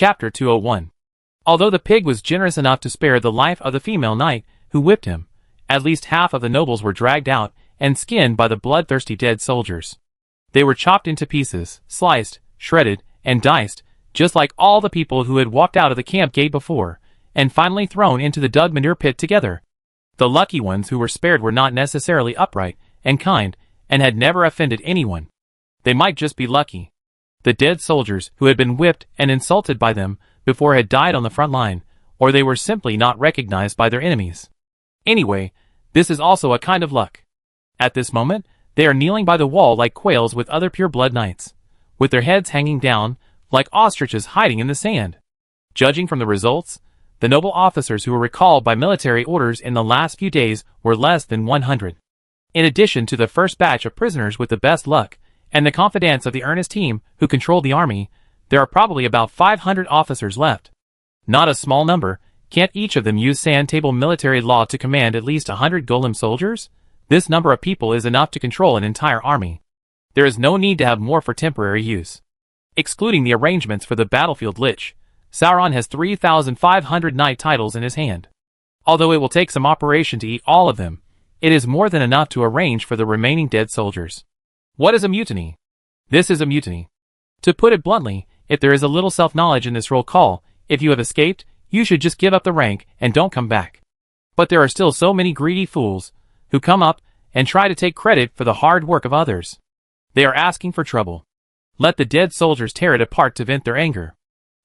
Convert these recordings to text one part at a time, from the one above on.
Chapter 201. Although the pig was generous enough to spare the life of the female knight who whipped him, at least half of the nobles were dragged out and skinned by the bloodthirsty dead soldiers. They were chopped into pieces, sliced, shredded, and diced, just like all the people who had walked out of the camp gate before, and finally thrown into the dug manure pit together. The lucky ones who were spared were not necessarily upright and kind, and had never offended anyone. They might just be lucky. The dead soldiers who had been whipped and insulted by them before had died on the front line, or they were simply not recognized by their enemies. Anyway, this is also a kind of luck. At this moment, they are kneeling by the wall like quails with other pure-blood knights, with their heads hanging down, like ostriches hiding in the sand. Judging from the results, the noble officers who were recalled by military orders in the last few days were less than 100. In addition to the first batch of prisoners with the best luck, and the confidence of the earnest team who controlled the army, there are probably about 500 officers left. Not a small number. Can't each of them use sand table military law to command at least 100 golem soldiers? This number of people is enough to control an entire army. There is no need to have more for temporary use. Excluding the arrangements for the battlefield lich, Sauron has 3,500 knight titles in his hand. Although it will take some operation to eat all of them, it is more than enough to arrange for the remaining dead soldiers. What is a mutiny? This is a mutiny. To put it bluntly, if there is a little self-knowledge in this roll call, if you have escaped, you should just give up the rank and don't come back. But there are still so many greedy fools who come up and try to take credit for the hard work of others. They are asking for trouble. Let the dead soldiers tear it apart to vent their anger.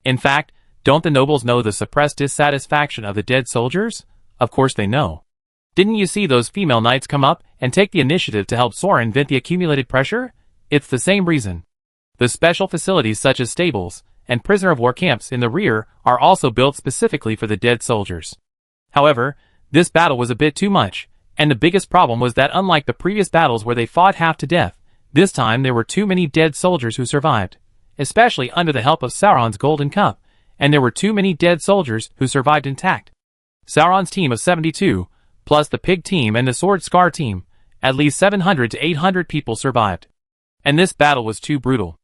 In fact, don't the nobles know the suppressed dissatisfaction of the dead soldiers? Of course they know. Didn't you see those female knights come up and take the initiative to help Soren vent the accumulated pressure? It's the same reason. The special facilities such as stables and prisoner of war camps in the rear are also built specifically for the dead soldiers. However, this battle was a bit too much, and the biggest problem was that unlike the previous battles where they fought half to death, this time there were too many dead soldiers who survived, especially under the help of Sauron's golden cup, and there were too many dead soldiers who survived intact. Sauron's team of 72, plus the pig team and the sword scar team, at least 700 to 800 people survived. And this battle was too brutal.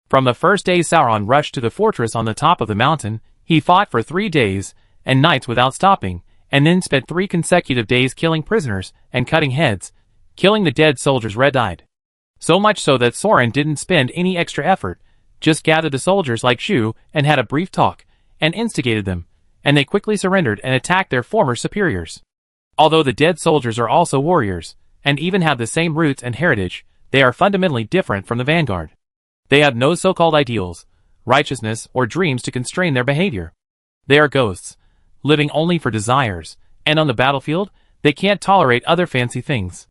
From the first day Sauron rushed to the fortress on the top of the mountain, he fought for 3 days and nights without stopping, and then spent 3 consecutive days killing prisoners and cutting heads, killing the dead soldiers red-eyed. So much so that Soren didn't spend any extra effort, just gathered the soldiers like Shu and had a brief talk, and instigated them, and they quickly surrendered and attacked their former superiors. Although the dead soldiers are also warriors, and even have the same roots and heritage, they are fundamentally different from the vanguard. They have no so-called ideals, righteousness, or dreams to constrain their behavior. They are ghosts, living only for desires, and on the battlefield, they can't tolerate other fancy things.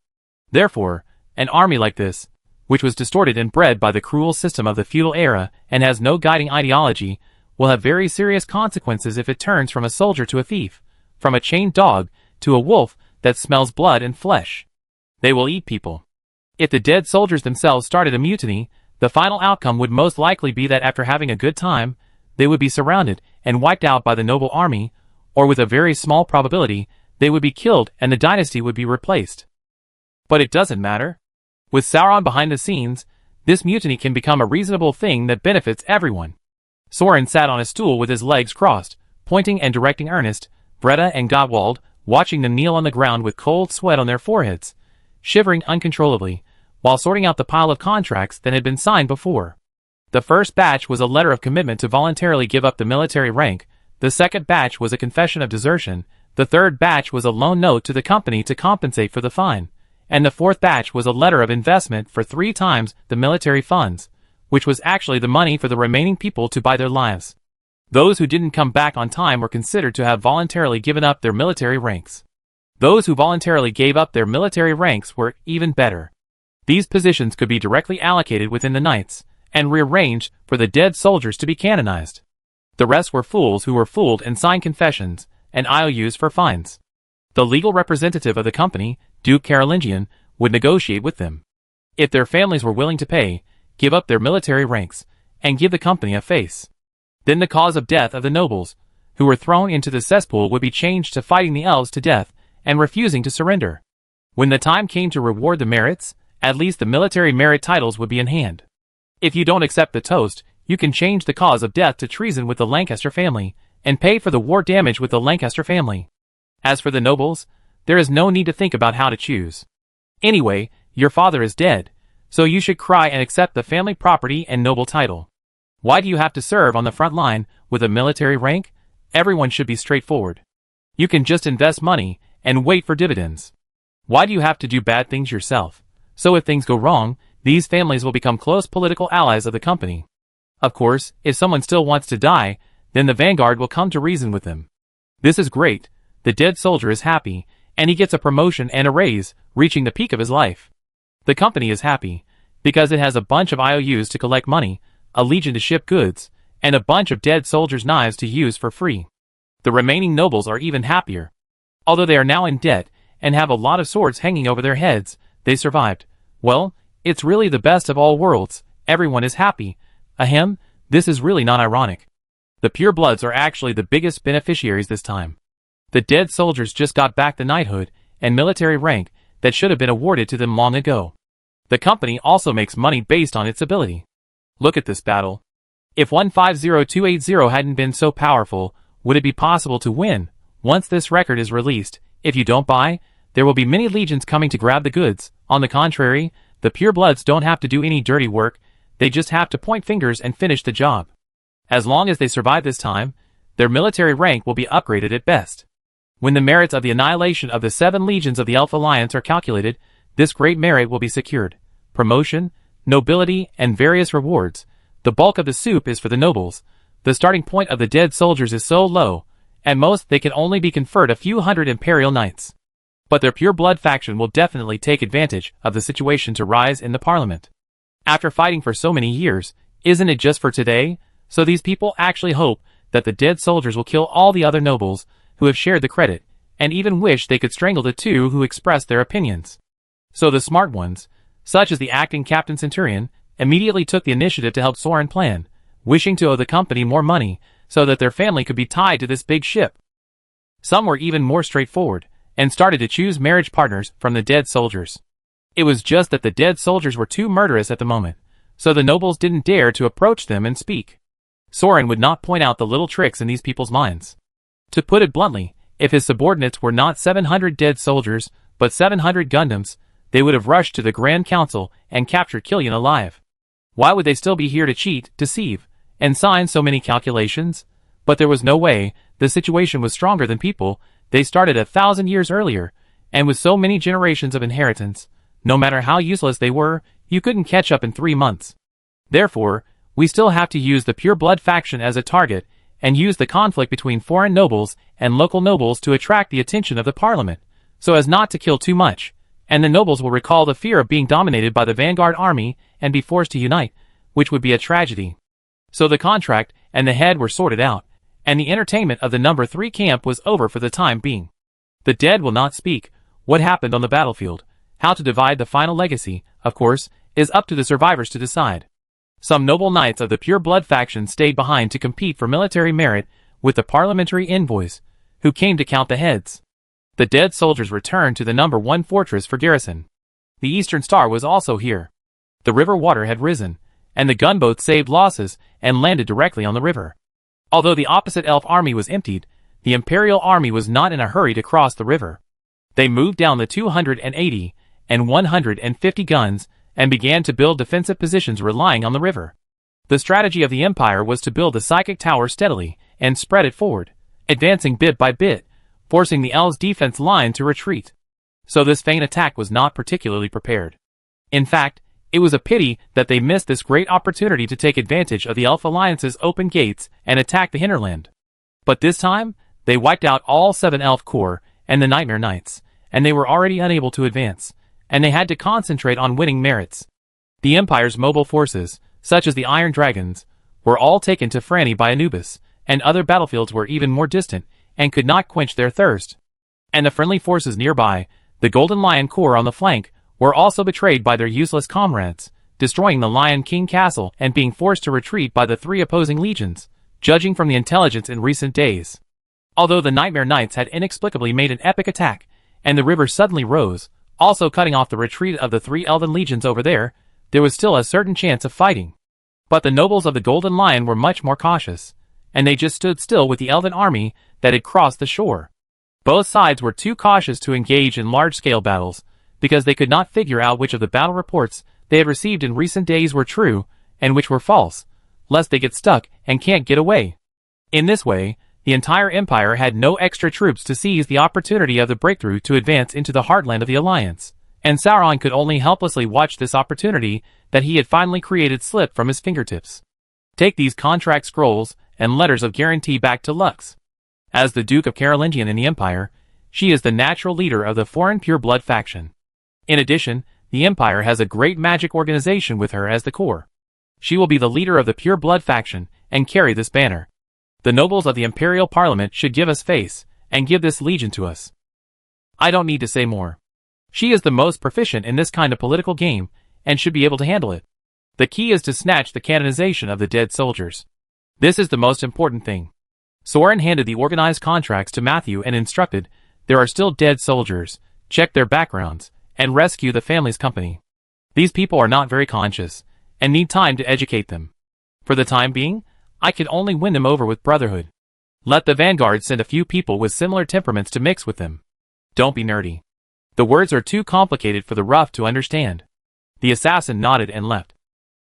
Therefore, an army like this, which was distorted and bred by the cruel system of the feudal era and has no guiding ideology, will have very serious consequences if it turns from a soldier to a thief, from a chained dog to a wolf that smells blood and flesh. They will eat people. If the dead soldiers themselves started a mutiny, the final outcome would most likely be that after having a good time, they would be surrounded and wiped out by the noble army, or with a very small probability, they would be killed and the dynasty would be replaced. But it doesn't matter. With Sauron behind the scenes, this mutiny can become a reasonable thing that benefits everyone. Soren sat on a stool with his legs crossed, pointing and directing Ernest, Breda and Gottwald, watching them kneel on the ground with cold sweat on their foreheads, shivering uncontrollably, while sorting out the pile of contracts that had been signed before. The first batch was a letter of commitment to voluntarily give up the military rank, the second batch was a confession of desertion, the third batch was a loan note to the company to compensate for the fine, and the fourth batch was a letter of investment for 3 times the military funds, which was actually the money for the remaining people to buy their lives. Those who didn't come back on time were considered to have voluntarily given up their military ranks. Those who voluntarily gave up their military ranks were even better. These positions could be directly allocated within the knights, and rearranged for the dead soldiers to be canonized. The rest were fools who were fooled and signed confessions, and IOUs for fines. The legal representative of the company, Duke Carolingian, would negotiate with them. If their families were willing to pay, give up their military ranks, and give the company a face. Then the cause of death of the nobles, who were thrown into the cesspool, would be changed to fighting the elves to death and refusing to surrender. When the time came to reward the merits, at least the military merit titles would be in hand. If you don't accept the toast, You can change the cause of death to treason with the Lancaster family, and pay for the war damage with the Lancaster family. As for the nobles, there is no need to think about how to choose. Anyway, your father is dead, so you should cry and accept the family property and noble title. Why do you have to serve on the front line with a military rank? Everyone should be straightforward. You can just invest money and wait for dividends. Why do you have to do bad things yourself? So if things go wrong, these families will become close political allies of the company. Of course, if someone still wants to die, then the vanguard will come to reason with them. This is great. The dead soldier is happy, and he gets a promotion and a raise, reaching the peak of his life. The company is happy, because it has a bunch of IOUs to collect money, a legion to ship goods, and a bunch of dead soldiers' knives to use for free. The remaining nobles are even happier. Although they are now in debt, and have a lot of swords hanging over their heads, they survived. Well, it's really the best of all worlds. Everyone is happy. Ahem, this is really not ironic. The purebloods are actually the biggest beneficiaries this time. The dead soldiers just got back the knighthood and military rank that should have been awarded to them long ago. The company also makes money based on its ability. Look at this battle. If 150280 hadn't been so powerful, would it be possible to win? Once this record is released, if you don't buy, there will be many legions coming to grab the goods. On the contrary, the purebloods don't have to do any dirty work, they just have to point fingers and finish the job. As long as they survive this time, their military rank will be upgraded at best. When the merits of the annihilation of the 7 legions of the Elf Alliance are calculated, this great merit will be secured. Promotion, nobility, and various rewards. The bulk of the soup is for the nobles. The starting point of the dead soldiers is so low, at most they can only be conferred a few hundred imperial knights. But their pure-blood faction will definitely take advantage of the situation to rise in the parliament. After fighting for so many years, isn't it just for today? So these people actually hope that the dead soldiers will kill all the other nobles who have shared the credit, and even wish they could strangle the 2 who expressed their opinions. So the smart ones, such as the acting captain centurion, immediately took the initiative to help Soren plan, wishing to owe the company more money so that their family could be tied to this big ship. Some were even more straightforward, and started to choose marriage partners from the dead soldiers. It was just that the dead soldiers were too murderous at the moment, so the nobles didn't dare to approach them and speak. Soren would not point out the little tricks in these people's minds. To put it bluntly, if his subordinates were not 700 dead soldiers, but 700 Gundams, they would have rushed to the Grand Council and captured Killian alive. Why would they still be here to cheat, deceive, and sign so many calculations? But there was no way. The situation was stronger than people. They started 1,000 years earlier, and with so many generations of inheritance, no matter how useless they were, you couldn't catch up in 3 months. Therefore, we still have to use the pure-blood faction as a target, and use the conflict between foreign nobles and local nobles to attract the attention of the parliament, so as not to kill too much, and the nobles will recall the fear of being dominated by the vanguard army and be forced to unite, which would be a tragedy. So the contract and the head were sorted out, and the entertainment of the number 3 camp was over for the time being. The dead will not speak. What happened on the battlefield, how to divide the final legacy, of course, is up to the survivors to decide. Some noble knights of the pure-blood faction stayed behind to compete for military merit with the parliamentary envoys, who came to count the heads. The dead soldiers returned to the number 1 fortress for garrison. The Eastern Star was also here. The river water had risen, and the gunboats saved losses and landed directly on the river. Although the opposite elf army was emptied, the Imperial army was not in a hurry to cross the river. They moved down the 280 and 150 guns and began to build defensive positions relying on the river. The strategy of the Empire was to build the psychic tower steadily and spread it forward, advancing bit by bit, forcing the elves' defense line to retreat. So this feint attack was not particularly prepared. In fact, it was a pity that they missed this great opportunity to take advantage of the Elf Alliance's open gates and attack the hinterland. But this time, they wiped out all 7 Elf Corps and the Nightmare Knights, and they were already unable to advance, and they had to concentrate on winning merits. The Empire's mobile forces, such as the Iron Dragons, were all taken to Franny by Anubis, and other battlefields were even more distant, and could not quench their thirst. And the friendly forces nearby, the Golden Lion Corps on the flank, were also betrayed by their useless comrades, destroying the Lion King Castle and being forced to retreat by the 3 opposing legions, judging from the intelligence in recent days. Although the Nightmare Knights had inexplicably made an epic attack, and the river suddenly rose, also cutting off the retreat of the 3 elven legions over there, there was still a certain chance of fighting. But the nobles of the Golden Lion were much more cautious, and they just stood still with the elven army that had crossed the shore. Both sides were too cautious to engage in large-scale battles, because they could not figure out which of the battle reports they had received in recent days were true, and which were false, lest they get stuck and can't get away. In this way, the entire empire had no extra troops to seize the opportunity of the breakthrough to advance into the heartland of the alliance, and Sauron could only helplessly watch this opportunity that he had finally created slip from his fingertips. Take these contract scrolls and letters of guarantee back to Lux. As the Duke of Carolingian in the Empire, she is the natural leader of the foreign pure-blood faction. In addition, the Empire has a great magic organization with her as the core. She will be the leader of the pure-blood faction and carry this banner. The nobles of the Imperial Parliament should give us face and give this legion to us. I don't need to say more. She is the most proficient in this kind of political game and should be able to handle it. The key is to snatch the canonization of the dead soldiers. This is the most important thing. Soren handed the organized contracts to Matthew and instructed, there are still dead soldiers, check their backgrounds, and rescue the family's company. These people are not very conscious, and need time to educate them. For the time being, I can only win them over with brotherhood. Let the vanguard send a few people with similar temperaments to mix with them. Don't be nerdy. The words are too complicated for the rough to understand. The assassin nodded and left.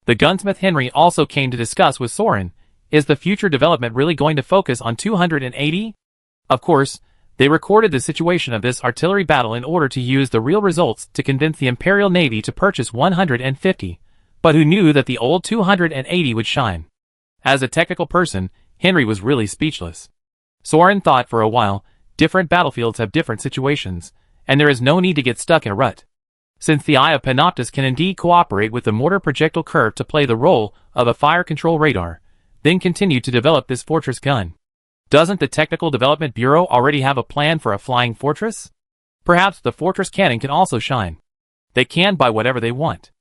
The gunsmith Henry also came to discuss with Soren, is the future development really going to focus on 280? Of course, they recorded the situation of this artillery battle in order to use the real results to convince the Imperial Navy to purchase 150, but who knew that the old 280 would shine? As a technical person, Henry was really speechless. Soren thought for a while, different battlefields have different situations, and there is no need to get stuck in a rut. Since the Eye of Panoptus can indeed cooperate with the mortar projectile curve to play the role of a fire control radar, then continue to develop this fortress gun. Doesn't the Technical Development Bureau already have a plan for a flying fortress? Perhaps the fortress cannon can also shine. They can buy whatever they want.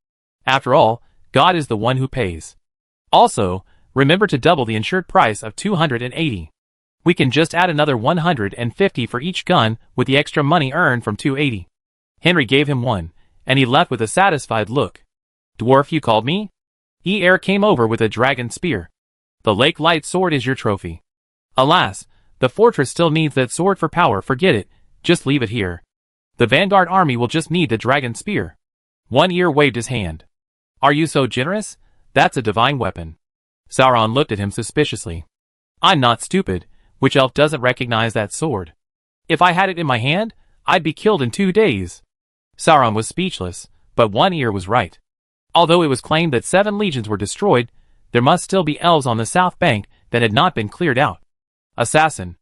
After all, God is the one who pays. Also, remember to double the insured price of 280. We can just add another 150 for each gun with the extra money earned from 280. Henry gave him one, and he left with a satisfied look. Dwarf, you called me? Eir came over with a dragon spear. The Lake Light sword is your trophy. Alas, the fortress still needs that sword for power. Forget it, just leave it here. The vanguard army will just need the dragon spear. One Ear waved his hand. Are you so generous? That's a divine weapon. Sauron looked at him suspiciously. I'm not stupid. Which elf doesn't recognize that sword? If I had it in my hand, I'd be killed in 2 days. Sauron was speechless, but One Ear was right. Although it was claimed that 7 legions were destroyed, there must still be elves on the south bank that had not been cleared out. Assassin.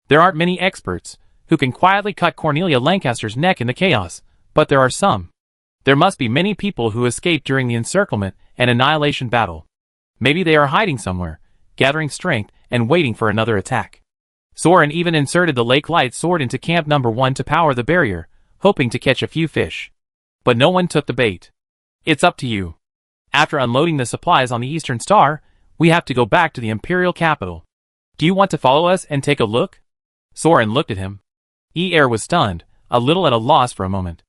There aren't many experts who can quietly cut Cornelia Lancaster's neck in the chaos, but there are some. There must be many people who escaped during the encirclement and annihilation battle. Maybe they are hiding somewhere, gathering strength and waiting for another attack. Soren even inserted the Lake Light sword into Camp Number 1 to power the barrier, hoping to catch a few fish. But no one took the bait. It's up to you. After unloading the supplies on the Eastern Star, we have to go back to the Imperial capital. Do you want to follow us and take a look? Soren looked at him. Eir was stunned, a little at a loss for a moment.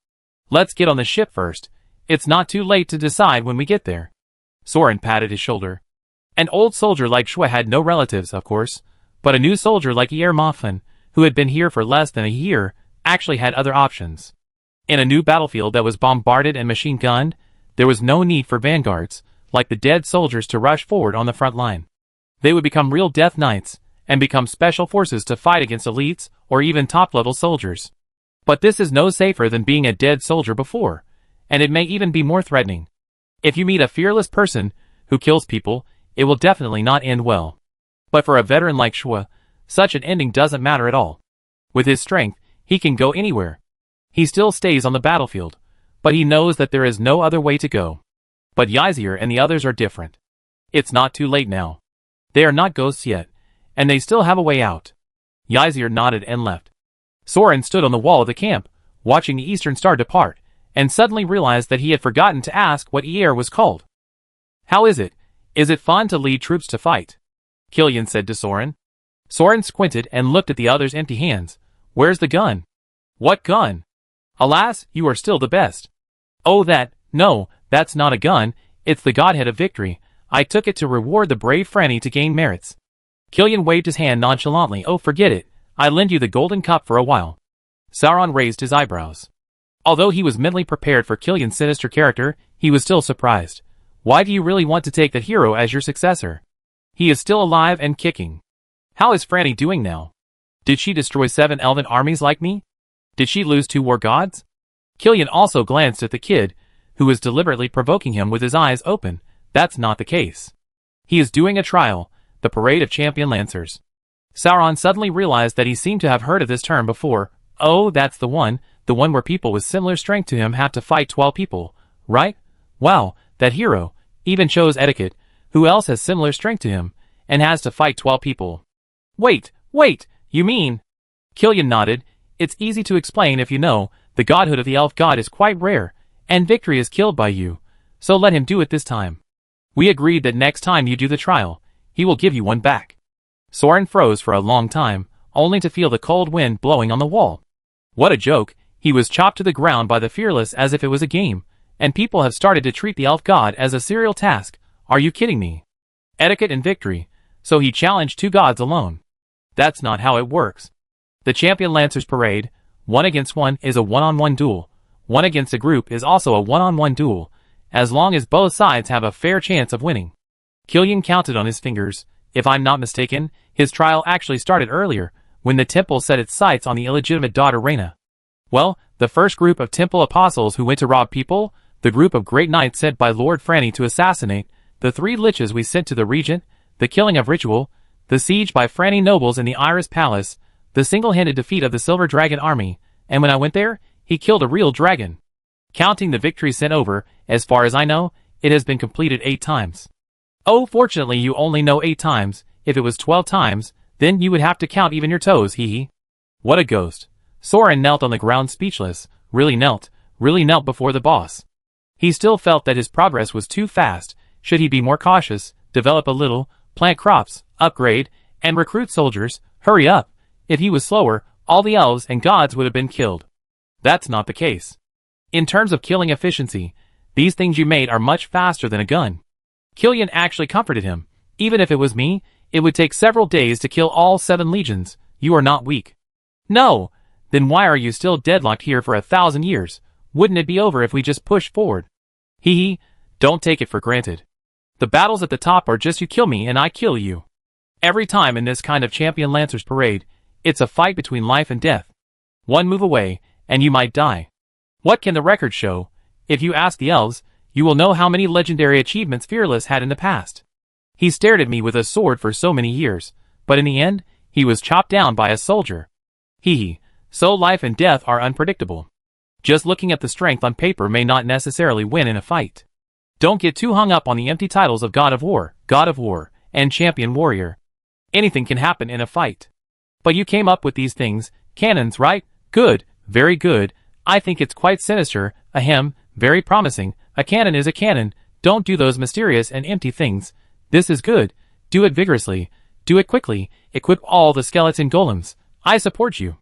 Let's get on the ship first. It's not too late to decide when we get there. Soren patted his shoulder. An old soldier like Shwe had no relatives, of course, but a new soldier like Eir Moffin, who had been here for less than a year, actually had other options. In a new battlefield that was bombarded and machine-gunned, there was no need for vanguards, like the dead soldiers, to rush forward on the front line. They would become real death knights, and become special forces to fight against elites or even top-level soldiers. But this is no safer than being a dead soldier before, and it may even be more threatening. If you meet a fearless person who kills people, it will definitely not end well. But for a veteran like Shwe, such an ending doesn't matter at all. With his strength, he can go anywhere. He still stays on the battlefield, but he knows that there is no other way to go. But Ysir and the others are different. It's not too late now. They are not ghosts yet, and they still have a way out. Ysir nodded and left. Soren stood on the wall of the camp, watching the Eastern Star depart, and suddenly realized that he had forgotten to ask what Eir was called. How is it? Is it fun to lead troops to fight? Killian said to Soren. Soren squinted and looked at the other's empty hands. Where's the gun? What gun? Alas, you are still the best. Oh, no, that's not a gun, it's the Godhead of Victory. I took it to reward the brave Franny to gain merits. Killian waved his hand nonchalantly. Oh, forget it. I lend you the golden cup for a while. Sauron raised his eyebrows. Although he was mentally prepared for Killian's sinister character, he was still surprised. Why do you really want to take that hero as your successor? He is still alive and kicking. How is Franny doing now? Did she destroy 7 elven armies like me? Did she lose 2 war gods? Killian also glanced at the kid, who was deliberately provoking him with his eyes open. That's not the case. He is doing a trial, the parade of champion lancers. Sauron suddenly realized that he seemed to have heard of this term before. Oh, that's the one where people with similar strength to him have to fight 12 people, right? Wow, that hero even chose etiquette. Who else has similar strength to him and has to fight 12 people? Wait, you mean? Killian nodded. It's easy to explain if you know. The godhood of the elf god is quite rare, and victory is killed by you. So let him do it this time. We agreed that next time you do the trial, he will give you one back. Soren froze for a long time, only to feel the cold wind blowing on the wall. What a joke. He was chopped to the ground by the fearless as if it was a game, and people have started to treat the elf god as a serial task. Are you kidding me? Etiquette and victory. So he challenged 2 gods alone. That's not how it works. The Champion Lancers Parade, 1 against 1 is a one-on-one duel. 1 against a group is also a one-on-one duel, as long as both sides have a fair chance of winning. Killian counted on his fingers. If I'm not mistaken, his trial actually started earlier, when the temple set its sights on the illegitimate daughter Rhaena. Well, the first group of temple apostles who went to rob people, the group of great knights sent by Lord Franny to assassinate, the 3 liches we sent to the regent, the killing of Ritual, the siege by Franny nobles in the Iris Palace, the single-handed defeat of the Silver Dragon army, and when I went there, he killed a real dragon. Counting the victories sent over, as far as I know, it has been completed 8 times. Oh, fortunately you only know 8 times. If it was 12 times, then you would have to count even your toes, hee. What a ghost. Soren knelt on the ground speechless, really knelt before the boss. He still felt that his progress was too fast. Should he be more cautious, develop a little, plant crops, upgrade, and recruit soldiers? Hurry up. If he was slower, all the elves and gods would have been killed. That's not the case. In terms of killing efficiency, these things you made are much faster than a gun. Killian actually comforted him. Even if it was me, it would take several days to kill all 7 legions. You are not weak. No. Then why are you still deadlocked here for 1,000 years? Wouldn't it be over if we just pushed forward? Hee. Don't take it for granted. The battles at the top are just you kill me and I kill you. Every time in this kind of Champion Lancers parade, it's a fight between life and death. One move away, and you might die. What can the record show? If you ask the elves, you will know how many legendary achievements Fearless had in the past. He stared at me with a sword for so many years, but in the end, he was chopped down by a soldier. Hee. So life and death are unpredictable. Just looking at the strength on paper may not necessarily win in a fight. Don't get too hung up on the empty titles of God of War, and Champion Warrior. Anything can happen in a fight. But you came up with these things, cannons, right? Good, very good. I think it's quite sinister, ahem, very promising. A cannon is a cannon. Don't do those mysterious and empty things. This is good. Do it vigorously. Do it quickly. Equip all the skeleton golems. I support you.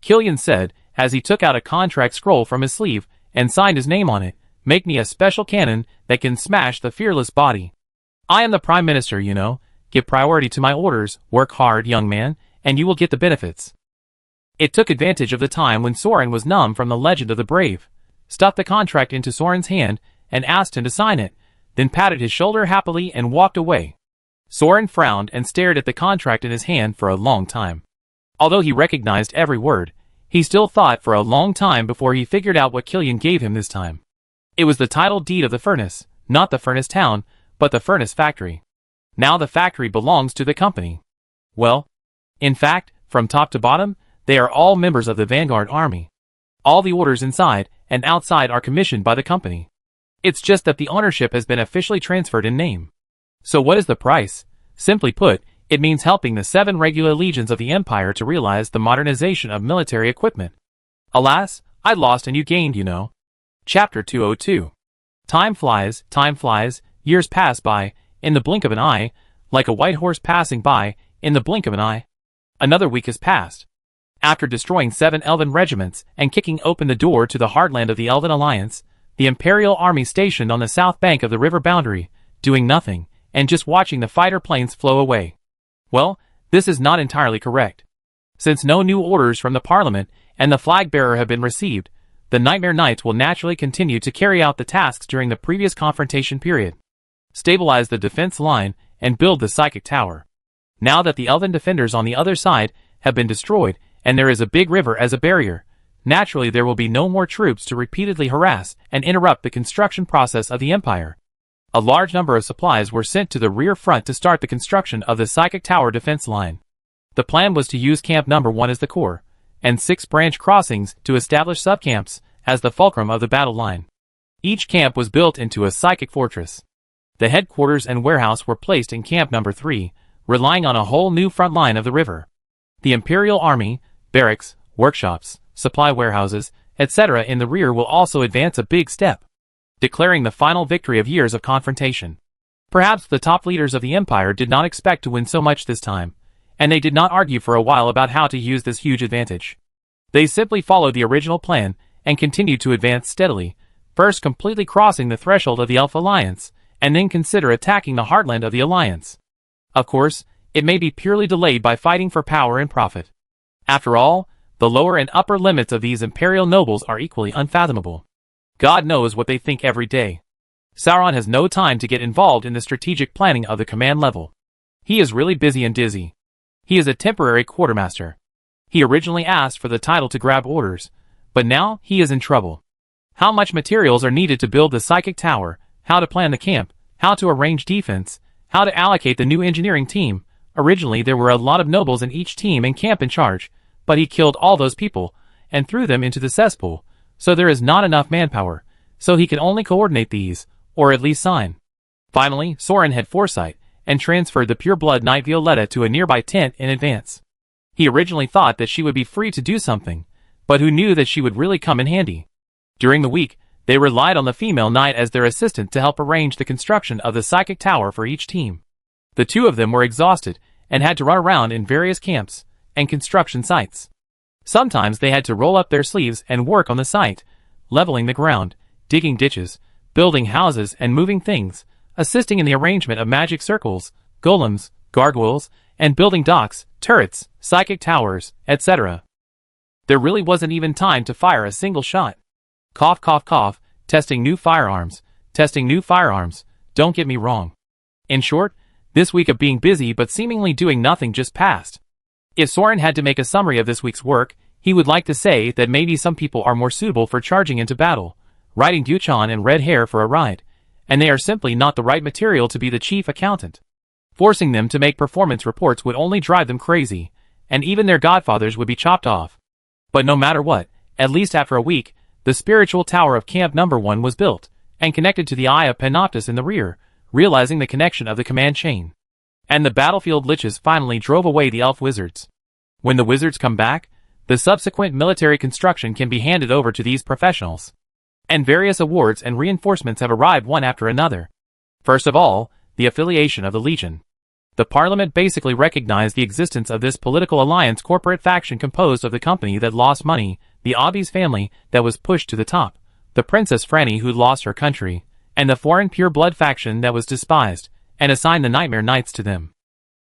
Killian said, as he took out a contract scroll from his sleeve and signed his name on it. Make me a special cannon that can smash the Fearless body. I am the Prime Minister, you know. Give priority to my orders. Work hard, young man, and you will get the benefits. It took advantage of the time when Soren was numb from the Legend of the Brave, stuffed the contract into Soren's hand, and asked him to sign it, then patted his shoulder happily and walked away. Soren frowned and stared at the contract in his hand for a long time. Although he recognized every word, he still thought for a long time before he figured out what Killian gave him this time. It was the title deed of the furnace, not the furnace town, but the furnace factory. Now the factory belongs to the company. Well, in fact, from top to bottom, they are all members of the Vanguard Army. All the orders inside and outside are commissioned by the company. It's just that the ownership has been officially transferred in name. So what is the price? Simply put, it means helping the 7 regular legions of the Empire to realize the modernization of military equipment. Alas, I lost and you gained, you know. Chapter 202. Time flies, years pass by, in the blink of an eye, like a white horse passing by, in the blink of an eye. Another week has passed. After destroying 7 elven regiments and kicking open the door to the heartland of the Elven Alliance, the Imperial Army stationed on the south bank of the river boundary, doing nothing, and just watching the fighter planes flow away. Well, this is not entirely correct. Since no new orders from the Parliament and the flag bearer have been received, the Nightmare Knights will naturally continue to carry out the tasks during the previous confrontation period. Stabilize the defense line and build the psychic tower. Now that the elven defenders on the other side have been destroyed and there is a big river as a barrier, naturally there will be no more troops to repeatedly harass and interrupt the construction process of the Empire. A large number of supplies were sent to the rear front to start the construction of the psychic tower defense line. The plan was to use Camp Number 1 as the core, and 6 branch crossings to establish subcamps as the fulcrum of the battle line. Each camp was built into a psychic fortress. The headquarters and warehouse were placed in Camp Number 3, relying on a whole new front line of the river. The Imperial Army, barracks, workshops, supply warehouses, etc. in the rear will also advance a big step, declaring the final victory of years of confrontation. Perhaps the top leaders of the Empire did not expect to win so much this time, and they did not argue for a while about how to use this huge advantage. They simply followed the original plan and continued to advance steadily, first completely crossing the threshold of the Elf Alliance, and then consider attacking the heartland of the Alliance. Of course, it may be purely delayed by fighting for power and profit. After all, the lower and upper limits of these imperial nobles are equally unfathomable. God knows what they think every day. Sauron has no time to get involved in the strategic planning of the command level. He is really busy and dizzy. He is a temporary quartermaster. He originally asked for the title to grab orders, but now he is in trouble. How much materials are needed to build the psychic tower, how to plan the camp, how to arrange defense, how to allocate the new engineering team. Originally there were a lot of nobles in each team and camp in charge, but he killed all those people and threw them into the cesspool, so there is not enough manpower, so he can only coordinate these, or at least sign. Finally, Soren had foresight and transferred the pure-blood knight Violetta to a nearby tent in advance. He originally thought that she would be free to do something, but who knew that she would really come in handy. During the week, they relied on the female knight as their assistant to help arrange the construction of the psychic tower for each team. The two of them were exhausted and had to run around in various camps and construction sites. Sometimes they had to roll up their sleeves and work on the site, leveling the ground, digging ditches, building houses and moving things, assisting in the arrangement of magic circles, golems, gargoyles, and building docks, turrets, psychic towers, etc. There really wasn't even time to fire a single shot. Cough cough cough, testing new firearms, don't get me wrong. In short, this week of being busy but seemingly doing nothing just passed. If Soren had to make a summary of this week's work, he would like to say that maybe some people are more suitable for charging into battle, riding Duchan and Red Hair for a ride, and they are simply not the right material to be the chief accountant. Forcing them to make performance reports would only drive them crazy, and even their godfathers would be chopped off. But no matter what, at least after a week, the spiritual tower of Camp Number 1 was built, and connected to the Eye of Panoptus in the rear, realizing the connection of the command chain. And the battlefield liches finally drove away the elf wizards. When the wizards come back, the subsequent military construction can be handed over to these professionals. And various awards and reinforcements have arrived one after another. First of all, the affiliation of the Legion. The Parliament basically recognized the existence of this political alliance corporate faction composed of the company that lost money, the Obby's family that was pushed to the top, the Princess Franny who lost her country, and the foreign pure-blood faction that was despised, and assigned the Nightmare Knights to them.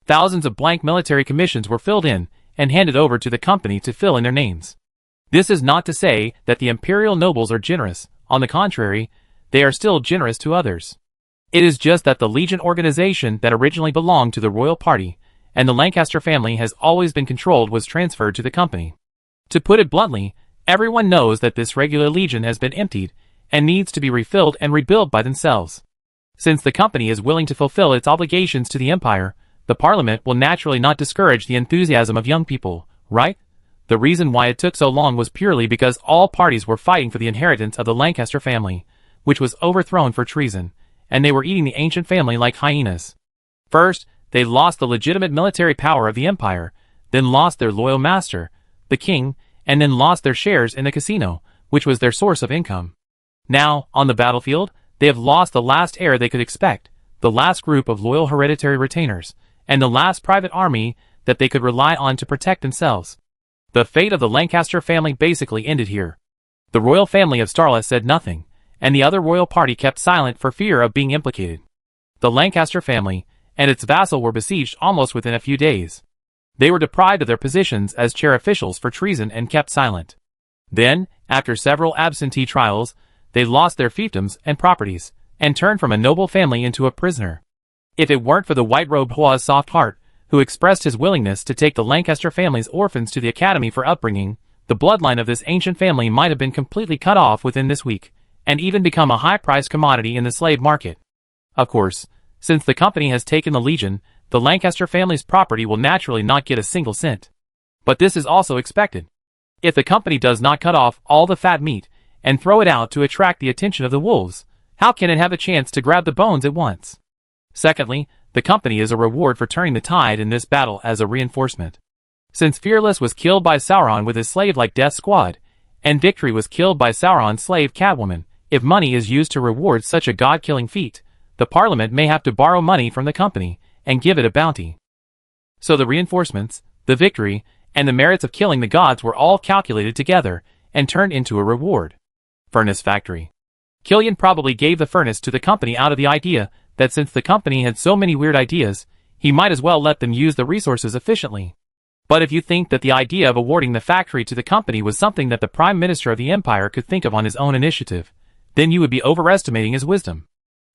Thousands of blank military commissions were filled in and handed over to the company to fill in their names. This is not to say that the imperial nobles are generous. On the contrary, they are still generous to others. It is just that the Legion organization that originally belonged to the royal party and the Lancaster family has always been controlled was transferred to the company. To put it bluntly, everyone knows that this regular Legion has been emptied and needs to be refilled and rebuilt by themselves. Since the company is willing to fulfill its obligations to the Empire, the Parliament will naturally not discourage the enthusiasm of young people, right? The reason why it took so long was purely because all parties were fighting for the inheritance of the Lancaster family, which was overthrown for treason, and they were eating the ancient family like hyenas. First, they lost the legitimate military power of the Empire, then lost their loyal master, the king, and then lost their shares in the casino, which was their source of income. Now, on the battlefield, they have lost the last heir they could expect, the last group of loyal hereditary retainers, and the last private army that they could rely on to protect themselves. The fate of the Lancaster family basically ended here. The royal family of Starla said nothing, and the other royal party kept silent for fear of being implicated. The Lancaster family and its vassal were besieged almost within a few days. They were deprived of their positions as chair officials for treason and kept silent. Then, after several absentee trials, they lost their fiefdoms and properties, and turned from a noble family into a prisoner. If it weren't for the white-robed Hua's soft heart, who expressed his willingness to take the Lancaster family's orphans to the academy for upbringing, the bloodline of this ancient family might have been completely cut off within this week, and even become a high-priced commodity in the slave market. Of course, since the company has taken the Legion, the Lancaster family's property will naturally not get a single cent. But this is also expected. If the company does not cut off all the fat meat and throw it out to attract the attention of the wolves, how can it have a chance to grab the bones at once? Secondly, the company is a reward for turning the tide in this battle as a reinforcement. Since Fearless was killed by Sauron with his slave-like death squad, and Victory was killed by Sauron's slave Catwoman, if money is used to reward such a god-killing feat, the Parliament may have to borrow money from the company and give it a bounty. So the reinforcements, the victory, and the merits of killing the gods were all calculated together and turned into a reward. Furnace Factory. Killian probably gave the furnace to the company out of the idea that since the company had so many weird ideas, he might as well let them use the resources efficiently. But if you think that the idea of awarding the factory to the company was something that the Prime Minister of the Empire could think of on his own initiative, then you would be overestimating his wisdom.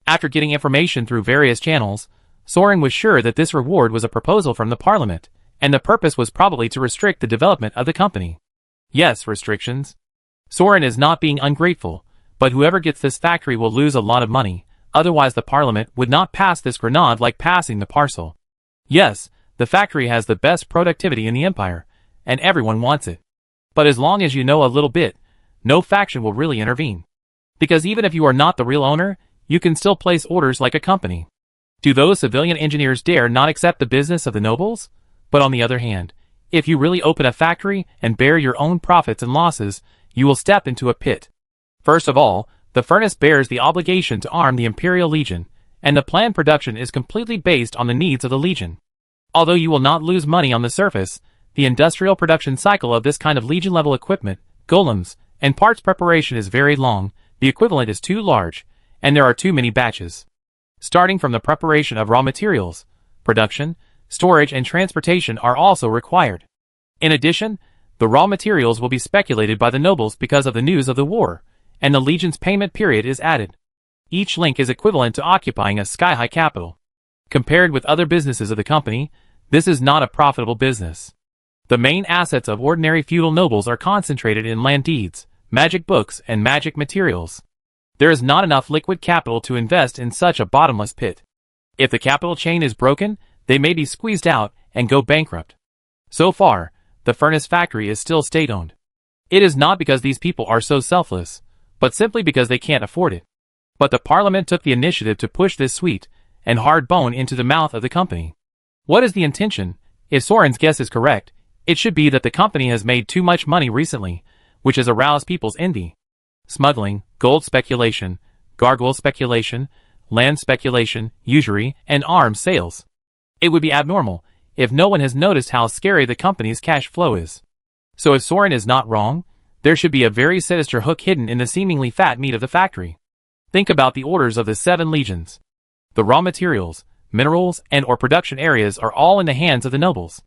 After getting information through various channels, Soren was sure that this reward was a proposal from the Parliament, and the purpose was probably to restrict the development of the company. Yes, restrictions. Soren is not being ungrateful, but whoever gets this factory will lose a lot of money, otherwise the Parliament would not pass this grenade like passing the parcel. Yes, the factory has the best productivity in the Empire, and everyone wants it. But as long as you know a little bit, no faction will really intervene. Because even if you are not the real owner, you can still place orders like a company. Do those civilian engineers dare not accept the business of the nobles? But on the other hand, if you really open a factory and bear your own profits and losses, you will step into a pit. First of all, the furnace bears the obligation to arm the Imperial Legion, and the planned production is completely based on the needs of the Legion. Although you will not lose money on the surface, the industrial production cycle of this kind of Legion-level equipment, golems, and parts preparation is very long, the equivalent is too large, and there are too many batches. Starting from the preparation of raw materials, production, storage and transportation are also required. In addition, the raw materials will be speculated by the nobles because of the news of the war, and the Legion's payment period is added. Each link is equivalent to occupying a sky-high capital. Compared with other businesses of the company, this is not a profitable business. The main assets of ordinary feudal nobles are concentrated in land deeds, magic books, and magic materials. There is not enough liquid capital to invest in such a bottomless pit. If the capital chain is broken, they may be squeezed out and go bankrupt. So far, the furnace factory is still state-owned. It is not because these people are so selfless, but simply because they can't afford it. But the Parliament took the initiative to push this sweet and hard bone into the mouth of the company. What is the intention? If Soren's guess is correct, it should be that the company has made too much money recently, which has aroused people's envy. Smuggling, gold speculation, gargoyle speculation, land speculation, usury, and arms sales. It would be abnormal if no one has noticed how scary the company's cash flow is. So if Soren is not wrong, there should be a very sinister hook hidden in the seemingly fat meat of the factory. Think about the orders of the 7 legions. The raw materials, minerals, and/or production areas are all in the hands of the nobles.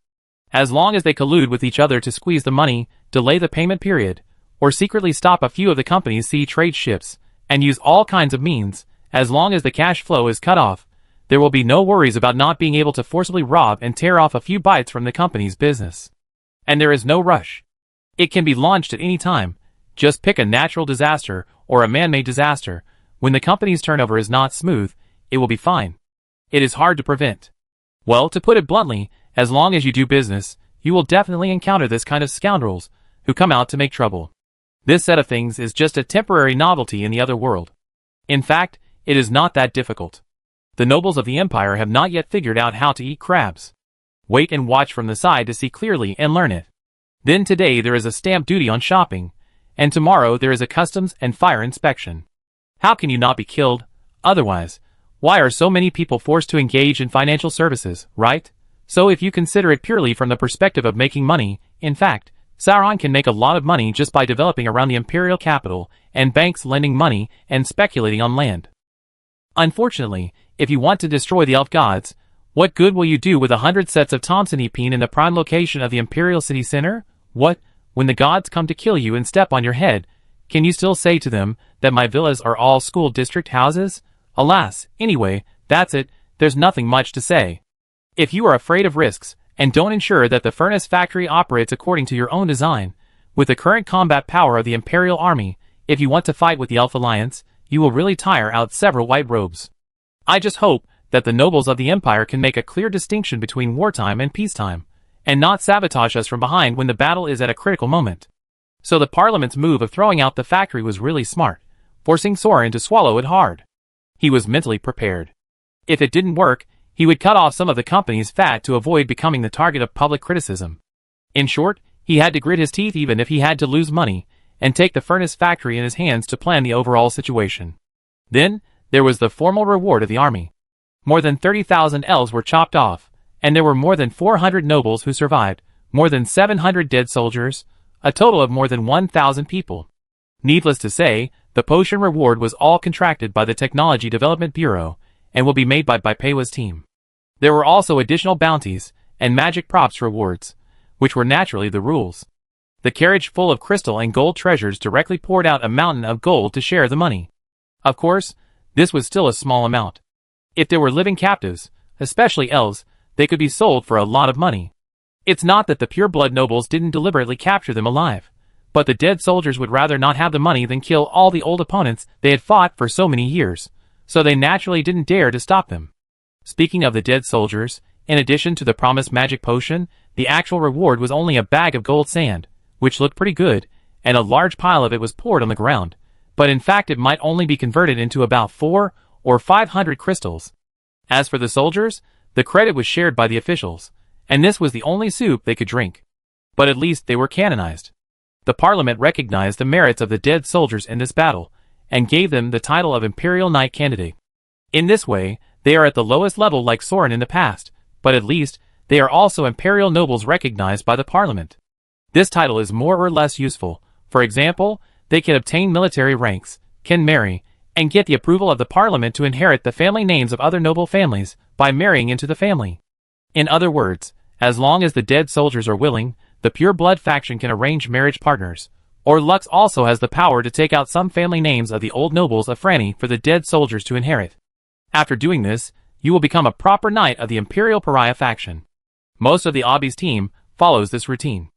As long as they collude with each other to squeeze the money, delay the payment period, or secretly stop a few of the company's sea trade ships, and use all kinds of means, as long as the cash flow is cut off, there will be no worries about not being able to forcibly rob and tear off a few bites from the company's business. And there is no rush. It can be launched at any time. Just pick a natural disaster or a man-made disaster. When the company's turnover is not smooth, it will be fine. It is hard to prevent. Well, to put it bluntly, as long as you do business, you will definitely encounter this kind of scoundrels who come out to make trouble. This set of things is just a temporary novelty in the other world. In fact, it is not that difficult. The nobles of the Empire have not yet figured out how to eat crabs. Wait and watch from the side to see clearly and learn it. Then today there is a stamp duty on shopping, and tomorrow there is a customs and fire inspection. How can you not be killed? Otherwise, why are so many people forced to engage in financial services, right? So if you consider it purely from the perspective of making money, in fact, Sauron can make a lot of money just by developing around the imperial capital and banks lending money and speculating on land. Unfortunately, if you want to destroy the elf gods, what good will you do with 100 sets of Thompson EP in the prime location of the Imperial City Center? What, when the gods come to kill you and step on your head, can you still say to them that my villas are all school district houses? Alas, anyway, that's it, there's nothing much to say. If you are afraid of risks, and don't ensure that the furnace factory operates according to your own design, with the current combat power of the Imperial Army, if you want to fight with the Elf Alliance, you will really tire out several white robes. I just hope that the nobles of the Empire can make a clear distinction between wartime and peacetime, and not sabotage us from behind when the battle is at a critical moment. So the Parliament's move of throwing out the factory was really smart, forcing Soren to swallow it hard. He was mentally prepared. If it didn't work, he would cut off some of the company's fat to avoid becoming the target of public criticism. In short, he had to grit his teeth even if he had to lose money, and take the furnace factory in his hands to plan the overall situation. Then, there was the formal reward of the army. More than 30,000 elves were chopped off, and there were more than 400 nobles who survived, more than 700 dead soldiers, a total of more than 1,000 people. Needless to say, the potion reward was all contracted by the Technology Development Bureau, and will be made by Baipewa's team. There were also additional bounties, and magic props rewards, which were naturally the rules. The carriage full of crystal and gold treasures directly poured out a mountain of gold to share the money. Of course, this was still a small amount. If there were living captives, especially elves, they could be sold for a lot of money. It's not that the pure-blood nobles didn't deliberately capture them alive, but the dead soldiers would rather not have the money than kill all the old opponents they had fought for so many years, so they naturally didn't dare to stop them. Speaking of the dead soldiers, in addition to the promised magic potion, the actual reward was only a bag of gold sand, which looked pretty good, and a large pile of it was poured on the ground, but in fact it might only be converted into about 400 or 500 crystals. As for the soldiers, the credit was shared by the officials, and this was the only soup they could drink. But at least they were canonized. The Parliament recognized the merits of the dead soldiers in this battle, and gave them the title of Imperial Knight Candidate. In this way, they are at the lowest level like Soren in the past, but at least, they are also Imperial nobles recognized by the Parliament. This title is more or less useful. For example, they can obtain military ranks, can marry, and get the approval of the Parliament to inherit the family names of other noble families by marrying into the family. In other words, as long as the dead soldiers are willing, the pure-blood faction can arrange marriage partners, or Lux also has the power to take out some family names of the old nobles of Franny for the dead soldiers to inherit. After doing this, you will become a proper knight of the Imperial Pariah faction. Most of the Obby's team follows this routine.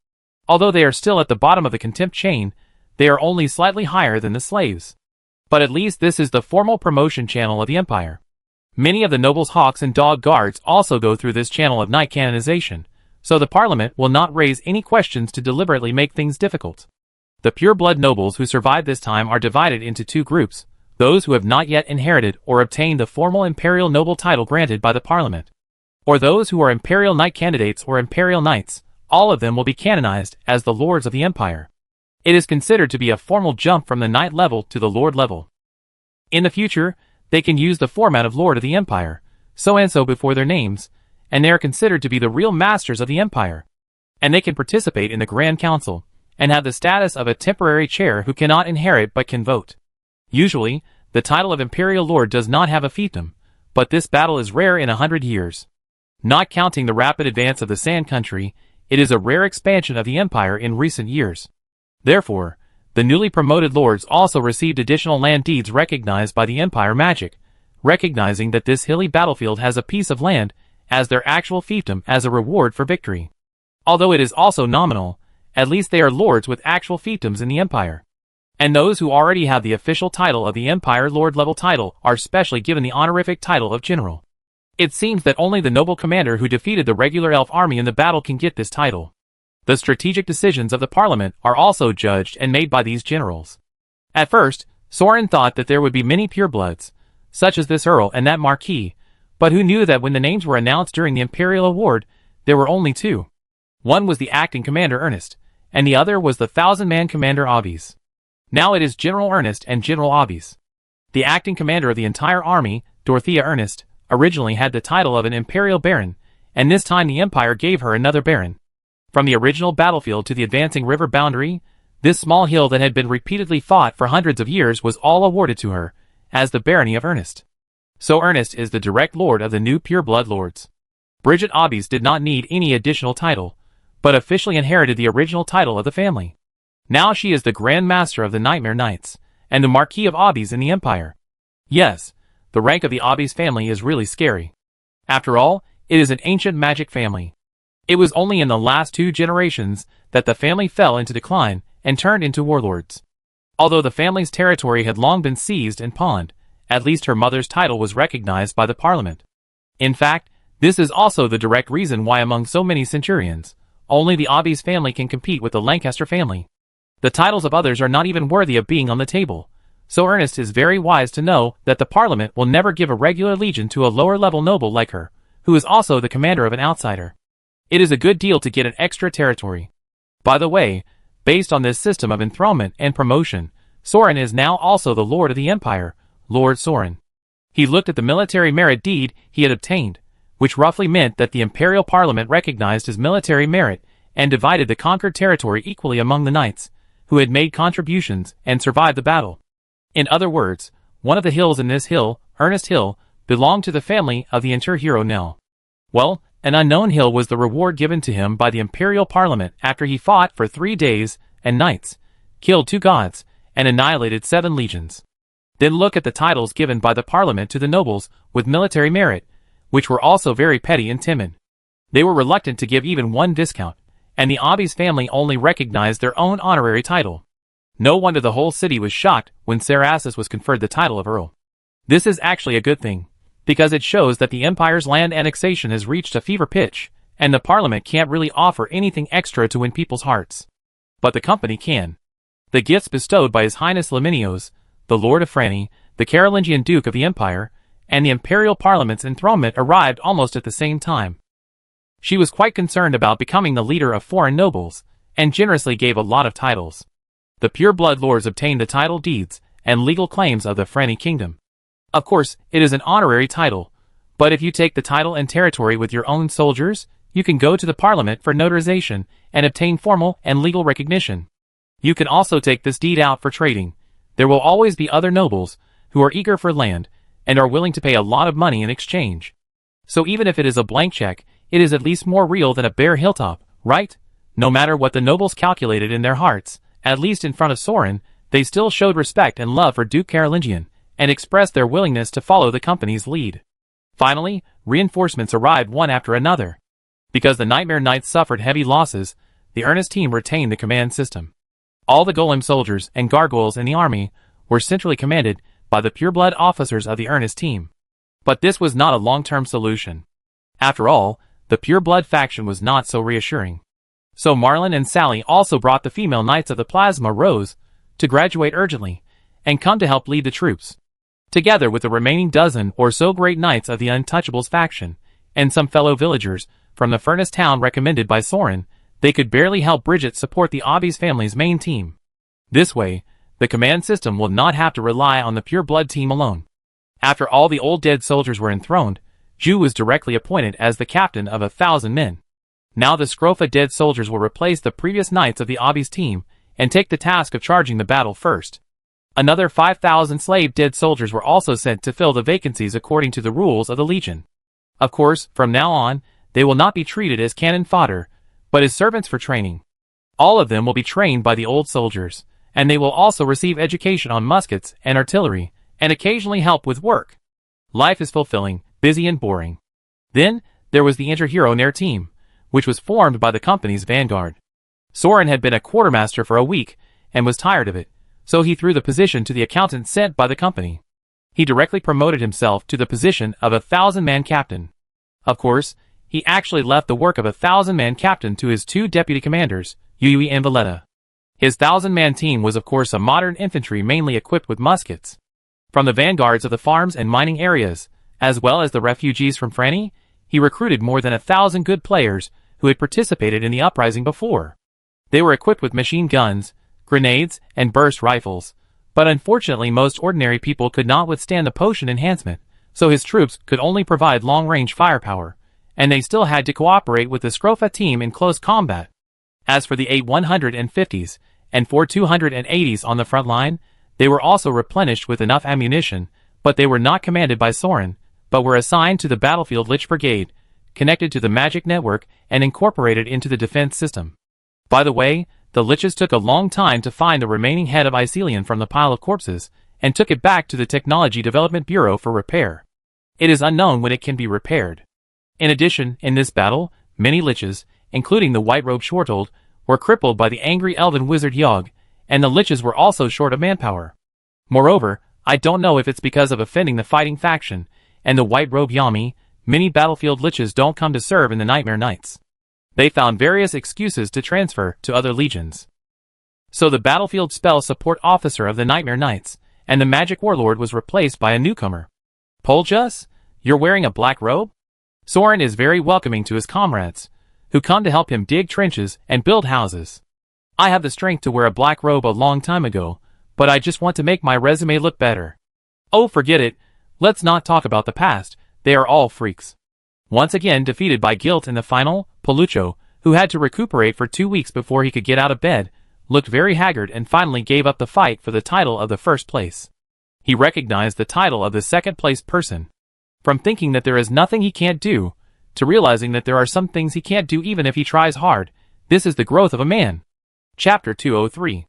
Although they are still at the bottom of the contempt chain, they are only slightly higher than the slaves. But at least this is the formal promotion channel of the Empire. Many of the nobles' hawks and dog guards also go through this channel of knight canonization, so the Parliament will not raise any questions to deliberately make things difficult. The pure-blood nobles who survive this time are divided into two groups, those who have not yet inherited or obtained the formal Imperial Noble title granted by the Parliament, or those who are Imperial Knight candidates or Imperial Knights. All of them will be canonized as the Lords of the Empire. It is considered to be a formal jump from the Knight level to the Lord level. In the future, they can use the format of Lord of the Empire, so and so before their names, and they are considered to be the real masters of the Empire. And they can participate in the Grand Council, and have the status of a temporary chair who cannot inherit but can vote. Usually, the title of Imperial Lord does not have a fiefdom, but this battle is rare in 100 years. Not counting the rapid advance of the Sand Country, it is a rare expansion of the Empire in recent years. Therefore, the newly promoted lords also received additional land deeds recognized by the Empire magic, recognizing that this hilly battlefield has a piece of land as their actual fiefdom as a reward for victory. Although it is also nominal, at least they are lords with actual fiefdoms in the Empire. And those who already have the official title of the Empire Lord level title are specially given the honorific title of General. It seems that only the noble commander who defeated the regular elf army in the battle can get this title. The strategic decisions of the Parliament are also judged and made by these generals. At first, Soren thought that there would be many purebloods, such as this Earl and that Marquis, but who knew that when the names were announced during the Imperial Award, there were only two. One was the acting commander Ernest, and the other was the 1,000-man commander Obbies. Now it is General Ernest and General Obbies. The acting commander of the entire army, Dorothea Ernest, originally had the title of an Imperial Baron, and this time the Empire gave her another Baron. From the original battlefield to the advancing river boundary, this small hill that had been repeatedly fought for hundreds of years was all awarded to her, as the Barony of Ernest. So Ernest is the direct lord of the new pure-blood lords. Bridget Obbies did not need any additional title, but officially inherited the original title of the family. Now she is the Grand Master of the Nightmare Knights, and the Marquis of Obbies in the Empire. Yes, the rank of the Obbies family is really scary. After all, it is an ancient magic family. It was only in the last 2 generations that the family fell into decline and turned into warlords. Although the family's territory had long been seized and pawned, at least her mother's title was recognized by the Parliament. In fact, this is also the direct reason why among so many centurions, only the Obbies family can compete with the Lancaster family. The titles of others are not even worthy of being on the table, so Ernest is very wise to know that the Parliament will never give a regular legion to a lower-level noble like her, who is also the commander of an outsider. It is a good deal to get an extra territory. By the way, based on this system of enthronement and promotion, Soren is now also the Lord of the Empire, Lord Soren. He looked at the military merit deed he had obtained, which roughly meant that the Imperial Parliament recognized his military merit and divided the conquered territory equally among the knights, who had made contributions and survived the battle. In other words, one of the hills in this hill, Ernest Hill, belonged to the family of the inter-hero Nell. Well, an unknown hill was the reward given to him by the Imperial Parliament after he fought for 3 days and nights, killed 2 gods, and annihilated 7 legions. Then look at the titles given by the Parliament to the nobles with military merit, which were also very petty and timid. They were reluctant to give even 1 viscount, and the Obbies family only recognized their own honorary title. No wonder the whole city was shocked when Sarasis was conferred the title of Earl. This is actually a good thing, because it shows that the Empire's land annexation has reached a fever pitch, and the Parliament can't really offer anything extra to win people's hearts. But the company can. The gifts bestowed by His Highness Laminios, the Lord of Franny, the Carolingian Duke of the Empire, and the Imperial Parliament's enthronement arrived almost at the same time. She was quite concerned about becoming the leader of foreign nobles, and generously gave a lot of titles. The pure-blood lords obtained the title deeds and legal claims of the Franny kingdom. Of course, it is an honorary title, but if you take the title and territory with your own soldiers, you can go to the Parliament for notarization and obtain formal and legal recognition. You can also take this deed out for trading. There will always be other nobles who are eager for land and are willing to pay a lot of money in exchange. So even if it is a blank check, it is at least more real than a bare hilltop, right? No matter what the nobles calculated in their hearts, at least in front of Soren, they still showed respect and love for Duke Carolingian, and expressed their willingness to follow the company's lead. Finally, reinforcements arrived one after another. Because the Nightmare Knights suffered heavy losses, the Ernest team retained the command system. All the golem soldiers and gargoyles in the army were centrally commanded by the pureblood officers of the Ernest team. But this was not a long-term solution. After all, the pureblood faction was not so reassuring. So Marlin and Sally also brought the female knights of the Plasma Rose to graduate urgently and come to help lead the troops. Together with the remaining dozen or so great knights of the Untouchables faction, and some fellow villagers from the furnace town recommended by Soren, they could barely help Bridget support the Obbies family's main team. This way, the command system will not have to rely on the pure blood team alone. After all the old dead soldiers were enthroned, Ju was directly appointed as the captain of 1,000 men. Now the Scrofa dead soldiers will replace the previous knights of the Obbies team and take the task of charging the battle first. Another 5,000 slave dead soldiers were also sent to fill the vacancies according to the rules of the Legion. Of course, from now on, they will not be treated as cannon fodder, but as servants for training. All of them will be trained by the old soldiers, and they will also receive education on muskets and artillery, and occasionally help with work. Life is fulfilling, busy and boring. Then, there was the inter-hero Nair team, which was formed by the company's vanguard. Soren had been a quartermaster for a week, and was tired of it, so he threw the position to the accountant sent by the company. He directly promoted himself to the position of 1,000-man captain. Of course, he actually left the work of 1,000-man captain to his 2 deputy commanders, Yui and Valletta. His 1,000-man team was of course a modern infantry mainly equipped with muskets. From the vanguards of the farms and mining areas, as well as the refugees from Franny, he recruited more than 1,000 good players who had participated in the uprising before. They were equipped with machine guns, grenades, and burst rifles, but unfortunately most ordinary people could not withstand the potion enhancement, so his troops could only provide long-range firepower, and they still had to cooperate with the Scrofa team in close combat. As for the 8 150s and 4 280s on the front line, they were also replenished with enough ammunition, But they were not commanded by Soren, but were assigned to the battlefield Lich Brigade, connected to the magic network and incorporated into the defense system. By the way, the Liches took a long time to find the remaining head of Icelian from the pile of corpses, and took it back to the Technology Development Bureau for repair. It is unknown when it can be repaired. In addition, in this battle, many Liches, including the white-robed Schwartold, were crippled by the angry elven wizard Yogg, and the Liches were also short of manpower. Moreover, I don't know if it's because of offending the fighting faction, and the white-robed Yami, many battlefield Liches don't come to serve in the Nightmare Knights. They found various excuses to transfer to other legions. So the battlefield spell support officer of the Nightmare Knights, and the magic warlord was replaced by a newcomer. Poljus, you're wearing a black robe? Soren is very welcoming to his comrades, who come to help him dig trenches and build houses. I have the strength to wear a black robe a long time ago, but I just want to make my resume look better. Oh, forget it. Let's not talk about the past. They are all freaks. Once again defeated by guilt in the final, Palucho, who had to recuperate for 2 weeks before he could get out of bed, looked very haggard and finally gave up the fight for the title of the first place. He recognized the title of the second place person. From thinking that there is nothing he can't do, to realizing that there are some things he can't do even if he tries hard, this is the growth of a man. Chapter 203.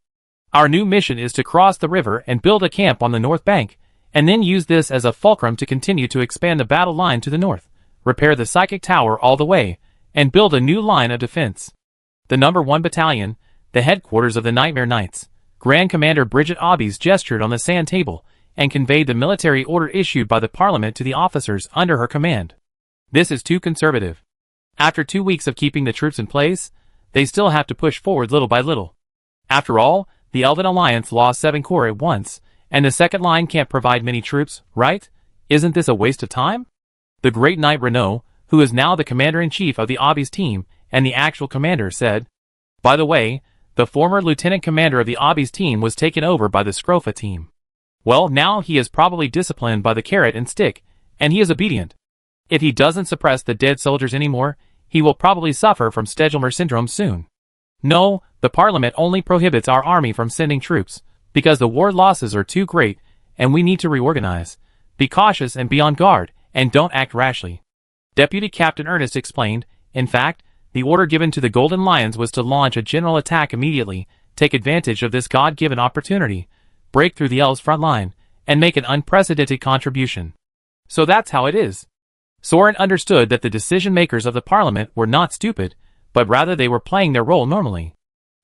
Our new mission is to cross the river and build a camp on the north bank, and then use this as a fulcrum to continue to expand the battle line to the north, repair the psychic tower all the way, and build a new line of defense. The number 1 Battalion, the headquarters of the Nightmare Knights, Grand Commander Bridget Obbies gestured on the sand table, and conveyed the military order issued by the Parliament to the officers under her command. This is too conservative. After 2 weeks of keeping the troops in place, they still have to push forward little by little. After all, the Elven Alliance lost 7 corps at once, and the second line can't provide many troops, right? Isn't this a waste of time? The great knight Renaud, who is now the commander-in-chief of the Obbies team and the actual commander, said. By the way, the former lieutenant commander of the Obbies team was taken over by the Scrofa team. Well, now he is probably disciplined by the carrot and stick, and he is obedient. If he doesn't suppress the dead soldiers anymore, he will probably suffer from Stegelmer syndrome soon. No, the Parliament only prohibits our army from sending troops, because the war losses are too great, and we need to reorganize. Be cautious and be on guard, and don't act rashly. Deputy Captain Ernest explained. In fact, the order given to the Golden Lions was to launch a general attack immediately, take advantage of this God-given opportunity, break through the Elves' front line, and make an unprecedented contribution. So that's how it is. Soren understood that the decision-makers of the Parliament were not stupid, but rather they were playing their role normally.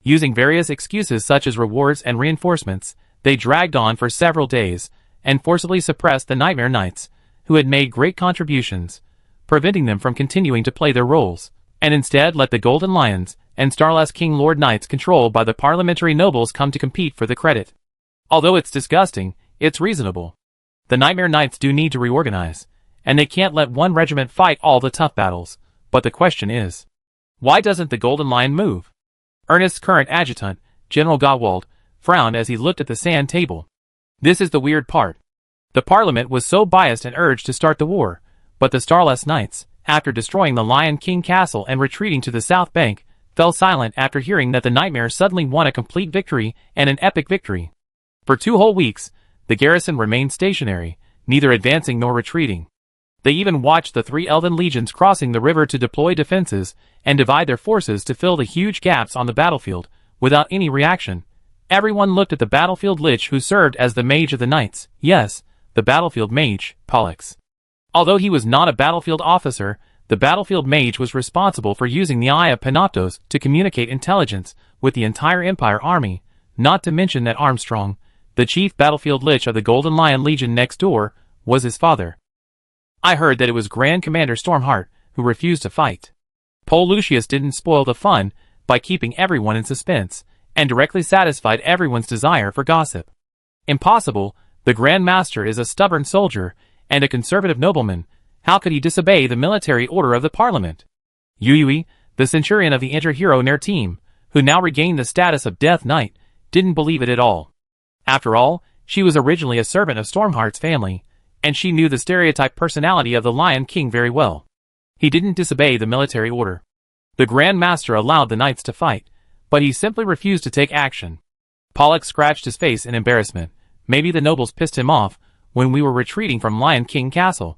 Using various excuses such as rewards and reinforcements, they dragged on for several days, and forcibly suppressed the Nightmare Knights, who had made great contributions, preventing them from continuing to play their roles, and instead let the Golden Lions and Starless King Lord Knights controlled by the parliamentary nobles come to compete for the credit. Although it's disgusting, it's reasonable. The Nightmare Knights do need to reorganize, and they can't let one regiment fight all the tough battles, but the question is, why doesn't the Golden Lion move? Ernest's current adjutant, General Gawald, frowned as he looked at the sand table. This is the weird part. The Parliament was so biased and urged to start the war, but the Starless Knights, after destroying the Lion King Castle and retreating to the south bank, fell silent after hearing that the Nightmare suddenly won a complete victory and an epic victory. For 2 whole weeks, the garrison remained stationary, neither advancing nor retreating. They even watched the 3 Elven legions crossing the river to deploy defenses and divide their forces to fill the huge gaps on the battlefield, without any reaction. Everyone looked at the battlefield lich who served as the mage of the knights. Yes, the battlefield mage, Pollux. Although he was not a battlefield officer, the battlefield mage was responsible for using the Eye of Panoptos to communicate intelligence with the entire Empire army, not to mention that Armstrong, the chief battlefield lich of the Golden Lion Legion next door, was his father. I heard that it was Grand Commander Stormheart who refused to fight. Paul Lucius didn't spoil the fun by keeping everyone in suspense, and directly satisfied everyone's desire for gossip. Impossible, the Grand Master is a stubborn soldier, and a conservative nobleman. How could he disobey the military order of the Parliament? Yuyui, the centurion of the inter-hero Nair team, who now regained the status of Death Knight, didn't believe it at all. After all, she was originally a servant of Stormheart's family, and she knew the stereotype personality of the Lion King very well. He didn't disobey the military order. The Grand Master allowed the knights to fight, but he simply refused to take action. Pollux scratched his face in embarrassment. Maybe the nobles pissed him off, when we were retreating from Lion King Castle.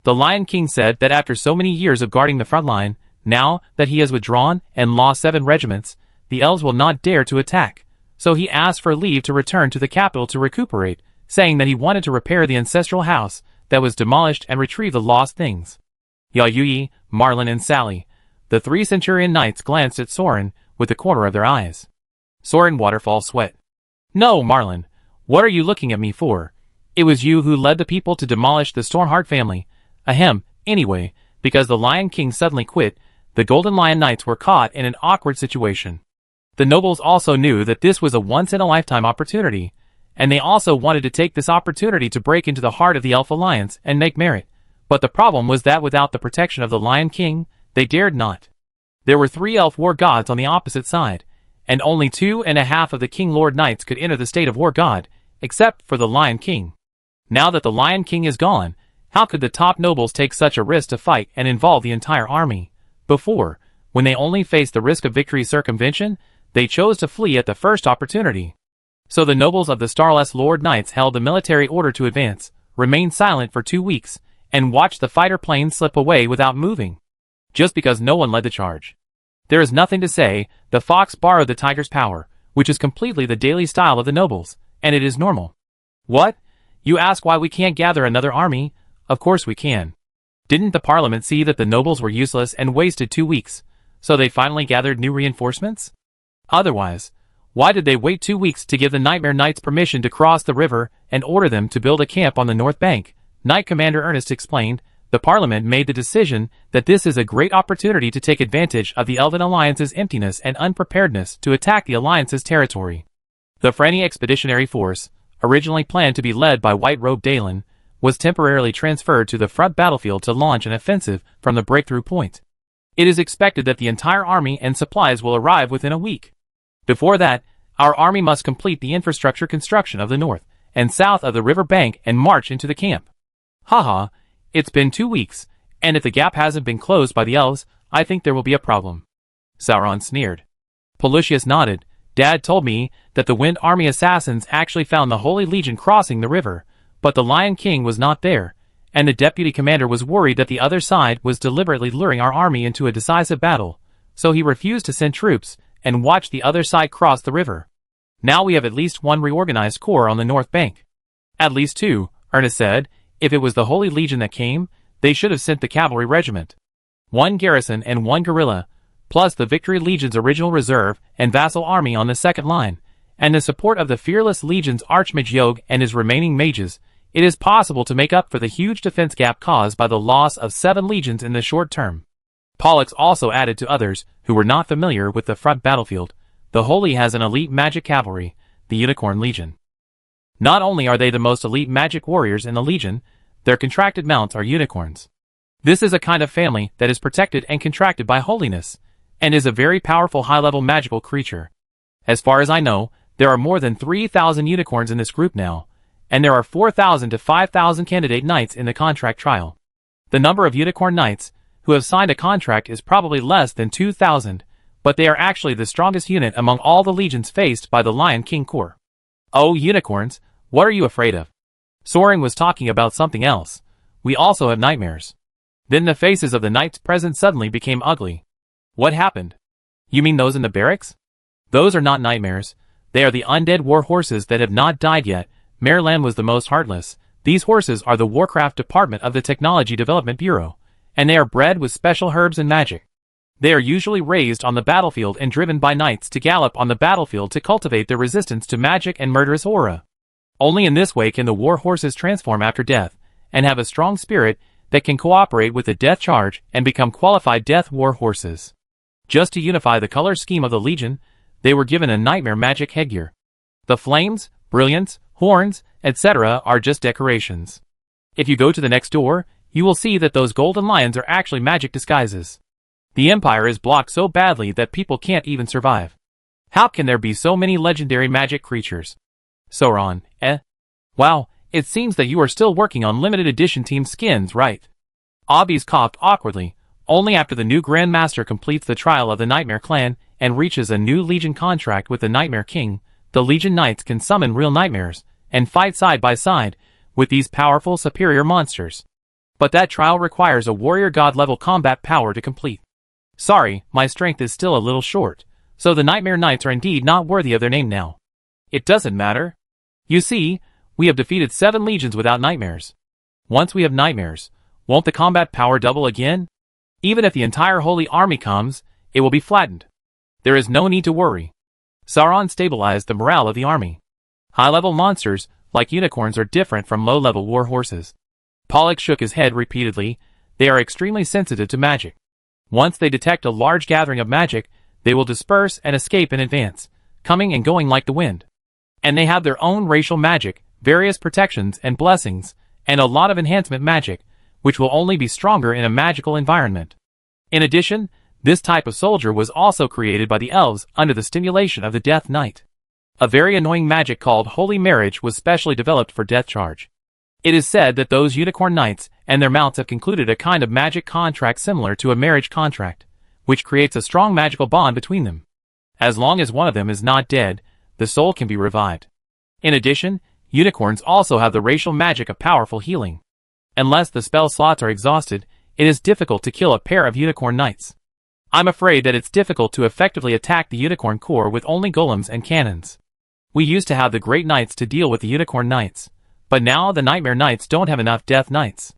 The Lion King said that after so many years of guarding the front line, now that he has withdrawn and lost 7 regiments, the elves will not dare to attack. So he asked for leave to return to the capital to recuperate, saying that he wanted to repair the ancestral house that was demolished and retrieve the lost things. Yayuyi, Marlin and Sally, the 3 Centurion Knights, glanced at Soren with the corner of their eyes. Soren waterfall sweat. No, Marlin, what are you looking at me for? It was you who led the people to demolish the Stormheart family. Ahem, anyway, because the Lion King suddenly quit, the Golden Lion Knights were caught in an awkward situation. The nobles also knew that this was a once-in-a-lifetime opportunity, and they also wanted to take this opportunity to break into the heart of the Elf Alliance and make merit. But the problem was that without the protection of the Lion King, they dared not. There were 3 elf war gods on the opposite side, and only 2.5 of the King Lord Knights could enter the state of war god, except for the Lion King. Now that the Lion King is gone, how could the top nobles take such a risk to fight and involve the entire army? Before, when they only faced the risk of victory circumvention, they chose to flee at the first opportunity. So the nobles of the Starless Lord Knights held the military order to advance, remain silent for 2 weeks, and watch the fighter planes slip away without moving. Just because no one led the charge. There is nothing to say, the fox borrowed the tiger's power, which is completely the daily style of the nobles, and it is normal. What? You ask why we can't gather another army? Of course we can. Didn't the parliament see that the nobles were useless and wasted 2 weeks, so they finally gathered new reinforcements? Otherwise, why did they wait 2 weeks to give the Nightmare Knights permission to cross the river and order them to build a camp on the north bank? Knight Commander Ernest explained, the parliament made the decision that this is a great opportunity to take advantage of the Elven Alliance's emptiness and unpreparedness to attack the Alliance's territory. The Franny Expeditionary Force, originally planned to be led by White Robe Dalen, was temporarily transferred to the front battlefield to launch an offensive from the breakthrough point. It is expected that the entire army and supplies will arrive within a week. Before that, our army must complete the infrastructure construction of the north and south of the river bank and march into the camp. Haha, it's been 2 weeks, and if the gap hasn't been closed by the elves, I think there will be a problem. Sauron sneered. Pollucius nodded. Dad told me that the Wind Army assassins actually found the Holy Legion crossing the river, but the Lion King was not there, and the deputy commander was worried that the other side was deliberately luring our army into a decisive battle, so he refused to send troops and watch the other side cross the river. Now we have at least 1 reorganized corps on the north bank. At least 2, Ernest said. If it was the Holy Legion that came, they should have sent the cavalry regiment. 1 garrison and 1 guerrilla, plus the Victory Legion's original reserve and vassal army on the second line, and the support of the Fearless Legion's Archmage Yogg and his remaining mages, it is possible to make up for the huge defense gap caused by the loss of 7 legions in the short term. Pollux also added to others who were not familiar with the front battlefield. The Holy has an elite magic cavalry, the Unicorn Legion. Not only are they the most elite magic warriors in the Legion, their contracted mounts are unicorns. This is a kind of family that is protected and contracted by holiness, and is a very powerful high-level magical creature. As far as I know, there are more than 3,000 unicorns in this group now, and there are 4,000 to 5,000 candidate knights in the contract trial. The number of unicorn knights who have signed a contract is probably less than 2,000, but they are actually the strongest unit among all the legions faced by the Lion King Corps. Oh, unicorns, what are you afraid of? Soren was talking about something else. We also have nightmares. Then the faces of the knights present suddenly became ugly. What happened? You mean those in the barracks? Those are not nightmares. They are the undead war horses that have not died yet. Maryland was the most heartless. These horses are the Warcraft department of the Technology Development Bureau, and they are bred with special herbs and magic. They are usually raised on the battlefield and driven by knights to gallop on the battlefield to cultivate their resistance to magic and murderous aura. Only in this way can the war horses transform after death, and have a strong spirit that can cooperate with the death charge and become qualified death war horses. Just to unify the color scheme of the Legion, they were given a nightmare magic headgear. The flames, brilliance, horns, etc. are just decorations. If you go to the next door, you will see that those golden lions are actually magic disguises. The Empire is blocked so badly that people can't even survive. How can there be so many legendary magic creatures? Sauron, Wow, it seems that you are still working on limited edition team skins, right? Obbies coughed awkwardly. Only after the new Grand Master completes the trial of the Nightmare Clan and reaches a new Legion contract with the Nightmare King, the Legion Knights can summon real nightmares and fight side by side with these powerful superior monsters. But that trial requires a warrior god level combat power to complete. Sorry, my strength is still a little short, so the Nightmare Knights are indeed not worthy of their name now. It doesn't matter. You see, we have defeated 7 legions without nightmares. Once we have nightmares, won't the combat power double again? Even if the entire holy army comes, it will be flattened. There is no need to worry. Sauron stabilized the morale of the army. High-level monsters, like unicorns, are different from low-level war horses. Pollux shook his head repeatedly. They are extremely sensitive to magic. Once they detect a large gathering of magic, they will disperse and escape in advance, coming and going like the wind. And they have their own racial magic, various protections and blessings, and a lot of enhancement magic, which will only be stronger in a magical environment. In addition, this type of soldier was also created by the elves under the stimulation of the Death Knight. A very annoying magic called Holy Marriage was specially developed for Death Charge. It is said that those unicorn knights and their mounts have concluded a kind of magic contract similar to a marriage contract, which creates a strong magical bond between them. As long as one of them is not dead, the soul can be revived. In addition, unicorns also have the racial magic of powerful healing. Unless the spell slots are exhausted, it is difficult to kill a pair of unicorn knights. I'm afraid that it's difficult to effectively attack the unicorn core with only golems and cannons. We used to have the great knights to deal with the unicorn knights, but now the Nightmare Knights don't have enough Death Knights.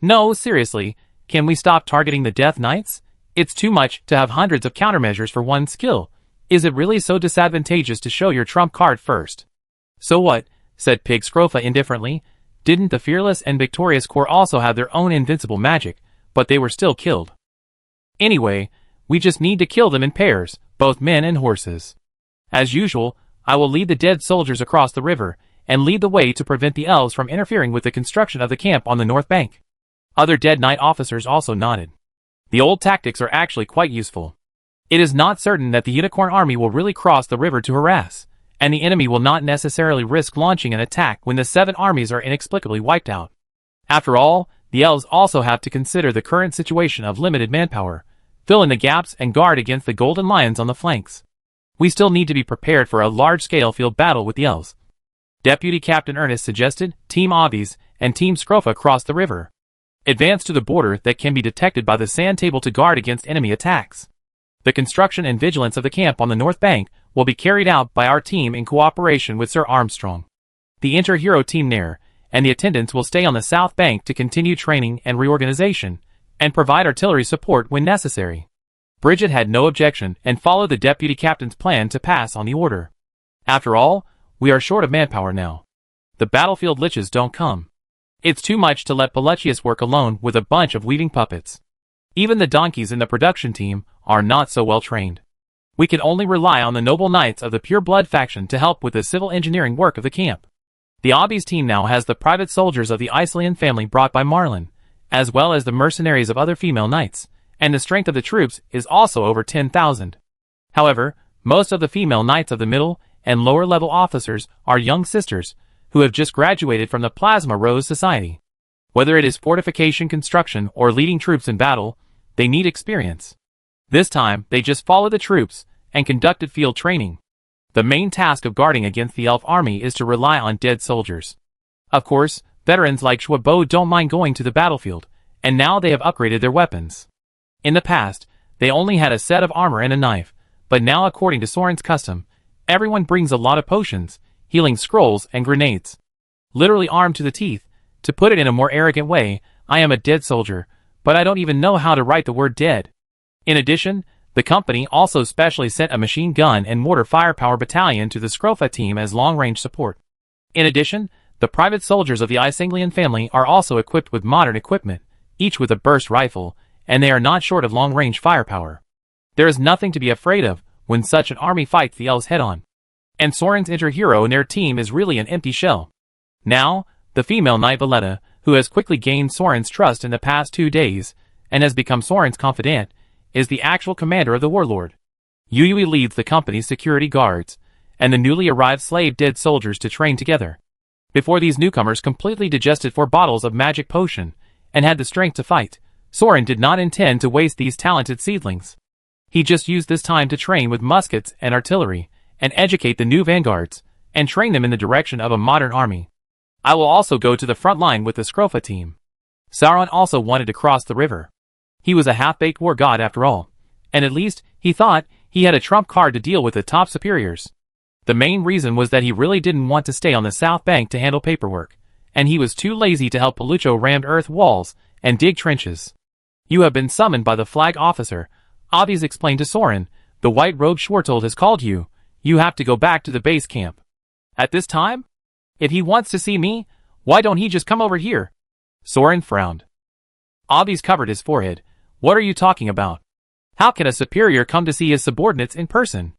No, seriously, can we stop targeting the Death Knights? It's too much to have hundreds of countermeasures for one skill. Is it really so disadvantageous to show your trump card first? So what, said Pig Scrofa indifferently. Didn't the Fearless and Victorious Corps also have their own invincible magic, but they were still killed? Anyway, we just need to kill them in pairs, both men and horses. As usual, I will lead the dead soldiers across the river, and lead the way to prevent the elves from interfering with the construction of the camp on the north bank. Other Dead Knight officers also nodded. The old tactics are actually quite useful. It is not certain that the unicorn army will really cross the river to harass, and the enemy will not necessarily risk launching an attack when the 7 armies are inexplicably wiped out. After all, the elves also have to consider the current situation of limited manpower, fill in the gaps and guard against the golden lions on the flanks. We still need to be prepared for a large-scale field battle with the elves. Deputy Captain Ernest suggested. Team Obvies and Team Scrofa cross the river. Advance to the border that can be detected by the sand table to guard against enemy attacks. The construction and vigilance of the camp on the north bank will be carried out by our team in cooperation with Sir Armstrong. The inter-hero team Nair and the attendants will stay on the south bank to continue training and reorganization, and provide artillery support when necessary. Bridget had no objection and followed the deputy captain's plan to pass on the order. After all, we are short of manpower now. The battlefield liches don't come. It's too much to let Pelechius work alone with a bunch of weaving puppets. Even the donkeys in the production team are not so well trained. We can only rely on the noble knights of the Pure Blood faction to help with the civil engineering work of the camp. The Obbies team now has the private soldiers of the Iceland family brought by Marlin, as well as the mercenaries of other female knights, and the strength of the troops is also over 10,000. However, most of the female knights of the middle and lower-level officers are young sisters who have just graduated from the Plasma Rose Society. Whether it is fortification construction or leading troops in battle, they need experience. This time, they just followed the troops and conducted field training. The main task of guarding against the elf army is to rely on dead soldiers. Of course, veterans like Schwabo don't mind going to the battlefield, and now they have upgraded their weapons. In the past, they only had a set of armor and a knife, but now according to Soren's custom, everyone brings a lot of potions, healing scrolls, and grenades. Literally armed to the teeth. To put it in a more arrogant way, I am a dead soldier, but I don't even know how to write the word dead. In addition, the company also specially sent a machine gun and mortar firepower battalion to the Scrofa team as long-range support. In addition, the private soldiers of the Isanglian family are also equipped with modern equipment, each with a burst rifle, and they are not short of long-range firepower. There is nothing to be afraid of when such an army fights the elves head-on. And Soren's inter-hero in their team is really an empty shell. Now, the female knight Valletta, who has quickly gained Soren's trust in the past 2 days, and has become Soren's confidant, is the actual commander of the warlord. Yuyui leads the company's security guards, and the newly arrived slave dead soldiers to train together. Before these newcomers completely digested 4 bottles of magic potion, and had the strength to fight, Soren did not intend to waste these talented seedlings. He just used this time to train with muskets and artillery, and educate the new vanguards, and train them in the direction of a modern army. I will also go to the front line with the Scrofa team. Sauron also wanted to cross the river. He was a half-baked war god after all, and at least, he thought, he had a trump card to deal with the top superiors. The main reason was that he really didn't want to stay on the south bank to handle paperwork, and he was too lazy to help Palucho ram earth walls and dig trenches. You have been summoned by the flag officer, Obvious explained to Soren. The white-robed Schwartold has called you. You have to go back to the base camp. At this time? If he wants to see me, why don't he just come over here? Soren frowned. Obvious covered his forehead. What are you talking about? How can a superior come to see his subordinates in person?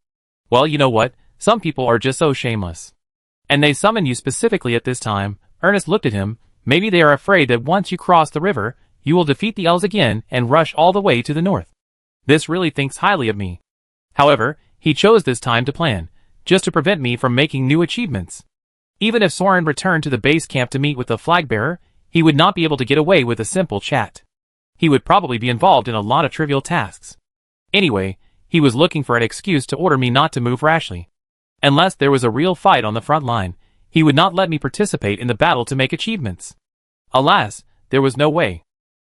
Well, you know what? Some people are just so shameless. And they summon you specifically at this time. Ernest looked at him. Maybe they are afraid that once you cross the river, you will defeat the elves again and rush all the way to the north. This really thinks highly of me. However, he chose this time to plan, just to prevent me from making new achievements. Even if Soren returned to the base camp to meet with the flag bearer, he would not be able to get away with a simple chat. He would probably be involved in a lot of trivial tasks. Anyway, he was looking for an excuse to order me not to move rashly. Unless there was a real fight on the front line, he would not let me participate in the battle to make achievements. Alas, there was no way.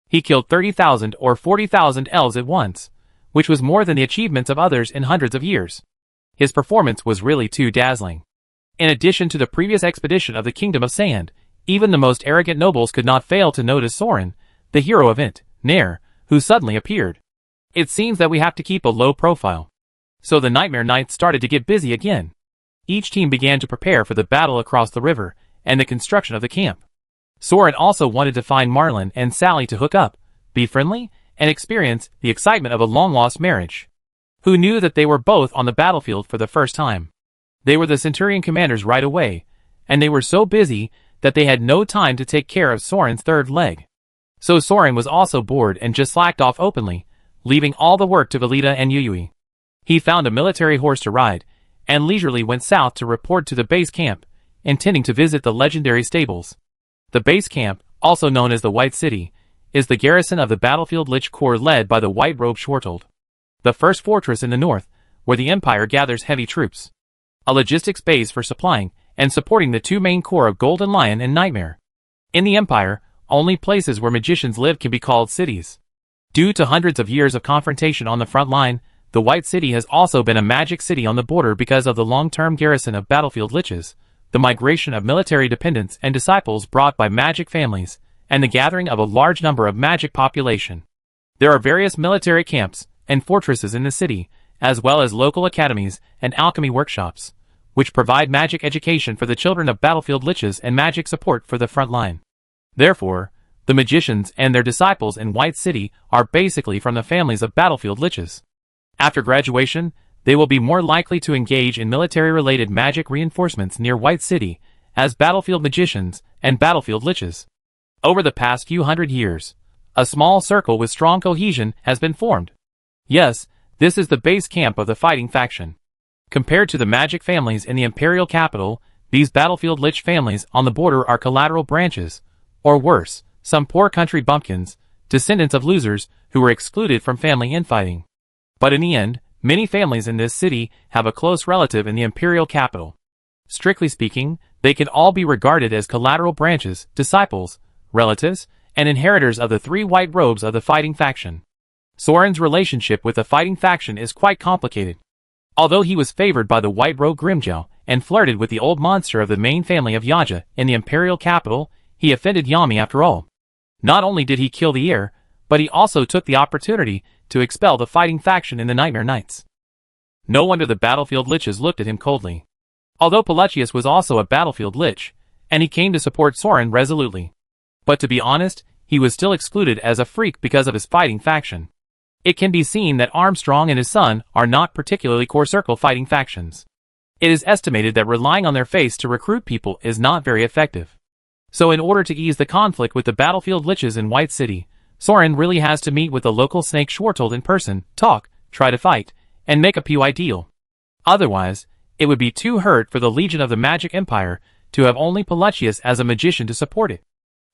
He killed 30,000 or 40,000 elves at once, which was more than the achievements of others in hundreds of years. His performance was really too dazzling. In addition to the previous expedition of the Kingdom of Sand, even the most arrogant nobles could not fail to notice Soren, the hero of Int, Nair, who suddenly appeared. It seems that we have to keep a low profile. So the Nightmare Knights started to get busy again. Each team began to prepare for the battle across the river, and the construction of the camp. Soren also wanted to find Marlin and Sally to hook up, be friendly, and experience the excitement of a long-lost marriage. Who knew that they were both on the battlefield for the first time? They were the Centurion commanders right away, and they were so busy that they had no time to take care of Soren's third leg. So Soren was also bored and just slacked off openly, leaving all the work to Velita and Yuyui. He found a military horse to ride, and leisurely went south to report to the base camp, intending to visit the legendary stables. The base camp, also known as the White City, is the garrison of the Battlefield Lich Corps led by the white-robed Schwartold, the first fortress in the north, where the Empire gathers heavy troops. A logistics base for supplying and supporting the two main corps of Golden Lion and Nightmare. In the Empire, only places where magicians live can be called cities. Due to hundreds of years of confrontation on the front line, the White City has also been a magic city on the border because of the long-term garrison of Battlefield Liches, the migration of military dependents and disciples brought by magic families, and the gathering of a large number of magic population. There are various military camps and fortresses in the city, as well as local academies and alchemy workshops, which provide magic education for the children of Battlefield Liches and magic support for the front line. Therefore, the magicians and their disciples in White City are basically from the families of Battlefield Liches. After graduation, they will be more likely to engage in military-related magic reinforcements near White City as Battlefield Magicians and Battlefield Liches. Over the past few hundred years, a small circle with strong cohesion has been formed. Yes, this is the base camp of the fighting faction. Compared to the magic families in the imperial capital, these Battlefield Lich families on the border are collateral branches, or worse, some poor country bumpkins, descendants of losers who were excluded from family infighting. But in the end, many families in this city have a close relative in the imperial capital. Strictly speaking, they can all be regarded as collateral branches, disciples, relatives, and inheritors of the three white robes of the fighting faction. Soren's relationship with the fighting faction is quite complicated. Although he was favored by the white robe Grimjow and flirted with the old monster of the main family of Yaja in the imperial capital, he offended Yami after all. Not only did he kill the heir, but he also took the opportunity to expel the fighting faction in the Nightmare Knights. No wonder the Battlefield Liches looked at him coldly. Although Pelagius was also a Battlefield Lich, and he came to support Soren resolutely. But to be honest, he was still excluded as a freak because of his fighting faction. It can be seen that Armstrong and his son are not particularly core circle fighting factions. It is estimated that relying on their face to recruit people is not very effective. So in order to ease the conflict with the Battlefield Liches in White City, Soren really has to meet with the local Snake Schwartold in person, talk, try to fight, and make a PY deal. Otherwise, it would be too hurt for the Legion of the Magic Empire to have only Pelagius as a magician to support it.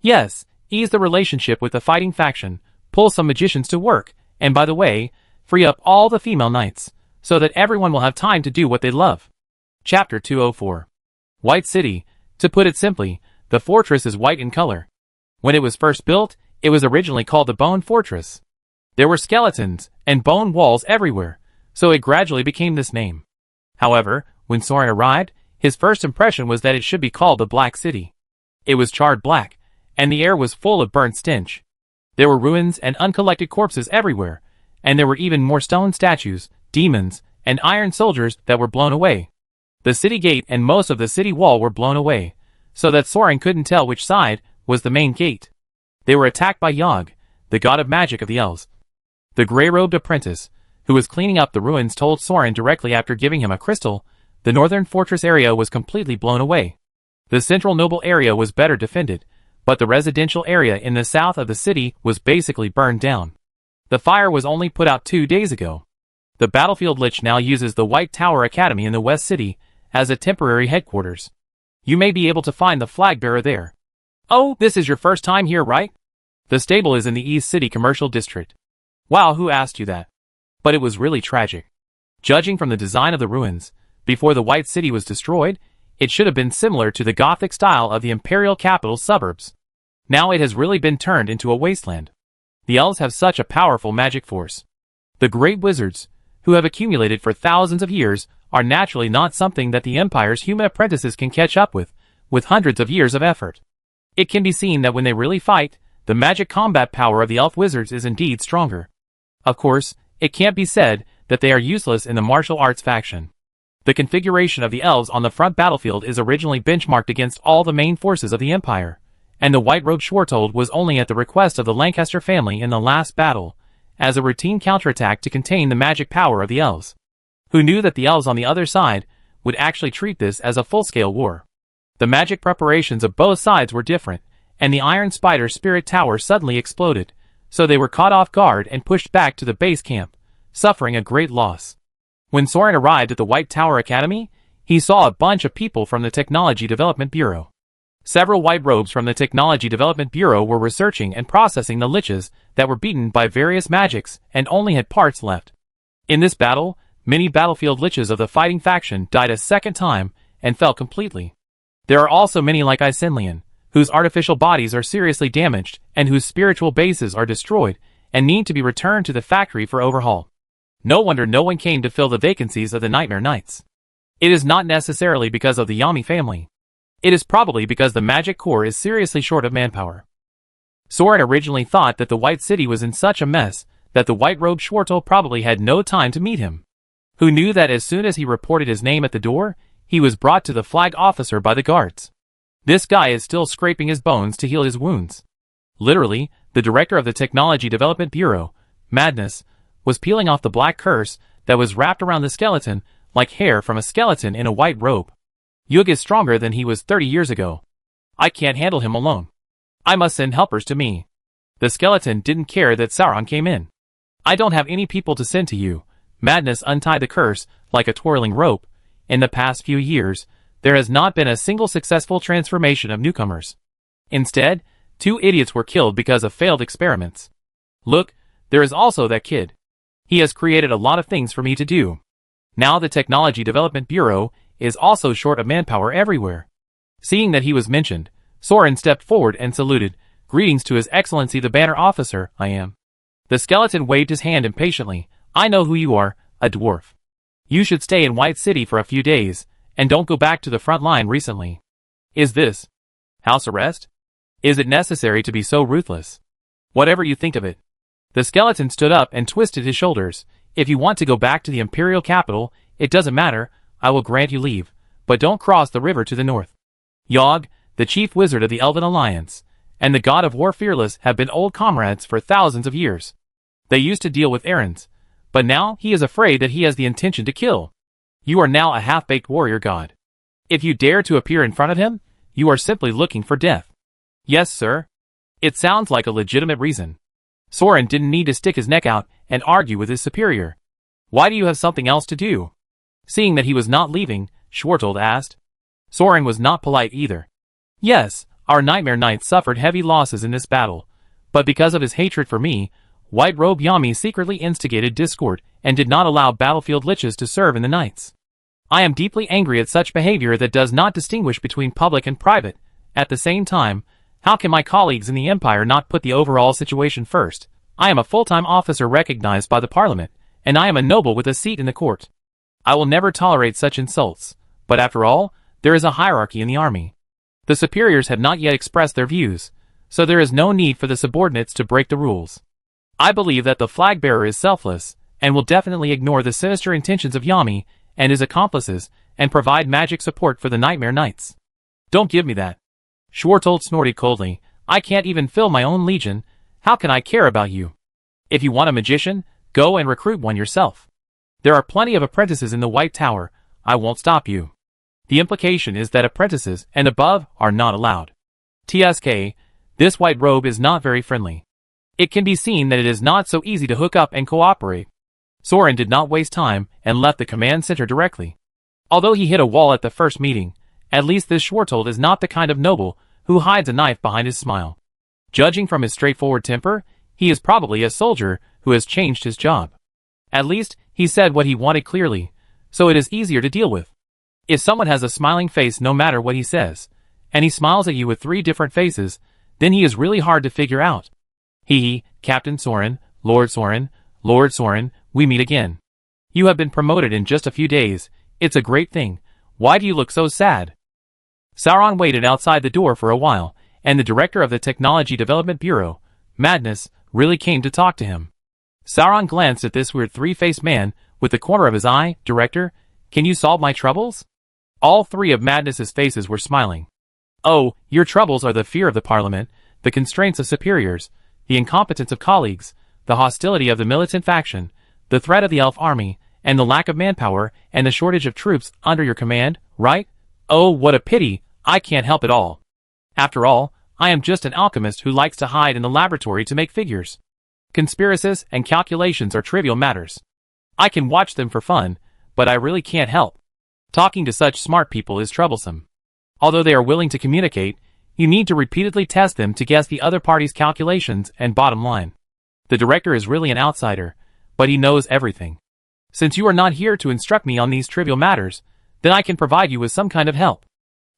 Yes, ease the relationship with the fighting faction, pull some magicians to work, and by the way, free up all the female knights, so that everyone will have time to do what they love. Chapter 204. White City. To put it simply, The fortress is white in color. When it was first built, it was originally called the Bone Fortress. There were skeletons and bone walls everywhere, so it gradually became this name. However, when Soren arrived, his first impression was that it should be called the Black City. It was charred black, and the air was full of burnt stench. There were ruins and uncollected corpses everywhere, and there were even more stone statues, demons, and iron soldiers that were blown away. The city gate and most of the city wall were blown away, so that Soren couldn't tell which side was the main gate. They were attacked by Yog, the god of magic of the elves. The gray-robed apprentice, who was cleaning up the ruins, told Soren directly after giving him a crystal, the northern fortress area was completely blown away. The central noble area was better defended, but the residential area in the south of the city was basically burned down. The fire was only put out 2 days ago. The battlefield Lich now uses the White Tower Academy in the West City as a temporary headquarters. You may be able to find the flag bearer there. Oh, this is your first time here, right? The stable is in the East City Commercial District. Wow, who asked you that? But it was really tragic. Judging from the design of the ruins, before the White City was destroyed, it should have been similar to the Gothic style of the Imperial capital's suburbs. Now it has really been turned into a wasteland. The elves have such a powerful magic force. The great wizards, who have accumulated for thousands of years, are naturally not something that the Empire's human apprentices can catch up with hundreds of years of effort. It can be seen that when they really fight, the magic combat power of the elf wizards is indeed stronger. Of course, it can't be said that they are useless in the martial arts faction. The configuration of the elves on the front battlefield is originally benchmarked against all the main forces of the Empire, and the white-robed Schwartold was only at the request of the Lancaster family in the last battle, as a routine counterattack to contain the magic power of the elves. Who knew that the elves on the other side would actually treat this as a full-scale war? The magic preparations of both sides were different, and the Iron Spider Spirit Tower suddenly exploded, so they were caught off guard and pushed back to the base camp, suffering a great loss. When Soren arrived at the White Tower Academy, he saw a bunch of people from the Technology Development Bureau. Several white robes from the Technology Development Bureau were researching and processing the liches that were beaten by various magics and only had parts left. In this battle, many battlefield liches of the fighting faction died a second time and fell completely. There are also many like Isenlian, whose artificial bodies are seriously damaged and whose spiritual bases are destroyed and need to be returned to the factory for overhaul. No wonder no one came to fill the vacancies of the Nightmare Knights. It is not necessarily because of the Yami family. It is probably because the Magic Corps is seriously short of manpower. Soren originally thought that the White City was in such a mess that the white-robed Schwartel probably had no time to meet him. Who knew that as soon as he reported his name at the door, he was brought to the flag officer by the guards. This guy is still scraping his bones to heal his wounds. Literally, the director of the Technology Development Bureau, Madness, was peeling off the black curse that was wrapped around the skeleton like hair from a skeleton in a white robe. Yug is stronger than he was 30 years ago. I can't handle him alone. I must send helpers to me. The skeleton didn't care that Sauron came in. I don't have any people to send to you. Madness untied the curse like a twirling rope. In the past few years, there has not been a single successful transformation of newcomers. Instead, 2 idiots were killed because of failed experiments. Look, there is also that kid. He has created a lot of things for me to do. Now the Technology Development Bureau is also short of manpower everywhere. Seeing that he was mentioned, Soren stepped forward and saluted. Greetings to His Excellency the Banner Officer, I am. The skeleton waved his hand impatiently. I know who you are, a dwarf. You should stay in White City for a few days, and don't go back to the front line recently. Is this house arrest? Is it necessary to be so ruthless? Whatever you think of it. The skeleton stood up and twisted his shoulders. If you want to go back to the Imperial capital, it doesn't matter, I will grant you leave, but don't cross the river to the north. Yog, the chief wizard of the Elven Alliance, and the god of war Fearless have been old comrades for thousands of years. They used to deal with errands, but now he is afraid that he has the intention to kill. You are now a half-baked warrior god. If you dare to appear in front of him, you are simply looking for death. Yes, sir. It sounds like a legitimate reason. Soren didn't need to stick his neck out and argue with his superior. Why do you have something else to do? Seeing that he was not leaving, Schwartold asked. Soren was not polite either. Yes, our Nightmare Knight suffered heavy losses in this battle, but because of his hatred for me, White Robe Yami secretly instigated discord and did not allow battlefield liches to serve in the Knights. I am deeply angry at such behavior that does not distinguish between public and private, At the same time, how can my colleagues in the Empire not put the overall situation first? I am a full-time officer recognized by the Parliament, and I am a noble with a seat in the court. I will never tolerate such insults, but after all, there is a hierarchy in the army. The superiors have not yet expressed their views, so there is no need for the subordinates to break the rules. I believe that the flag bearer is selfless, and will definitely ignore the sinister intentions of Yami and his accomplices, and provide magic support for the Nightmare Knights. Don't give me that. Schwartold snorted coldly. I can't even fill my own legion. How can I care about you? If you want a magician, go and recruit one yourself. There are plenty of apprentices in the White Tower. I won't stop you. The implication is that apprentices and above are not allowed. TSK, this white robe is not very friendly. It can be seen that it is not so easy to hook up and cooperate. Soren did not waste time and left the command center directly. Although he hit a wall at the first meeting, at least this Schwartold is not the kind of noble who hides a knife behind his smile. Judging from his straightforward temper, he is probably a soldier who has changed his job. At least, he said what he wanted clearly, so it is easier to deal with. If someone has a smiling face no matter what he says, and he smiles at you with 3 different faces, then he is really hard to figure out. Hee, Captain Soren, Lord Soren, we meet again. You have been promoted in just a few days. It's a great thing. Why do you look so sad? Sauron waited outside the door for a while, and the director of the Technology Development Bureau, Madness, really came to talk to him. Sauron glanced at this weird 3-faced man with the corner of his eye. Director, can you solve my troubles? All 3 of Madness's faces were smiling. Oh, your troubles are the fear of the Parliament, the constraints of superiors, the incompetence of colleagues, the hostility of the militant faction, the threat of the elf army, and the lack of manpower and the shortage of troops under your command, right? Oh, what a pity, I can't help it all. After all, I am just an alchemist who likes to hide in the laboratory to make figures. Conspiracies and calculations are trivial matters. I can watch them for fun, but I really can't help. Talking to such smart people is troublesome. Although they are willing to communicate, you need to repeatedly test them to guess the other party's calculations and bottom line. The director is really an outsider, but he knows everything. Since you are not here to instruct me on these trivial matters, then I can provide you with some kind of help.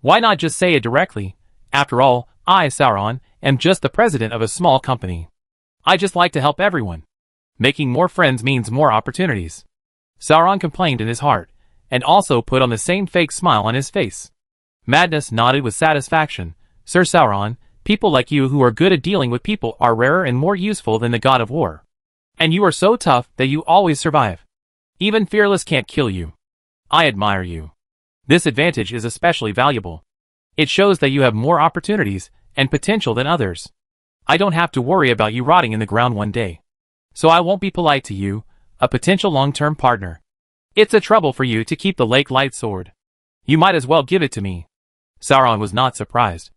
Why not just say it directly? After all, I, Sauron, am just the president of a small company. I just like to help everyone. Making more friends means more opportunities. Sauron complained in his heart, and also put on the same fake smile on his face. Madness nodded with satisfaction. Sir Sauron, people like you who are good at dealing with people are rarer and more useful than the god of war. And you are so tough that you always survive. Even Fearless can't kill you. I admire you. This advantage is especially valuable. It shows that you have more opportunities and potential than others. I don't have to worry about you rotting in the ground one day. So I won't be polite to you, a potential long-term partner. It's a trouble for you to keep the Lake Light sword. You might as well give it to me. Sauron was not surprised.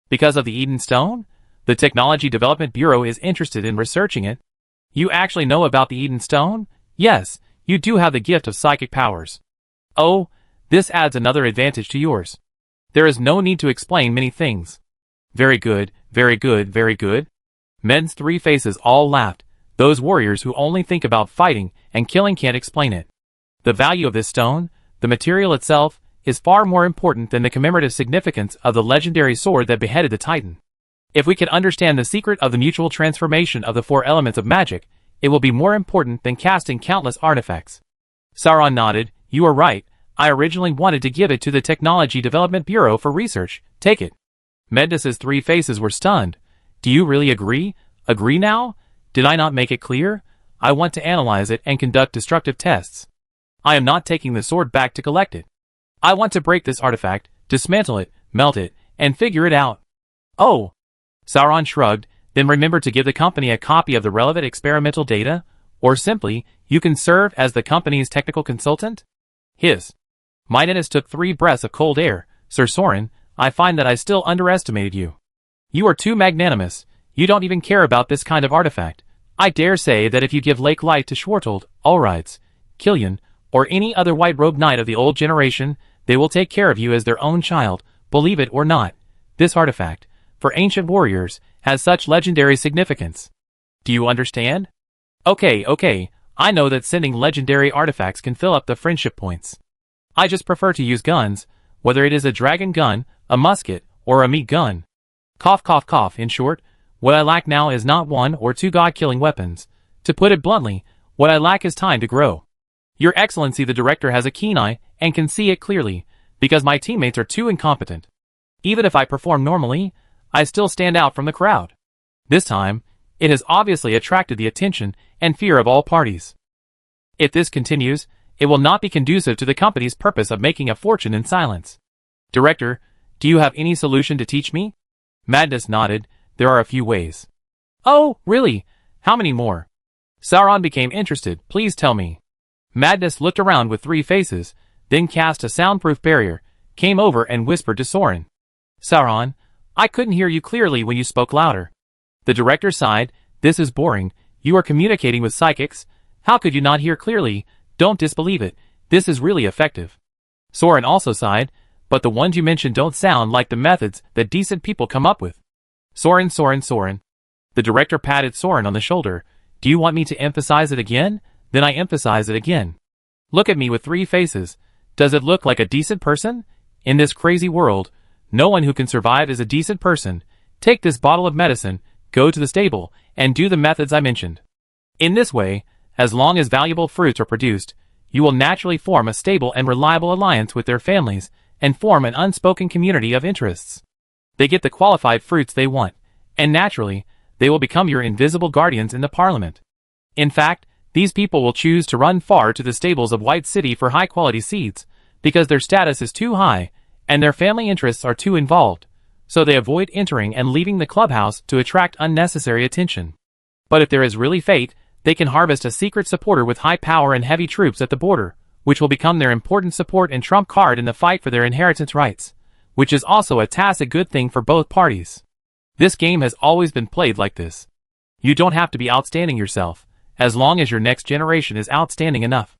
Because of the Eden Stone? The Technology Development Bureau is interested in researching it. You actually know about the Eden Stone? Yes, you do have the gift of psychic powers. Oh, this adds another advantage to yours. There is no need to explain many things. Very good, very good, very good. Men's 3 faces all laughed. Those warriors who only think about fighting and killing can't explain it. The value of this stone, the material itself, is far more important than the commemorative significance of the legendary sword that beheaded the Titan. If we can understand the secret of the mutual transformation of the 4 elements of magic, it will be more important than casting countless artifacts. Sauron nodded. You are right. I originally wanted to give it to the Technology Development Bureau for research. Take it. Madness's 3 faces were stunned. Do you really agree? Agree now? Did I not make it clear? I want to analyze it and conduct destructive tests. I am not taking the sword back to collect it. I want to break this artifact, dismantle it, melt it, and figure it out. Oh! Sauron shrugged, then remember to give the company a copy of the relevant experimental data, or simply, you can serve as the company's technical consultant? Madness took 3 breaths of cold air. Sir Soren, I find that I still underestimated you. You are too magnanimous. You don't even care about this kind of artifact. I dare say that if you give Lake Light to Schwartold, Ulrides, Killian, or any other white-robed knight of the old generation, they will take care of you as their own child, believe it or not. This artifact, for ancient warriors, has such legendary significance. Do you understand? Okay, I know that sending legendary artifacts can fill up the friendship points. I just prefer to use guns, whether it is a dragon gun, a musket, or a meat gun. Cough cough cough. In short, what I lack now is not 1 or 2 god-killing weapons. To put it bluntly, what I lack is time to grow. Your Excellency, the director has a keen eye and can see it clearly, because my teammates are too incompetent. Even if I perform normally, I still stand out from the crowd. This time, it has obviously attracted the attention and fear of all parties. If this continues, it will not be conducive to the company's purpose of making a fortune in silence. Director, do you have any solution to teach me? Madness nodded. There are a few ways. Oh, really? How many more? Sauron became interested. Please tell me. Madness looked around with 3 faces, then cast a soundproof barrier, came over and whispered to Soren. Sauron, I couldn't hear you clearly when you spoke louder. The director sighed. This is boring. You are communicating with psychics. How could you not hear clearly? Don't disbelieve it. This is really effective. Soren also sighed, but the ones you mentioned don't sound like the methods that decent people come up with. Soren. The director patted Soren on the shoulder. Do you want me to emphasize it again? Then I emphasize it again. Look at me with 3 faces. Does it look like a decent person? In this crazy world, no one who can survive is a decent person. Take this bottle of medicine, go to the stable, and do the methods I mentioned. In this way, as long as valuable fruits are produced, you will naturally form a stable and reliable alliance with their families and form an unspoken community of interests. They get the qualified fruits they want, and naturally, they will become your invisible guardians in the parliament. In fact, these people will choose to run far to the stables of White City for high-quality seeds, because their status is too high, and their family interests are too involved, so they avoid entering and leaving the clubhouse to attract unnecessary attention. But if there is really fate, they can harvest a secret supporter with high power and heavy troops at the border, which will become their important support and trump card in the fight for their inheritance rights, which is also a tacit good thing for both parties. This game has always been played like this. You don't have to be outstanding yourself, as long as your next generation is outstanding enough.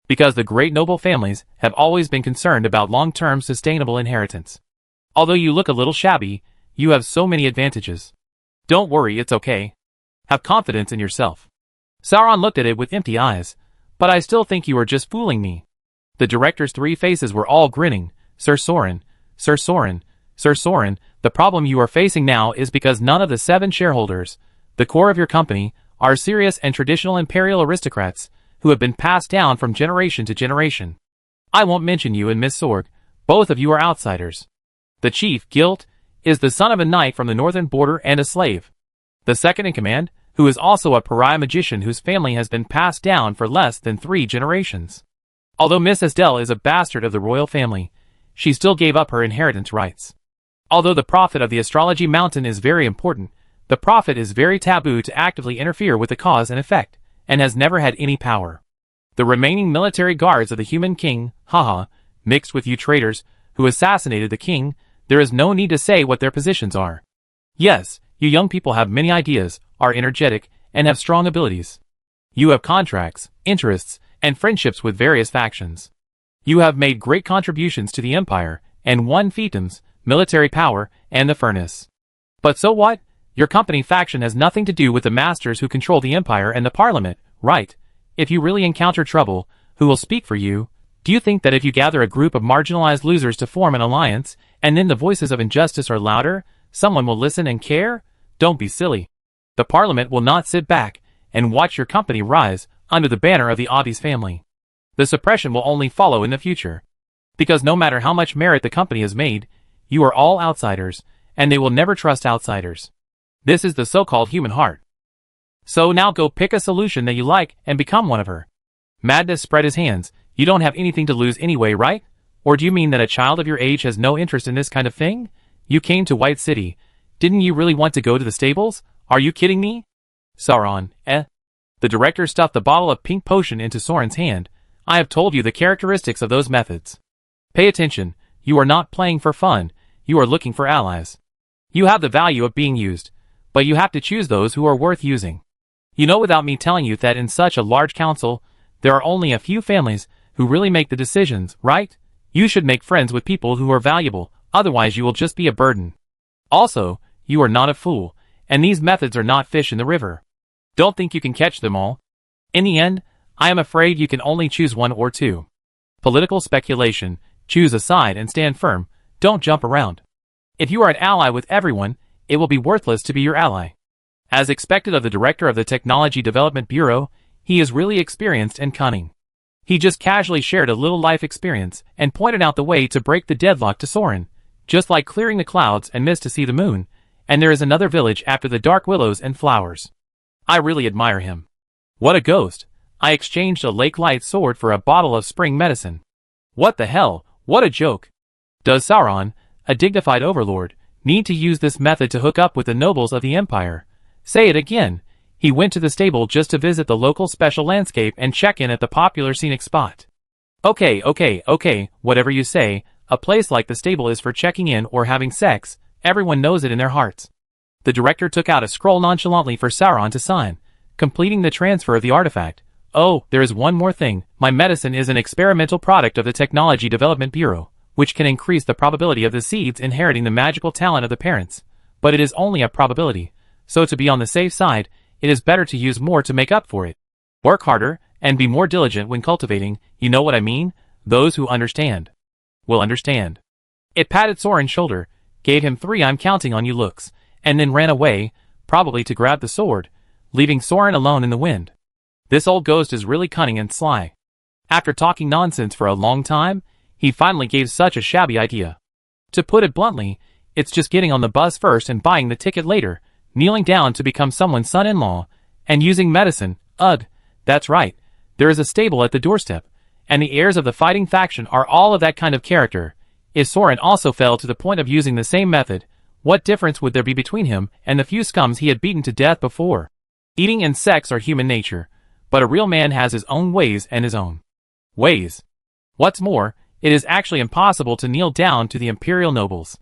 Because the great noble families have always been concerned about long-term sustainable inheritance. Although you look a little shabby, you have so many advantages. Don't worry, it's okay. Have confidence in yourself. Sauron looked at it with empty eyes. But I still think you are just fooling me. The director's 3 faces were all grinning. Sir Soren, Sir Soren, Sir Soren, the problem you are facing now is because none of the 7 shareholders, the core of your company, are serious and traditional imperial aristocrats who have been passed down from generation to generation. I won't mention you and Miss Sorg. Both of you are outsiders. The chief, Gilt, is the son of a knight from the northern border and a slave. The second in command, who is also a pariah magician whose family has been passed down for less than 3 generations. Although Miss Estelle is a bastard of the royal family, she still gave up her inheritance rights. Although the prophet of the astrology mountain is very important, the prophet is very taboo to actively interfere with the cause and effect, and has never had any power. The remaining military guards of the human king, haha, mixed with you traitors, who assassinated the king, there is no need to say what their positions are. Yes, you young people have many ideas, are energetic, and have strong abilities. You have contracts, interests, and friendships with various factions. You have made great contributions to the empire, and won fiefdoms, military power, and the furnace. But so what? Your company faction has nothing to do with the masters who control the empire and the parliament, right? If you really encounter trouble, who will speak for you? Do you think that if you gather a group of marginalized losers to form an alliance, and then the voices of injustice are louder, someone will listen and care? Don't be silly. The parliament will not sit back and watch your company rise under the banner of the Avi's family. The suppression will only follow in the future. Because no matter how much merit the company has made, you are all outsiders, and they will never trust outsiders. This is the so-called human heart. So now go pick a solution that you like and become one of her. Madness spread his hands. You don't have anything to lose anyway, right? Or do you mean that a child of your age has no interest in this kind of thing? You came to White City. Didn't you really want to go to the stables? Are you kidding me? Sauron, The director stuffed the bottle of pink potion into Soren's hand. I have told you the characteristics of those methods. Pay attention. You are not playing for fun. You are looking for allies. You have the value of being used, but you have to choose those who are worth using. You know without me telling you that in such a large council, there are only a few families who really make the decisions, right? You should make friends with people who are valuable, otherwise you will just be a burden. Also, you are not a fool, and these methods are not fish in the river. Don't think you can catch them all. In the end, I am afraid you can only choose 1 or 2. Political speculation, choose a side and stand firm, don't jump around. If you are an ally with everyone, it will be worthless to be your ally. As expected of the director of the Technology Development Bureau, he is really experienced and cunning. He just casually shared a little life experience and pointed out the way to break the deadlock to Soren, just like clearing the clouds and mist to see the moon, and there is another village after the dark willows and flowers. I really admire him. What a ghost! I exchanged a lake light sword for a bottle of spring medicine. What the hell, what a joke! Does Sauron, a dignified overlord, need to use this method to hook up with the nobles of the Empire? Say it again. He went to the stable just to visit the local special landscape and check in at the popular scenic spot. Okay, whatever you say, a place like the stable is for checking in or having sex, everyone knows it in their hearts. The director took out a scroll nonchalantly for Sauron to sign, completing the transfer of the artifact. Oh, there is one more thing. My medicine is an experimental product of the Technology Development Bureau, which can increase the probability of the seeds inheriting the magical talent of the parents. But it is only a probability, so to be on the safe side, it is better to use more to make up for it. Work harder, and be more diligent when cultivating, you know what I mean? Those who understand will understand. It patted Soren's shoulder, gave him 3 I'm counting on you looks, and then ran away, probably to grab the sword, leaving Soren alone in the wind. This old ghost is really cunning and sly. After talking nonsense for a long time, he finally gave such a shabby idea. To put it bluntly, it's just getting on the bus first and buying the ticket later, kneeling down to become someone's son-in-law, and using medicine. Ugh, that's right, there is a stable at the doorstep, and the heirs of the fighting faction are all of that kind of character. If Soren also fell to the point of using the same method, what difference would there be between him and the few scums he had beaten to death before? Eating and sex are human nature, but a real man has his own ways and his own ways. What's more, it is actually impossible to kneel down to the imperial nobles.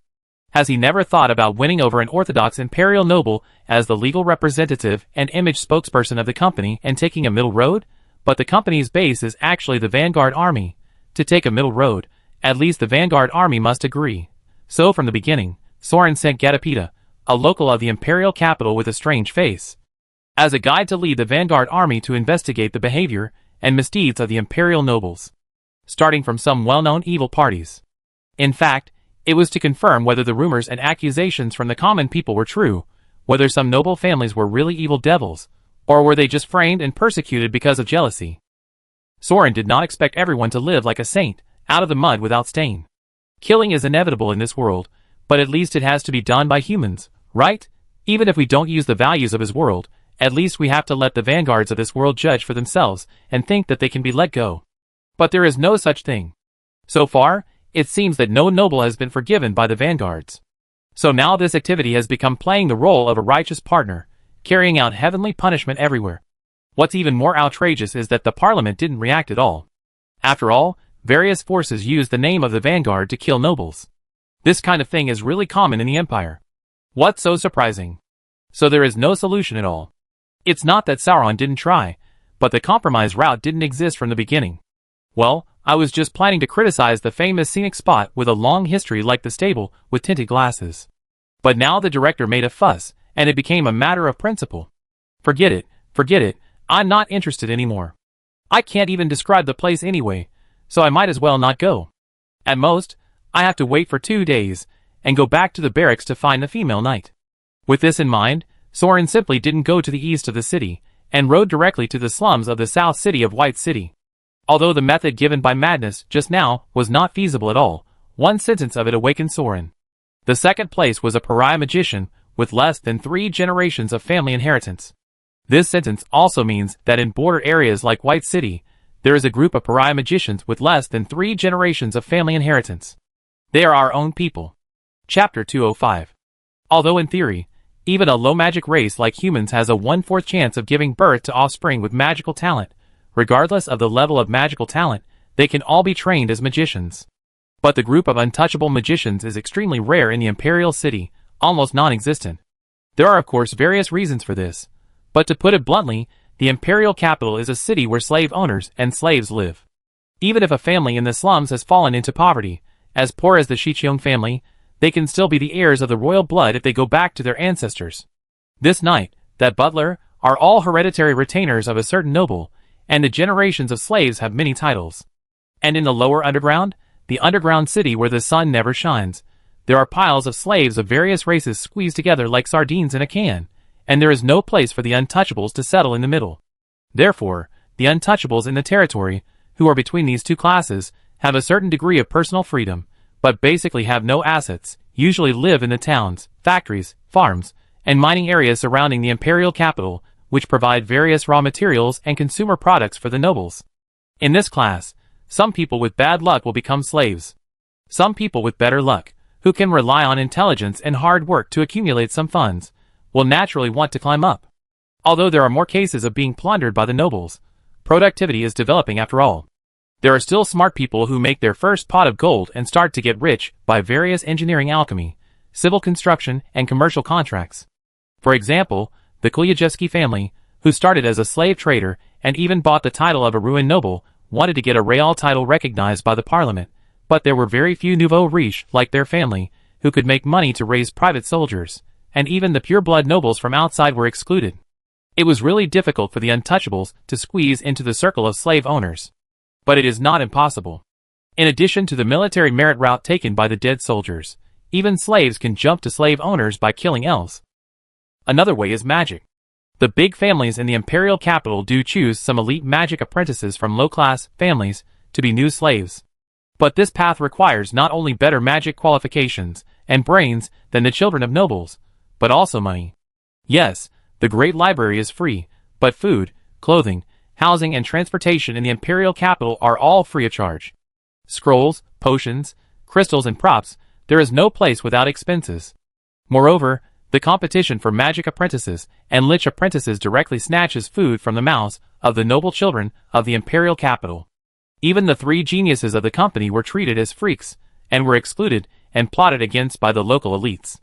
Has he never thought about winning over an orthodox imperial noble as the legal representative and image spokesperson of the company and taking a middle road? But the company's base is actually the Vanguard Army. To take a middle road, at least the Vanguard Army must agree. So from the beginning, Soren sent Gedapeta, a local of the imperial capital with a strange face, as a guide to lead the Vanguard Army to investigate the behavior and misdeeds of the imperial nobles, starting from some well-known evil parties. In fact, it was to confirm whether the rumors and accusations from the common people were true, whether some noble families were really evil devils, or were they just framed and persecuted because of jealousy. Soren did not expect everyone to live like a saint, out of the mud without stain. Killing is inevitable in this world, but at least it has to be done by humans, right? Even if we don't use the values of his world, at least we have to let the vanguards of this world judge for themselves and think that they can be let go. But there is no such thing. So far, it seems that no noble has been forgiven by the vanguards. So now this activity has become playing the role of a righteous partner, carrying out heavenly punishment everywhere. What's even more outrageous is that the parliament didn't react at all. After all, various forces used the name of the vanguard to kill nobles. This kind of thing is really common in the Empire. What's so surprising? So there is no solution at all. It's not that Sauron didn't try, but the compromise route didn't exist from the beginning. Well, I was just planning to criticize the famous scenic spot with a long history like the stable with tinted glasses. But now the director made a fuss, and it became a matter of principle. Forget it, I'm not interested anymore. I can't even describe the place anyway, so I might as well not go. At most, I have to wait for 2 days, and go back to the barracks to find the female knight. With this in mind, Soren simply didn't go to the east of the city, and rode directly to the slums of the south city of White City. Although the method given by Madness just now was not feasible at all, one sentence of it awakened Soren. The second place was a pariah magician with less than 3 generations of family inheritance. This sentence also means that in border areas like White City, there is a group of pariah magicians with less than 3 generations of family inheritance. They are our own people. Chapter 205. Although in theory, even a low magic race like humans has a 1/4 chance of giving birth to offspring with magical talent, regardless of the level of magical talent, they can all be trained as magicians. But the group of untouchable magicians is extremely rare in the Imperial City, almost non-existent. There are of course various reasons for this, but to put it bluntly, the Imperial capital is a city where slave owners and slaves live. Even if a family in the slums has fallen into poverty, as poor as the Shicheong family, they can still be the heirs of the royal blood if they go back to their ancestors. This knight, that butler, are all hereditary retainers of a certain noble, and the generations of slaves have many titles. And in the lower underground, the underground city where the sun never shines, there are piles of slaves of various races squeezed together like sardines in a can, and there is no place for the untouchables to settle in the middle. Therefore, the untouchables in the territory, who are between these two classes, have a certain degree of personal freedom, but basically have no assets, usually live in the towns, factories, farms, and mining areas surrounding the imperial capital, which provide various raw materials and consumer products for the nobles. In this class, some people with bad luck will become slaves. Some people with better luck, who can rely on intelligence and hard work to accumulate some funds, will naturally want to climb up. Although there are more cases of being plundered by the nobles, productivity is developing after all. There are still smart people who make their first pot of gold and start to get rich by various engineering alchemy, civil construction, and commercial contracts. For example, the Kulyajevsky family, who started as a slave trader and even bought the title of a ruined noble, wanted to get a real title recognized by the parliament, but there were very few nouveau riches like their family who could make money to raise private soldiers, and even the pure-blood nobles from outside were excluded. It was really difficult for the untouchables to squeeze into the circle of slave owners. But it is not impossible. In addition to the military merit route taken by the dead soldiers, even slaves can jump to slave owners by killing elves. Another way is magic. The big families in the imperial capital do choose some elite magic apprentices from low-class families to be new slaves. But this path requires not only better magic qualifications and brains than the children of nobles, but also money. Yes, the great library is free, but food, clothing, housing and transportation in the imperial capital are all free of charge. Scrolls, potions, crystals and props, there is no place without expenses. Moreover, the competition for magic apprentices and lich apprentices directly snatches food from the mouths of the noble children of the imperial capital. Even the three geniuses of the company were treated as freaks, and were excluded and plotted against by the local elites.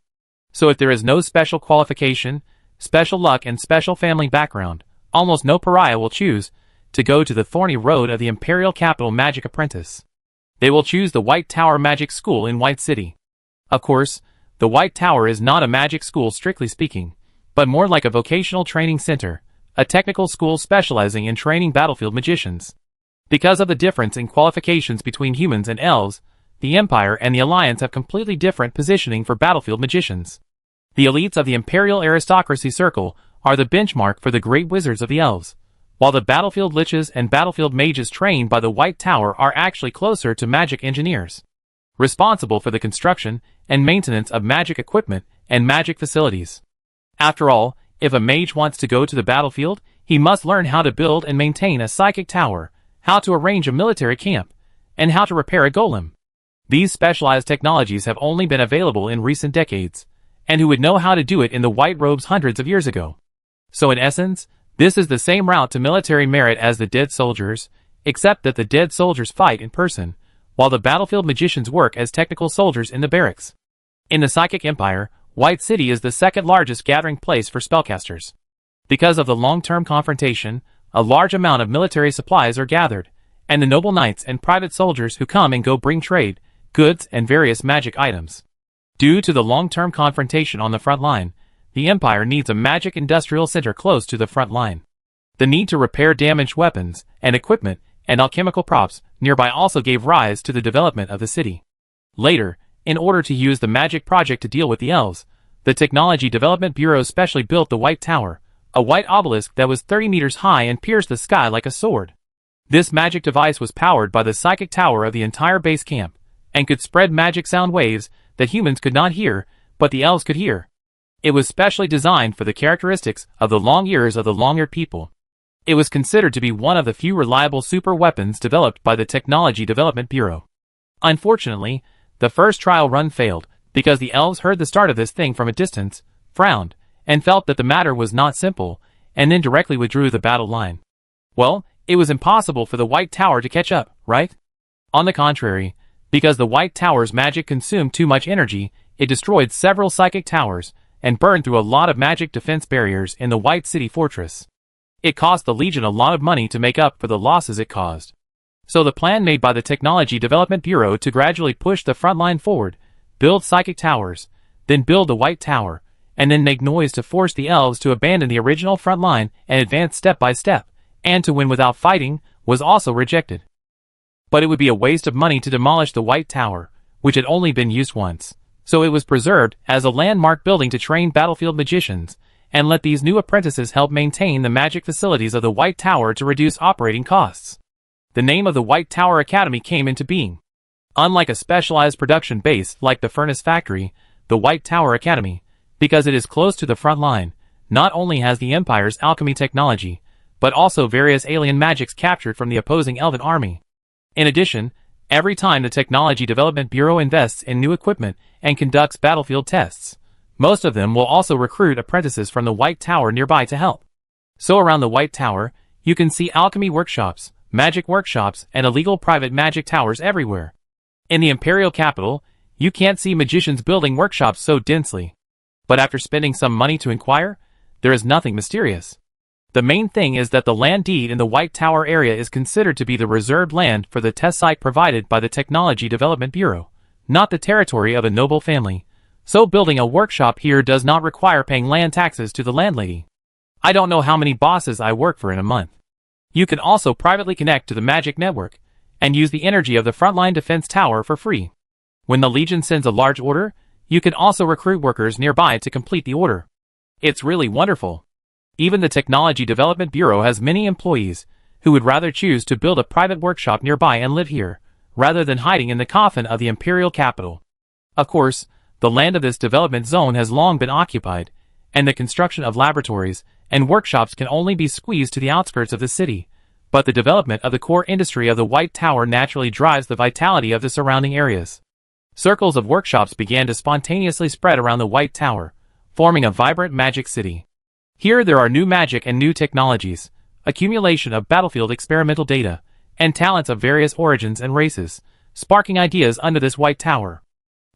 So if there is no special qualification, special luck and special family background, almost no pariah will choose to go to the thorny road of the imperial capital magic apprentice. They will choose the White Tower Magic School in White City. Of course, the White Tower is not a magic school strictly speaking, but more like a vocational training center, a technical school specializing in training battlefield magicians. Because of the difference in qualifications between humans and elves, the Empire and the Alliance have completely different positioning for battlefield magicians. The elites of the imperial aristocracy circle are the benchmark for the great wizards of the elves, while the battlefield liches and battlefield mages trained by the White Tower are actually closer to magic engineers, responsible for the construction and maintenance of magic equipment and magic facilities. After all, if a mage wants to go to the battlefield, he must learn how to build and maintain a psychic tower, how to arrange a military camp, and how to repair a golem. These specialized technologies have only been available in recent decades, and who would know how to do it in the white robes hundreds of years ago? So in essence, this is the same route to military merit as the dead soldiers, except that the dead soldiers fight in person, while the battlefield magicians work as technical soldiers in the barracks. In the Psychic Empire, White City is the second largest gathering place for spellcasters. Because of the long-term confrontation, a large amount of military supplies are gathered, and the noble knights and private soldiers who come and go bring trade, goods, and various magic items. Due to the long-term confrontation on the front line, the Empire needs a magic industrial center close to the front line. The need to repair damaged weapons and equipment and alchemical props nearby also gave rise to the development of the city. Later, in order to use the magic project to deal with the elves, the Technology Development Bureau specially built the White Tower, a white obelisk that was 30 meters high and pierced the sky like a sword. This magic device was powered by the psychic tower of the entire base camp, and could spread magic sound waves that humans could not hear, but the elves could hear. It was specially designed for the characteristics of the long ears of the long-eared people. It was considered to be one of the few reliable super weapons developed by the Technology Development Bureau. Unfortunately, the first trial run failed, because the elves heard the start of this thing from a distance, frowned, and felt that the matter was not simple, and then directly withdrew the battle line. Well, it was impossible for the White Tower to catch up, right? On the contrary, because the White Tower's magic consumed too much energy, it destroyed several psychic towers, and burned through a lot of magic defense barriers in the White City Fortress. It cost the Legion a lot of money to make up for the losses it caused. So the plan made by the Technology Development Bureau to gradually push the front line forward, build psychic towers, then build the White Tower, and then make noise to force the elves to abandon the original front line and advance step by step, and to win without fighting, was also rejected. But it would be a waste of money to demolish the White Tower, which had only been used once. So it was preserved as a landmark building to train battlefield magicians, and let these new apprentices help maintain the magic facilities of the White Tower to reduce operating costs. The name of the White Tower Academy came into being. Unlike a specialized production base like the Furnace Factory, the White Tower Academy, because it is close to the front line, not only has the Empire's alchemy technology, but also various alien magics captured from the opposing Elven army. In addition, every time the Technology Development Bureau invests in new equipment and conducts battlefield tests, most of them will also recruit apprentices from the White Tower nearby to help. So around the White Tower, you can see alchemy workshops, magic workshops, and illegal private magic towers everywhere. In the Imperial capital, you can't see magicians building workshops so densely. But after spending some money to inquire, there is nothing mysterious. The main thing is that the land deed in the White Tower area is considered to be the reserved land for the test site provided by the Technology Development Bureau, not the territory of a noble family. So building a workshop here does not require paying land taxes to the landlady. I don't know how many bosses I work for in a month. You can also privately connect to the magic network, and use the energy of the frontline defense tower for free. When the Legion sends a large order, you can also recruit workers nearby to complete the order. It's really wonderful. Even the Technology Development Bureau has many employees who would rather choose to build a private workshop nearby and live here, rather than hiding in the coffin of the Imperial capital. Of course, the land of this development zone has long been occupied, and the construction of laboratories and workshops can only be squeezed to the outskirts of the city, but the development of the core industry of the White Tower naturally drives the vitality of the surrounding areas. Circles of workshops began to spontaneously spread around the White Tower, forming a vibrant magic city. Here there are new magic and new technologies, accumulation of battlefield experimental data, and talents of various origins and races, sparking ideas under this White Tower.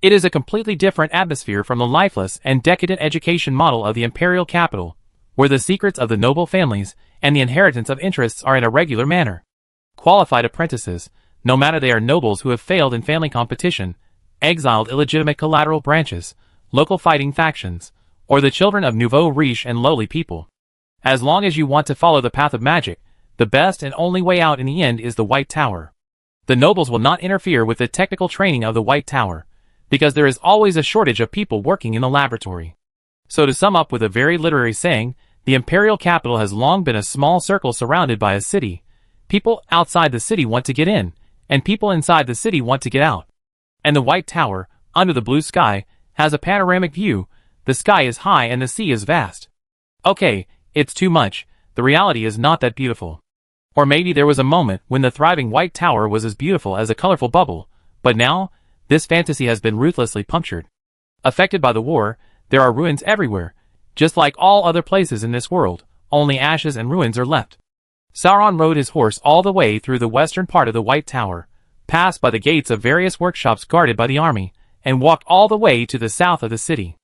It is a completely different atmosphere from the lifeless and decadent education model of the Imperial capital, where the secrets of the noble families and the inheritance of interests are in a regular manner. Qualified apprentices, no matter they are nobles who have failed in family competition, exiled illegitimate collateral branches, local fighting factions, or the children of nouveau riche and lowly people. As long as you want to follow the path of magic, the best and only way out in the end is the White Tower. The nobles will not interfere with the technical training of the White Tower, because there is always a shortage of people working in the laboratory. So to sum up with a very literary saying, the Imperial capital has long been a small circle surrounded by a city. People outside the city want to get in, and people inside the city want to get out. And the White Tower, under the blue sky, has a panoramic view. The sky is high and the sea is vast. Okay, it's too much. The reality is not that beautiful. Or maybe there was a moment when the thriving White Tower was as beautiful as a colorful bubble, but now, this fantasy has been ruthlessly punctured. Affected by the war, there are ruins everywhere. Just like all other places in this world, only ashes and ruins are left. Sauron rode his horse all the way through the western part of the White Tower, passed by the gates of various workshops guarded by the army, and walked all the way to the south of the city.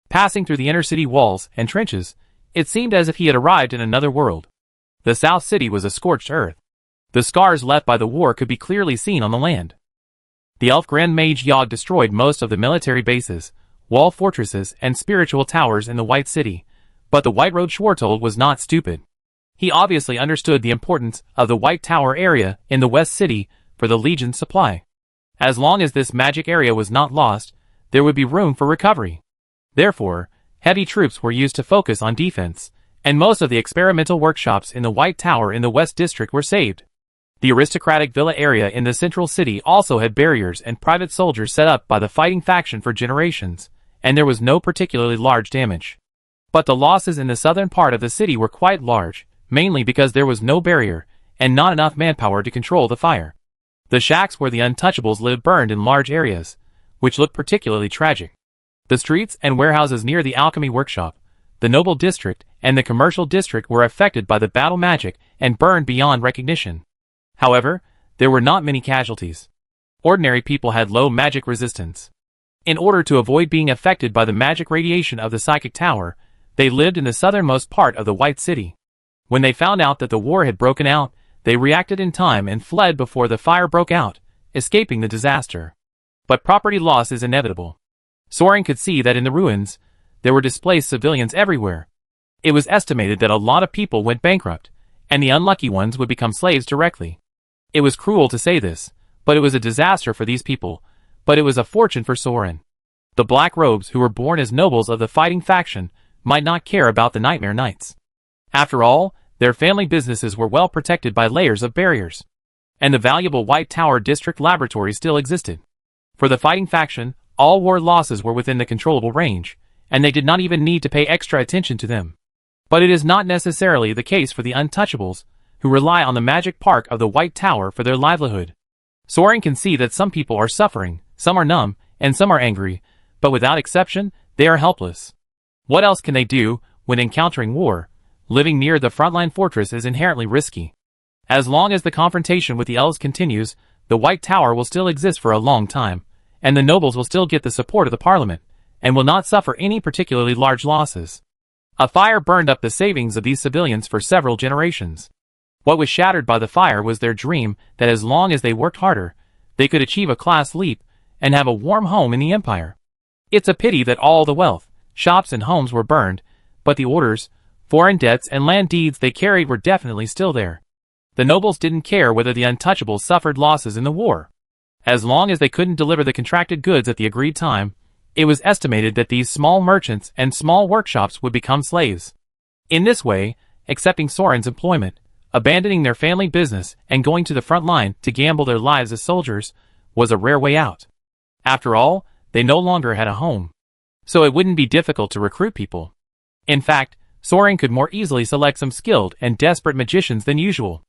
Passing through the inner city walls and trenches, it seemed as if he had arrived in another world. The south city was a scorched earth. The scars left by the war could be clearly seen on the land. The elf Grand Mage Yogg destroyed most of the military bases, wall fortresses, and spiritual towers in the White City, but the White Road Schwartold was not stupid. He obviously understood the importance of the White Tower area in the West City for the Legion's supply. As long as this magic area was not lost, there would be room for recovery. Therefore, heavy troops were used to focus on defense, and most of the experimental workshops in the White Tower in the West District were saved. The aristocratic villa area in the central city also had barriers and private soldiers set up by the fighting faction for generations, and there was no particularly large damage. But the losses in the southern part of the city were quite large, mainly because there was no barrier, and not enough manpower to control the fire. The shacks where the untouchables lived burned in large areas, which looked particularly tragic. The streets and warehouses near the alchemy workshop, the noble district, and the commercial district were affected by the battle magic and burned beyond recognition. However, there were not many casualties. Ordinary people had low magic resistance. In order to avoid being affected by the magic radiation of the psychic tower, they lived in the southernmost part of the White City. When they found out that the war had broken out, they reacted in time and fled before the fire broke out, escaping the disaster. But property loss is inevitable. Soren could see that in the ruins, there were displaced civilians everywhere. It was estimated that a lot of people went bankrupt, and the unlucky ones would become slaves directly. It was cruel to say this, but it was a disaster for these people, but it was a fortune for Soren. The Black Robes, who were born as nobles of the fighting faction, might not care about the Nightmare Knights. After all, their family businesses were well protected by layers of barriers. And the valuable White Tower District Laboratory still existed. For the fighting faction, all war losses were within the controllable range, and they did not even need to pay extra attention to them. But it is not necessarily the case for the Untouchables, who rely on the magic park of the White Tower for their livelihood. Soren can see that some people are suffering, some are numb, and some are angry, but without exception, they are helpless. What else can they do when encountering war? Living near the frontline fortress is inherently risky. As long as the confrontation with the elves continues, the White Tower will still exist for a long time, and the nobles will still get the support of the parliament, and will not suffer any particularly large losses. A fire burned up the savings of these civilians for several generations. What was shattered by the fire was their dream that as long as they worked harder, they could achieve a class leap and have a warm home in the empire. It's a pity that all the wealth, shops and homes were burned, but the orders, foreign debts and land deeds they carried were definitely still there. The nobles didn't care whether the Untouchables suffered losses in the war. As long as they couldn't deliver the contracted goods at the agreed time, it was estimated that these small merchants and small workshops would become slaves. In this way, accepting Soren's employment, abandoning their family business and going to the front line to gamble their lives as soldiers, was a rare way out. After all, they no longer had a home. So it wouldn't be difficult to recruit people. In fact, Soren could more easily select some skilled and desperate magicians than usual.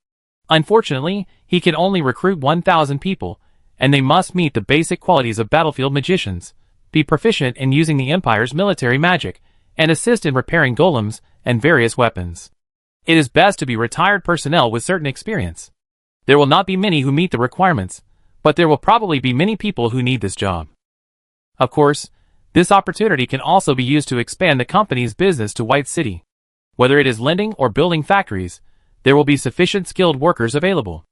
Unfortunately, he could only recruit 1,000 people, and they must meet the basic qualities of battlefield magicians, be proficient in using the Empire's military magic, and assist in repairing golems and various weapons. It is best to be retired personnel with certain experience. There will not be many who meet the requirements, but there will probably be many people who need this job. Of course, this opportunity can also be used to expand the company's business to White City. Whether it is lending or building factories, there will be sufficient skilled workers available.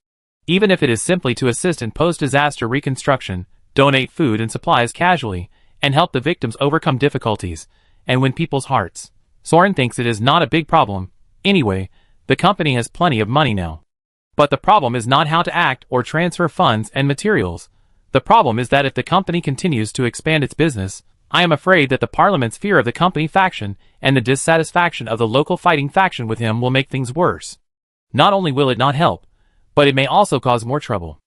Even if it is simply to assist in post-disaster reconstruction, donate food and supplies casually, and help the victims overcome difficulties, and win people's hearts. Soren thinks it is not a big problem. Anyway, the company has plenty of money now. But the problem is not how to act or transfer funds and materials. The problem is that if the company continues to expand its business, I am afraid that the Parliament's fear of the company faction and the dissatisfaction of the local fighting faction with him will make things worse. Not only will it not help, but it may also cause more trouble.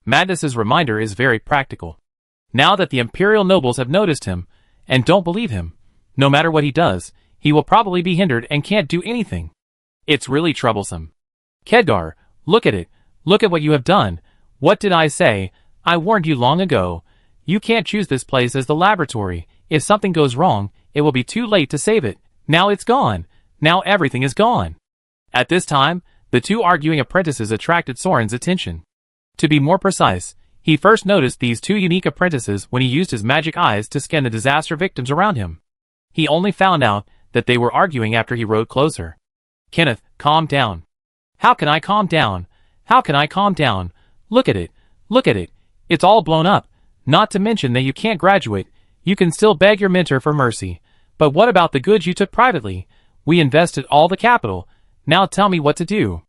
Madness's reminder is very practical. Now that the Imperial nobles have noticed him, and don't believe him, no matter what he does, he will probably be hindered and can't do anything. It's really troublesome. Khedgar, look at it. Look at what you have done. What did I say? I warned you long ago. You can't choose this place as the laboratory. If something goes wrong, it will be too late to save it. Now it's gone. Now everything is gone. At this time, the two arguing apprentices attracted Soren's attention. To be more precise, he first noticed these two unique apprentices when he used his magic eyes to scan the disaster victims around him. He only found out that they were arguing after he rode closer. Kenneth, calm down. How can I calm down? How can I calm down? Look at it. Look at it. It's all blown up. Not to mention that you can't graduate. You can still beg your mentor for mercy. But what about the goods you took privately? We invested all the capital. Now tell me what to do.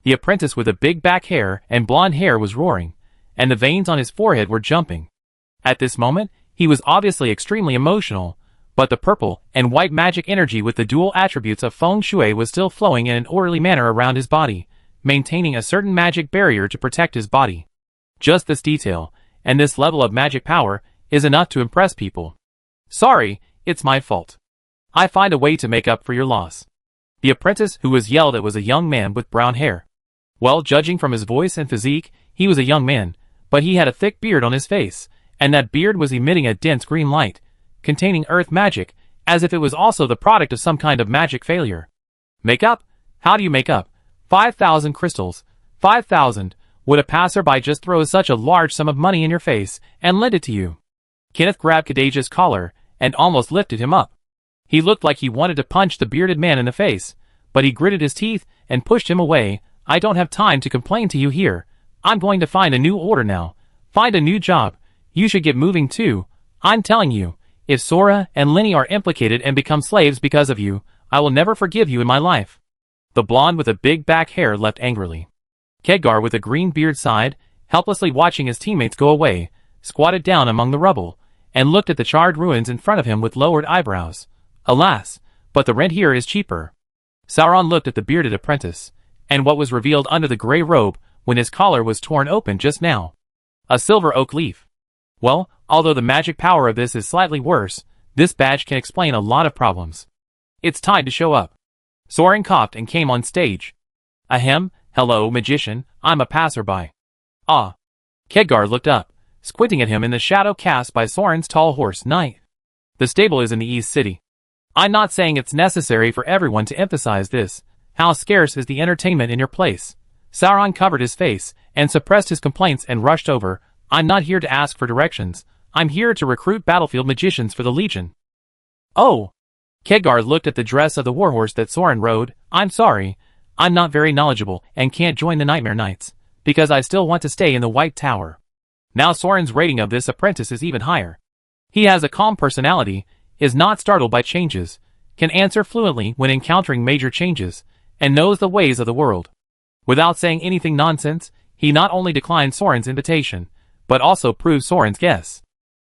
The apprentice with the big back hair and blonde hair was roaring, and the veins on his forehead were jumping. At this moment, he was obviously extremely emotional, but the purple and white magic energy with the dual attributes of feng shui was still flowing in an orderly manner around his body, maintaining a certain magic barrier to protect his body. Just this detail, and this level of magic power, is enough to impress people. Sorry, it's my fault. I find a way to make up for your loss. The apprentice who was yelled at was a young man with brown hair. Well, judging from his voice and physique, he was a young man, but he had a thick beard on his face, and that beard was emitting a dense green light, containing earth magic, as if it was also the product of some kind of magic failure. Make up? How do you make up? 5,000 crystals. 5,000. Would a passerby just throw such a large sum of money in your face and lend it to you? Kenneth grabbed Khadijah's collar and almost lifted him up. He looked like he wanted to punch the bearded man in the face, but he gritted his teeth and pushed him away. I don't have time to complain to you here. I'm going to find a new order now. Find a new job. You should get moving too. I'm telling you, if Sora and Lenny are implicated and become slaves because of you, I will never forgive you in my life. The blonde with the big back hair left angrily. Khedgar with a green beard sighed, helplessly watching his teammates go away, squatted down among the rubble, and looked at the charred ruins in front of him with lowered eyebrows. Alas, but the rent here is cheaper. Sauron looked at the bearded apprentice, and what was revealed under the grey robe when his collar was torn open just now? A silver oak leaf. Well, although the magic power of this is slightly worse, this badge can explain a lot of problems. It's time to show up. Soren coughed and came on stage. Ahem, hello, magician, I'm a passerby. Ah. Khedgar looked up, squinting at him in the shadow cast by Soren's tall horse Knight. The stable is in the East City. I'm not saying it's necessary for everyone to emphasize this. How scarce is the entertainment in your place? Sauron covered his face and suppressed his complaints and rushed over. I'm not here to ask for directions. I'm here to recruit battlefield magicians for the Legion. Oh! Khedgar looked at the dress of the warhorse that Soren rode. I'm sorry. I'm not very knowledgeable and can't join the Nightmare Knights, because I still want to stay in the White Tower. Now Soren's rating of this apprentice is even higher. He has a calm personality, is not startled by changes, can answer fluently when encountering major changes, and knows the ways of the world. Without saying anything nonsense, he not only declined Soren's invitation, but also proved Soren's guess.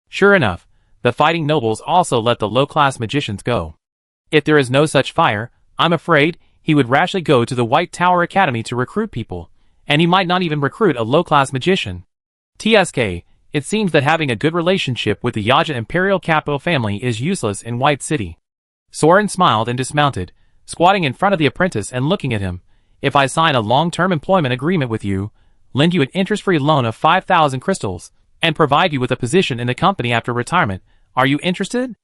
Sure enough, the fighting nobles also let the low-class magicians go. If there is no such fire, I'm afraid he would rashly go to the White Tower Academy to recruit people, and he might not even recruit a low-class magician. TSK, it seems that having a good relationship with the Yaja Imperial Capital family is useless in White City. Soren smiled and dismounted, squatting in front of the apprentice and looking at him. If I sign a long-term employment agreement with you, lend you an interest-free loan of 5,000 crystals, and provide you with a position in the company after retirement, are you interested?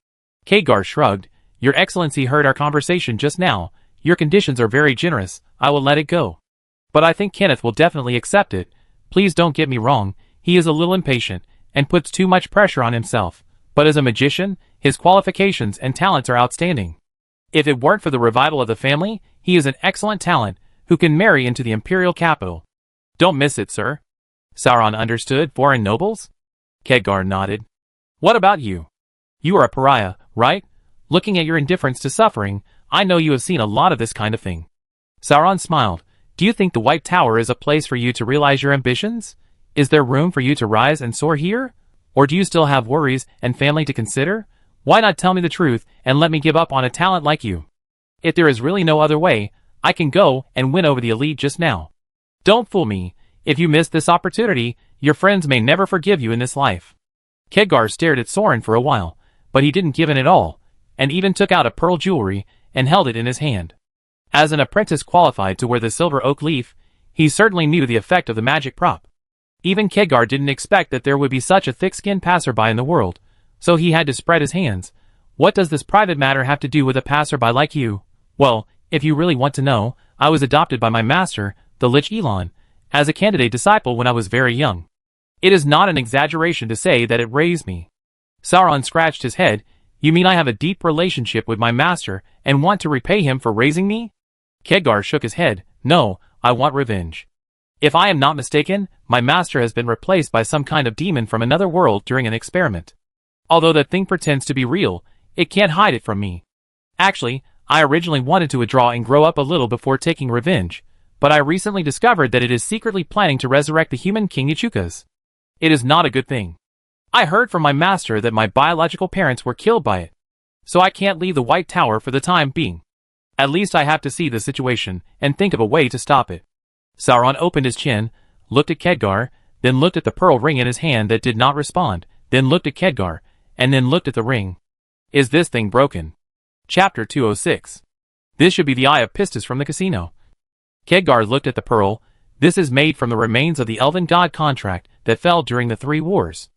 Khedgar shrugged. Your Excellency heard our conversation just now. Your conditions are very generous. I will let it go. But I think Kenneth will definitely accept it. Please don't get me wrong. He is a little impatient, and puts too much pressure on himself. But as a magician, his qualifications and talents are outstanding. If it weren't for the revival of the family, he is an excellent talent, who can marry into the Imperial capital. Don't miss it, sir. Sauron understood foreign nobles? Khedgar nodded. What about you? You are a pariah, right? Looking at your indifference to suffering, I know you have seen a lot of this kind of thing. Sauron smiled. Do you think the White Tower is a place for you to realize your ambitions? Is there room for you to rise and soar here? Or do you still have worries and family to consider? Why not tell me the truth and let me give up on a talent like you? If there is really no other way, I can go and win over the elite just now. Don't fool me. If you miss this opportunity, your friends may never forgive you in this life. Khedgar stared at Soren for a while, but he didn't give in at all, and even took out a pearl jewelry and held it in his hand. As an apprentice qualified to wear the silver oak leaf, he certainly knew the effect of the magic prop. Even Khedgar didn't expect that there would be such a thick-skinned passerby in the world, so he had to spread his hands. What does this private matter have to do with a passerby like you? Well, if you really want to know, I was adopted by my master, the Lich Elon, as a candidate disciple when I was very young. It is not an exaggeration to say that it raised me. Sauron scratched his head. You mean I have a deep relationship with my master and want to repay him for raising me? Khedgar shook his head. No, I want revenge. If I am not mistaken, my master has been replaced by some kind of demon from another world during an experiment. Although that thing pretends to be real, it can't hide it from me. Actually, I originally wanted to withdraw and grow up a little before taking revenge, but I recently discovered that it is secretly planning to resurrect the human King Yachukas. It is not a good thing. I heard from my master that my biological parents were killed by it, so I can't leave the White Tower for the time being. At least I have to see the situation and think of a way to stop it. Sauron opened his chin, looked at Khedgar, then looked at the pearl ring in his hand that did not respond, then looked at Khedgar, and then looked at the ring. Is this thing broken? Chapter 206. This should be the Eye of Pistis from the casino. Khedgar looked at the pearl. This is made from the remains of the elven god contract that fell during the 3 wars.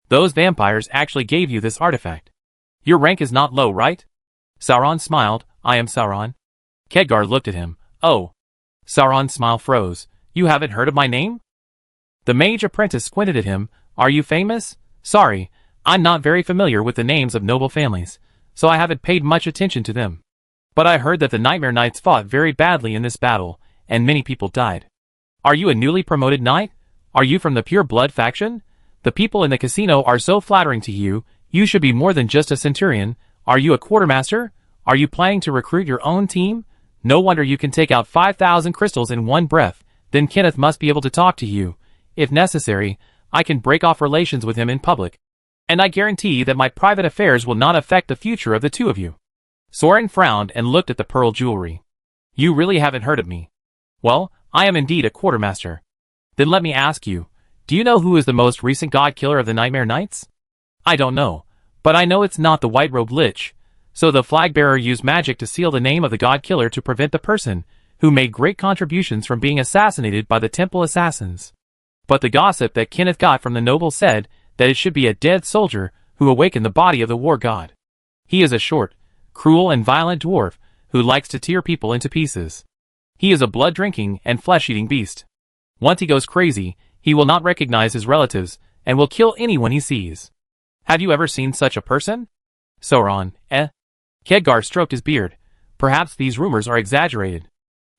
Those vampires actually gave you this artifact. Your rank is not low, right? Sauron smiled. I am Sauron. Khedgar looked at him. Oh. Sauron's smile froze. You haven't heard of my name? The mage apprentice squinted at him. Are you famous? Sorry, I'm not very familiar with the names of noble families, so I haven't paid much attention to them. But I heard that the Nightmare Knights fought very badly in this battle, and many people died. Are you a newly promoted knight? Are you from the Pure Blood faction? The people in the casino are so flattering to you, you should be more than just a centurion. Are you a quartermaster? Are you planning to recruit your own team? No wonder you can take out 5,000 crystals in one breath. Then Kenneth must be able to talk to you. If necessary, I can break off relations with him in public. And I guarantee that my private affairs will not affect the future of the two of you. Soren frowned and looked at the pearl jewelry. You really haven't heard of me. Well, I am indeed a quartermaster. Then let me ask you, do you know who is the most recent god killer of the Nightmare Knights? I don't know, but I know it's not the white-robed lich. So the flag-bearer used magic to seal the name of the god killer to prevent the person who made great contributions from being assassinated by the temple assassins. But the gossip that Kenneth got from the noble said that it should be a dead soldier who awakened the body of the war god. He is a short, cruel and violent dwarf who likes to tear people into pieces. He is a blood-drinking and flesh-eating beast. Once he goes crazy, he will not recognize his relatives and will kill anyone he sees. Have you ever seen such a person? Sauron, eh? Khedgar stroked his beard. Perhaps these rumors are exaggerated.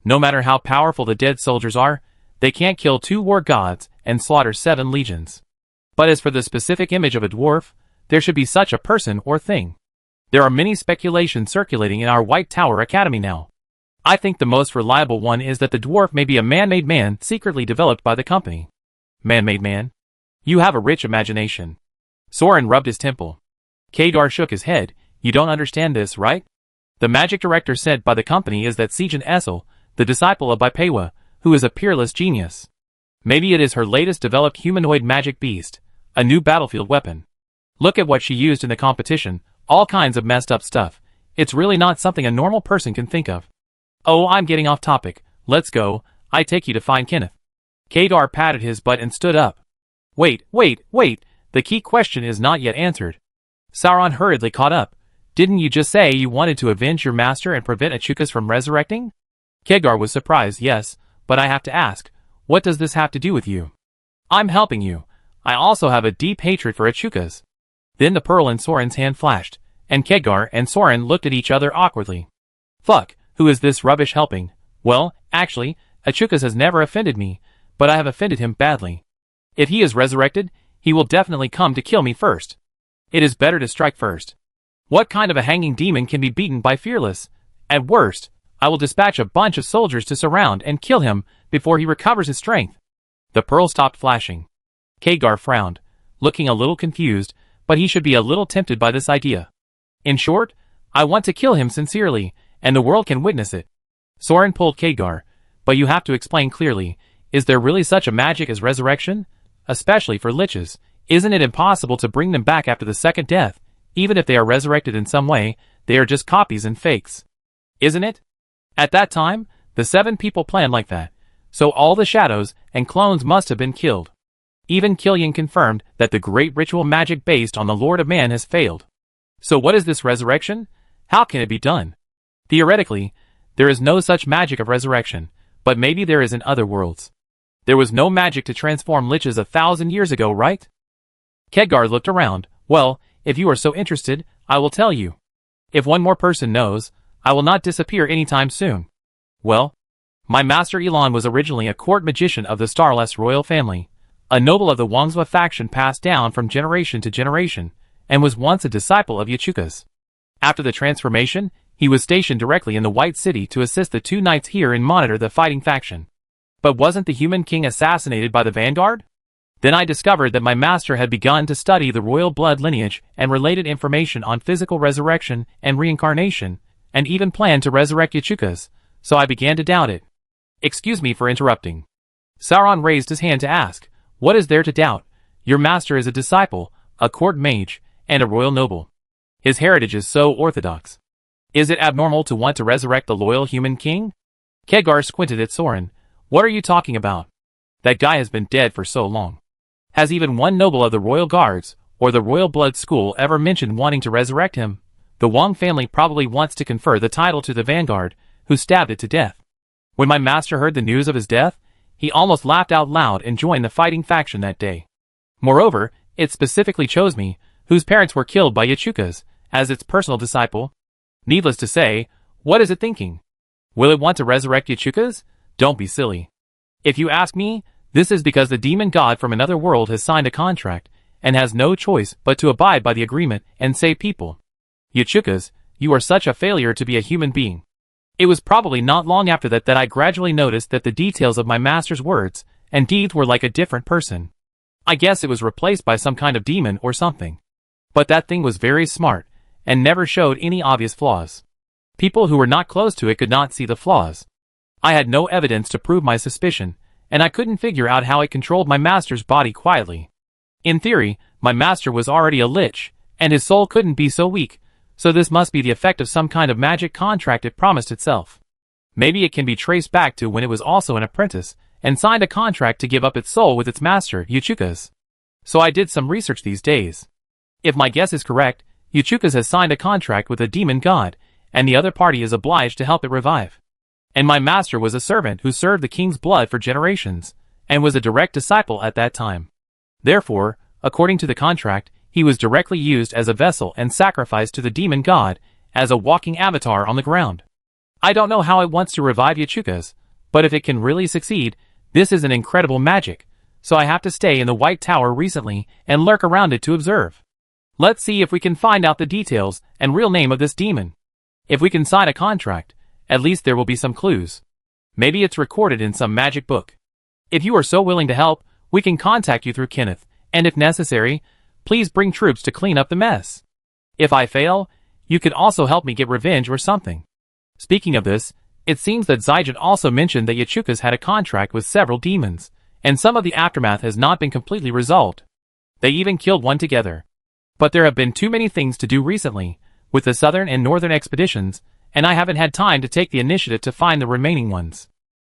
No matter how powerful the dead soldiers are, they can't kill 2 war gods and slaughter 7 legions. But as for the specific image of a dwarf, there should be such a person or thing. There are many speculations circulating in our White Tower Academy now. I think the most reliable one is that the dwarf may be a man-made man secretly developed by the company. Man-made man? You have a rich imagination. Soren rubbed his temple. Khedgar shook his head. You don't understand this, right? The magic director sent by the company is that Siegen Essel, the disciple of Bipewa, who is a peerless genius. Maybe it is her latest developed humanoid magic beast, a new battlefield weapon. Look at what she used in the competition, all kinds of messed up stuff. It's really not something a normal person can think of. Oh, I'm getting off topic. Let's go. I take you to find Kenneth. Khedgar patted his butt and stood up. Wait. The key question is not yet answered. Sauron hurriedly caught up. Didn't you just say you wanted to avenge your master and prevent Achukas from resurrecting? Khedgar was surprised. Yes, but I have to ask, what does this have to do with you? I'm helping you. I also have a deep hatred for Achukas. Then the pearl in Soren's hand flashed, and Khedgar and Soren looked at each other awkwardly. Fuck, who is this rubbish helping? Well, actually, Achukas has never offended me, but I have offended him badly. If he is resurrected, he will definitely come to kill me first. It is better to strike first. What kind of a hanging demon can be beaten by fearless? At worst, I will dispatch a bunch of soldiers to surround and kill him before he recovers his strength. The pearl stopped flashing. Khedgar frowned, looking a little confused, but he should be a little tempted by this idea. In short, I want to kill him sincerely, and the world can witness it. Soren pulled Khedgar, but you have to explain clearly, is there really such a magic as resurrection? Especially for liches, isn't it impossible to bring them back after the second death? Even if they are resurrected in some way, they are just copies and fakes. Isn't it? At that time, the 7 people planned like that, so all the shadows and clones must have been killed. Even Killian confirmed that the great ritual magic based on the Lord of Man has failed. So what is this resurrection? How can it be done? Theoretically, there is no such magic of resurrection, but maybe there is in other worlds. There was no magic to transform liches 1,000 years ago, right? Khedgar looked around. Well, if you are so interested, I will tell you. If one more person knows, I will not disappear anytime soon. Well, my master Elon was originally a court magician of the Starless royal family, a noble of the Wangsua faction passed down from generation to generation, and was once a disciple of Achukas. After the transformation, he was stationed directly in the White City to assist the 2 knights here and monitor the fighting faction. But wasn't the human king assassinated by the vanguard? Then I discovered that my master had begun to study the royal blood lineage and related information on physical resurrection and reincarnation, and even planned to resurrect Achukas, so I began to doubt it. Excuse me for interrupting. Sauron raised his hand to ask, what is there to doubt? Your master is a disciple, a court mage, and a royal noble. His heritage is so orthodox. Is it abnormal to want to resurrect the loyal human king? Khedgar squinted at Soren. What are you talking about? That guy has been dead for so long. Has even one noble of the royal guards, or the royal blood school ever mentioned wanting to resurrect him? The Wang family probably wants to confer the title to the vanguard, who stabbed it to death. When my master heard the news of his death, he almost laughed out loud and joined the fighting faction that day. Moreover, it specifically chose me, whose parents were killed by Achukas, as its personal disciple. Needless to say, what is it thinking? Will it want to resurrect Achukas? Don't be silly. If you ask me, this is because the demon god from another world has signed a contract, and has no choice but to abide by the agreement and save people. Achukas, you are such a failure to be a human being. It was probably not long after that I gradually noticed that the details of my master's words and deeds were like a different person. I guess it was replaced by some kind of demon or something. But that thing was very smart, and never showed any obvious flaws. People who were not close to it could not see the flaws. I had no evidence to prove my suspicion, and I couldn't figure out how it controlled my master's body quietly. In theory, my master was already a lich, and his soul couldn't be so weak, so this must be the effect of some kind of magic contract it promised itself. Maybe it can be traced back to when it was also an apprentice, and signed a contract to give up its soul with its master, Yuchuka's. So I did some research these days. If my guess is correct, Yuchuka's has signed a contract with a demon god, and the other party is obliged to help it revive. And my master was a servant who served the king's blood for generations, and was a direct disciple at that time. Therefore, according to the contract, he was directly used as a vessel and sacrificed to the demon god, as a walking avatar on the ground. I don't know how it wants to revive Yuchuka's, but if it can really succeed, this is an incredible magic, so I have to stay in the White Tower recently and lurk around it to observe. Let's see if we can find out the details and real name of this demon. If we can sign a contract, at least there will be some clues. Maybe it's recorded in some magic book. If you are so willing to help, we can contact you through Kenneth, and if necessary, please bring troops to clean up the mess. If I fail, you could also help me get revenge or something. Speaking of this, it seems that Zaijin also mentioned that Yuchuka's had a contract with several demons, and some of the aftermath has not been completely resolved. They even killed one together. But there have been too many things to do recently, with the southern and northern expeditions, and I haven't had time to take the initiative to find the remaining ones.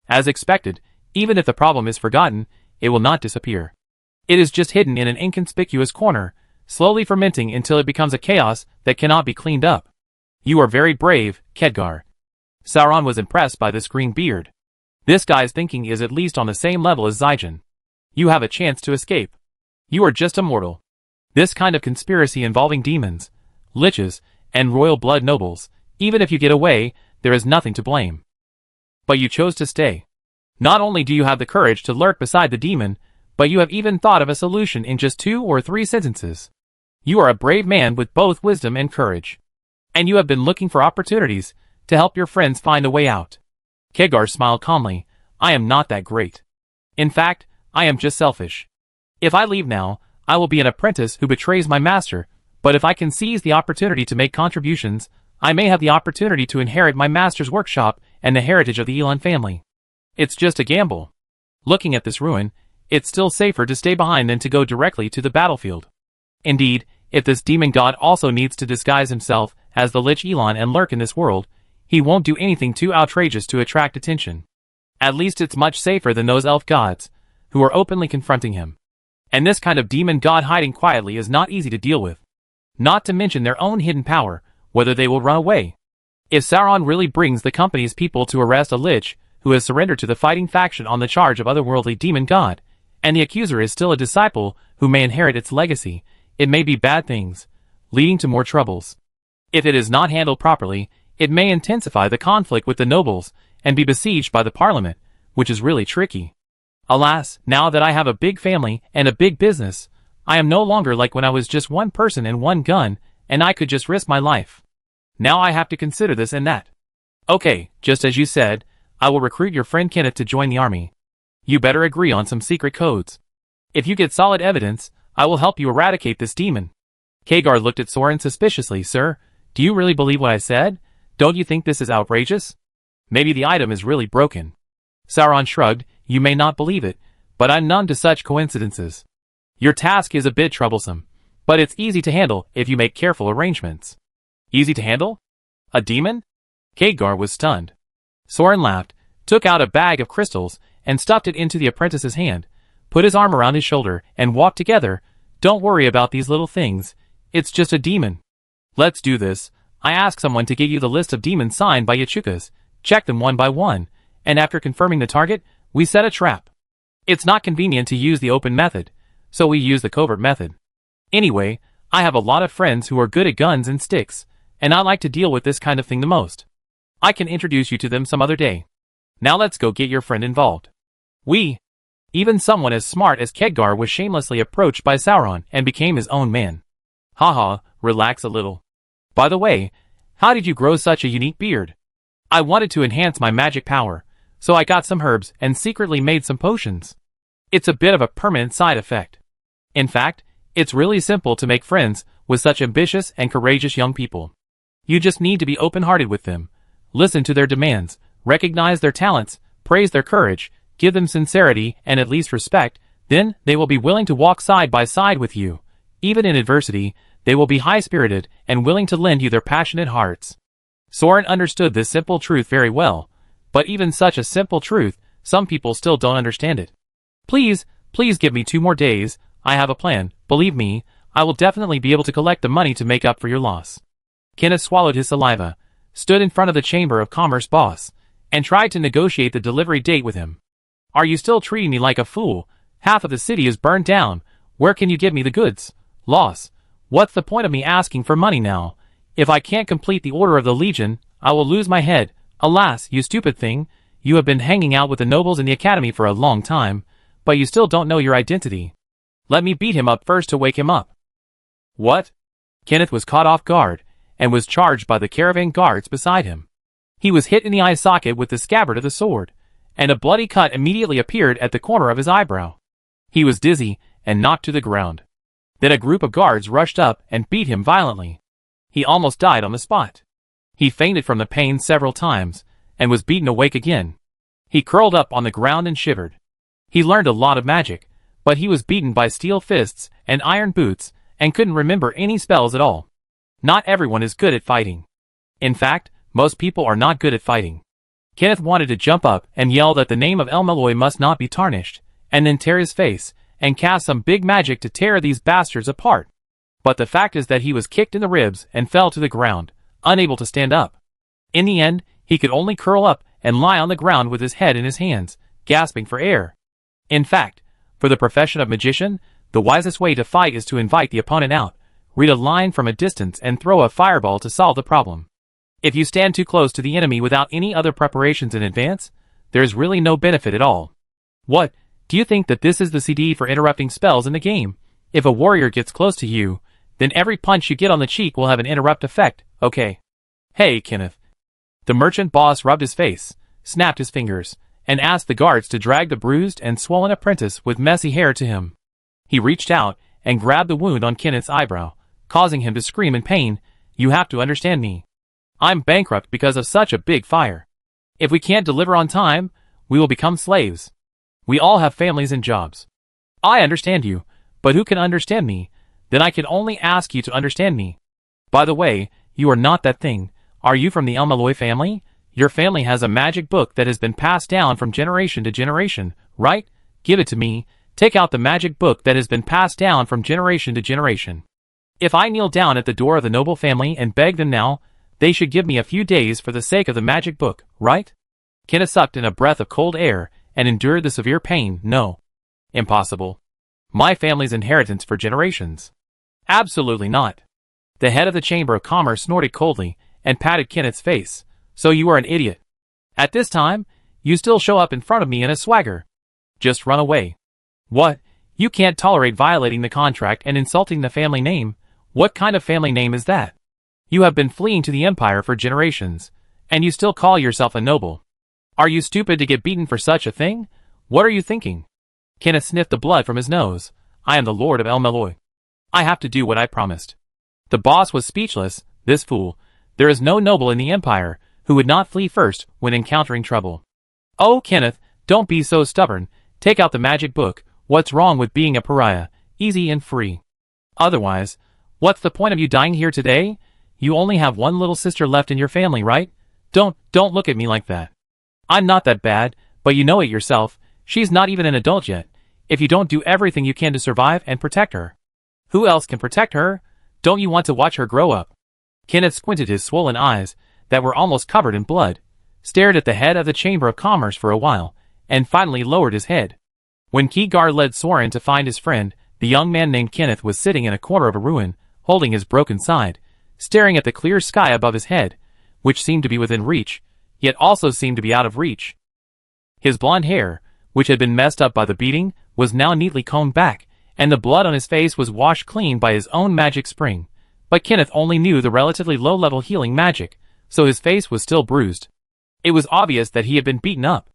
As expected, even if the problem is forgotten, it will not disappear. It is just hidden in an inconspicuous corner, slowly fermenting until it becomes a chaos that cannot be cleaned up. You are very brave, Khedgar. Sauron was impressed by this green beard. This guy's thinking is at least on the same level as Zaijin. You have a chance to escape. You are just a mortal. This kind of conspiracy involving demons, liches, and royal blood nobles, even if you get away, there is nothing to blame. But you chose to stay. Not only do you have the courage to lurk beside the demon, but you have even thought of a solution in just 2 or 3 sentences. You are a brave man with both wisdom and courage. And you have been looking for opportunities to help your friends find a way out. Khedgar smiled calmly. I am not that great. In fact, I am just selfish. If I leave now, I will be an apprentice who betrays my master, but if I can seize the opportunity to make contributions, I may have the opportunity to inherit my master's workshop and the heritage of the Elon family. It's just a gamble. Looking at this ruin, it's still safer to stay behind than to go directly to the battlefield. Indeed, if this demon god also needs to disguise himself as the Lich Elon and lurk in this world, he won't do anything too outrageous to attract attention. At least it's much safer than those elf gods, who are openly confronting him. And this kind of demon god hiding quietly is not easy to deal with. Not to mention their own hidden power, whether they will run away. If Sauron really brings the company's people to arrest a lich, who has surrendered to the fighting faction on the charge of otherworldly demon god, and the accuser is still a disciple who may inherit its legacy, it may be bad things, leading to more troubles. If it is not handled properly, it may intensify the conflict with the nobles, and be besieged by the parliament, which is really tricky. Alas, now that I have a big family and a big business, I am no longer like when I was just one person and one gun, and I could just risk my life. Now I have to consider this and that. Okay, just as you said, I will recruit your friend Kenneth to join the army. You better agree on some secret codes. If you get solid evidence, I will help you eradicate this demon. Khedgar looked at Soren suspiciously. Sir, do you really believe what I said? Don't you think this is outrageous? Maybe the item is really broken. Sauron shrugged. You may not believe it, but I'm none to such coincidences. Your task is a bit troublesome, but it's easy to handle if you make careful arrangements. Easy to handle? A demon? Khedgar was stunned. Soren laughed, took out a bag of crystals, and stuffed it into the apprentice's hand, put his arm around his shoulder, and walked together. Don't worry about these little things. It's just a demon. Let's do this. I ask someone to give you the list of demons signed by Yuchuka's, check them one by one, and after confirming the target, we set a trap. It's not convenient to use the open method, so we use the covert method. Anyway, I have a lot of friends who are good at guns and sticks, and I like to deal with this kind of thing the most. I can introduce you to them some other day. Now let's go get your friend involved. Even someone as smart as Khedgar was shamelessly approached by Sauron and became his own man. Haha, relax a little. By the way, how did you grow such a unique beard? I wanted to enhance my magic power, so I got some herbs and secretly made some potions. It's a bit of a permanent side effect. In fact, It's really simple to make friends with such ambitious and courageous young people. You just need to be open-hearted with them, listen to their demands, recognize their talents, praise their courage, give them sincerity and at least respect, then they will be willing to walk side by side with you. Even in adversity, they will be high-spirited and willing to lend you their passionate hearts. Soren understood this simple truth very well, but even such a simple truth, some people still don't understand it. Please give me 2 more days, I have a plan, believe me, I will definitely be able to collect the money to make up for your loss. Kenneth swallowed his saliva, stood in front of the Chamber of Commerce boss, and tried to negotiate the delivery date with him. Are you still treating me like a fool? Half of the city is burned down, where can you give me the goods? Loss. What's the point of me asking for money now? If I can't complete the order of the Legion, I will lose my head. Alas, you stupid thing, you have been hanging out with the nobles in the academy for a long time, but you still don't know your identity. Let me beat him up first to wake him up. What? Kenneth was caught off guard, and was charged by the caravan guards beside him. He was hit in the eye socket with the scabbard of the sword, and a bloody cut immediately appeared at the corner of his eyebrow. He was dizzy, and knocked to the ground. Then a group of guards rushed up and beat him violently. He almost died on the spot. He fainted from the pain several times, and was beaten awake again. He curled up on the ground and shivered. He learned a lot of magic, but he was beaten by steel fists and iron boots, and couldn't remember any spells at all. Not everyone is good at fighting. In fact, most people are not good at fighting. Kenneth wanted to jump up and yell that the name of El Malloy must not be tarnished, and then tear his face, and cast some big magic to tear these bastards apart. But the fact is that he was kicked in the ribs and fell to the ground, unable to stand up. In the end, he could only curl up and lie on the ground with his head in his hands, gasping for air. In fact, for the profession of magician, the wisest way to fight is to invite the opponent out, read a line from a distance and throw a fireball to solve the problem. If you stand too close to the enemy without any other preparations in advance, there is really no benefit at all. What, do you think that this is the CD for interrupting spells in the game? If a warrior gets close to you, then every punch you get on the cheek will have an interrupt effect, okay? Hey, Kenneth. The merchant boss rubbed his face, snapped his fingers, and asked the guards to drag the bruised and swollen apprentice with messy hair to him. He reached out and grabbed the wound on Kenneth's eyebrow, causing him to scream in pain. You have to understand me. I'm bankrupt because of such a big fire. If we can't deliver on time, we will become slaves. We all have families and jobs. I understand you, but who can understand me? Then I can only ask you to understand me. By the way, you are not that thing. Are you from the El Malloy family? Your family has a magic book that has been passed down from generation to generation, right? Give it to me. Take out the magic book that has been passed down from generation to generation. If I kneel down at the door of the noble family and beg them now, they should give me a few days for the sake of the magic book, right? Kenneth sucked in a breath of cold air and endured the severe pain. No. Impossible. My family's inheritance for generations. Absolutely not. The head of the Chamber of Commerce snorted coldly and patted Kenneth's face. So you are an idiot. At this time, you still show up in front of me in a swagger. Just run away. What? You can't tolerate violating the contract and insulting the family name. What kind of family name is that? You have been fleeing to the Empire for generations, and you still call yourself a noble. Are you stupid to get beaten for such a thing? What are you thinking? Kenneth sniffed the blood from his nose. I am the Lord of El Malloy. I have to do what I promised. The boss was speechless. This fool. There is no noble in the Empire who would not flee first when encountering trouble. Oh, Kenneth, don't be so stubborn. Take out the magic book. What's wrong with being a pariah? Easy and free. Otherwise, what's the point of you dying here today? You only have one little sister left in your family, right? Don't look at me like that. I'm not that bad, but you know it yourself. She's not even an adult yet. If you don't do everything you can to survive and protect her. Who else can protect her? Don't you want to watch her grow up? Kenneth squinted his swollen eyes, that were almost covered in blood, stared at the head of the Chamber of Commerce for a while, and finally lowered his head. When Keegar led Soren to find his friend, the young man named Kenneth was sitting in a corner of a ruin, holding his broken side, staring at the clear sky above his head, which seemed to be within reach, yet also seemed to be out of reach. His blonde hair, which had been messed up by the beating, was now neatly combed back, and the blood on his face was washed clean by his own magic spring. But Kenneth only knew the relatively low-level healing magic, so his face was still bruised. It was obvious that he had been beaten up.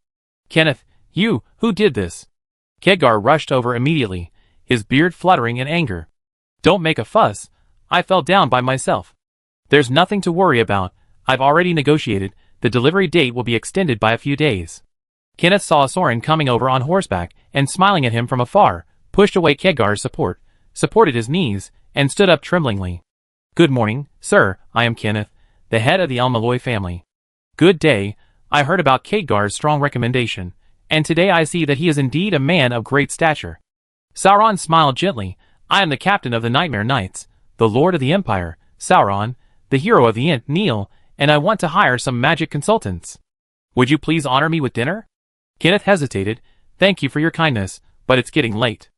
Kenneth, who did this? Keegar rushed over immediately, his beard fluttering in anger. Don't make a fuss, I fell down by myself. There's nothing to worry about, I've already negotiated, the delivery date will be extended by a few days. Kenneth saw Soren coming over on horseback, and smiling at him from afar, pushed away Khedgar's support, supported his knees, and stood up tremblingly. Good morning, sir, I am Kenneth, the head of the Almaloy family. Good day, I heard about Khedgar's strong recommendation, and today I see that he is indeed a man of great stature. Sauron smiled gently. I am the captain of the Nightmare Knights, the lord of the Empire, Sauron, the hero of the Ent Neil, and I want to hire some magic consultants. Would you please honor me with dinner? Kenneth hesitated. Thank you for your kindness, but it's getting late.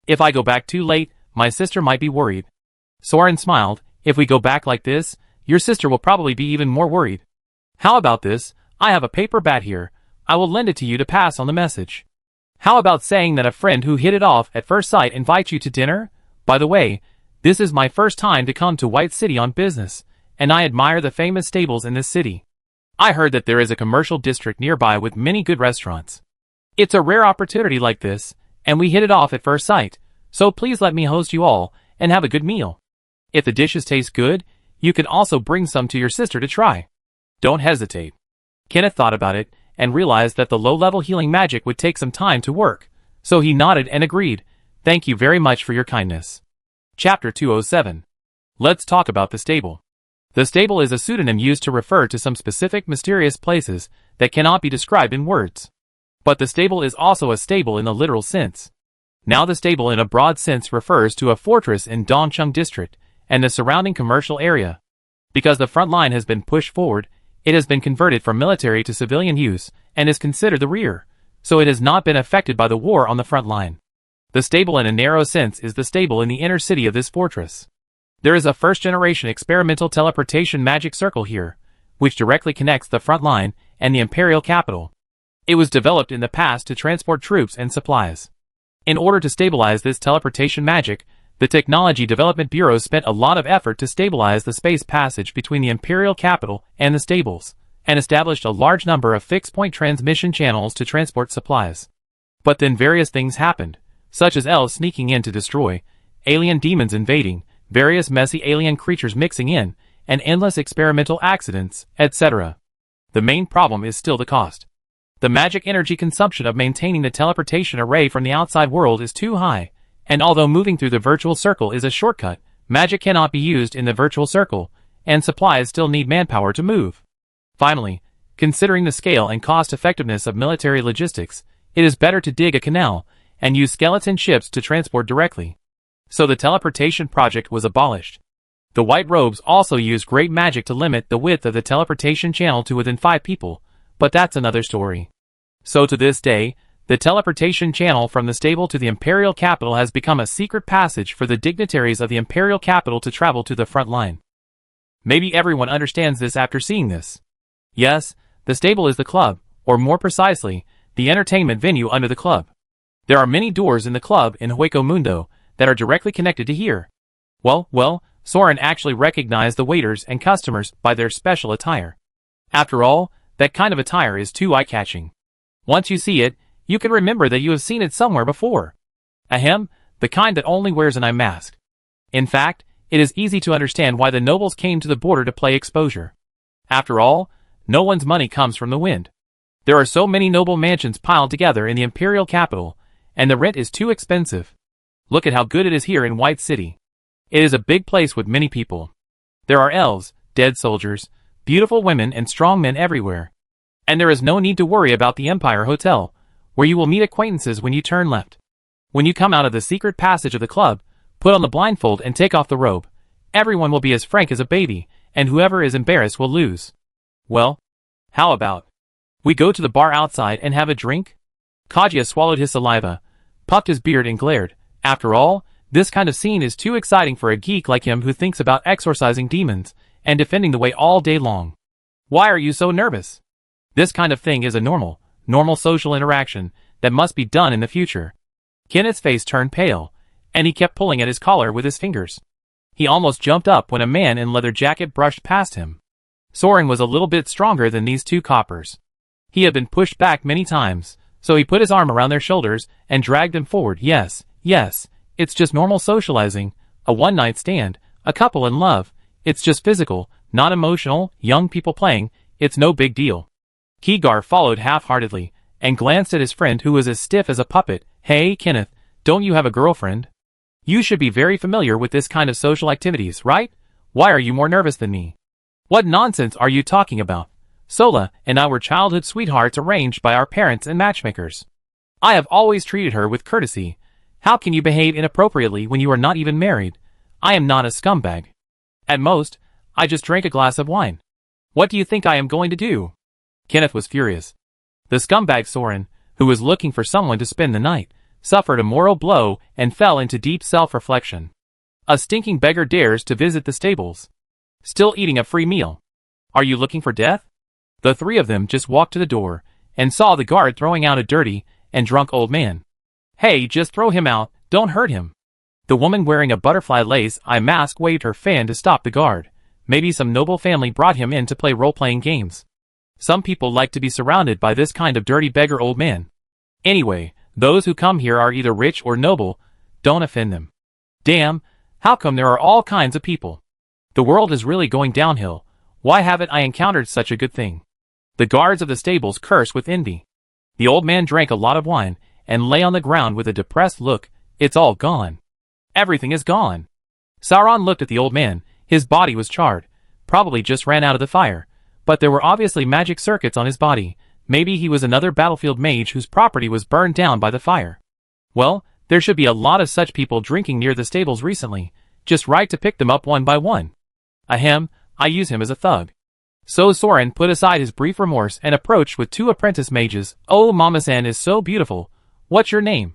If I go back too late, my sister might be worried. Soren smiled. If we go back like this, your sister will probably be even more worried. How about this? I have a paper bat here. I will lend it to you to pass on the message. How about saying that a friend who hit it off at first sight invites you to dinner? By the way, this is my first time to come to White City on business, and I admire the famous stables in this city. I heard that there is a commercial district nearby with many good restaurants. It's a rare opportunity like this, and we hit it off at first sight, so please let me host you all, and have a good meal. If the dishes taste good, you can also bring some to your sister to try. Don't hesitate. Kenneth thought about it, and realized that the low-level healing magic would take some time to work, so he nodded and agreed. Thank you very much for your kindness. Chapter 207. Let's talk about the stable. The stable is a pseudonym used to refer to some specific mysterious places that cannot be described in words. But the stable is also a stable in the literal sense. Now the stable in a broad sense refers to a fortress in Dongcheng district and the surrounding commercial area. Because the front line has been pushed forward, it has been converted from military to civilian use and is considered the rear, so it has not been affected by the war on the front line. The stable in a narrow sense is the stable in the inner city of this fortress. There is a first-generation experimental teleportation magic circle here, which directly connects the front line and the imperial capital. It was developed in the past to transport troops and supplies. In order to stabilize this teleportation magic, the Technology Development Bureau spent a lot of effort to stabilize the space passage between the imperial capital and the stables, and established a large number of fixed-point transmission channels to transport supplies. But then various things happened, such as elves sneaking in to destroy, alien demons invading, various messy alien creatures mixing in, and endless experimental accidents, etc. The main problem is still the cost. The magic energy consumption of maintaining the teleportation array from the outside world is too high, and although moving through the virtual circle is a shortcut, magic cannot be used in the virtual circle, and supplies still need manpower to move. Finally, considering the scale and cost-effectiveness of military logistics, it is better to dig a canal and use skeleton ships to transport directly. So the teleportation project was abolished. The White Robes also used great magic to limit the width of the teleportation channel to within 5 people, but that's another story. So to this day, the teleportation channel from the stable to the imperial capital has become a secret passage for the dignitaries of the imperial capital to travel to the front line. Maybe everyone understands this after seeing this. Yes, the stable is the club, or more precisely, the entertainment venue under the club. There are many doors in the club in Hueco Mundo that are directly connected to here. Well, Soren actually recognized the waiters and customers by their special attire. After all, that kind of attire is too eye-catching. Once you see it, you can remember that you have seen it somewhere before. Ahem, the kind that only wears an eye mask. In fact, it is easy to understand why the nobles came to the border to play exposure. After all, no one's money comes from the wind. There are so many noble mansions piled together in the imperial capital, and the rent is too expensive. Look at how good it is here in White City. It is a big place with many people. There are elves, dead soldiers, beautiful women and strong men everywhere. And there is no need to worry about the Empire Hotel, where you will meet acquaintances when you turn left. When you come out of the secret passage of the club, put on the blindfold and take off the robe. Everyone will be as frank as a baby, and whoever is embarrassed will lose. Well, how about we go to the bar outside and have a drink? Kaguya swallowed his saliva, puffed his beard and glared. After all, this kind of scene is too exciting for a geek like him who thinks about exorcising demons and defending the way all day long. Why are you so nervous? This kind of thing is a normal social interaction that must be done in the future. Kenneth's face turned pale, and he kept pulling at his collar with his fingers. He almost jumped up when a man in leather jacket brushed past him. Soren was a little bit stronger than these two coppers. He had been pushed back many times, so he put his arm around their shoulders and dragged them forward. Yes, it's just normal socializing, A one-night stand, a couple in love. It's just physical, not emotional, young people playing, it's no big deal. Keegar followed half-heartedly, and glanced at his friend who was as stiff as a puppet. Hey, Kenneth, don't you have a girlfriend? You should be very familiar with this kind of social activities, right? Why are you more nervous than me? What nonsense are you talking about? Sola and I were childhood sweethearts arranged by our parents and matchmakers. I have always treated her with courtesy. How can you behave inappropriately when you are not even married? I am not a scumbag. At most, I just drank a glass of wine. What do you think I am going to do? Kenneth was furious. The scumbag Soren, who was looking for someone to spend the night, suffered a moral blow and fell into deep self-reflection. A stinking beggar dares to visit the stables. Still eating a free meal. Are you looking for death? The three of them just walked to the door, and saw the guard throwing out a dirty and drunk old man. Hey, just throw him out, don't hurt him. The woman wearing a butterfly lace eye mask waved her fan to stop the guard. Maybe some noble family brought him in to play role-playing games. Some people like to be surrounded by this kind of dirty beggar old man. Anyway, those who come here are either rich or noble, don't offend them. Damn, how come there are all kinds of people? The world is really going downhill. Why haven't I encountered such a good thing? The guards of the stables cursed with envy. The old man drank a lot of wine, and lay on the ground with a depressed look. It's all gone. Everything is gone. Sauron looked at the old man. His body was charred. Probably just ran out of the fire. But there were obviously magic circuits on his body. Maybe he was another battlefield mage whose property was burned down by the fire. Well, there should be a lot of such people drinking near the stables recently. Just right to pick them up one by one. Ahem, I use him as a thug. So Soren put aside his brief remorse and approached with two apprentice mages. Oh, Mama-san is so beautiful. What's your name?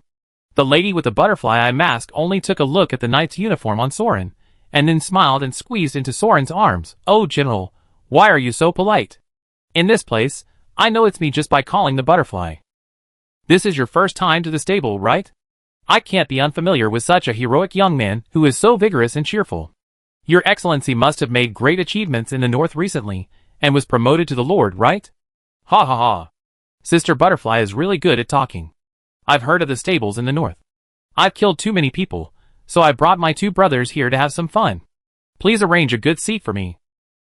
The lady with the butterfly eye mask only took a look at the knight's uniform on Soren, and then smiled and squeezed into Soren's arms. Oh, General, why are you so polite? In this place, I know it's me just by calling the butterfly. This is your first time to the stable, right? I can't be unfamiliar with such a heroic young man who is so vigorous and cheerful. Your Excellency must have made great achievements in the north recently, and was promoted to the Lord, right? Ha ha ha. Sister Butterfly is really good at talking. I've heard of the stables in the north. I've killed too many people, so I brought my two brothers here to have some fun. Please arrange a good seat for me.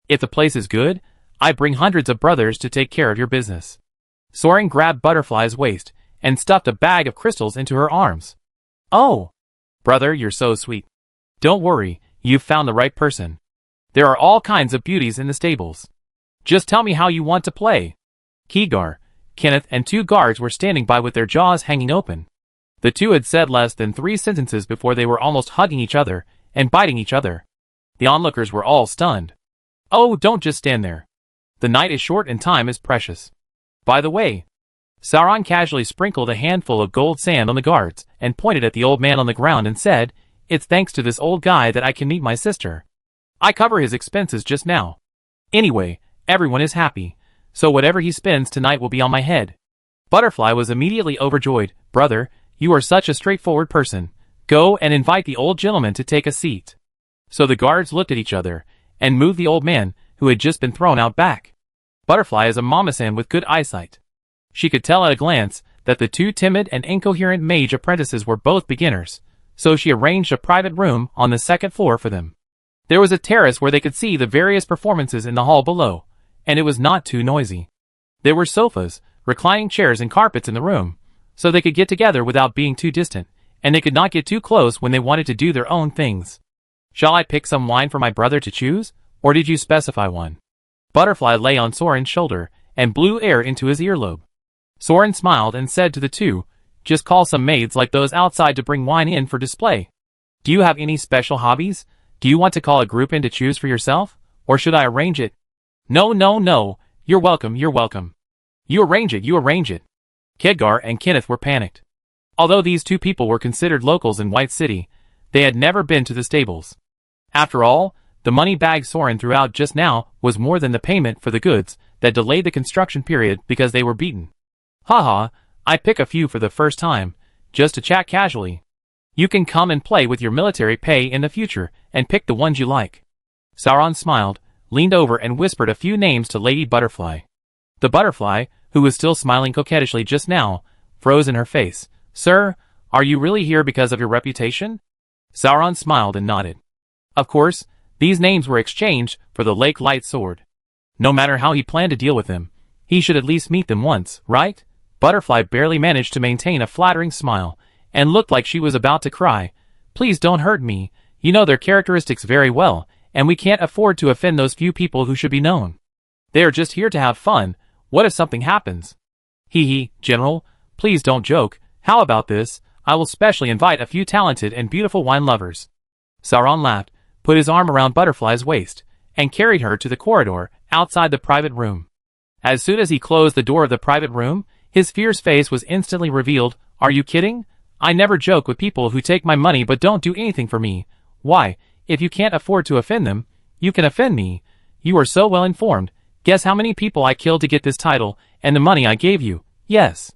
If the place is good, I bring hundreds of brothers to take care of your business. Soren grabbed Butterfly's waist, and stuffed a bag of crystals into her arms. Oh! Brother, you're so sweet. Don't worry, you've found the right person. There are all kinds of beauties in the stables. Just tell me how you want to play. Keegar, Kenneth and two guards were standing by with their jaws hanging open. The two had said less than 3 sentences before they were almost hugging each other and biting each other. The onlookers were all stunned. Oh, don't just stand there. The night is short and time is precious. By the way, Sauron casually sprinkled a handful of gold sand on the guards and pointed at the old man on the ground and said, It's thanks to this old guy that I can meet my sister. I cover his expenses just now. Anyway, everyone is happy, so whatever he spends tonight will be on my head. Butterfly was immediately overjoyed. Brother, you are such a straightforward person. Go and invite the old gentleman to take a seat. So the guards looked at each other, and moved the old man, who had just been thrown out back. Butterfly is a Mama-san with good eyesight. She could tell at a glance that the two timid and incoherent mage apprentices were both beginners, so she arranged a private room on the second floor for them. There was a terrace where they could see the various performances in the hall below, and it was not too noisy. There were sofas, reclining chairs and carpets in the room, so they could get together without being too distant, and they could not get too close when they wanted to do their own things. Shall I pick some wine for my brother to choose, or did you specify one? Butterfly lay on Soren's shoulder, and blew air into his earlobe. Soren smiled and said to the two, Just call some maids like those outside to bring wine in for display. Do you have any special hobbies? Do you want to call a group in to choose for yourself, or should I arrange it? No, no, no, you're welcome, you're welcome. You arrange it, you arrange it. Khedgar and Kenneth were panicked. Although these two people were considered locals in White City, they had never been to the stables. After all, the money bag Soren threw out just now was more than the payment for the goods that delayed the construction period because they were beaten. Haha, I pick a few for the first time, just to chat casually. You can come and play with your military pay in the future, and pick the ones you like. Sauron smiled, leaned over and whispered a few names to Lady Butterfly. The butterfly, who was still smiling coquettishly just now, froze in her face. Sir, are you really here because of your reputation? Sauron smiled and nodded. Of course, these names were exchanged for the Lake Light Sword. No matter how he planned to deal with them, he should at least meet them once, right? Butterfly barely managed to maintain a flattering smile, and looked like she was about to cry. Please don't hurt me, you know their characteristics very well, and we can't afford to offend those few people who should be known. They are just here to have fun. What if something happens? Hee, General, please don't joke. How about this? I will specially invite a few talented and beautiful wine lovers. Sauron laughed, put his arm around Butterfly's waist, and carried her to the corridor outside the private room. As soon as he closed the door of the private room, his fierce face was instantly revealed. Are you kidding? I never joke with people who take my money but don't do anything for me. Why, if you can't afford to offend them, you can offend me. You are so well informed. Guess how many people I killed to get this title and the money I gave you? Yes.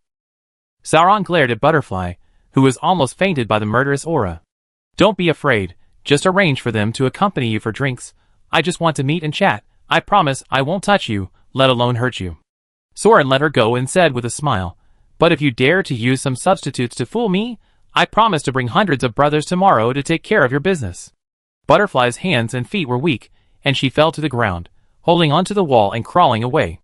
Sauron glared at Butterfly, who was almost fainted by the murderous aura. Don't be afraid. Just arrange for them to accompany you for drinks. I just want to meet and chat. I promise I won't touch you, let alone hurt you. Soren let her go and said with a smile, but if you dare to use some substitutes to fool me, I promise to bring hundreds of brothers tomorrow to take care of your business. Butterfly's hands and feet were weak, and she fell to the ground, holding onto the wall and crawling away.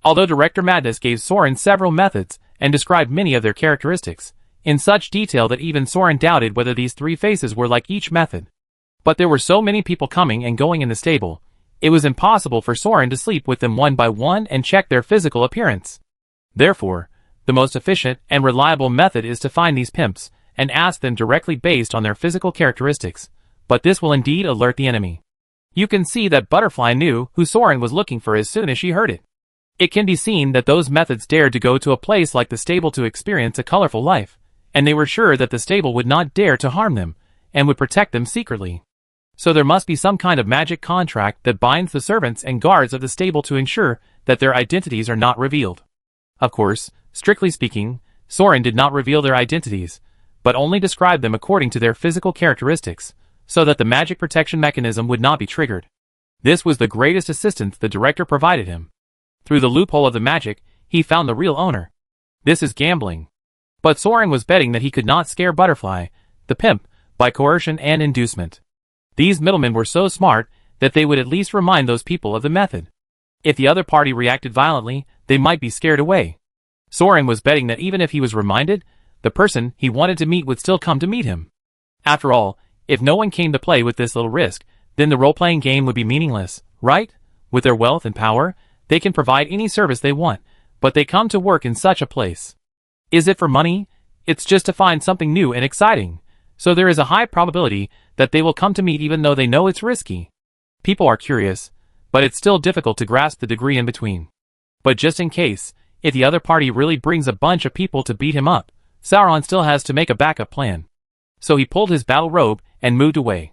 Although Director Madness gave Soren several methods and described many of their characteristics, in such detail that even Soren doubted whether these three faces were like each method. But there were so many people coming and going in the stable, it was impossible for Soren to sleep with them one by one and check their physical appearance. Therefore, the most efficient and reliable method is to find these pimps and ask them directly based on their physical characteristics, but this will indeed alert the enemy. You can see that Butterfly knew who Soren was looking for as soon as she heard it. It can be seen that those methods dared to go to a place like the stable to experience a colorful life, and they were sure that the stable would not dare to harm them, and would protect them secretly. So there must be some kind of magic contract that binds the servants and guards of the stable to ensure that their identities are not revealed. Of course, strictly speaking, Soren did not reveal their identities, but only described them according to their physical characteristics, so that the magic protection mechanism would not be triggered. This was the greatest assistance the director provided him. Through the loophole of the magic, he found the real owner. This is gambling. But Soren was betting that he could not scare Butterfly, the pimp, by coercion and inducement. These middlemen were so smart that they would at least remind those people of the method. If the other party reacted violently, they might be scared away. Soren was betting that even if he was reminded, the person he wanted to meet would still come to meet him. After all, if no one came to play with this little risk, then the role-playing game would be meaningless, right? With their wealth and power, they can provide any service they want, but they come to work in such a place. Is it for money? It's just to find something new and exciting. So there is a high probability that they will come to meet even though they know it's risky. People are curious, but it's still difficult to grasp the degree in between. But just in case, if the other party really brings a bunch of people to beat him up, Sauron still has to make a backup plan. So he pulled his battle robe and moved away.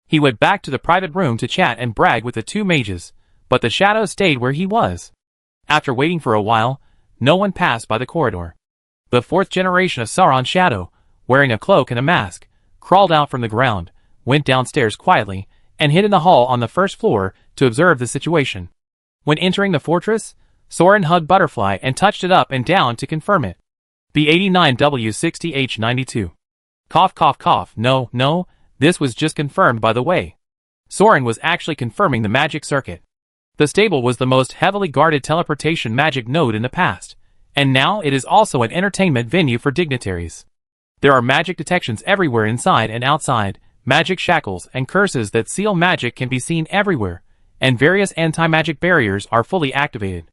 He went back to the private room to chat and brag with the two mages, but the shadow stayed where he was. After waiting for a while, no one passed by the corridor. The fourth generation of Sauron's shadow, wearing a cloak and a mask, crawled out from the ground, went downstairs quietly, and hid in the hall on the first floor to observe the situation. When entering the fortress, Soren hugged Butterfly and touched it up and down to confirm it. B89W60H92. Cough cough cough, no, this was just confirmed by the way. Soren was actually confirming the magic circuit. The stable was the most heavily guarded teleportation magic node in the past, and now it is also an entertainment venue for dignitaries. There are magic detections everywhere inside and outside, magic shackles and curses that seal magic can be seen everywhere, and various anti-magic barriers are fully activated.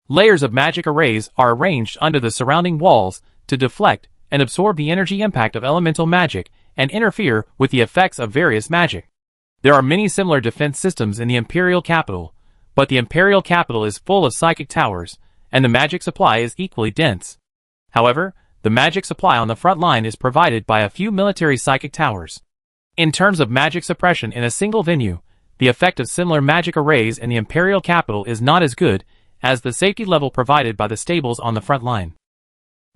Layers of magic arrays are arranged under the surrounding walls to deflect and absorb the energy impact of elemental magic and interfere with the effects of various magic. There are many similar defense systems in the Imperial capital, but the Imperial capital is full of psychic towers, and the magic supply is equally dense. However, the magic supply on the front line is provided by a few military psychic towers. In terms of magic suppression in a single venue, the effect of similar magic arrays in the Imperial capital is not as good as the safety level provided by the stables on the front line.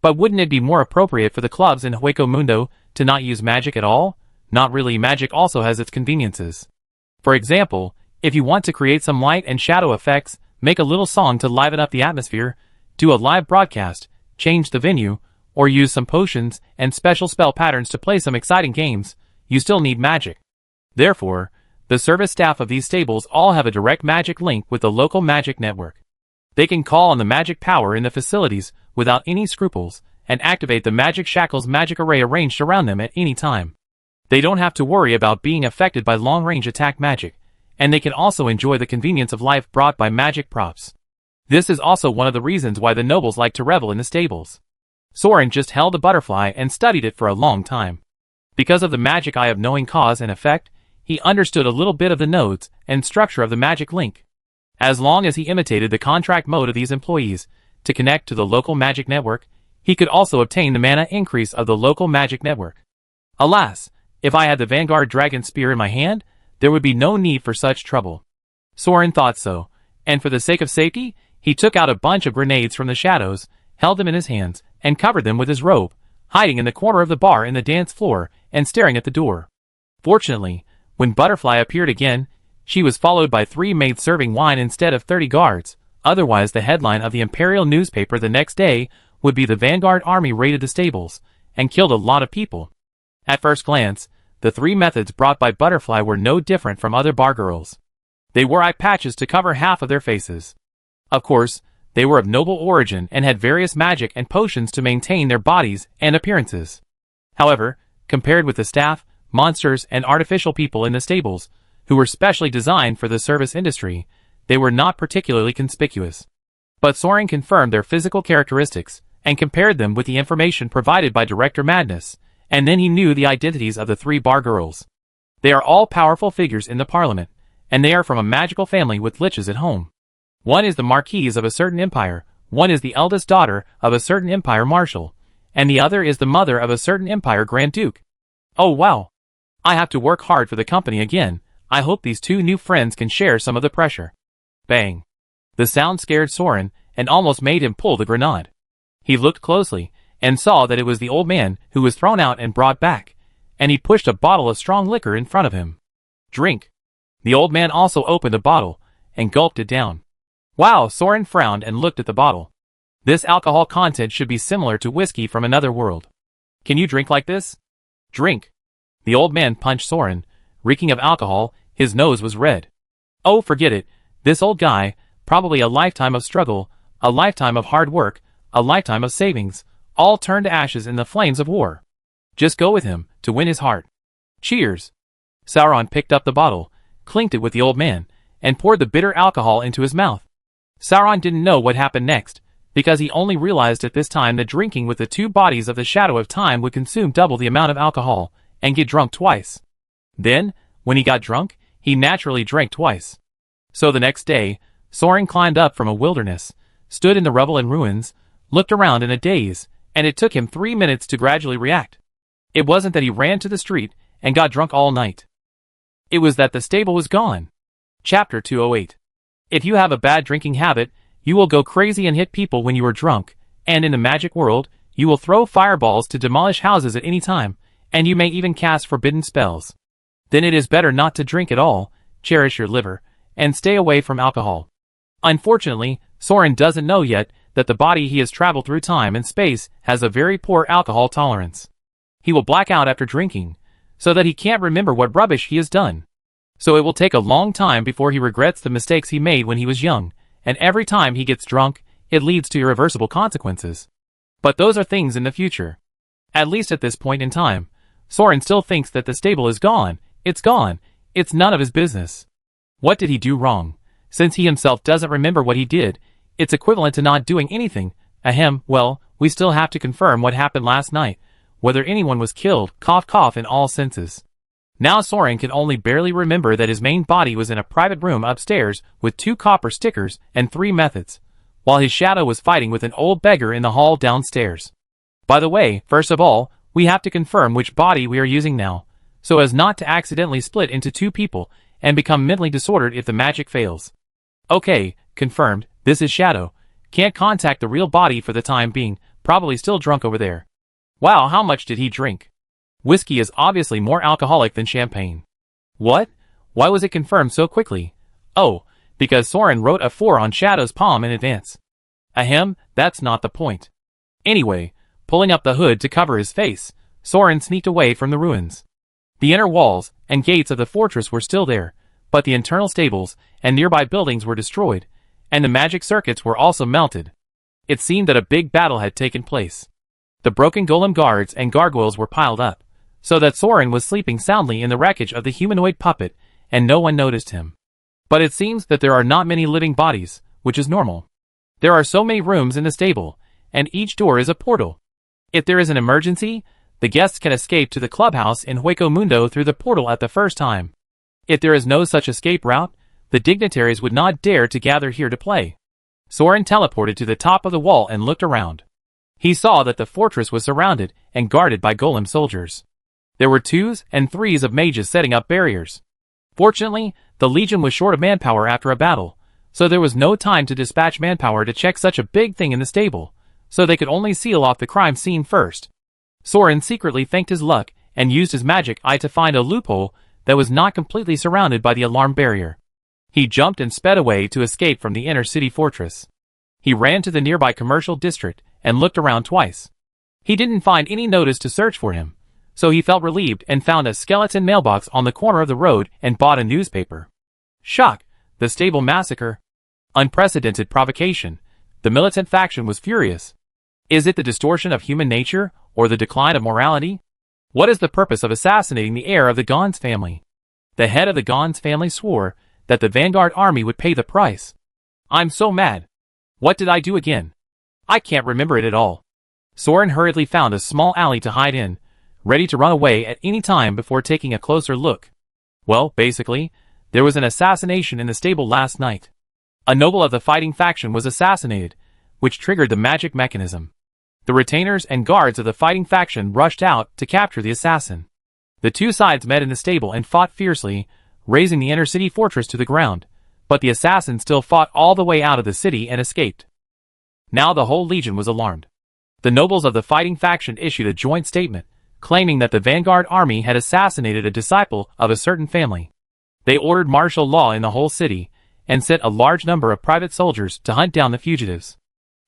But wouldn't it be more appropriate for the clubs in Hueco Mundo to not use magic at all? Not really. Magic also has its conveniences. For example, if you want to create some light and shadow effects, make a little song to liven up the atmosphere, do a live broadcast, change the venue, or use some potions and special spell patterns to play some exciting games, you still need magic. Therefore, the service staff of these stables all have a direct magic link with the local magic network. They can call on the magic power in the facilities without any scruples and activate the magic shackles magic array arranged around them at any time. They don't have to worry about being affected by long-range attack magic, and they can also enjoy the convenience of life brought by magic props. This is also one of the reasons why the nobles like to revel in the stables. Soren just held the butterfly and studied it for a long time. Because of the magic eye of knowing cause and effect, he understood a little bit of the nodes and structure of the magic link. As long as he imitated the contract mode of these employees to connect to the local magic network, he could also obtain the mana increase of the local magic network. Alas, if I had the Vanguard Dragon Spear in my hand, there would be no need for such trouble. Soren thought so, and for the sake of safety, he took out a bunch of grenades from the shadows, held them in his hands, and covered them with his robe, hiding in the corner of the bar in the dance floor and staring at the door. Fortunately, when Butterfly appeared again, she was followed by 3 maids serving wine instead of 30 guards. Otherwise, the headline of the Imperial newspaper the next day would be the Vanguard army raided the stables and killed a lot of people. At first glance, the 3 methods brought by Butterfly were no different from other bar girls. They wore eye patches to cover half of their faces. Of course, they were of noble origin and had various magic and potions to maintain their bodies and appearances. However, compared with the staff, monsters, and artificial people in the stables, who were specially designed for the service industry, they were not particularly conspicuous. But Soren confirmed their physical characteristics and compared them with the information provided by Director Madness, and then he knew the identities of the 3 bar girls. They are all powerful figures in the parliament, and they are from a magical family with liches at home. One is the Marquise of a certain empire, one is the eldest daughter of a certain empire marshal, and the other is the mother of a certain empire Grand Duke. Oh wow! I have to work hard for the company again. I hope these 2 new friends can share some of the pressure. Bang! The sound scared Soren and almost made him pull the grenade. He looked closely and saw that it was the old man who was thrown out and brought back, and he pushed a bottle of strong liquor in front of him. Drink! The old man also opened a bottle and gulped it down. Wow! Soren frowned and looked at the bottle. This alcohol content should be similar to whiskey from another world. Can you drink like this? Drink! The old man punched Soren, reeking of alcohol. His nose was red. Oh, forget it. This old guy, probably a lifetime of struggle, a lifetime of hard work, a lifetime of savings, all turned to ashes in the flames of war. Just go with him, to win his heart. Cheers! Sauron picked up the bottle, clinked it with the old man, and poured the bitter alcohol into his mouth. Sauron didn't know what happened next, because he only realized at this time that drinking with the 2 bodies of the Shadow of Time would consume double the amount of alcohol, and get drunk twice. Then, when he got drunk, he naturally drank twice. So the next day, Soren climbed up from a wilderness, stood in the rubble and ruins, looked around in a daze, and it took him 3 minutes to gradually react. It wasn't that he ran to the street and got drunk all night. It was that the stable was gone. Chapter 208. If you have a bad drinking habit, you will go crazy and hit people when you are drunk, and in the magic world, you will throw fireballs to demolish houses at any time, and you may even cast forbidden spells. Then it is better not to drink at all, cherish your liver, and stay away from alcohol. Unfortunately, Soren doesn't know yet that the body he has traveled through time and space has a very poor alcohol tolerance. He will black out after drinking, so that he can't remember what rubbish he has done. So it will take a long time before he regrets the mistakes he made when he was young, and every time he gets drunk, it leads to irreversible consequences. But those are things in the future. At least at this point in time, Soren still thinks that the stable is gone. It's gone. It's none of his business. What did he do wrong? Since he himself doesn't remember what he did, it's equivalent to not doing anything. Ahem, well, we still have to confirm what happened last night, whether anyone was killed, cough cough in all senses. Now Soren can only barely remember that his main body was in a private room upstairs with 2 copper stickers and 3 methods, while his shadow was fighting with an old beggar in the hall downstairs. By the way, first of all, we have to confirm which body we are using now, so as not to accidentally split into 2 people and become mentally disordered if the magic fails. Okay, confirmed, this is Shadow. Can't contact the real body for the time being, probably still drunk over there. Wow, how much did he drink? Whiskey is obviously more alcoholic than champagne. What? Why was it confirmed so quickly? Oh, because Soren wrote a 4 on Shadow's palm in advance. Ahem, that's not the point. Anyway, pulling up the hood to cover his face, Soren sneaked away from the ruins. The inner walls and gates of the fortress were still there, but the internal stables and nearby buildings were destroyed, and the magic circuits were also melted. It seemed that a big battle had taken place. The broken golem guards and gargoyles were piled up, so that Soren was sleeping soundly in the wreckage of the humanoid puppet, and no one noticed him. But it seems that there are not many living bodies, which is normal. There are so many rooms in the stable, and each door is a portal. If there is an emergency, the guests can escape to the clubhouse in Hueco Mundo through the portal at the first time. If there is no such escape route, the dignitaries would not dare to gather here to play. Soren teleported to the top of the wall and looked around. He saw that the fortress was surrounded and guarded by golem soldiers. There were 2s and 3s of mages setting up barriers. Fortunately, the Legion was short of manpower after a battle, so there was no time to dispatch manpower to check such a big thing in the stable, so they could only seal off the crime scene first. Soren secretly thanked his luck and used his magic eye to find a loophole that was not completely surrounded by the alarm barrier. He jumped and sped away to escape from the inner city fortress. He ran to the nearby commercial district and looked around twice. He didn't find any notice to search for him, so he felt relieved and found a skeleton mailbox on the corner of the road and bought a newspaper. Shock! The stable massacre. Unprecedented provocation. The militant faction was furious. Is it the distortion of human nature, or the decline of morality? What is the purpose of assassinating the heir of the Gons family? The head of the Gons family swore that the Vanguard army would pay the price. I'm so mad. What did I do again? I can't remember it at all. Soren hurriedly found a small alley to hide in, ready to run away at any time before taking a closer look. Well, basically, there was an assassination in the stable last night. A noble of the fighting faction was assassinated, which triggered the magic mechanism. The retainers and guards of the fighting faction rushed out to capture the assassin. The two sides met in the stable and fought fiercely, razing the inner city fortress to the ground, but the assassin still fought all the way out of the city and escaped. Now the whole legion was alarmed. The nobles of the fighting faction issued a joint statement, claiming that the Vanguard army had assassinated a disciple of a certain family. They ordered martial law in the whole city, and sent a large number of private soldiers to hunt down the fugitives.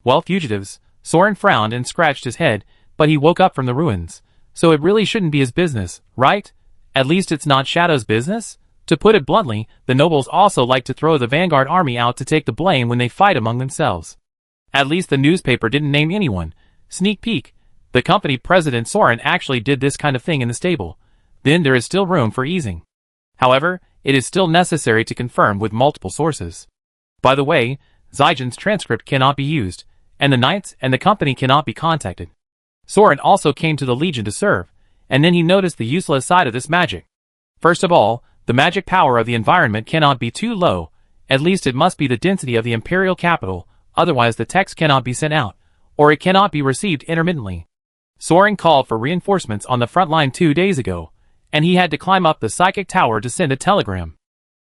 Well, fugitives, Soren frowned and scratched his head, but he woke up from the ruins, so it really shouldn't be his business, right? At least it's not Shadow's business? To put it bluntly, the nobles also like to throw the Vanguard army out to take the blame when they fight among themselves. At least the newspaper didn't name anyone. Sneak peek, the company president Soren actually did this kind of thing in the stable. Then there is still room for easing. However, it is still necessary to confirm with multiple sources. By the way, Zygen's transcript cannot be used, and the knights and the company cannot be contacted. Soren also came to the Legion to serve, and then he noticed the useless side of this magic. First of all, the magic power of the environment cannot be too low, at least it must be the density of the imperial capital, otherwise the text cannot be sent out, or it cannot be received intermittently. Soren called for reinforcements on the front line 2 days ago, and he had to climb up the psychic tower to send a telegram.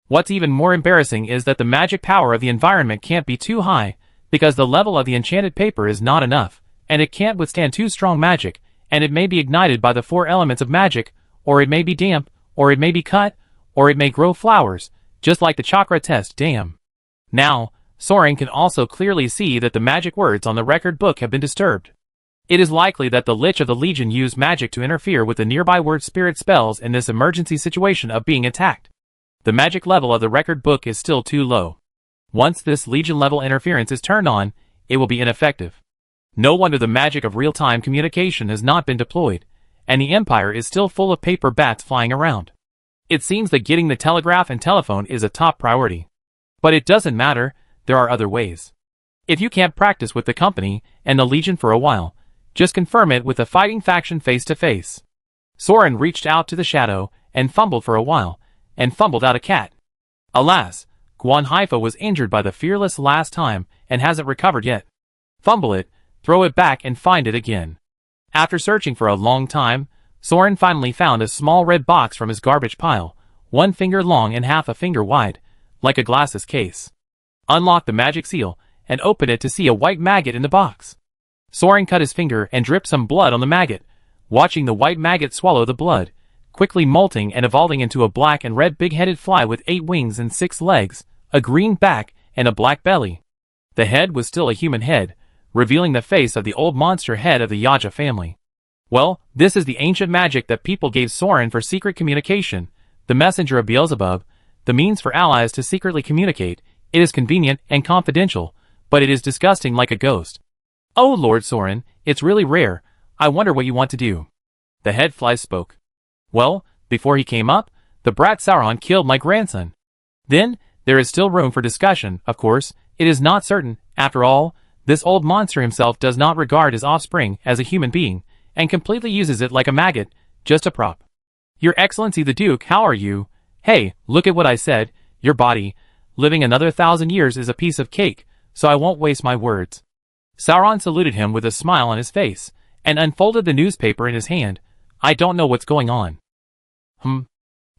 What's even more embarrassing is that the magic power of the environment can't be too high, because the level of the enchanted paper is not enough, and it can't withstand too strong magic, and it may be ignited by the 4 elements of magic, or it may be damp, or it may be cut, or it may grow flowers, just like the chakra test dam. Now, Soren can also clearly see that the magic words on the record book have been disturbed. It is likely that the Lich of the Legion used magic to interfere with the nearby word spirit spells in this emergency situation of being attacked. The magic level of the record book is still too low. Once this Legion level interference is turned on, it will be ineffective. No wonder the magic of real-time communication has not been deployed, and the Empire is still full of paper bats flying around. It seems that getting the telegraph and telephone is a top priority. But it doesn't matter, there are other ways. If you can't practice with the company and the Legion for a while, just confirm it with the fighting faction face to face. Soren reached out to the shadow and fumbled for a while, and fumbled out a cat. Alas, Guan Haifa was injured by the Fearless last time and hasn't recovered yet. Fumble it, throw it back and find it again. After searching for a long time, Soren finally found a small red box from his garbage pile, 1 finger long and half a finger wide, like a glasses case. Unlock the magic seal and open it to see a white maggot in the box. Soren cut his finger and dripped some blood on the maggot, watching the white maggot swallow the blood, quickly molting and evolving into a black and red big-headed fly with 8 wings and 6 legs, a green back, and a black belly. The head was still a human head, revealing the face of the old monster head of the Yaja family. Well, this is the ancient magic that people gave Soren for secret communication, the messenger of Beelzebub, the means for allies to secretly communicate. It is convenient and confidential, but it is disgusting like a ghost. Oh Lord Soren, it's really rare. I wonder what you want to do. The head fly spoke. Well, before he came up, the brat Sauron killed my grandson. Then, there is still room for discussion, of course. It is not certain, after all, this old monster himself does not regard his offspring as a human being, and completely uses it like a maggot, just a prop. Your Excellency the Duke, how are you? Hey, look at what I said, your body, living another 1,000 years is a piece of cake, so I won't waste my words. Sauron saluted him with a smile on his face, and unfolded the newspaper in his hand. I don't know what's going on.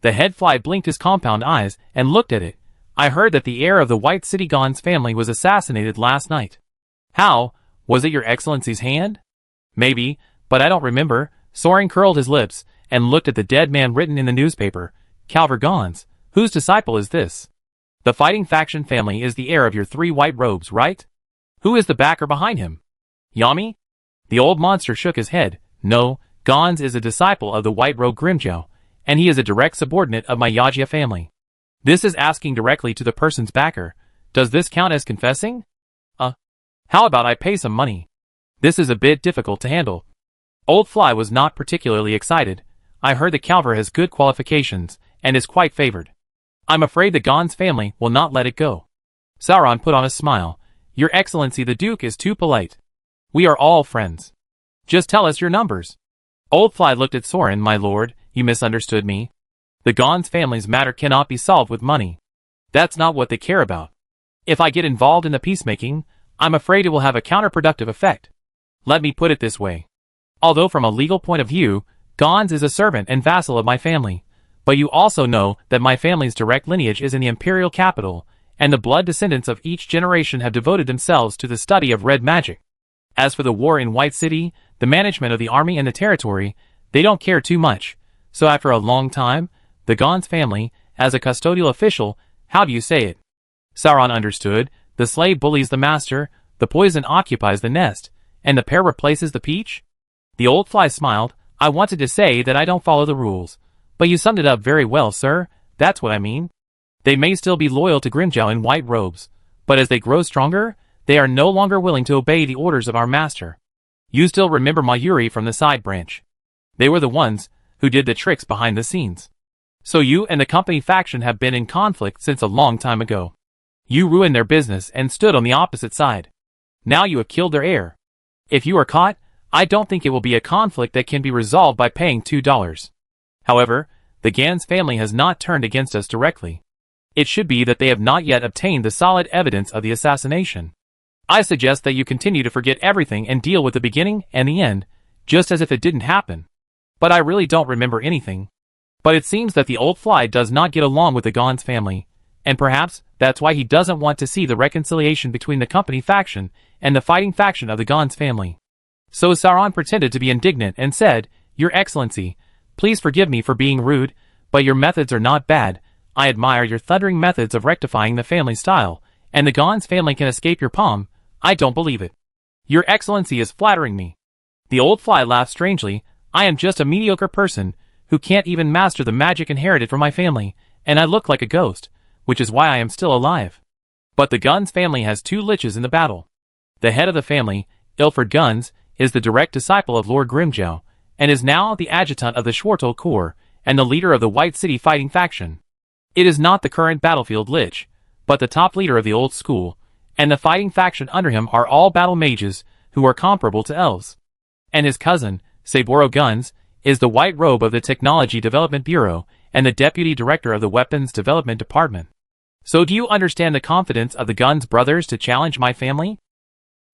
The head fly blinked his compound eyes and looked at it. I heard that the heir of the White City Gond's family was assassinated last night. How? Was it your Excellency's hand? Maybe, but I don't remember. Soren curled his lips and looked at the dead man written in the newspaper. Calvor Gons. Whose disciple is this? The fighting faction family is the heir of your 3 white robes, right? Who is the backer behind him? Yami? The old monster shook his head. No, Gons is a disciple of the white robe Grimjow, and he is a direct subordinate of my Yajia family. This is asking directly to the person's backer. Does this count as confessing? How about I pay some money? This is a bit difficult to handle. Old Fly was not particularly excited. I heard that Calvor has good qualifications, and is quite favored. I'm afraid the Gons family will not let it go. Sauron put on a smile. Your Excellency the Duke is too polite. We are all friends. Just tell us your numbers. Old Fly looked at Soren. My lord, you misunderstood me. The Gons family's matter cannot be solved with money. That's not what they care about. If I get involved in the peacemaking, I'm afraid it will have a counterproductive effect. Let me put it this way. Although from a legal point of view, Gons is a servant and vassal of my family, but you also know that my family's direct lineage is in the imperial capital, and the blood descendants of each generation have devoted themselves to the study of red magic. As for the war in White City, the management of the army and the territory, they don't care too much. So after a long time, the Gons family, as a custodial official, how do you say it? Sauron understood. The slave bullies the master, the poison occupies the nest, and the pear replaces the peach? The old fly smiled. I wanted to say that I don't follow the rules, but you summed it up very well, sir. That's what I mean. They may still be loyal to Grimjow in white robes, but as they grow stronger, they are no longer willing to obey the orders of our master. You still remember Mayuri from the side branch. They were the ones who did the tricks behind the scenes. So you and the company faction have been in conflict since a long time ago. You ruined their business and stood on the opposite side. Now you have killed their heir. If you are caught, I don't think it will be a conflict that can be resolved by paying $2. However, the Gans family has not turned against us directly. It should be that they have not yet obtained the solid evidence of the assassination. I suggest that you continue to forget everything and deal with the beginning and the end, just as if it didn't happen. But I really don't remember anything. But it seems that the old fly does not get along with the Gons family, and perhaps that's why he doesn't want to see the reconciliation between the company faction and the fighting faction of the Gons family. So Sauron pretended to be indignant and said, Your Excellency, please forgive me for being rude, but your methods are not bad. I admire your thundering methods of rectifying the family style, and the Gons family can escape your palm. I don't believe it. Your Excellency is flattering me. The old fly laughed strangely. I am just a mediocre person, who can't even master the magic inherited from my family, and I look like a ghost, which is why I am still alive. But the Guns family has 2 liches in the battle. The head of the family, Ilford Guns, is the direct disciple of Lord Grimjow, and is now the adjutant of the Schwartel Corps, and the leader of the White City fighting faction. It is not the current battlefield lich, but the top leader of the old school, and the fighting faction under him are all battle mages, who are comparable to elves. And his cousin, Saboro Guns, is the white robe of the Technology Development Bureau, and the deputy director of the Weapons Development Department. So do you understand the confidence of the Guns brothers to challenge my family?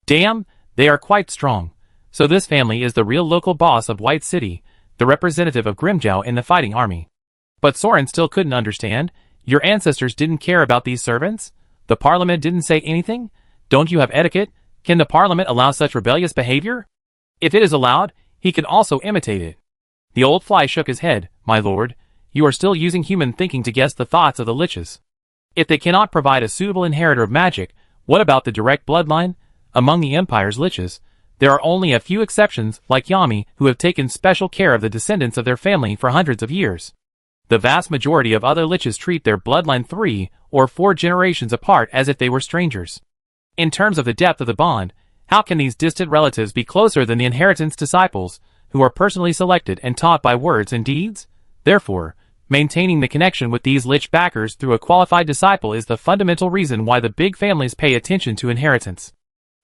Damn, they are quite strong. So this family is the real local boss of White City, the representative of Grimjow in the fighting army. But Soren still couldn't understand. Your ancestors didn't care about these servants? The parliament didn't say anything? Don't you have etiquette? Can the parliament allow such rebellious behavior? If it is allowed, he can also imitate it. The old fly shook his head. My lord, you are still using human thinking to guess the thoughts of the liches. If they cannot provide a suitable inheritor of magic, what about the direct bloodline? Among the Empire's liches, There are only a few exceptions, like Yami, who have taken special care of the descendants of their family for hundreds of years. The vast majority of other liches treat their bloodline 3 or 4 generations apart as if they were strangers. In terms of the depth of the bond, how can these distant relatives be closer than the inheritance disciples, who are personally selected and taught by words and deeds? Therefore, maintaining the connection with these lich backers through a qualified disciple is the fundamental reason why the big families pay attention to inheritance.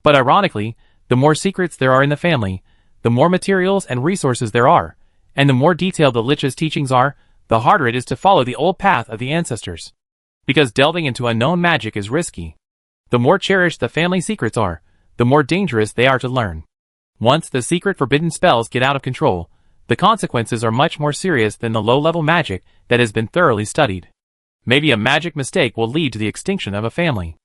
But ironically, the more secrets there are in the family, the more materials and resources there are, and the more detailed the lich's teachings are, the harder it is to follow the old path of the ancestors. Because delving into unknown magic is risky. The more cherished the family secrets are, the more dangerous they are to learn. Once the secret forbidden spells get out of control, the consequences are much more serious than the low-level magic that has been thoroughly studied. Maybe a magic mistake will lead to the extinction of a family.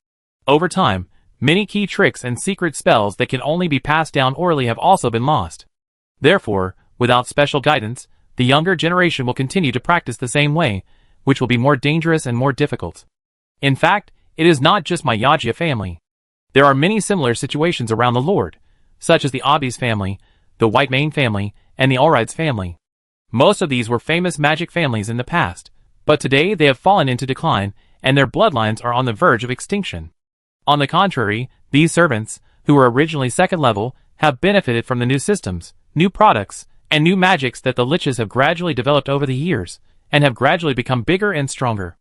Over time, many key tricks and secret spells that can only be passed down orally have also been lost. Therefore, without special guidance, the younger generation will continue to practice the same way, which will be more dangerous and more difficult. In fact, it is not just my Yajia family. There are many similar situations around the Lord, such as the Abis family, the White Mane family, and the Allrides family. Most of these were famous magic families in the past, but today they have fallen into decline, and their bloodlines are on the verge of extinction. On the contrary, these servants, who were originally second level, have benefited from the new systems, new products, and new magics that the liches have gradually developed over the years, and have gradually become bigger and stronger.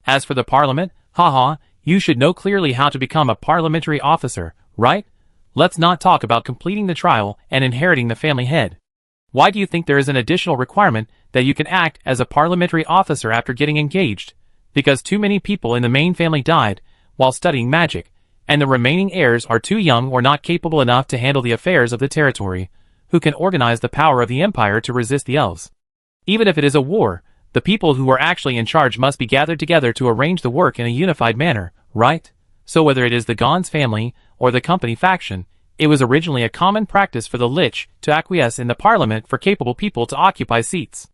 As for the parliament, haha, you should know clearly how to become a parliamentary officer, right? Let's not talk about completing the trial and inheriting the family head. Why do you think there is an additional requirement that you can act as a parliamentary officer after getting engaged? Because too many people in the main family died while studying magic, and the remaining heirs are too young or not capable enough to handle the affairs of the territory, who can organize the power of the empire to resist the elves. Even if it is a war, the people who are actually in charge must be gathered together to arrange the work in a unified manner, right? So whether it is the Gons family or the company faction, it was originally a common practice for the Lich to acquiesce in the parliament for capable people to occupy seats.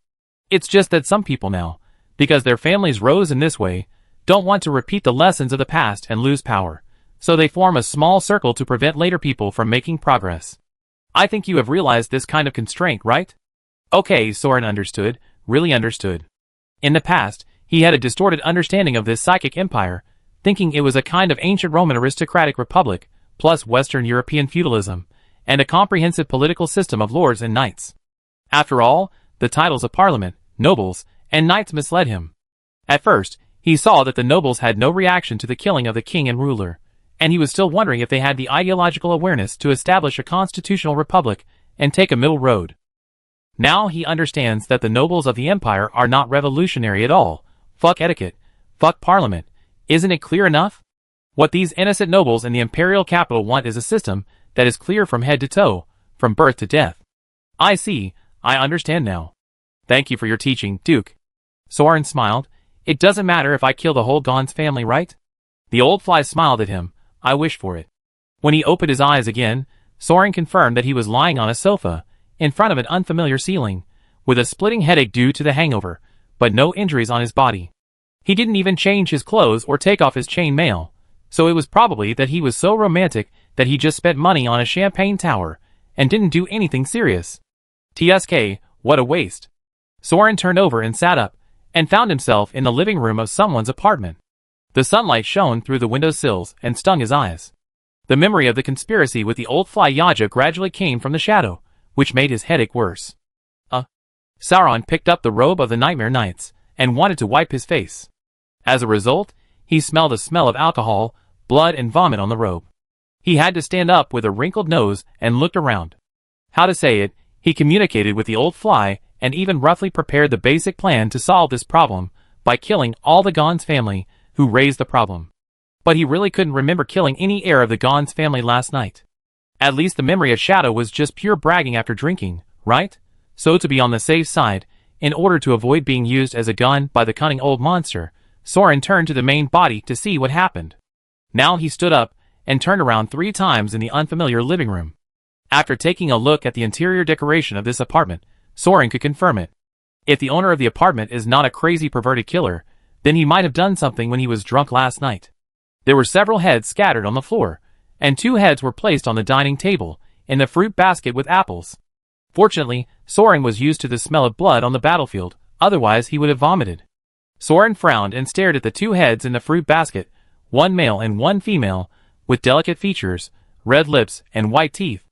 It's just that some people now, because their families rose in this way, don't want to repeat the lessons of the past and lose power, so they form a small circle to prevent later people from making progress. I think you have realized this kind of constraint, right? Okay, Soren understood, really understood. In the past, he had a distorted understanding of this psychic empire, thinking it was a kind of ancient Roman aristocratic republic, plus Western European feudalism, and a comprehensive political system of lords and knights. After all, the titles of parliament, nobles, and knights misled him. At first, he saw that the nobles had no reaction to the killing of the king and ruler, and he was still wondering if they had the ideological awareness to establish a constitutional republic and take a middle road. Now he understands that the nobles of the empire are not revolutionary at all. Fuck etiquette. Fuck parliament. Isn't it clear enough? What these innocent nobles in the imperial capital want is a system that is clear from head to toe, from birth to death. I see, I understand now. Thank you for your teaching, Duke. Soren smiled. It doesn't matter if I kill the whole Gons family, right? The old fly smiled at him. I wish for it. When he opened his eyes again, Soren confirmed that he was lying on a sofa, in front of an unfamiliar ceiling, with a splitting headache due to the hangover, but no injuries on his body. He didn't even change his clothes or take off his chain mail, so it was probably that he was so romantic that he just spent money on a champagne tower, and didn't do anything serious. TSK, what a waste. Soren turned over and sat up, and found himself in the living room of someone's apartment. The sunlight shone through the window sills and stung his eyes. The memory of the conspiracy with the old fly Yaja gradually came from the shadow, which made his headache worse. Sauron picked up the robe of the Nightmare Knights, and wanted to wipe his face. As a result, he smelled a smell of alcohol, blood and vomit on the robe. He had to stand up with a wrinkled nose and looked around. How to say it, he communicated with the old fly and even roughly prepared the basic plan to solve this problem by killing all the Gons family who raised the problem. But he really couldn't remember killing any heir of the Gons family last night. At least the memory of Shadow was just pure bragging after drinking, right? So to be on the safe side, in order to avoid being used as a gun by the cunning old monster, Soren turned to the main body to see what happened. Now he stood up and turned around 3 times in the unfamiliar living room. After taking a look at the interior decoration of this apartment, Soren could confirm it. If the owner of the apartment is not a crazy perverted killer, then he might have done something when he was drunk last night. There were several heads scattered on the floor, and 2 heads were placed on the dining table, in the fruit basket with apples. Fortunately, Soren was used to the smell of blood on the battlefield, otherwise he would have vomited. Soren frowned and stared at the two heads in the fruit basket, one male and one female, with delicate features, red lips, and white teeth.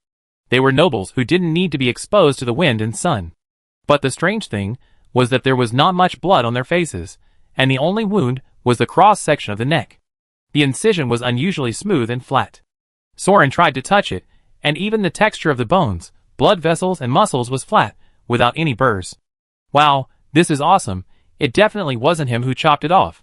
They were nobles who didn't need to be exposed to the wind and sun. But the strange thing was that there was not much blood on their faces, and the only wound was the cross-section of the neck. The incision was unusually smooth and flat. Soren tried to touch it, and even the texture of the bones, blood vessels and muscles was flat, without any burrs. Wow, this is awesome. It definitely wasn't him who chopped it off.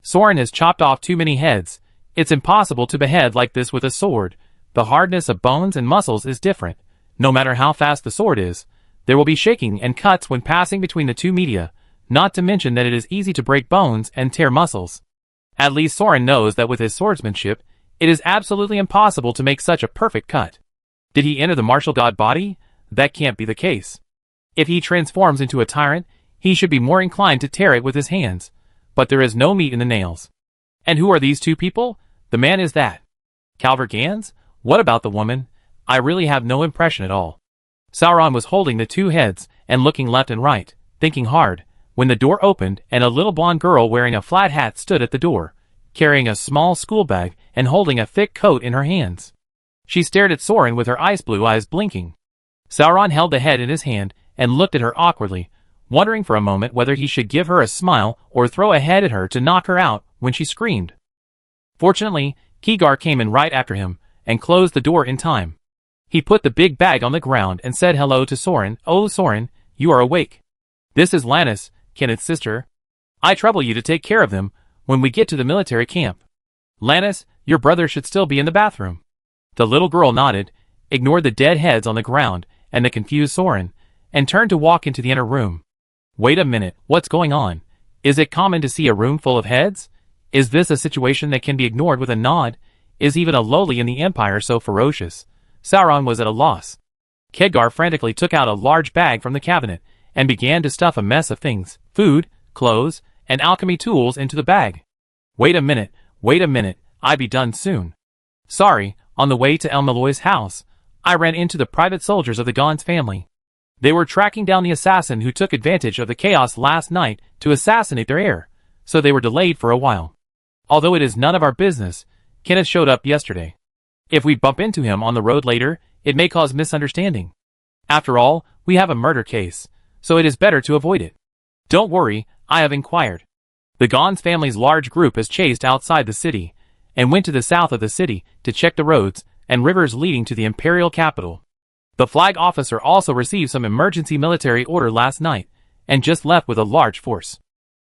Soren has chopped off too many heads. It's impossible to behead like this with a sword. The hardness of bones and muscles is different. No matter how fast the sword is, there will be shaking and cuts when passing between the two media, not to mention that it is easy to break bones and tear muscles. At least Soren knows that with his swordsmanship, it is absolutely impossible to make such a perfect cut. Did he enter the martial god body? That can't be the case. If he transforms into a tyrant, he should be more inclined to tear it with his hands, but there is no meat in the nails. And who are these two people? The man is that Calver Gans? What about the woman? I really have no impression at all. Sauron was holding the two heads and looking left and right, thinking hard, when the door opened and a little blonde girl wearing a flat hat stood at the door, carrying a small school bag and holding a thick coat in her hands. She stared at Soren with her ice blue eyes blinking. Sauron held the head in his hand and looked at her awkwardly, wondering for a moment whether he should give her a smile or throw a head at her to knock her out when she screamed. Fortunately, Keegar came in right after him and closed the door in time. He put the big bag on the ground and said hello to Soren. Oh, Soren, you are awake. This is Lannis, Kenneth's sister. I trouble you to take care of them when we get to the military camp. Lannis, your brother should still be in the bathroom. The little girl nodded, ignored the dead heads on the ground and the confused Soren, and turned to walk into the inner room. Wait a minute, what's going on? Is it common to see a room full of heads? Is this a situation that can be ignored with a nod? Is even a lowly in the Empire so ferocious? Sauron was at a loss. Khadgar frantically took out a large bag from the cabinet and began to stuff a mess of things, food, clothes, and alchemy tools into the bag. Wait a minute, I be done soon. Sorry, on the way to El Malloy's house, I ran into the private soldiers of the Gaunt's family. They were tracking down the assassin who took advantage of the chaos last night to assassinate their heir, so they were delayed for a while. Although it is none of our business, Kenneth showed up yesterday. If we bump into him on the road later, it may cause misunderstanding. After all, we have a murder case, so it is better to avoid it. Don't worry, I have inquired. The Gaunt's family's large group has chased outside the city, and went to the south of the city to check the roads and rivers leading to the imperial capital. The flag officer also received some emergency military order last night, and just left with a large force.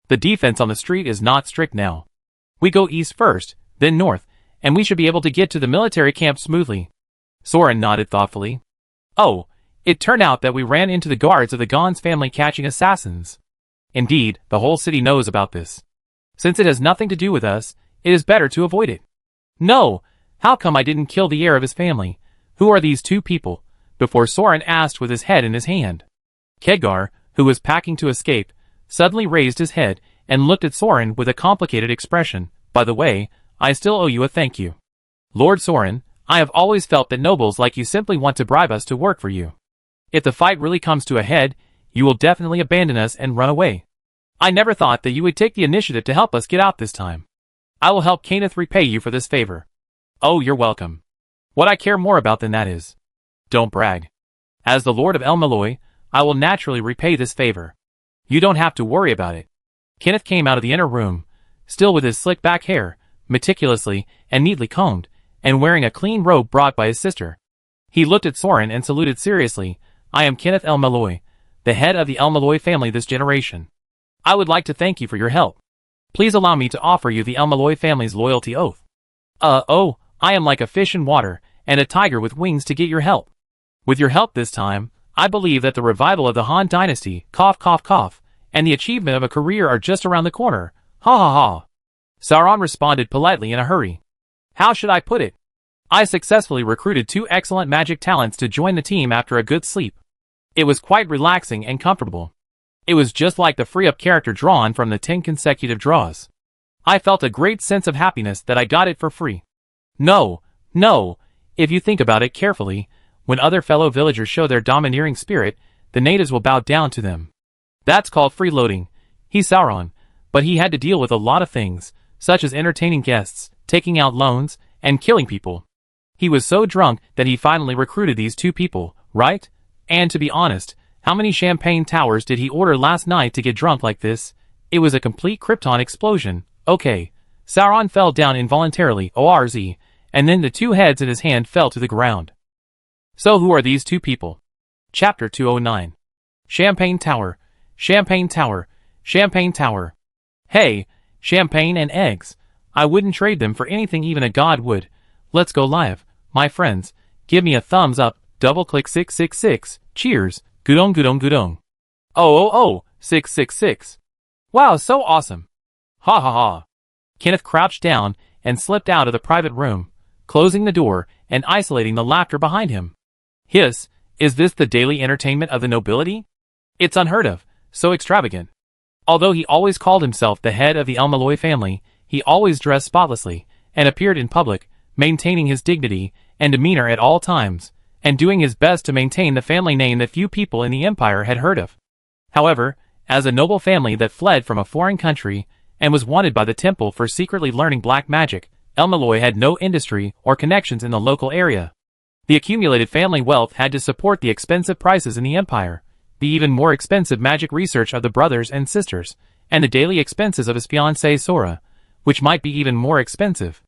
The defense on the street is not strict now. We go east first, then north, and we should be able to get to the military camp smoothly. Soren nodded thoughtfully. Oh, it turned out that we ran into the guards of the Gaunt's family catching assassins. Indeed, the whole city knows about this. Since it has nothing to do with us, it is better to avoid it. No, how come I didn't kill the heir of his family? Who are these two people? Before Soren asked with his head in his hand. Khadgar, who was packing to escape, suddenly raised his head and looked at Soren with a complicated expression. By the way, I still owe you a thank you. Lord Soren, I have always felt that nobles like you simply want to bribe us to work for you. If the fight really comes to a head, you will definitely abandon us and run away. I never thought that you would take the initiative to help us get out this time. I will help Kenneth repay you for this favor. Oh, you're welcome. What I care more about than that is, don't brag. As the Lord of El Malloy, I will naturally repay this favor. You don't have to worry about it. Kenneth came out of the inner room, still with his slick back hair, meticulously and neatly combed, and wearing a clean robe brought by his sister. He looked at Soren and saluted seriously. I am Kenneth El Malloy, the head of the El Malloy family this generation. I would like to thank you for your help. Please allow me to offer you the El Malloy family's loyalty oath. Oh, I am like a fish in water, and a tiger with wings to get your help. With your help this time, I believe that the revival of the Han dynasty, cough cough cough, and the achievement of a career are just around the corner. Ha ha ha. Sauron responded politely in a hurry. How should I put it? I successfully recruited 2 excellent magic talents to join the team after a good sleep. It was quite relaxing and comfortable. It was just like the free-up character drawn from the 10 consecutive draws. I felt a great sense of happiness that I got it for free. No, if you think about it carefully, when other fellow villagers show their domineering spirit, the natives will bow down to them. That's called freeloading. He's Sauron, but he had to deal with a lot of things, such as entertaining guests, taking out loans, and killing people. He was so drunk that he finally recruited these two people, right? And to be honest, how many champagne towers did he order last night to get drunk like this? It was a complete Krypton explosion. Okay. Sauron fell down involuntarily, ORZ, and then the two heads in his hand fell to the ground. So who are these two people? Chapter 209. Champagne Tower, Champagne Tower, Champagne Tower. Hey, champagne and eggs. I wouldn't trade them for anything even a god would. Let's go live, my friends. Give me a thumbs up, double click 666, cheers, gudong gudong gudong. Oh, 666. Wow, so awesome. Ha ha ha. Kenneth crouched down and slipped out of the private room, closing the door and isolating the laughter behind him. Hiss, is this the daily entertainment of the nobility? It's unheard of, so extravagant. Although he always called himself the head of the El family, he always dressed spotlessly and appeared in public, maintaining his dignity and demeanor at all times, and doing his best to maintain the family name that few people in the empire had heard of. However, as a noble family that fled from a foreign country and was wanted by the temple for secretly learning black magic, El Malloy had no industry or connections in the local area. The accumulated family wealth had to support the expensive prices in the empire, the even more expensive magic research of the brothers and sisters, and the daily expenses of his fiancée Sora, which might be even more expensive.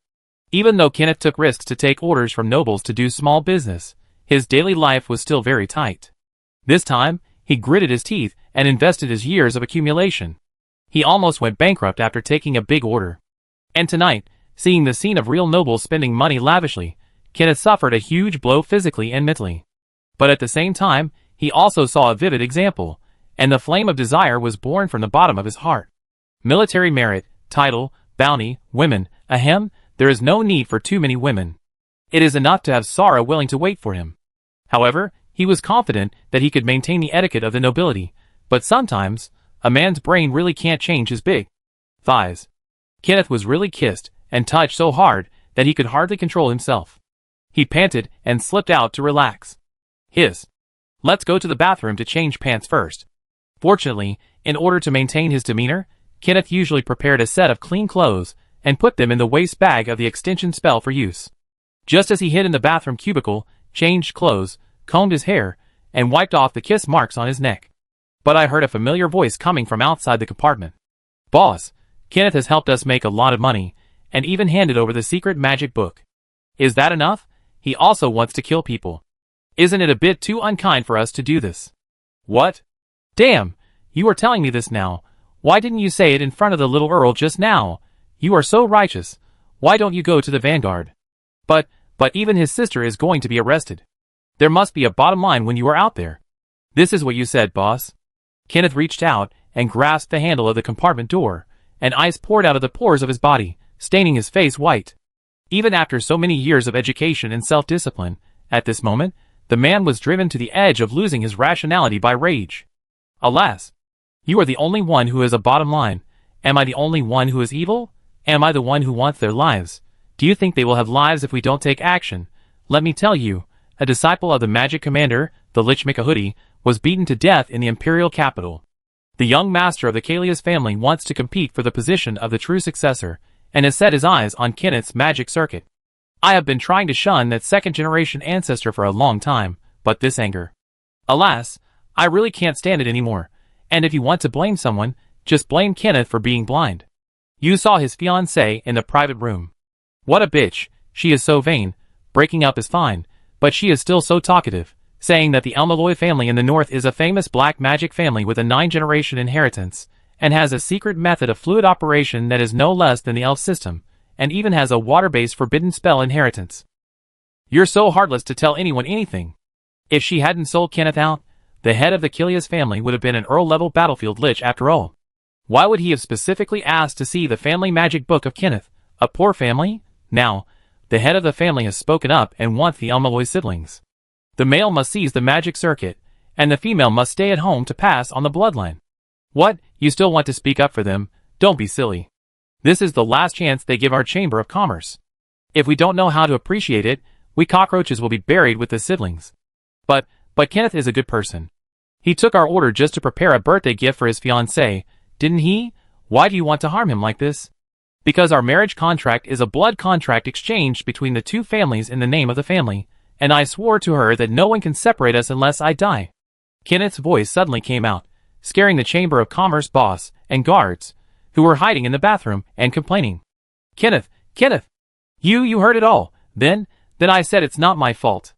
Even though Kenneth took risks to take orders from nobles to do small business, his daily life was still very tight. This time, he gritted his teeth and invested his years of accumulation. He almost went bankrupt after taking a big order. And tonight, seeing the scene of real nobles spending money lavishly, Kenneth suffered a huge blow physically and mentally. But at the same time, he also saw a vivid example, and the flame of desire was born from the bottom of his heart. Military merit, title, bounty, women, ahem, there is no need for too many women. It is enough to have Sara willing to wait for him. However, he was confident that he could maintain the etiquette of the nobility, but sometimes, a man's brain really can't change his big thighs. Kenneth was really kissed and touched so hard that he could hardly control himself. He panted and slipped out to relax. Hiss. Let's go to the bathroom to change pants first. Fortunately, in order to maintain his demeanor, Kenneth usually prepared a set of clean clothes and put them in the waste bag of the extension spell for use. Just as he hid in the bathroom cubicle, changed clothes, combed his hair, and wiped off the kiss marks on his neck. But I heard a familiar voice coming from outside the compartment. Boss, Kenneth has helped us make a lot of money, and even handed over the secret magic book. Is that enough? He also wants to kill people. Isn't it a bit too unkind for us to do this? What? Damn, you are telling me this now. Why didn't you say it in front of the little Earl just now? You are so righteous. Why don't you go to the vanguard? But even his sister is going to be arrested. There must be a bottom line when you are out there. This is what you said, boss. Kenneth reached out and grasped the handle of the compartment door, and ice poured out of the pores of his body, staining his face white. Even after so many years of education and self-discipline, at this moment, the man was driven to the edge of losing his rationality by rage. Alas! You are the only one who has a bottom line. Am I the only one who is evil? Am I the one who wants their lives? Do you think they will have lives if we don't take action? Let me tell you, a disciple of the magic commander, the Lich Mikahudi, was beaten to death in the imperial capital. The young master of the Kalias family wants to compete for the position of the true successor, and has set his eyes on Kenneth's magic circuit. I have been trying to shun that second-generation ancestor for a long time, but this anger. Alas, I really can't stand it anymore, and if you want to blame someone, just blame Kenneth for being blind. You saw his fiancée in the private room. What a bitch, she is so vain. Breaking up is fine, but she is still so talkative, saying that the El Malloy family in the north is a famous black magic family with a 9-generation inheritance, and has a secret method of fluid operation that is no less than the elf system, and even has a water-based forbidden spell inheritance. You're so heartless to tell anyone anything. If she hadn't sold Kenneth out, the head of the Kilias family would have been an Earl-level battlefield lich after all. Why would he have specifically asked to see the family magic book of Kenneth, a poor family? Now, the head of the family has spoken up and wants the El Malloy siblings. The male must seize the magic circuit, and the female must stay at home to pass on the bloodline. What, you still want to speak up for them? Don't be silly. This is the last chance they give our Chamber of Commerce. If we don't know how to appreciate it, we cockroaches will be buried with the siblings. But Kenneth is a good person. He took our order just to prepare a birthday gift for his fiancée, didn't he? Why do you want to harm him like this? Because our marriage contract is a blood contract exchanged between the two families in the name of the family, and I swore to her that no one can separate us unless I die. Kenneth's voice suddenly came out, scaring the Chamber of Commerce boss and guards, who were hiding in the bathroom and complaining. Kenneth! You heard it all. Then I said it's not my fault.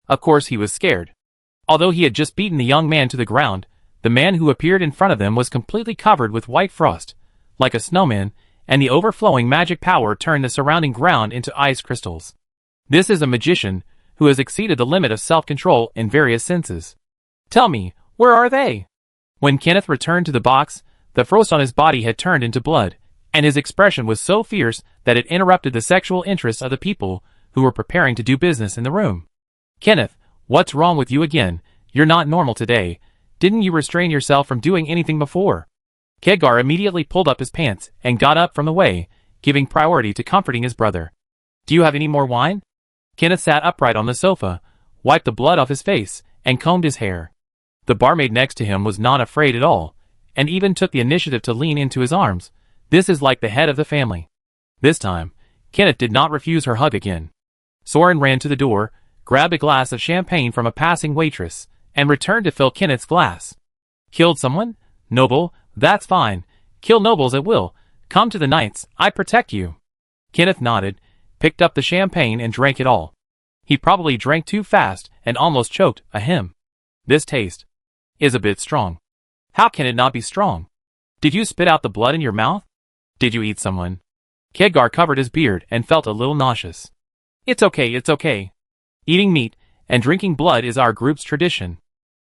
Of course he was scared. Although he had just beaten the young man to the ground, the man who appeared in front of them was completely covered with white frost, like a snowman, and the overflowing magic power turned the surrounding ground into ice crystals. This is a magician who has exceeded the limit of self-control in various senses. Tell me, where are they? When Kenneth returned to the box, the frost on his body had turned into blood, and his expression was so fierce that it interrupted the sexual interests of the people who were preparing to do business in the room. Kenneth, what's wrong with you again? You're not normal today. Didn't you restrain yourself from doing anything before? Khadgar immediately pulled up his pants and got up from the way, giving priority to comforting his brother. Do you have any more wine? Kenneth sat upright on the sofa, wiped the blood off his face, and combed his hair. The barmaid next to him was not afraid at all, and even took the initiative to lean into his arms. This is like the head of the family. This time, Kenneth did not refuse her hug again. Soren ran to the door, grabbed a glass of champagne from a passing waitress, and returned to fill Kenneth's glass. Killed someone? Noble, that's fine. Kill nobles at will. Come to the knights, I protect you. Kenneth nodded, picked up the champagne and drank it all. He probably drank too fast and almost choked. Ahem. This taste is a bit strong. How can it not be strong? Did you spit out the blood in your mouth? Did you eat someone? Khadgar covered his beard and felt a little nauseous. It's okay. Eating meat and drinking blood is our group's tradition.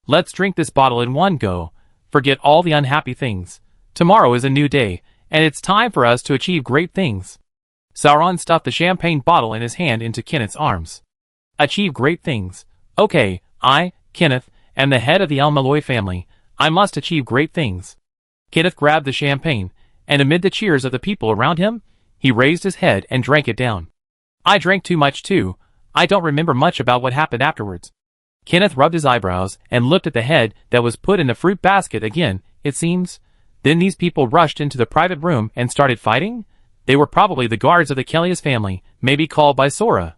Let's drink this bottle in one go. Forget all the unhappy things. Tomorrow is a new day, and it's time for us to achieve great things. Sauron stuffed the champagne bottle in his hand into Kenneth's arms. Achieve great things. Okay, I, Kenneth, am the head of the El-Malloy family. I must achieve great things. Kenneth grabbed the champagne, and amid the cheers of the people around him, he raised his head and drank it down. I drank too much too. I don't remember much about what happened afterwards. Kenneth rubbed his eyebrows and looked at the head that was put in the fruit basket again, it seems. Then these people rushed into the private room and started fighting? They were probably the guards of the Kellius family, maybe called by Sora.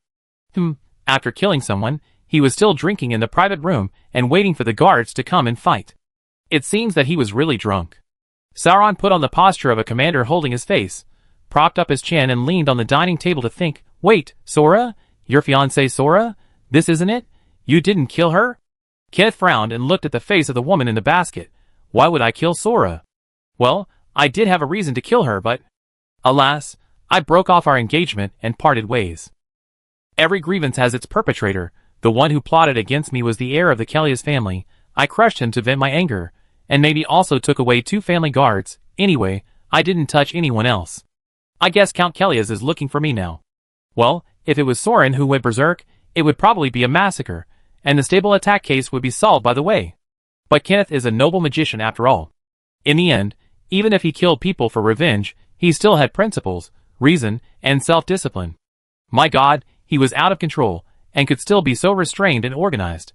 After killing someone, he was still drinking in the private room and waiting for the guards to come and fight. It seems that he was really drunk. Sauron put on the posture of a commander holding his face, propped up his chin and leaned on the dining table to think. Wait, Sora? Your fiancée Sora? This isn't it? You didn't kill her? Kenneth frowned and looked at the face of the woman in the basket. Why would I kill Sora? Well, I did have a reason to kill her, but alas, I broke off our engagement and parted ways. Every grievance has its perpetrator. The one who plotted against me was the heir of the Kellius family. I crushed him to vent my anger, and maybe also took away 2 family guards. Anyway, I didn't touch anyone else. I guess Count Kellius is looking for me now. Well, if it was Soren who went berserk, it would probably be a massacre, and the stable attack case would be solved by the way. But Kenneth is a noble magician after all. In the end, even if he killed people for revenge, he still had principles, reason, and self-discipline. My God, he was out of control, and could still be so restrained and organized.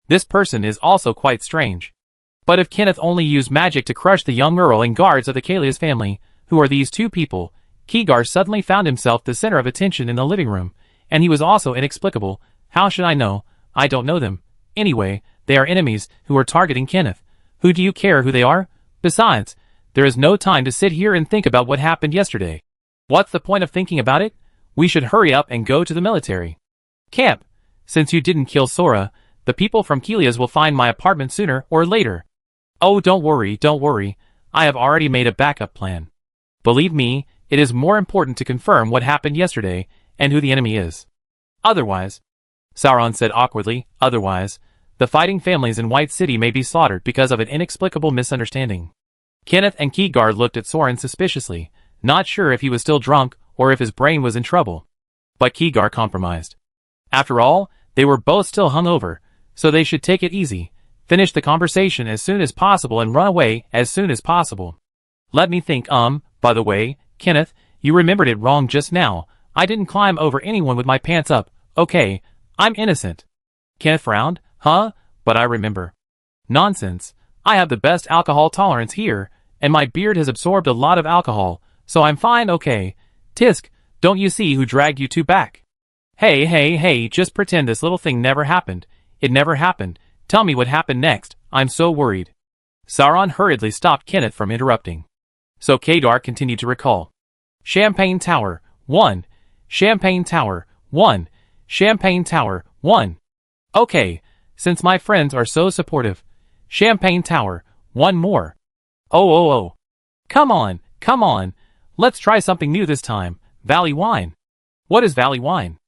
This person is also quite strange. But if Kenneth only used magic to crush the young Earl and guards of the Kellius family, who are these 2 people, Khadgar suddenly found himself the center of attention in the living room, and he was also inexplicable. How should I know? I don't know them. Anyway, they are enemies who are targeting Kenneth. Who do you care who they are? Besides, there is no time to sit here and think about what happened yesterday. What's the point of thinking about it? We should hurry up and go to the military camp. Since you didn't kill Sora, the people from Kellius will find my apartment sooner or later. Oh, don't worry. I have already made a backup plan. Believe me, it is more important to confirm what happened yesterday and who the enemy is. Otherwise, Sauron said awkwardly, otherwise, the fighting families in White City may be slaughtered because of an inexplicable misunderstanding. Kenneth and Khadgar looked at Soren suspiciously, not sure if he was still drunk or if his brain was in trouble. But Khadgar compromised. After all, they were both still hungover, so they should take it easy, finish the conversation as soon as possible and run away as soon as possible. Let me think, by the way, Kenneth, you remembered it wrong just now. I didn't climb over anyone with my pants up, okay? I'm innocent. Kenneth frowned. Huh? But I remember. Nonsense. I have the best alcohol tolerance here, and my beard has absorbed a lot of alcohol, so I'm fine, okay. Tisk, don't you see who dragged you two back? Hey, just pretend this little thing never happened. It never happened. Tell me what happened next. I'm so worried. Sauron hurriedly stopped Kenneth from interrupting. So Kedar continued to recall. Champagne Tower, 1. Champagne Tower, 1. Champagne Tower, 1. Okay, since my friends are so supportive. Champagne Tower, 1 more. Oh. Come on. Let's try something new this time. Valley Wine. What is Valley Wine?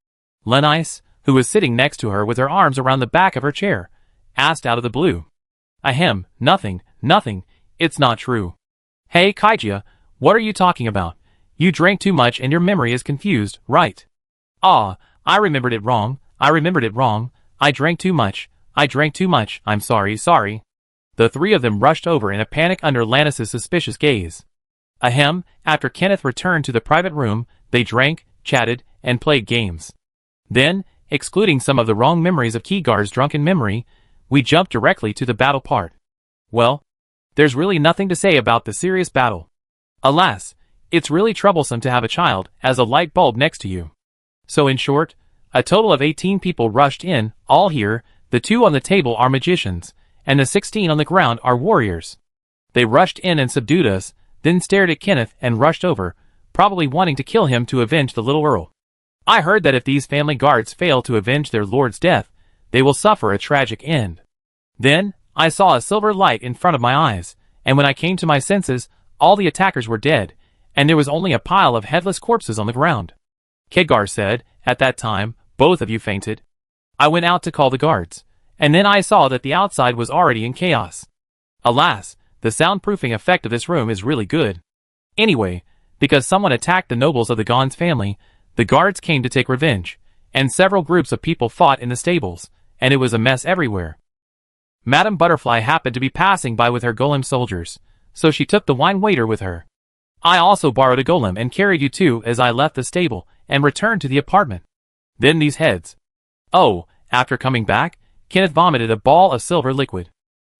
Lennice, who was sitting next to her with her arms around the back of her chair, asked out of the blue. Ahem, nothing. It's not true. Hey, Kaija, what are you talking about? You drank too much and your memory is confused, right? Ah, I remembered it wrong. I drank too much. I'm sorry. The three of them rushed over in a panic under Lannis's suspicious gaze. Ahem, after Kenneth returned to the private room, they drank, chatted, and played games. Then, excluding some of the wrong memories of Kedar's drunken memory, we jumped directly to the battle part. Well, there's really nothing to say about the serious battle. Alas, it's really troublesome to have a child as a light bulb next to you. So in short, a total of 18 people rushed in, all here, the 2 on the table are magicians, and the 16 on the ground are warriors. They rushed in and subdued us, then stared at Kenneth and rushed over, probably wanting to kill him to avenge the little earl. I heard that if these family guards fail to avenge their lord's death, they will suffer a tragic end. Then, I saw a silver light in front of my eyes, and when I came to my senses, all the attackers were dead, and there was only a pile of headless corpses on the ground. Kedgar said, at that time, both of you fainted. I went out to call the guards, and then I saw that the outside was already in chaos. Alas, the soundproofing effect of this room is really good. Anyway, because someone attacked the nobles of the Gons family, the guards came to take revenge, and several groups of people fought in the stables, and it was a mess everywhere. Madame Butterfly happened to be passing by with her golem soldiers, so she took the wine waiter with her. I also borrowed a golem and carried you two as I left the stable and returned to the apartment. Then these heads. Oh, after coming back, Kenneth vomited a ball of silver liquid.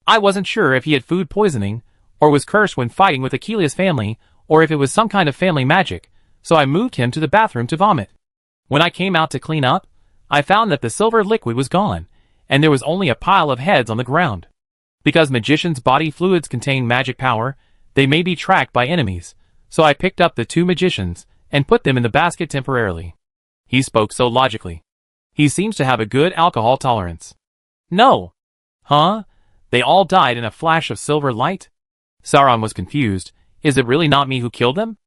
I wasn't sure if he had food poisoning, or was cursed when fighting with Achilles' family, or if it was some kind of family magic, so I moved him to the bathroom to vomit. When I came out to clean up, I found that the silver liquid was gone, and there was only a pile of heads on the ground. Because magicians' body fluids contain magic power, they may be tracked by enemies, so I picked up the 2 magicians and put them in the basket temporarily. He spoke so logically. He seems to have a good alcohol tolerance. No. Huh? They all died in a flash of silver light? Sauron was confused. Is it really not me who killed them?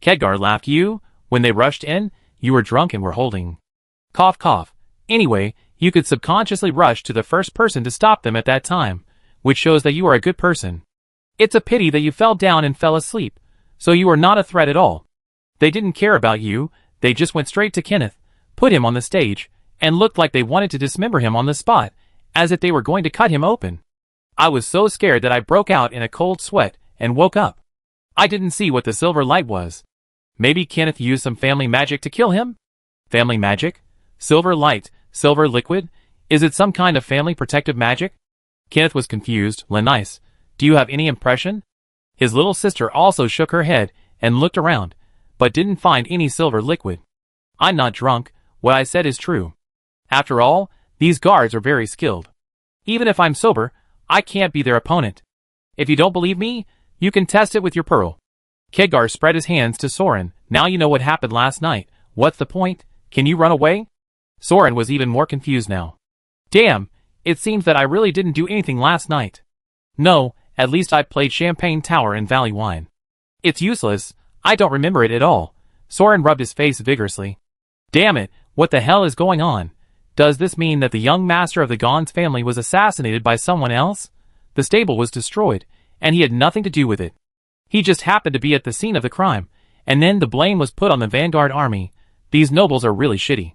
Kedgar laughed. You, when they rushed in, you were drunk and were holding. Cough. Anyway, you could subconsciously rush to the first person to stop them at that time, which shows that you are a good person. It's a pity that you fell down and fell asleep, so you are not a threat at all. They didn't care about you, they just went straight to Kenneth, put him on the stage, and looked like they wanted to dismember him on the spot, as if they were going to cut him open. I was so scared that I broke out in a cold sweat and woke up. I didn't see what the silver light was. Maybe Kenneth used some family magic to kill him? Family magic? Silver light, silver liquid? Is it some kind of family protective magic? Kenneth was confused. Lennice, do you have any impression? His little sister also shook her head and looked around, but didn't find any silver liquid. I'm not drunk, what I said is true. After all, these guards are very skilled. Even if I'm sober, I can't be their opponent. If you don't believe me, you can test it with your pearl. Kedgar spread his hands to Soren. Now you know what happened last night. What's the point? Can you run away? Soren was even more confused now. Damn, it seems that I really didn't do anything last night. No, at least I played Champagne Tower and Valley Wine. It's useless, I don't remember it at all. Soren rubbed his face vigorously. Damn it, what the hell is going on? Does this mean that the young master of the Gons family was assassinated by someone else? The stable was destroyed, and he had nothing to do with it. He just happened to be at the scene of the crime, and then the blame was put on the Vanguard army. These nobles are really shitty.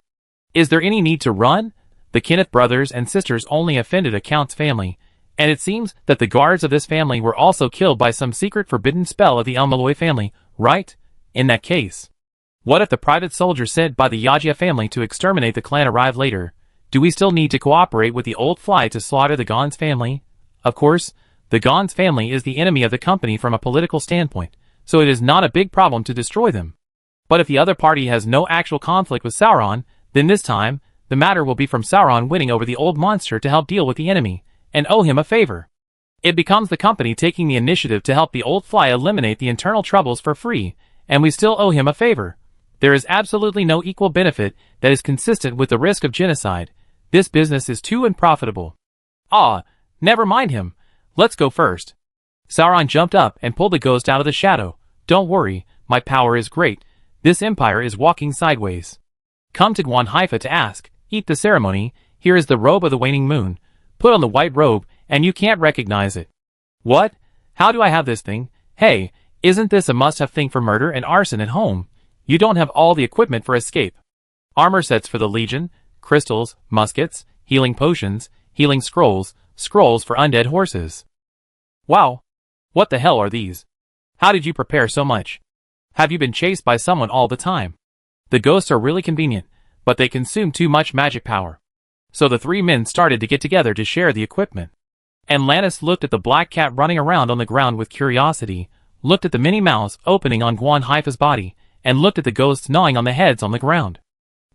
Is there any need to run? The Kenneth brothers and sisters only offended a Count's family, and it seems that the guards of this family were also killed by some secret forbidden spell of the Elmaloi family, right? In that case, what if the private soldier sent by the Yagia family to exterminate the clan arrived later? Do we still need to cooperate with the old fly to slaughter the Gons family? Of course, the Gons family is the enemy of the company from a political standpoint, so it is not a big problem to destroy them. But if the other party has no actual conflict with Sauron, then this time, the matter will be from Sauron winning over the old monster to help deal with the enemy, and owe him a favor. It becomes the company taking the initiative to help the old fly eliminate the internal troubles for free, and we still owe him a favor. There is absolutely no equal benefit that is consistent with the risk of genocide. This business is too unprofitable. Ah, never mind him. Let's go first. Sauron jumped up and pulled the ghost out of the shadow. Don't worry, my power is great. This empire is walking sideways. Come to Guan Haifa to ask. Eat the ceremony. Here is the robe of the waning moon. Put on the white robe, and you can't recognize it. What? How do I have this thing? Hey, isn't this a must-have thing for murder and arson at home? You don't have all the equipment for escape. Armor sets for the Legion, crystals, muskets, healing potions, healing scrolls, scrolls for undead horses. Wow. What the hell are these? How did you prepare so much? Have you been chased by someone all the time? The ghosts are really convenient, but they consume too much magic power. So the three men started to get together to share the equipment. And Lannis looked at the black cat running around on the ground with curiosity, looked at the many mouths opening on Guan Haifa's body, and looked at the ghosts gnawing on the heads on the ground.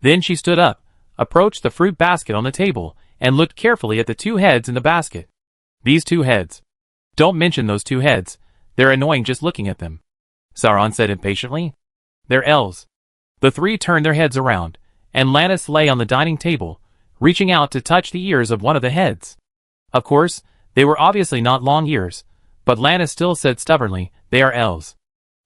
Then she stood up, approached the fruit basket on the table, and looked carefully at the two heads in the basket. These two heads. Don't mention those two heads. They're annoying just looking at them. Sauron said impatiently. They're elves. The three turned their heads around, and Lannis lay on the dining table, reaching out to touch the ears of one of the heads. Of course, they were obviously not long ears, but Lannis still said stubbornly, they are elves.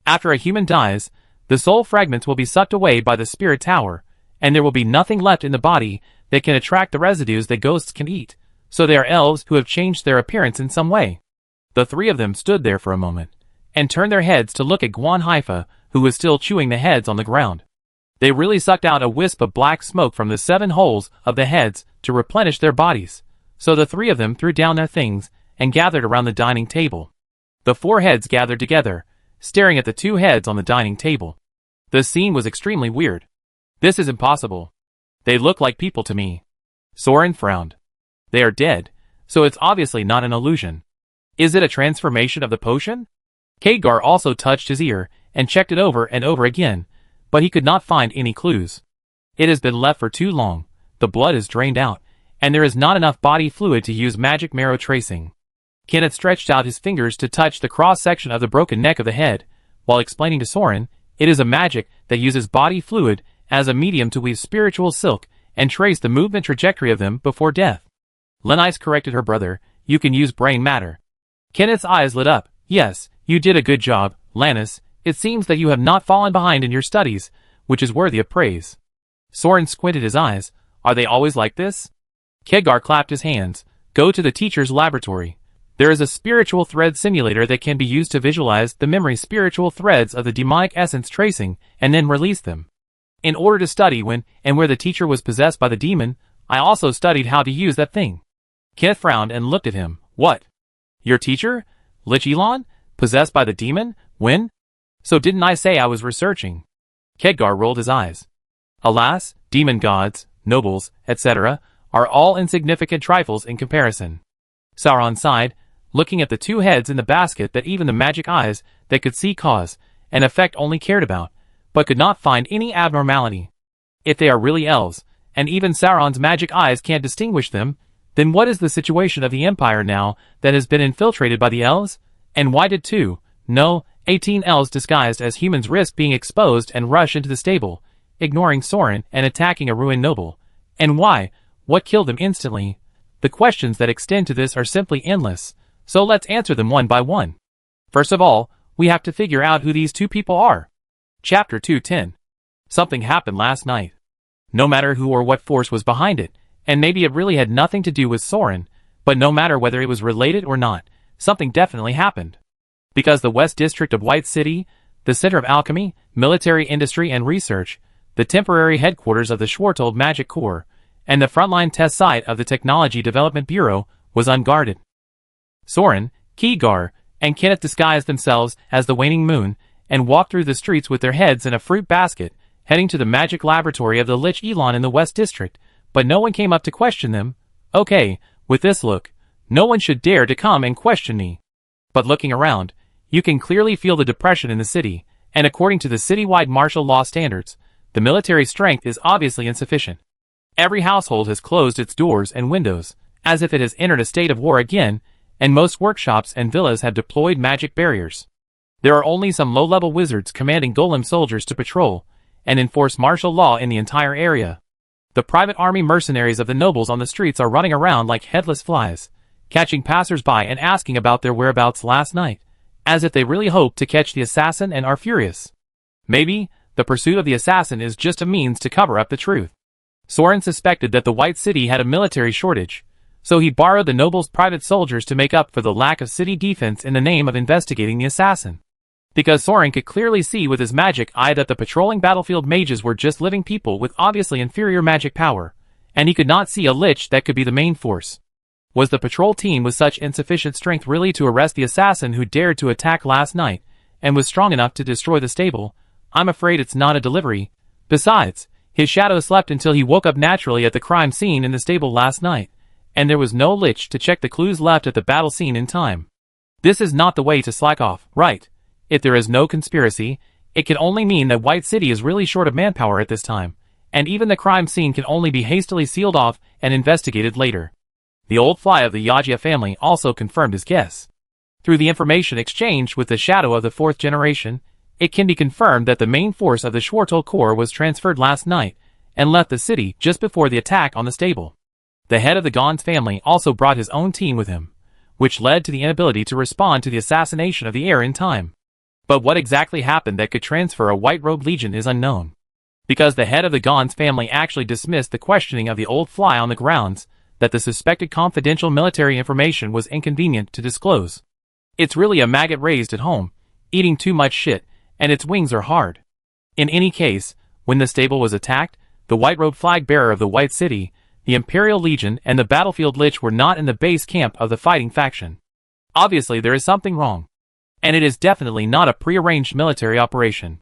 After a human dies, the soul fragments will be sucked away by the spirit tower, and there will be nothing left in the body that can attract the residues that ghosts can eat, so they are elves who have changed their appearance in some way. The three of them stood there for a moment, and turned their heads to look at Guan Haifa, who was still chewing the heads on the ground. They really sucked out a wisp of black smoke from the 7 holes of the heads to replenish their bodies, so the three of them threw down their things and gathered around the dining table. The 4 heads gathered together, staring at the 2 heads on the dining table. The scene was extremely weird. This is impossible. They look like people to me. Soren frowned. They are dead, so it's obviously not an illusion. Is it a transformation of the potion? Khadgar also touched his ear and checked it over and over again, but he could not find any clues. It has been left for too long, the blood is drained out, and there is not enough body fluid to use magic marrow tracing. Kenneth stretched out his fingers to touch the cross-section of the broken neck of the head, while explaining to Soren, it is a magic that uses body fluid as a medium to weave spiritual silk and trace the movement trajectory of them before death. Lenise corrected her brother, you can use brain matter. Kenneth's eyes lit up. Yes, you did a good job, Lannis. It seems that you have not fallen behind in your studies, which is worthy of praise. Soren squinted his eyes. Are they always like this? Khadgar clapped his hands. Go to the teacher's laboratory. There is a spiritual thread simulator that can be used to visualize the memory spiritual threads of the demonic essence tracing and then release them. In order to study when and where the teacher was possessed by the demon, I also studied how to use that thing. Kenneth frowned and looked at him. What? Your teacher? Lich Elon? Possessed by the demon? When? So didn't I say I was researching? Khadgar rolled his eyes. Alas, demon gods, nobles, etc., are all insignificant trifles in comparison. Sauron sighed, looking at the 2 heads in the basket that even the magic eyes that could see cause and effect only cared about, but could not find any abnormality. If they are really elves, and even Sauron's magic eyes can't distinguish them, then what is the situation of the Empire now that has been infiltrated by the elves? And why did 18 elves disguised as humans risk being exposed and rush into the stable, ignoring Soren and attacking a ruined noble? And why? What killed them instantly? The questions that extend to this are simply endless, so let's answer them one by one. First of all, we have to figure out who these 2 people are. Chapter 210. Something happened last night. No matter who or what force was behind it, and maybe it really had nothing to do with Soren, but no matter whether it was related or not, something definitely happened. Because the West District of White City, the center of alchemy, military industry and research, the temporary headquarters of the Schwartold Magic Corps, and the frontline test site of the Technology Development Bureau, was unguarded. Soren, Khadgar, and Kenneth disguised themselves as the waning moon, and walked through the streets with their heads in a fruit basket, heading to the magic laboratory of the Lich Elon in the West District, but no one came up to question them. Okay, with this look, no one should dare to come and question me. But looking around, you can clearly feel the depression in the city, and according to the citywide martial law standards, the military strength is obviously insufficient. Every household has closed its doors and windows, as if it has entered a state of war again, and most workshops and villas have deployed magic barriers. There are only some low-level wizards commanding golem soldiers to patrol and enforce martial law in the entire area. The private army mercenaries of the nobles on the streets are running around like headless flies, catching passers-by and asking about their whereabouts last night, as if they really hope to catch the assassin and are furious. Maybe the pursuit of the assassin is just a means to cover up the truth. Soren suspected that the White City had a military shortage, so he borrowed the nobles' private soldiers to make up for the lack of city defense in the name of investigating the assassin. Because Soren could clearly see with his magic eye that the patrolling battlefield mages were just living people with obviously inferior magic power, and he could not see a lich that could be the main force. Was the patrol team with such insufficient strength really to arrest the assassin who dared to attack last night, and was strong enough to destroy the stable? I'm afraid it's not a delivery. Besides, his shadow slept until he woke up naturally at the crime scene in the stable last night, and there was no lich to check the clues left at the battle scene in time. This is not the way to slack off, right? If there is no conspiracy, it can only mean that White City is really short of manpower at this time, and even the crime scene can only be hastily sealed off and investigated later. The old fly of the Yagia family also confirmed his guess. Through the information exchanged with the shadow of the fourth generation, it can be confirmed that the main force of the Schwartel Corps was transferred last night and left the city just before the attack on the stable. The head of the Gons family also brought his own team with him, which led to the inability to respond to the assassination of the heir in time. But what exactly happened that could transfer a white-robed legion is unknown. Because the head of the Gons family actually dismissed the questioning of the old fly on the grounds that the suspected confidential military information was inconvenient to disclose. It's really a maggot raised at home, eating too much shit, and its wings are hard. In any case, when the stable was attacked, the white-robed flag-bearer of the White City, the Imperial Legion, and the battlefield lich were not in the base camp of the fighting faction. Obviously there is something wrong. And it is definitely not a prearranged military operation.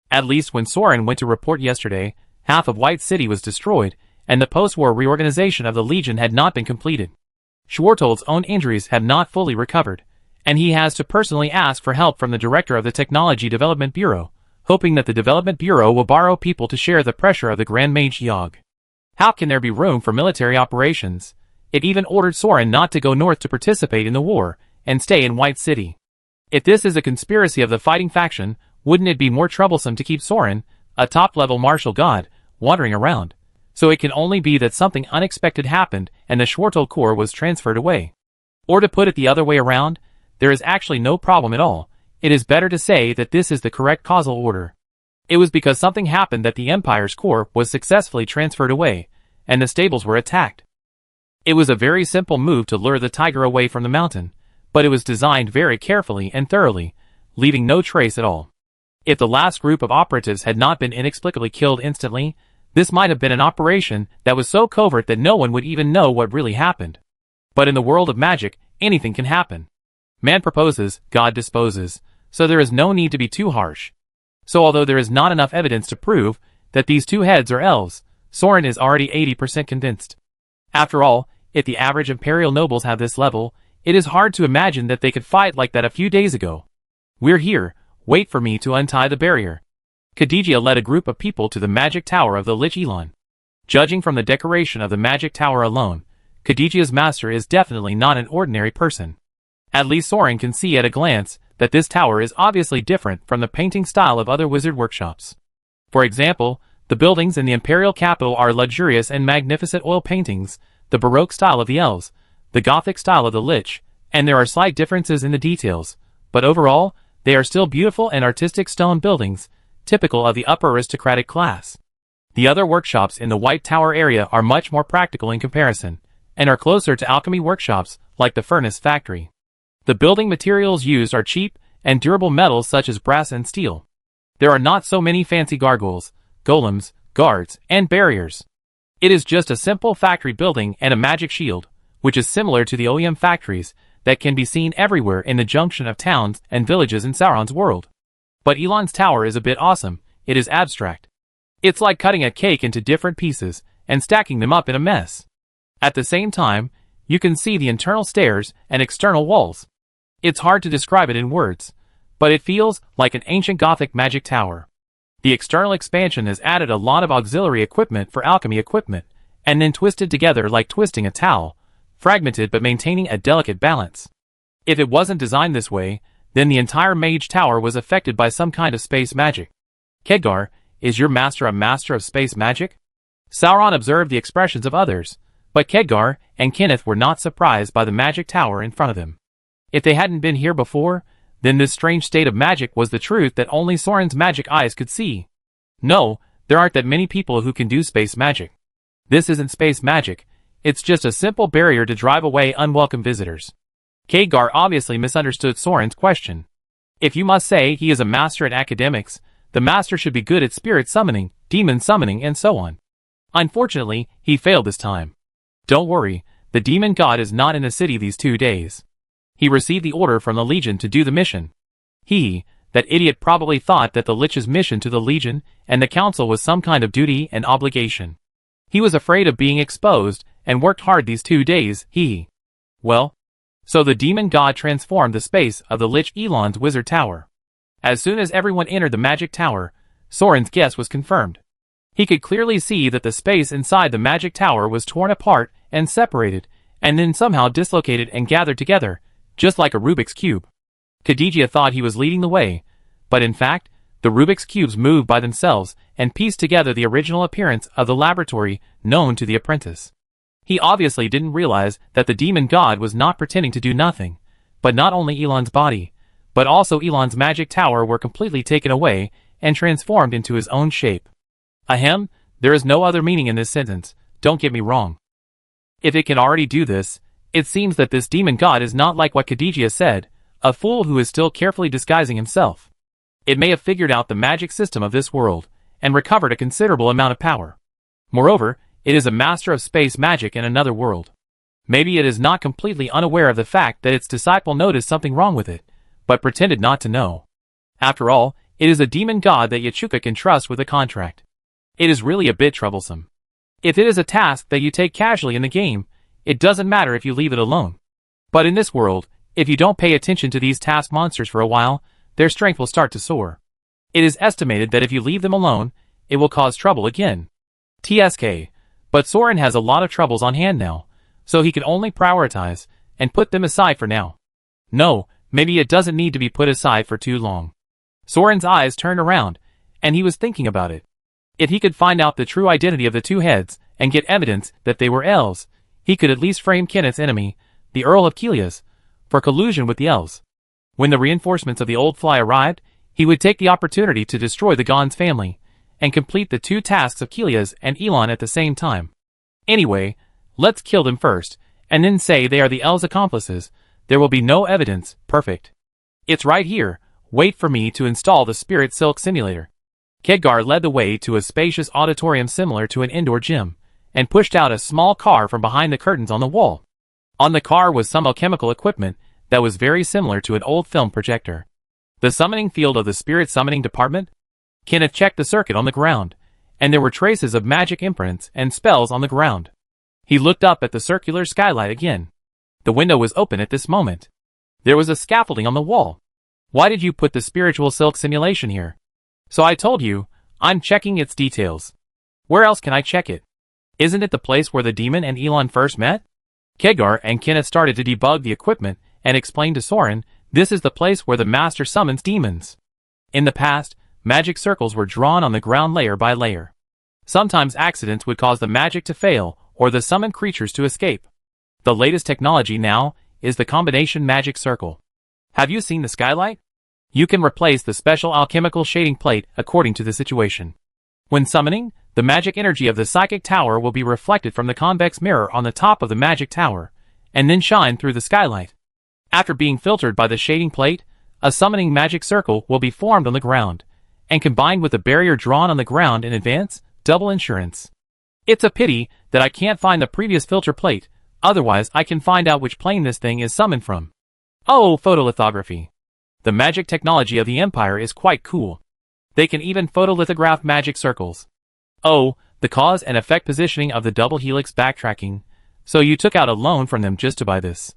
At least when Soren went to report yesterday, half of White City was destroyed, and the post-war reorganization of the Legion had not been completed. Schwartel's own injuries have not fully recovered, and he has to personally ask for help from the director of the Technology Development Bureau, hoping that the Development Bureau will borrow people to share the pressure of the Grand Mage Yogg. How can there be room for military operations? It even ordered Soren not to go north to participate in the war, and stay in White City. If this is a conspiracy of the fighting faction, wouldn't it be more troublesome to keep Soren, a top-level martial god, wandering around? So it can only be that something unexpected happened and the Schwartel Corps was transferred away. Or to put it the other way around, there is actually no problem at all. It is better to say that this is the correct causal order. It was because something happened that the Empire's core was successfully transferred away, and the stables were attacked. It was a very simple move to lure the tiger away from the mountain, but it was designed very carefully and thoroughly, leaving no trace at all. If the last group of operatives had not been inexplicably killed instantly, this might have been an operation that was so covert that no one would even know what really happened. But in the world of magic, anything can happen. Man proposes, God disposes, so there is no need to be too harsh. So although there is not enough evidence to prove that these two heads are elves, Soren is already 80% convinced. After all, if the average Imperial nobles have this level, it is hard to imagine that they could fight like that a few days ago. We're here, wait for me to untie the barrier. Khadija led a group of people to the magic tower of the Lich Elon. Judging from the decoration of the magic tower alone, Khadija's master is definitely not an ordinary person. At least Soren can see at a glance that this tower is obviously different from the painting style of other wizard workshops. For example, the buildings in the Imperial capital are luxurious and magnificent oil paintings, the Baroque style of the elves, the Gothic style of the Lich, and there are slight differences in the details, but overall, they are still beautiful and artistic stone buildings, typical of the upper aristocratic class. The other workshops in the White Tower area are much more practical in comparison, and are closer to alchemy workshops, like the furnace factory. The building materials used are cheap and durable metals such as brass and steel. There are not so many fancy gargoyles, golems, guards, and barriers. It is just a simple factory building and a magic shield, which is similar to the OEM factories that can be seen everywhere in the junction of towns and villages in Sauron's world. But Elon's tower is a bit awesome. It is abstract. It's like cutting a cake into different pieces, and stacking them up in a mess. At the same time, you can see the internal stairs and external walls. It's hard to describe it in words, but it feels like an ancient Gothic magic tower. The external expansion has added a lot of auxiliary equipment for alchemy equipment, and then twisted together like twisting a towel, fragmented but maintaining a delicate balance. If it wasn't designed this way, then the entire mage tower was affected by some kind of space magic. Khedgar, is your master a master of space magic? Sauron observed the expressions of others, but Khedgar and Kenneth were not surprised by the magic tower in front of them. If they hadn't been here before, then this strange state of magic was the truth that only Soren's magic eyes could see. No, there aren't that many people who can do space magic. This isn't space magic, it's just a simple barrier to drive away unwelcome visitors. Khedgar obviously misunderstood Soren's question. If you must say he is a master at academics, the master should be good at spirit summoning, demon summoning, and so on. Unfortunately, he failed this time. Don't worry, the demon god is not in the city these 2 days. He received the order from the Legion to do the mission. That idiot probably thought that the Lich's mission to the Legion and the Council was some kind of duty and obligation. He was afraid of being exposed and worked hard these 2 days, Well, so the demon god transformed the space of the Lich Elon's wizard tower. As soon as everyone entered the magic tower, Soren's guess was confirmed. He could clearly see that the space inside the magic tower was torn apart and separated, and then somehow dislocated and gathered together, just like a Rubik's Cube. Khadijah thought he was leading the way, but in fact, the Rubik's Cubes moved by themselves and pieced together the original appearance of the laboratory known to the apprentice. He obviously didn't realize that the demon god was not pretending to do nothing, but not only Elon's body, but also Elon's magic tower were completely taken away and transformed into his own shape. Ahem, there is no other meaning in this sentence, don't get me wrong. If it can already do this, it seems that this demon god is not like what Khadijah said, a fool who is still carefully disguising himself. It may have figured out the magic system of this world, and recovered a considerable amount of power. Moreover, it is a master of space magic in another world. Maybe it is not completely unaware of the fact that its disciple noticed something wrong with it, but pretended not to know. After all, it is a demon god that Yachuka can trust with a contract. It is really a bit troublesome. If it is a task that you take casually in the game, it doesn't matter if you leave it alone. But in this world, if you don't pay attention to these task monsters for a while, their strength will start to soar. It is estimated that if you leave them alone, it will cause trouble again. TSK. But Soren has a lot of troubles on hand now, so he can only prioritize and put them aside for now. No, maybe it doesn't need to be put aside for too long. Soren's eyes turned around, and he was thinking about it. If he could find out the true identity of the two heads and get evidence that they were elves, he could at least frame Kenneth's enemy, the Earl of Kelias, for collusion with the elves. When the reinforcements of the old fly arrived, he would take the opportunity to destroy the Gond's family, and complete the two tasks of Kelias and Elon at the same time. Anyway, let's kill them first, and then say they are the elves' accomplices. There will be no evidence. Perfect. It's right here. Wait for me to install the Spirit Silk Simulator. Khedgar led the way to a spacious auditorium similar to an indoor gym, and pushed out a small car from behind the curtains on the wall. On the car was some alchemical equipment that was very similar to an old film projector. The summoning field of the Spirit Summoning Department? Kenneth checked the circuit on the ground, and there were traces of magic imprints and spells on the ground. He looked up at the circular skylight again. The window was open at this moment. There was a scaffolding on the wall. Why did you put the spiritual silk simulation here? So I told you, I'm checking its details. Where else can I check it? Isn't it the place where the demon and Elon first met? Khedgar and Kenneth started to debug the equipment and explained to Soren, this is the place where the master summons demons. In the past, magic circles were drawn on the ground layer by layer. Sometimes accidents would cause the magic to fail or the summoned creatures to escape. The latest technology now is the combination magic circle. Have you seen the skylight? You can replace the special alchemical shading plate according to the situation. When summoning, the magic energy of the psychic tower will be reflected from the convex mirror on the top of the magic tower, and then shine through the skylight. After being filtered by the shading plate, a summoning magic circle will be formed on the ground, and combined with the barrier drawn on the ground in advance, double insurance. It's a pity that I can't find the previous filter plate, otherwise I can find out which plane this thing is summoned from. Oh, photolithography. The magic technology of the Empire is quite cool. They can even photolithograph magic circles. Oh, The cause and effect positioning of the double helix backtracking. So you took out a loan from them just to buy this?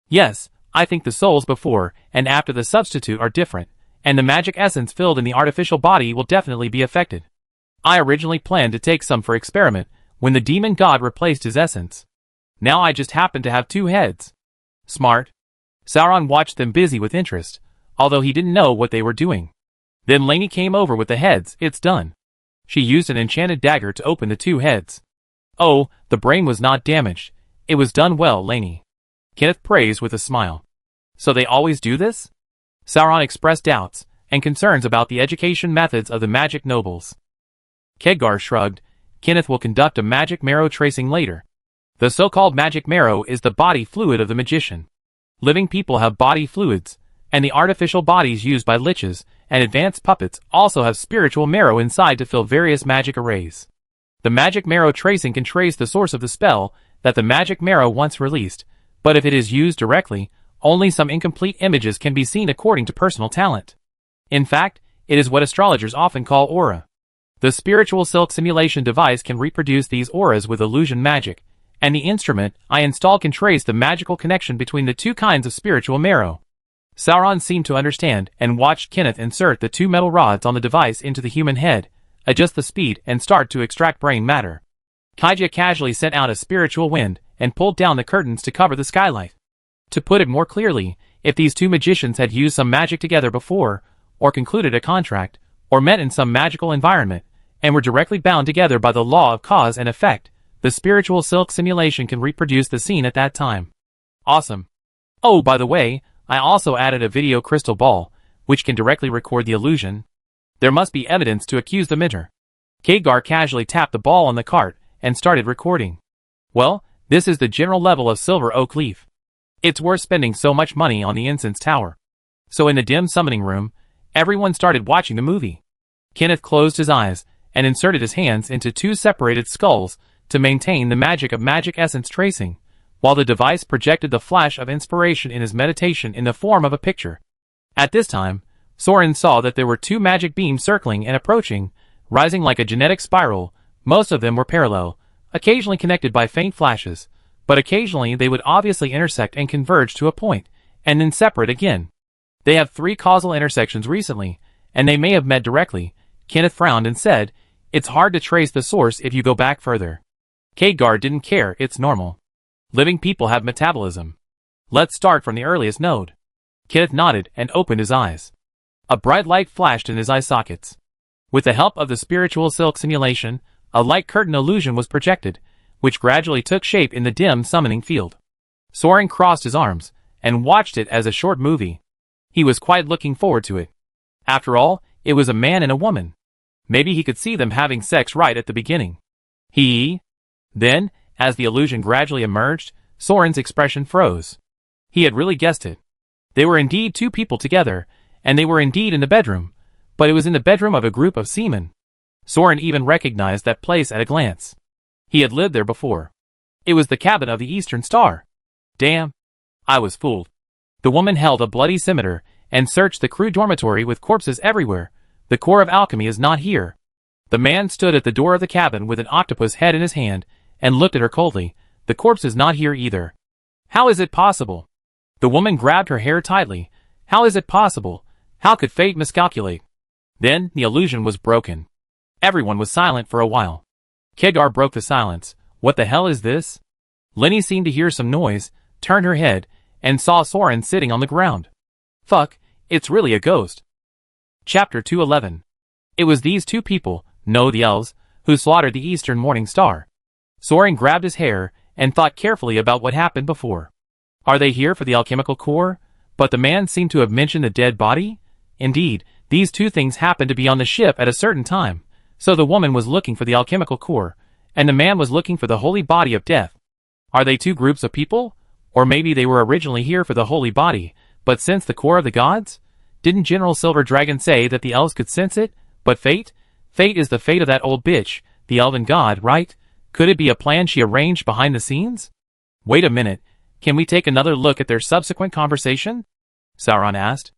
Yes, I think the souls before and after the substitute are different, and the magic essence filled in the artificial body will definitely be affected. I originally planned to take some for experiment when the demon god replaced his essence. Now I just happen to have 2 heads. Smart. Sauron watched them busy with interest, although he didn't know what they were doing. Then Lainey came over with the heads. It's done. She used an enchanted dagger to open the 2 heads. Oh, the brain was not damaged. It was done well, Lainey. Kenneth praised with a smile. So they always do this? Sauron expressed doubts and concerns about the education methods of the magic nobles. Khadgar shrugged. Kenneth will conduct a magic marrow tracing later. The so-called magic marrow is the body fluid of the magician. Living people have body fluids, and the artificial bodies used by liches and advanced puppets also have spiritual marrow inside to fill various magic arrays. The magic marrow tracing can trace the source of the spell that the magic marrow once released, but if it is used directly, only some incomplete images can be seen according to personal talent. In fact, it is what astrologers often call aura. The spiritual silk simulation device can reproduce these auras with illusion magic, and the instrument I installed can trace the magical connection between the 2 kinds of spiritual marrow. Sauron seemed to understand and watched Kenneth insert the 2 metal rods on the device into the human head, adjust the speed, and start to extract brain matter. Kaija casually sent out a spiritual wind and pulled down the curtains to cover the skylight. To put it more clearly, if these 2 magicians had used some magic together before, or concluded a contract, or met in some magical environment, and were directly bound together by the law of cause and effect, the spiritual silk simulation can reproduce the scene at that time. Awesome. Oh, by the way, I also added a video crystal ball, which can directly record the illusion. There must be evidence to accuse the minter. Khadgar casually tapped the ball on the cart and started recording. Well, this is the general level of silver oak leaf. It's worth spending so much money on the incense tower. So in the dim summoning room, everyone started watching the movie. Kenneth closed his eyes and inserted his hands into 2 separated skulls to maintain the magic of magic essence tracing, while the device projected the flash of inspiration in his meditation in the form of a picture. At this time, Soren saw that there were 2 magic beams circling and approaching, rising like a genetic spiral. Most of them were parallel, occasionally connected by faint flashes, but occasionally they would obviously intersect and converge to a point, and then separate again. They have 3 causal intersections recently, and they may have met directly. Kenneth frowned and said, "It's hard to trace the source if you go back further." Khadgar didn't care. It's normal. Living people have metabolism. Let's start from the earliest node. Kenneth nodded and opened his eyes. A bright light flashed in his eye sockets. With the help of the spiritual silk simulation, a light curtain illusion was projected, which gradually took shape in the dim summoning field. Soren crossed his arms and watched it as a short movie. He was quite looking forward to it. After all, it was a man and a woman. Maybe he could see them having sex right at the beginning. Then, as the illusion gradually emerged, Soren's expression froze. He had really guessed it. They were indeed 2 people together, and they were indeed in the bedroom, but it was in the bedroom of a group of seamen. Soren even recognized that place at a glance. He had lived there before. It was the cabin of the Eastern Star. Damn. I was fooled. The woman held a bloody scimitar and searched the crew dormitory with corpses everywhere. The core of alchemy is not here. The man stood at the door of the cabin with an octopus head in his hand and looked at her coldly. The corpse is not here either. How is it possible? The woman grabbed her hair tightly. How is it possible? How could fate miscalculate? Then, the illusion was broken. Everyone was silent for a while. Khadgar broke the silence. What the hell is this? Lenny seemed to hear some noise, turned her head, and saw Soren sitting on the ground. Fuck, it's really a ghost. Chapter 211. It was these 2 people, no the elves, who slaughtered the Eastern Morning Star. Soren grabbed his hair and thought carefully about what happened before. Are they here for the alchemical core? But the man seemed to have mentioned the dead body? Indeed, these 2 things happened to be on the ship at a certain time, so the woman was looking for the alchemical core, and the man was looking for the holy body of death. Are they 2 groups of people? Or maybe they were originally here for the holy body, but sensed the core of the gods? Didn't General Silver Dragon say that the elves could sense it? But fate? Fate is the fate of that old bitch, the elven god, right? Could it be a plan she arranged behind the scenes? Wait a minute, can we take another look at their subsequent conversation? Sauron asked.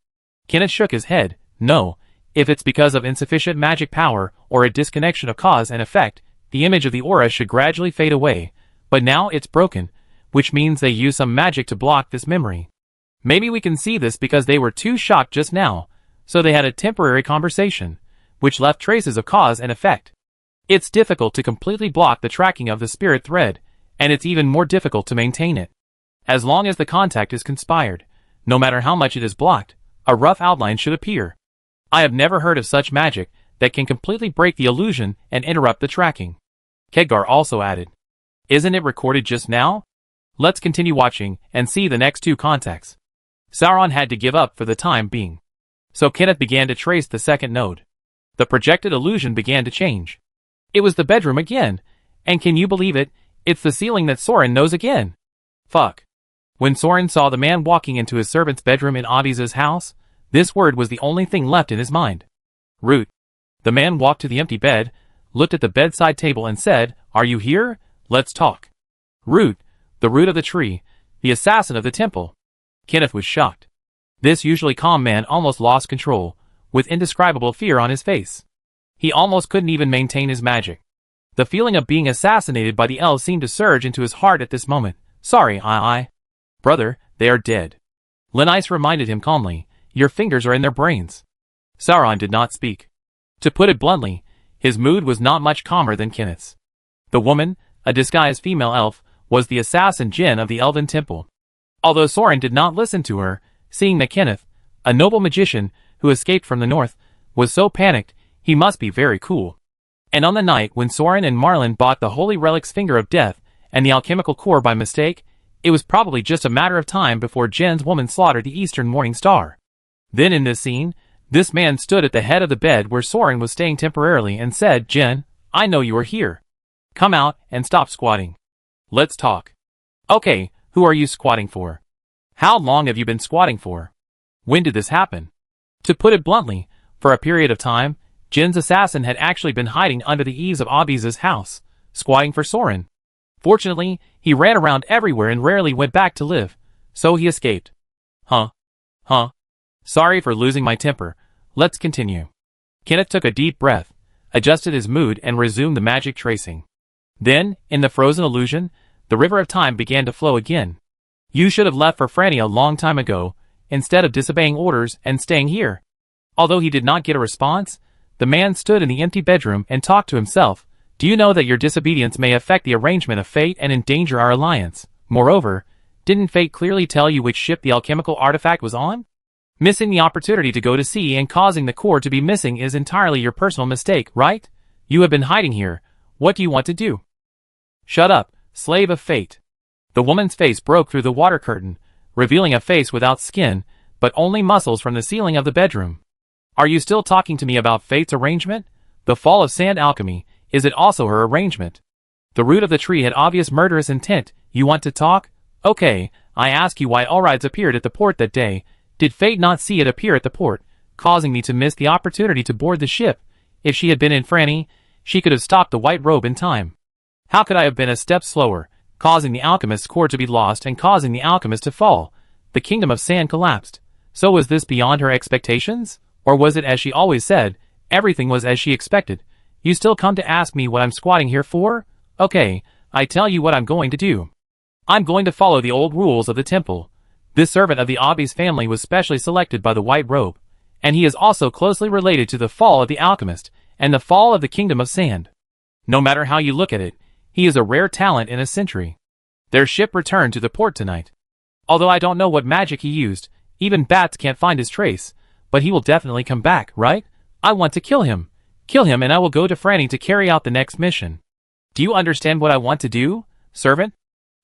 Kenneth shook his head. No, if it's because of insufficient magic power or a disconnection of cause and effect, the image of the aura should gradually fade away, but now it's broken, which means they use some magic to block this memory. Maybe we can see this because they were too shocked just now, so they had a temporary conversation, which left traces of cause and effect. It's difficult to completely block the tracking of the spirit thread, and it's even more difficult to maintain it. As long as the contact is conspired, no matter how much it is blocked, a rough outline should appear. I have never heard of such magic that can completely break the illusion and interrupt the tracking. Khadgar also added. Isn't it recorded just now? Let's continue watching and see the next two contacts. Sauron had to give up for the time being. So Kenneth began to trace the second node. The projected illusion began to change. It was the bedroom again, and can you believe it, it's the ceiling that Soren knows again. Fuck. When Soren saw the man walking into his servant's bedroom in Abiz's house, this word was the only thing left in his mind. Root. The man walked to the empty bed, looked at the bedside table and said, "Are you here? Let's talk." Root, the root of the tree, the assassin of the temple. Kenneth was shocked. This usually calm man almost lost control, with indescribable fear on his face. He almost couldn't even maintain his magic. The feeling of being assassinated by the elves seemed to surge into his heart at this moment. Sorry, Brother, they are dead. Lenise reminded him calmly, your fingers are in their brains. Sauron did not speak. To put it bluntly, his mood was not much calmer than Kenneth's. The woman, a disguised female elf, was the assassin Jinn of the Elven Temple. Although Soren did not listen to her, seeing that Kenneth, a noble magician who escaped from the north, was so panicked, he must be very cool. And on the night when Soren and Marlin bought the Holy Relic's Finger of Death and the alchemical core by mistake, it was probably just a matter of time before Jinn's woman slaughtered the Eastern Morning Star. Then in this scene, this man stood at the head of the bed where Soren was staying temporarily and said, Jinn, I know you are here. Come out and stop squatting. Let's talk. Okay, who are you squatting for? How long have you been squatting for? When did this happen? To put it bluntly, for a period of time, Jinn's assassin had actually been hiding under the eaves of Abiz's house, squatting for Soren. Fortunately, he ran around everywhere and rarely went back to live, so he escaped. Huh? Sorry for losing my temper. Let's continue. Kenneth took a deep breath, adjusted his mood and resumed the magic tracing. Then, in the frozen illusion, the river of time began to flow again. You should have left for Franny a long time ago, instead of disobeying orders and staying here. Although he did not get a response, the man stood in the empty bedroom and talked to himself. Do you know that your disobedience may affect the arrangement of fate and endanger our alliance? Moreover, didn't fate clearly tell you which ship the alchemical artifact was on? Missing the opportunity to go to sea and causing the core to be missing is entirely your personal mistake, right? You have been hiding here. What do you want to do? Shut up, slave of fate. The woman's face broke through the water curtain, revealing a face without skin, but only muscles from the ceiling of the bedroom. Are you still talking to me about fate's arrangement? The fall of sand alchemy, is it also her arrangement? The root of the tree had obvious murderous intent. You want to talk? Okay, I ask you why Ulrides appeared at the port that day. Did fate not see it appear at the port, causing me to miss the opportunity to board the ship? If she had been in Franny, she could have stopped the white robe in time. How could I have been a step slower, causing the alchemist's core to be lost and causing the alchemist to fall? The kingdom of sand collapsed. So was this beyond her expectations? Or was it as she always said, everything was as she expected? You still come to ask me what I'm squatting here for? Okay, I tell you what I'm going to do. I'm going to follow the old rules of the temple. This servant of the Abi's family was specially selected by the white robe, and he is also closely related to the fall of the alchemist and the fall of the kingdom of sand. No matter how you look at it, he is a rare talent in a century. Their ship returned to the port tonight. Although I don't know what magic he used, even bats can't find his trace, but he will definitely come back, right? I want to kill him. Kill him and I will go to Franny to carry out the next mission. Do you understand what I want to do, servant?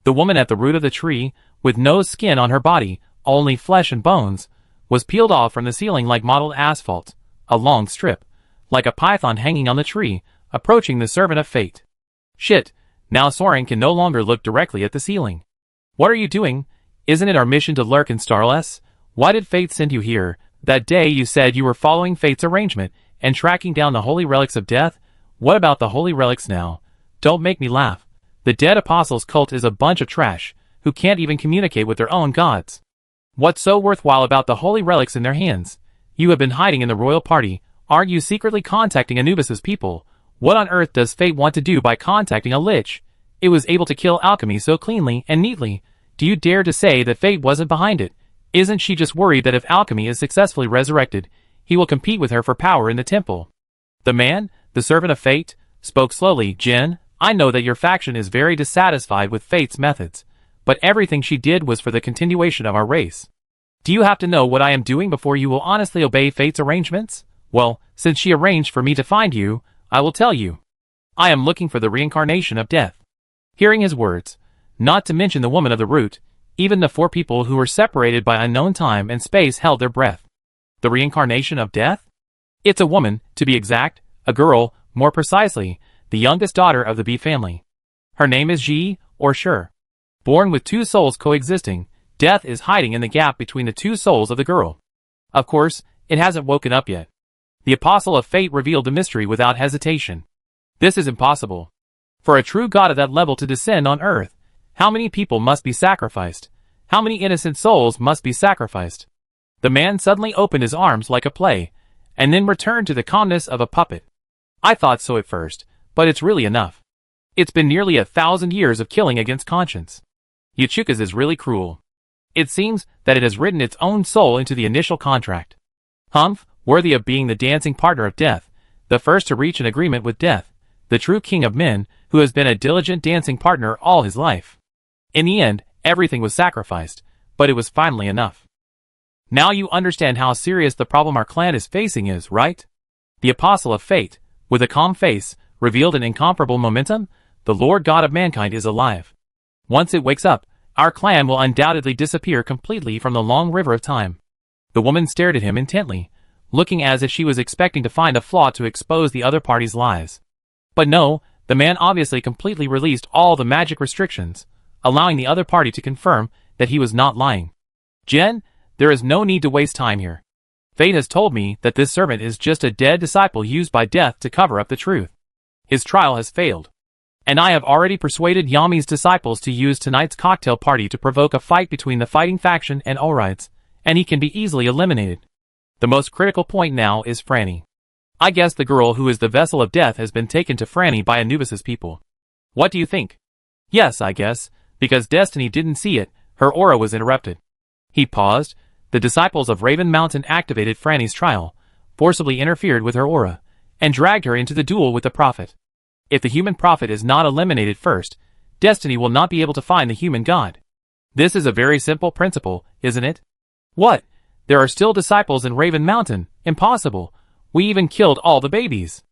The woman at the root of the tree, with no skin on her body, only flesh and bones, was peeled off from the ceiling like mottled asphalt, a long strip, like a python hanging on the tree, approaching the servant of fate. Shit, now Soren can no longer look directly at the ceiling. What are you doing? Isn't it our mission to lurk in Starless? Why did fate send you here? That day you said you were following fate's arrangement and tracking down the holy relics of death. What about the holy relics now? Don't make me laugh. The Dead Apostles cult is a bunch of trash, who can't even communicate with their own gods. What's so worthwhile about the holy relics in their hands? You have been hiding in the royal party. Aren't you secretly contacting Anubis's people? What on earth does fate want to do by contacting a lich? It was able to kill alchemy so cleanly and neatly. Do you dare to say that fate wasn't behind it? Isn't she just worried that if alchemy is successfully resurrected, he will compete with her for power in the temple? The man, the servant of fate, spoke slowly. Jin, I know that your faction is very dissatisfied with fate's methods, but everything she did was for the continuation of our race. Do you have to know what I am doing before you will honestly obey fate's arrangements? Well, since she arranged for me to find you, I will tell you. I am looking for the reincarnation of death. Hearing his words, not to mention the woman of the root, even the 4 people who were separated by unknown time and space held their breath. The reincarnation of death? It's a woman, to be exact, a girl, more precisely, the youngest daughter of the B family. Her name is Ji, or Sure. Born with 2 souls coexisting, death is hiding in the gap between the 2 souls of the girl. Of course, it hasn't woken up yet. The apostle of fate revealed the mystery without hesitation. This is impossible. For a true god of that level to descend on earth, how many people must be sacrificed? How many innocent souls must be sacrificed? The man suddenly opened his arms like a play, and then returned to the calmness of a puppet. I thought so at first, but it's really enough. It's been nearly 1,000 years of killing against conscience. Yachuka's is really cruel. It seems that it has written its own soul into the initial contract. Humph, worthy of being the dancing partner of death, the first to reach an agreement with death, the true king of men, who has been a diligent dancing partner all his life. In the end, everything was sacrificed, but it was finally enough. Now you understand how serious the problem our clan is facing is, right? The apostle of fate, with a calm face, revealed an incomparable momentum. The Lord God of mankind is alive. Once it wakes up, our clan will undoubtedly disappear completely from the long river of time. The woman stared at him intently, looking as if she was expecting to find a flaw to expose the other party's lies. But no, the man obviously completely released all the magic restrictions, allowing the other party to confirm that he was not lying. Jen, there is no need to waste time here. Fate has told me that this servant is just a dead disciple used by death to cover up the truth. His trial has failed. And I have already persuaded Yami's disciples to use tonight's cocktail party to provoke a fight between the fighting faction and Orites, and he can be easily eliminated. The most critical point now is Franny. I guess the girl who is the vessel of death has been taken to Franny by Anubis's people. What do you think? Yes, I guess, because Destiny didn't see it, her aura was interrupted. He paused. The disciples of Raven Mountain activated Franny's trial, forcibly interfered with her aura, and dragged her into the duel with the prophet. If the human prophet is not eliminated first, Destiny will not be able to find the human god. This is a very simple principle, isn't it? What? There are still disciples in Raven Mountain? Impossible. We even killed all the babies.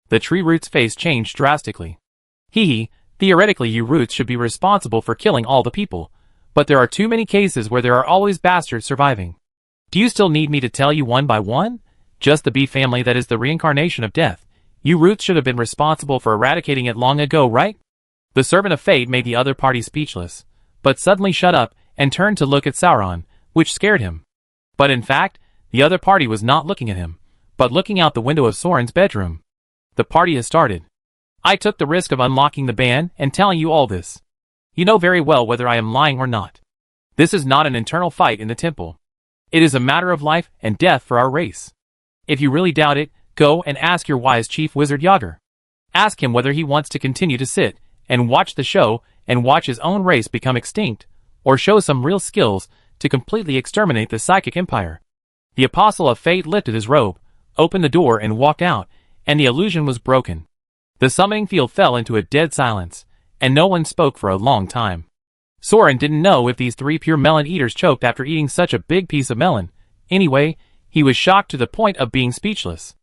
The tree root's face changed drastically. Theoretically you roots should be responsible for killing all the people, but there are too many cases where there are always bastards surviving. Do you still need me to tell you one by one? Just the B family that is the reincarnation of death. You roots should have been responsible for eradicating it long ago, right? The servant of fate made the other party speechless, but suddenly shut up and turned to look at Sauron, which scared him. But in fact, the other party was not looking at him, but looking out the window of Soren's bedroom. The party has started. I took the risk of unlocking the ban and telling you all this. You know very well whether I am lying or not. This is not an internal fight in the temple. It is a matter of life and death for our race. If you really doubt it, go and ask your wise chief wizard Yager. Ask him whether he wants to continue to sit and watch the show and watch his own race become extinct, or show some real skills to completely exterminate the psychic empire. The apostle of fate lifted his robe, opened the door and walked out, and the illusion was broken. The summoning field fell into a dead silence, and no one spoke for a long time. Soren didn't know if these 3 pure melon eaters choked after eating such a big piece of melon. Anyway, he was shocked to the point of being speechless.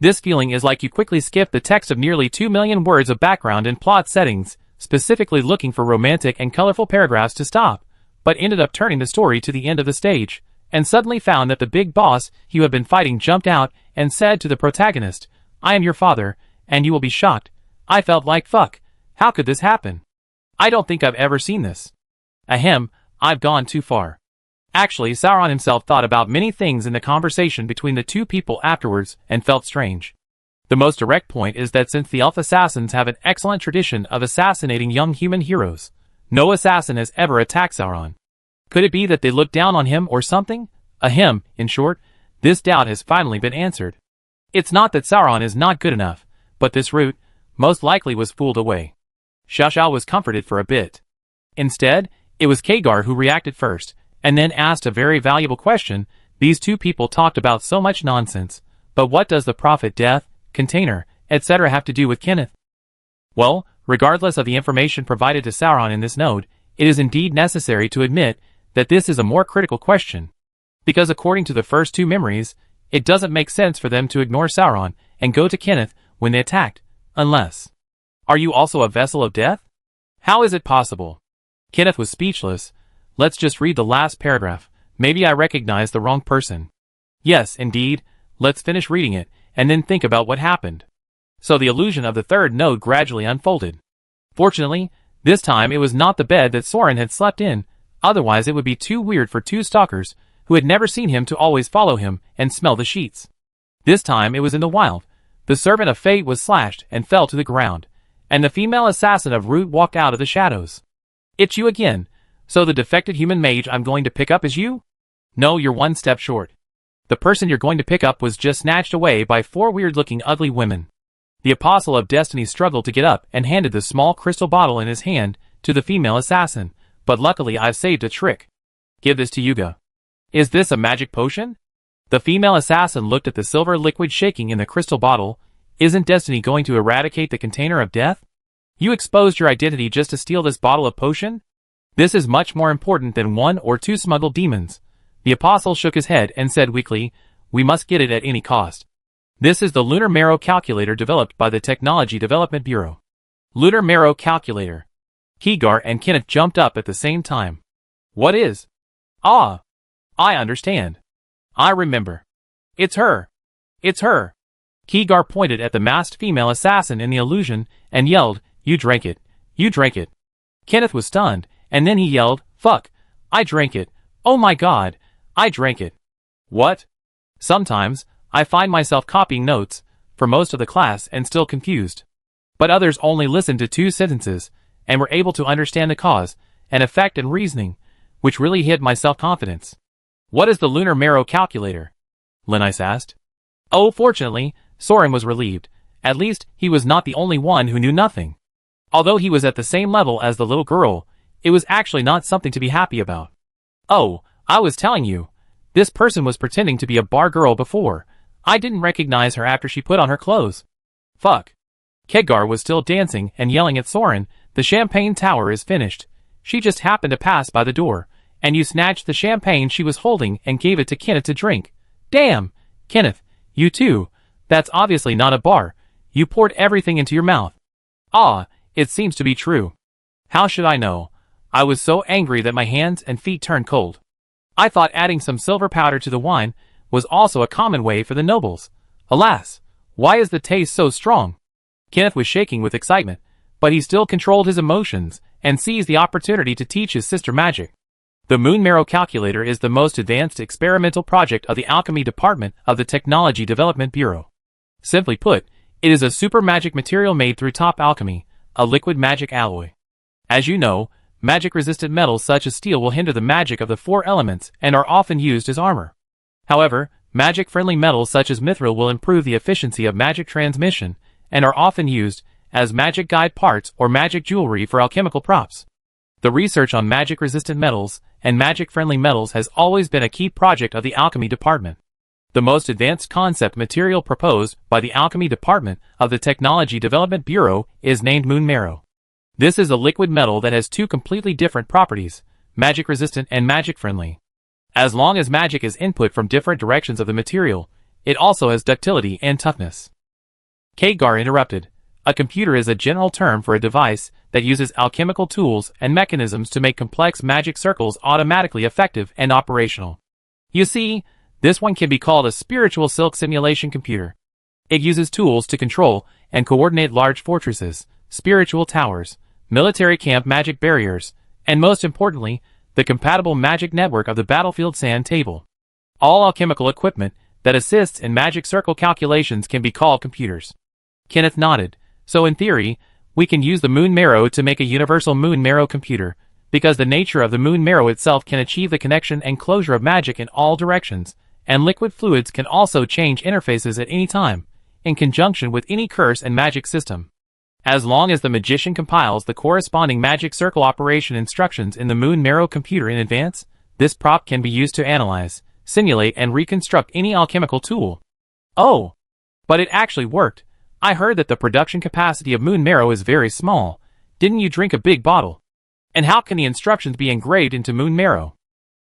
This feeling is like you quickly skip the text of nearly 2 million words of background and plot settings, specifically looking for romantic and colorful paragraphs to stop, but ended up turning the story to the end of the stage, and suddenly found that the big boss you have been fighting jumped out and said to the protagonist, "I am your father, and you will be shocked. I felt like fuck. How could this happen? I don't think I've ever seen this. Ahem, I've gone too far." Actually, Sauron himself thought about many things in the conversation between the 2 people afterwards and felt strange. The most direct point is that since the elf assassins have an excellent tradition of assassinating young human heroes, no assassin has ever attacked Sauron. Could it be that they looked down on him or something? Ahem, in short, this doubt has finally been answered. It's not that Sauron is not good enough, but this root, most likely was fooled away. Xiaoxiao was comforted for a bit. Instead, it was Kagar who reacted first, and then asked a very valuable question. These two people talked about so much nonsense, but what does the prophet, death, container, etc. have to do with Kenneth? Well, regardless of the information provided to Sauron in this node, it is indeed necessary to admit that this is a more critical question. Because according to the first two memories, it doesn't make sense for them to ignore Sauron and go to Kenneth when they attacked, unless... Are you also a vessel of death? How is it possible? Kenneth was speechless. Let's just read the last paragraph. Maybe I recognize the wrong person. Yes, indeed. Let's finish reading it, and then think about what happened. So the illusion of the third node gradually unfolded. Fortunately, this time it was not the bed that Soren had slept in, otherwise it would be too weird for two stalkers who had never seen him to always follow him and smell the sheets. This time it was in the wild. The servant of fate was slashed and fell to the ground, and the female assassin of Root walked out of the shadows. It's you again. So the defected human mage I'm going to pick up is you? No, you're one step short. The person you're going to pick up was just snatched away by four weird-looking ugly women. The Apostle of Destiny struggled to get up and handed the small crystal bottle in his hand to the female assassin, but luckily I've saved a trick. Give this to Yuga. Is this a magic potion? The female assassin looked at the silver liquid shaking in the crystal bottle. Isn't Destiny going to eradicate the container of death? You exposed your identity just to steal this bottle of potion? This is much more important than one or two smuggled demons. The Apostle shook his head and said weakly, we must get it at any cost. This is the Lunar Marrow Calculator developed by the Technology Development Bureau. Lunar Marrow Calculator. Keegar and Kenneth jumped up at the same time. What is? Ah! I understand. I remember. It's her. It's her. Keegar pointed at the masked female assassin in the illusion and yelled, you drank it. You drank it. Kenneth was stunned, and then he yelled, fuck. I drank it. Oh my god. I drank it. What? Sometimes, I find myself copying notes for most of the class and still confused. But others only listened to 2 sentences and were able to understand the cause and effect and reasoning, which really hit my self-confidence. What is the Lunar Marrow Calculator? Linus asked. Oh, fortunately, Soren was relieved. At least, he was not the only one who knew nothing. Although he was at the same level as the little girl, it was actually not something to be happy about. Oh, I was telling you. This person was pretending to be a bar girl before. I didn't recognize her after she put on her clothes. Fuck. Kegar was still dancing and yelling at Soren, the champagne tower is finished. She just happened to pass by the door, and you snatched the champagne she was holding and gave it to Kenneth to drink. Damn! Kenneth, you too. That's obviously not a bar. You poured everything into your mouth. Ah, it seems to be true. How should I know? I was so angry that my hands and feet turned cold. I thought adding some silver powder to the wine was also a common way for the nobles. Alas, why is the taste so strong? Kenneth was shaking with excitement, but he still controlled his emotions and seized the opportunity to teach his sister magic. The Moon Marrow Calculator is the most advanced experimental project of the Alchemy Department of the Technology Development Bureau. Simply put, it is a super magic material made through top alchemy, a liquid magic alloy. As you know, magic-resistant metals such as steel will hinder the magic of the 4 elements and are often used as armor. However, magic-friendly metals such as mithril will improve the efficiency of magic transmission and are often used as magic guide parts or magic jewelry for alchemical props. The research on magic-resistant metals and magic-friendly metals has always been a key project of the Alchemy Department. The most advanced concept material proposed by the Alchemy Department of the Technology Development Bureau is named Moon Marrow. This is a liquid metal that has 2 completely different properties, magic-resistant and magic-friendly. As long as magic is input from different directions of the material, it also has ductility and toughness. Kagar interrupted. A computer is a general term for a device that uses alchemical tools and mechanisms to make complex magic circles automatically effective and operational. You see, this one can be called a spiritual silk simulation computer. It uses tools to control and coordinate large fortresses, spiritual towers, military camp magic barriers, and most importantly, the compatible magic network of the battlefield sand table. All alchemical equipment that assists in magic circle calculations can be called computers. Kenneth nodded. So in theory, we can use the Moon Marrow to make a universal Moon Marrow computer, because the nature of the Moon Marrow itself can achieve the connection and closure of magic in all directions, and liquid fluids can also change interfaces at any time, in conjunction with any curse and magic system. As long as the magician compiles the corresponding magic circle operation instructions in the Moon Marrow computer in advance, this prop can be used to analyze, simulate and reconstruct any alchemical tool. Oh! But it actually worked. I heard that the production capacity of Moon Marrow is very small. Didn't you drink a big bottle? And how can the instructions be engraved into Moon Marrow?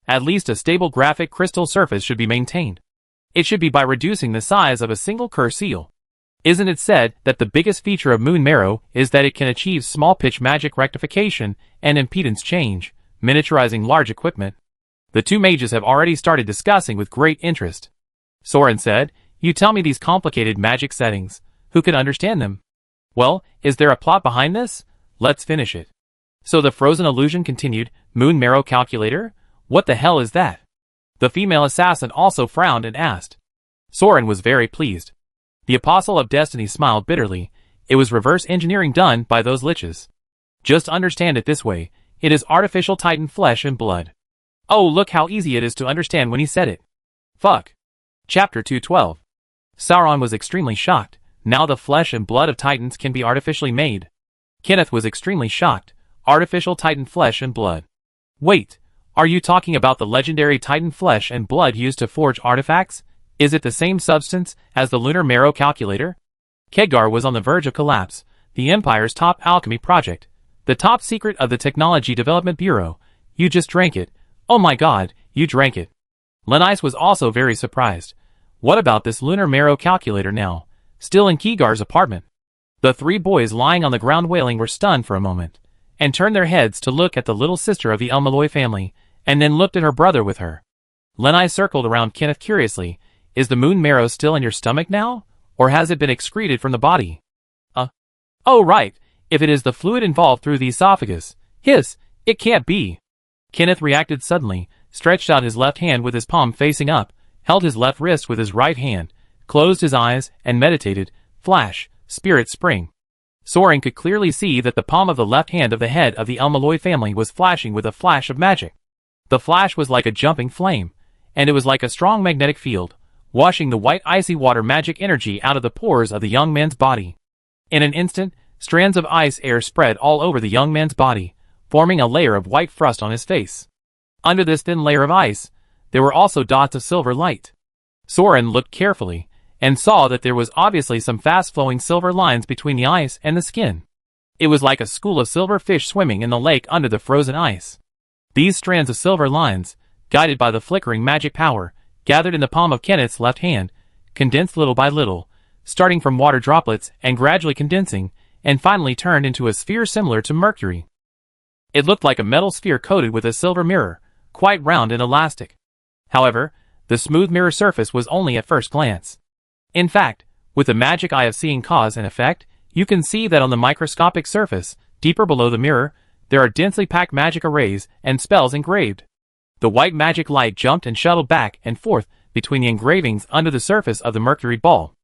At least a stable graphic crystal surface should be maintained. It should be by reducing the size of a single Kerr seal. Isn't it said that the biggest feature of Moon Marrow is that it can achieve small pitch magic rectification and impedance change, miniaturizing large equipment? The two mages have already started discussing with great interest. Soren said, "You tell me these complicated magic settings. Who could understand them? Well, is there a plot behind this? Let's finish it." So the frozen illusion continued, "Moon Marrow calculator? What the hell is that?" The female assassin also frowned and asked. Soren was very pleased. The Apostle of Destiny smiled bitterly. It was reverse engineering done by those liches. Just understand it this way. It is artificial Titan flesh and blood. Oh, look how easy it is to understand when he said it. Fuck. Chapter 212. Sauron was extremely shocked. Now the flesh and blood of Titans can be artificially made. Kenneth was extremely shocked. Artificial Titan flesh and blood. Wait, are you talking about the legendary Titan flesh and blood used to forge artifacts? Is it the same substance as the lunar marrow calculator? Khadgar was on the verge of collapse. The Empire's top alchemy project. The top secret of the Technology Development Bureau. You just drank it. Oh my god, you drank it. Lenise was also very surprised. What about this lunar marrow calculator now? Still in Khadgar's apartment. The three boys lying on the ground wailing were stunned for a moment, and turned their heads to look at the little sister of the Elmalloy family, and then looked at her brother with her. Lenise circled around Kenneth curiously. Is the moon marrow still in your stomach now? Or has it been excreted from the body? Oh right, if it is the fluid involved through the esophagus. Hiss, it can't be. Kenneth reacted suddenly, stretched out his left hand with his palm facing up, held his left wrist with his right hand, closed his eyes, and meditated. Flash, spirit spring. Soren could clearly see that the palm of the left hand of the head of the Elmalloy family was flashing with a flash of magic. The flash was like a jumping flame, and it was like a strong magnetic field, washing the white icy water magic energy out of the pores of the young man's body. In an instant, strands of ice air spread all over the young man's body, forming a layer of white frost on his face. Under this thin layer of ice, there were also dots of silver light. Soren looked carefully, and saw that there was obviously some fast-flowing silver lines between the ice and the skin. It was like a school of silver fish swimming in the lake under the frozen ice. These strands of silver lines, guided by the flickering magic power, gathered in the palm of Kenneth's left hand, condensed little by little, starting from water droplets and gradually condensing, and finally turned into a sphere similar to Mercury. It looked like a metal sphere coated with a silver mirror, quite round and elastic. However, the smooth mirror surface was only at first glance. In fact, with the magic eye of seeing cause and effect, you can see that on the microscopic surface, deeper below the mirror, there are densely packed magic arrays and spells engraved. The white magic light jumped and shuttled back and forth between the engravings under the surface of the mercury ball.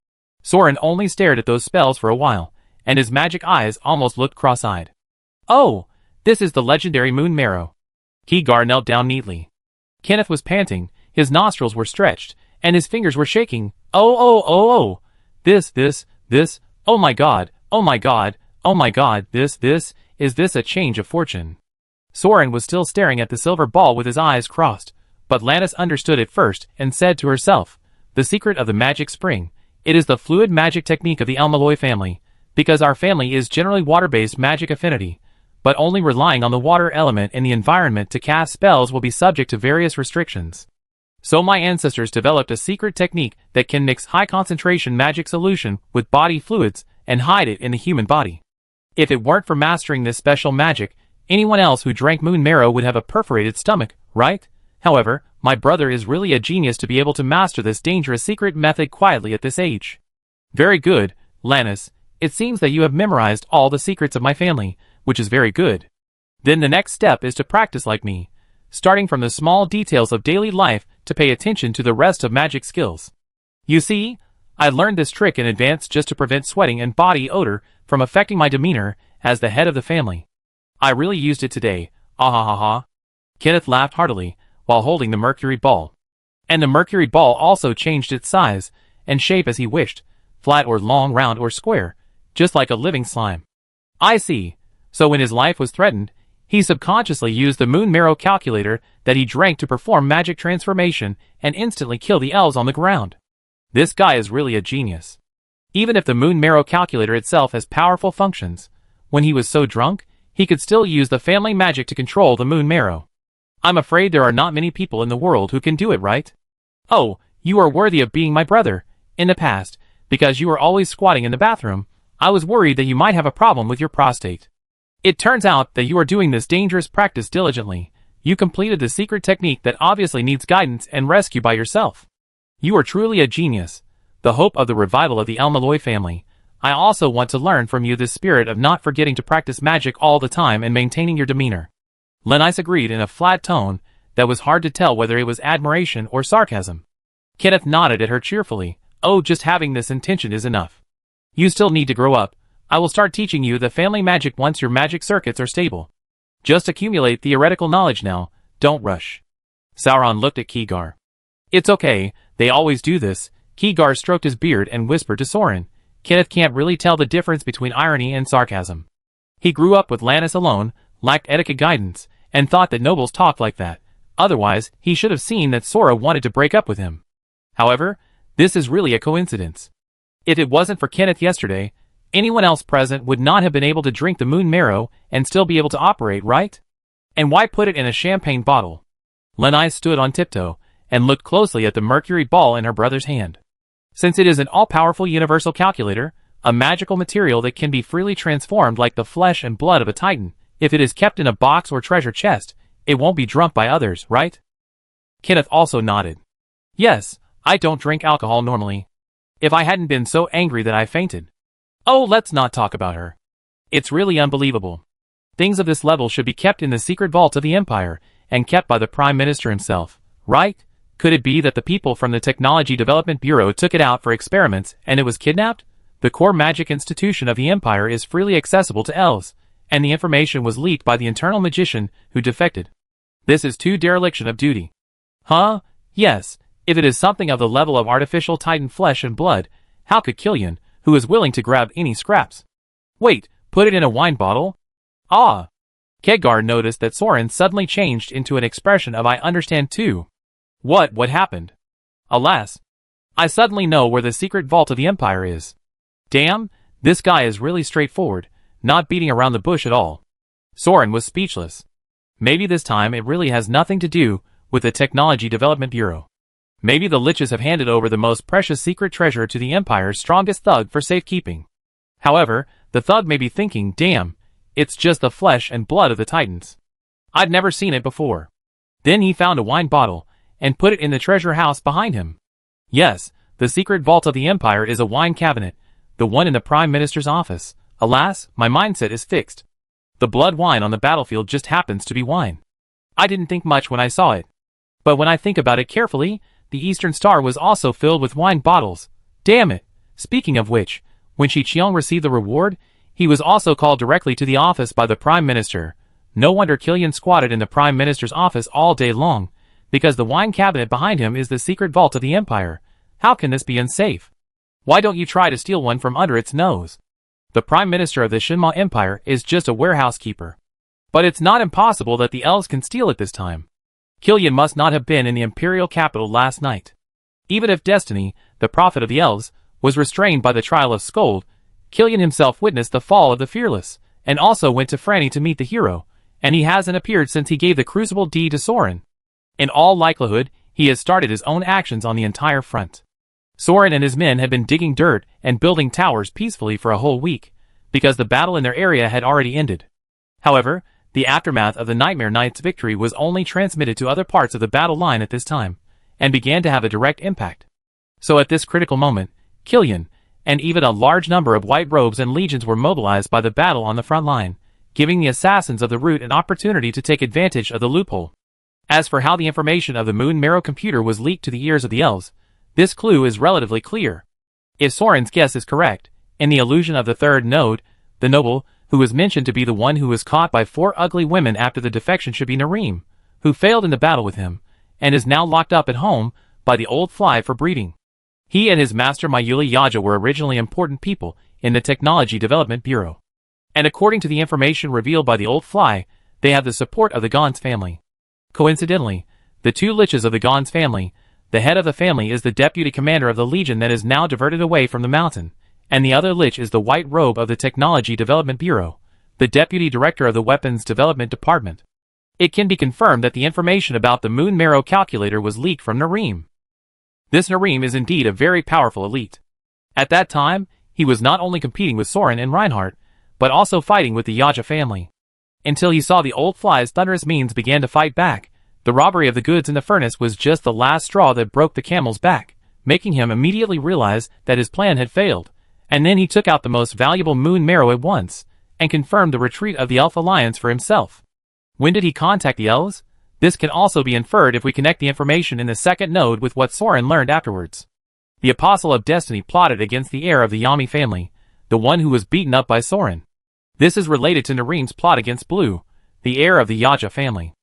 Soren only stared at those spells for a while, and his magic eyes almost looked cross-eyed. Oh, this is the legendary moon marrow. Khadgar knelt down neatly. Kenneth was panting, his nostrils were stretched, and his fingers were shaking. Oh, this, oh my god, is this a change of fortune? Soren was still staring at the silver ball with his eyes crossed, but Lannis understood it first and said to herself, the secret of the magic spring, it is the fluid magic technique of the Elmalloy family, because our family is generally water-based magic affinity, but only relying on the water element in the environment to cast spells will be subject to various restrictions. So my ancestors developed a secret technique that can mix high-concentration magic solution with body fluids and hide it in the human body. If it weren't for mastering this special magic, anyone else who drank moon marrow would have a perforated stomach, right? However, my brother is really a genius to be able to master this dangerous secret method quietly at this age. Very good, Lannis. It seems that you have memorized all the secrets of my family, which is very good. Then the next step is to practice like me, starting from the small details of daily life to pay attention to the rest of magic skills. You see, I learned this trick in advance just to prevent sweating and body odor from affecting my demeanor as the head of the family. I really used it today, ah ha ha ha. Kenneth laughed heartily while holding the mercury ball. And the mercury ball also changed its size and shape as he wished, flat or long, round or square, just like a living slime. I see. So when his life was threatened, he subconsciously used the moon marrow calculator that he drank to perform magic transformation and instantly kill the elves on the ground. This guy is really a genius. Even if the moon marrow calculator itself has powerful functions, when he was so drunk, he could still use the family magic to control the moon marrow. I'm afraid there are not many people in the world who can do it, right? Oh, you are worthy of being my brother. In the past, because you were always squatting in the bathroom, I was worried that you might have a problem with your prostate. It turns out that you are doing this dangerous practice diligently. You completed the secret technique that obviously needs guidance and rescue by yourself. You are truly a genius, the hope of the revival of the El Malloy family. I also want to learn from you this spirit of not forgetting to practice magic all the time and maintaining your demeanor. Lenise agreed in a flat tone that was hard to tell whether it was admiration or sarcasm. Kenneth nodded at her cheerfully. Oh, just having this intention is enough. You still need to grow up. I will start teaching you the family magic once your magic circuits are stable. Just accumulate theoretical knowledge now, don't rush. Sauron looked at Keegar. It's okay, they always do this. Keegar stroked his beard and whispered to Soren. Kenneth can't really tell the difference between irony and sarcasm. He grew up with Lannis alone, lacked etiquette guidance, and thought that nobles talked like that. Otherwise, he should have seen that Sora wanted to break up with him. However, this is really a coincidence. If it wasn't for Kenneth yesterday, anyone else present would not have been able to drink the moon marrow and still be able to operate, right? And why put it in a champagne bottle? Lenise stood on tiptoe and looked closely at the mercury ball in her brother's hand. Since it is an all-powerful universal calculator, a magical material that can be freely transformed like the flesh and blood of a titan, if it is kept in a box or treasure chest, it won't be drunk by others, right? Kenneth also nodded. Yes, I don't drink alcohol normally. If I hadn't been so angry that I fainted. Oh, let's not talk about her. It's really unbelievable. Things of this level should be kept in the secret vault of the Empire, and kept by the Prime Minister himself, right? Could it be that the people from the Technology Development Bureau took it out for experiments and it was kidnapped? The core magic institution of the Empire is freely accessible to elves, and the information was leaked by the internal magician who defected. This is too dereliction of duty. Huh? Yes. If it is something of the level of artificial titan flesh and blood, how could Killian, who is willing to grab any scraps? Wait, put it in a wine bottle? Ah! Keegar noticed that Soren suddenly changed into an expression of I understand too. What happened? Alas! I suddenly know where the secret vault of the Empire is. Damn, this guy is really straightforward, not beating around the bush at all. Soren was speechless. Maybe this time it really has nothing to do with the Technology Development Bureau. Maybe the Liches have handed over the most precious secret treasure to the Empire's strongest thug for safekeeping. However, the thug may be thinking, damn, it's just the flesh and blood of the Titans. I'd never seen it before. Then he found a wine bottle, and put it in the treasure house behind him. Yes, the secret vault of the Empire is a wine cabinet, the one in the Prime Minister's office. Alas, my mindset is fixed. The blood wine on the battlefield just happens to be wine. I didn't think much when I saw it. But when I think about it carefully, the Eastern Star was also filled with wine bottles. Damn it! Speaking of which, when Shi Qiang received the reward, he was also called directly to the office by the Prime Minister. No wonder Killian squatted in the Prime Minister's office all day long, because the wine cabinet behind him is the secret vault of the Empire. How can this be unsafe? Why don't you try to steal one from under its nose? The Prime Minister of the Shinma Empire is just a warehouse keeper. But it's not impossible that the elves can steal it this time. Killian must not have been in the Imperial capital last night. Even if Destiny, the prophet of the elves, was restrained by the trial of Scold, Killian himself witnessed the fall of the Fearless, and also went to Franny to meet the hero, and he hasn't appeared since he gave the Crucible D to Soren. In all likelihood, he has started his own actions on the entire front. Soren and his men had been digging dirt and building towers peacefully for a whole week, because the battle in their area had already ended. However, the aftermath of the Nightmare Knight's victory was only transmitted to other parts of the battle line at this time, and began to have a direct impact. So at this critical moment, Killian, and even a large number of white robes and legions were mobilized by the battle on the front line, giving the assassins of the route an opportunity to take advantage of the loophole. As for how the information of the Moon Marrow computer was leaked to the ears of the elves, this clue is relatively clear. If Soren's guess is correct, in the illusion of the third node, the noble, who was mentioned to be the one who was caught by 4 ugly women after the defection should be Nareem, who failed in the battle with him, and is now locked up at home by the old fly for breeding. He and his master Mayuli Yaja were originally important people in the Technology Development Bureau. And according to the information revealed by the old fly, they have the support of the Gons family. Coincidentally, the two liches of the Gons family, the head of the family is the deputy commander of the legion that is now diverted away from the mountain, and the other lich is the white robe of the Technology Development Bureau, the deputy director of the Weapons Development Department. It can be confirmed that the information about the Moon Marrow calculator was leaked from Nareem. This Nareem is indeed a very powerful elite. At that time, he was not only competing with Soren and Reinhardt, but also fighting with the Yaja family. Until he saw the old fly's thunderous means began to fight back, the robbery of the goods in the furnace was just the last straw that broke the camel's back, making him immediately realize that his plan had failed, and then he took out the most valuable Moon Marrow at once, and confirmed the retreat of the Elf Alliance for himself. When did he contact the elves? This can also be inferred if we connect the information in the second node with what Soren learned afterwards. The Apostle of Destiny plotted against the heir of the Yami family, the one who was beaten up by Soren. This is related to Nareem's plot against Blue, the heir of the Yaja family.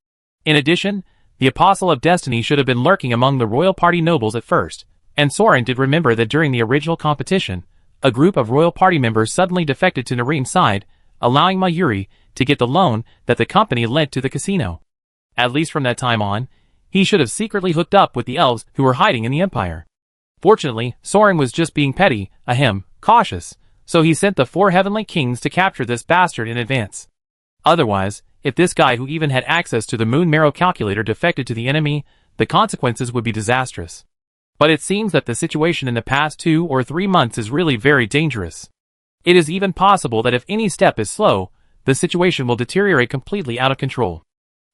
In addition, the Apostle of Destiny should have been lurking among the royal party nobles at first, and Soren did remember that during the original competition, a group of royal party members suddenly defected to Nareem's side, allowing Mayuri to get the loan that the company lent to the casino. At least from that time on, he should have secretly hooked up with the elves who were hiding in the Empire. Fortunately, Soren was just being petty, cautious, so he sent the 4 heavenly kings to capture this bastard in advance. Otherwise, if this guy who even had access to the Moon Marrow calculator defected to the enemy, the consequences would be disastrous. But it seems that the situation in the past 2 or 3 months is really very dangerous. It is even possible that if any step is slow, the situation will deteriorate completely out of control.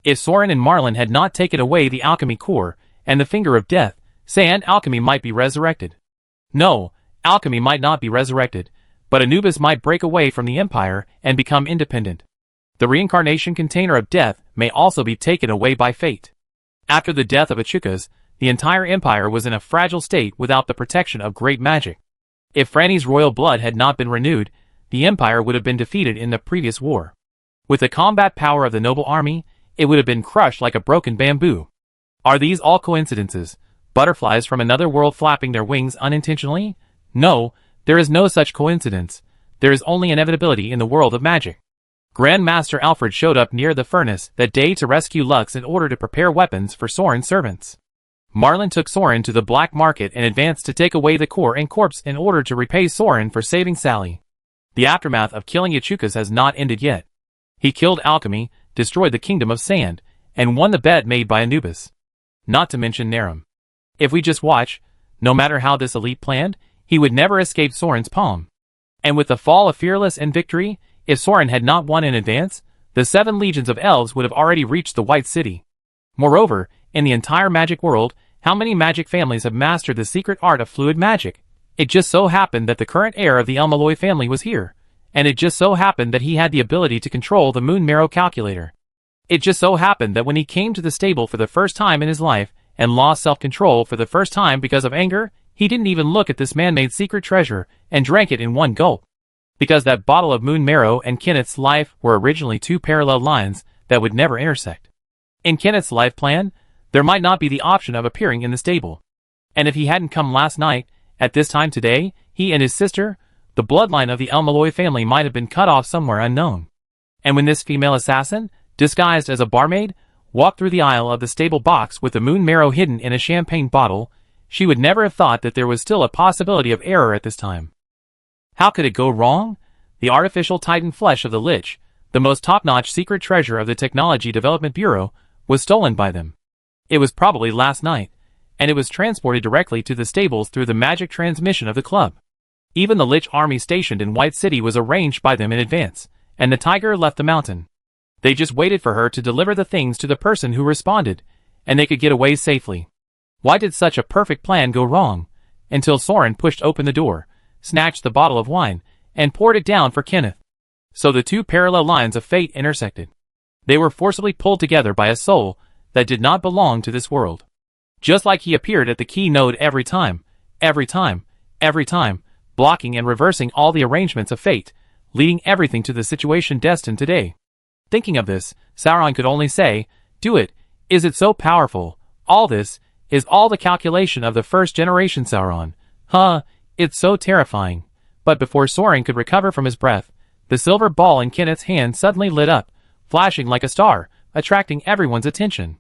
If Soren and Marlin had not taken away the alchemy core and the finger of death, Sand alchemy might be resurrected. No, alchemy might not be resurrected, but Anubis might break away from the Empire and become independent. The reincarnation container of death may also be taken away by fate. After the death of Achukas, the entire Empire was in a fragile state without the protection of great magic. If Franny's royal blood had not been renewed, the Empire would have been defeated in the previous war. With the combat power of the noble army, it would have been crushed like a broken bamboo. Are these all coincidences? Butterflies from another world flapping their wings unintentionally? No, there is no such coincidence. There is only inevitability in the world of magic. Grand Master Alfred showed up near the furnace that day to rescue Lux in order to prepare weapons for Soren's servants. Marlin took Soren to the black market and advanced to take away the core and corpse in order to repay Soren for saving Sally. The aftermath of killing Achukas has not ended yet. He killed alchemy, destroyed the kingdom of sand, and won the bet made by Anubis. Not to mention Nareem. If we just watch, no matter how this elite planned, he would never escape Soren's palm. And with the fall of Fearless and victory, if Soren had not won in advance, the 7 legions of elves would have already reached the White City. Moreover, in the entire magic world, how many magic families have mastered the secret art of fluid magic? It just so happened that the current heir of the Elmalloy family was here, and it just so happened that he had the ability to control the Moon Marrow calculator. It just so happened that when he came to the stable for the first time in his life, and lost self-control for the first time because of anger, he didn't even look at this man-made secret treasure, and drank it in one gulp. Because that bottle of Moon Marrow and Kenneth's life were originally 2 parallel lines that would never intersect. In Kenneth's life plan, there might not be the option of appearing in the stable. And if he hadn't come last night, at this time today, he and his sister, the bloodline of the Elmalloy family might have been cut off somewhere unknown. And when this female assassin, disguised as a barmaid, walked through the aisle of the stable box with the Moon Marrow hidden in a champagne bottle, she would never have thought that there was still a possibility of error at this time. How could it go wrong? The artificial Titan flesh of the Lich, the most top-notch secret treasure of the Technology Development Bureau, was stolen by them. It was probably last night, and it was transported directly to the stables through the magic transmission of the club. Even the Lich army stationed in White City was arranged by them in advance, and the tiger left the mountain. They just waited for her to deliver the things to the person who responded, and they could get away safely. Why did such a perfect plan go wrong? Until Soren pushed open the door, snatched the bottle of wine, and poured it down for Kenneth. So the 2 parallel lines of fate intersected. They were forcibly pulled together by a soul that did not belong to this world. Just like he appeared at the key node every time, blocking and reversing all the arrangements of fate, leading everything to the situation destined today. Thinking of this, Sauron could only say, "Do it. Is it so powerful? All this is all the calculation of the first generation Sauron. It's so terrifying." But before Soren could recover from his breath, The silver ball in Kenneth's hand suddenly lit up, flashing like a star, attracting everyone's attention.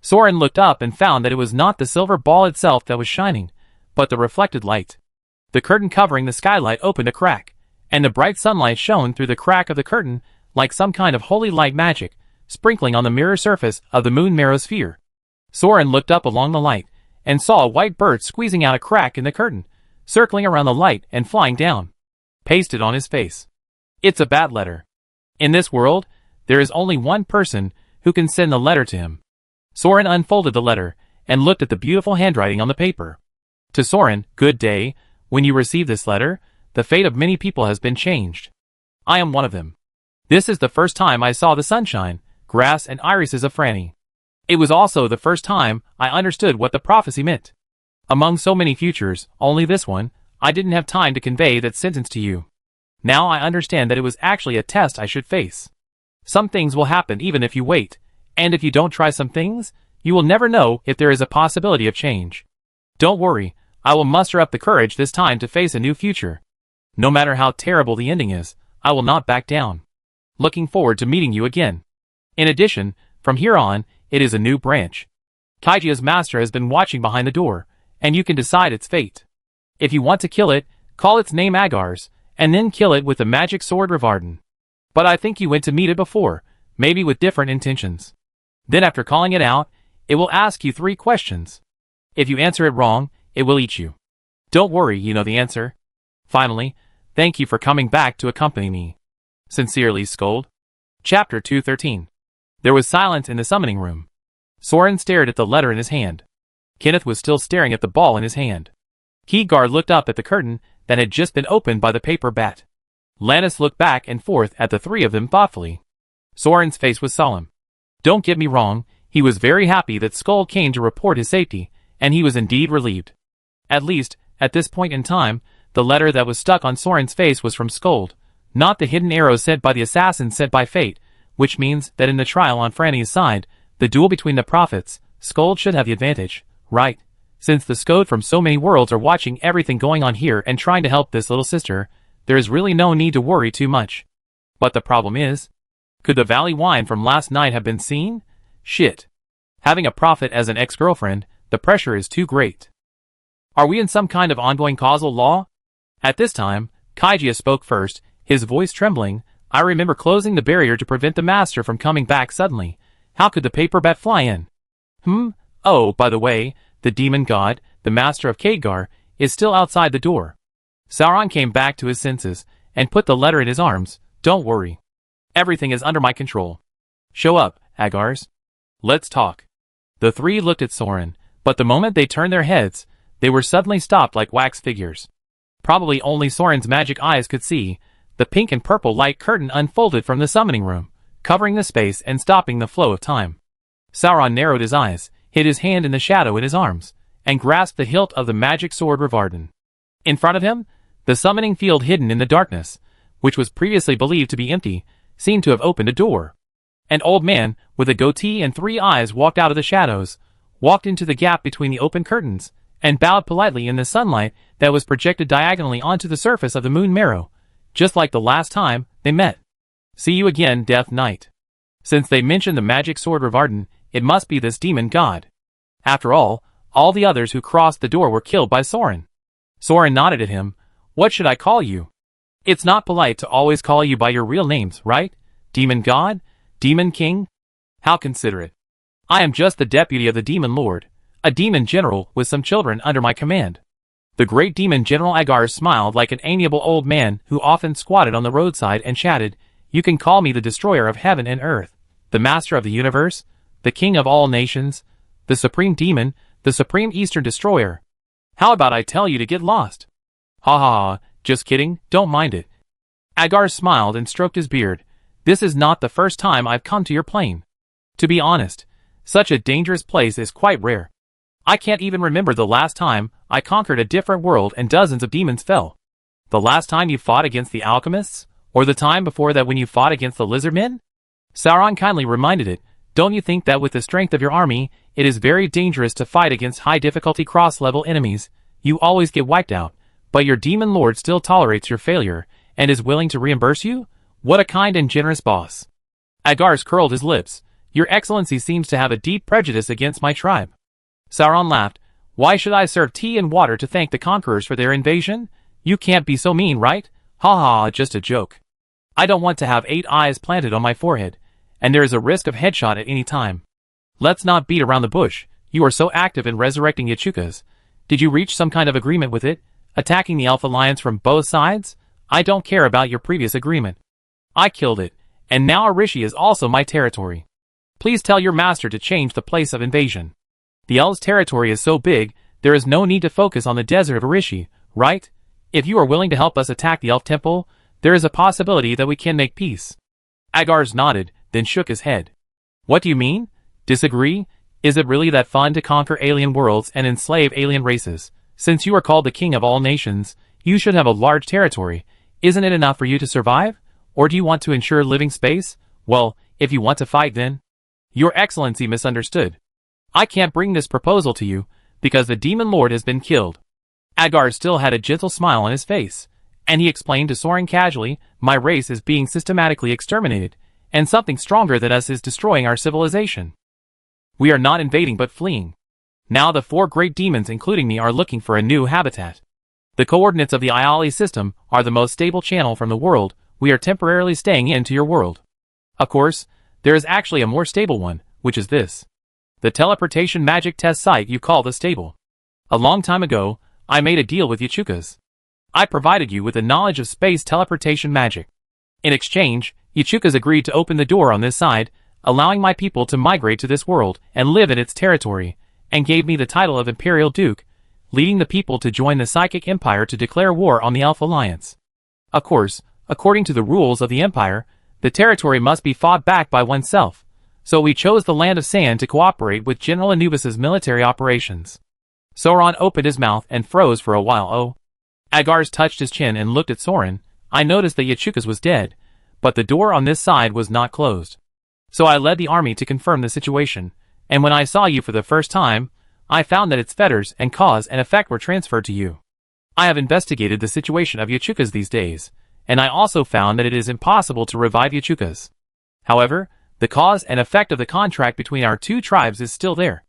Soren looked up and found that it was not the silver ball itself that was shining, but the reflected light. The curtain covering the skylight opened a crack, and the bright sunlight shone through the crack of the curtain like some kind of holy light magic, sprinkling on the mirror surface of the moon marrow sphere. Soren looked up along the light, and saw a white bird squeezing out a crack in the curtain, circling around the light and flying down. Pasted on his face. It's a bat letter. In this world, there is only one person who can send the letter to him. Soren unfolded the letter, and looked at the beautiful handwriting on the paper. To Soren, good day. When you receive this letter, the fate of many people has been changed. I am one of them. This is the first time I saw the sunshine, grass and irises of Franny. It was also the first time I understood what the prophecy meant. Among so many futures, only this one, I didn't have time to convey that sentence to you. Now I understand that it was actually a test I should face. Some things will happen even if you wait, and if you don't try some things, you will never know if there is a possibility of change. Don't worry, I will muster up the courage this time to face a new future. No matter how terrible the ending is, I will not back down. Looking forward to meeting you again. In addition, from here on, it is a new branch. Kaijia's master has been watching behind the door, and you can decide its fate. If you want to kill it, call its name Agar's, and then kill it with the magic sword Rivarden. But I think you went to meet it before, maybe with different intentions. Then after calling it out, it will ask you 3 questions. If you answer it wrong, it will eat you. Don't worry, you know the answer. Finally, thank you for coming back to accompany me. Sincerely, Scold. Chapter 213. There was silence in the summoning room. Soren stared at the letter in his hand. Kenneth was still staring at the ball in his hand. Keegar looked up at the curtain that had just been opened by the paper bat. Lannis looked back and forth at the 3 of them thoughtfully. Soren's face was solemn. Don't get me wrong, he was very happy that Skull came to report his safety, and he was indeed relieved. At least, at this point in time, the letter that was stuck on Soren's face was from Scold, not the hidden arrow sent by the assassin sent by fate, which means that in the trial on Franny's side, the duel between the prophets, Scold should have the advantage, right? Since the Skod from so many worlds are watching everything going on here and trying to help this little sister, there is really no need to worry too much. But the problem is, could the Valley Wine from last night have been seen? Shit. Having a prophet as an ex-girlfriend, the pressure is too great. Are we in some kind of ongoing causal law? At this time, Kaijia spoke first, his voice trembling. I remember closing the barrier to prevent the master from coming back suddenly. How could the paper bat fly in? Oh, by the way, the demon god, the master of Khadgar, is still outside the door. Sauron came back to his senses, and put the letter in his arms. Don't worry. Everything is under my control. Show up, Agars. Let's talk. The 3 looked at Soren, but the moment they turned their heads, they were suddenly stopped like wax figures. Probably only Soren's magic eyes could see. The pink and purple light curtain unfolded from the summoning room, covering the space and stopping the flow of time. Sauron narrowed his eyes, hid his hand in the shadow in his arms, and grasped the hilt of the magic sword Rivarden. In front of him, the summoning field hidden in the darkness, which was previously believed to be empty, seemed to have opened a door. An old man, with a goatee and 3 eyes walked out of the shadows, walked into the gap between the open curtains, and bowed politely in the sunlight that was projected diagonally onto the surface of the moon marrow, just like the last time they met. See you again, Death Knight. Since they mentioned the magic sword Rivarden, it must be this demon god. After all the others who crossed the door were killed by Soren. Soren nodded at him. What should I call you? It's not polite to always call you by your real names, right? Demon God? Demon King? How considerate. I am just the deputy of the Demon Lord, a demon general with some children under my command. The great demon General Agar smiled like an amiable old man who often squatted on the roadside and chatted. You can call me the destroyer of heaven and earth, the master of the universe, the king of all nations, the supreme demon, the supreme eastern destroyer. How about I tell you to get lost? Ha ha ha, just kidding, don't mind it. Agar smiled and stroked his beard. This is not the first time I've come to your plane. To be honest, such a dangerous place is quite rare. I can't even remember the last time I conquered a different world and dozens of demons fell. The last time you fought against the alchemists? Or the time before that when you fought against the lizardmen? Sauron kindly reminded it. Don't you think that with the strength of your army, it is very dangerous to fight against high-difficulty cross-level enemies? You always get wiped out, but your demon lord still tolerates your failure, and is willing to reimburse you? What a kind and generous boss. Agars curled his lips. Your Excellency seems to have a deep prejudice against my tribe. Sauron laughed. Why should I serve tea and water to thank the conquerors for their invasion? You can't be so mean, right? Ha ha, just a joke. I don't want to have 8 eyes planted on my forehead, and there is a risk of headshot at any time. Let's not beat around the bush. You are so active in resurrecting Yachukas. Did you reach some kind of agreement with it? Attacking the Elf Alliance from both sides? I don't care about your previous agreement. I killed it, and now Arishi is also my territory. Please tell your master to change the place of invasion. The Elves' territory is so big, there is no need to focus on the desert of Arishi, right? If you are willing to help us attack the Elf Temple, there is a possibility that we can make peace. Agars nodded, then shook his head. What do you mean? Disagree? Is it really that fun to conquer alien worlds and enslave alien races? Since you are called the king of all nations, you should have a large territory. Isn't it enough for you to survive? Or do you want to ensure living space? Well, if you want to fight then. Your Excellency misunderstood. I can't bring this proposal to you, because the Demon Lord has been killed. Agar still had a gentle smile on his face, and he explained to Soren casually, my race is being systematically exterminated, and something stronger than us is destroying our civilization. We are not invading but fleeing. Now the 4 great demons including me are looking for a new habitat. The coordinates of the Iali system are the most stable channel from the world. We are temporarily staying into your world. Of course, there is actually a more stable one, which is this. The teleportation magic test site you call the stable. A long time ago, I made a deal with Yachukas. I provided you with the knowledge of space teleportation magic. In exchange, Yachukas agreed to open the door on this side, allowing my people to migrate to this world and live in its territory, and gave me the title of Imperial Duke, leading the people to join the Psychic Empire to declare war on the Elf Alliance. Of course, according to the rules of the Empire, the territory must be fought back by oneself, so we chose the Land of Sand to cooperate with General Anubis's military operations. Sauron opened his mouth and froze for a while. Oh. Agars touched his chin and looked at Soren. I noticed that Yachukas was dead, but the door on this side was not closed. So I led the army to confirm the situation, and when I saw you for the first time, I found that its fetters and cause and effect were transferred to you. I have investigated the situation of Yachukas these days, and I also found that it is impossible to revive Yachukas. However, the cause and effect of the contract between our 2 tribes is still there.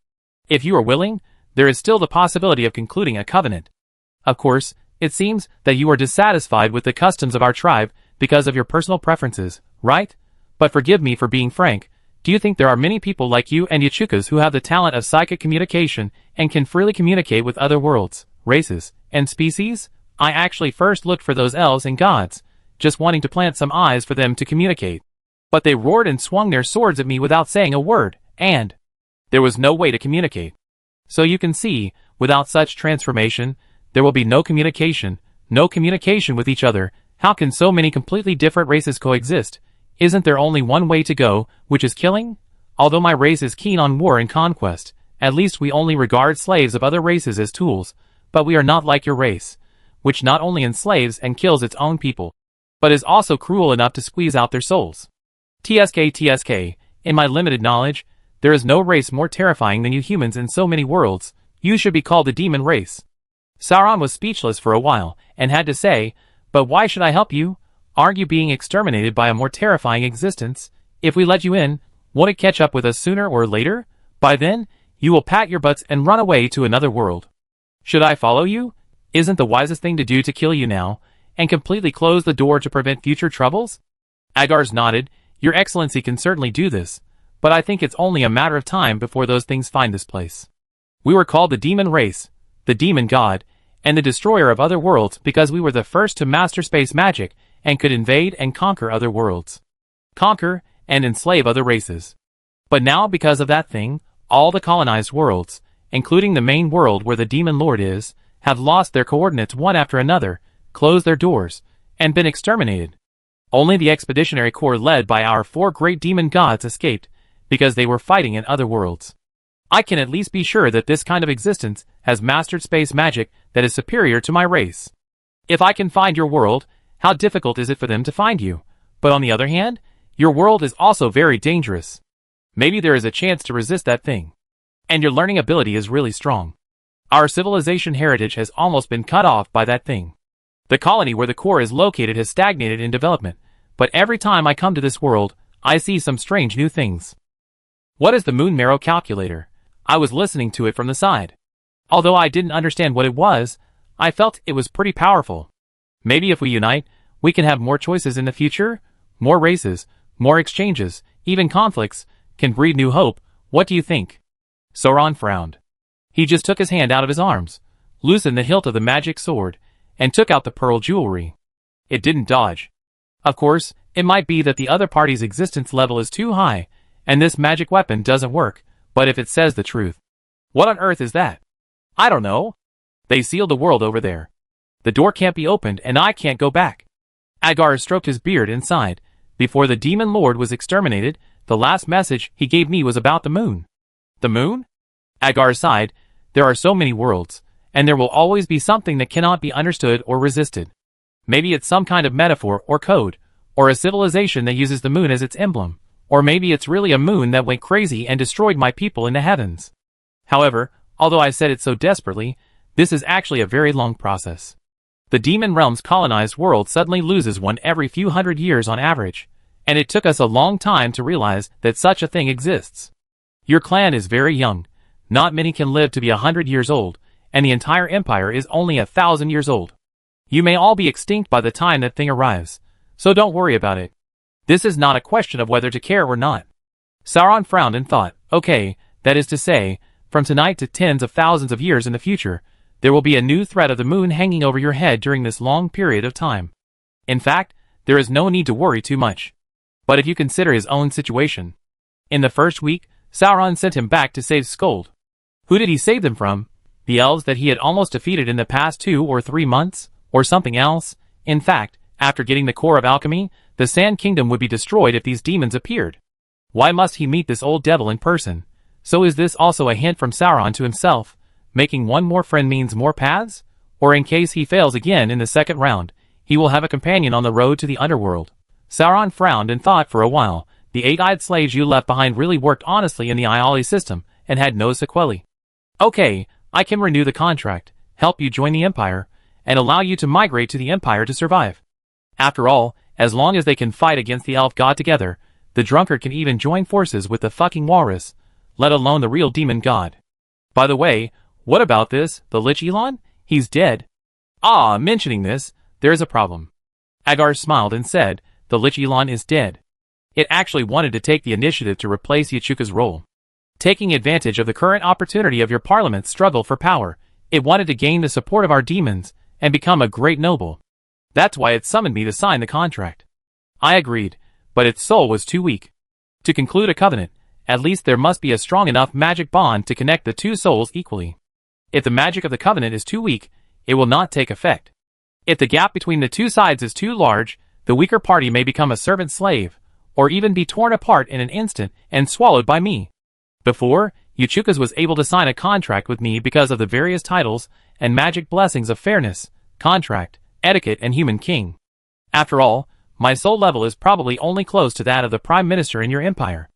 If you are willing, there is still the possibility of concluding a covenant. Of course, it seems that you are dissatisfied with the customs of our tribe because of your personal preferences, right? But forgive me for being frank, do you think there are many people like you and Yachukas who have the talent of psychic communication and can freely communicate with other worlds, races, and species? I actually first looked for those elves and gods, just wanting to plant some eyes for them to communicate. But they roared and swung their swords at me without saying a word, and there was no way to communicate. So you can see, without such transformation, there will be no communication with each other. How can so many completely different races coexist? Isn't there only one way to go, which is killing? Although my race is keen on war and conquest, at least we only regard slaves of other races as tools, but we are not like your race, which not only enslaves and kills its own people, but is also cruel enough to squeeze out their souls. TSK, in my limited knowledge, there is no race more terrifying than you humans in so many worlds. You should be called the demon race. Sauron was speechless for a while, and had to say, but why should I help you? Aren't you being exterminated by a more terrifying existence? If we let you in, won't it catch up with us sooner or later? By then, you will pat your butts and run away to another world. Should I follow you? Isn't the wisest thing to do to kill you now, and completely close the door to prevent future troubles? Agars nodded. Your Excellency can certainly do this, but I think it's only a matter of time before those things find this place. We were called the demon race, the demon god, and the destroyer of other worlds because we were the first to master space magic and could invade and conquer other worlds. Conquer and enslave other races. But now because of that thing, all the colonized worlds, including the main world where the demon lord is, have lost their coordinates one after another, closed their doors, and been exterminated. Only the expeditionary corps led by our 4 great demon gods escaped, because they were fighting in other worlds. I can at least be sure that this kind of existence has mastered space magic that is superior to my race. If I can find your world, how difficult is it for them to find you? But on the other hand, your world is also very dangerous. Maybe there is a chance to resist that thing. And your learning ability is really strong. Our civilization heritage has almost been cut off by that thing. The colony where the core is located has stagnated in development, but every time I come to this world, I see some strange new things. What is the moon marrow calculator? I was listening to it from the side. Although I didn't understand what it was, I felt it was pretty powerful. Maybe if we unite, we can have more choices in the future? More races, more exchanges, even conflicts, can breed new hope. What do you think? Sauron frowned. He just took his hand out of his arms, loosened the hilt of the magic sword, and took out the pearl jewelry. It didn't dodge. Of course, it might be that the other party's existence level is too high, and this magic weapon doesn't work, but if it says the truth. What on earth is that? I don't know. They sealed the world over there. The door can't be opened and I can't go back. Agar stroked his beard and sighed. Before the demon lord was exterminated, the last message he gave me was about the moon. The moon? Agar sighed. There are so many worlds, and there will always be something that cannot be understood or resisted. Maybe it's some kind of metaphor or code, or a civilization that uses the moon as its emblem, or maybe it's really a moon that went crazy and destroyed my people in the heavens. However, although I said it so desperately, this is actually a very long process. The demon realm's colonized world suddenly loses one every few hundred years on average, and it took us a long time to realize that such a thing exists. Your clan is very young. Not many can live to be 100 years old, and the entire empire is only 1,000 years old. You may all be extinct by the time that thing arrives, so don't worry about it. This is not a question of whether to care or not. Sauron frowned and thought, okay, that is to say, from tonight to tens of thousands of years in the future, there will be a new threat of the moon hanging over your head during this long period of time. In fact, there is no need to worry too much. But if you consider his own situation. In the first week, Sauron sent him back to save Skuld. Who did he save them from? The elves that he had almost defeated in the past 2 or 3 months? Or something else? In fact, after getting the core of alchemy, the Sand Kingdom would be destroyed if these demons appeared. Why must he meet this old devil in person? So is this also a hint from Sauron to himself? Making one more friend means more paths? Or in case he fails again in the second round, he will have a companion on the road to the underworld. Sauron frowned and thought for a while. The 8-eyed slaves you left behind really worked honestly in the Iali system, and had no sequelae. Okay, I can renew the contract, help you join the Empire, and allow you to migrate to the Empire to survive. After all, as long as they can fight against the elf god together, the drunkard can even join forces with the fucking walrus, let alone the real demon god. By the way, what about this, the Lich Elon? He's dead. Ah, mentioning this, there's a problem. Agar smiled and said, the Lich Elon is dead. It actually wanted to take the initiative to replace Yachuka's role. Taking advantage of the current opportunity of your parliament's struggle for power, it wanted to gain the support of our demons, and become a great noble. That's why it summoned me to sign the contract. I agreed, but its soul was too weak. To conclude a covenant, at least there must be a strong enough magic bond to connect the two souls equally. If the magic of the covenant is too weak, it will not take effect. If the gap between the two sides is too large, the weaker party may become a servant slave, or even be torn apart in an instant and swallowed by me. Before, Yachukas was able to sign a contract with me because of the various titles and magic blessings of fairness, contract, etiquette, and human king. After all, my soul level is probably only close to that of the prime minister in your empire.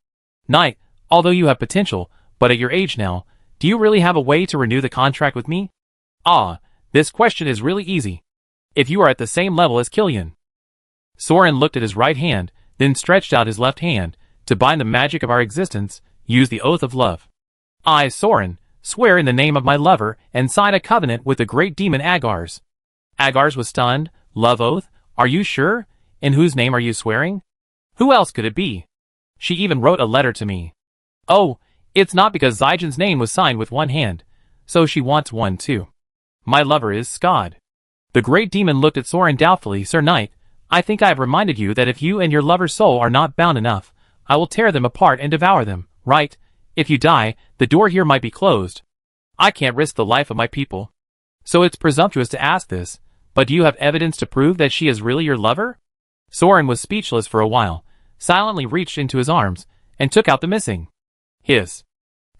Knight, although you have potential, but at your age now, do you really have a way to renew the contract with me? Ah, this question is really easy. If you are at the same level as Killian. Soren looked at his right hand, then stretched out his left hand. To bind the magic of our existence, use the oath of love. I, Soren, swear in the name of my lover, and sign a covenant with the great demon Agars. Agars was stunned. Love oath? Are you sure? In whose name are you swearing? Who else could it be? She even wrote a letter to me. Oh, it's not because Zygen's name was signed with one hand, so she wants one too. My lover is Skad. The great demon looked at Soren doubtfully. Sir Knight, I think I have reminded you that if you and your lover's soul are not bound enough, I will tear them apart and devour them, right? If you die, the door here might be closed. I can't risk the life of my people. So it's presumptuous to ask this, but do you have evidence to prove that she is really your lover? Soren was speechless for a while, silently reached into his arms, and took out the missing. His.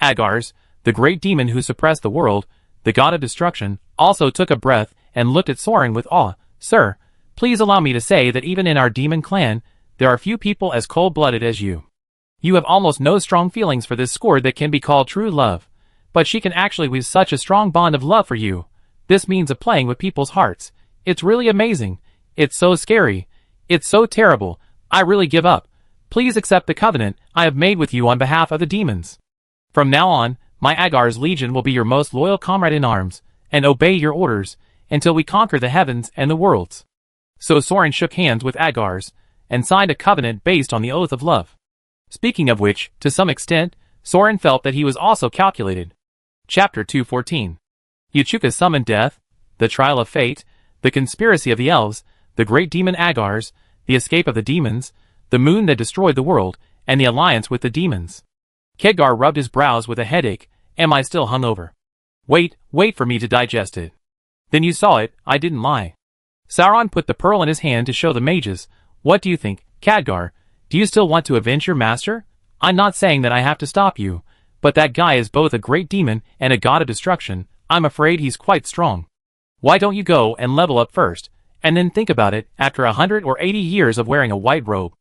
Agars, the great demon who suppressed the world, the god of destruction, also took a breath and looked at Soren with awe. Sir, please allow me to say that even in our demon clan, there are few people as cold-blooded as you. You have almost no strong feelings for this Skord that can be called true love, but she can actually weave such a strong bond of love for you. This means of playing with people's hearts. It's really amazing. It's so scary. It's so terrible, I really give up. Please accept the covenant I have made with you on behalf of the demons. From now on, my Agar's legion will be your most loyal comrade in arms, and obey your orders, until we conquer the heavens and the worlds." So Soren shook hands with Agars, and signed a covenant based on the oath of love. Speaking of which, to some extent, Soren felt that he was also calculated. Chapter 214. Yachuka summoned death, the trial of fate, the conspiracy of the elves, the great demon Agars, the escape of the demons, the moon that destroyed the world, and the alliance with the demons. Khedgar rubbed his brows with a headache. Am I still hungover? Wait for me to digest it. Then you saw it, I didn't lie. Sauron put the pearl in his hand to show the mages. What do you think, Khadgar? Do you still want to avenge your master? I'm not saying that I have to stop you, but that guy is both a great demon and a god of destruction. I'm afraid he's quite strong. Why don't you go and level up first, and then think about it after 100 or 80 years of wearing a white robe?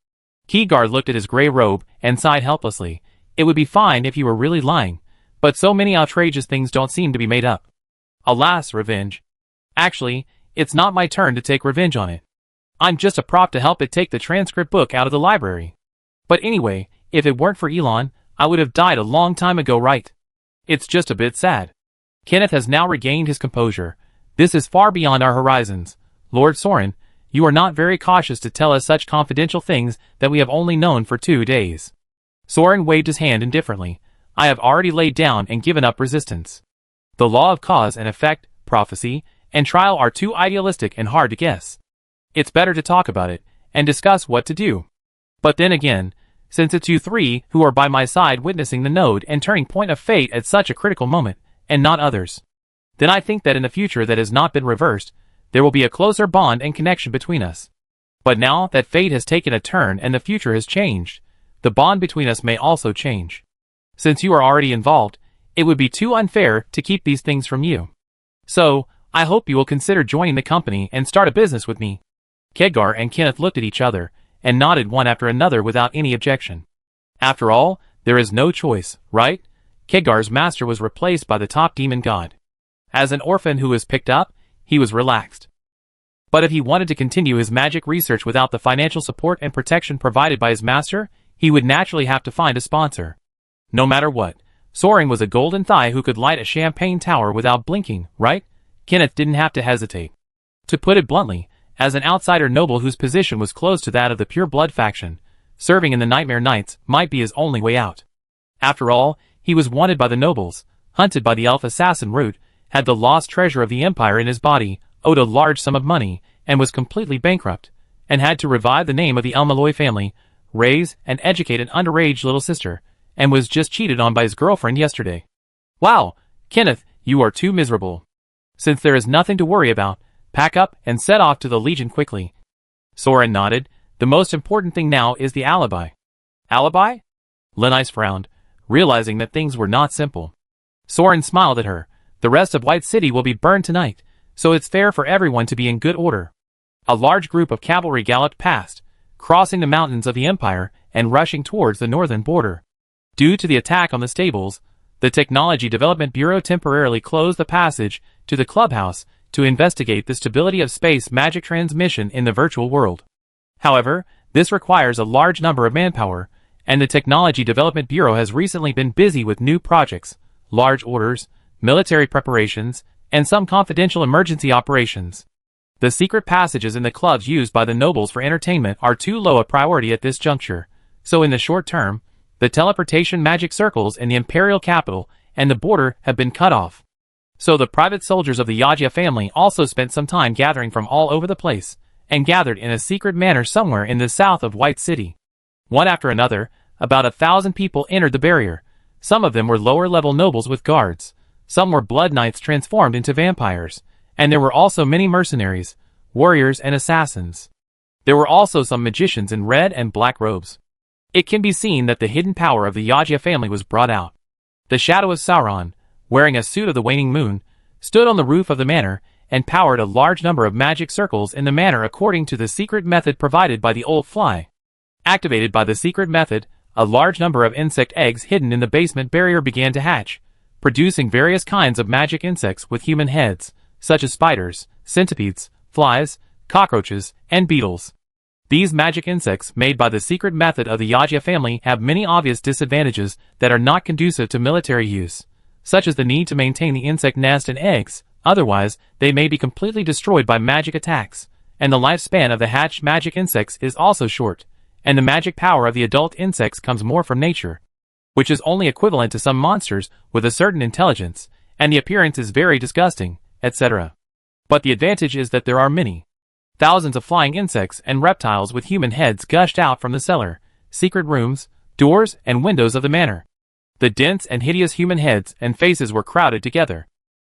Khadgar looked at his gray robe and sighed helplessly. It would be fine if you were really lying, but so many outrageous things don't seem to be made up. Alas, revenge. Actually, it's not my turn to take revenge on it. I'm just a prop to help it take the transcript book out of the library. But anyway, if it weren't for Elon, I would have died a long time ago, right? It's just a bit sad. Kenneth has now regained his composure. This is far beyond our horizons. Lord Soren, you are not very cautious to tell us such confidential things that we have only known for 2 days. Soren waved his hand indifferently. I have already laid down and given up resistance. The law of cause and effect, prophecy, and trial are too idealistic and hard to guess. It's better to talk about it, and discuss what to do. But then again, since it's you three who are by my side witnessing the node and turning point of fate at such a critical moment, and not others, then I think that in the future that has not been reversed, there will be a closer bond and connection between us. But now that fate has taken a turn and the future has changed, the bond between us may also change. Since you are already involved, it would be too unfair to keep these things from you. So, I hope you will consider joining the company and start a business with me. Khedgar and Kenneth looked at each other, and nodded one after another without any objection. After all, there is no choice, right? Khedgar's master was replaced by the top demon god. As an orphan who was picked up, he was relaxed. But if he wanted to continue his magic research without the financial support and protection provided by his master, he would naturally have to find a sponsor. No matter what, Soren was a golden thigh who could light a champagne tower without blinking, right? Kenneth didn't have to hesitate. To put it bluntly, as an outsider noble whose position was close to that of the pure blood faction, serving in the Nightmare Knights might be his only way out. After all, he was wanted by the nobles, hunted by the elf assassin Root, had the lost treasure of the Empire in his body, owed a large sum of money, and was completely bankrupt, and had to revive the name of the Elmalloy family, raise and educate an underage little sister, and was just cheated on by his girlfriend yesterday. Wow, Kenneth, you are too miserable. Since there is nothing to worry about, pack up and set off to the Legion quickly. Soren nodded. The most important thing now is the alibi. Alibi? Lenise frowned, realizing that things were not simple. Soren smiled at her. The rest of White City will be burned tonight, so it's fair for everyone to be in good order. A large group of cavalry galloped past, crossing the mountains of the Empire and rushing towards the northern border. Due to the attack on the stables, the Technology Development Bureau temporarily closed the passage to the clubhouse to investigate the stability of space magic transmission in the virtual world. However, this requires a large number of manpower, and the Technology Development Bureau has recently been busy with new projects, large orders, military preparations, and some confidential emergency operations. The secret passages in the clubs used by the nobles for entertainment are too low a priority at this juncture, so in the short term, the teleportation magic circles in the imperial capital and the border have been cut off. So the private soldiers of the Yajia family also spent some time gathering from all over the place, and gathered in a secret manner somewhere in the south of White City. One after another, about 1,000 people entered the barrier. Some of them were lower-level nobles with guards, some were blood knights transformed into vampires, and there were also many mercenaries, warriors and assassins. There were also some magicians in red and black robes. It can be seen that the hidden power of the Yajia family was brought out. The shadow of Sauron, wearing a suit of the waning moon, stood on the roof of the manor and powered a large number of magic circles in the manor according to the secret method provided by the old fly. Activated by the secret method, a large number of insect eggs hidden in the basement barrier began to hatch, producing various kinds of magic insects with human heads, such as spiders, centipedes, flies, cockroaches, and beetles. These magic insects made by the secret method of the Yagia family have many obvious disadvantages that are not conducive to military use, such as the need to maintain the insect nest and eggs, otherwise they may be completely destroyed by magic attacks, and the lifespan of the hatched magic insects is also short, and the magic power of the adult insects comes more from nature, which is only equivalent to some monsters with a certain intelligence, and the appearance is very disgusting, etc. But the advantage is that there are many. Thousands of flying insects and reptiles with human heads gushed out from the cellar, secret rooms, doors, and windows of the manor. The dense and hideous human heads and faces were crowded together.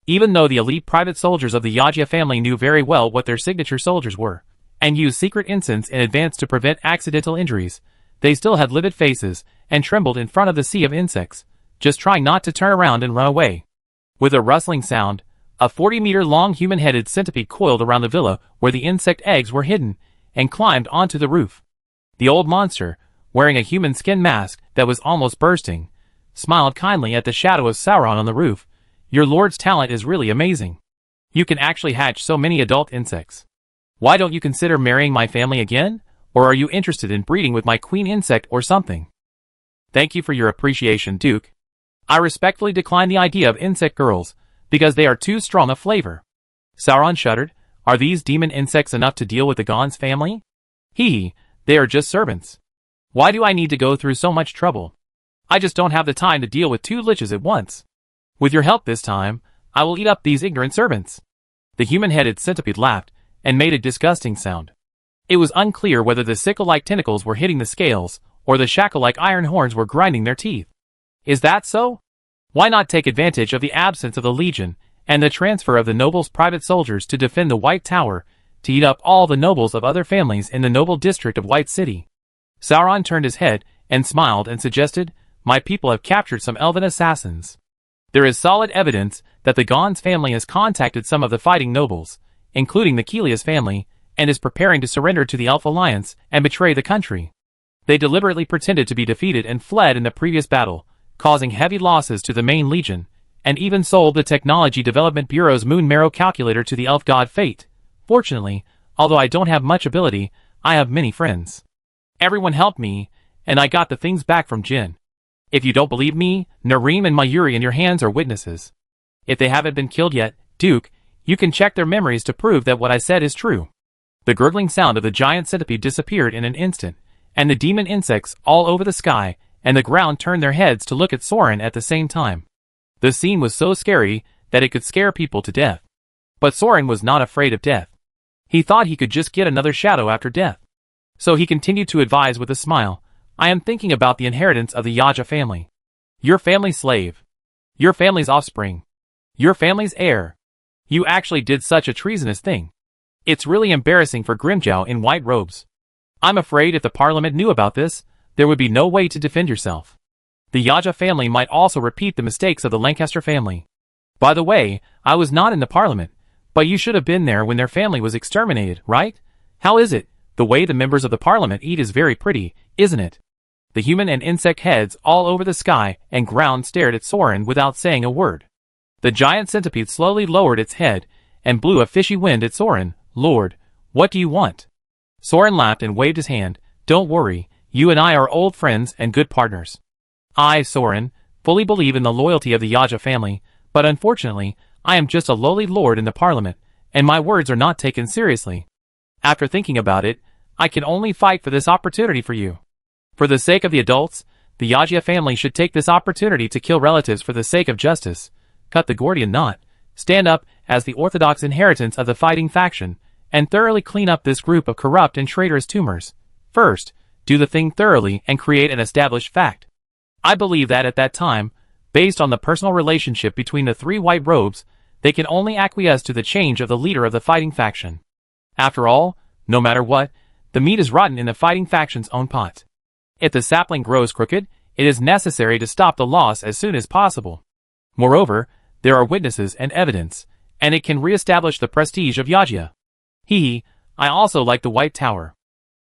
Even though the elite private soldiers of the Yagia family knew very well what their signature soldiers were, and used secret incense in advance to prevent accidental injuries, they still had livid faces and trembled in front of the sea of insects, just trying not to turn around and run away. With a rustling sound, a 40-meter-long human-headed centipede coiled around the villa where the insect eggs were hidden, and climbed onto the roof. The old monster, wearing a human skin mask that was almost bursting, smiled kindly at the shadow of Sauron on the roof. "Your lord's talent is really amazing. You can actually hatch so many adult insects. Why don't you consider marrying my family again, or are you interested in breeding with my queen insect or something?" "Thank you for your appreciation, Duke. I respectfully decline the idea of insect girls, because they are too strong a flavor." Sauron shuddered. "Are these demon insects enough to deal with the Gond's family? Hee, they are just servants. Why do I need to go through so much trouble? I just don't have the time to deal with two liches at once. With your help this time, I will eat up these ignorant servants." The human-headed centipede laughed, and made a disgusting sound. It was unclear whether the sickle-like tentacles were hitting the scales, or the shackle-like iron horns were grinding their teeth. "Is that so? Why not take advantage of the absence of the Legion, and the transfer of the nobles' private soldiers to defend the White Tower, to eat up all the nobles of other families in the noble district of White City?" Sauron turned his head, and smiled and suggested, "My people have captured some elven assassins. There is solid evidence that the Gond's family has contacted some of the fighting nobles, including the Kelias family, and is preparing to surrender to the Elf Alliance and betray the country. They deliberately pretended to be defeated and fled in the previous battle, causing heavy losses to the main legion, and even sold the Technology Development Bureau's Moon Marrow calculator to the elf god Fate. Fortunately, although I don't have much ability, I have many friends. Everyone helped me, and I got the things back from Jin. If you don't believe me, Nareem and Mayuri in your hands are witnesses. If they haven't been killed yet, Duke, you can check their memories to prove that what I said is true." The gurgling sound of the giant centipede disappeared in an instant, and the demon insects all over the sky and the ground turned their heads to look at Soren at the same time. The scene was so scary that it could scare people to death. But Soren was not afraid of death. He thought he could just get another shadow after death. So he continued to advise with a smile, "I am thinking about the inheritance of the Yagia family. Your family's slave. Your family's offspring. Your family's heir. You actually did such a treasonous thing. It's really embarrassing for Grimjow in white robes. I'm afraid if the Parliament knew about this, there would be no way to defend yourself. The Yagia family might also repeat the mistakes of the Lancaster family. By the way, I was not in the Parliament, but you should have been there when their family was exterminated, right? How is it? The way the members of the Parliament eat is very pretty, isn't it?" The human and insect heads all over the sky and ground stared at Soren without saying a word. The giant centipede slowly lowered its head and blew a fishy wind at Soren. "Lord, what do you want?" Soren laughed and waved his hand. "Don't worry, you and I are old friends and good partners. I, Soren, fully believe in the loyalty of the Yagia family, but unfortunately, I am just a lowly lord in the Parliament, and my words are not taken seriously. After thinking about it, I can only fight for this opportunity for you. For the sake of the adults, the Yagia family should take this opportunity to kill relatives for the sake of justice, cut the Gordian knot, stand up as the orthodox inheritance of the fighting faction, and thoroughly clean up this group of corrupt and traitorous tumors. First, do the thing thoroughly and create an established fact. I believe that at that time, based on the personal relationship between the three white robes, they can only acquiesce to the change of the leader of the fighting faction. After all, no matter what, the meat is rotten in the fighting faction's own pot. If the sapling grows crooked, it is necessary to stop the loss as soon as possible. Moreover, there are witnesses and evidence, and it can re-establish the prestige of Yagia. I also like the White Tower.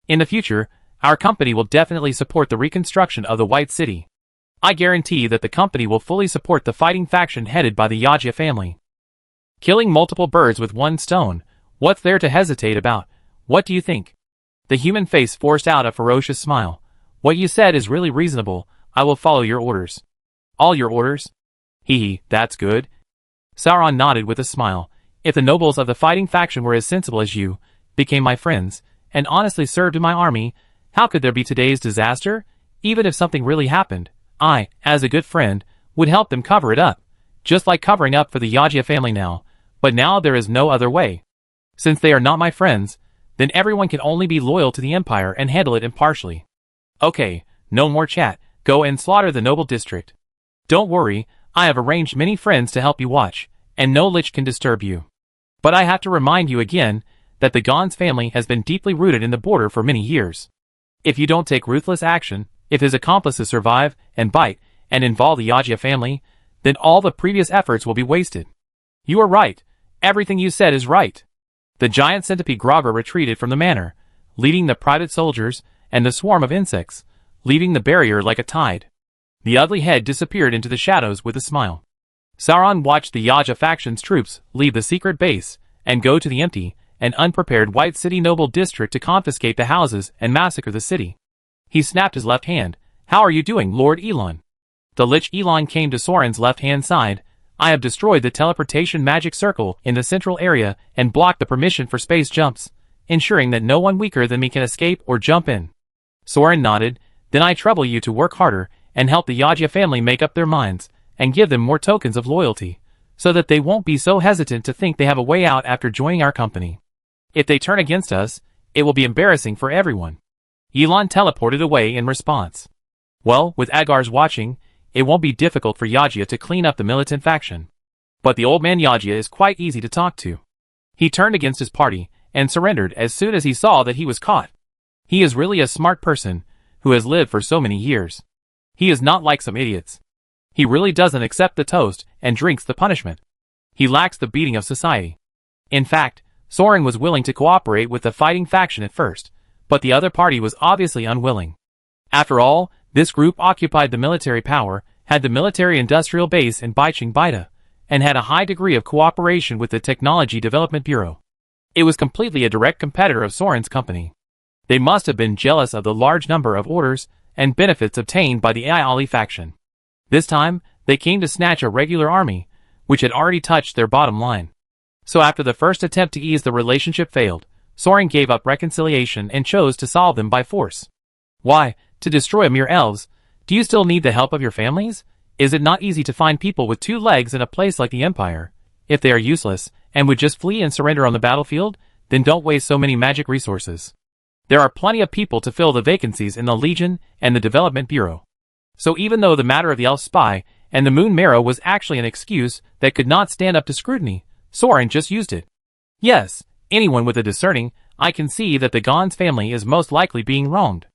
In the future, our company will definitely support the reconstruction of the White City. I guarantee that the company will fully support the fighting faction headed by the Yagia family. Killing multiple birds with one stone, what's there to hesitate about? What do you think?" The human face forced out a ferocious smile. What you said is really reasonable. I will follow your orders. All your orders? Hee, that's good. Sauron nodded with a smile. If the nobles of the fighting faction were as sensible as you, became my friends, and honestly served in my army, how could there be today's disaster? Even if something really happened, I, as a good friend, would help them cover it up. Just like covering up for the Yajia family now. But now there is no other way. Since they are not my friends, then everyone can only be loyal to the Empire and handle it impartially. Okay, no more chat. Go and slaughter the noble district. Don't worry, I have arranged many friends to help you watch, and no lich can disturb you. But I have to remind you again, that the Gon's family has been deeply rooted in the border for many years. If you don't take ruthless action, if his accomplices survive, and bite, and involve the Yajia family, then all the previous efforts will be wasted. You are right. Everything you said is right. The giant centipede Grogger retreated from the manor, leading the private soldiers, and the swarm of insects, leaving the barrier like a tide. The ugly head disappeared into the shadows with a smile. Sauron watched the Yajia faction's troops leave the secret base, and go to the empty, and unprepared White City noble district to confiscate the houses and massacre the city. He snapped his left hand. How are you doing, Lord Elon? The Lich Elon came to Soren's left-hand side. I have destroyed the teleportation magic circle in the central area and blocked the permission for space jumps, ensuring that no one weaker than me can escape or jump in. Soren nodded. Then I trouble you to work harder and help the Yajia family make up their minds and give them more tokens of loyalty, so that they won't be so hesitant to think they have a way out after joining our company. If they turn against us, it will be embarrassing for everyone. Elon teleported away in response. Well, with Agar's watching, it won't be difficult for Yajia to clean up the militant faction. But the old man Yajia is quite easy to talk to. He turned against his party, and surrendered as soon as he saw that he was caught. He is really a smart person, who has lived for so many years. He is not like some idiots. He really doesn't accept the toast, and drinks the punishment. He lacks the beating of society. In fact, Soren was willing to cooperate with the fighting faction at first, but the other party was obviously unwilling. After all, this group occupied the military power, had the military-industrial base in Baicheng Baida, and had a high degree of cooperation with the Technology Development Bureau. It was completely a direct competitor of Soren's company. They must have been jealous of the large number of orders and benefits obtained by the Aiali faction. This time, they came to snatch a regular army, which had already touched their bottom line. So after the first attempt to ease the relationship failed, Soren gave up reconciliation and chose to solve them by force. Why, to destroy mere elves? Do you still need the help of your families? Is it not easy to find people with 2 legs in a place like the Empire? If they are useless, and would just flee and surrender on the battlefield, then don't waste so many magic resources. There are plenty of people to fill the vacancies in the Legion and the Development Bureau. So even though the matter of the elf spy and the moon marrow was actually an excuse that could not stand up to scrutiny, Soren just used it. Yes, anyone with a discerning eye can see that the Gon's family is most likely being wronged.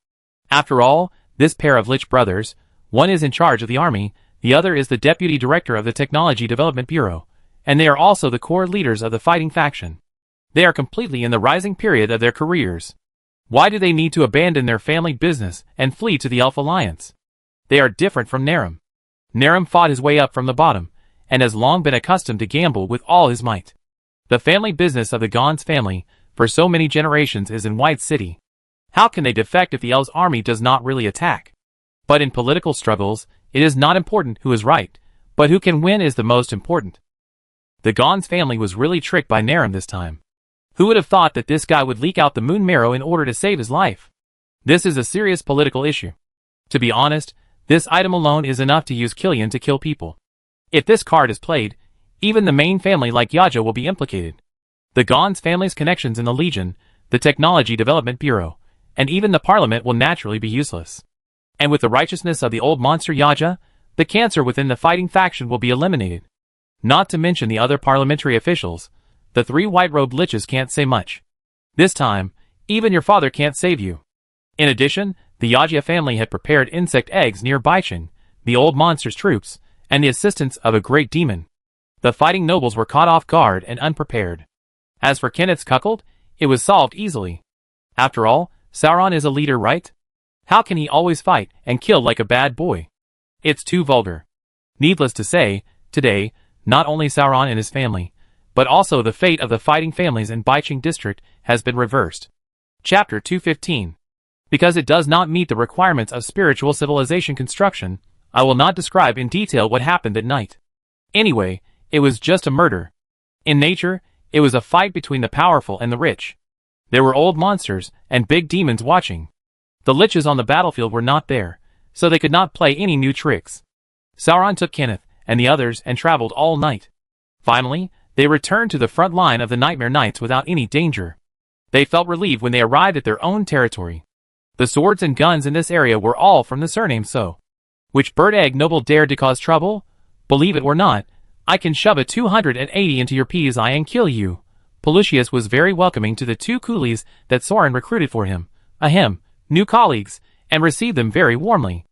After all, this pair of Lich brothers, one is in charge of the army, the other is the deputy director of the Technology Development Bureau, and they are also the core leaders of the fighting faction. They are completely in the rising period of their careers. Why do they need to abandon their family business and flee to the Elf Alliance? They are different from Naram. Naram fought his way up from the bottom, and has long been accustomed to gamble with all his might. The family business of the Gon's family, for so many generations, is in White City. How can they defect if the Elves' army does not really attack? But in political struggles, it is not important who is right, but who can win is the most important. The Gon's family was really tricked by Naram this time. Who would have thought that this guy would leak out the moon marrow in order to save his life? This is a serious political issue. To be honest, this item alone is enough to use Killian to kill people. If this card is played, even the main family like Yaja will be implicated. The Gon's family's connections in the Legion, the Technology Development Bureau, and even the Parliament will naturally be useless. And with the righteousness of the old monster Yaja, the cancer within the fighting faction will be eliminated. Not to mention the other parliamentary officials, the 3 white-robed liches can't say much. This time, even your father can't save you. In addition, the Yajia family had prepared insect eggs near Baicheng, the old monster's troops, and the assistance of a great demon. The fighting nobles were caught off guard and unprepared. As for Kenneth's cuckold, it was solved easily. After all, Sauron is a leader, right? How can he always fight and kill like a bad boy? It's too vulgar. Needless to say, today, not only Sauron and his family, but also the fate of the fighting families in Baicheng district has been reversed. Chapter 215. Because it does not meet the requirements of spiritual civilization construction, I will not describe in detail what happened at night. Anyway, it was just a murder. In nature, it was a fight between the powerful and the rich. There were old monsters and big demons watching. The liches on the battlefield were not there, so they could not play any new tricks. Sauron took Kenneth and the others and traveled all night. Finally, they returned to the front line of the Nightmare Knights without any danger. They felt relieved when they arrived at their own territory. The swords and guns in this area were all from the surname So. Which bird egg noble dared to cause trouble? Believe it or not, I can shove a 280 into your peas eye and kill you. Pelusius was very welcoming to the two coolies that Sauron recruited for him, new colleagues, and received them very warmly.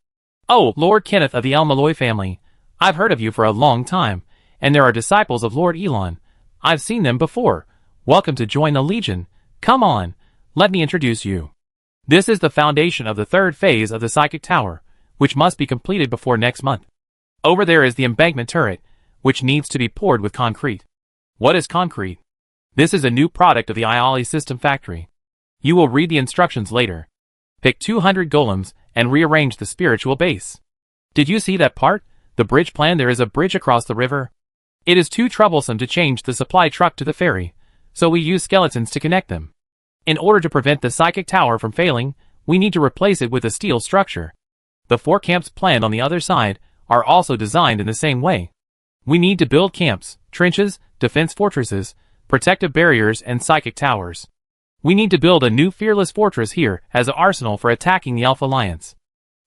Oh, Lord Kenneth of the Elmaloy family, I've heard of you for a long time, and there are disciples of Lord Elon. I've seen them before. Welcome to join the Legion. Come on, let me introduce you. This is the foundation of the third phase of the Psychic Tower, which must be completed before next month. Over there is the embankment turret, which needs to be poured with concrete. What is concrete? This is a new product of the Iali System Factory. You will read the instructions later. Pick 200 golems and rearrange the spiritual base. Did you see that part? The bridge plan. There is a bridge across the river. It is too troublesome to change the supply truck to the ferry, so we use skeletons to connect them. In order to prevent the psychic tower from failing, we need to replace it with a steel structure. The 4 camps planned on the other side are also designed in the same way. We need to build camps, trenches, defense fortresses, protective barriers, and psychic towers. We need to build a new fearless fortress here as an arsenal for attacking the Elf Alliance.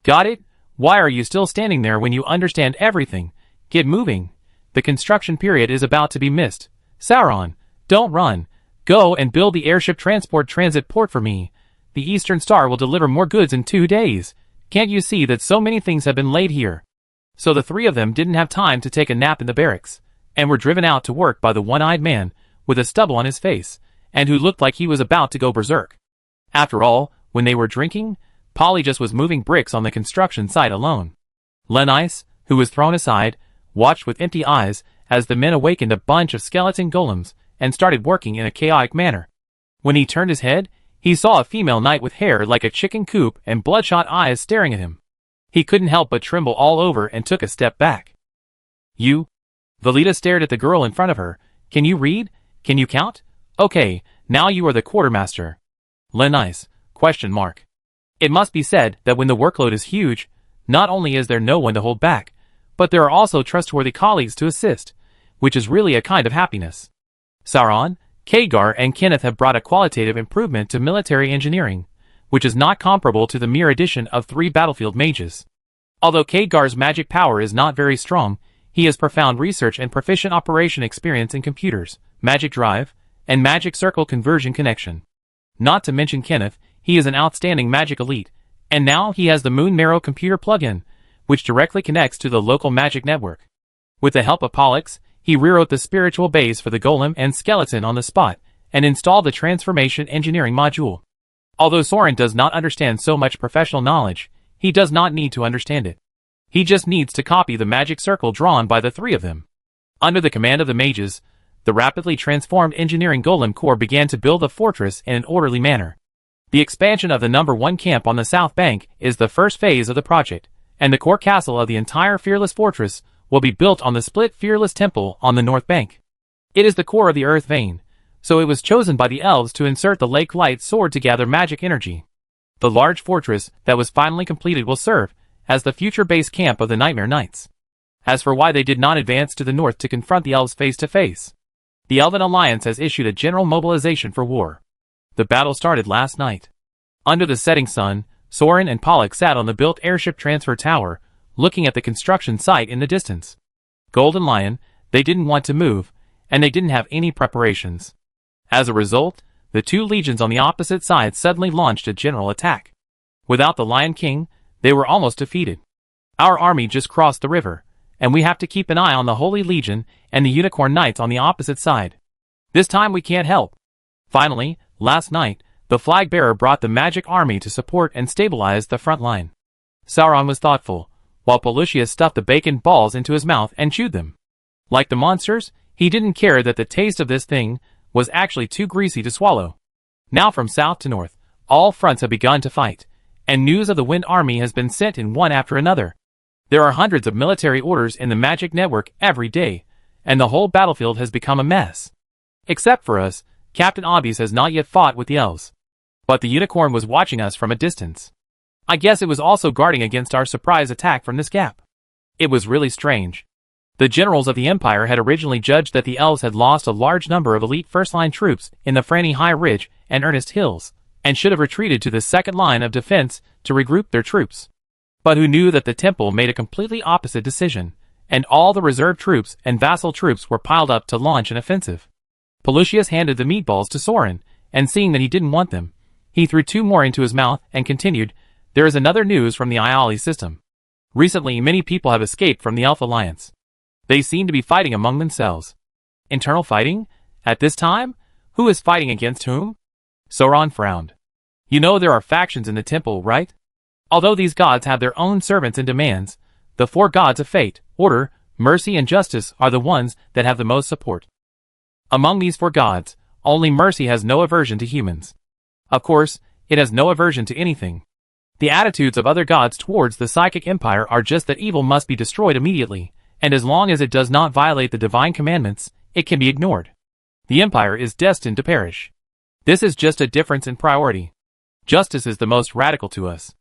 Got it? Why are you still standing there when you understand everything? Get moving. The construction period is about to be missed. Sauron, don't run. Go and build the airship transport transit port for me. The Eastern Star will deliver more goods in 2 days. Can't you see that so many things have been laid here? So the 3 of them didn't have time to take a nap in the barracks, and were driven out to work by the one-eyed man, with a stubble on his face, and who looked like he was about to go berserk. After all, when they were drinking, Polly just was moving bricks on the construction site alone. Lenice, who was thrown aside, watched with empty eyes as the men awakened a bunch of skeleton golems and started working in a chaotic manner. When he turned his head, he saw a female knight with hair like a chicken coop and bloodshot eyes staring at him. He couldn't help but tremble all over and took a step back. You? Velita stared at the girl in front of her. Can you read? Can you count? Okay, now you are the quartermaster. Lenice, ? It must be said that when the workload is huge, not only is there no one to hold back, but there are also trustworthy colleagues to assist, which is really a kind of happiness. Sauron, Khadgar, and Kenneth have brought a qualitative improvement to military engineering, which is not comparable to the mere addition of 3 battlefield mages. Although Khadgar's magic power is not very strong, he has profound research and proficient operation experience in computers, magic drive, and magic circle conversion connection. Not to mention Kenneth, he is an outstanding magic elite, and now he has the Moon Marrow computer plugin, which directly connects to the local magic network. With the help of Pollux, he rewrote the spiritual base for the golem and skeleton on the spot, and installed the transformation engineering module. Although Soren does not understand so much professional knowledge, he does not need to understand it. He just needs to copy the magic circle drawn by the 3 of them. Under the command of the mages, the rapidly transformed engineering golem corps began to build a fortress in an orderly manner. The expansion of the number 1 camp on the south bank is the first phase of the project, and the core castle of the entire Fearless Fortress will be built on the split Fearless Temple on the north bank. It is the core of the earth vein, so it was chosen by the elves to insert the Lake Light sword to gather magic energy. The large fortress that was finally completed will serve as the future base camp of the Nightmare Knights. As for why they did not advance to the north to confront the elves face to face, the Elven Alliance has issued a general mobilization for war. The battle started last night. Under the setting sun, Soren and Pollux sat on the built airship transfer tower, looking at the construction site in the distance. Golden Lion, they didn't want to move, and they didn't have any preparations. As a result, the 2 legions on the opposite side suddenly launched a general attack. Without the Lion King, they were almost defeated. Our army just crossed the river, and we have to keep an eye on the Holy Legion and the Unicorn Knights on the opposite side. This time we can't help. Finally, last night, the flag bearer brought the magic army to support and stabilize the front line. Sauron was thoughtful, while Pelusius stuffed the bacon balls into his mouth and chewed them. Like the monsters, he didn't care that the taste of this thing was actually too greasy to swallow. Now from south to north, All fronts have begun to fight, and news of the Wind Army has been sent in one after another. There are hundreds of military orders in the magic network every day, and the whole battlefield has become a mess. Except for us, Captain Obvious has not yet fought with the elves. But the unicorn was watching us from a distance. I guess it was also guarding against our surprise attack from this gap. It was really strange. The generals of the Empire had originally judged that the elves had lost a large number of elite first-line troops in the Franny High Ridge and Ernest Hills, and should have retreated to the second line of defense to regroup their troops. But who knew that the temple made a completely opposite decision, and all the reserve troops and vassal troops were piled up to launch an offensive. Pelusius handed the meatballs to Soren, and seeing that he didn't want them, he threw 2 more into his mouth and continued, "There is another news from the Iali system. Recently, many people have escaped from the Elf Alliance. They seem to be fighting among themselves." Internal fighting? At this time? Who is fighting against whom? Sauron frowned. You know there are factions in the temple, right? Although these gods have their own servants and demands, the 4 gods of fate, order, mercy and justice are the ones that have the most support. Among these 4 gods, only mercy has no aversion to humans. Of course, it has no aversion to anything. The attitudes of other gods towards the psychic empire are just that evil must be destroyed immediately, and as long as it does not violate the divine commandments, it can be ignored. The empire is destined to perish. This is just a difference in priority. Justice is the most radical to us.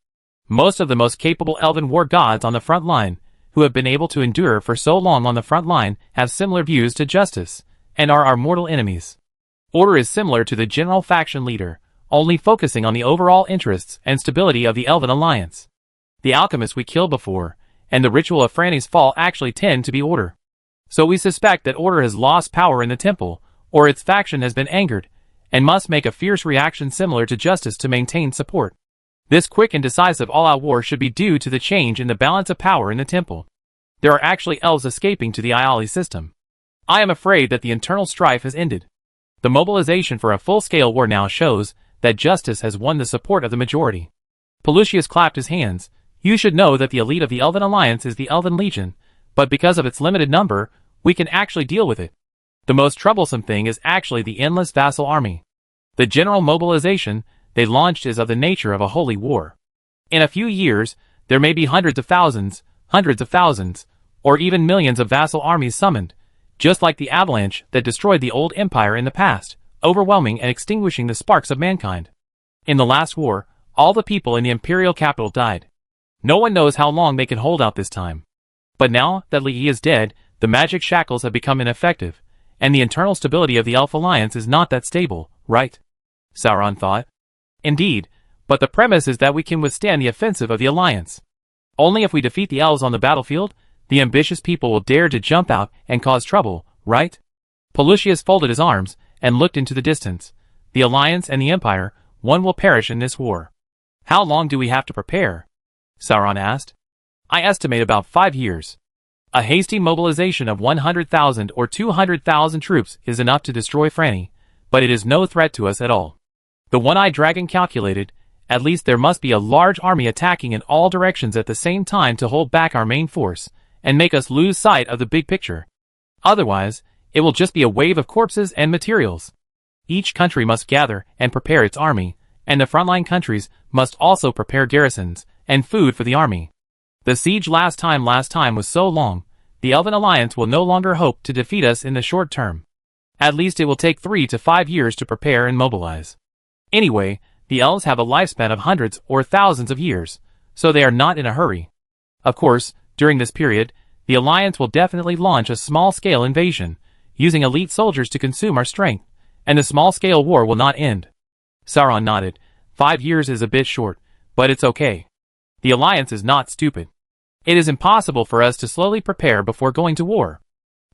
Most of the most capable elven war gods on the front line, who have been able to endure for so long on the front line, have similar views to justice, and are our mortal enemies. Order is similar to the general faction leader, only focusing on the overall interests and stability of the Elven Alliance. The alchemists we killed before, and the ritual of Franny's fall actually tend to be Order. So we suspect that Order has lost power in the temple, or its faction has been angered, and must make a fierce reaction similar to Justice to maintain support. This quick and decisive all-out war should be due to the change in the balance of power in the temple. There are actually elves escaping to the Iali system. I am afraid that the internal strife has ended. The mobilization for a full-scale war now shows that Justice has won the support of the majority. Pelusius clapped his hands. You should know that the elite of the Elven Alliance is the Elven Legion, but because of its limited number, we can actually deal with it. The most troublesome thing is actually the endless vassal army. The general mobilization they launched is of the nature of a holy war. In a few years, there may be hundreds of thousands, or even millions of vassal armies summoned, just like the avalanche that destroyed the old empire in the past, overwhelming and extinguishing the sparks of mankind. In the last war, all the people in the imperial capital died. No one knows how long they can hold out this time. But now that Li is dead, the magic shackles have become ineffective, and the internal stability of the Elf Alliance is not that stable, right? Sauron thought. Indeed, but the premise is that we can withstand the offensive of the Alliance. Only if we defeat the elves on the battlefield, the ambitious people will dare to jump out and cause trouble, right? Pelusius folded his arms and looked into the distance. The Alliance and the Empire, one will perish in this war. How long do we have to prepare? Sauron asked. I estimate about 5 years. A hasty mobilization of 100,000 or 200,000 troops is enough to destroy Franny, but it is no threat to us at all. The One-Eyed Dragon calculated, at least there must be a large army attacking in all directions at the same time to hold back our main force, and make us lose sight of the big picture. Otherwise, it will just be a wave of corpses and materials. Each country must gather and prepare its army, and the frontline countries must also prepare garrisons and food for the army. The siege last time was so long, the Elven Alliance will no longer hope to defeat us in the short term. At least it will take 3 to 5 years to prepare and mobilize. Anyway, the elves have a lifespan of hundreds or thousands of years, so they are not in a hurry. Of course, during this period, the Alliance will definitely launch a small-scale invasion, using elite soldiers to consume our strength, and the small-scale war will not end. Sauron nodded. 5 years is a bit short, but it's okay. The Alliance is not stupid. It is impossible for us to slowly prepare before going to war.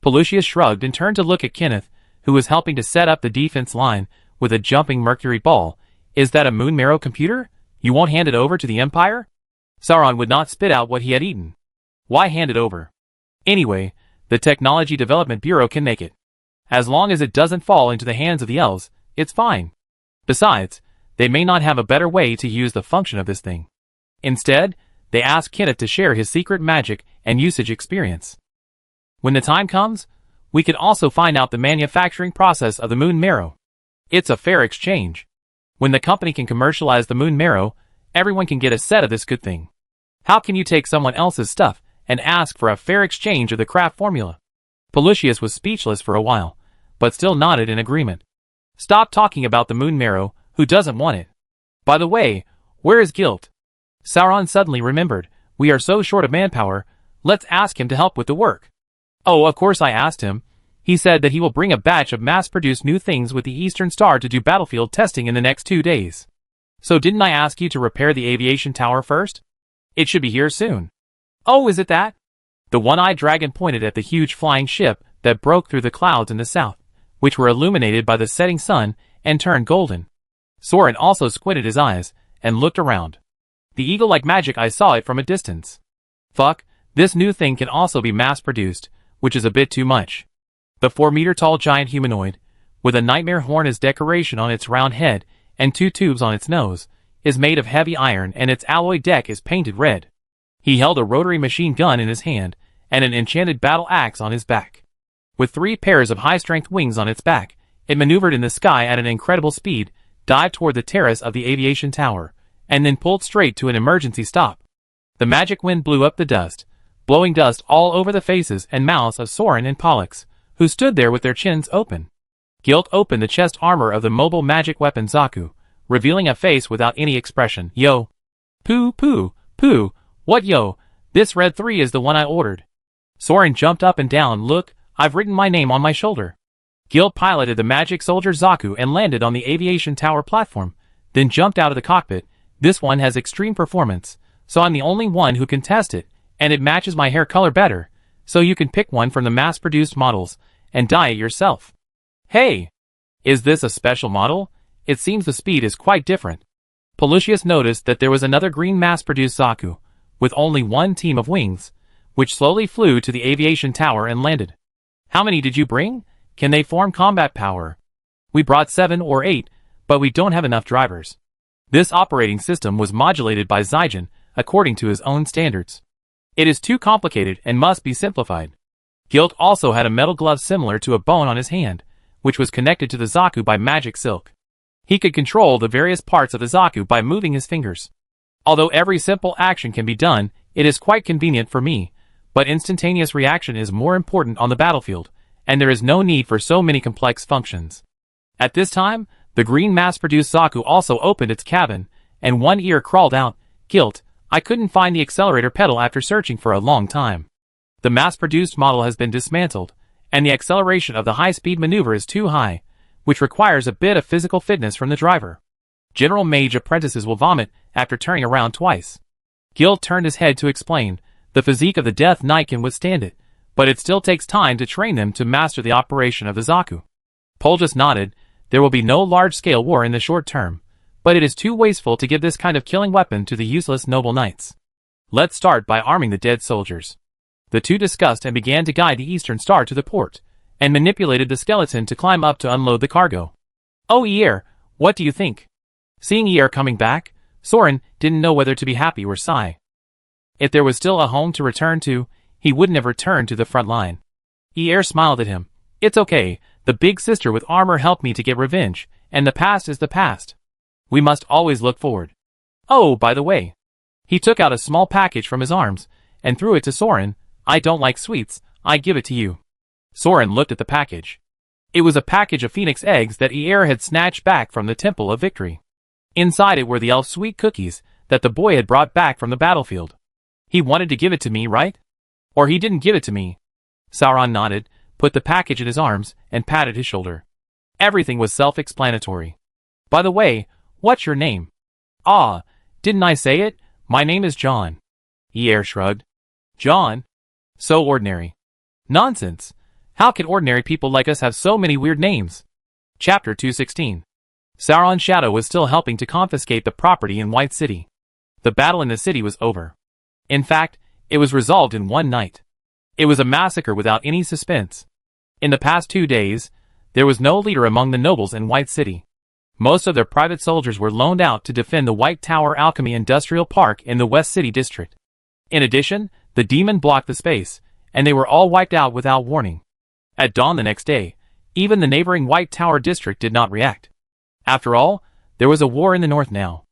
Pelusius shrugged and turned to look at Kenneth, who was helping to set up the defense line with a jumping mercury ball. Is that a moon marrow computer? You won't hand it over to the Empire? Sauron would not spit out what he had eaten. Why hand it over? Anyway, the Technology Development Bureau can make it. As long as it doesn't fall into the hands of the elves, it's fine. Besides, they may not have a better way to use the function of this thing. Instead, they asked Kenneth to share his secret magic and usage experience. When the time comes, we can also find out the manufacturing process of the moon marrow. It's a fair exchange. When the company can commercialize the moon marrow, everyone can get a set of this good thing. How can you take someone else's stuff and ask for a fair exchange of the craft formula? Pollucius was speechless for a while, but still nodded in agreement. Stop talking about the moon marrow, who doesn't want it? By the way, where is Guilt? Sauron suddenly remembered, we are so short of manpower, let's ask him to help with the work. Oh, of course I asked him. He said that he will bring a batch of mass-produced new things with the Eastern Star to do battlefield testing in the next 2 days. So didn't I ask you to repair the aviation tower first? It should be here soon. Oh, is it that? The one-eyed dragon pointed at the huge flying ship that broke through the clouds in the south, which were illuminated by the setting sun and turned golden. Soren also squinted his eyes and looked around. The eagle-like magic, I saw it from a distance. Fuck, this new thing can also be mass-produced, which is a bit too much. The 4-meter-tall giant humanoid, with a nightmare horn as decoration on its round head and 2 tubes on its nose, is made of heavy iron and its alloy deck is painted red. He held a rotary machine gun in his hand and an enchanted battle axe on his back. With 3 pairs of high-strength wings on its back, it maneuvered in the sky at an incredible speed, dived toward the terrace of the aviation tower, and then pulled straight to an emergency stop. The magic wind blew up the dust, blowing dust all over the faces and mouths of Soren and Pollux, who stood there with their chins open. Guilt opened the chest armor of the mobile magic weapon Zaku, revealing a face without any expression. Yo. Poo, poo, poo, what yo? This red 3 is the one I ordered. Soren jumped up and down. Look, I've written my name on my shoulder. Guilt piloted the magic soldier Zaku and landed on the aviation tower platform, then jumped out of the cockpit. This one has extreme performance, so I'm the only one who can test it, and it matches my hair color better, so you can pick one from the mass-produced models and dye it yourself. Hey! Is this a special model? It seems the speed is quite different. Pollucius noticed that there was another green mass-produced Zaku, with only 1 team of wings, which slowly flew to the aviation tower and landed. How many did you bring? Can they form combat power? We brought 7 or 8, but we don't have enough drivers. This operating system was modulated by Zygen, according to his own standards. It is too complicated and must be simplified. Guilt also had a metal glove similar to a bone on his hand, which was connected to the Zaku by magic silk. He could control the various parts of the Zaku by moving his fingers. Although every simple action can be done, it is quite convenient for me, but instantaneous reaction is more important on the battlefield, and there is no need for so many complex functions. At this time, the green mass-produced Zaku also opened its cabin, and one ear crawled out. Guilt, I couldn't find the accelerator pedal after searching for a long time. The mass-produced model has been dismantled, and the acceleration of the high-speed maneuver is too high, which requires a bit of physical fitness from the driver. General Mage apprentices will vomit after turning around twice. Guilt turned his head to explain, the physique of the Death Knight can withstand it, but it still takes time to train them to master the operation of the Zaku. Polgus nodded, there will be no large-scale war in the short term, but it is too wasteful to give this kind of killing weapon to the useless noble knights. Let's start by arming the dead soldiers. The two discussed and began to guide the Eastern Star to the port, and manipulated the skeleton to climb up to unload the cargo. Oh Yer, what do you think? Seeing Yer coming back, Soren didn't know whether to be happy or sigh. If there was still a home to return to, he wouldn't have returned to the front line. Yer smiled at him. It's okay, the big sister with armor helped me to get revenge, and the past is the past. We must always look forward. Oh, by the way. He took out a small package from his arms, and threw it to Soren. I don't like sweets, I give it to you. Soren looked at the package. It was a package of phoenix eggs that Yer had snatched back from the Temple of Victory. Inside it were the elf sweet cookies that the boy had brought back from the battlefield. He wanted to give it to me, right? Or he didn't give it to me. Sauron nodded, put the package in his arms, and patted his shoulder. Everything was self-explanatory. By the way, what's your name? Ah, didn't I say it? My name is John. Yer shrugged. John? So ordinary. Nonsense. How can ordinary people like us have so many weird names? Chapter 216. Sauron's shadow was still helping to confiscate the property in White City. The battle in the city was over. In fact, it was resolved in one night. It was a massacre without any suspense. In the past 2 days, there was no leader among the nobles in White City. Most of their private soldiers were loaned out to defend the White Tower Alchemy Industrial Park in the West City District. In addition, the demon blocked the space, and they were all wiped out without warning. At dawn the next day, even the neighboring White Tower District did not react. After all, There was a war in the north now.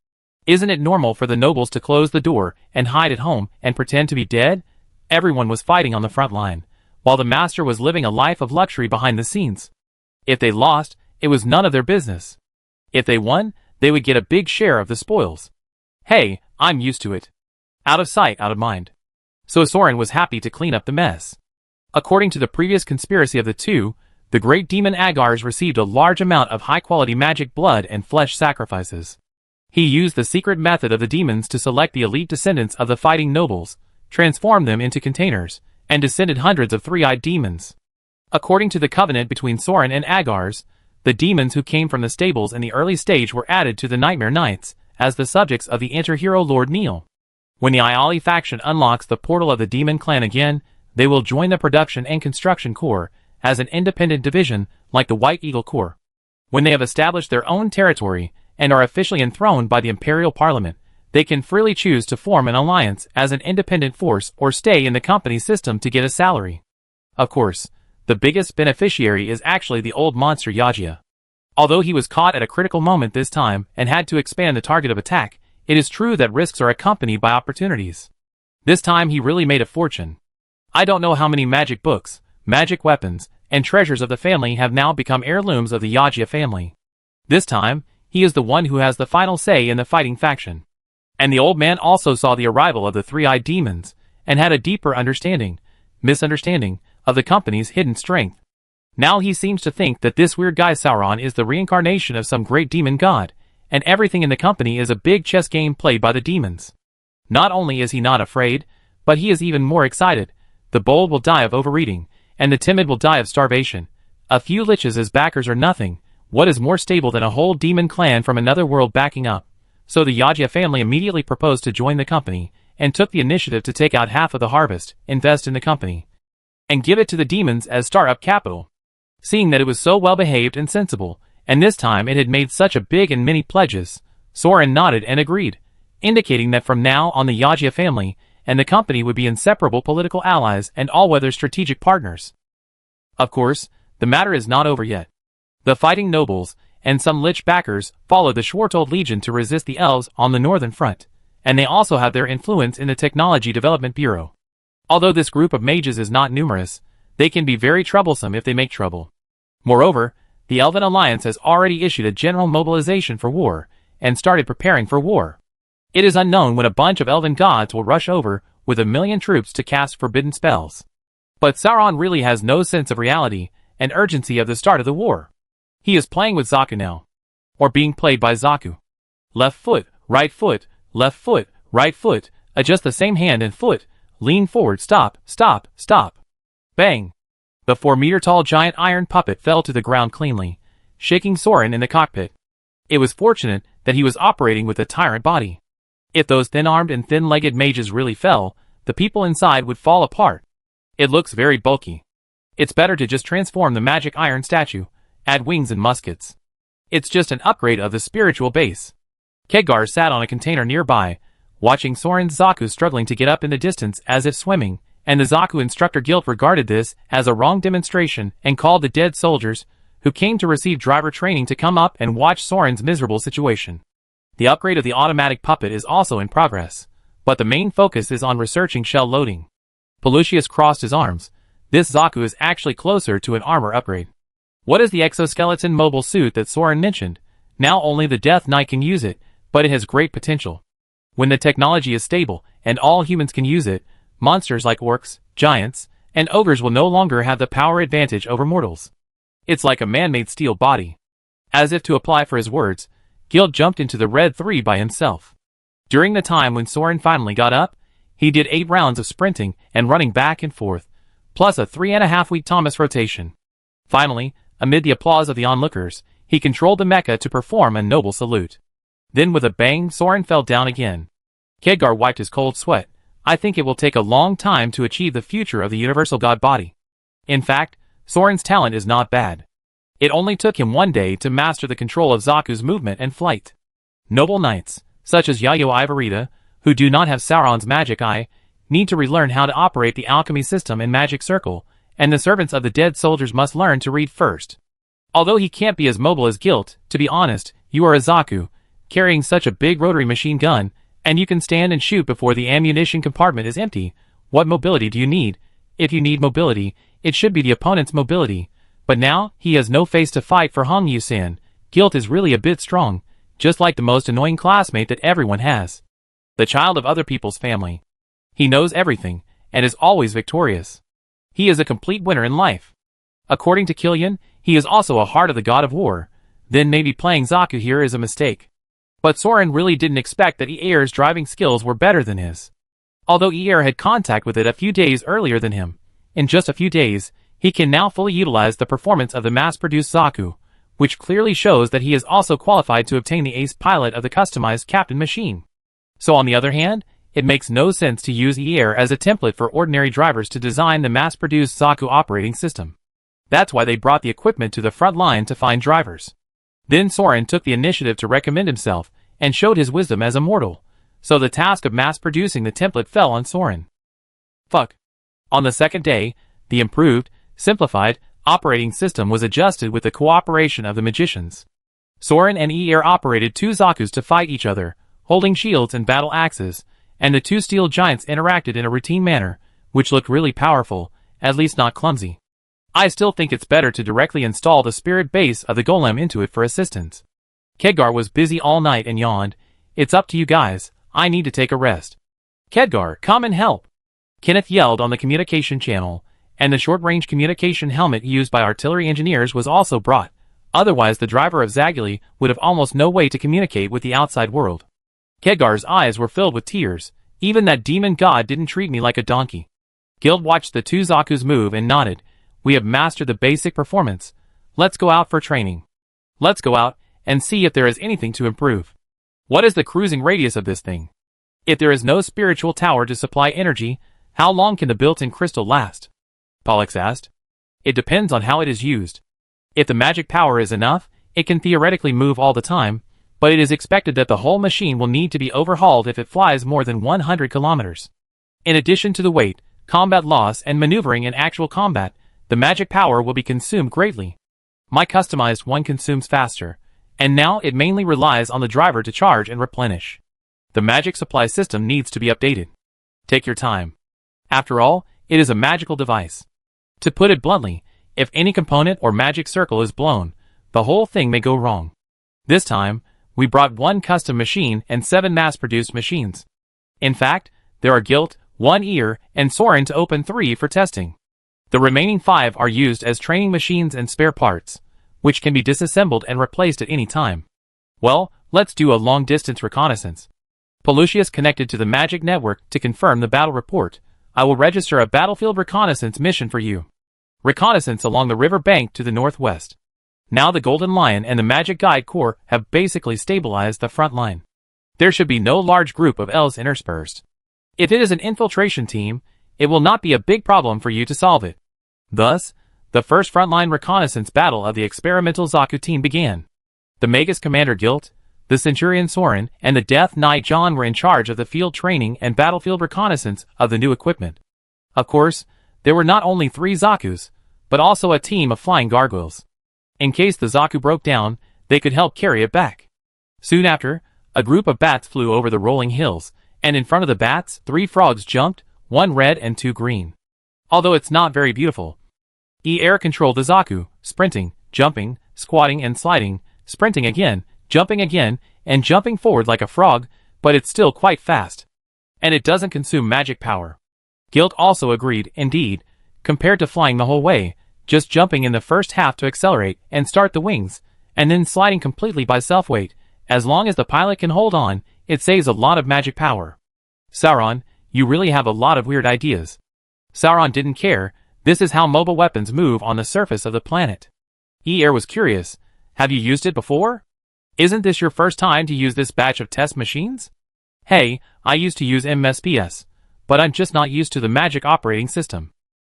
Isn't it normal for the nobles to close the door and hide at home and pretend to be dead? Everyone was fighting on the front line, while the master was living a life of luxury behind the scenes. If they lost, it was none of their business. If they won, they would get a big share of the spoils. Hey, I'm used to it. Out of sight, out of mind. So Soren was happy to clean up the mess. According to the previous conspiracy of the two, the great demon Agars received a large amount of high-quality magic blood and flesh sacrifices. He used the secret method of the demons to select the elite descendants of the fighting nobles, transformed them into containers, and descended hundreds of three-eyed demons. According to the covenant between Soren and Agars, the demons who came from the stables in the early stage were added to the Nightmare Knights as the subjects of the inter-hero Lord Neil. When the Iali faction unlocks the portal of the demon clan again, they will join the production and construction corps as an independent division like the White Eagle Corps. When they have established their own territory and are officially enthroned by the Imperial Parliament, they can freely choose to form an alliance as an independent force or stay in the company system to get a salary. Of course, the biggest beneficiary is actually the old monster Yajia. Although he was caught at a critical moment this time and had to expand the target of attack, it is true that risks are accompanied by opportunities. This time he really made a fortune. I don't know how many magic books, magic weapons, and treasures of the family have now become heirlooms of the Yajia family. This time, he is the one who has the final say in the fighting faction. And the old man also saw the arrival of the three-eyed demons, and had a deeper misunderstanding, of the company's hidden strength. Now he seems to think that this weird guy Sauron is the reincarnation of some great demon god, and everything in the company is a big chess game played by the demons. Not only is he not afraid, but he is even more excited. The bold will die of overeating, and the timid will die of starvation. A few liches as backers are nothing. What is more stable than a whole demon clan from another world backing up? So the Yajia family immediately proposed to join the company, and took the initiative to take out half of the harvest, invest in the company, and give it to the demons as startup capital. Seeing that it was so well behaved and sensible, and this time it had made such a big and many pledges, Soren nodded and agreed, indicating that from now on the Yajia family and the company would be inseparable political allies and all-weather strategic partners. Of course, the matter is not over yet. The fighting nobles and some lich backers followed the Schwartold Legion to resist the elves on the northern front, and they also have their influence in the Technology Development Bureau. Although this group of mages is not numerous, they can be very troublesome if they make trouble. Moreover, the Elven Alliance has already issued a general mobilization for war, and started preparing for war. It is unknown when a bunch of elven gods will rush over with 1,000,000 troops to cast forbidden spells. But Sauron really has no sense of reality and urgency of the start of the war. He is playing with Zaku now. Or being played by Zaku. Left foot, right foot, left foot, right foot, adjust the same hand and foot, lean forward, stop, stop, stop. Bang! The 4-meter-tall giant iron puppet fell to the ground cleanly, shaking Soren in the cockpit. It was fortunate that he was operating with a tyrant body. If those thin-armed and thin-legged mages really fell, the people inside would fall apart. It looks very bulky. It's better to just transform the magic iron statue, add wings and muskets. It's just an upgrade of the spiritual base. Khedgar sat on a container nearby, watching Soren's Zaku struggling to get up in the distance as if swimming, and the Zaku Instructor Guild regarded this as a wrong demonstration and called the dead soldiers, who came to receive driver training, to come up and watch Soren's miserable situation. The upgrade of the automatic puppet is also in progress, but the main focus is on researching shell loading. Pelusius crossed his arms. This Zaku is actually closer to an armor upgrade. What is the exoskeleton mobile suit that Soren mentioned? Now only the Death Knight can use it, but it has great potential. When the technology is stable and all humans can use it, monsters like orcs, giants, and ogres will no longer have the power advantage over mortals. It's like a man-made steel body. As if to apply for his words, Guild jumped into the Red 3 by himself. During the time when Soren finally got up, he did 8 rounds of sprinting and running back and forth, plus a 3.5-week Thomas rotation. Finally, amid the applause of the onlookers, he controlled the mecha to perform a noble salute. Then with a bang, Soren fell down again. Khedgar wiped his cold sweat. I think it will take a long time to achieve the future of the universal god body. In fact, Soren's talent is not bad. It only took him 1 day to master the control of Zaku's movement and flight. Noble knights, such as Yayo Ivarita, who do not have Sauron's magic eye, need to relearn how to operate the alchemy system and magic circle, and the servants of the dead soldiers must learn to read first. Although he can't be as mobile as Guilt, to be honest, you are a Zaku, carrying such a big rotary machine gun, and you can stand and shoot before the ammunition compartment is empty. What mobility do you need? If you need mobility, it should be the opponent's mobility. But now, he has no face to fight for Hong Yu-san. Guilt is really a bit strong, just like the most annoying classmate that everyone has. The child of other people's family. He knows everything, and is always victorious. He is a complete winner in life. According to Killian, he is also a heart of the god of war. Then maybe playing Zaku here is a mistake. But Soren really didn't expect that Eir's driving skills were better than his. Although Eir had contact with it a few days earlier than him, in just a few days, he can now fully utilize the performance of the mass-produced Zaku, which clearly shows that he is also qualified to obtain the ace pilot of the customized Captain machine. So on the other hand, it makes no sense to use Eir as a template for ordinary drivers to design the mass-produced Zaku operating system. That's why they brought the equipment to the front line to find drivers. Then Soren took the initiative to recommend himself, and showed his wisdom as a mortal, so the task of mass-producing the template fell on Soren. Fuck. On the second day, the improved, simplified, operating system was adjusted with the cooperation of the magicians. Soren and Eir operated two Zakus to fight each other, holding shields and battle axes, and the two steel giants interacted in a routine manner, which looked really powerful, at least not clumsy. I still think it's better to directly install the spirit base of the golem into it for assistance. Khedgar was busy all night and yawned. It's up to you guys, I need to take a rest. Khedgar, come and help! Kenneth yelled on the communication channel, and the short-range communication helmet used by artillery engineers was also brought. Otherwise the driver of Zaguli would have almost no way to communicate with the outside world. Khedgar's eyes were filled with tears. Even that demon god didn't treat me like a donkey. Guild watched the two Zakus move and nodded. We have mastered the basic performance. Let's go out for training. Let's go out and see if there is anything to improve. What is the cruising radius of this thing? If there is no spiritual tower to supply energy, how long can the built-in crystal last? Pollux asked. It depends on how it is used. If the magic power is enough, it can theoretically move all the time, but it is expected that the whole machine will need to be overhauled if it flies more than 100 kilometers. In addition to the weight, combat loss and maneuvering in actual combat, the magic power will be consumed greatly. My customized one consumes faster, and now it mainly relies on the driver to charge and replenish. The magic supply system needs to be updated. Take your time. After all, it is a magical device. To put it bluntly, if any component or magic circle is blown, the whole thing may go wrong. This time, we brought one custom machine and 7 mass-produced machines. In fact, there are Guilt, 1 Eir, and Soren to open 3 for testing. The remaining 5 are used as training machines and spare parts, which can be disassembled and replaced at any time. Well, let's do a long-distance reconnaissance. Pelusius connected to the magic network to confirm the battle report. I will register a battlefield reconnaissance mission for you. Reconnaissance along the river bank to the northwest. Now the Golden Lion and the Magic Guide Corps have basically stabilized the front line. There should be no large group of elves interspersed. If it is an infiltration team, it will not be a big problem for you to solve it. Thus, the first frontline reconnaissance battle of the experimental Zaku team began. The Magus Commander Guilt, the Centurion Soren, and the Death Knight John were in charge of the field training and battlefield reconnaissance of the new equipment. Of course, there were not only 3 Zakus, but also a team of flying gargoyles. In case the Zaku broke down, they could help carry it back. Soon after, a group of bats flew over the rolling hills, and in front of the bats, 3 frogs jumped, 1 red and 2 green. Although it's not very beautiful. Eir controlled the Zaku, sprinting, jumping, squatting and sliding, sprinting again, and jumping forward like a frog, but it's still quite fast. And it doesn't consume magic power. Guilt also agreed, indeed, compared to flying the whole way, just jumping in the first half to accelerate and start the wings, and then sliding completely by self-weight, as long as the pilot can hold on, it saves a lot of magic power. Sauron, you really have a lot of weird ideas. Sauron didn't care. This is how mobile weapons move on the surface of the planet. Eir was curious. Have you used it before? Isn't this your first time to use this batch of test machines? Hey, I used to use MSPS, but I'm just not used to the magic operating system.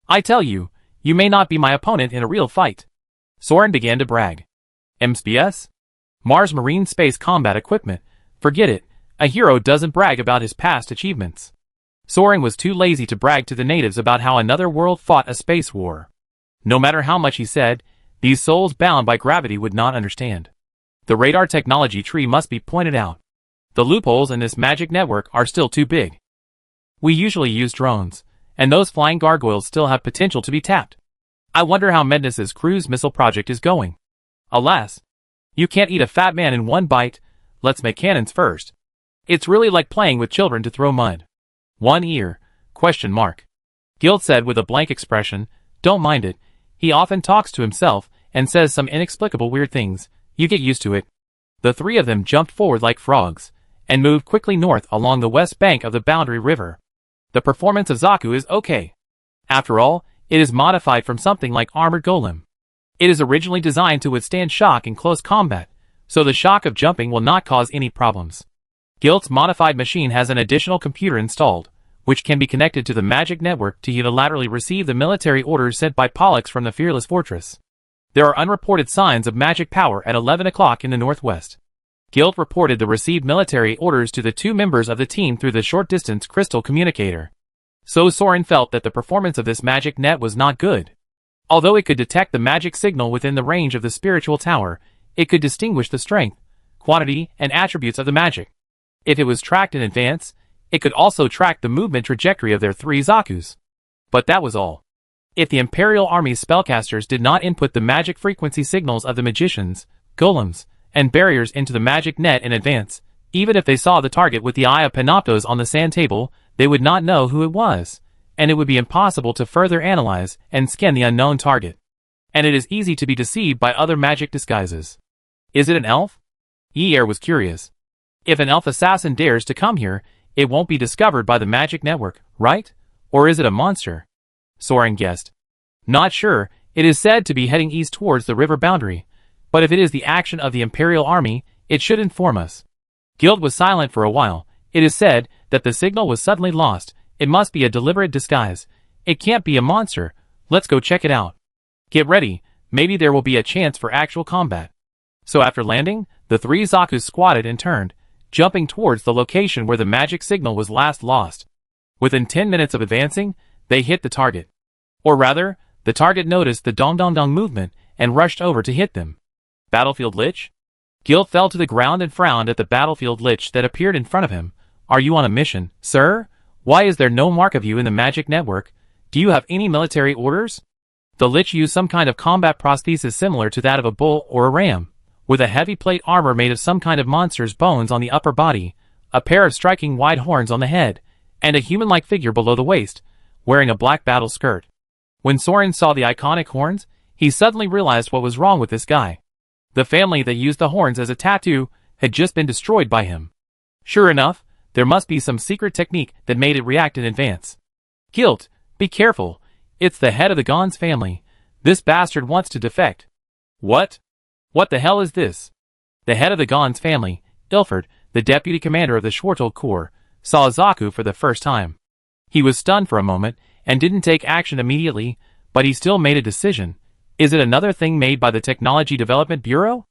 I tell you, you may not be my opponent in a real fight. Soren began to brag. MSPS? Mars Marine Space Combat Equipment. Forget it, a hero doesn't brag about his past achievements. Soren was too lazy to brag to the natives about how another world fought a space war. No matter how much he said, these souls bound by gravity would not understand. The radar technology tree must be pointed out. The loopholes in this magic network are still too big. We usually use drones, and those flying gargoyles still have potential to be tapped. I wonder how Mednus's cruise missile project is going. Alas, you can't eat a fat man in one bite. Let's make cannons first. It's really like playing with children to throw mud. One ear? ? Guild said with a blank expression. Don't mind it. He often talks to himself and says some inexplicable weird things. You get used to it. The three of them jumped forward like frogs and moved quickly north along the west bank of the Boundary River. The performance of Zaku is okay. After all, it is modified from something like armored golem. It is originally designed to withstand shock in close combat, so the shock of jumping will not cause any problems. Guild's modified machine has an additional computer installed, which can be connected to the magic network to unilaterally receive the military orders sent by Pollux from the Fearless Fortress. There are unreported signs of magic power at 11 o'clock in the northwest. Guild reported the received military orders to the two members of the team through the short-distance crystal communicator. So Soren felt that the performance of this magic net was not good. Although it could detect the magic signal within the range of the spiritual tower, it could distinguish the strength, quantity, and attributes of the magic. If it was tracked in advance, it could also track the movement trajectory of their three Zakus. But that was all. If the Imperial Army's spellcasters did not input the magic frequency signals of the magicians, golems, and barriers into the magic net in advance, even if they saw the target with the eye of Panoptos on the sand table, they would not know who it was, and it would be impossible to further analyze and scan the unknown target. And it is easy to be deceived by other magic disguises. Is it an elf? Yer was curious. If an elf assassin dares to come here, it won't be discovered by the magic network, right? Or is it a monster? Soren guessed. Not sure. It is said to be heading east towards the river boundary, but if it is the action of the Imperial Army, it should inform us. Guild was silent for a while. It is said that the signal was suddenly lost. It must be a deliberate disguise. It can't be a monster. Let's go check it out. Get ready. Maybe there will be a chance for actual combat. So after landing, the three Zakus squatted and turned, jumping towards the location where the magic signal was last lost. Within 10 minutes of advancing, they hit the target. Or rather, the target noticed the dong-dong-dong movement and rushed over to hit them. Battlefield Lich? Guild fell to the ground and frowned at the battlefield Lich that appeared in front of him. Are you on a mission, sir? Why is there no mark of you in the magic network? Do you have any military orders? The Lich used some kind of combat prosthesis similar to that of a bull or a ram, with a heavy plate armor made of some kind of monster's bones on the upper body, a pair of striking wide horns on the head, and a human-like figure below the waist, wearing a black battle skirt. When Soren saw the iconic horns, he suddenly realized what was wrong with this guy. The family that used the horns as a tattoo had just been destroyed by him. Sure enough, there must be some secret technique that made it react in advance. Guild, be careful. It's the head of the Gons family. This bastard wants to defect. What? What the hell is this? The head of the Gons family, Ilford, the deputy commander of the Schwartold Corps, saw Zaku for the first time. He was stunned for a moment and didn't take action immediately, but he still made a decision. Is it another thing made by the Technology Development Bureau?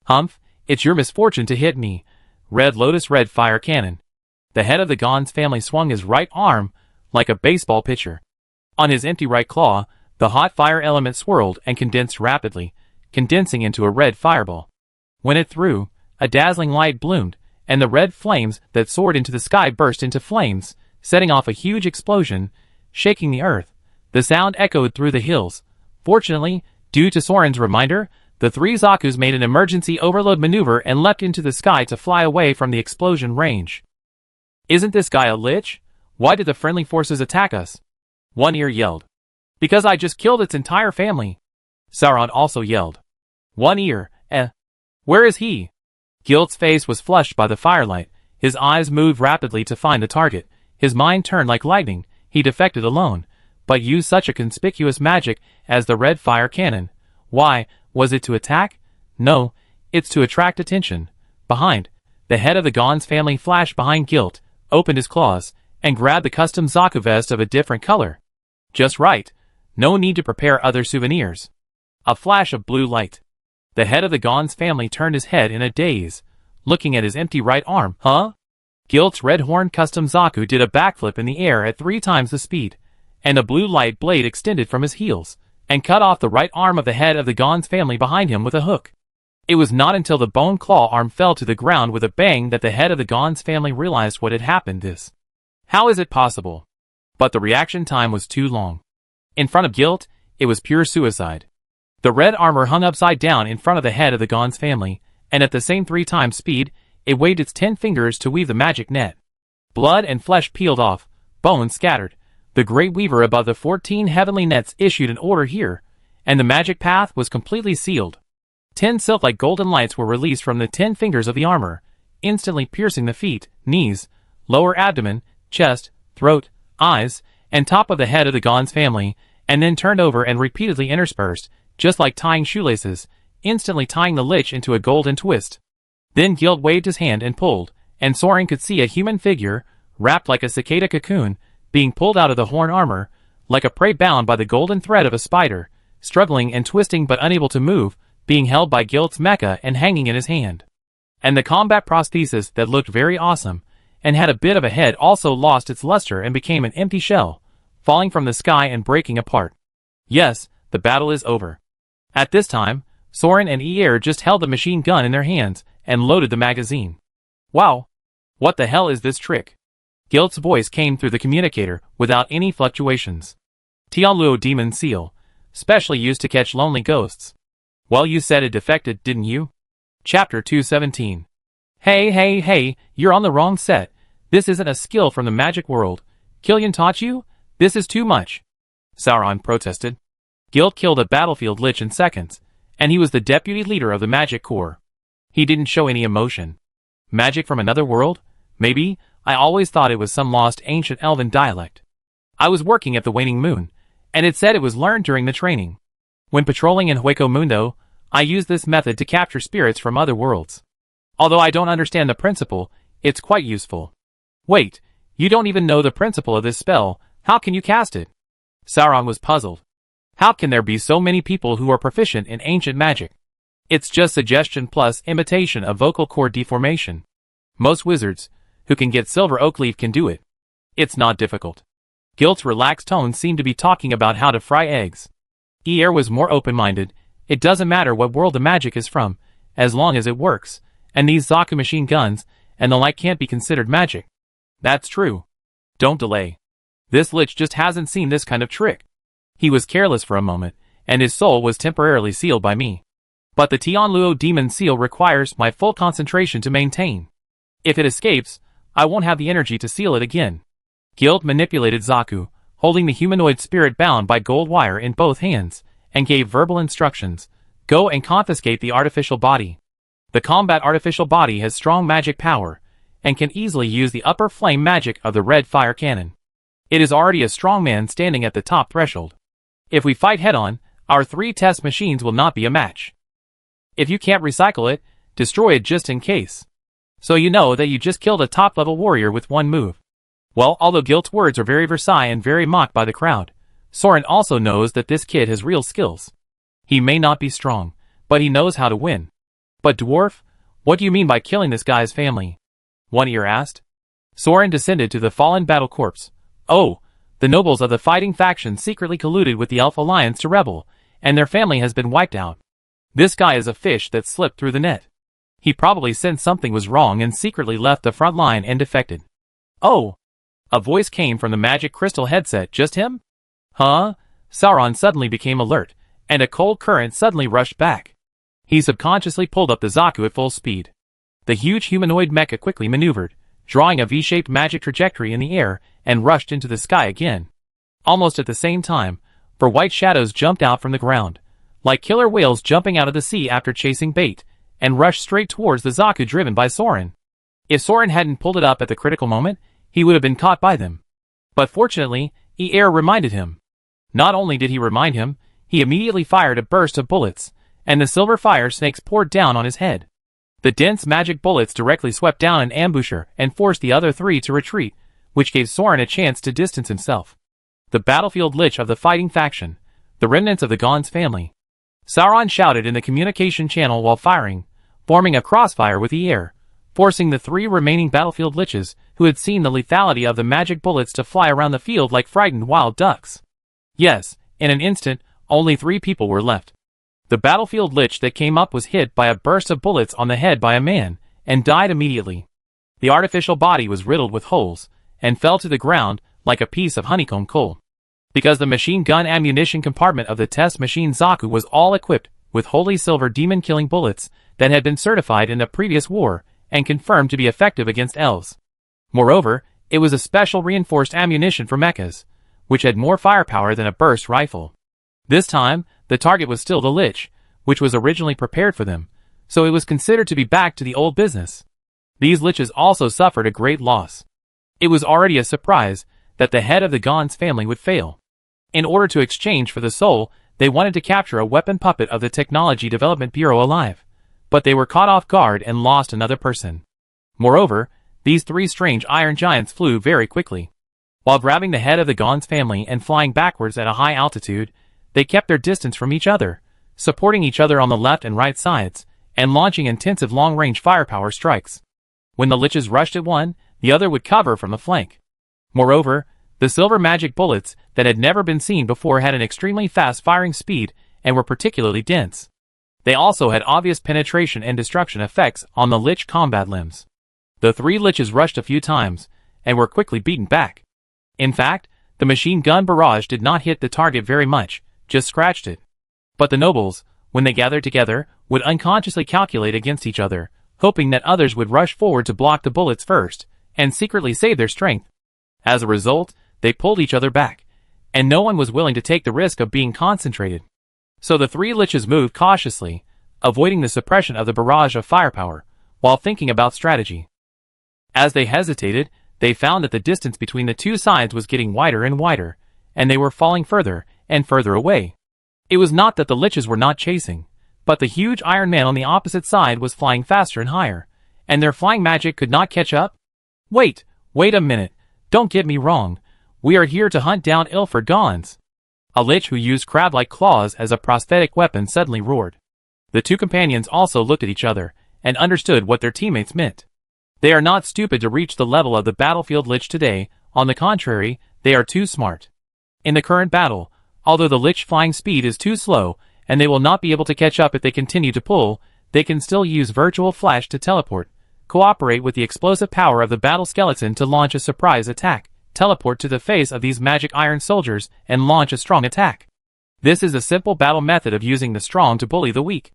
Humph, it's your misfortune to hit me. Red Lotus Red Fire Cannon. The head of the Gons family swung his right arm like a baseball pitcher. On his empty right claw, the hot fire element swirled and condensed rapidly, condensing into a red fireball. When it threw, a dazzling light bloomed, and the red flames that soared into the sky burst into flames, setting off a huge explosion, shaking the earth. The sound echoed through the hills. Fortunately, due to Soren's reminder, the three Zakus made an emergency overload maneuver and leapt into the sky to fly away from the explosion range. Isn't this guy a lich? Why did the friendly forces attack us? One ear yelled. Because I just killed its entire family. Sauron also yelled. One ear, Where is he? Guild's face was flushed by the firelight. His eyes moved rapidly to find the target. His mind turned like lightning. He defected alone, but used such a conspicuous magic as the red fire cannon. Why, was it to attack? No, it's to attract attention. Behind, the head of the Gons family flashed behind Guild, opened his claws, and grabbed the custom Zaku vest of a different color. Just right. No need to prepare other souvenirs. A flash of blue light. The head of the Gons family turned his head in a daze, looking at his empty right arm. Huh? Guild's red-horned custom Zaku did a backflip in the air at 3 times the speed, and a blue light blade extended from his heels, and cut off the right arm of the head of the Gons family behind him with a hook. It was not until the bone claw arm fell to the ground with a bang that the head of the Gons family realized what had happened. How is it possible? But the reaction time was too long. In front of guilt, it was pure suicide. The red armor hung upside down in front of the head of the Gons family, and at the same 3 times speed, it waved its 10 fingers to weave the magic net. Blood and flesh peeled off, bones scattered. The great weaver above the 14 heavenly nets issued an order here, and the magic path was completely sealed. 10 silk-like golden lights were released from the 10 fingers of the armor, instantly piercing the feet, knees, lower abdomen, chest, throat, eyes, and top of the head of the Gons family, and then turned over and repeatedly interspersed, just like tying shoelaces, instantly tying the lich into a golden twist. Then Guilt waved his hand and pulled, and Soren could see a human figure, wrapped like a cicada cocoon, being pulled out of the horn armor, like a prey bound by the golden thread of a spider, struggling and twisting but unable to move, being held by Guilt's mecha and hanging in his hand. And the combat prosthesis that looked very awesome, and had a bit of a head, also lost its luster and became an empty shell, falling from the sky and breaking apart. Yes, the battle is over. At this time, Soren and Eir just held the machine gun in their hands and loaded the magazine. Wow! What the hell is this trick? Guilt's voice came through the communicator without any fluctuations. Tianluo Demon Seal, specially used to catch lonely ghosts. Well, you said it defected, didn't you? Chapter 217. Hey, you're on the wrong set. This isn't a skill from the magic world. Killian taught you? This is too much. Sauron protested. Guilt killed a battlefield lich in seconds, and he was the deputy leader of the magic corps. He didn't show any emotion. Magic from another world? Maybe. I always thought it was some lost ancient elven dialect. I was working at the Waning Moon, and it said it was learned during the training. When patrolling in Hueco Mundo, I used this method to capture spirits from other worlds. Although I don't understand the principle, it's quite useful. Wait, you don't even know the principle of this spell, how can you cast it? Sauron was puzzled. How can there be so many people who are proficient in ancient magic? It's just suggestion plus imitation of vocal cord deformation. Most wizards, who can get silver oak leaf, can do it. It's not difficult. Guilt's relaxed tone seemed to be talking about how to fry eggs. Eir was more open-minded. It doesn't matter what world the magic is from, as long as it works, and these Zaku machine guns and the like can't be considered magic. That's true. Don't delay. This lich just hasn't seen this kind of trick. He was careless for a moment, and his soul was temporarily sealed by me. But the Tianluo Demon Seal requires my full concentration to maintain. If it escapes, I won't have the energy to seal it again. Guilt manipulated Zaku, holding the humanoid spirit bound by gold wire in both hands, and gave verbal instructions. Go and confiscate the artificial body. The combat artificial body has strong magic power, and can easily use the upper flame magic of the red fire cannon. It is already a strong man standing at the top threshold. If we fight head-on, our 3 test machines will not be a match. If you can't recycle it, destroy it just in case. So you know that you just killed a top-level warrior with one move. Well, although Guilt's words are very Versailles and very mocked by the crowd, Soren also knows that this kid has real skills. He may not be strong, but he knows how to win. But dwarf, what do you mean by killing this guy's family? One Ear asked. Soren descended to the fallen battle corpse. Oh, the nobles of the fighting faction secretly colluded with the Elf Alliance to rebel, and their family has been wiped out. This guy is a fish that slipped through the net. He probably sensed something was wrong and secretly left the front line and defected. Oh! A voice came from the magic crystal headset. Just him? Huh? Sauron suddenly became alert, and a cold current suddenly rushed back. He subconsciously pulled up the Zaku at full speed. The huge humanoid mecha quickly maneuvered, drawing a V-shaped magic trajectory in the air, and rushed into the sky again. Almost at the same time, 4 white shadows jumped out from the ground, like killer whales jumping out of the sea after chasing bait, and rushed straight towards the Zaku driven by Soren. If Soren hadn't pulled it up at the critical moment, he would have been caught by them. But fortunately, Eir reminded him. Not only did he remind him, he immediately fired a burst of bullets, and the silver fire snakes poured down on his head. The dense magic bullets directly swept down an ambusher and forced the other 3 to retreat, which gave Soren a chance to distance himself. The battlefield lich of the fighting faction, the remnants of the Gons family. Sauron shouted in the communication channel while firing, forming a crossfire with Eir, forcing the 3 remaining battlefield liches who had seen the lethality of the magic bullets to fly around the field like frightened wild ducks. Yes, in an instant, only 3 people were left. The battlefield lich that came up was hit by a burst of bullets on the head by a man, and died immediately. The artificial body was riddled with holes, and fell to the ground like a piece of honeycomb coal. Because the machine gun ammunition compartment of the test machine Zaku was all equipped with holy silver demon-killing bullets that had been certified in the previous war and confirmed to be effective against elves. Moreover, it was a special reinforced ammunition for mechas, which had more firepower than a burst rifle. This time, the target was still the lich, which was originally prepared for them, so it was considered to be back to the old business. These liches also suffered a great loss. It was already a surprise that the head of the Gons family would fail. In order to exchange for the soul, they wanted to capture a weapon puppet of the Technology Development Bureau alive, but they were caught off guard and lost another person. Moreover, these three strange iron giants flew very quickly. While grabbing the head of the Gons family and flying backwards at a high altitude, they kept their distance from each other, supporting each other on the left and right sides, and launching intensive long-range firepower strikes. When the liches rushed at one, the other would cover from the flank. Moreover, the silver magic bullets that had never been seen before had an extremely fast firing speed and were particularly dense. They also had obvious penetration and destruction effects on the lich combat limbs. The three liches rushed a few times, and were quickly beaten back. In fact, the machine gun barrage did not hit the target very much, just scratched it. But the nobles, when they gathered together, would unconsciously calculate against each other, hoping that others would rush forward to block the bullets first, and secretly save their strength. As a result, they pulled each other back, and no one was willing to take the risk of being concentrated. So the three liches moved cautiously, avoiding the suppression of the barrage of firepower, while thinking about strategy. As they hesitated, they found that the distance between the two sides was getting wider and wider, and they were falling further and further away. It was not that the liches were not chasing, but the huge Iron Man on the opposite side was flying faster and higher, and their flying magic could not catch up. Wait a minute, don't get me wrong, we are here to hunt down Ilford Gons. A lich who used crab-like claws as a prosthetic weapon suddenly roared. The two companions also looked at each other, and understood what their teammates meant. They are not stupid to reach the level of the battlefield lich today, on the contrary, they are too smart. In the current battle, although the lich flying speed is too slow, and they will not be able to catch up if they continue to pull, they can still use virtual flash to teleport, cooperate with the explosive power of the battle skeleton to launch a surprise attack, teleport to the face of these magic iron soldiers, and launch a strong attack. This is a simple battle method of using the strong to bully the weak.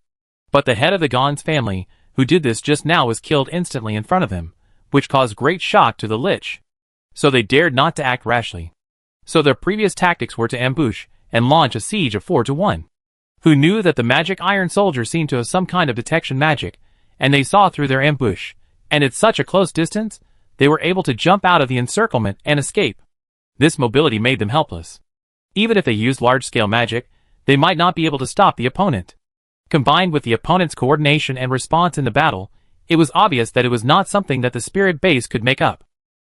But the head of the Gons family, who did this just now, was killed instantly in front of him, which caused great shock to the lich. So they dared not to act rashly. So their previous tactics were to ambush, and launch a siege of 4-1. Who knew that the magic iron soldier seemed to have some kind of detection magic, and they saw through their ambush, and at such a close distance, they were able to jump out of the encirclement and escape. This mobility made them helpless. Even if they used large-scale magic, they might not be able to stop the opponent. Combined with the opponent's coordination and response in the battle, it was obvious that it was not something that the spirit base could make up.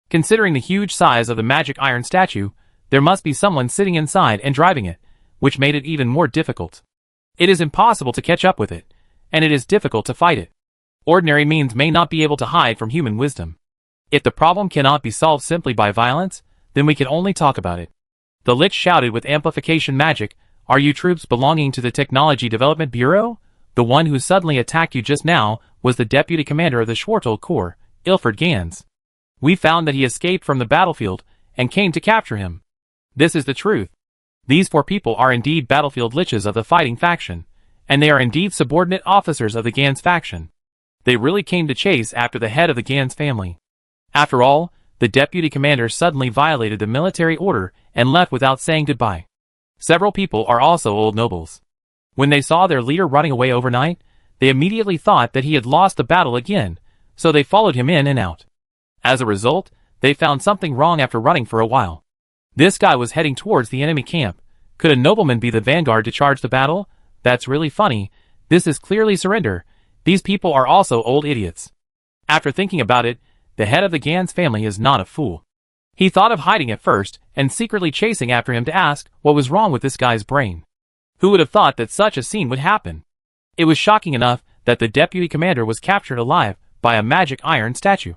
Considering the huge size of the magic iron statue, there must be someone sitting inside and driving it, which made it even more difficult. It is impossible to catch up with it, and it is difficult to fight it. Ordinary means may not be able to hide from human wisdom. If the problem cannot be solved simply by violence, then we can only talk about it. The lich shouted with amplification magic, "Are you troops belonging to the Technology Development Bureau? The one who suddenly attacked you just now was the deputy commander of the Schwartold Corps, Ilford Gans. We found that he escaped from the battlefield, and came to capture him. This is the truth. These 4 people are indeed battlefield liches of the fighting faction, and they are indeed subordinate officers of the Gans faction. They really came to chase after the head of the Gans family. After all, the deputy commander suddenly violated the military order and left without saying goodbye. Several people are also old nobles. When they saw their leader running away overnight, they immediately thought that he had lost the battle again, so they followed him in and out. As a result, they found something wrong after running for a while. This guy was heading towards the enemy camp. Could a nobleman be the vanguard to charge the battle? That's really funny. This is clearly surrender. These people are also old idiots. After thinking about it, the head of the Gans family is not a fool. He thought of hiding at first, and secretly chasing after him to ask what was wrong with this guy's brain. Who would have thought that such a scene would happen? It was shocking enough that the deputy commander was captured alive by a magic iron statue.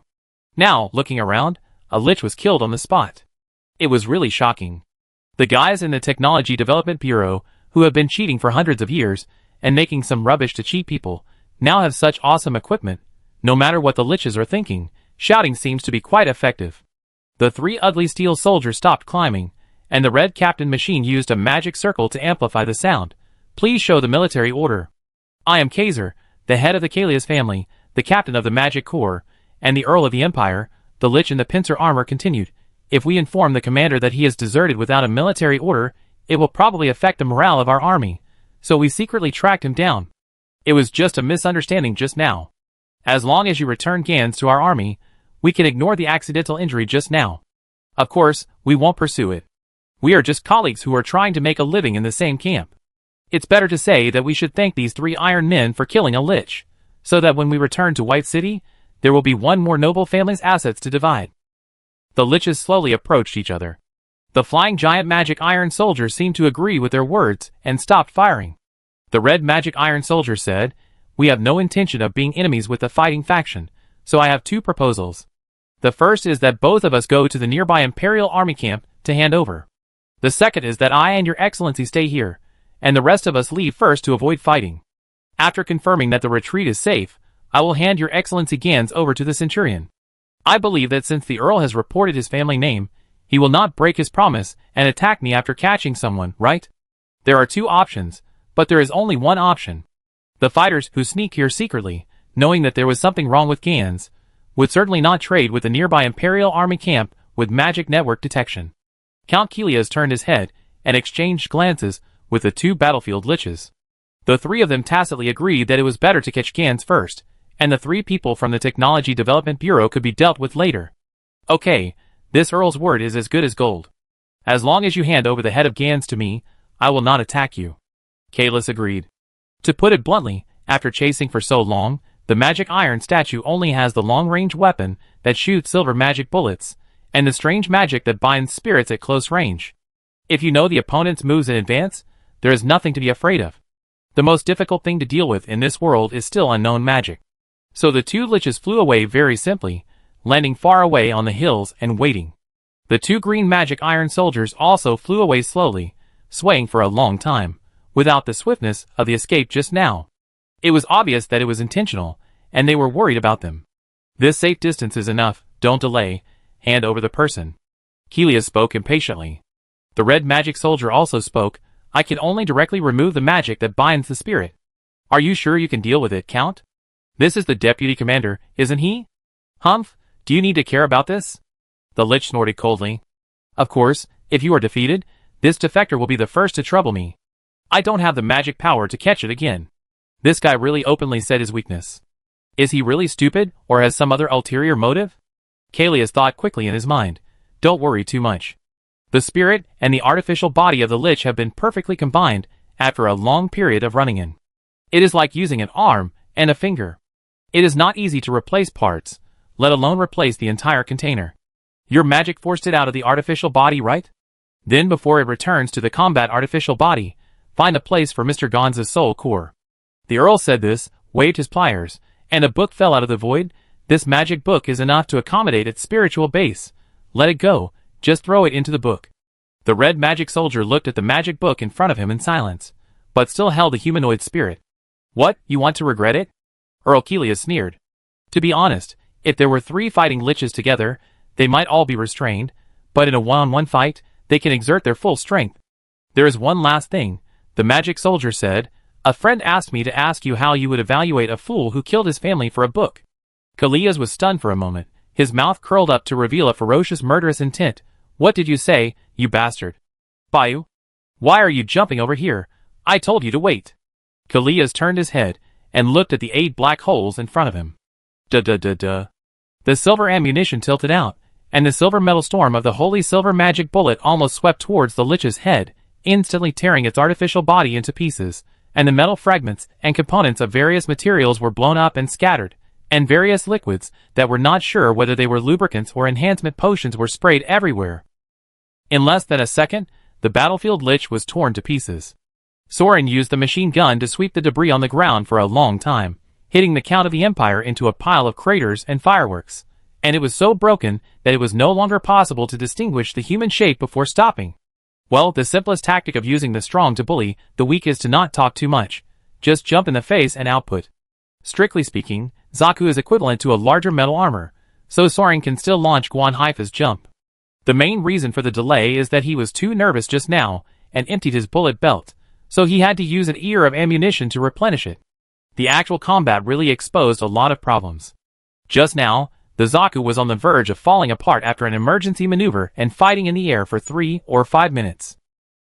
Now, looking around, a lich was killed on the spot. It was really shocking. The guys in the Technology Development Bureau, who have been cheating for hundreds of years, and making some rubbish to cheat people, now have such awesome equipment. No matter what the liches are thinking, shouting seems to be quite effective. The three ugly steel soldiers stopped climbing, and the red captain machine used a magic circle to amplify the sound. Please show the military order. I am Kaiser, the head of the Kalias family, the captain of the Magic Corps, and the Earl of the Empire. The lich in the pincer armor continued. If we inform the commander that he has deserted without a military order, it will probably affect the morale of our army. So we secretly tracked him down. It was just a misunderstanding just now. As long as you return Gans to our army, we can ignore the accidental injury just now. Of course, we won't pursue it. We are just colleagues who are trying to make a living in the same camp. It's better to say that we should thank these three iron men for killing a lich, so that when we return to White City, there will be one more noble family's assets to divide. The liches slowly approached each other. The flying giant magic iron soldiers seemed to agree with their words and stopped firing. The red magic iron soldier said, "We have no intention of being enemies with the fighting faction, so I have two proposals. The first is that both of us go to the nearby Imperial Army camp to hand over. The second is that I and your excellency stay here, and the rest of us leave first to avoid fighting. After confirming that the retreat is safe, I will hand your excellency Gans over to the centurion. I believe that since the Earl has reported his family name, he will not break his promise and attack me after catching someone, right? There are two options, but there is only one option. The fighters who sneak here secretly, knowing that there was something wrong with Gans, would certainly not trade with the nearby Imperial Army camp with magic network detection." Count Kilias turned his head and exchanged glances with the two battlefield liches. The three of them tacitly agreed that it was better to catch Gans first, and the three people from the Technology Development Bureau could be dealt with later. "Okay, this Earl's word is as good as gold. As long as you hand over the head of Gans to me, I will not attack you." Kalis agreed. To put it bluntly, after chasing for so long, the magic iron statue only has the long-range weapon that shoots silver magic bullets, and the strange magic that binds spirits at close range. If you know the opponent's moves in advance, there is nothing to be afraid of. The most difficult thing to deal with in this world is still unknown magic. So the two liches flew away very simply, landing far away on the hills and waiting. The two green magic iron soldiers also flew away slowly, swaying for a long time, without the swiftness of the escape just now. It was obvious that it was intentional, and they were worried about them. "This safe distance is enough, don't delay, hand over the person." Kilias spoke impatiently. The red magic soldier also spoke, "I can only directly remove the magic that binds the spirit." "Are you sure you can deal with it, Count? This is the deputy commander, isn't he?" "Humph, do you need to care about this?" The lich snorted coldly. "Of course, if you are defeated, this defector will be the first to trouble me. I don't have the magic power to catch it again." This guy really openly said his weakness. Is he really stupid, or has some other ulterior motive? Kalias thought quickly in his mind. Don't worry too much. The spirit and the artificial body of the lich have been perfectly combined after a long period of running in. It is like using an arm and a finger. It is not easy to replace parts, let alone replace the entire container. Your magic forced it out of the artificial body, right? Then before it returns to the combat artificial body, find a place for Mr. Gonza's soul core. The Earl said this, waved his pliers, and a book fell out of the void. This magic book is enough to accommodate its spiritual base. Let it go, just throw it into the book. The red magic soldier looked at the magic book in front of him in silence, but still held the humanoid spirit. What, you want to regret it? Earl Kilias sneered. To be honest, if there were 3 fighting liches together, they might all be restrained, but in a one-on-one fight, they can exert their full strength. There is one last thing, the magic soldier said. A friend asked me to ask you how you would evaluate a fool who killed his family for a book. Kalias was stunned for a moment, his mouth curled up to reveal a ferocious murderous intent. What did you say, you bastard? Bayou? Why are you jumping over here? I told you to wait. Kalias turned his head and looked at the 8 black holes in front of him. Duh. The silver ammunition tilted out, and the silver metal storm of the holy silver magic bullet almost swept towards the lich's head, instantly tearing its artificial body into pieces, and the metal fragments and components of various materials were blown up and scattered, and various liquids that were not sure whether they were lubricants or enhancement potions were sprayed everywhere. In less than a second, the battlefield lich was torn to pieces. Soren used the machine gun to sweep the debris on the ground for a long time, hitting the Count of the Empire into a pile of craters and fireworks, and it was so broken that it was no longer possible to distinguish the human shape before stopping. Well, the simplest tactic of using the strong to bully the weak is to not talk too much. Just jump in the face and output. Strictly speaking, Zaku is equivalent to a larger metal armor, so Soren can still launch Guan Haifa's jump. The main reason for the delay is that he was too nervous just now and emptied his bullet belt, so he had to use an ear of ammunition to replenish it. The actual combat really exposed a lot of problems. Just now, the Zaku was on the verge of falling apart after an emergency maneuver and fighting in the air for 3 or 5 minutes.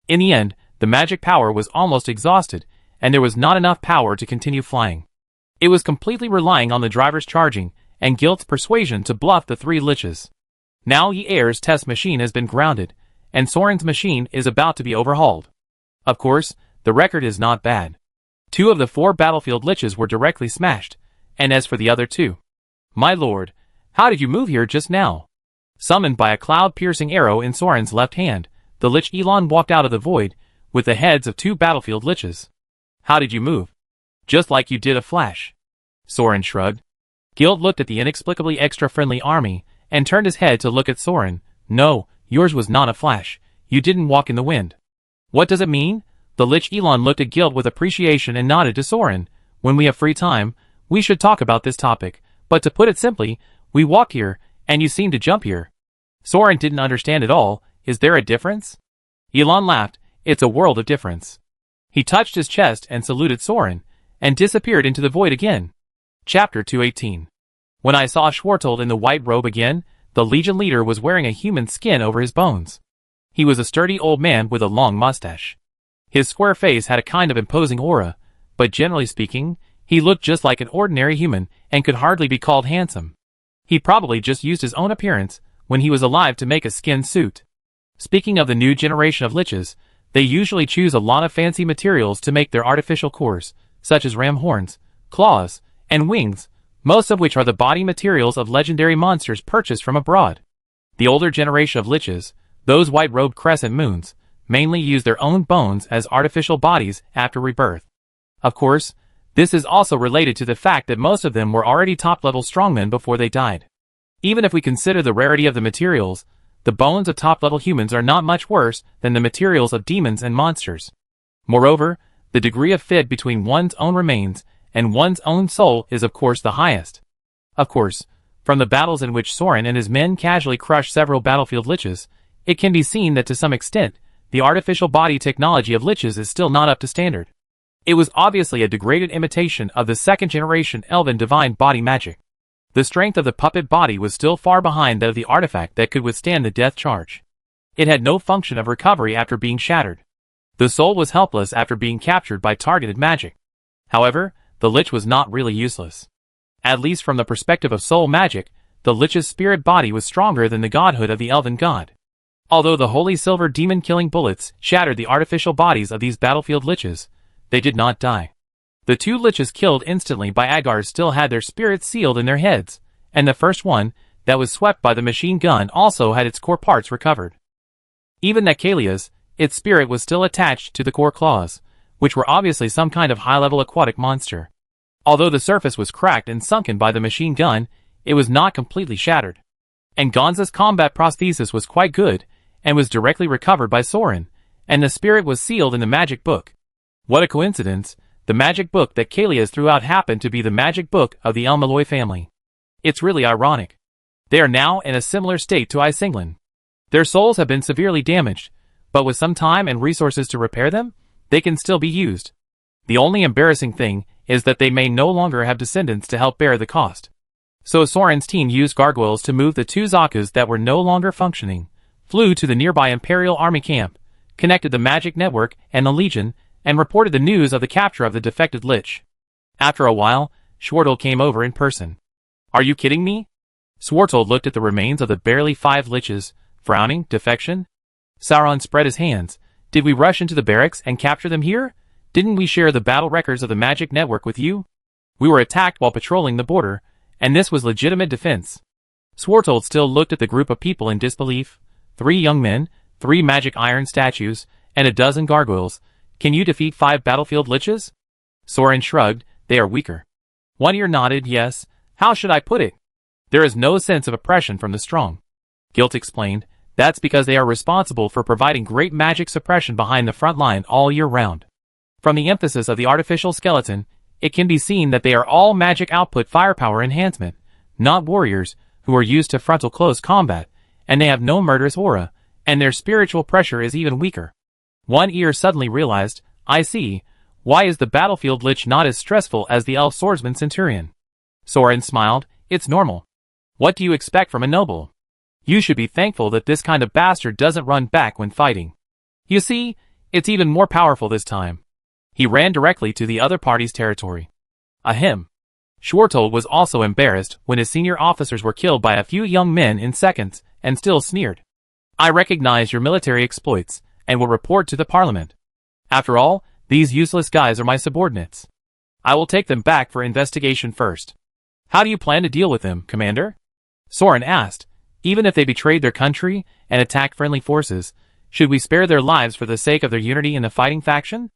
In the end, the magic power was almost exhausted, and there was not enough power to continue flying. It was completely relying on the driver's charging and Guilt's persuasion to bluff the 3 liches. Now Yi Air's test machine has been grounded, and Soren's machine is about to be overhauled. Of course, the record is not bad. 2 of the 4 battlefield liches were directly smashed, and as for the other 2, my lord, how did you move here just now? Summoned by a cloud-piercing arrow in Soren's left hand, the Lich Elon walked out of the void with the heads of 2 battlefield liches. How did you move? Just like you did a flash. Soren shrugged. Guilt looked at the inexplicably extra-friendly army and turned his head to look at Soren. No, yours was not a flash. You didn't walk in the wind. What does it mean? The Lich Elon looked at Guilt with appreciation and nodded to Soren. When we have free time, we should talk about this topic, but to put it simply, we walk here, and you seem to jump here. Soren didn't understand at all. Is there a difference? Elon laughed. It's a world of difference. He touched his chest and saluted Soren, and disappeared into the void again. Chapter 218. When I saw Schwartold in the white robe again, the Legion leader was wearing a human skin over his bones. He was a sturdy old man with a long mustache. His square face had a kind of imposing aura, but generally speaking, he looked just like an ordinary human and could hardly be called handsome. He probably just used his own appearance when he was alive to make a skin suit. Speaking of the new generation of liches, they usually choose a lot of fancy materials to make their artificial cores, such as ram horns, claws, and wings, most of which are the body materials of legendary monsters purchased from abroad. The older generation of liches, those white-robed crescent moons, mainly use their own bones as artificial bodies after rebirth. Of course, this is also related to the fact that most of them were already top-level strongmen before they died. Even if we consider the rarity of the materials, the bones of top-level humans are not much worse than the materials of demons and monsters. Moreover, the degree of fit between one's own remains and one's own soul is of course the highest. Of course, from the battles in which Soren and his men casually crushed several battlefield liches, it can be seen that to some extent, the artificial body technology of liches is still not up to standard. It was obviously a degraded imitation of the second-generation elven divine body magic. The strength of the puppet body was still far behind that of the artifact that could withstand the death charge. It had no function of recovery after being shattered. The soul was helpless after being captured by targeted magic. However, the lich was not really useless. At least from the perspective of soul magic, the lich's spirit body was stronger than the godhood of the elven god. Although the holy silver demon-killing bullets shattered the artificial bodies of these battlefield liches, they did not die. The 2 liches killed instantly by Agar still had their spirits sealed in their heads, and the first one, that was swept by the machine gun, also had its core parts recovered. Even Nakalia's, its spirit was still attached to the core claws, which were obviously some kind of high-level aquatic monster. Although the surface was cracked and sunken by the machine gun, it was not completely shattered. And Gonza's combat prosthesis was quite good, and was directly recovered by Soren, and the spirit was sealed in the magic book. What a coincidence, the magic book that Kalias threw out happened to be the magic book of the Elmaloi family. It's really ironic. They are now in a similar state to Isenglin. Their souls have been severely damaged, but with some time and resources to repair them, they can still be used. The only embarrassing thing is that they may no longer have descendants to help bear the cost. So Soren's team used gargoyles to move the 2 Zakus that were no longer functioning, flew to the nearby Imperial Army camp, connected the magic network and the Legion, and reported the news of the capture of the defected lich. After a while, Schwartold came over in person. Are you kidding me? Schwartold looked at the remains of the barely 5 liches, frowning. Defection? Sauron spread his hands. Did we rush into the barracks and capture them here? Didn't we share the battle records of the magic network with you? We were attacked while patrolling the border, and this was legitimate defense. Schwartold still looked at the group of people in disbelief. 3 young men, 3 magic iron statues, and a dozen gargoyles. Can you defeat 5 battlefield liches? Soren shrugged. They are weaker. One ear nodded. Yes. How should I put it? There is no sense of oppression from the strong. Guilt explained. That's because they are responsible for providing great magic suppression behind the front line all year round. From the emphasis of the artificial skeleton, it can be seen that they are all magic output firepower enhancement, not warriors who are used to frontal close combat, and they have no murderous aura, and their spiritual pressure is even weaker. One ear suddenly realized, I see, why is the battlefield lich not as stressful as the elf swordsman centurion? Soren smiled, it's normal. What do you expect from a noble? You should be thankful that this kind of bastard doesn't run back when fighting. You see, it's even more powerful this time. He ran directly to the other party's territory. Ahem. Schwartold was also embarrassed when his senior officers were killed by a few young men in seconds, and still sneered. I recognize your military exploits, and will report to the parliament. After all, these useless guys are my subordinates. I will take them back for investigation first. How do you plan to deal with them, Commander? Soren asked. Even if they betrayed their country and attacked friendly forces, should we spare their lives for the sake of their unity in the fighting faction?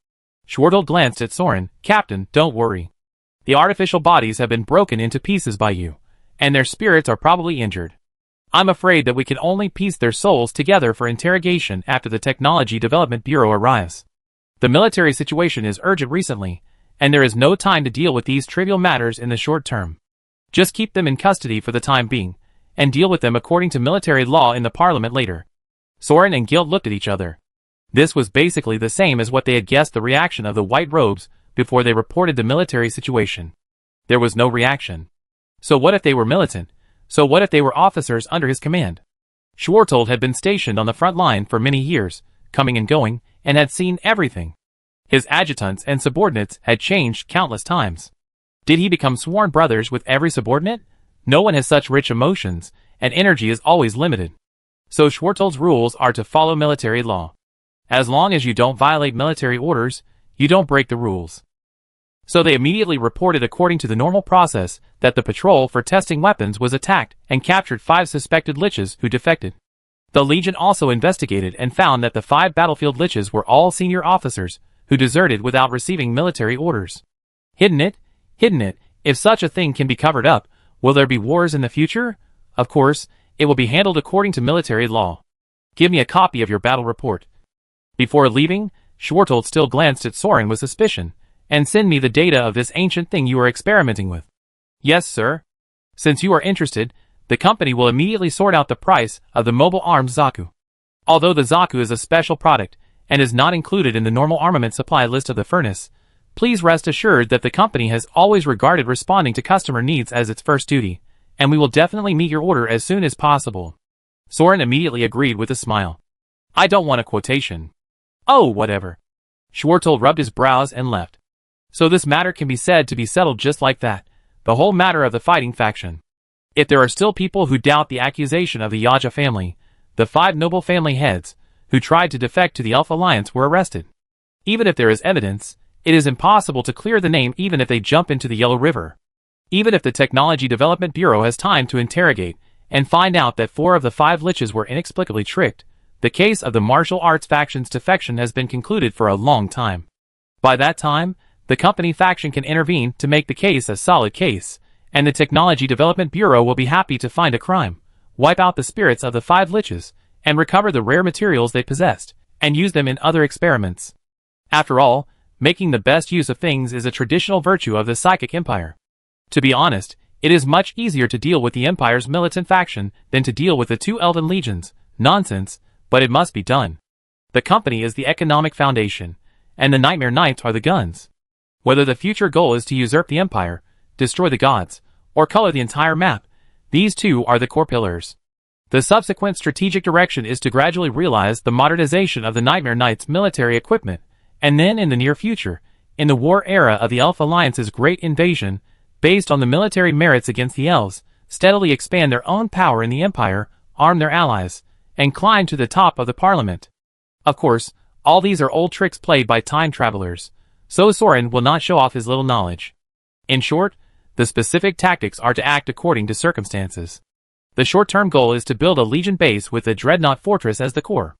Schwartold glanced at Soren. Captain, don't worry. The artificial bodies have been broken into pieces by you, and their spirits are probably injured. I'm afraid that we can only piece their souls together for interrogation after the Technology Development Bureau arrives. The military situation is urgent recently, and there is no time to deal with these trivial matters in the short term. Just keep them in custody for the time being, and deal with them according to military law in the parliament later. Soren and Guild looked at each other. This was basically the same as what they had guessed the reaction of the white robes before they reported the military situation. There was no reaction. So what if they were militant? So what if they were officers under his command? Schwartold had been stationed on the front line for many years, coming and going, and had seen everything. His adjutants and subordinates had changed countless times. Did he become sworn brothers with every subordinate? No one has such rich emotions, and energy is always limited. So Schwartold's rules are to follow military law. As long as you don't violate military orders, you don't break the rules. So they immediately reported according to the normal process that the patrol for testing weapons was attacked and captured 5 suspected liches who defected. The Legion also investigated and found that the 5 battlefield liches were all senior officers who deserted without receiving military orders. Hidden it. If such a thing can be covered up, will there be wars in the future? Of course, it will be handled according to military law. Give me a copy of your battle report. Before leaving, Schwartold still glanced at Soren with suspicion. And send me the data of this ancient thing you are experimenting with. Yes, sir. Since you are interested, the company will immediately sort out the price of the mobile arms Zaku. Although the Zaku is a special product and is not included in the normal armament supply list of the furnace, please rest assured that the company has always regarded responding to customer needs as its first duty, and we will definitely meet your order as soon as possible. Soren immediately agreed with a smile. I don't want a quotation. Oh, whatever. Schwartold rubbed his brows and left. So this matter can be said to be settled just like that, the whole matter of the fighting faction. If there are still people who doubt the accusation of the Yaja family, the 5 noble family heads, who tried to defect to the Elf Alliance were arrested. Even if there is evidence, it is impossible to clear the name even if they jump into the Yellow River. Even if the Technology Development Bureau has time to interrogate and find out that 4 of the 5 liches were inexplicably tricked, the case of the martial arts faction's defection has been concluded for a long time. By that time, the company faction can intervene to make the case a solid case, and the Technology Development Bureau will be happy to find a crime, wipe out the spirits of the 5 liches, and recover the rare materials they possessed, and use them in other experiments. After all, making the best use of things is a traditional virtue of the Psychic Empire. To be honest, it is much easier to deal with the Empire's militant faction than to deal with the 2 Elven Legions. Nonsense, but it must be done. The company is the economic foundation, and the Nightmare Knights are the guns. Whether the future goal is to usurp the Empire, destroy the gods, or color the entire map, these 2 are the core pillars. The subsequent strategic direction is to gradually realize the modernization of the Nightmare Knights' military equipment, and then in the near future, in the war era of the Elf Alliance's great invasion, based on the military merits against the Elves, steadily expand their own power in the Empire, arm their allies, and climb to the top of the Parliament. Of course, all these are old tricks played by time travelers, so Soren will not show off his little knowledge. In short, the specific tactics are to act according to circumstances. The short-term goal is to build a Legion base with the Dreadnought Fortress as the core.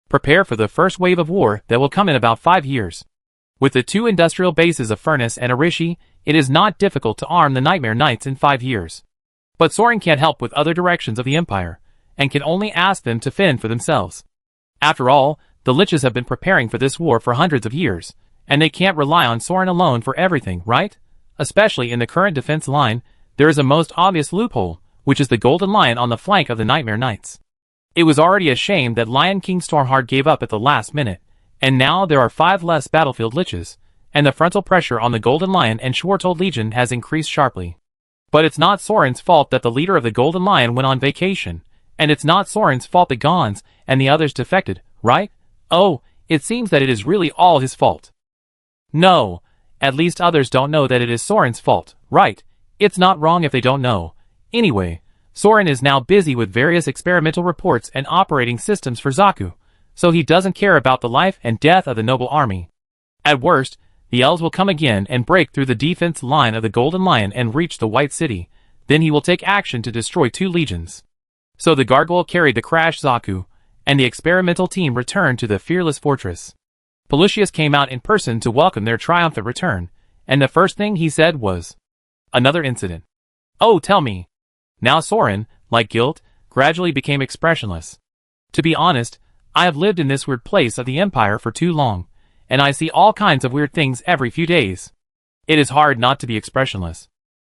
Prepare for the first wave of war that will come in about 5 years. With the 2 industrial bases of Furnace and Arishi, it is not difficult to arm the Nightmare Knights in 5 years. But Soren can't help with other directions of the Empire, and can only ask them to fend for themselves. After all, the liches have been preparing for this war for hundreds of years, and they can't rely on Soren alone for everything, right? Especially in the current defense line, there is a most obvious loophole, which is the Golden Lion on the flank of the Nightmare Knights. It was already a shame that Lion King Stormheart gave up at the last minute, and now there are 5 less battlefield liches, and the frontal pressure on the Golden Lion and Schwartold Legion has increased sharply. But it's not Soren's fault that the leader of the Golden Lion went on vacation, and it's not Soren's fault that Gons and the others defected, right? Oh, it seems that it is really all his fault. No, at least others don't know that it is Soren's fault, right? It's not wrong if they don't know. Anyway, Soren is now busy with various experimental reports and operating systems for Zaku, so he doesn't care about the life and death of the noble army. At worst, the elves will come again and break through the defense line of the Golden Lion and reach the White City. Then he will take action to destroy 2 legions. So the gargoyle carried the crashed Zaku, and the experimental team returned to the fearless fortress. Pelusius came out in person to welcome their triumphant return, and the first thing he said was, "Another incident. Oh, tell me." Now Soren, like guilt, gradually became expressionless. To be honest, I have lived in this weird place of the Empire for too long, and I see all kinds of weird things every few days. It is hard not to be expressionless.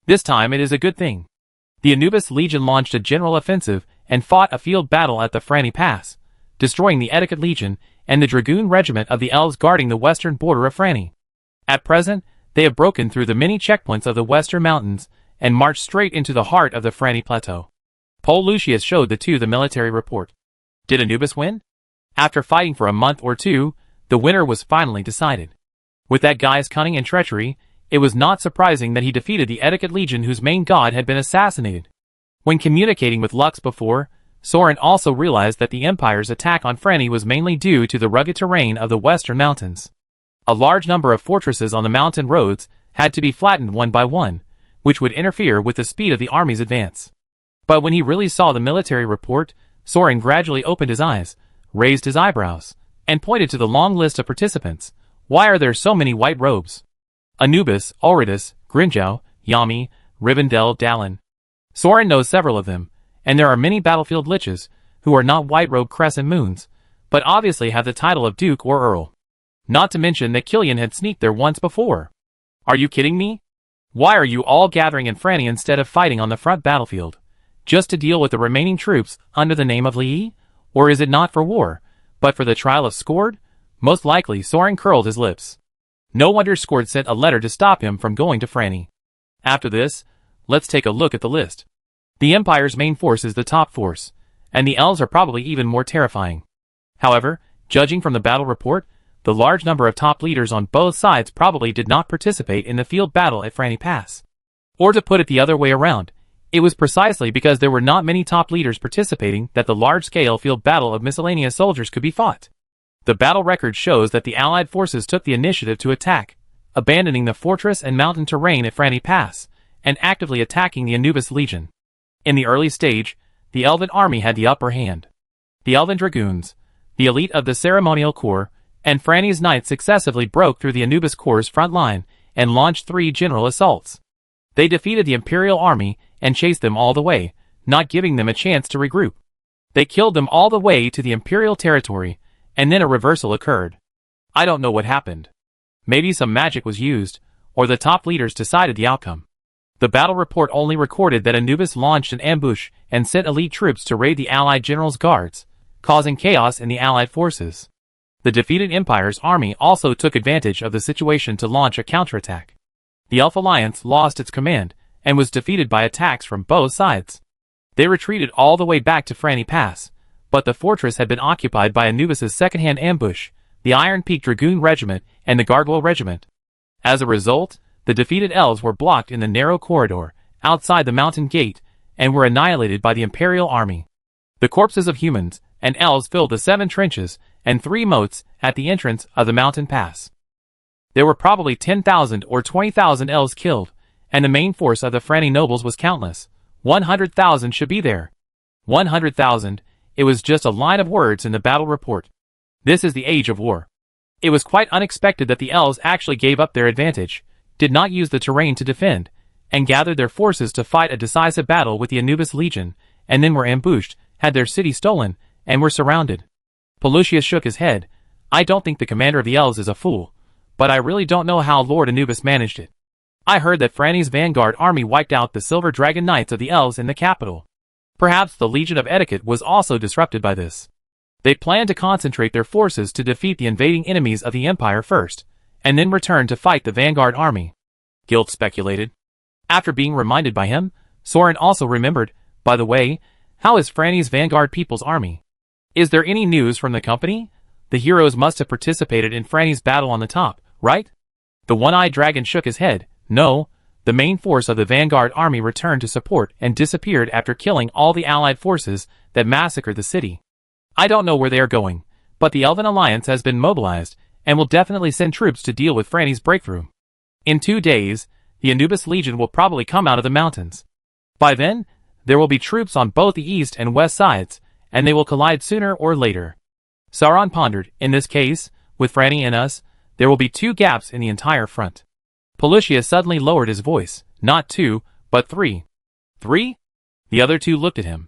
This time it is a good thing. The Anubis Legion launched a general offensive and fought a field battle at the Franny Pass, destroying the Etiquette Legion and the Dragoon Regiment of the Elves guarding the western border of Franny. At present, they have broken through the many checkpoints of the Western Mountains and marched straight into the heart of the Franny Plateau. Pol Lucius showed the 2 the military report. Did Anubis win? After fighting for a month or 2, the winner was finally decided. With that guy's cunning and treachery, it was not surprising that he defeated the Etiquette Legion whose main god had been assassinated. When communicating with Lux before, Soren also realized that the Empire's attack on Franny was mainly due to the rugged terrain of the Western Mountains. A large number of fortresses on the mountain roads had to be flattened one by one, which would interfere with the speed of the army's advance. But when he really saw the military report, Soren gradually opened his eyes, raised his eyebrows, and pointed to the long list of participants. Why are there so many white robes? Anubis, Ulridus, Grinjau, Yami, Rivendell, Dallin. Soren knows several of them, and there are many battlefield liches who are not white-robed crescent moons, but obviously have the title of Duke or Earl. Not to mention that Killian had sneaked there once before. Are you kidding me? Why are you all gathering in Franny instead of fighting on the front battlefield? Just to deal with the remaining troops under the name of Lee? Or is it not for war, but for the trial of Skord? Most likely Soren curled his lips. No wonder Skord sent a letter to stop him from going to Franny. After this, let's take a look at the list. The Empire's main force is the top force, and the elves are probably even more terrifying. However, judging from the battle report, the large number of top leaders on both sides probably did not participate in the field battle at Franny Pass. Or to put it the other way around, it was precisely because there were not many top leaders participating that the large-scale field battle of miscellaneous soldiers could be fought. The battle record shows that the Allied forces took the initiative to attack, abandoning the fortress and mountain terrain at Franny Pass, and actively attacking the Anubis Legion. In the early stage, the Elven army had the upper hand. The Elven Dragoons, the elite of the Ceremonial Corps, and Franny's knights successively broke through the Anubis Corps' front line and launched 3 general assaults. They defeated the Imperial army and chased them all the way, not giving them a chance to regroup. They killed them all the way to the Imperial territory, and then a reversal occurred. I don't know what happened. Maybe some magic was used, or the top leaders decided the outcome. The battle report only recorded that Anubis launched an ambush and sent elite troops to raid the Allied general's guards, causing chaos in the Allied forces. The defeated Empire's army also took advantage of the situation to launch a counterattack. The Elf Alliance lost its command and was defeated by attacks from both sides. They retreated all the way back to Franny Pass, but the fortress had been occupied by Anubis' second-hand ambush, the Iron Peak Dragoon Regiment and the Gargoyle Regiment. As a result, the defeated elves were blocked in the narrow corridor outside the mountain gate and were annihilated by the Imperial army. The corpses of humans and elves filled the 7 trenches and 3 moats at the entrance of the mountain pass. There were probably 10,000 or 20,000 elves killed, and the main force of the Franny nobles was countless. 100,000 should be there. 100,000, it was just a line of words in the battle report. This is the age of war. It was quite unexpected that the elves actually gave up their advantage, did not use the terrain to defend, and gathered their forces to fight a decisive battle with the Anubis Legion, and then were ambushed, had their city stolen, and were surrounded. Pelusius shook his head. I don't think the commander of the elves is a fool, but I really don't know how Lord Anubis managed it. I heard that Franny's vanguard army wiped out the Silver Dragon Knights of the Elves in the capital. Perhaps the Legion of Etiquette was also disrupted by this. They planned to concentrate their forces to defeat the invading enemies of the Empire first, and then return to fight the vanguard army. Guild speculated. After being reminded by him, Soren also remembered, by the way, how is Franny's vanguard people's army? Is there any news from the company? The heroes must have participated in Franny's battle on the top, right? The one-eyed dragon shook his head. No, the main force of the vanguard army returned to support and disappeared after killing all the allied forces that massacred the city. I don't know where they are going, but the Elven Alliance has been mobilized and will definitely send troops to deal with Franny's breakthrough. In 2 days, the Anubis Legion will probably come out of the mountains. By then, there will be troops on both the east and west sides, and they will collide sooner or later. Sauron pondered. In this case, with Franny and us, there will be 2 gaps in the entire front. Pelusius suddenly lowered his voice. Not 2, but 3. 3? The other 2 looked at him.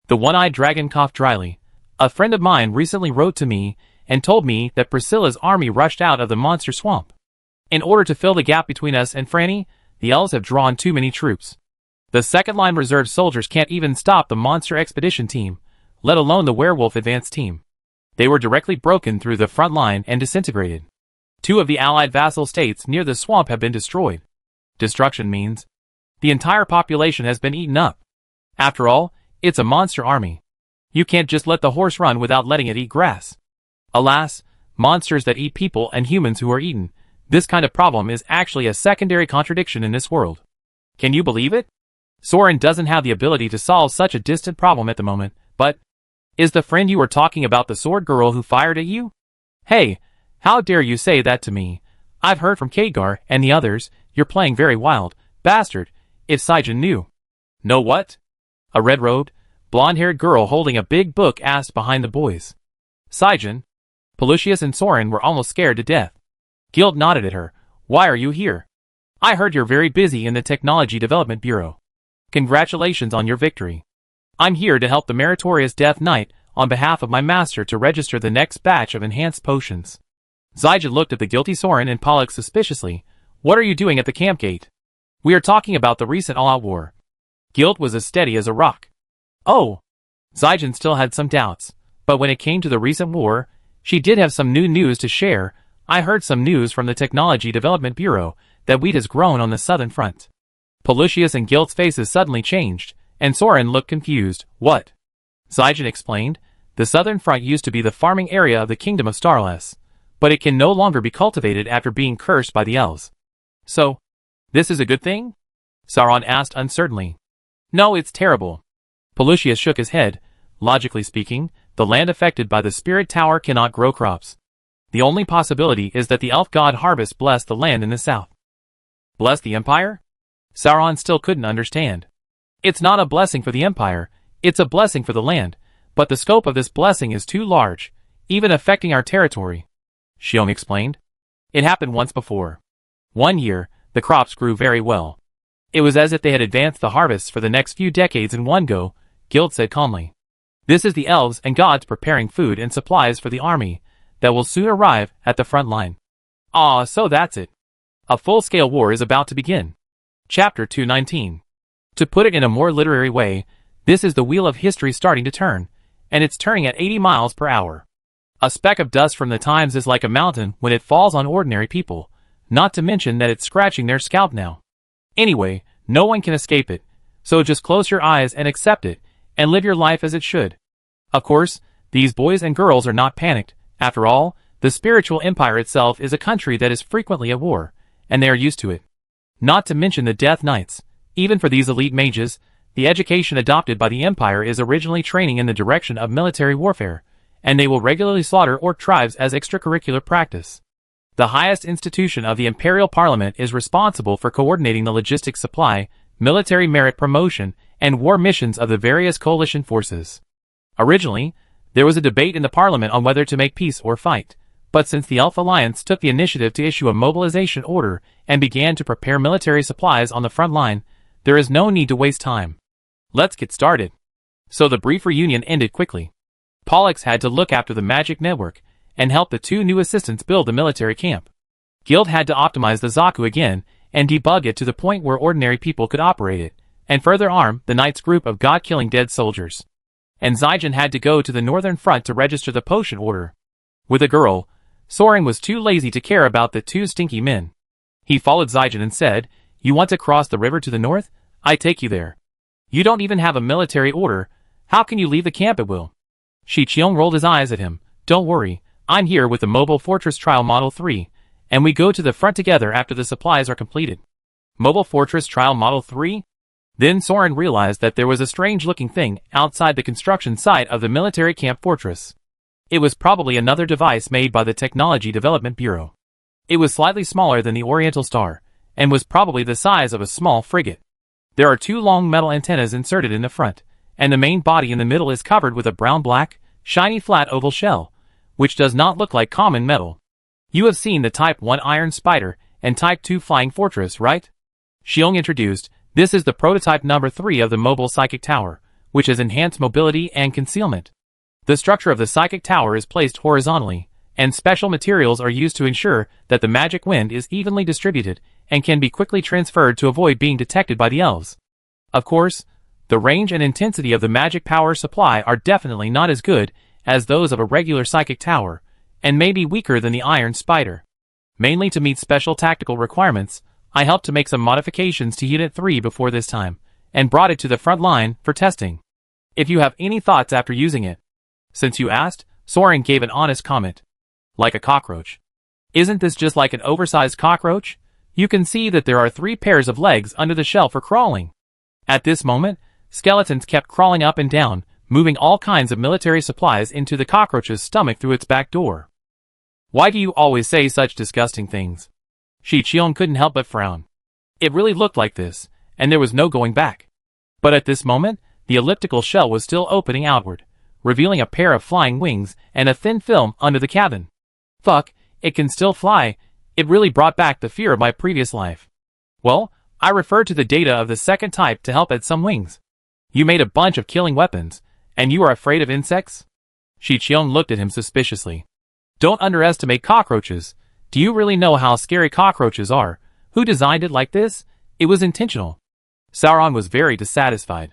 The one-eyed dragon coughed dryly. A friend of mine recently wrote to me and told me that Priscilla's army rushed out of the monster swamp. In order to fill the gap between us and Franny, the elves have drawn too many troops. The second-line reserve soldiers can't even stop the monster expedition team, let alone the werewolf advance team. They were directly broken through the front line and disintegrated. 2 of the allied vassal states near the swamp have been destroyed. Destruction means the entire population has been eaten up. After all, it's a monster army. You can't just let the horse run without letting it eat grass. Alas, monsters that eat people and humans who are eaten, this kind of problem is actually a secondary contradiction in this world. Can you believe it? Soren doesn't have the ability to solve such a distant problem at the moment, but is the friend you were talking about the sword girl who fired at you? Hey, how dare you say that to me? I've heard from Khadgar and the others, you're playing very wild, bastard, if Sijin knew. Know what? A red-robed, blonde-haired girl holding a big book asked behind the boys. Sijin? Pelusius and Soren were almost scared to death. Guild nodded at her. Why are you here? I heard you're very busy in the Technology Development Bureau. Congratulations on your victory. I'm here to help the meritorious Death Knight on behalf of my master to register the next batch of enhanced potions. Sijin looked at the guilty Soren and Pollux suspiciously. What are you doing at the camp gate? We are talking about the recent all-out war. Guild was as steady as a rock. Oh! Sijin still had some doubts, but when it came to the recent war, she did have some new news to share. I heard some news from the Technology Development Bureau that wheat has grown on the southern front. Pelusius and Guild's faces suddenly changed, and Soren looked confused. What? Sijin explained. The southern front used to be the farming area of the Kingdom of Starless, but it can no longer be cultivated after being cursed by the elves. So, this is a good thing? Sauron asked uncertainly. No, it's terrible. Pelusius shook his head. Logically speaking, the land affected by the Spirit Tower cannot grow crops. The only possibility is that the elf god Harvest blessed the land in the south. Bless the Empire? Sauron still couldn't understand. It's not a blessing for the Empire, it's a blessing for the land, but the scope of this blessing is too large, even affecting our territory. Xiong explained. It happened once before. One year, the crops grew very well. It was as if they had advanced the harvests for the next few decades in one go, Guild said calmly. This is the elves and gods preparing food and supplies for the army that will soon arrive at the front line. Ah, so that's it. A full-scale war is about to begin. Chapter 219. To put it in a more literary way, this is the wheel of history starting to turn, and it's turning at 80 miles per hour. A speck of dust from the times is like a mountain when it falls on ordinary people, not to mention that it's scratching their scalp now. Anyway, no one can escape it, so just close your eyes and accept it, and live your life as it should. Of course, these boys and girls are not panicked. After all, the spiritual empire itself is a country that is frequently at war, and they are used to it. Not to mention the Death Knights. Even for these elite mages, the education adopted by the Empire is originally training in the direction of military warfare, and they will regularly slaughter orc tribes as extracurricular practice. The highest institution of the Imperial Parliament is responsible for coordinating the logistics supply, military merit promotion, and war missions of the various coalition forces. Originally, there was a debate in the Parliament on whether to make peace or fight, but since the Elf Alliance took the initiative to issue a mobilization order and began to prepare military supplies on the front line, there is no need to waste time. Let's get started. So the brief reunion ended quickly. Pollux had to look after the magic network and help the 2 new assistants build the military camp. Guild had to optimize the Zaku again and debug it to the point where ordinary people could operate it, and further arm the Knight's group of god-killing dead soldiers. And Zaijin had to go to the northern front to register the potion order. With a girl, Soren was too lazy to care about the two stinky men. He followed Zaijin and said, "You want to cross the river to the north? I take you there. You don't even have a military order. How can you leave the camp at will?" Shi Qiong rolled his eyes at him. "Don't worry, I'm here with the Mobile Fortress Trial Model 3, and we go to the front together after the supplies are completed." Mobile Fortress Trial Model 3? Then Soren realized that there was a strange-looking thing outside the construction site of the military camp fortress. It was probably another device made by the Technology Development Bureau. It was slightly smaller than the Oriental Star, and was probably the size of a small frigate. There are two long metal antennas inserted in the front, and the main body in the middle is covered with a brown-black, shiny flat oval shell, which does not look like common metal. You have seen the Type 1 Iron Spider and Type 2 Flying Fortress, right? Xiong introduced, "This is the prototype number 3 of the mobile psychic tower, which has enhanced mobility and concealment. The structure of the psychic tower is placed horizontally, and special materials are used to ensure that the magic wind is evenly distributed and can be quickly transferred to avoid being detected by the elves. Of course, the range and intensity of the magic power supply are definitely not as good as those of a regular psychic tower, and may be weaker than the Iron Spider. Mainly to meet special tactical requirements, I helped to make some modifications to Unit 3 before this time, and brought it to the front line for testing. If you have any thoughts after using it." "Since you asked," Soren gave an honest comment. "Like a cockroach. Isn't this just like an oversized cockroach? You can see that there are 3 pairs of legs under the shell for crawling." At this moment, skeletons kept crawling up and down, moving all kinds of military supplies into the cockroach's stomach through its back door. "Why do you always say such disgusting things?" Shi Qiong couldn't help but frown. It really looked like this, and there was no going back. But at this moment, the elliptical shell was still opening outward, revealing a pair of flying wings and a thin film under the cabin. "Fuck, it can still fly." It really brought back the fear of my previous life. "Well, I referred to the data of the second type to help add some wings. You made a bunch of killing weapons, and you are afraid of insects?" Shi Qiong looked at him suspiciously. "Don't underestimate cockroaches. Do you really know how scary cockroaches are? Who designed it like this? It was intentional." Sauron was very dissatisfied.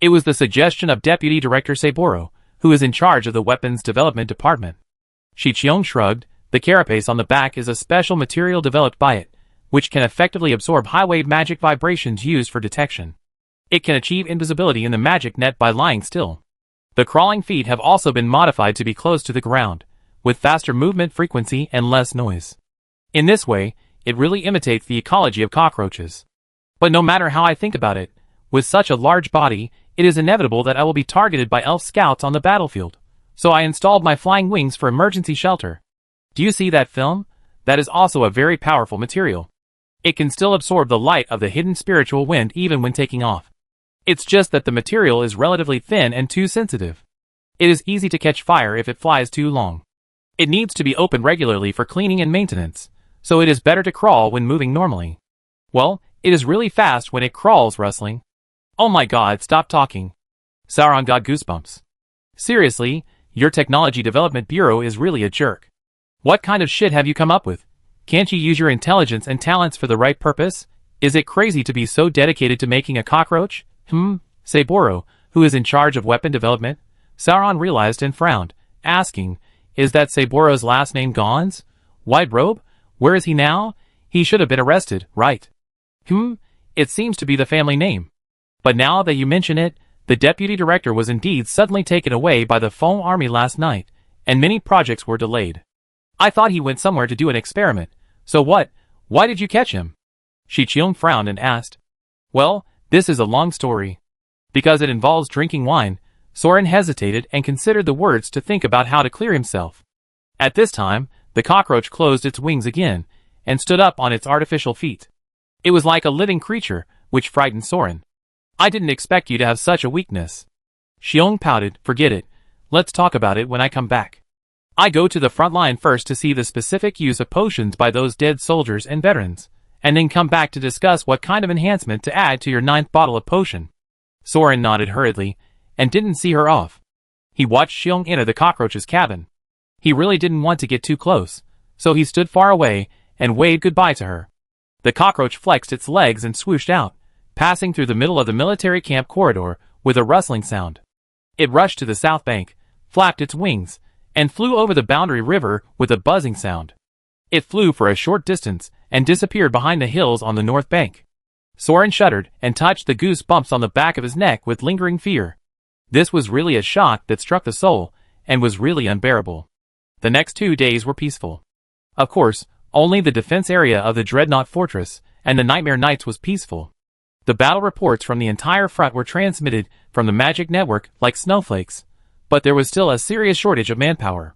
It was the suggestion of Deputy Director Saburo, who is in charge of the Weapons Development Department. Shi Qiong shrugged. "The carapace on the back is a special material developed by it, which can effectively absorb high-wave magic vibrations used for detection. It can achieve invisibility in the magic net by lying still. The crawling feet have also been modified to be close to the ground, with faster movement frequency and less noise. In this way, it really imitates the ecology of cockroaches. But no matter how I think about it, with such a large body, it is inevitable that I will be targeted by elf scouts on the battlefield, so I installed my flying wings for emergency shelter. Do you see that film? That is also a very powerful material. It can still absorb the light of the hidden spiritual wind even when taking off. It's just that the material is relatively thin and too sensitive. It is easy to catch fire if it flies too long. It needs to be opened regularly for cleaning and maintenance, so it is better to crawl when moving normally. Well, it is really fast when it crawls, rustling. Oh my god, stop talking." Sauron got goosebumps. "Seriously, your Technology Development Bureau is really a jerk. What kind of shit have you come up with? Can't you use your intelligence and talents for the right purpose? Is it crazy to be so dedicated to making a cockroach?" Saburo, who is in charge of weapon development, Sauron realized and frowned, asking, "Is that Saburo's last name Gons? White Robe? Where is he now? He should have been arrested, right?" It seems to be the family name. But now that you mention it, the deputy director was indeed suddenly taken away by the Fong army last night, and many projects were delayed. I thought he went somewhere to do an experiment. So what? Why did you catch him? Shi Qiong frowned and asked. Well, this is a long story. Because it involves drinking wine, Soren hesitated and considered the words to think about how to clear himself. At this time, the cockroach closed its wings again, and stood up on its artificial feet. It was like a living creature, which frightened Soren. I didn't expect you to have such a weakness. Xiong pouted, forget it. Let's talk about it when I come back. I go to the front line first to see the specific use of potions by those dead soldiers and veterans, and then come back to discuss what kind of enhancement to add to your 9th bottle of potion. Soren nodded hurriedly, and didn't see her off. He watched Xiong enter the cockroach's cabin. He really didn't want to get too close, so he stood far away and waved goodbye to her. The cockroach flexed its legs and swooshed out, passing through the middle of the military camp corridor with a rustling sound. It rushed to the south bank, flapped its wings, and flew over the boundary river with a buzzing sound. It flew for a short distance and disappeared behind the hills on the north bank. Soren shuddered and touched the goose bumps on the back of his neck with lingering fear. This was really a shock that struck the soul, and was really unbearable. The next 2 days were peaceful. Of course, only the defense area of the Dreadnought Fortress and the Nightmare Nights was peaceful. The battle reports from the entire front were transmitted from the magic network like snowflakes, but there was still a serious shortage of manpower.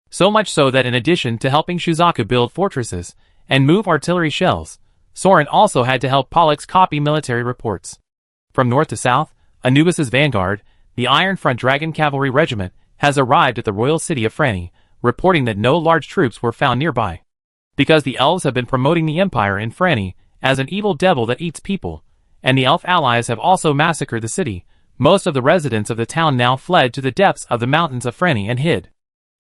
So much so that in addition to helping Shuzaku build fortresses and move artillery shells, Soren also had to help Pollux copy military reports. From north to south, Anubis's vanguard, the Iron Front Dragon Cavalry Regiment, has arrived at the royal city of Franny, reporting that no large troops were found nearby. Because the elves have been promoting the Empire in Franny as an evil devil that eats people, and the elf allies have also massacred the city, most of the residents of the town now fled to the depths of the mountains of Franny and hid.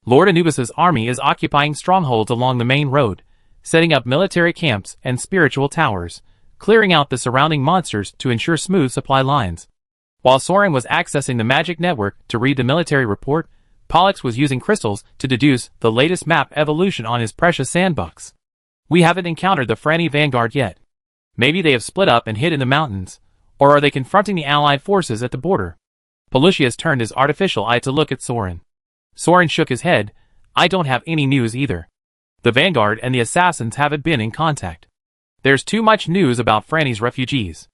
Lord Anubis's army is occupying strongholds along the main road, setting up military camps and spiritual towers, clearing out the surrounding monsters to ensure smooth supply lines. While Soren was accessing the magic network to read the military report, Pollux was using crystals to deduce the latest map evolution on his precious sandbox. We haven't encountered the Franny vanguard yet. Maybe they have split up and hid in the mountains, or are they confronting the allied forces at the border? Pollucius turned his artificial eye to look at Soren. Soren shook his head. I don't have any news either. The vanguard and the assassins haven't been in contact. There's too much news about Franny's refugees.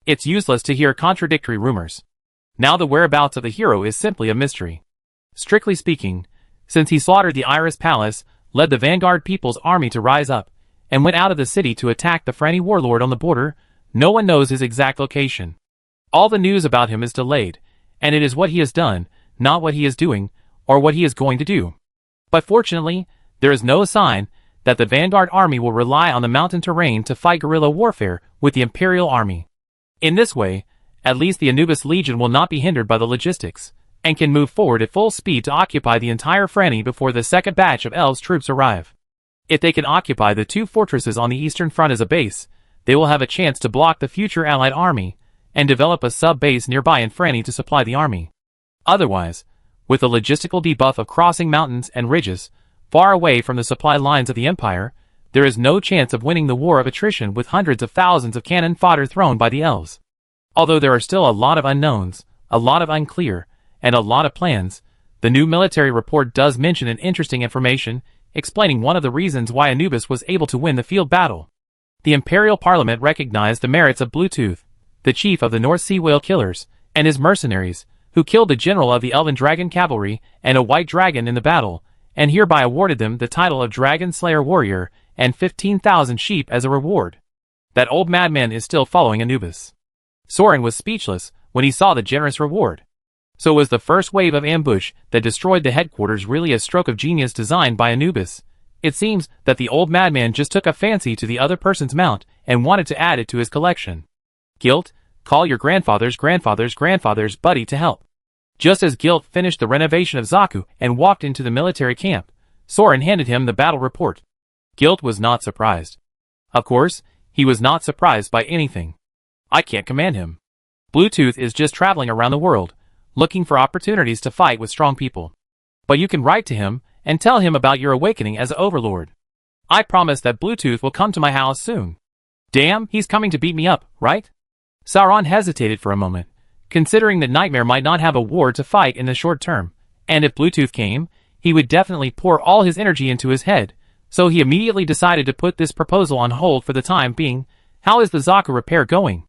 It's useless to hear contradictory rumors. Now the whereabouts of the hero is simply a mystery. Strictly speaking, since he slaughtered the Iris Palace, led the vanguard people's army to rise up, and went out of the city to attack the Franny warlord on the border, no one knows his exact location. All the news about him is delayed, and it is what he has done, not what he is doing, or what he is going to do. But fortunately, there is no sign that the vanguard army will rely on the mountain terrain to fight guerrilla warfare with the Imperial army. In this way, at least the Anubis Legion will not be hindered by the logistics, and can move forward at full speed to occupy the entire Franny before the second batch of elves troops arrive. If they can occupy the 2 fortresses on the eastern front as a base, they will have a chance to block the future allied army, and develop a sub-base nearby in Franny to supply the army. Otherwise, with the logistical debuff of crossing mountains and ridges, far away from the supply lines of the Empire, there is no chance of winning the war of attrition with hundreds of thousands of cannon fodder thrown by the elves. Although there are still a lot of unknowns, a lot of unclear, and a lot of plans, the new military report does mention an interesting information, explaining one of the reasons why Anubis was able to win the field battle. The Imperial Parliament recognized the merits of Bluetooth, the chief of the North Sea Whale Killers, and his mercenaries, who killed the general of the Elven Dragon Cavalry and a white dragon in the battle, and hereby awarded them the title of Dragon Slayer Warrior and 15,000 sheep as a reward. That old madman is still following Anubis. Soren was speechless when he saw the generous reward. So was the first wave of ambush that destroyed the headquarters really a stroke of genius designed by Anubis? It seems that the old madman just took a fancy to the other person's mount and wanted to add it to his collection. Guilt, call your grandfather's buddy to help. Just as Guilt finished the renovation of Zaku and walked into the military camp, Soren handed him the battle report. Guilt was not surprised. Of course, he was not surprised by anything. I can't command him. Bluetooth is just traveling around the world, looking for opportunities to fight with strong people. But you can write to him and tell him about your awakening as Overlord. I promise that Bluetooth will come to my house soon. Damn, he's coming to beat me up, right? Sauron hesitated for a moment, considering that Nightmare might not have a war to fight in the short term, and if Bluetooth came, he would definitely pour all his energy into his head, so he immediately decided to put this proposal on hold for the time being. How is the Zaku repair going?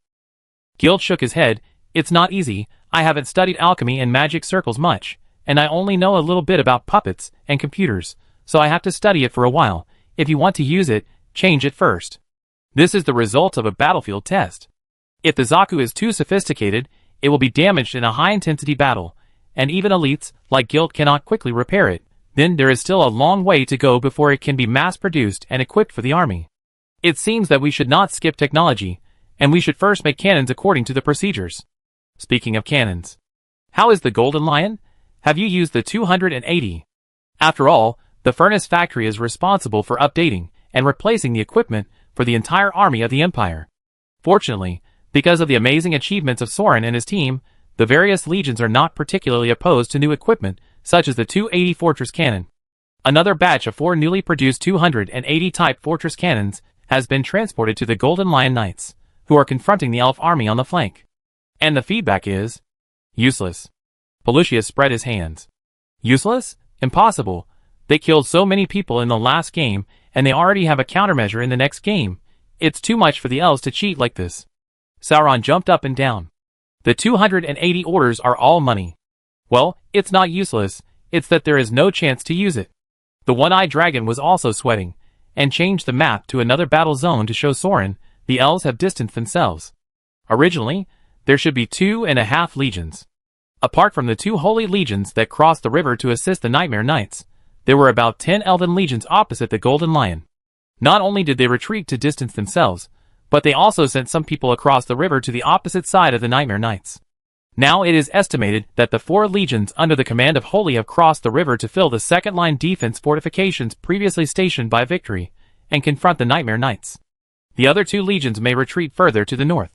Guild shook his head. It's not easy. I haven't studied alchemy and magic circles much, and I only know a little bit about puppets and computers, so I have to study it for a while. If you want to use it, change it first. This is the result of a battlefield test. If the Zaku is too sophisticated, it will be damaged in a high-intensity battle, and even elites like Guild cannot quickly repair it. Then there is still a long way to go before it can be mass-produced and equipped for the army. It seems that we should not skip technology, and we should first make cannons according to the procedures. Speaking of cannons, how is the Golden Lion? Have you used the 280? After all, the furnace factory is responsible for updating and replacing the equipment for the entire army of the Empire. Fortunately, because of the amazing achievements of Soren and his team, the various legions are not particularly opposed to new equipment, such as the 280 fortress cannon. Another batch of 4 newly produced 280 type fortress cannons has been transported to the Golden Lion Knights, who are confronting the elf army on the flank. And the feedback is useless. Pelusius spread his hands. Useless? Impossible. They killed so many people in the last game, and they already have a countermeasure in the next game. It's too much for the elves to cheat like this. Sauron jumped up and down. The 280 orders are all money. Well, it's not useless, it's that there is no chance to use it. The one-eyed dragon was also sweating, and changed the map to another battle zone to show Soren the elves have distanced themselves. Originally, there should be 2.5 legions. Apart from the 2 holy legions that crossed the river to assist the Nightmare Knights, there were about 10 elven legions opposite the Golden Lion. Not only did they retreat to distance themselves, but they also sent some people across the river to the opposite side of the Nightmare Knights. Now it is estimated that the 4 legions under the command of Holy have crossed the river to fill the second-line defense fortifications previously stationed by Victory, and confront the Nightmare Knights. The other 2 legions may retreat further to the north.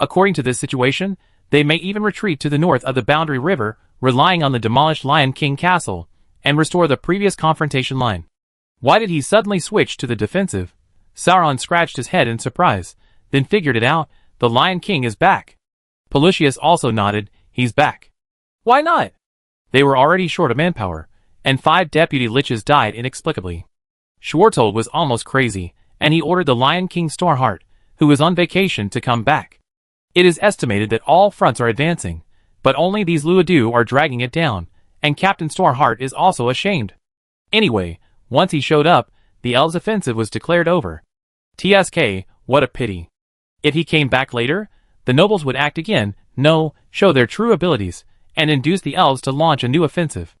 According to this situation, they may even retreat to the north of the Boundary River, relying on the demolished Lion King Castle, and restore the previous confrontation line. Why did he suddenly switch to the defensive? Sauron scratched his head in surprise, then figured it out. The Lion King is back. Pelusius also nodded. He's back. Why not? They were already short of manpower, and 5 deputy liches died inexplicably. Schwartold was almost crazy, and he ordered the Lion King Stormheart, who was on vacation, to come back. It is estimated that all fronts are advancing, but only these Luodu are dragging it down, and Captain Stormheart is also ashamed. Anyway, once he showed up, the elves' offensive was declared over. TSK, what a pity. If he came back later, the nobles would act again, show their true abilities, and induce the elves to launch a new offensive.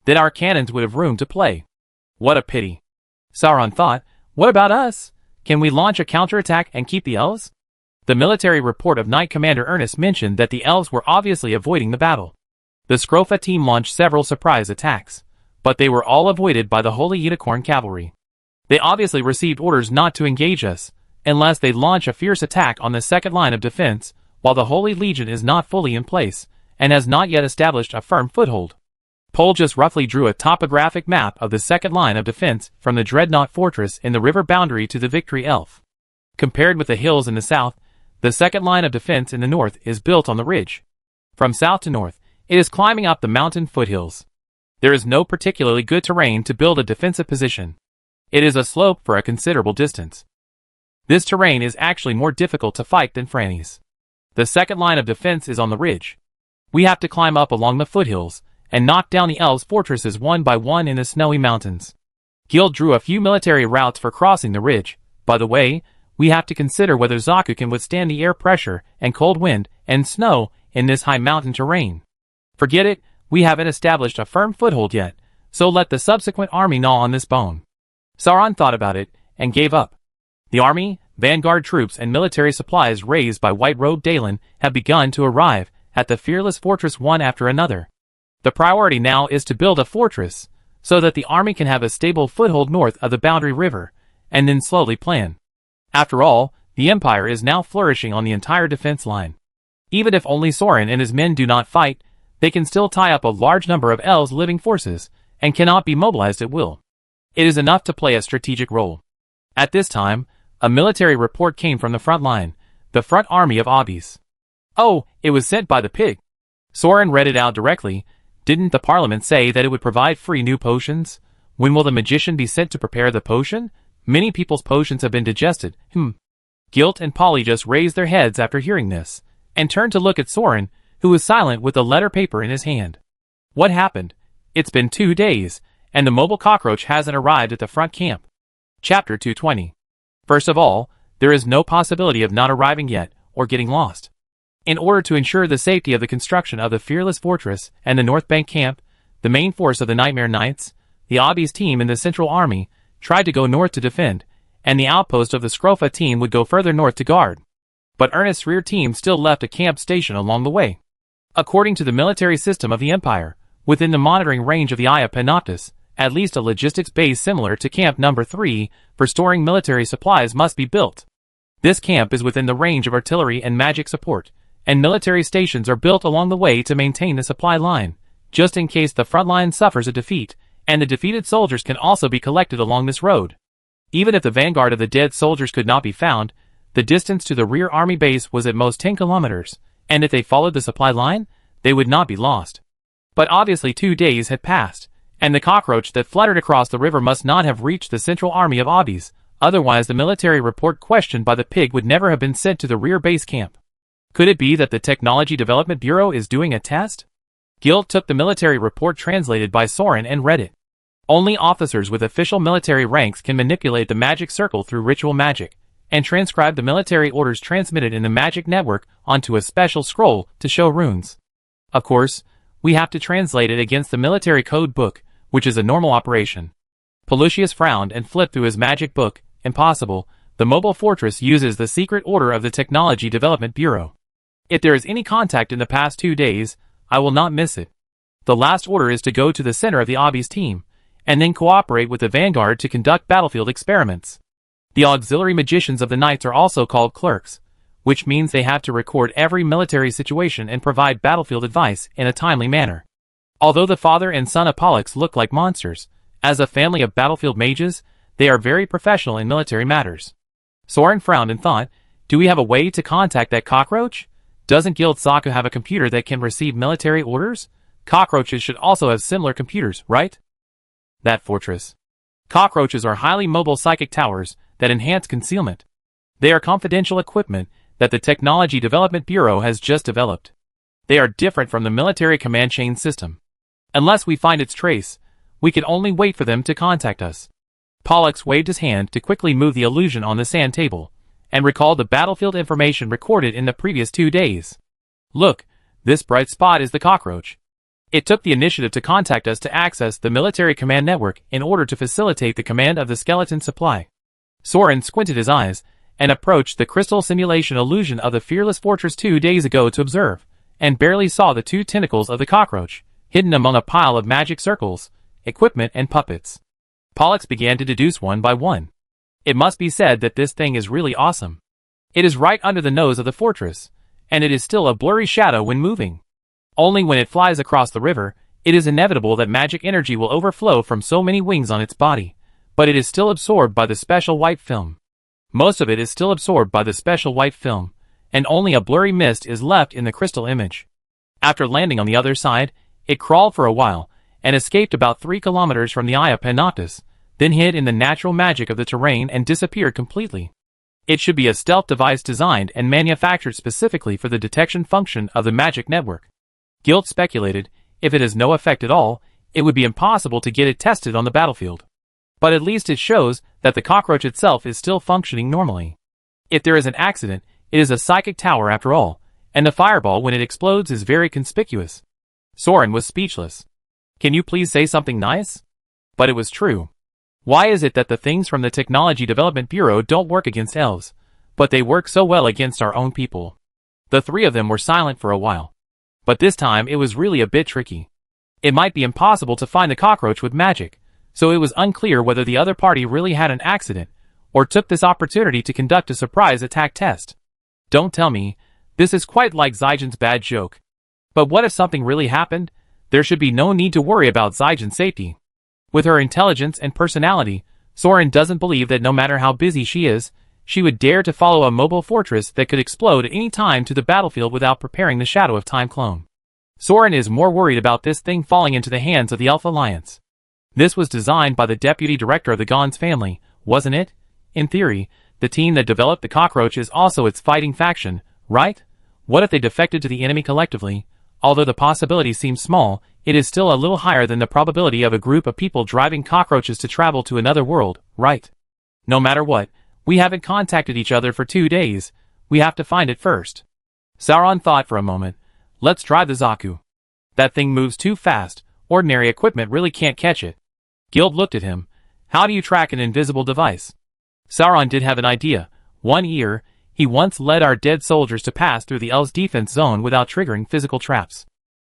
Then our cannons would have room to play. What a pity. Sauron thought, what about us? Can we launch a counterattack and keep the elves? The military report of Knight Commander Ernest mentioned that the elves were obviously avoiding the battle. The Scrofa team launched several surprise attacks, but they were all avoided by the Holy Unicorn Cavalry. They obviously received orders not to engage us, unless they launch a fierce attack on the second line of defense, while the Holy Legion is not fully in place, and has not yet established a firm foothold. Pole just roughly drew a topographic map of the second line of defense from the Dreadnought Fortress in the river boundary to the Victory Elf. Compared with the hills in the south, the second line of defense in the north is built on the ridge. From south to north, it is climbing up the mountain foothills. There is no particularly good terrain to build a defensive position. It is a slope for a considerable distance. This terrain is actually more difficult to fight than Franny's. The second line of defense is on the ridge. We have to climb up along the foothills, and knock down the elves' fortresses one by one in the snowy mountains. Guild drew a few military routes for crossing the ridge. By the way, we have to consider whether Zaku can withstand the air pressure and cold wind and snow in this high mountain terrain. Forget it, we haven't established a firm foothold yet, so let the subsequent army gnaw on this bone. Sauron thought about it, and gave up. The army, vanguard troops and military supplies raised by White-Robed Dalen have begun to arrive at the fearless fortress one after another. The priority now is to build a fortress, so that the army can have a stable foothold north of the Boundary River, and then slowly plan. After all, the Empire is now flourishing on the entire defense line. Even if only Soren and his men do not fight, they can still tie up a large number of elves' living forces, and cannot be mobilized at will. It is enough to play a strategic role. At this time, a military report came from the front line, the front army of Obbies. Oh, it was sent by the pig. Soren read it out directly. Didn't the Parliament say that it would provide free new potions? When will the magician be sent to prepare the potion? Many people's potions have been digested. Gilt and Polly just raised their heads after hearing this, and turned to look at Soren, who was silent with the letter paper in his hand. What happened? It's been 2 days, and the mobile cockroach hasn't arrived at the front camp. Chapter 220. First of all, there is no possibility of not arriving yet, or getting lost. In order to ensure the safety of the construction of the Fearless Fortress and the North Bank camp, the main force of the Nightmare Knights, the Obbies team in the Central Army, tried to go north to defend, and the outpost of the Scrofa team would go further north to guard. But Ernest's rear team still left a camp station along the way. According to the military system of the Empire, within the monitoring range of the Eye of Panoptus, at least a logistics base similar to Camp Number 3 for storing military supplies must be built. This camp is within the range of artillery and magic support, and military stations are built along the way to maintain the supply line, just in case the front line suffers a defeat, and the defeated soldiers can also be collected along this road. Even if the vanguard of the dead soldiers could not be found, the distance to the rear army base was at most 10 kilometers, and if they followed the supply line, they would not be lost. But obviously 2 days had passed, and the cockroach that fluttered across the river must not have reached the central army of obbies, otherwise the military report questioned by the pig would never have been sent to the rear base camp. Could it be that the Technology Development Bureau is doing a test? Guild took the military report translated by Soren and read it. Only officers with official military ranks can manipulate the magic circle through ritual magic, and transcribe the military orders transmitted in the magic network onto a special scroll to show runes. Of course, we have to translate it against the military code book, which is a normal operation. Pelusius frowned and flipped through his magic book. Impossible. The mobile fortress uses the secret order of the Technology Development Bureau. If there is any contact in the past 2 days, I will not miss it. The last order is to go to the center of the obbies team, and then cooperate with the vanguard to conduct battlefield experiments. The auxiliary magicians of the knights are also called clerks, which means they have to record every military situation and provide battlefield advice in a timely manner. Although the father and son of Pollux look like monsters, as a family of battlefield mages, they are very professional in military matters. Soren frowned and thought, do we have a way to contact that cockroach? Doesn't Guild Saku have a computer that can receive military orders? Cockroaches should also have similar computers, right? That fortress. Cockroaches are highly mobile psychic towers that enhance concealment. They are confidential equipment that the Technology Development Bureau has just developed. They are different from the military command chain system. Unless we find its trace, we can only wait for them to contact us. Pollux waved his hand to quickly move the illusion on the sand table, and recalled the battlefield information recorded in the previous 2 days. Look, this bright spot is the cockroach. It took the initiative to contact us to access the military command network in order to facilitate the command of the skeleton supply. Soren squinted his eyes, and approached the crystal simulation illusion of the fearless fortress 2 days ago to observe, and barely saw the 2 tentacles of the cockroach, hidden among a pile of magic circles, equipment and puppets. Pollux began to deduce one by one. It must be said that this thing is really awesome. It is right under the nose of the fortress, and it is still a blurry shadow when moving. Only when it flies across the river, it is inevitable that magic energy will overflow from so many wings on its body, but it is still absorbed by the special white film. Most of it is still absorbed by the special white film, and only a blurry mist is left in the crystal image. After landing on the other side, it crawled for a while, and escaped about 3 kilometers from the eye of Panoptus, then hid in the natural magic of the terrain and disappeared completely. It should be a stealth device designed and manufactured specifically for the detection function of the magic network. Guild speculated, if it has no effect at all, it would be impossible to get it tested on the battlefield. But at least it shows that the cockroach itself is still functioning normally. If there is an accident, it is a psychic tower after all, and the fireball when it explodes is very conspicuous. Soren was speechless. Can you please say something nice? But it was true. Why is it that the things from the Technology Development Bureau don't work against elves, but they work so well against our own people? The 3 of them were silent for a while. But this time it was really a bit tricky. It might be impossible to find the cockroach with magic, so it was unclear whether the other party really had an accident, or took this opportunity to conduct a surprise attack test. Don't tell me, this is quite like Zygen's bad joke. But what if something really happened? There should be no need to worry about Zygen's safety. With her intelligence and personality, Soren doesn't believe that no matter how busy she is, she would dare to follow a mobile fortress that could explode at any time to the battlefield without preparing the Shadow of Time clone. Soren is more worried about this thing falling into the hands of the Elf Alliance. This was designed by the deputy director of the Gons family, wasn't it? In theory, the team that developed the cockroach is also its fighting faction, right? What if they defected to the enemy collectively? Although the possibility seems small, it is still a little higher than the probability of a group of people driving cockroaches to travel to another world, right? No matter what, we haven't contacted each other for 2 days. We have to find it first. Sauron thought for a moment. Let's drive the Zaku. That thing moves too fast. Ordinary equipment really can't catch it. Guild looked at him. How do you track an invisible device? Sauron did have an idea. One year, he once led our dead soldiers to pass through the Elves' defense zone without triggering physical traps.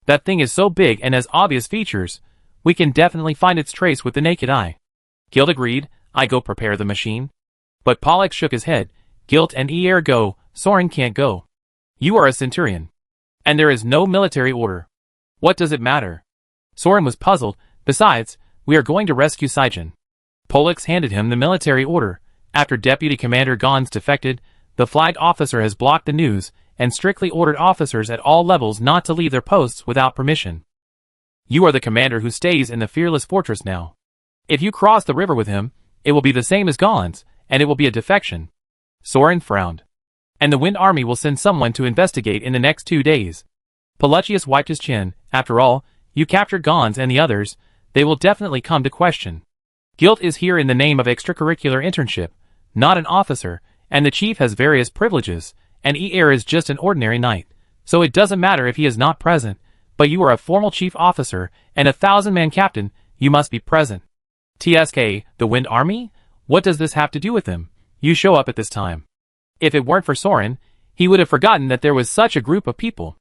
That thing is so big and has obvious features, We can definitely find its trace with the naked eye. Guilt agreed. I go prepare the machine. But Pollux shook his head. Guilt and Er go, Soren can't go. You are a centurion. And there is no military order. What does it matter? Soren was puzzled. Besides, we are going to rescue Saijan. Pollux handed him the military order. After Deputy Commander Gons defected, the flag officer has blocked the news and strictly ordered officers at all levels not to leave their posts without permission. You are the commander who stays in the fearless fortress now. If you cross the river with him, it will be the same as Gons, and it will be a defection. Soren frowned. And the Wind Army will send someone to investigate in the next 2 days. Poluchius wiped his chin. After all, you captured Gons and the others, they will definitely come to question. Guilt is here in the name of extracurricular internship, not an officer, and the chief has various privileges, and Er is just an ordinary knight, so it doesn't matter if he is not present, but you are a formal chief officer and a 1,000-man captain, you must be present. TSK, the Wind Army? What does this have to do with them? You show up at this time. If it weren't for Soren, he would have forgotten that there was such a group of people.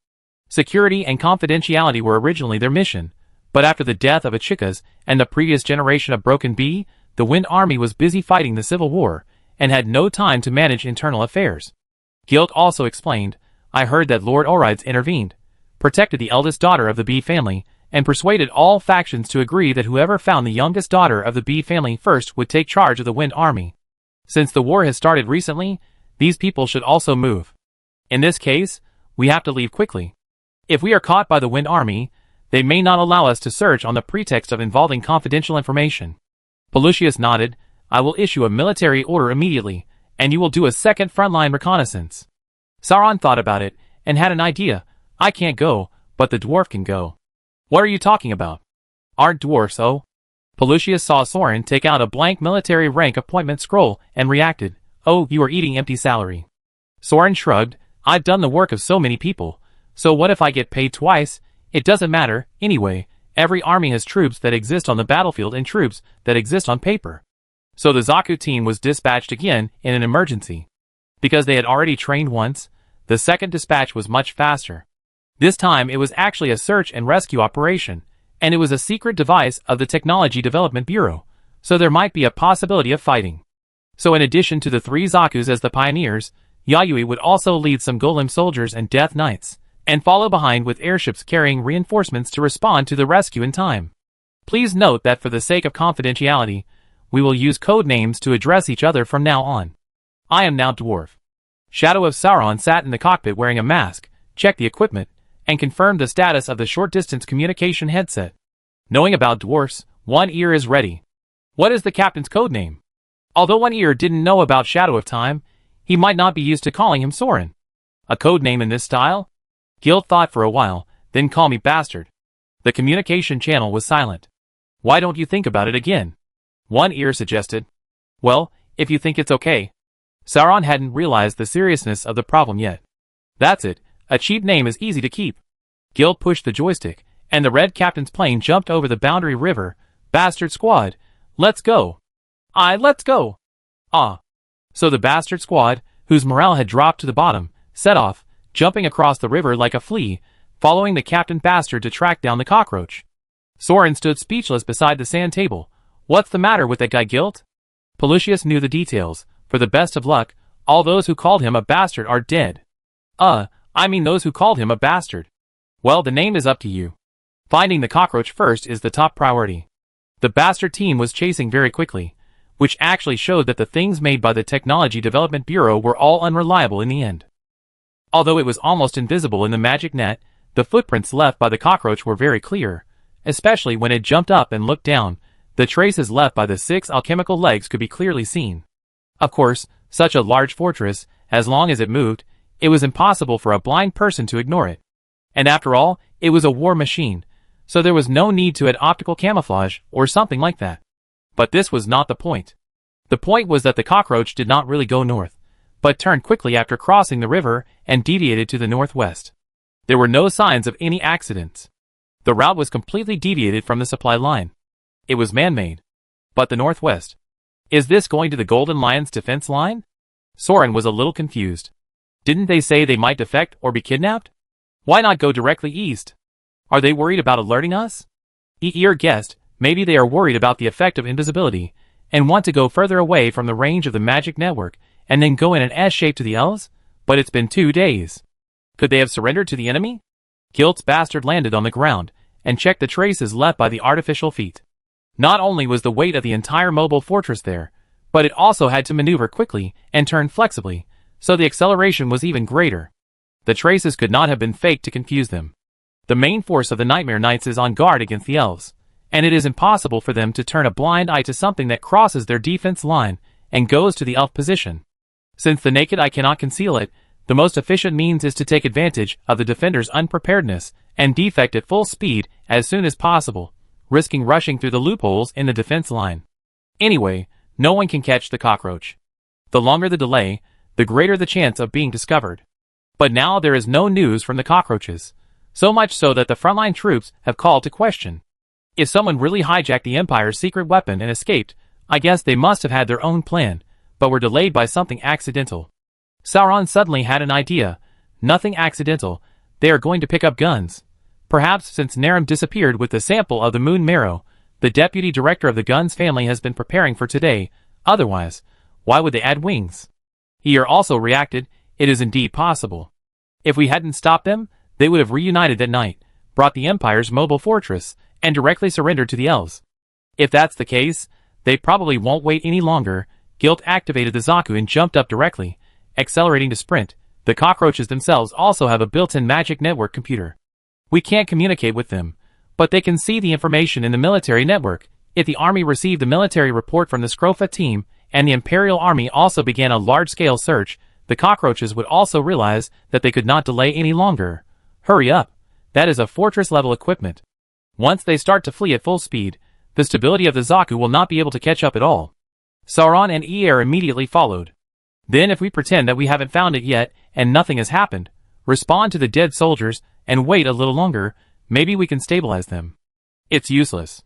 Security and confidentiality were originally their mission, but after the death of Achikas and the previous generation of Broken Bee, the Wind Army was busy fighting the civil war, and had no time to manage internal affairs. Guilt also explained, I heard that Lord Orides intervened, protected the eldest daughter of the Bee family, and persuaded all factions to agree that whoever found the youngest daughter of the Bee family first would take charge of the Wind Army. Since the war has started recently, these people should also move. In this case, we have to leave quickly. If we are caught by the Wind Army, they may not allow us to search on the pretext of involving confidential information. Poluchius nodded, I will issue a military order immediately, and you will do a second frontline reconnaissance. Sauron thought about it, and had an idea. I can't go, but the dwarf can go. What are you talking about? Aren't dwarfs, oh? Poluchius saw Soren take out a blank military rank appointment scroll, and reacted, oh, you are eating empty salary. Soren shrugged, I've done the work of so many people, so what if I get paid twice? It doesn't matter, anyway, every army has troops that exist on the battlefield and troops that exist on paper. So the Zaku team was dispatched again in an emergency. Because they had already trained once, the second dispatch was much faster. This time it was actually a search and rescue operation, and it was a secret device of the Technology Development Bureau, so there might be a possibility of fighting. So in addition to the 3 Zakus as the pioneers, Yayoi would also lead some Golem soldiers and Death Knights, and follow behind with airships carrying reinforcements to respond to the rescue in time. Please note that for the sake of confidentiality, we will use code names to address each other from now on. I am now Dwarf. Shadow of Sauron sat in the cockpit wearing a mask, checked the equipment, and confirmed the status of the short-distance communication headset. Knowing about dwarfs, One Ear is ready. What is the captain's code name? Although One Ear didn't know about Shadow of Time, he might not be used to calling him Soren. A code name in this style? Guild thought for a while, then call me bastard. The communication channel was silent. Why don't you think about it again? One Ear suggested. Well, if you think it's okay. Sauron hadn't realized the seriousness of the problem yet. That's it, a cheap name is easy to keep. Guild pushed the joystick, and the red captain's plane jumped over the boundary river. Bastard squad, let's go. Let's go. Ah. So the bastard squad, whose morale had dropped to the bottom, set off, jumping across the river like a flea, following the captain bastard to track down the cockroach. Soren stood speechless beside the sand table. What's the matter with that guy, Guilt? Poluchius knew the details. For the best of luck, all those who called him a bastard are dead. I mean those who called him a bastard. Well, the name is up to you. Finding the cockroach first is the top priority. The bastard team was chasing very quickly, which actually showed that the things made by the Technology Development Bureau were all unreliable in the end. Although it was almost invisible in the magic net, the footprints left by the cockroach were very clear, especially when it jumped up and looked down. The traces left by the 6 alchemical legs could be clearly seen. Of course, such a large fortress, as long as it moved, it was impossible for a blind person to ignore it. And after all, it was a war machine, so there was no need to add optical camouflage or something like that. But this was not the point. The point was that the cockroach did not really go north, but turned quickly after crossing the river and deviated to the northwest. There were no signs of any accidents. The route was completely deviated from the supply line. It was man-made. But the northwest. Is this going to the Golden Lion's defense line? Soren was a little confused. Didn't they say they might defect or be kidnapped? Why not go directly east? Are they worried about alerting us? Ear guessed maybe they are worried about the effect of invisibility and want to go further away from the range of the magic network and then go in an S shape to the elves? But it's been 2 days. Could they have surrendered to the enemy? Gilt's bastard landed on the ground and checked the traces left by the artificial feet. Not only was the weight of the entire mobile fortress there, but it also had to maneuver quickly and turn flexibly, so the acceleration was even greater. The traces could not have been faked to confuse them. The main force of the Nightmare Knights is on guard against the elves, and it is impossible for them to turn a blind eye to something that crosses their defense line and goes to the elf position. Since the naked eye cannot conceal it, the most efficient means is to take advantage of the defender's unpreparedness and defect at full speed as soon as possible, risking rushing through the loopholes in the defense line. Anyway, no one can catch the cockroach. The longer the delay, the greater the chance of being discovered. But now there is no news from the cockroaches, so much so that the frontline troops have called to question. If someone really hijacked the Empire's secret weapon and escaped, I guess they must have had their own plan, but were delayed by something accidental. Sauron suddenly had an idea. Nothing accidental. They are going to pick up guns. Perhaps since Naram disappeared with the sample of the moon marrow, the deputy director of the guns family has been preparing for today. Otherwise, why would they add wings? Ear also reacted. It is indeed possible. If we hadn't stopped them, they would have reunited that night, brought the Empire's mobile fortress, and directly surrendered to the elves. If that's the case, they probably won't wait any longer. Gilt activated the Zaku and jumped up directly, accelerating to sprint. The cockroaches themselves also have a built-in magic network computer. We can't communicate with them, but they can see the information in the military network. If the army received the military report from the Scrofa team, and the Imperial Army also began a large-scale search, the cockroaches would also realize that they could not delay any longer. Hurry up. That is a fortress-level equipment. Once they start to flee at full speed, the stability of the Zaku will not be able to catch up at all. Sauron and Eir immediately followed. Then if we pretend that we haven't found it yet and nothing has happened, respond to the dead soldiers and wait a little longer, maybe we can stabilize them. It's useless.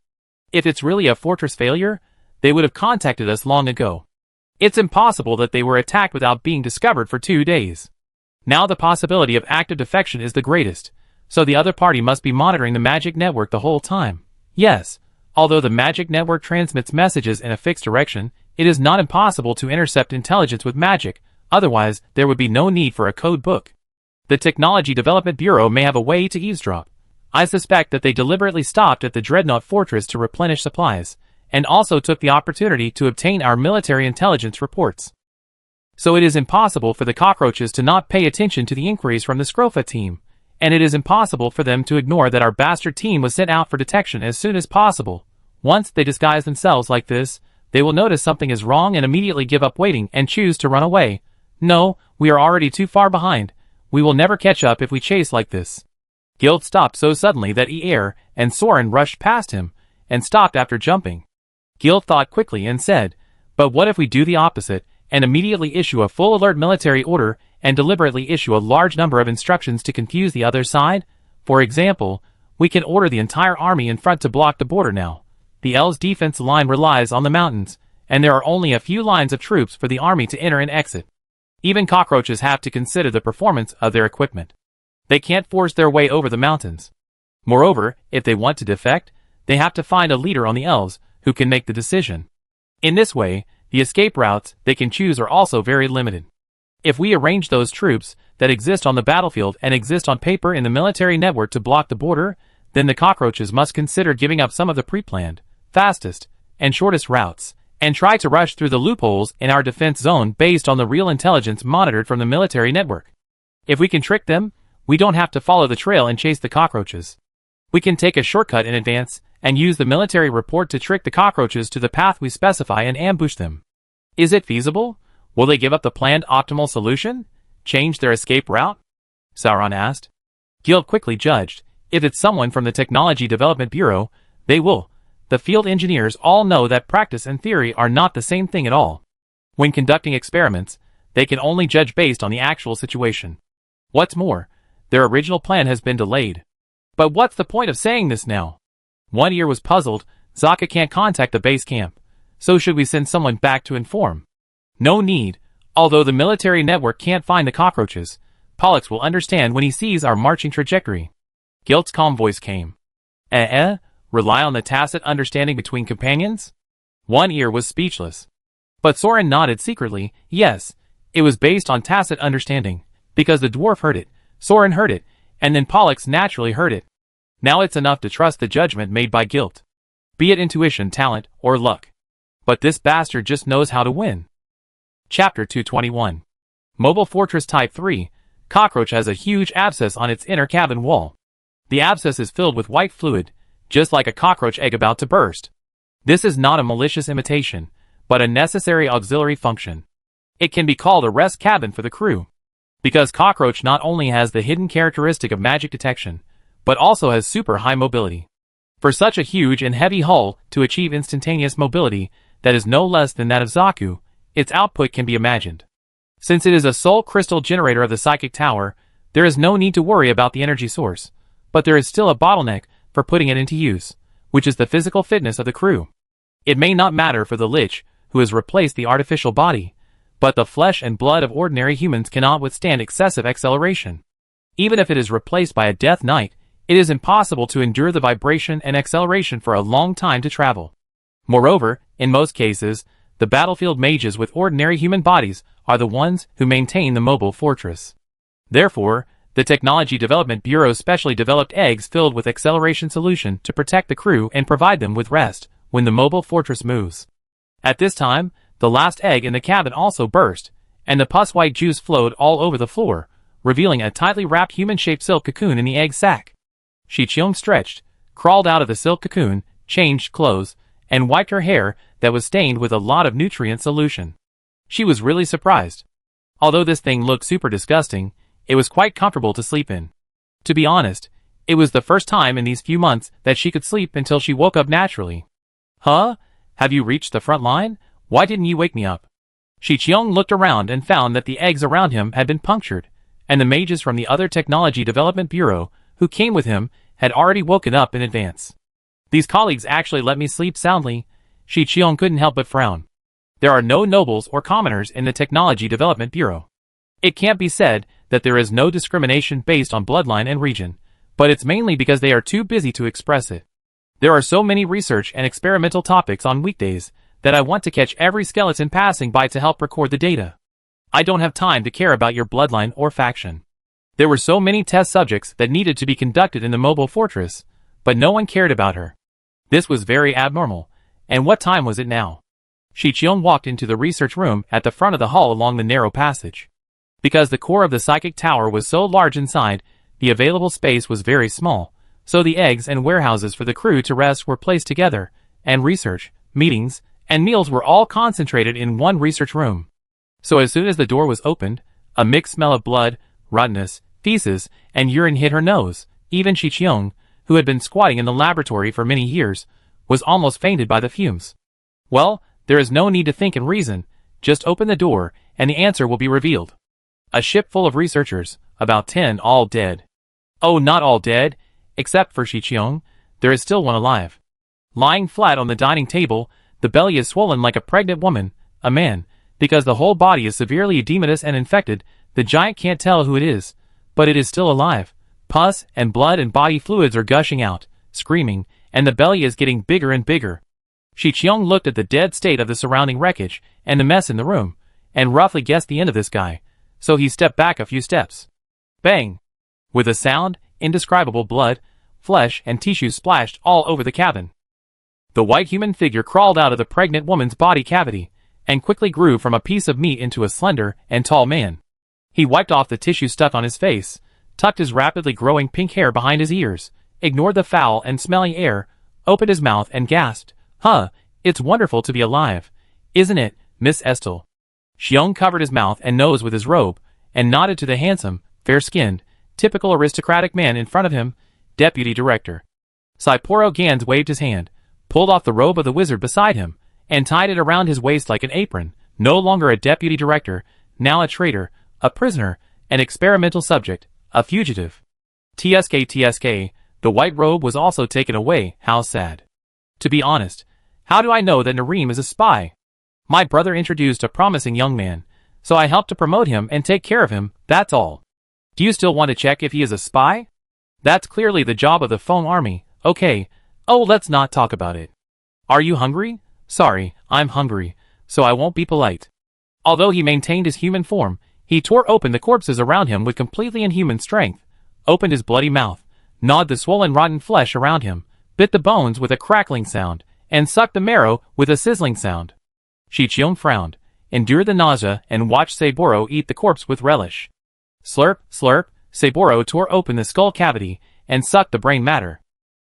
If it's really a fortress failure, they would have contacted us long ago. It's impossible that they were attacked without being discovered for 2 days. Now the possibility of active defection is the greatest, so the other party must be monitoring the magic network the whole time. Yes, although the magic network transmits messages in a fixed direction, it is not impossible to intercept intelligence with magic, otherwise there would be no need for a code book. The Technology Development Bureau may have a way to eavesdrop. I suspect that they deliberately stopped at the Dreadnought Fortress to replenish supplies, and also took the opportunity to obtain our military intelligence reports. So it is impossible for the cockroaches to not pay attention to the inquiries from the Scrofa team, and it is impossible for them to ignore that our bastard team was sent out for detection as soon as possible. Once they disguise themselves like this, they will notice something is wrong and immediately give up waiting and choose to run away. No, we are already too far behind. We will never catch up if we chase like this. Gilt stopped so suddenly that Eir and Soren rushed past him, and stopped after jumping. Gilt thought quickly and said, but what if we do the opposite, and immediately issue a full alert military order, and deliberately issue a large number of instructions to confuse the other side? For example, we can order the entire army in front to block the border now. The Elves' defense line relies on the mountains, and there are only a few lines of troops for the army to enter and exit. Even cockroaches have to consider the performance of their equipment. They can't force their way over the mountains. Moreover, if they want to defect, they have to find a leader on the elves who can make the decision. In this way, the escape routes they can choose are also very limited. If we arrange those troops that exist on the battlefield and exist on paper in the military network to block the border, then the cockroaches must consider giving up some of the pre-planned, fastest, and shortest routes, and try to rush through the loopholes in our defense zone based on the real intelligence monitored from the military network. If we can trick them, we don't have to follow the trail and chase the cockroaches. We can take a shortcut in advance and use the military report to trick the cockroaches to the path we specify and ambush them. Is it feasible? Will they give up the planned optimal solution? Change their escape route? Sauron asked. Gilt quickly judged. If it's someone from the Technology Development Bureau, they will. The field engineers all know that practice and theory are not the same thing at all. When conducting experiments, they can only judge based on the actual situation. What's more, their original plan has been delayed. But what's the point of saying this now? One Ear was puzzled. Zaka can't contact the base camp, so should we send someone back to inform? No need. Although the military network can't find the cockroaches, Pollux will understand when he sees our marching trajectory. Gilt's calm voice came. Rely on the tacit understanding between companions? One ear was speechless. But Soren nodded secretly, yes, it was based on tacit understanding, because the dwarf heard it, Soren heard it, and then Pollux naturally heard it. Now it's enough to trust the judgment made by guilt. Be it intuition, talent, or luck. But this bastard just knows how to win. Chapter 221. Mobile Fortress Type 3. Cockroach has a huge abscess on its inner cabin wall. The abscess is filled with white fluid, just like a cockroach egg about to burst. This is not a malicious imitation, but a necessary auxiliary function. It can be called a rest cabin for the crew. Because Cockroach not only has the hidden characteristic of magic detection, but also has super high mobility. For such a huge and heavy hull to achieve instantaneous mobility that is no less than that of Zaku, its output can be imagined. Since it is a sole crystal generator of the psychic tower, there is no need to worry about the energy source, but there is still a bottleneck for putting it into use, which is the physical fitness of the crew. It may not matter for the Lich, who has replaced the artificial body, but the flesh and blood of ordinary humans cannot withstand excessive acceleration. Even if it is replaced by a Death Knight, it is impossible to endure the vibration and acceleration for a long time to travel. Moreover, in most cases, the battlefield mages with ordinary human bodies are the ones who maintain the mobile fortress. Therefore, the Technology Development Bureau specially developed eggs filled with acceleration solution to protect the crew and provide them with rest when the mobile fortress moves. At this time, the last egg in the cabin also burst, and the pus-white juice flowed all over the floor, revealing a tightly wrapped human-shaped silk cocoon in the egg sac. Shichiong stretched, crawled out of the silk cocoon, changed clothes, and wiped her hair that was stained with a lot of nutrient solution. She was really surprised. Although this thing looked super disgusting, it was quite comfortable to sleep in. To be honest, it was the first time in these few months that she could sleep until she woke up naturally. Huh? Have you reached the front line? Why didn't you wake me up? Shichiong looked around and found that the eggs around him had been punctured, and the mages from the other Technology Development Bureau, who came with him, had already woken up in advance. These colleagues actually let me sleep soundly. Shichiong couldn't help but frown. There are no nobles or commoners in the Technology Development Bureau. It can't be said that there is no discrimination based on bloodline and region, but it's mainly because they are too busy to express it. There are so many research and experimental topics on weekdays that I want to catch every skeleton passing by to help record the data. I don't have time to care about your bloodline or faction. There were so many test subjects that needed to be conducted in the mobile fortress, but no one cared about her. This was very abnormal, and what time was it now? Shichiong walked into the research room at the front of the hall along the narrow passage. Because the core of the psychic tower was so large inside, the available space was very small, so the eggs and warehouses for the crew to rest were placed together, and research, meetings, and meals were all concentrated in one research room. So as soon as the door was opened, a mixed smell of blood, rottenness, feces, and urine hit her nose. Even Shichiong, who had been squatting in the laboratory for many years, was almost fainted by the fumes. Well, there is no need to think and reason, just open the door, and the answer will be revealed. A ship full of researchers, about 10 all dead. Oh, not all dead, except for Shichiong, there is still one alive. Lying flat on the dining table, the belly is swollen like a pregnant woman, a man, because the whole body is severely edematous and infected. The giant can't tell who it is, but it is still alive. Pus and blood and body fluids are gushing out, screaming, and the belly is getting bigger and bigger. Shichiong looked at the dead state of the surrounding wreckage and the mess in the room, and roughly guessed the end of this guy, so he stepped back a few steps. Bang! With a sound, indescribable blood, flesh, and tissue splashed all over the cabin. The white human figure crawled out of the pregnant woman's body cavity, and quickly grew from a piece of meat into a slender and tall man. He wiped off the tissue stuck on his face, tucked his rapidly growing pink hair behind his ears, ignored the foul and smelly air, opened his mouth and gasped, "Huh, it's wonderful to be alive, isn't it, Miss Estel?" Shiong covered his mouth and nose with his robe, and nodded to the handsome, fair-skinned, typical aristocratic man in front of him, Deputy Director. Saiporo Gans waved his hand, pulled off the robe of the wizard beside him, and tied it around his waist like an apron. No longer a deputy director, now a traitor, a prisoner, an experimental subject, a fugitive. TSK, the white robe was also taken away. How sad. To be honest, how do I know that Nareem is a spy? My brother introduced a promising young man, so I helped to promote him and take care of him, that's all. Do you still want to check if he is a spy? That's clearly the job of the Feng army. Okay, Oh, let's not talk about it. Are you hungry? Sorry, I'm hungry, so I won't be polite. Although he maintained his human form, he tore open the corpses around him with completely inhuman strength, opened his bloody mouth, gnawed the swollen rotten flesh around him, bit the bones with a crackling sound, and sucked the marrow with a sizzling sound. Shi Qiong frowned, endured the nausea, and watched Saburo eat the corpse with relish. Slurp, slurp, Saburo tore open the skull cavity and sucked the brain matter.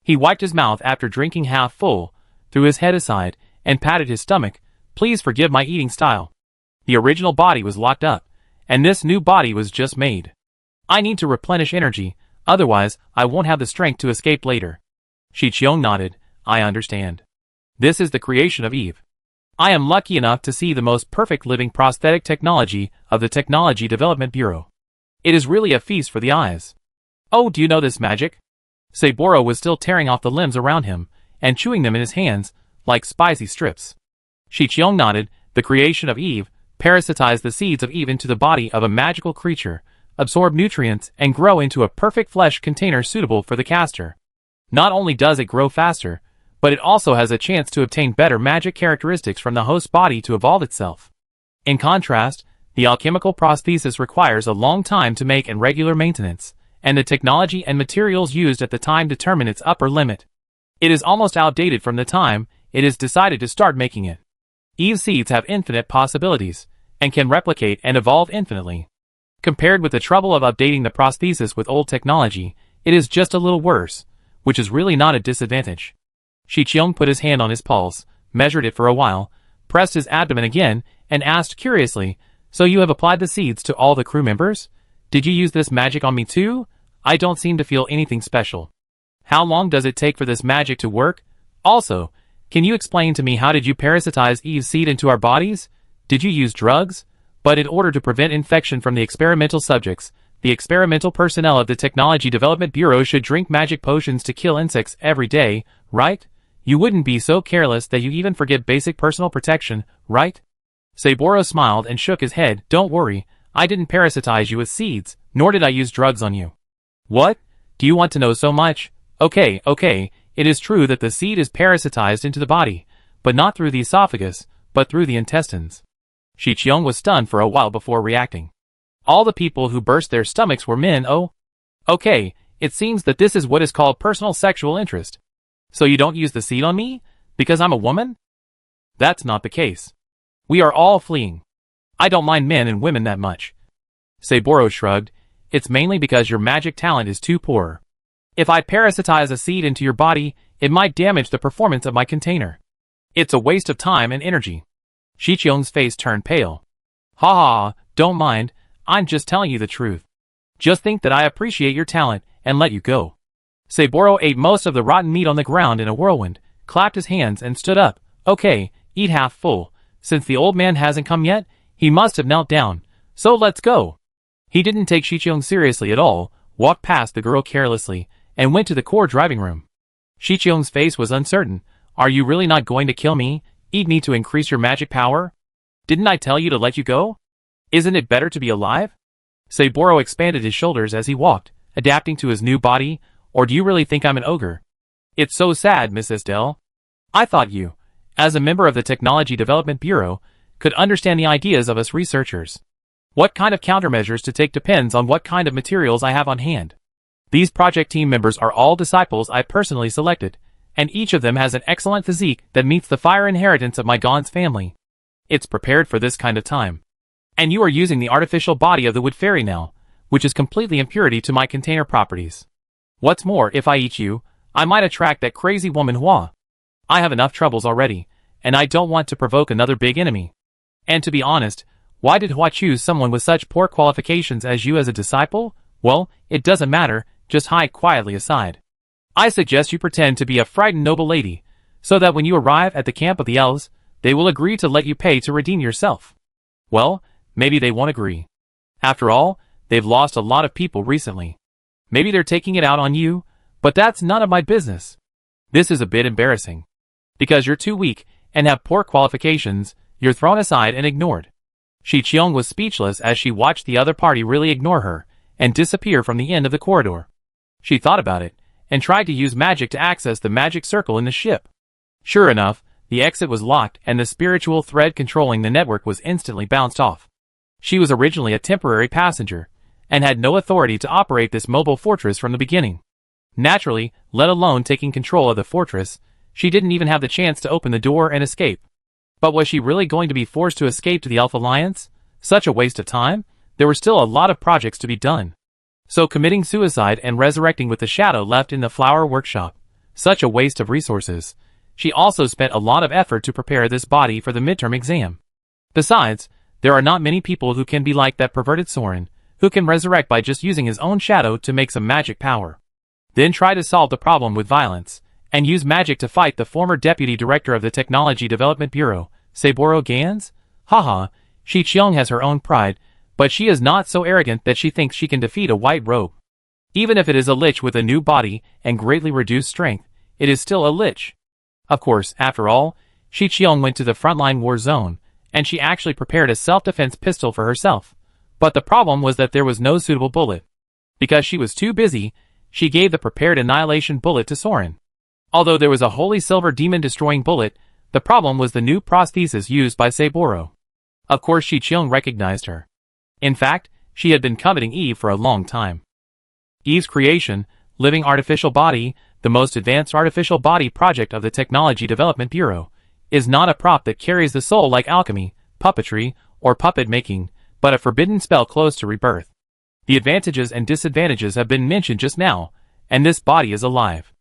He wiped his mouth after drinking half full, threw his head aside, and patted his stomach. Please forgive my eating style. The original body was locked up, and this new body was just made. I need to replenish energy, otherwise I won't have the strength to escape later. Shi Qiong nodded. I understand. This is the creation of Eve. I am lucky enough to see the most perfect living prosthetic technology of the Technology Development Bureau. It is really a feast for the eyes. Oh, do you know this magic? Saburo was still tearing off the limbs around him, and chewing them in his hands, like spicy strips. Shi Qiong nodded. The creation of Eve parasitized the seeds of Eve into the body of a magical creature, absorb nutrients, and grow into a perfect flesh container suitable for the caster. Not only does it grow faster, but it also has a chance to obtain better magic characteristics from the host body to evolve itself. In contrast, the alchemical prosthesis requires a long time to make and regular maintenance, and the technology and materials used at the time determine its upper limit. It is almost outdated from the time it is decided to start making it. Eve seeds have infinite possibilities, and can replicate and evolve infinitely. Compared with the trouble of updating the prosthesis with old technology, it is just a little worse, which is really not a disadvantage. Shi Qiong put his hand on his pulse, measured it for a while, pressed his abdomen again, and asked curiously, So you have applied the seeds to all the crew members? Did you use this magic on me too? I don't seem to feel anything special. How long does it take for this magic to work? Also, can you explain to me how did you parasitize Eve's seed into our bodies? Did you use drugs? But in order to prevent infection from the experimental subjects, the experimental personnel of the Technology Development Bureau should drink magic potions to kill insects every day, right? You wouldn't be so careless that you even forget basic personal protection, right? Saburo smiled and shook his head. Don't worry, I didn't parasitize you with seeds, nor did I use drugs on you. What? Do you want to know so much? Okay, it is true that the seed is parasitized into the body, but not through the esophagus, but through the intestines. Shi Qiong was stunned for a while before reacting. All the people who burst their stomachs were men. Oh? Okay, it seems that this is what is called personal sexual interest. So you don't use the seed on me? Because I'm a woman? That's not the case. We are all fleeing. I don't mind men and women that much. Saburo shrugged. It's mainly because your magic talent is too poor. If I parasitize a seed into your body, it might damage the performance of my container. It's a waste of time and energy. Shi Qiong's face turned pale. Ha ha, don't mind, I'm just telling you the truth. Just think that I appreciate your talent and let you go. Saburo ate most of the rotten meat on the ground in a whirlwind, clapped his hands and stood up. Okay, eat half full. Since the old man hasn't come yet, he must have knelt down. So let's go. He didn't take Shi Qiong seriously at all, walked past the girl carelessly, and went to the core driving room. Shi Qiong's face was uncertain. Are you really not going to kill me? Eat me to increase your magic power? Didn't I tell you to let you go? Isn't it better to be alive? Saburo expanded his shoulders as he walked, adapting to his new body. Or do you really think I'm an ogre? It's so sad, Miss Estelle. I thought you, as a member of the Technology Development Bureau, could understand the ideas of us researchers. What kind of countermeasures to take depends on what kind of materials I have on hand. These project team members are all disciples I personally selected, and each of them has an excellent physique that meets the fire inheritance of my Gaunt's family. It's prepared for this kind of time. And you are using the artificial body of the wood fairy now, which is completely impurity to my container properties. What's more, if I eat you, I might attract that crazy woman Hua. I have enough troubles already, and I don't want to provoke another big enemy. And to be honest, why did Hua choose someone with such poor qualifications as you as a disciple? Well, it doesn't matter, just hide quietly aside. I suggest you pretend to be a frightened noble lady, so that when you arrive at the camp of the elves, they will agree to let you pay to redeem yourself. Well, maybe they won't agree. After all, they've lost a lot of people recently. Maybe they're taking it out on you, but that's none of my business. This is a bit embarrassing. Because you're too weak and have poor qualifications, you're thrown aside and ignored. Shi Qiong was speechless as she watched the other party really ignore her and disappear from the end of the corridor. She thought about it, and tried to use magic to access the magic circle in the ship. Sure enough, the exit was locked and the spiritual thread controlling the network was instantly bounced off. She was originally a temporary passenger, and had no authority to operate this mobile fortress from the beginning. Naturally, let alone taking control of the fortress, she didn't even have the chance to open the door and escape. But was she really going to be forced to escape to the Elf Alliance? Such a waste of time? There were still a lot of projects to be done. So committing suicide and resurrecting with the shadow left in the flower workshop. Such a waste of resources. She also spent a lot of effort to prepare this body for the midterm exam. Besides, there are not many people who can be like that perverted Soren, who can resurrect by just using his own shadow to make some magic power. Then try to solve the problem with violence, and use magic to fight the former deputy director of the Technology Development Bureau, Saburo Gans? Haha, Shi Qiong has her own pride, but she is not so arrogant that she thinks she can defeat a white robe. Even if it is a lich with a new body and greatly reduced strength, it is still a lich. Of course, after all, Shi Qiong went to the frontline war zone, and she actually prepared a self-defense pistol for herself. But the problem was that there was no suitable bullet. Because she was too busy, she gave the prepared annihilation bullet to Soren. Although there was a holy silver demon-destroying bullet, the problem was the new prosthesis used by Saburo. Of course Shi Qiong recognized her. In fact, she had been coveting Eve for a long time. Eve's creation, living artificial body, the most advanced artificial body project of the Technology Development Bureau, is not a prop that carries the soul like alchemy, puppetry, or puppet making, but a forbidden spell close to rebirth. The advantages and disadvantages have been mentioned just now, and this body is alive.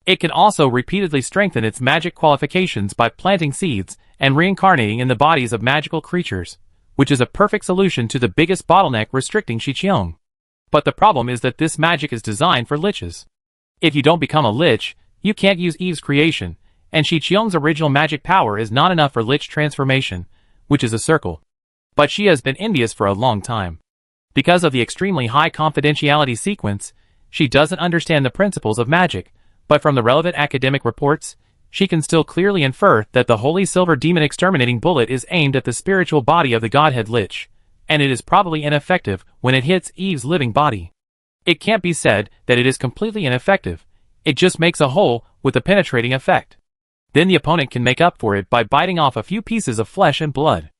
It can also repeatedly strengthen its magic qualifications by planting seeds and reincarnating in the bodies of magical creatures, which is a perfect solution to the biggest bottleneck restricting Shi Qiong. But the problem is that this magic is designed for liches. If you don't become a lich, you can't use Eve's creation, and Shi Qiong's original magic power is not enough for lich transformation, which is a circle. But she has been envious for a long time. Because of the extremely high confidentiality sequence, she doesn't understand the principles of magic, but from the relevant academic reports, she can still clearly infer that the holy silver demon exterminating bullet is aimed at the spiritual body of the godhead lich, and it is probably ineffective when it hits Eve's living body. It can't be said that it is completely ineffective, it just makes a hole with a penetrating effect. Then the opponent can make up for it by biting off a few pieces of flesh and blood.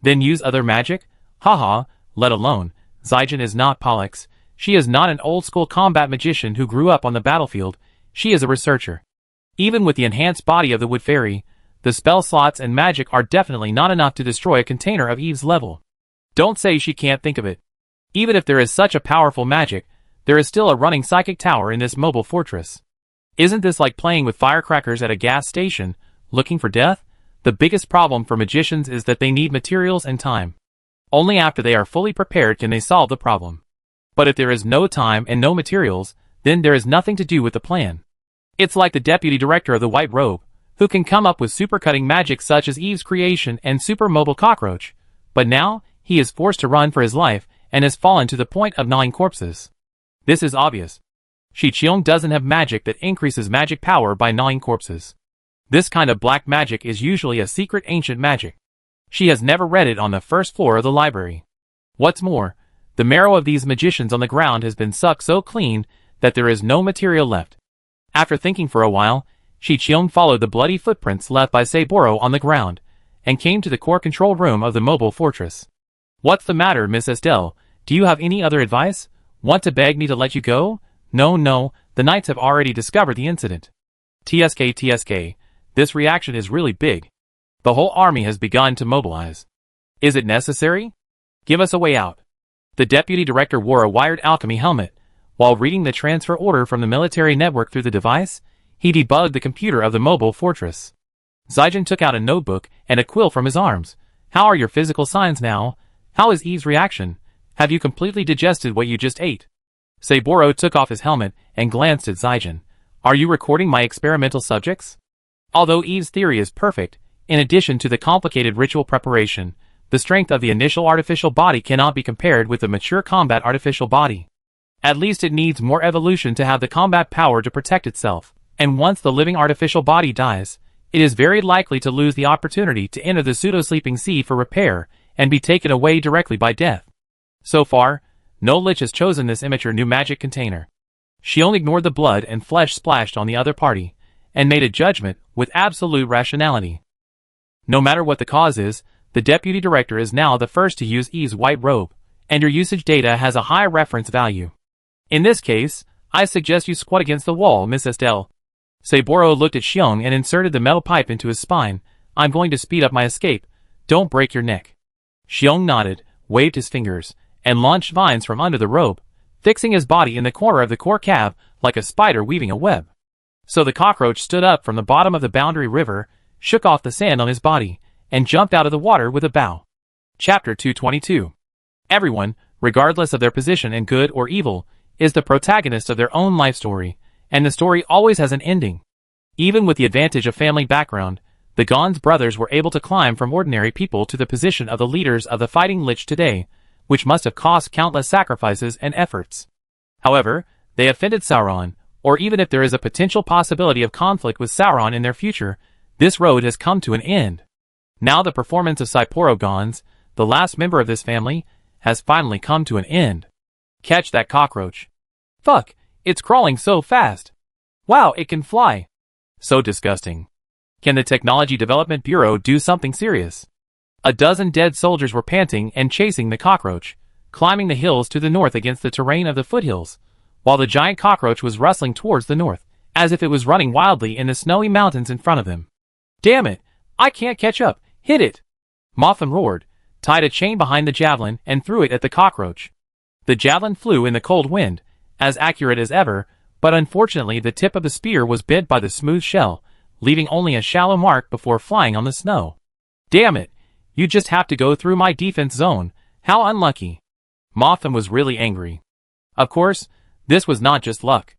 Then use other magic? Haha, let alone, Zijin is not Pollux, she is not an old-school combat magician who grew up on the battlefield, she is a researcher. Even with the enhanced body of the Wood Fairy, the spell slots and magic are definitely not enough to destroy a container of Eve's level. Don't say she can't think of it. Even if there is such a powerful magic, there is still a running psychic tower in this mobile fortress. Isn't this like playing with firecrackers at a gas station, looking for death? The biggest problem for magicians is that they need materials and time. Only after they are fully prepared can they solve the problem. But if there is no time and no materials, then there is nothing to do with the plan. It's like the deputy director of the White Robe, who can come up with supercutting magic such as Eve's creation and super mobile cockroach, but now, he is forced to run for his life and has fallen to the point of gnawing corpses. This is obvious. Shi Qiong doesn't have magic that increases magic power by gnawing corpses. This kind of black magic is usually a secret ancient magic. She has never read it on the first floor of the library. What's more, the marrow of these magicians on the ground has been sucked so clean that there is no material left. After thinking for a while, Shi Qiong followed the bloody footprints left by Saburo on the ground, and came to the core control room of the mobile fortress. What's the matter, Miss Estelle? Do you have any other advice? Want to beg me to let you go? No, the knights have already discovered the incident. TSK, this reaction is really big. The whole army has begun to mobilize. Is it necessary? Give us a way out. The deputy director wore a wired alchemy helmet. While reading the transfer order from the military network through the device, he debugged the computer of the mobile fortress. Zijin took out a notebook and a quill from his arms. How are your physical signs now? How is Eve's reaction? Have you completely digested what you just ate? Saburo took off his helmet and glanced at Zijin. Are you recording my experimental subjects? Although Eve's theory is perfect, in addition to the complicated ritual preparation, the strength of the initial artificial body cannot be compared with the mature combat artificial body. At least it needs more evolution to have the combat power to protect itself, and once the living artificial body dies, it is very likely to lose the opportunity to enter the pseudo-sleeping sea for repair and be taken away directly by death. So far, no lich has chosen this immature new magic container. Xiong ignored the blood and flesh splashed on the other party, and made a judgment with absolute rationality. No matter what the cause is, the deputy director is now the first to use Eve's white robe, and your usage data has a high reference value. In this case, I suggest you squat against the wall, Miss Estelle. Saburo looked at Xiong and inserted the metal pipe into his spine. I'm going to speed up my escape. Don't break your neck. Xiong nodded, waved his fingers, and launched vines from under the robe, fixing his body in the corner of the core cab like a spider weaving a web. So the cockroach stood up from the bottom of the Boundary River, shook off the sand on his body, and jumped out of the water with a bow. Chapter 222. Everyone, regardless of their position in good or evil, is the protagonist of their own life story, and the story always has an ending. Even with the advantage of family background, the Gons brothers were able to climb from ordinary people to the position of the leaders of the Fighting Lich today, which must have cost countless sacrifices and efforts. However, they offended Sauron, or even if there is a potential possibility of conflict with Sauron in their future, this road has come to an end. Now the performance of Saiporo Gons, the last member of this family, has finally come to an end. Catch that cockroach. Fuck, it's crawling so fast. Wow, it can fly. So disgusting. Can the Technology Development Bureau do something serious? A dozen dead soldiers were panting and chasing the cockroach, climbing the hills to the north against the terrain of the foothills, while the giant cockroach was rustling towards the north, as if it was running wildly in the snowy mountains in front of them. Damn it! I can't catch up! Hit it! Motham roared, tied a chain behind the javelin and threw it at the cockroach. The javelin flew in the cold wind, as accurate as ever, but unfortunately the tip of the spear was bent by the smooth shell, leaving only a shallow mark before flying on the snow. Damn it! You just have to go through my defense zone. How unlucky. Motham was really angry. Of course, this was not just luck.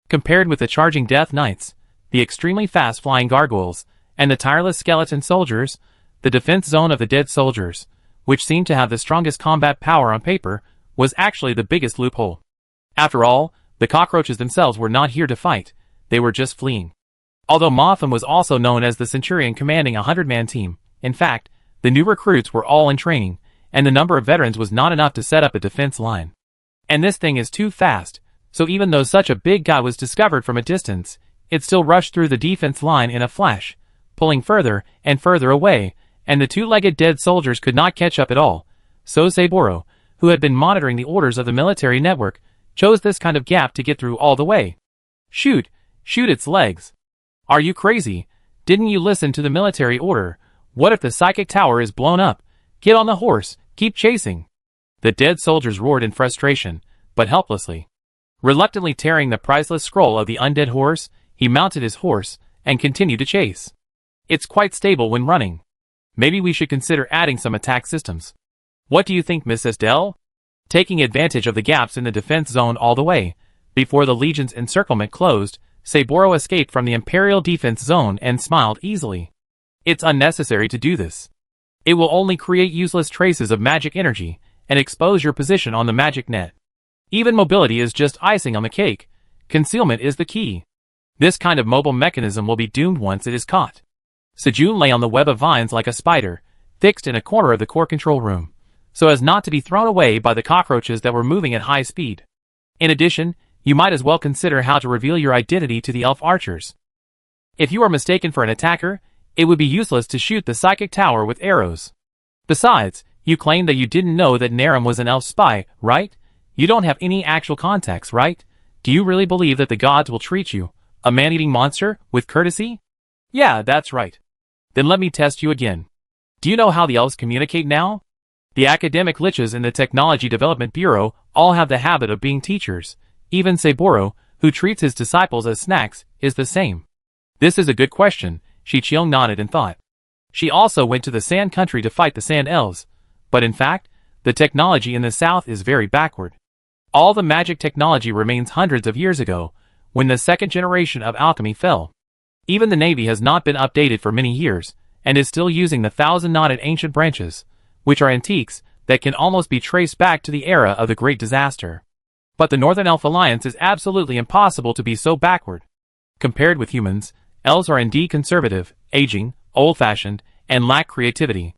Compared with the charging Death Knights, the extremely fast-flying gargoyles, and the tireless skeleton soldiers, the defense zone of the dead soldiers, which seemed to have the strongest combat power on paper, was actually the biggest loophole. After all, the cockroaches themselves were not here to fight, they were just fleeing. Although Motham was also known as the Centurion commanding a 100-man team, in fact, the new recruits were all in training, and the number of veterans was not enough to set up a defense line. And this thing is too fast, so even though such a big guy was discovered from a distance, it still rushed through the defense line in a flash, pulling further and further away, and the two-legged dead soldiers could not catch up at all. So Saburo, who had been monitoring the orders of the military network, chose this kind of gap to get through all the way. Shoot! Shoot its legs! Are you crazy? Didn't you listen to the military order? What if the psychic tower is blown up? Get on the horse, keep chasing. The dead soldiers roared in frustration, but helplessly. Reluctantly tearing the priceless scroll of the undead horse, he mounted his horse and continued to chase. It's quite stable when running. Maybe we should consider adding some attack systems. What do you think, Miss Estelle? Taking advantage of the gaps in the defense zone all the way, before the Legion's encirclement closed, Saburo escaped from the Imperial defense zone and smiled easily. It's unnecessary to do this. It will only create useless traces of magic energy and expose your position on the magic net. Even mobility is just icing on the cake. Concealment is the key. This kind of mobile mechanism will be doomed once it is caught. Sejun lay on the web of vines like a spider, fixed in a corner of the core control room, so as not to be thrown away by the cockroaches that were moving at high speed. In addition, you might as well consider how to reveal your identity to the elf archers. If you are mistaken for an attacker, it would be useless to shoot the psychic tower with arrows. Besides, you claimed that you didn't know that Naram was an elf spy, right? You don't have any actual contacts, right? Do you really believe that the gods will treat you, a man-eating monster, with courtesy? Yeah, that's right. Then let me test you again. Do you know how the elves communicate now? The academic liches in the Technology Development Bureau all have the habit of being teachers. Even Saburo, who treats his disciples as snacks, is the same. This is a good question. Shichiong nodded in thought. She also went to the Sand Country to fight the Sand Elves, but in fact, the technology in the south is very backward. All the magic technology remains hundreds of years ago, when the second generation of alchemy fell. Even the Navy has not been updated for many years, and is still using the thousand-knotted ancient branches, which are antiques that can almost be traced back to the era of the Great Disaster. But the Northern Elf Alliance is absolutely impossible to be so backward. Compared with humans, elves are indeed conservative, aging, old-fashioned, and lack creativity.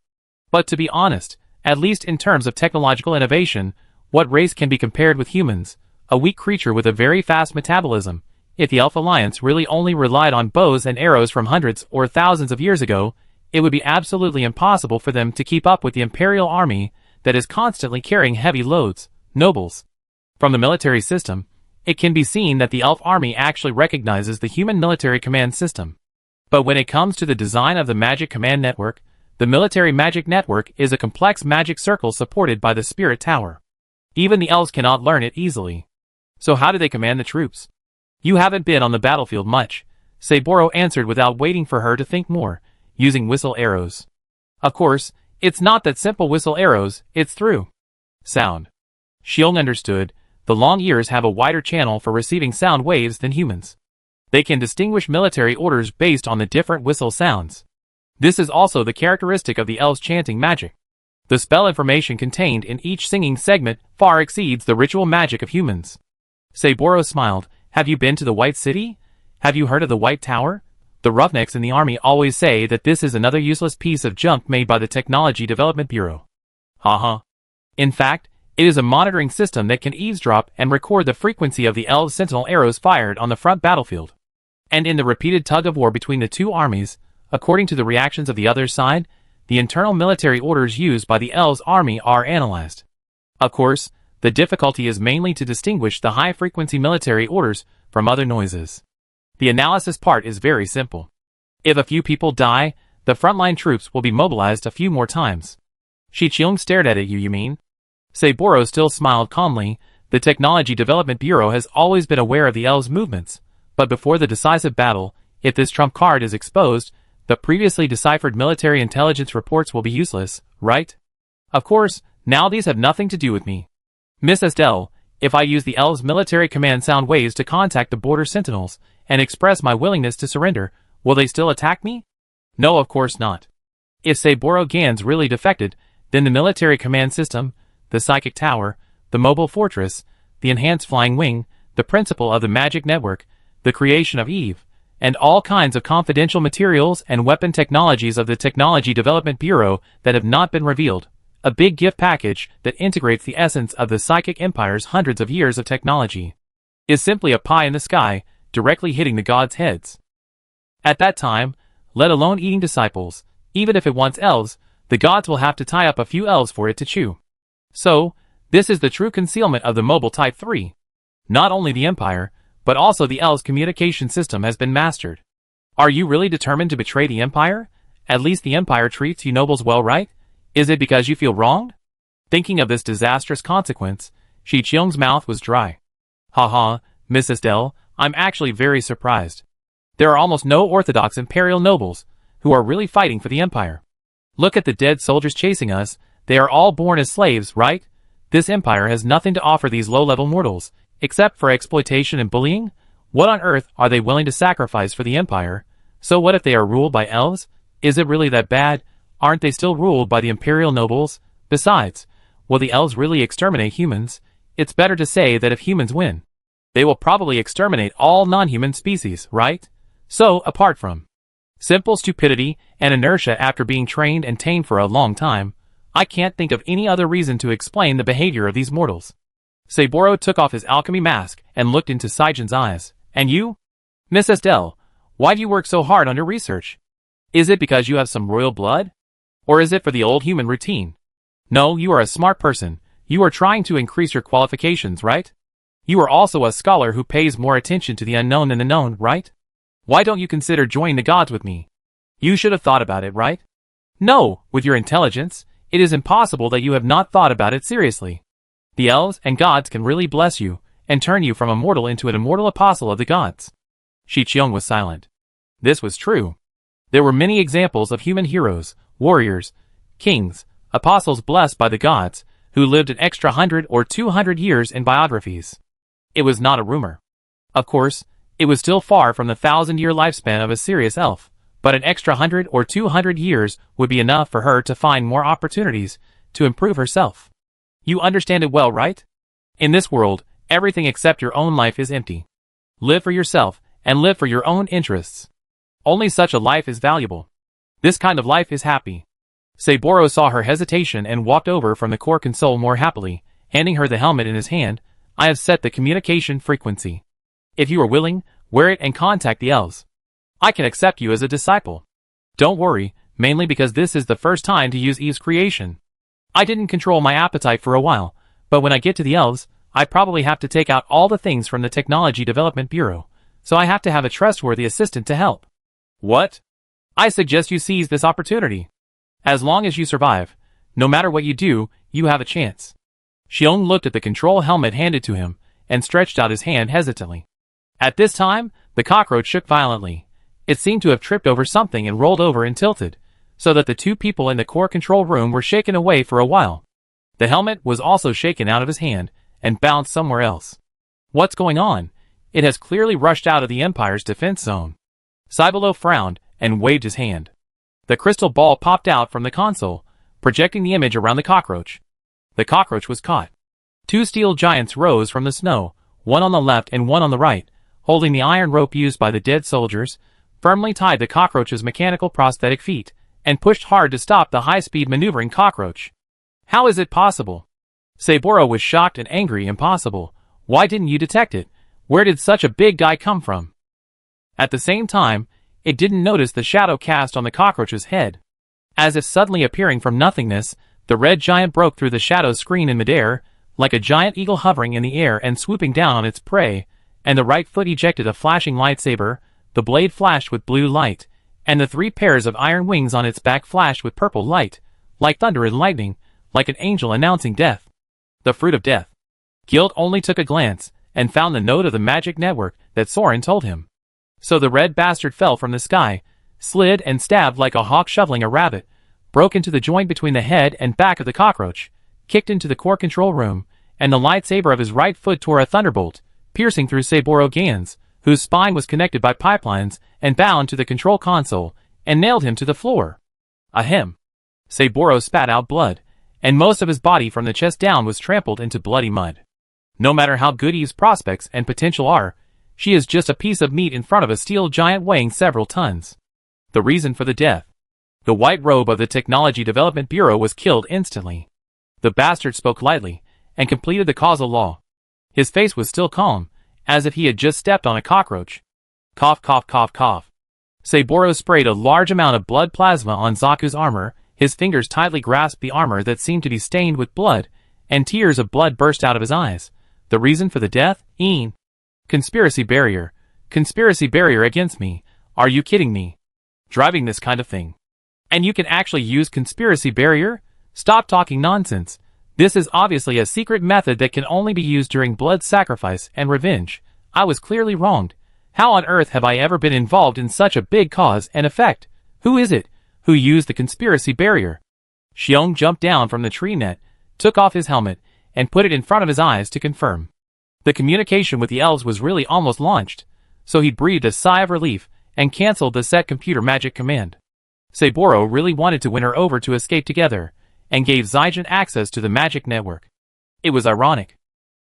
But to be honest, at least in terms of technological innovation, what race can be compared with humans? a weak creature with a very fast metabolism. If the Elf Alliance really only relied on bows and arrows from hundreds or thousands of years ago, it would be absolutely impossible for them to keep up with the Imperial Army that is constantly carrying heavy loads. Nobles. From the military system, it can be seen that the Elf Army actually recognizes the human military command system. But when it comes to the design of the Magic Command Network, the Military Magic Network is a complex magic circle supported by the Spirit Tower. Even the elves cannot learn it easily. So how do they command the troops? You haven't been on the battlefield much, Saburo answered without waiting for her to think more, using whistle arrows. Of course, it's not that simple whistle arrows, it's through sound. Xiong understood, the long ears have a wider channel for receiving sound waves than humans. They can distinguish military orders based on the different whistle sounds. This is also the characteristic of the elves chanting magic. The spell information contained in each singing segment far exceeds the ritual magic of humans. Saburo smiled. Have you been to the White City? Have you heard of the White Tower? The roughnecks in the army always say that this is another useless piece of junk made by the Technology Development Bureau. Haha. In fact, it is a monitoring system that can eavesdrop and record the frequency of the elves' sentinel arrows fired on the front battlefield. And in the repeated tug-of-war between the two armies, according to the reactions of the other side, the internal military orders used by the elves' army are analyzed. Of course, the difficulty is mainly to distinguish the high-frequency military orders from other noises. The analysis part is very simple. If a few people die, the frontline troops will be mobilized a few more times. Shichiung stared at it. You mean? Saburo still smiled calmly. The Technology Development Bureau has always been aware of the elves' movements, but before the decisive battle, if this trump card is exposed, the previously deciphered military intelligence reports will be useless, right? Of course, now these have nothing to do with me. Miss Estelle, if I use the elves' military command sound waves to contact the border sentinels and express my willingness to surrender, will they still attack me? No, of course not. If Saburo Gans really defected, then the military command system, the psychic tower, the mobile fortress, the enhanced flying wing, the principle of the magic network, the creation of Eve, and all kinds of confidential materials and weapon technologies of the Technology Development Bureau that have not been revealed. A big gift package that integrates the essence of the Psychic Empire's hundreds of years of technology is simply a pie in the sky, directly hitting the gods' heads. At that time, let alone eating disciples, even if it wants elves, the gods will have to tie up a few elves for it to chew. So, this is the true concealment of the mobile Type 3. Not only the Empire, but also the elves' communication system has been mastered. Are you really determined to betray the Empire? At least the Empire treats you nobles well, right? Is it because you feel wronged? Thinking of this disastrous consequence, Shichiung's mouth was dry. Haha, Miss Estelle, I'm actually very surprised. There are almost no Orthodox Imperial nobles who are really fighting for the Empire. Look at the dead soldiers chasing us, they are all born as slaves, right? This Empire has nothing to offer these low-level mortals, except for exploitation and bullying? What on earth are they willing to sacrifice for the Empire? So what if they are ruled by elves? Is it really that bad? Aren't they still ruled by the Imperial nobles? Besides, will the elves really exterminate humans? It's better to say that if humans win, they will probably exterminate all non-human species, right? So, apart from simple stupidity and inertia after being trained and tamed for a long time, I can't think of any other reason to explain the behavior of these mortals. Saburo took off his alchemy mask and looked into Saijin's eyes. And you? Miss Estelle, why do you work so hard on your research? Is it because you have some royal blood? Or is it for the old human routine? No, you are a smart person. You are trying to increase your qualifications, right? You are also a scholar who pays more attention to the unknown than the known, right? Why don't you consider joining the gods with me? You should have thought about it, right? No, with your intelligence, it is impossible that you have not thought about it seriously. The elves and gods can really bless you and turn you from a mortal into an immortal apostle of the gods. Shichiung was silent. This was true. There were many examples of human heroes, warriors, kings, apostles blessed by the gods, who lived an extra 100 or 200 years in biographies. It was not a rumor. Of course, it was still far from the 1,000-year lifespan of a serious elf, but an extra 100 or 200 years would be enough for her to find more opportunities to improve herself. You understand it well, right? In this world, everything except your own life is empty. Live for yourself, and live for your own interests. Only such a life is valuable. This kind of life is happy. Saburo saw her hesitation and walked over from the core console more happily, handing her the helmet in his hand. I have set the communication frequency. If you are willing, wear it and contact the elves. I can accept you as a disciple. Don't worry, mainly because this is the first time to use Eve's creation. I didn't control my appetite for a while, but when I get to the elves, I probably have to take out all the things from the Technology Development Bureau, so I have to have a trustworthy assistant to help. What? I suggest you seize this opportunity. As long as you survive, no matter what you do, you have a chance. Xiong looked at the control helmet handed to him, and stretched out his hand hesitantly. At this time, the cockroach shook violently. It seemed to have tripped over something and rolled over and tilted, so that the two people in the core control room were shaken away for a while. The helmet was also shaken out of his hand, and bounced somewhere else. What's going on? It has clearly rushed out of the Empire's defense zone. Cybele frowned, and waved his hand. The crystal ball popped out from the console, projecting the image around the cockroach. The cockroach was caught. Two steel giants rose from the snow, one on the left and one on the right, holding the iron rope used by the dead soldiers, firmly tied the cockroach's mechanical prosthetic feet, and pushed hard to stop the high-speed maneuvering cockroach. How is it possible? Saburo was shocked and angry. Impossible. Why didn't you detect it? Where did such a big guy come from? At the same time, it didn't notice the shadow cast on the cockroach's head. As if suddenly appearing from nothingness, the red giant broke through the shadow screen in midair, like a giant eagle hovering in the air and swooping down on its prey, and the right foot ejected a flashing lightsaber, the blade flashed with blue light, and the 3 pairs of iron wings on its back flashed with purple light, like thunder and lightning, like an angel announcing death. The fruit of death. Guild only took a glance, and found the note of the magic network that Soren told him. So the red bastard fell from the sky, slid and stabbed like a hawk shoveling a rabbit, broke into the joint between the head and back of the cockroach, kicked into the core control room, and the lightsaber of his right foot tore a thunderbolt, piercing through Saburo Gans, whose spine was connected by pipelines and bound to the control console, and nailed him to the floor. Ahem. Saburo spat out blood, and most of his body from the chest down was trampled into bloody mud. No matter how good Eve's prospects and potential are, she is just a piece of meat in front of a steel giant weighing several tons. The reason for the death. The white robe of the Technology Development Bureau was killed instantly. The bastard spoke lightly, and completed the causal law. His face was still calm, as if he had just stepped on a cockroach. Cough, cough, cough, cough. Saburo sprayed a large amount of blood plasma on Zaku's armor. His fingers tightly grasped the armor that seemed to be stained with blood, and tears of blood burst out of his eyes. The reason for the death? Conspiracy barrier. Conspiracy barrier against me. Are you kidding me? Driving this kind of thing. And you can actually use conspiracy barrier? Stop talking nonsense. This is obviously a secret method that can only be used during blood sacrifice and revenge. I was clearly wronged. How on earth have I ever been involved in such a big cause and effect? Who is it who used the conspiracy barrier? Xiong jumped down from the tree net, took off his helmet, and put it in front of his eyes to confirm. The communication with the elves was really almost launched, so he breathed a sigh of relief and cancelled the set computer magic command. Saburo really wanted to win her over to escape together, and gave Zygen access to the magic network. It was ironic.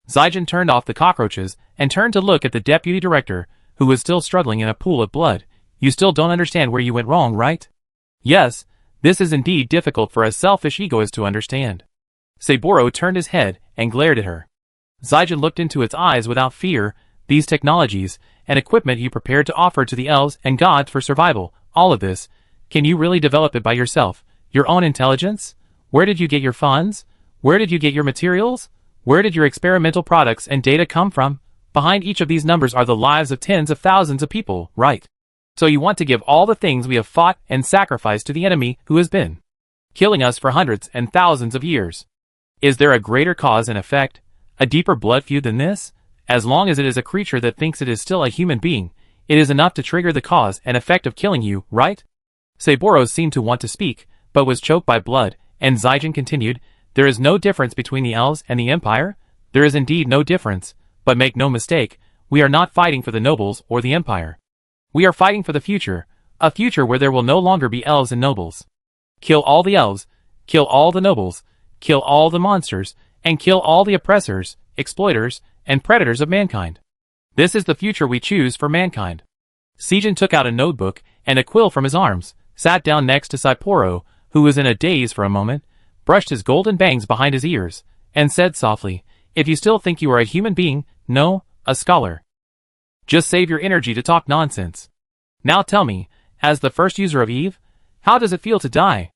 Zygen turned off the cockroaches and turned to look at the deputy director, who was still struggling in a pool of blood. You still don't understand where you went wrong, right? Yes, this is indeed difficult for a selfish egoist to understand. Saburo turned his head and glared at her. Zygen looked into its eyes without fear. These technologies and equipment you prepared to offer to the elves and gods for survival, all of this, can you really develop it by yourself? Your own intelligence? Where did you get your funds? Where did you get your materials? Where did your experimental products and data come from? Behind each of these numbers are the lives of tens of thousands of people, right? So you want to give all the things we have fought and sacrificed to the enemy who has been killing us for hundreds and thousands of years. Is there a greater cause and effect? A deeper blood feud than this? As long as it is a creature that thinks it is still a human being, it is enough to trigger the cause and effect of killing you, right? Saburo seemed to want to speak, but was choked by blood, and Zygen continued, there is no difference between the elves and the Empire? There is indeed no difference, but make no mistake, we are not fighting for the nobles or the Empire. We are fighting for the future, a future where there will no longer be elves and nobles. Kill all the elves, kill all the nobles, kill all the monsters, and kill all the oppressors, exploiters, and predators of mankind. This is the future we choose for mankind. Zygen took out a notebook and a quill from his arms, sat down next to Sapporo, who was in a daze for a moment, brushed his golden bangs behind his ears, and said softly, If you still think you are a human being, no, a scholar. Just save your energy to talk nonsense. Now tell me, as the first user of Eve, how does it feel to die?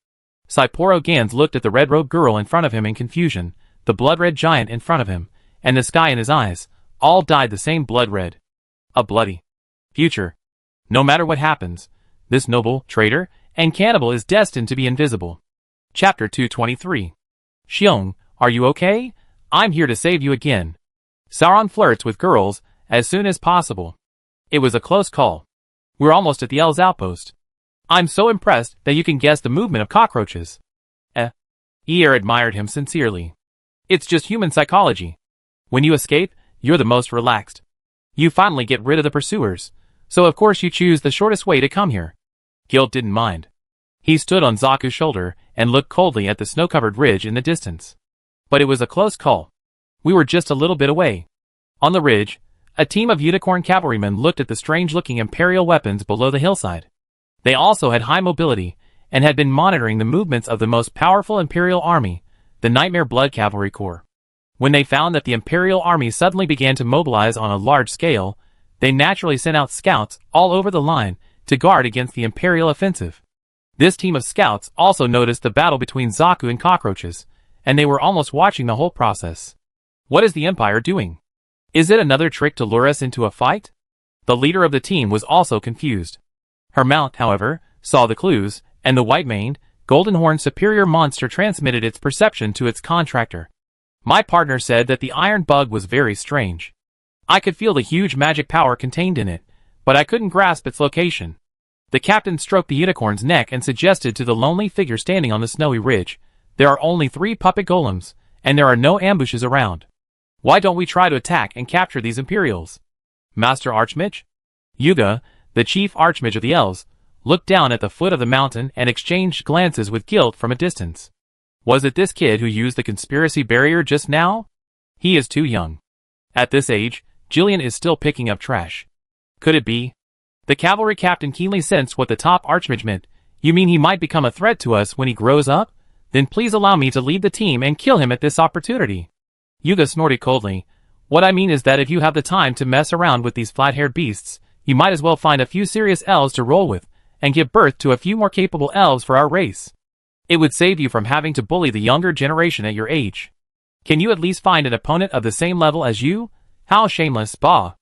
Saiporo Gans looked at the red-robed girl in front of him in confusion, the blood-red giant in front of him, and the sky in his eyes, all dyed the same blood-red. A bloody future. No matter what happens, this noble, traitor, and cannibal is destined to be invisible. Chapter 223. Xiong, are you okay? I'm here to save you again. Sauron flirts with girls as soon as possible. It was a close call. We're almost at the L's outpost. I'm so impressed that you can guess the movement of cockroaches. Eir admired him sincerely. It's just human psychology. When you escape, you're the most relaxed. You finally get rid of the pursuers, so of course you choose the shortest way to come here. Guild didn't mind. He stood on Zaku's shoulder and looked coldly at the snow-covered ridge in the distance. But it was a close call. We were just a little bit away. On the ridge, a team of unicorn cavalrymen looked at the strange-looking Imperial weapons below the hillside. They also had high mobility, and had been monitoring the movements of the most powerful Imperial army, the Nightmare Blood Cavalry Corps. When they found that the Imperial army suddenly began to mobilize on a large scale, they naturally sent out scouts all over the line to guard against the Imperial offensive. This team of scouts also noticed the battle between Zaku and cockroaches, and they were almost watching the whole process. What is the Empire doing? Is it another trick to lure us into a fight? The leader of the team was also confused. Her mount, however, saw the clues, and the white-maned, golden-horned superior monster transmitted its perception to its contractor. My partner said that the iron bug was very strange. I could feel the huge magic power contained in it, but I couldn't grasp its location. The captain stroked the unicorn's neck and suggested to the lonely figure standing on the snowy ridge, there are only 3 puppet golems, and there are no ambushes around. Why don't we try to attack and capture these Imperials? Master Archmage? Yuga, the chief archmage of the elves, looked down at the foot of the mountain and exchanged glances with guilt from a distance. Was it this kid who used the conspiracy barrier just now? He is too young. At this age, Jillian is still picking up trash. Could it be? The cavalry captain keenly sensed what the top archmage meant. You mean he might become a threat to us when he grows up? Then please allow me to lead the team and kill him at this opportunity. Yuga snorted coldly. What I mean is that if you have the time to mess around with these flat-haired beasts, you might as well find a few serious elves to roll with, and give birth to a few more capable elves for our race. It would save you from having to bully the younger generation at your age. Can you at least find an opponent of the same level as you? How shameless, bah.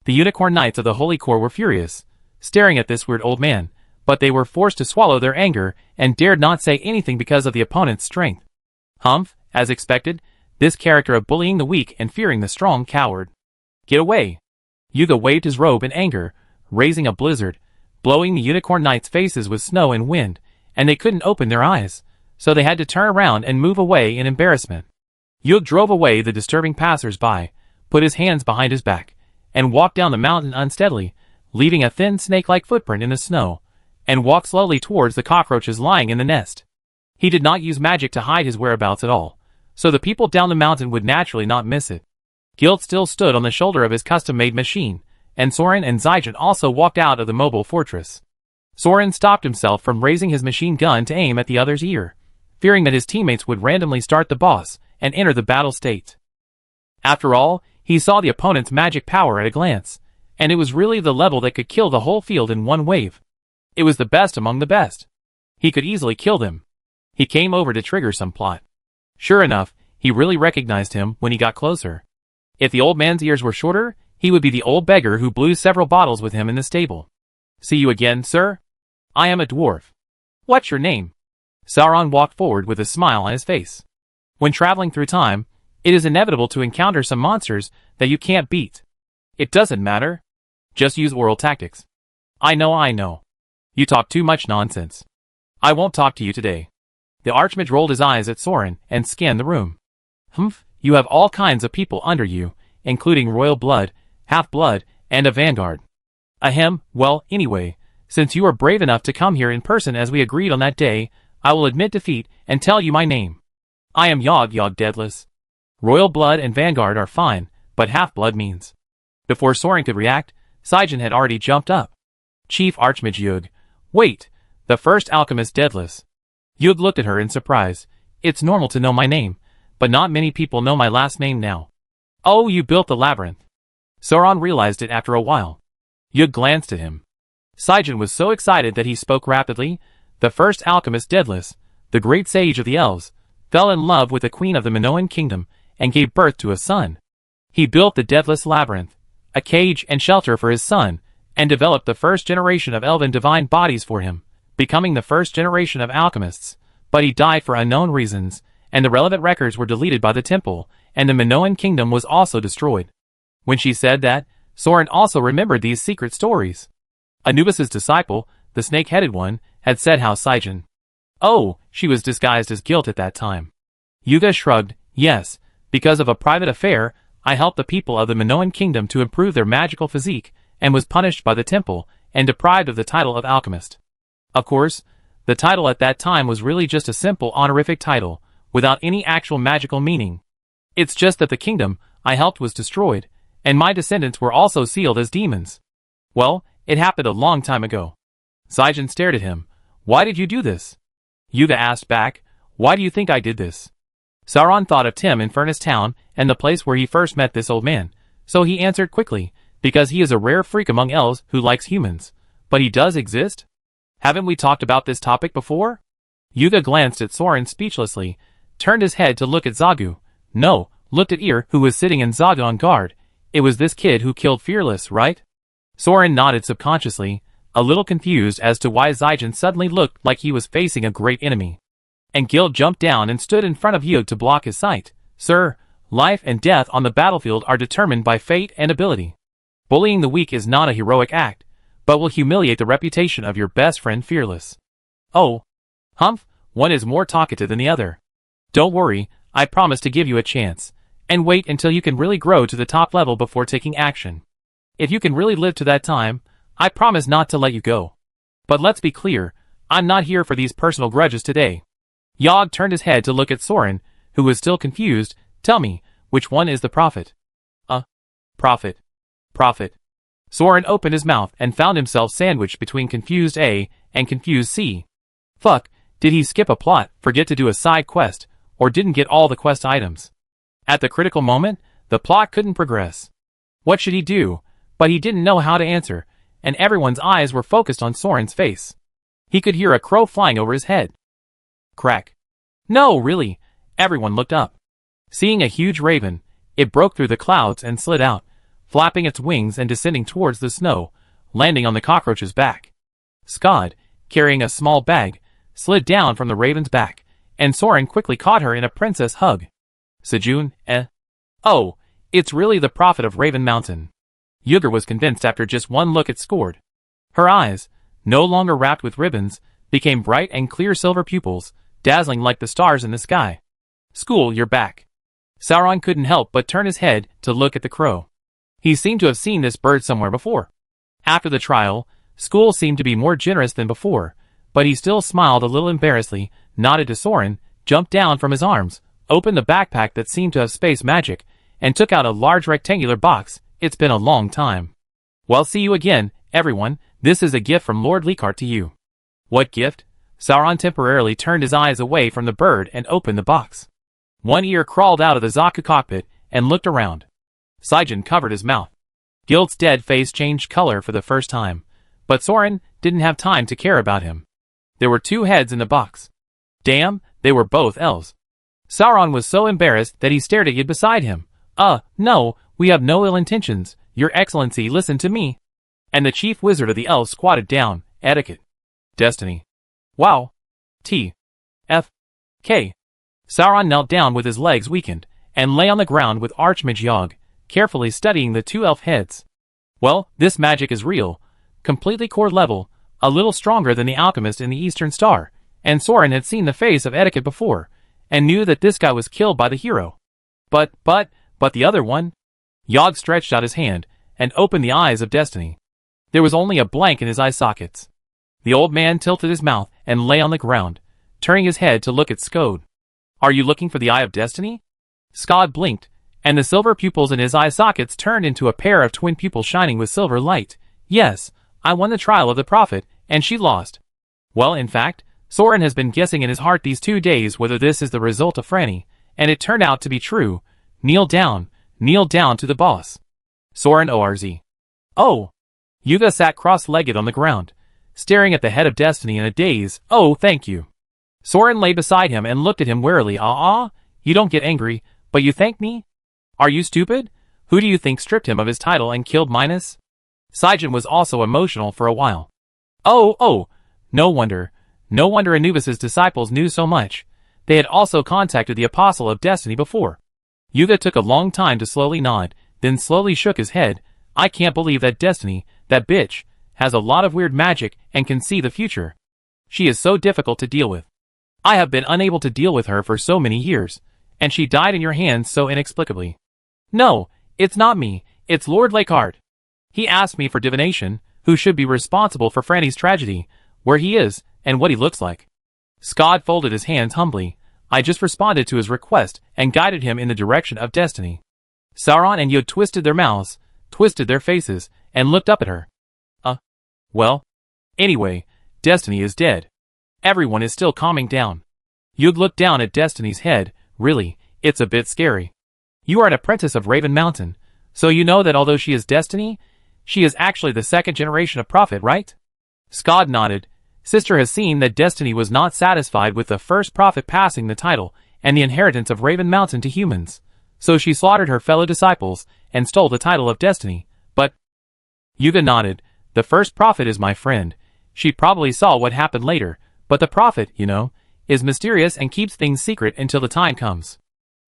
The Unicorn Knights of the Holy Corps were furious, staring at this weird old man, but they were forced to swallow their anger and dared not say anything because of the opponent's strength. Humph, as expected, this character of bullying the weak and fearing the strong coward. Get away. Yuga waved his robe in anger, raising a blizzard, blowing the Unicorn Knights' faces with snow and wind, and they couldn't open their eyes, so they had to turn around and move away in embarrassment. Yuga drove away the disturbing passers-by, put his hands behind his back, and walked down the mountain unsteadily, leaving a thin snake-like footprint in the snow, and walked slowly towards the cockroaches lying in the nest. He did not use magic to hide his whereabouts at all, so the people down the mountain would naturally not miss it. Guild still stood on the shoulder of his custom-made machine, and Soren and Zygen also walked out of the mobile fortress. Soren stopped himself from raising his machine gun to aim at the other's ear, fearing that his teammates would randomly start the boss and enter the battle state. After all, he saw the opponent's magic power at a glance, and it was really the level that could kill the whole field in one wave. It was the best among the best. He could easily kill them. He came over to trigger some plot. Sure enough, he really recognized him when he got closer. If the old man's ears were shorter, he would be the old beggar who blew several bottles with him in the stable. See you again, sir? I am a dwarf. What's your name? Sauron walked forward with a smile on his face. When traveling through time, it is inevitable to encounter some monsters that you can't beat. It doesn't matter. Just use oral tactics. I know. You talk too much nonsense. I won't talk to you today. The Archmage rolled his eyes at Soren and scanned the room. Humph, you have all kinds of people under you, including royal blood, half-blood, and a vanguard. Ahem, well, anyway, since you are brave enough to come here in person as we agreed on that day, I will admit defeat and tell you my name. I am Yog Deadless. Royal blood and vanguard are fine, but half-blood means. Before Soren could react, Zygen had already jumped up. Chief Archmage Yug. Wait, the first alchemist Deadless. Yug looked at her in surprise. It's normal to know my name, but not many people know my last name now. Oh, you built the labyrinth. Sauron realized it after a while. Yug glanced at him. Sijin was so excited that he spoke rapidly. The first alchemist Daedalus, the great sage of the elves, fell in love with the queen of the Minoan kingdom and gave birth to a son. He built the Daedalus labyrinth, a cage and shelter for his son, and developed the first generation of elven divine bodies for him, becoming the first generation of alchemists. But he died for unknown reasons, and the relevant records were deleted by the temple, and the Minoan kingdom was also destroyed. When she said that, Soren also remembered these secret stories. Anubis's disciple, the snake-headed one, had said how Sijin. Oh, she was disguised as guilt at that time. Yuga shrugged. Yes, because of a private affair, I helped the people of the Minoan kingdom to improve their magical physique, and was punished by the temple, and deprived of the title of alchemist. Of course, the title at that time was really just a simple honorific title, without any actual magical meaning. It's just that the kingdom I helped was destroyed, and my descendants were also sealed as demons. Well, it happened a long time ago. Sijin stared at him. Why did you do this? Yuga asked back. Why do you think I did this? Sauron thought of Tim in Furnace Town and the place where he first met this old man, so he answered quickly, because he is a rare freak among elves who likes humans. But he does exist? Haven't we talked about this topic before? Yuga glanced at Soren speechlessly, turned his head to look at Zagu. No, looked at Ir, who was sitting in Zagu on guard. It was this kid who killed Fearless, right? Soren nodded subconsciously, a little confused as to why Sijin suddenly looked like he was facing a great enemy. And Gil jumped down and stood in front of Yug to block his sight. Sir, life and death on the battlefield are determined by fate and ability. Bullying the weak is not a heroic act, but will humiliate the reputation of your best friend Fearless. Oh. Humph, one is more talkative than the other. Don't worry, I promise to give you a chance. And wait until you can really grow to the top level before taking action. If you can really live to that time, I promise not to let you go. But let's be clear, I'm not here for these personal grudges today. Yog turned his head to look at Soren, who was still confused. Tell me, which one is the prophet? Prophet. Prophet. Soren opened his mouth and found himself sandwiched between confused A and confused C. Fuck, did he skip a plot, forget to do a side quest, or didn't get all the quest items? At the critical moment, the plot couldn't progress. What should he do? But he didn't know how to answer, and everyone's eyes were focused on Soren's face. He could hear a crow flying over his head. Crack. No, really. Everyone looked up. Seeing a huge raven, it broke through the clouds and slid out, flapping its wings and descending towards the snow, landing on the cockroach's back. Skad, carrying a small bag, slid down from the raven's back, and Soren quickly caught her in a princess hug. Sejun, Oh, it's really the prophet of Raven Mountain. Yuga was convinced after just one look at Skord. Her eyes, no longer wrapped with ribbons, became bright and clear silver pupils, dazzling like the stars in the sky. School, you're back. Sauron couldn't help but turn his head to look at the crow. He seemed to have seen this bird somewhere before. After the trial, School seemed to be more generous than before, but he still smiled a little embarrassedly, nodded to Soren, jumped down from his arms, opened the backpack that seemed to have space magic, and took out a large rectangular box. It's been a long time. Well, see you again, everyone. This is a gift from Lord Leakart to you. What gift? Sauron temporarily turned his eyes away from the bird and opened the box. One ear crawled out of the Zaku cockpit and looked around. Sijin covered his mouth. Gilt's dead face changed color for the first time, but Soren didn't have time to care about him. There were two heads in the box. Damn, they were both elves. Sauron was so embarrassed that he stared at Yid beside him. No, we have no ill intentions. Your Excellency, listen to me. And the chief wizard of the elves squatted down. Etiquette. Destiny. Wow. T. F. K. Sauron knelt down with his legs weakened, and lay on the ground with Archmage Yog, carefully studying the two elf heads. Well, this magic is real. Completely core level, a little stronger than the alchemist in the Eastern Star, and Soren had seen the face of Etiquette before, and knew that this guy was killed by the hero. But the other one? Yog stretched out his hand, and opened the eyes of Destiny. There was only a blank in his eye sockets. The old man tilted his mouth and lay on the ground, turning his head to look at Skod. Are you looking for the Eye of Destiny? Skod blinked, and the silver pupils in his eye sockets turned into a pair of twin pupils shining with silver light. Yes, I won the trial of the prophet, and she lost. Well, in fact, Soren has been guessing in his heart these 2 days whether this is the result of Franny, and it turned out to be true. Kneel down, Kneel down to the boss. Soren Orz. Oh. Yuga sat cross-legged on the ground, staring at the head of Destiny in a daze. Oh, thank you. Soren lay beside him and looked at him warily. You don't get angry, but you thank me? Are you stupid? Who do you think stripped him of his title and killed Minos? Saijin was also emotional for a while. Oh, no wonder. No wonder Anubis's disciples knew so much. They had also contacted the Apostle of Destiny before. Yuga took a long time to slowly nod, then slowly shook his head. I can't believe that Destiny, that bitch, has a lot of weird magic and can see the future. She is so difficult to deal with. I have been unable to deal with her for so many years, and she died in your hands so inexplicably. No, it's not me, it's Lord Lakehart. He asked me for divination, who should be responsible for Franny's tragedy, where he is, and what he looks like. Scott folded his hands humbly. I just responded to his request and guided him in the direction of Destiny. Sauron and Yod twisted their mouths, twisted their faces, and looked up at her. Well? Anyway, Destiny is dead. Everyone is still calming down. Yod looked down at Destiny's head. Really, it's a bit scary. You are an apprentice of Raven Mountain, so you know that although she is Destiny, she is actually the second generation of Prophet, right? Scott nodded. Sister has seen that Destiny was not satisfied with the first Prophet passing the title and the inheritance of Raven Mountain to humans, so she slaughtered her fellow disciples and stole the title of Destiny, but... Yuga nodded. The first Prophet is my friend. She probably saw what happened later, but the Prophet, you know, is mysterious and keeps things secret until the time comes.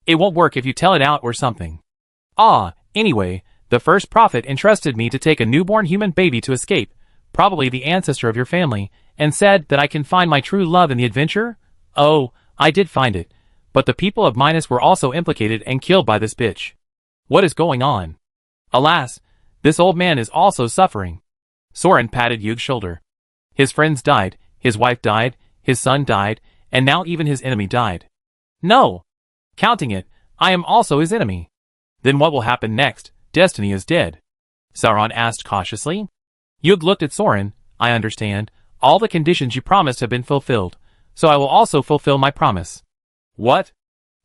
It won't work if you tell it out or something. Anyway, the first Prophet entrusted me to take a newborn human baby to escape, probably the ancestor of your family, and said that I can find my true love in the adventure? Oh, I did find it, but the people of Minos were also implicated and killed by this bitch. What is going on? Alas, this old man is also suffering. Soren patted Yug's shoulder. His friends died, his wife died, his son died, and now even his enemy died. No! Counting it, I am also his enemy. Then what will happen next? Destiny is dead. Sauron asked cautiously. Yug looked at Soren. I understand. All the conditions you promised have been fulfilled, so I will also fulfill my promise. What?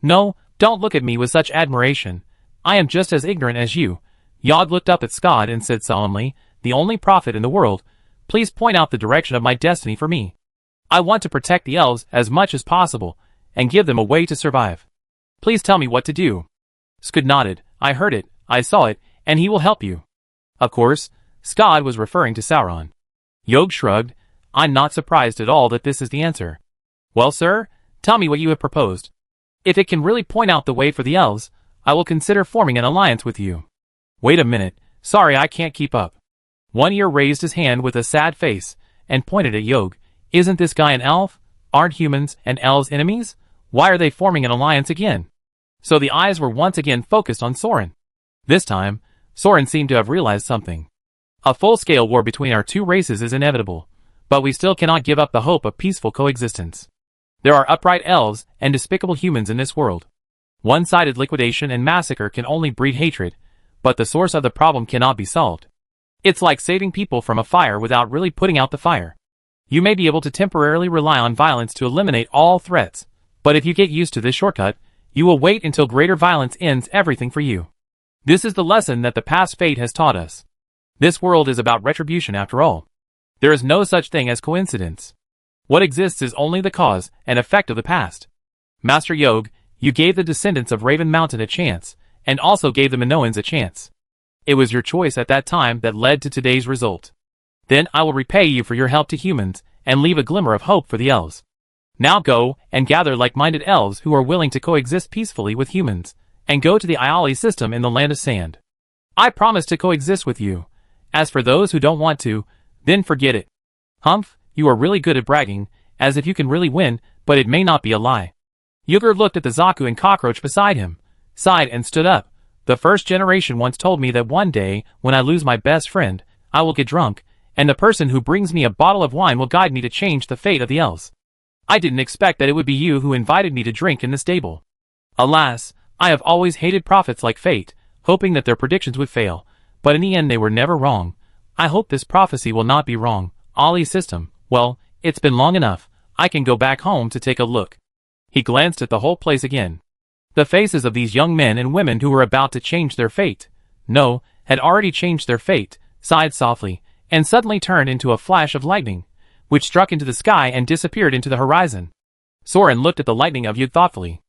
No, don't look at me with such admiration. I am just as ignorant as you. Yod looked up at Skad and said solemnly, the only prophet in the world, please point out the direction of my destiny for me. I want to protect the elves as much as possible, and give them a way to survive. Please tell me what to do. Skad nodded. I heard it, I saw it, and he will help you. Of course, Skad was referring to Sauron. Yog shrugged. I'm not surprised at all that this is the answer. Well, sir, tell me what you have proposed. If it can really point out the way for the elves, I will consider forming an alliance with you. Wait a minute, sorry I can't keep up. One Ear raised his hand with a sad face, and pointed at Yog. Isn't this guy an elf? Aren't humans and elves enemies? Why are they forming an alliance again? So the eyes were once again focused on Soren. This time, Soren seemed to have realized something. A full-scale war between our two races is inevitable, but we still cannot give up the hope of peaceful coexistence. There are upright elves and despicable humans in this world. One-sided liquidation and massacre can only breed hatred, but the source of the problem cannot be solved. It's like saving people from a fire without really putting out the fire. You may be able to temporarily rely on violence to eliminate all threats, but if you get used to this shortcut, you will wait until greater violence ends everything for you. This is the lesson that the past fate has taught us. This world is about retribution after all. There is no such thing as coincidence. What exists is only the cause and effect of the past. Master Yog, you gave the descendants of Raven Mountain a chance, and also gave the Minoans a chance. It was your choice at that time that led to today's result. Then I will repay you for your help to humans, and leave a glimmer of hope for the elves. Now go and gather like-minded elves who are willing to coexist peacefully with humans, and go to the Iali system in the Land of Sand. I promise to coexist with you. As for those who don't want to, then forget it. Humph, you are really good at bragging, as if you can really win, but it may not be a lie. Yugur looked at the Zaku and cockroach beside him, sighed and stood up. The first generation once told me that one day, when I lose my best friend, I will get drunk, and the person who brings me a bottle of wine will guide me to change the fate of the elves. I didn't expect that it would be you who invited me to drink in the stable. Alas, I have always hated prophets like fate, hoping that their predictions would fail, but in the end they were never wrong. I hope this prophecy will not be wrong. Ali system, well, it's been long enough. I can go back home to take a look. He glanced at the whole place again. The faces of these young men and women who were about to change their fate, no, had already changed their fate, sighed softly, and suddenly turned into a flash of lightning, which struck into the sky and disappeared into the horizon. Soren looked at the lightning of Yud thoughtfully.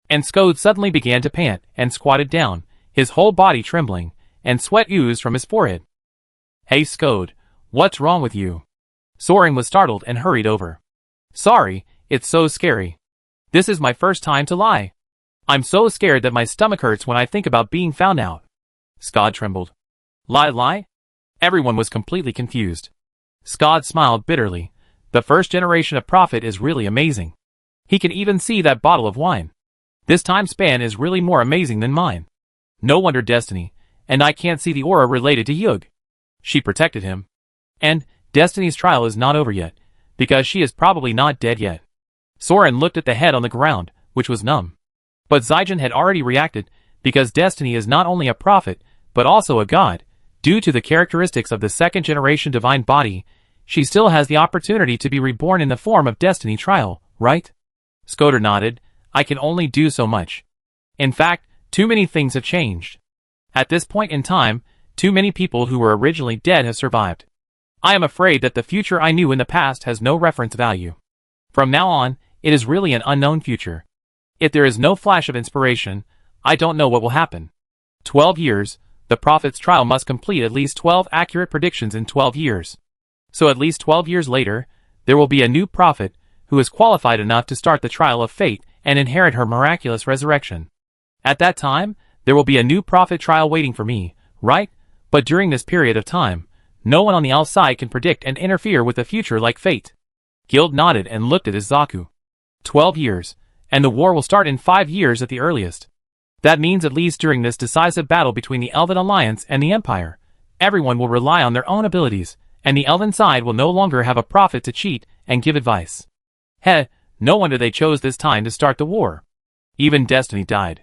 And Skode suddenly began to pant, and squatted down, his whole body trembling, and sweat oozed from his forehead. Hey Skode, what's wrong with you? Soren was startled and hurried over. Sorry, it's so scary. This is my first time to lie. I'm so scared that my stomach hurts when I think about being found out. Skod trembled. Lie? Everyone was completely confused. Skod smiled bitterly. The first generation of prophet is really amazing. He can even see that bottle of wine. This time span is really more amazing than mine. No wonder Destiny, and I can't see the aura related to Yug. She protected him. And Destiny's trial is not over yet, because she is probably not dead yet. Soren looked at the head on the ground, which was numb. But Zygon had already reacted, because Destiny is not only a prophet, but also a god. Due to the characteristics of the second-generation divine body, she still has the opportunity to be reborn in the form of Destiny trial, right? Skoder nodded. I can only do so much. In fact, too many things have changed. At this point in time, too many people who were originally dead have survived. I am afraid that the future I knew in the past has no reference value. From now on, it is really an unknown future. If there is no flash of inspiration, I don't know what will happen. 12 years, the prophet's trial must complete at least 12 accurate predictions in 12 years. So at least 12 years later, there will be a new prophet who is qualified enough to start the trial of fate and inherit her miraculous resurrection. At that time, there will be a new prophet trial waiting for me, right? But during this period of time, no one on the outside can predict and interfere with the future like fate. Guild nodded and looked at his Zaku. 12 years, and the war will start in 5 years at the earliest. That means at least during this decisive battle between the Elven Alliance and the Empire, everyone will rely on their own abilities, and the Elven side will no longer have a prophet to cheat and give advice. No wonder they chose this time to start the war. Even Destiny died.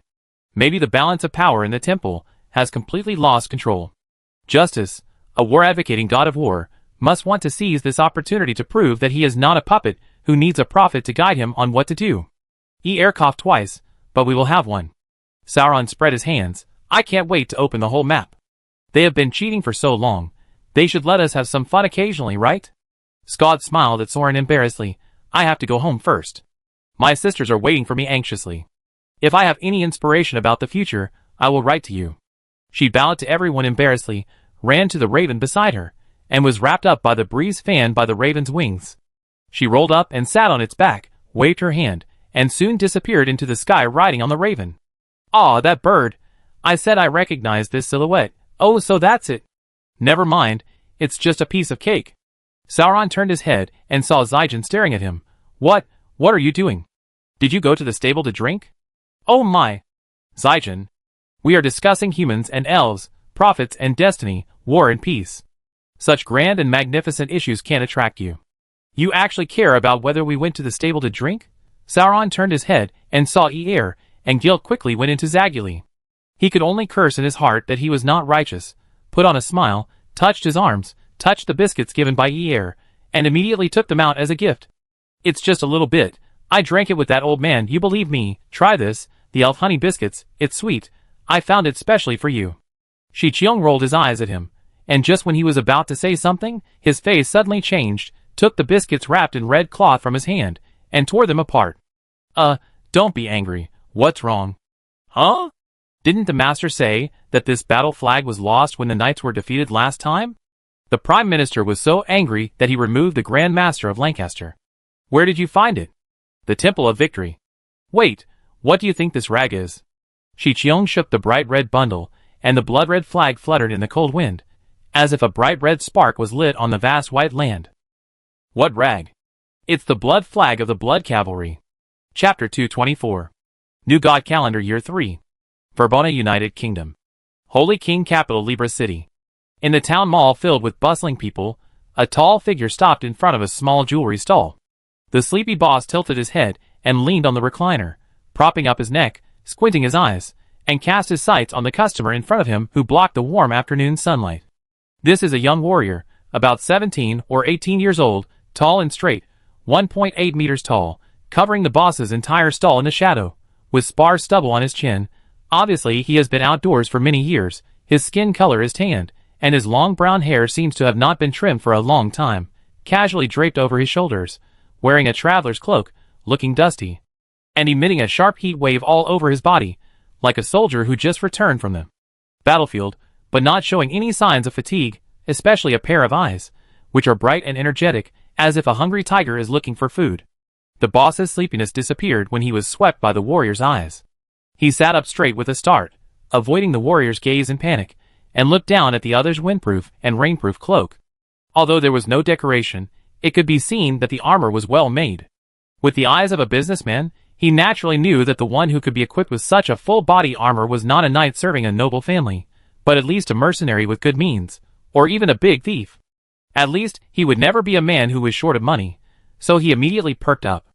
Maybe the balance of power in the temple has completely lost control. Justice, a war-advocating god of war, must want to seize this opportunity to prove that he is not a puppet who needs a prophet to guide him on what to do. Air coughed twice, but we will have one. Sauron spread his hands. I can't wait to open the whole map. They have been cheating for so long. They should let us have some fun occasionally, right? Skod smiled at Soren embarrassedly. I have to go home first. My sisters are waiting for me anxiously. If I have any inspiration about the future, I will write to you. She bowed to everyone embarrassedly, ran to the raven beside her, and was wrapped up by the breeze fanned by the raven's wings. She rolled up and sat on its back, waved her hand, and soon disappeared into the sky riding on the raven. Aw, that bird. I said I recognized this silhouette. Oh, so that's it. Never mind, it's just a piece of cake. Sauron turned his head and saw Zygon staring at him. What are you doing? Did you go to the stable to drink? Oh my. Zygon. We are discussing humans and elves, prophets and destiny, war and peace. Such grand and magnificent issues can't attract you. You actually care about whether we went to the stable to drink? Sauron turned his head and saw Aer, and guilt quickly went into Zaguli. He could only curse in his heart that he was not righteous, put on a smile, touched his arms, touched the biscuits given by Aer, and immediately took them out as a gift. It's just a little bit. I drank it with that old man, you believe me. Try this, the elf honey biscuits, it's sweet. I found it specially for you. Shi Cheong rolled his eyes at him, and just when he was about to say something, his face suddenly changed, took the biscuits wrapped in red cloth from his hand, and tore them apart. Don't be angry. What's wrong? Huh? Didn't the master say that this battle flag was lost when the knights were defeated last time? The Prime Minister was so angry that he removed the Grand Master of Lancaster. Where did you find it? The Temple of Victory. Wait, what do you think this rag is? Shi Cheong shook the bright red bundle, and the blood-red flag fluttered in the cold wind, as if a bright red spark was lit on the vast white land. What rag? It's the blood flag of the Blood Cavalry. Chapter 224. New God Calendar Year 3. Verbona United Kingdom. Holy King Capital Libra City. In the town mall filled with bustling people, a tall figure stopped in front of a small jewelry stall. The sleepy boss tilted his head and leaned on the recliner, propping up his neck, squinting his eyes, and cast his sights on the customer in front of him who blocked the warm afternoon sunlight. This is a young warrior, about 17 or 18 years old, tall and straight, 1.8 meters tall, covering the boss's entire stall in the shadow. with sparse stubble on his chin. Obviously he has been outdoors for many years, his skin color is tanned, and his long brown hair seems to have not been trimmed for a long time, casually draped over his shoulders, wearing a traveler's cloak, looking dusty, and emitting a sharp heat wave all over his body, like a soldier who just returned from the battlefield, but not showing any signs of fatigue, especially a pair of eyes, which are bright and energetic, as if a hungry tiger is looking for food. The boss's sleepiness disappeared when he was swept by the warrior's eyes. He sat up straight with a start, avoiding the warrior's gaze in panic, and looked down at the other's windproof and rainproof cloak. Although there was no decoration, it could be seen that the armor was well made. With the eyes of a businessman, he naturally knew that the one who could be equipped with such a full-body armor was not a knight serving a noble family, but at least a mercenary with good means, or even a big thief. At least, he would never be a man who was short of money, so he immediately perked up.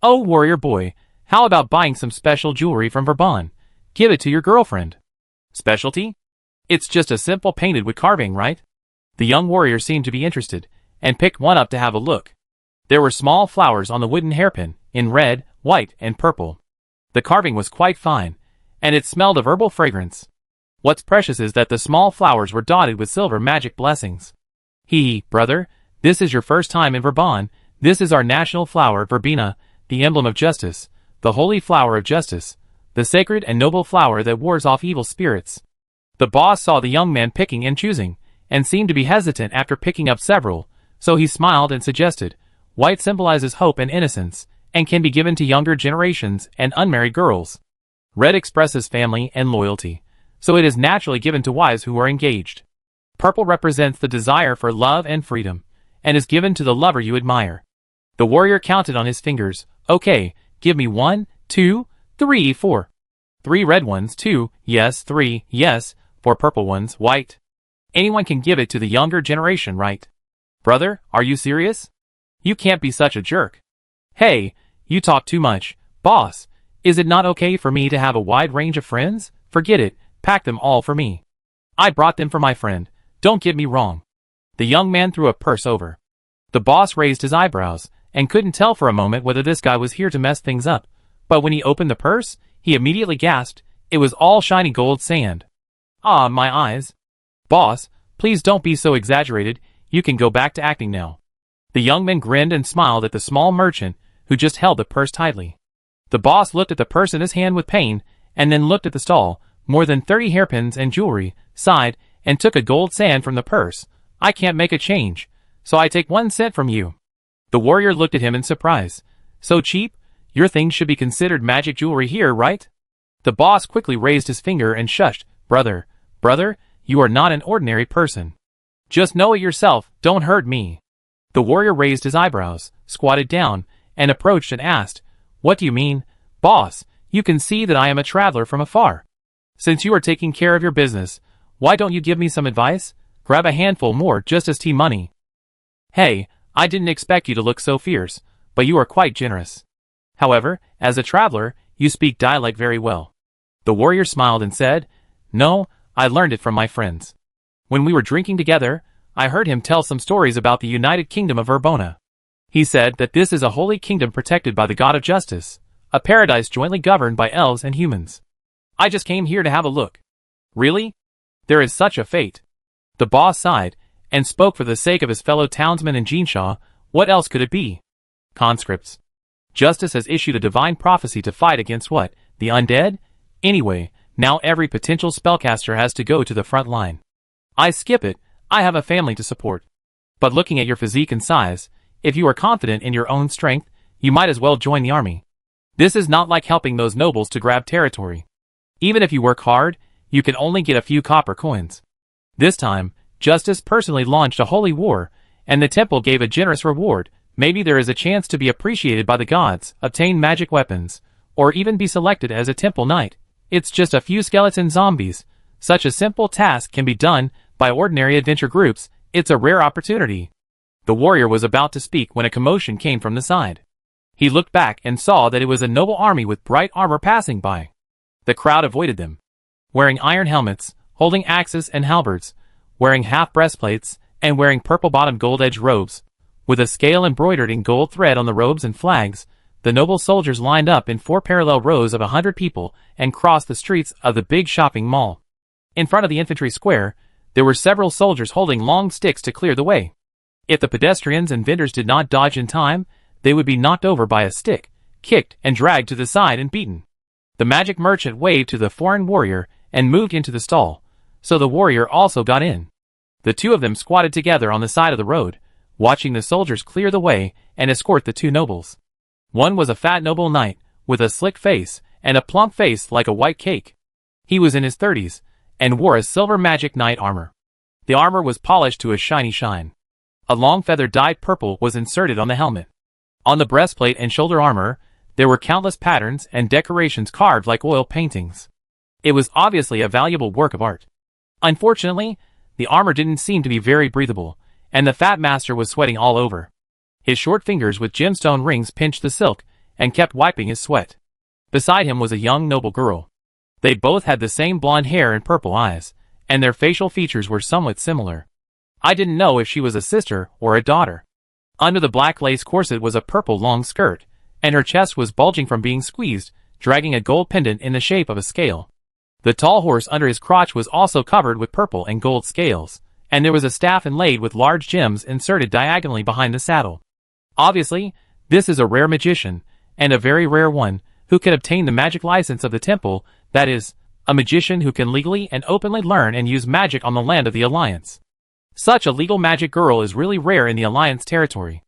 "Oh, warrior boy, how about buying some special jewelry from Verbon? Give it to your girlfriend." "Specialty? It's just a simple painted wood carving, right?" The young warrior seemed to be interested, and picked one up to have a look. There were small flowers on the wooden hairpin, in red, white, and purple. The carving was quite fine, and it smelled of herbal fragrance. What's precious is that the small flowers were dotted with silver magic blessings. Brother, this is your first time in Verbon. This is our national flower, verbena, the emblem of justice, the holy flower of justice, the sacred and noble flower that wards off evil spirits." The boss saw the young man picking and choosing, and seemed to be hesitant after picking up several, so he smiled and suggested, "White symbolizes hope and innocence, and can be given to younger generations and unmarried girls. Red expresses family and loyalty, so it is naturally given to wives who are engaged. Purple represents the desire for love and freedom, and is given to the lover you admire." The warrior counted on his fingers. "Okay, give me 1, 2, 3, 4. 3 red ones, 2, yes, 3, yes, 4 purple ones, white. Anyone can give it to the younger generation, right? Brother, are you serious? You can't be such a jerk." "Hey, you talk too much. Boss, is it not okay for me to have a wide range of friends? Forget it, pack them all for me. I brought them for my friend. Don't get me wrong." The young man threw a purse over. The boss raised his eyebrows, and couldn't tell for a moment whether this guy was here to mess things up, but when he opened the purse, he immediately gasped. It was all shiny gold sand. "Ah, my eyes." "Boss, please don't be so exaggerated, you can go back to acting now." The young man grinned and smiled at the small merchant, who just held the purse tightly. The boss looked at the purse in his hand with pain, and then looked at the stall, more than 30 hairpins and jewelry, sighed, and took a gold sand from the purse. "I can't make a change, so I take 1 cent from you." The warrior looked at him in surprise. "So cheap? Your things should be considered magic jewelry here, right?" The boss quickly raised his finger and shushed. Brother, you are not an ordinary person. Just know it yourself, don't hurt me." The warrior raised his eyebrows, squatted down, and approached and asked, "What do you mean? Boss, you can see that I am a traveler from afar. Since you are taking care of your business, why don't you give me some advice? Grab a handful more just as tea money." "Hey, I didn't expect you to look so fierce, but you are quite generous. However, as a traveler, you speak dialect very well." The warrior smiled and said, "No, I learned it from my friends. When we were drinking together, I heard him tell some stories about the United Kingdom of Verbona. He said that this is a holy kingdom protected by the god of justice, a paradise jointly governed by elves and humans. I just came here to have a look." "Really? There is such a fate." The boss sighed, and spoke for the sake of his fellow townsmen and Jeanshaw. "What else could it be? Conscripts. Justice has issued a divine prophecy to fight against what? The undead? Anyway, now every potential spellcaster has to go to the front line. I skip it, I have a family to support. But looking at your physique and size, if you are confident in your own strength, you might as well join the army. This is not like helping those nobles to grab territory. Even if you work hard, you can only get a few copper coins. This time, Justice personally launched a holy war, and the temple gave a generous reward. Maybe there is a chance to be appreciated by the gods, obtain magic weapons, or even be selected as a temple knight. It's just a few skeleton zombies. Such a simple task can be done by ordinary adventure groups. It's a rare opportunity." The warrior was about to speak when a commotion came from the side. He looked back and saw that it was a noble army with bright armor passing by. The crowd avoided them. Wearing iron helmets, holding axes and halberds, wearing half breastplates, and wearing purple-bottomed gold-edged robes, with a scale embroidered in gold thread on the robes and flags, the noble soldiers lined up in 4 parallel rows of 100 people and crossed the streets of the big shopping mall. In front of the infantry square, there were several soldiers holding long sticks to clear the way. If the pedestrians and vendors did not dodge in time, they would be knocked over by a stick, kicked and dragged to the side and beaten. The magic merchant waved to the foreign warrior and moved into the stall, so the warrior also got in. The two of them squatted together on the side of the road, watching the soldiers clear the way and escort the 2 nobles. One was a fat noble knight, with a slick face and a plump face like a white cake. He was in his 30s, and wore a silver magic knight armor. The armor was polished to a shiny shine. A long feather dyed purple was inserted on the helmet. On the breastplate and shoulder armor, there were countless patterns and decorations carved like oil paintings. It was obviously a valuable work of art. Unfortunately, the armor didn't seem to be very breathable, and the fat master was sweating all over. His short fingers with gemstone rings pinched the silk and kept wiping his sweat. Beside him was a young noble girl. They both had the same blonde hair and purple eyes, and their facial features were somewhat similar. I didn't know if she was a sister or a daughter. Under the black lace corset was a purple long skirt, and her chest was bulging from being squeezed, dragging a gold pendant in the shape of a scale. The tall horse under his crotch was also covered with purple and gold scales, and there was a staff inlaid with large gems inserted diagonally behind the saddle. Obviously, this is a rare magician, and a very rare one, who can obtain the magic license of the temple, that is, a magician who can legally and openly learn and use magic on the land of the Alliance. Such a legal magic girl is really rare in the Alliance territory.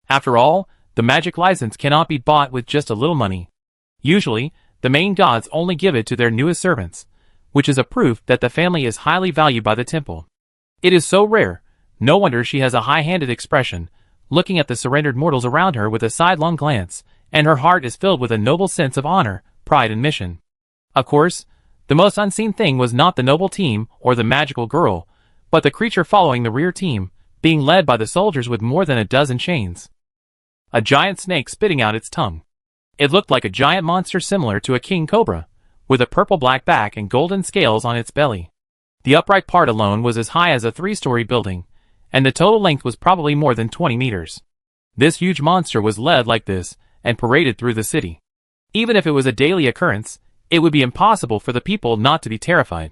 After all, the magic license cannot be bought with just a little money. Usually, the main gods only give it to their newest servants, which is a proof that the family is highly valued by the temple. It is so rare, no wonder she has a high-handed expression, looking at the surrendered mortals around her with a sidelong glance, and her heart is filled with a noble sense of honor, pride and mission. Of course, the most unseen thing was not the noble team or the magical girl, but the creature following the rear team, being led by the soldiers with more than a dozen chains. A giant snake spitting out its tongue. It looked like a giant monster similar to a king cobra, with a purple-black back and golden scales on its belly. The upright part alone was as high as a 3-story building, and the total length was probably more than 20 meters. This huge monster was led like this, and paraded through the city. Even if it was a daily occurrence, it would be impossible for the people not to be terrified.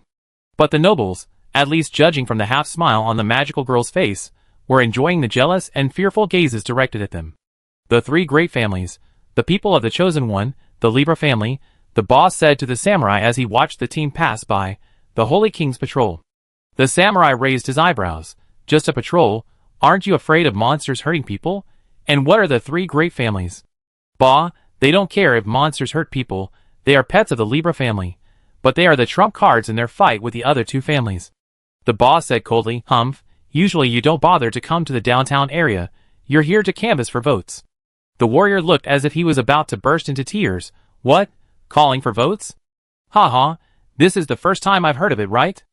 But the nobles, at least judging from the half-smile on the magical girl's face, were enjoying the jealous and fearful gazes directed at them. The 3 great families, the people of the Chosen One, the Libra family, the boss said to the samurai as he watched the team pass by, the Holy King's patrol. The samurai raised his eyebrows. Just a patrol? Aren't you afraid of monsters hurting people? And what are the 3 great families? Bah, they don't care if monsters hurt people, they are pets of the Libra family, but they are the trump cards in their fight with the other 2 families. The boss said coldly, Humph, usually you don't bother to come to the downtown area, you're here to canvass for votes. The warrior looked as if he was about to burst into tears. What? Calling for votes? Ha ha, this is the first time I've heard of it, right?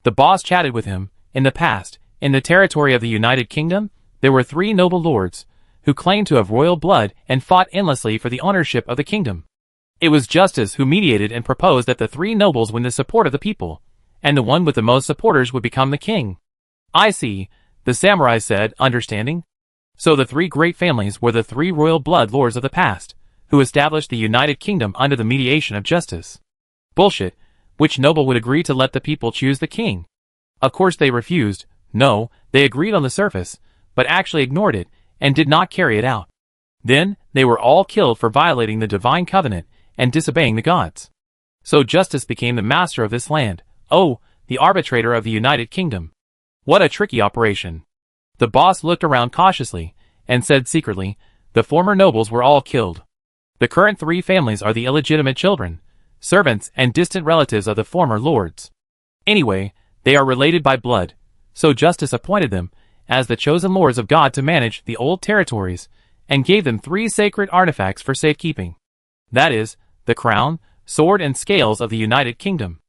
The boss chatted with him. In the past, in the territory of the United Kingdom, there were 3 noble lords, who claimed to have royal blood and fought endlessly for the ownership of the kingdom. It was Justice who mediated and proposed that the 3 nobles win the support of the people, and the one with the most supporters would become the king. I see, the samurai said, understanding. So the 3 great families were the 3 royal blood lords of the past, who established the United Kingdom under the mediation of justice. Bullshit. Which noble would agree to let the people choose the king? Of course they refused. No, they agreed on the surface, but actually ignored it, and did not carry it out. Then, they were all killed for violating the divine covenant, and disobeying the gods. So justice became the master of this land. Oh, the arbitrator of the United Kingdom. What a tricky operation. The boss looked around cautiously, and said secretly, the former nobles were all killed. The current 3 families are the illegitimate children, servants and distant relatives of the former lords. Anyway, they are related by blood, so justice appointed them as the chosen lords of God to manage the old territories, and gave them 3 sacred artifacts for safekeeping. That is, the crown, sword and scales of the United Kingdom.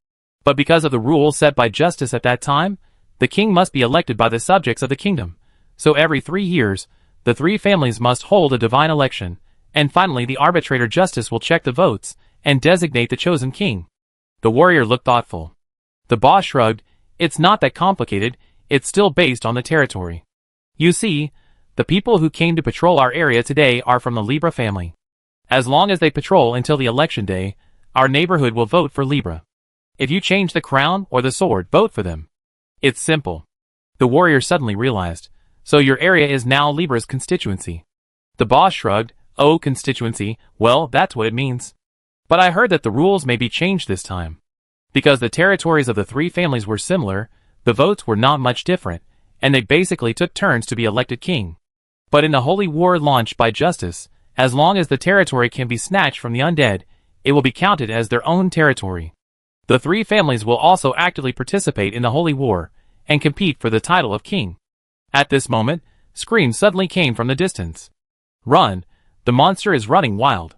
But because of the rules set by justice at that time, the king must be elected by the subjects of the kingdom, so every 3 years, the 3 families must hold a divine election, and finally the arbitrator justice will check the votes, and designate the chosen king. The warrior looked thoughtful. The boss shrugged, it's not that complicated, it's still based on the territory. You see, the people who came to patrol our area today are from the Libra family. As long as they patrol until the election day, our neighborhood will vote for Libra. If you change the crown or the sword, vote for them. It's simple. The warrior suddenly realized. So your area is now Libra's constituency. The boss shrugged. Oh, constituency, well, that's what it means. But I heard that the rules may be changed this time. Because the territories of the three families were similar, the votes were not much different, and they basically took turns to be elected king. But in the holy war launched by justice, as long as the territory can be snatched from the undead, it will be counted as their own territory. The three families will also actively participate in the holy war, and compete for the title of king. At this moment, screams suddenly came from the distance. Run! The monster is running wild.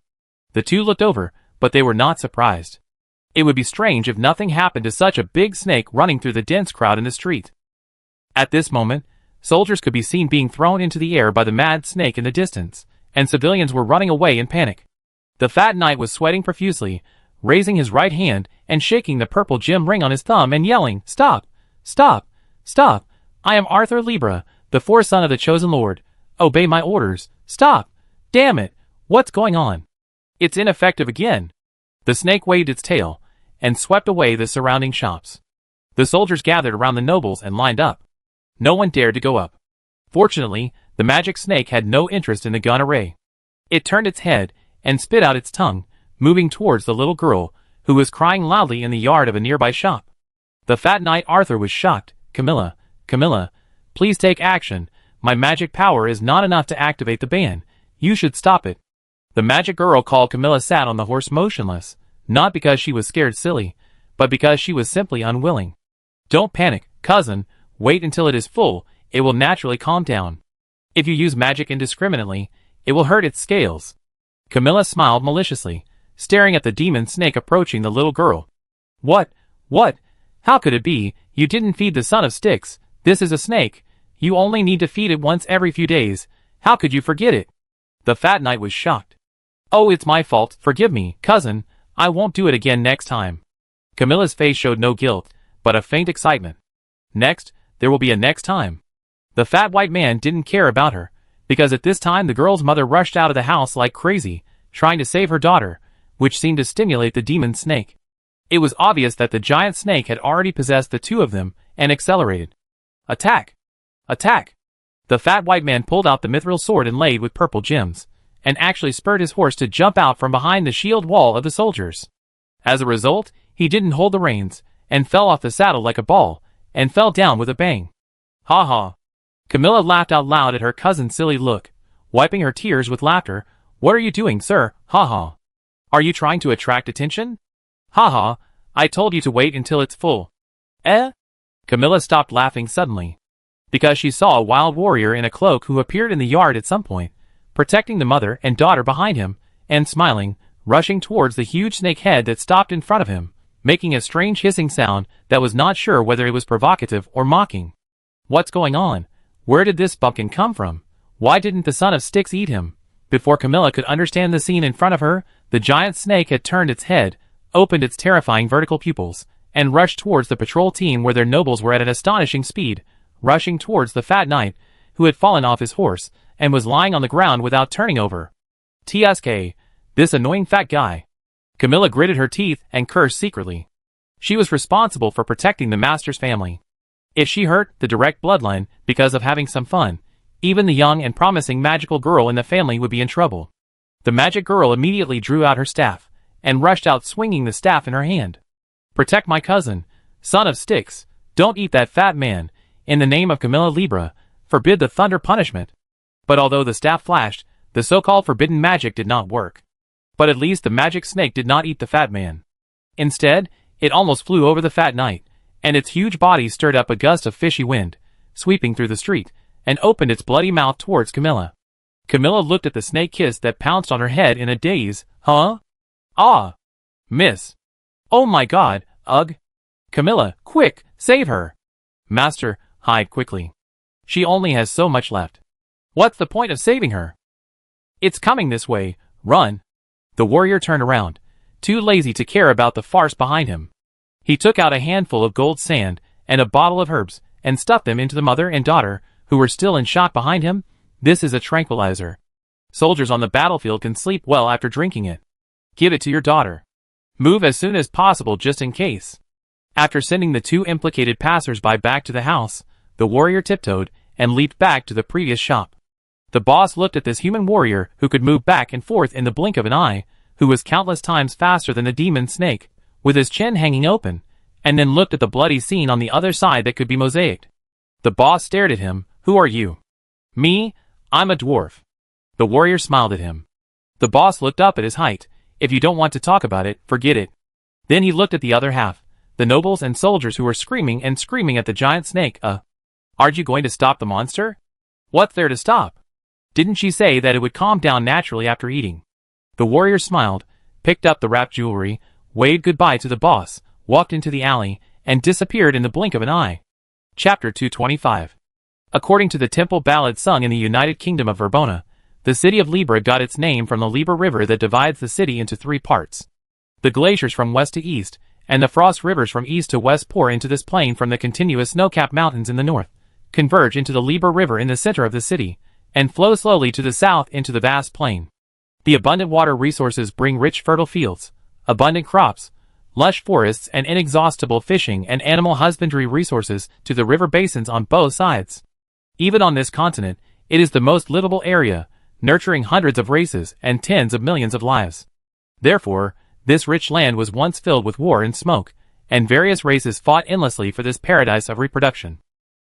The two looked over, but they were not surprised. It would be strange if nothing happened to such a big snake running through the dense crowd in the street. At this moment, soldiers could be seen being thrown into the air by the mad snake in the distance, and civilians were running away in panic. The fat knight was sweating profusely, raising his right hand and shaking the purple gem ring on his thumb and yelling, "Stop! Stop! Stop! I am Arthur Libra, the foreson of the chosen lord. Obey my orders. Stop! Damn it! What's going on? It's ineffective again." The snake waved its tail and swept away the surrounding shops. The soldiers gathered around the nobles and lined up. No one dared to go up. Fortunately, the magic snake had no interest in the gun array. It turned its head and spit out its tongue, moving towards the little girl, who was crying loudly in the yard of a nearby shop. The fat knight Arthur was shocked. "Camilla, Camilla, please take action. My magic power is not enough to activate the ban. You should stop it." The magic girl called Camilla sat on the horse motionless, not because she was scared silly, but because she was simply unwilling. "Don't panic, cousin. Wait until it is full. It will naturally calm down. If you use magic indiscriminately, it will hurt its scales." Camilla smiled maliciously, staring at the demon snake approaching the little girl. What? How could it be? You didn't feed the son of Styx. This is a snake. You only need to feed it once every few days. How could you forget it?" The fat knight was shocked. "Oh, it's my fault. Forgive me, cousin. I won't do it again next time." Camilla's face showed no guilt, but a faint excitement. Next, there will be a next time. The fat white man didn't care about her, because at this time the girl's mother rushed out of the house like crazy, trying to save her daughter, which seemed to stimulate the demon snake. It was obvious that the giant snake had already possessed the two of them and accelerated. "Attack! Attack!" The fat white man pulled out the mithril sword inlaid with purple gems, and actually spurred his horse to jump out from behind the shield wall of the soldiers. As a result, he didn't hold the reins, and fell off the saddle like a ball, and fell down with a bang. "Ha ha!" Camilla laughed out loud at her cousin's silly look, wiping her tears with laughter. "What are you doing, sir? Ha ha! Are you trying to attract attention? Ha ha! I told you to wait until it's full." Eh? Camilla stopped laughing suddenly, because she saw a wild warrior in a cloak who appeared in the yard at some point, protecting the mother and daughter behind him, and smiling, rushing towards the huge snake head that stopped in front of him, making a strange hissing sound that was not sure whether it was provocative or mocking. What's going on? Where did this bumpkin come from? Why didn't the son of Styx eat him? Before Camilla could understand the scene in front of her, the giant snake had turned its head, opened its terrifying vertical pupils, and rushed towards the patrol team where their nobles were at an astonishing speed, rushing towards the fat knight, who had fallen off his horse, and was lying on the ground without turning over. "TSK, this annoying fat guy." Camilla gritted her teeth and cursed secretly. She was responsible for protecting the master's family. If she hurt the direct bloodline because of having some fun, even the young and promising magical girl in the family would be in trouble. The magic girl immediately drew out her staff, and rushed out swinging the staff in her hand. "Protect my cousin, son of Styx. Don't eat that fat man. In the name of Camilla Libra, forbid the thunder punishment." But although the staff flashed, the so-called forbidden magic did not work. But at least the magic snake did not eat the fat man. Instead, it almost flew over the fat knight, and its huge body stirred up a gust of fishy wind, sweeping through the street, and opened its bloody mouth towards Camilla. Camilla looked at the snake kiss that pounced on her head in a daze. "Huh? Ah! Miss! Oh my God, ugh! Camilla, quick, save her! Master, hide quickly. She only has so much left. What's the point of saving her? It's coming this way, run!" The warrior turned around, too lazy to care about the farce behind him. He took out a handful of gold sand and a bottle of herbs, and stuffed them into the mother and daughter, who were still in shock behind him. "This is a tranquilizer. Soldiers on the battlefield can sleep well after drinking it. Give it to your daughter. Move as soon as possible just in case. After sending the two implicated passers-by back to the house, the warrior tiptoed and leaped back to the previous shop. The boss looked at this human warrior who could move back and forth in the blink of an eye, who was countless times faster than the demon snake, with his chin hanging open, and then looked at the bloody scene on the other side that could be mosaicked. The boss stared at him. Who are you? Me? I'm a dwarf. The warrior smiled at him. The boss looked up at his height. If you don't want to talk about it, forget it. Then he looked at the other half, the nobles and soldiers who were screaming and screaming at the giant snake. Aren't you going to stop the monster? What's there to stop? Didn't she say that it would calm down naturally after eating? The warrior smiled, picked up the wrapped jewelry, waved goodbye to the boss, walked into the alley, and disappeared in the blink of an eye. Chapter 225. According to the temple ballad sung in the United Kingdom of Verbona, the city of Libra got its name from the Libra River that divides the city into three parts. The glaciers from west to east, and the frost rivers from east to west pour into this plain from the continuous snow-capped mountains in the north, converge into the Libra River in the center of the city, and flow slowly to the south into the vast plain. The abundant water resources bring rich fertile fields, abundant crops, lush forests and inexhaustible fishing and animal husbandry resources to the river basins on both sides. Even on this continent, it is the most livable area, nurturing hundreds of races and tens of millions of lives. Therefore, this rich land was once filled with war and smoke, and various races fought endlessly for this paradise of reproduction.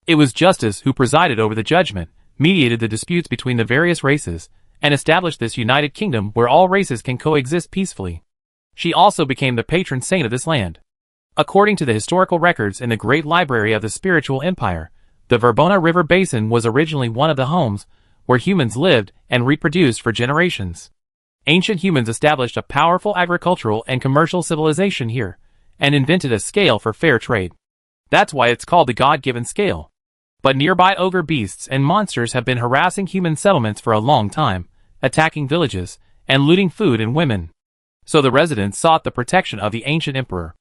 It was justice who presided over the judgment, mediated the disputes between the various races, and established this united kingdom where all races can coexist peacefully. She also became the patron saint of this land. According to the historical records in the Great Library of the Spiritual Empire, the Verbona River Basin was originally one of the homes where humans lived and reproduced for generations. Ancient humans established a powerful agricultural and commercial civilization here, and invented a scale for fair trade. That's why it's called the God-given scale. But nearby ogre beasts and monsters have been harassing human settlements for a long time, attacking villages, and looting food and women. So the residents sought the protection of the ancient emperor.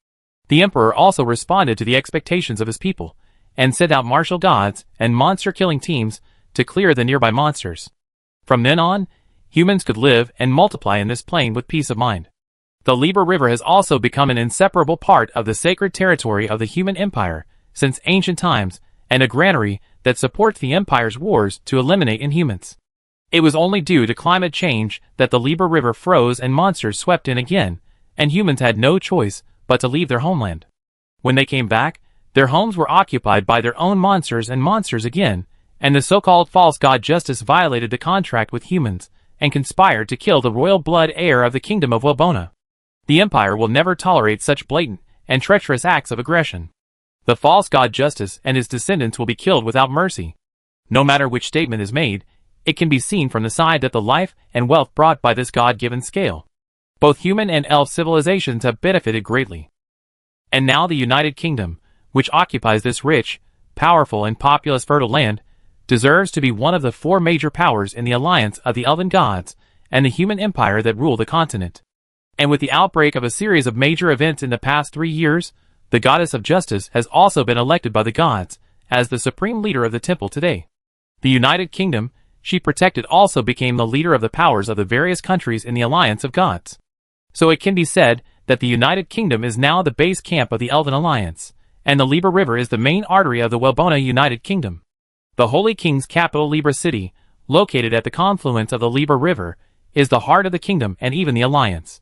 The emperor also responded to the expectations of his people, and sent out martial gods and monster-killing teams to clear the nearby monsters. From then on, humans could live and multiply in this plain with peace of mind. The Libra River has also become an inseparable part of the sacred territory of the human empire since ancient times, and a granary that supports the empire's wars to eliminate inhumans. It was only due to climate change that the Libra River froze and monsters swept in again, and humans had no choice but to leave their homeland. When they came back, their homes were occupied by their own monsters and monsters again, and the so-called false god Justice violated the contract with humans and conspired to kill the royal blood heir of the kingdom of Wabona. The empire will never tolerate such blatant and treacherous acts of aggression. The false god Justice and his descendants will be killed without mercy. No matter which statement is made, it can be seen from the side that the life and wealth brought by this God-given scale. Both human and elf civilizations have benefited greatly. And now the United Kingdom, which occupies this rich, powerful and populous fertile land, deserves to be one of the four major powers in the alliance of the elven gods and the human empire that rule the continent. And with the outbreak of a series of major events in the past 3 years, the goddess of justice has also been elected by the gods as the supreme leader of the temple today. The United Kingdom, she protected, also became the leader of the powers of the various countries in the alliance of gods. So it can be said that the United Kingdom is now the base camp of the Elven Alliance, and the Libra River is the main artery of the Wabona United Kingdom. The Holy King's capital, Libra City, located at the confluence of the Libra River, is the heart of the kingdom and even the alliance.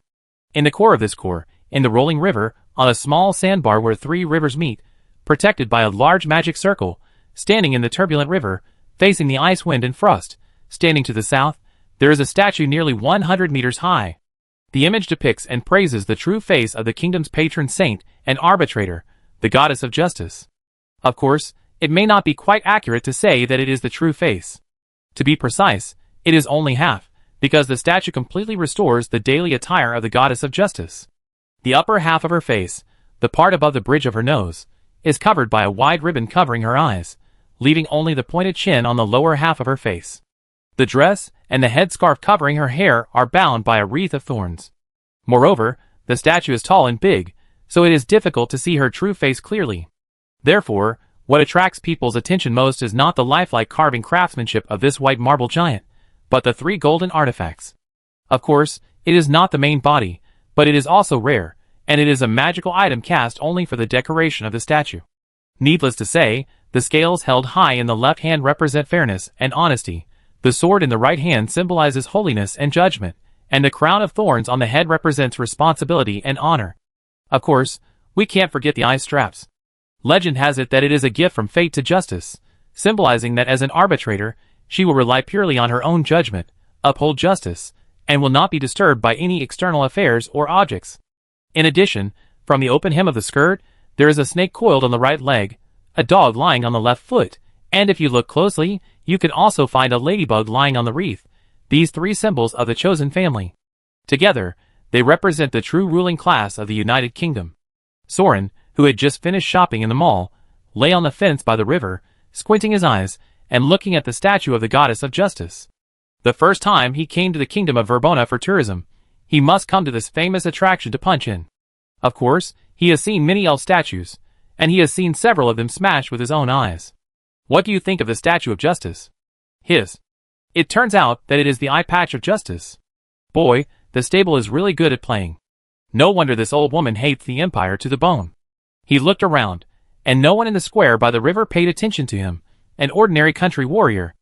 In the core of this core, in the rolling river, on a small sandbar where 3 rivers meet, protected by a large magic circle, standing in the turbulent river, facing the ice, wind and frost, standing to the south, there is a statue nearly 100 meters high. The image depicts and praises the true face of the kingdom's patron saint and arbitrator, the goddess of justice. Of course, it may not be quite accurate to say that it is the true face. To be precise, it is only half, because the statue completely restores the daily attire of the goddess of justice. The upper half of her face, the part above the bridge of her nose, is covered by a wide ribbon covering her eyes, leaving only the pointed chin on the lower half of her face. The dress and the headscarf covering her hair are bound by a wreath of thorns. Moreover, the statue is tall and big, so it is difficult to see her true face clearly. Therefore, what attracts people's attention most is not the lifelike carving craftsmanship of this white marble giant, but the 3 golden artifacts. Of course, it is not the main body, but it is also rare, and it is a magical item cast only for the decoration of the statue. Needless to say, the scales held high in the left hand represent fairness and honesty, the sword in the right hand symbolizes holiness and judgment, and the crown of thorns on the head represents responsibility and honor. Of course, we can't forget the eye straps. Legend has it that it is a gift from fate to justice, symbolizing that as an arbitrator, she will rely purely on her own judgment, uphold justice, and will not be disturbed by any external affairs or objects. In addition, from the open hem of the skirt, there is a snake coiled on the right leg, a dog lying on the left foot, and if you look closely, you can also find a ladybug lying on the wreath, these 3 symbols of the chosen family. Together, they represent the true ruling class of the United Kingdom. Soren, who had just finished shopping in the mall, lay on the fence by the river, squinting his eyes, and looking at the statue of the goddess of justice. The first time he came to the kingdom of Verbona for tourism, he must come to this famous attraction to punch in. Of course, he has seen many elf statues, and he has seen several of them smashed with his own eyes. What do you think of the statue of justice? It turns out that it is the eye patch of justice. Boy, the stable is really good at playing. No wonder this old woman hates the Empire to the bone. He looked around, and no one in the square by the river paid attention to him, an ordinary country warrior.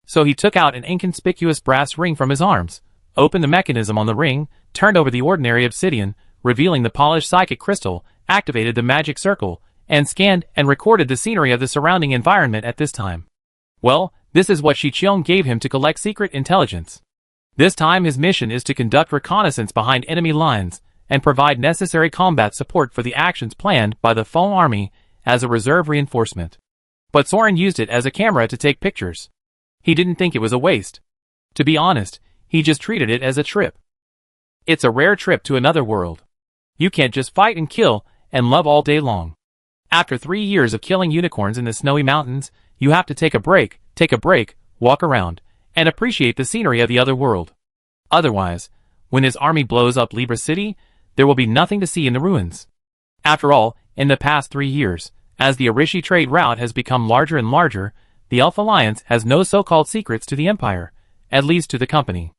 So he took out an inconspicuous brass ring from his arms, opened the mechanism on the ring, turned over the ordinary obsidian, revealing the polished psychic crystal, activated the magic circle, and scanned and recorded the scenery of the surrounding environment at this time. Well, this is what Shi Qiong gave him to collect secret intelligence. This time his mission is to conduct reconnaissance behind enemy lines, and provide necessary combat support for the actions planned by the Feng army as a reserve reinforcement. But Soren used it as a camera to take pictures. He didn't think it was a waste. To be honest, he just treated it as a trip. It's a rare trip to another world. You can't just fight and kill and love all day long. After 3 years of killing unicorns in the snowy mountains, you have to take a break, walk around, and appreciate the scenery of the other world. Otherwise, when his army blows up Libra City, there will be nothing to see in the ruins. After all, in the past 3 years, as the Arishi trade route has become larger and larger, the Elf Alliance has no so-called secrets to the Empire, at least to the company.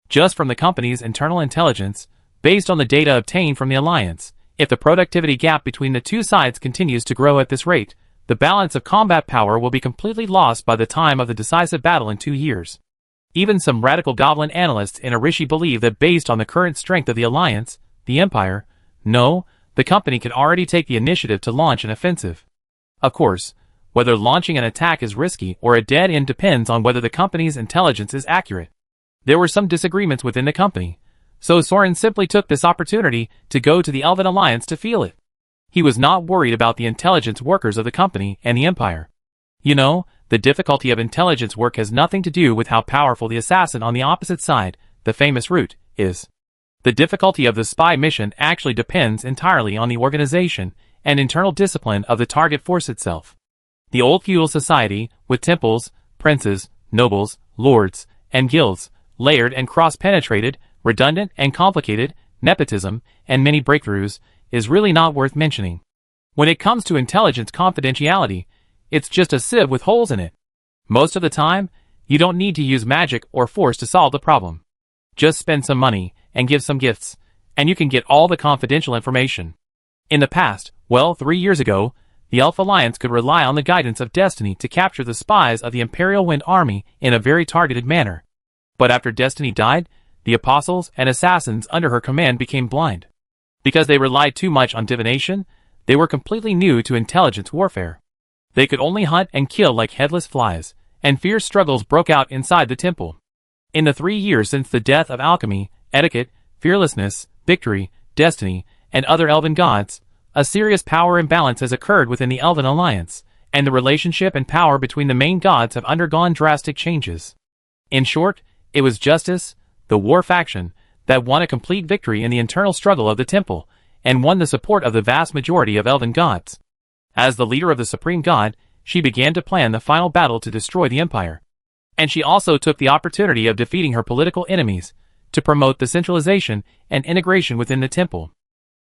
Just from the company's internal intelligence, based on the data obtained from the Alliance, if the productivity gap between the two sides continues to grow at this rate, the balance of combat power will be completely lost by the time of the decisive battle in 2 years. Even some radical goblin analysts in Arishi believe that based on the current strength of the Alliance, the Empire, the company can already take the initiative to launch an offensive. Of course, whether launching an attack is risky or a dead end depends on whether the company's intelligence is accurate. There were some disagreements within the company, so Soren simply took this opportunity to go to the Elven Alliance to feel it. He was not worried about the intelligence workers of the company and the Empire. You know, the difficulty of intelligence work has nothing to do with how powerful the assassin on the opposite side, the famous Root, is. The difficulty of the spy mission actually depends entirely on the organization and internal discipline of the target force itself. The old feudal society, with temples, princes, nobles, lords, and guilds, layered and cross-penetrated, redundant and complicated, nepotism, and many breakthroughs, is really not worth mentioning. When it comes to intelligence confidentiality, it's just a sieve with holes in it. Most of the time, you don't need to use magic or force to solve the problem. Just spend some money and give some gifts, and you can get all the confidential information. In the past, 3 years ago, the Elf Alliance could rely on the guidance of Destiny to capture the spies of the Imperial Wind Army in a very targeted manner. But after Destiny died, the apostles and assassins under her command became blind. Because they relied too much on divination, they were completely new to intelligence warfare. They could only hunt and kill like headless flies, and fierce struggles broke out inside the temple. In the 3 years since the death of alchemy, etiquette, fearlessness, victory, destiny, and other elven gods, a serious power imbalance has occurred within the Elven Alliance, and the relationship and power between the main gods have undergone drastic changes. In short, it was Justice, the war faction, that won a complete victory in the internal struggle of the temple, and won the support of the vast majority of elven gods. As the leader of the supreme god, she began to plan the final battle to destroy the empire. And she also took the opportunity of defeating her political enemies, to promote the centralization and integration within the temple.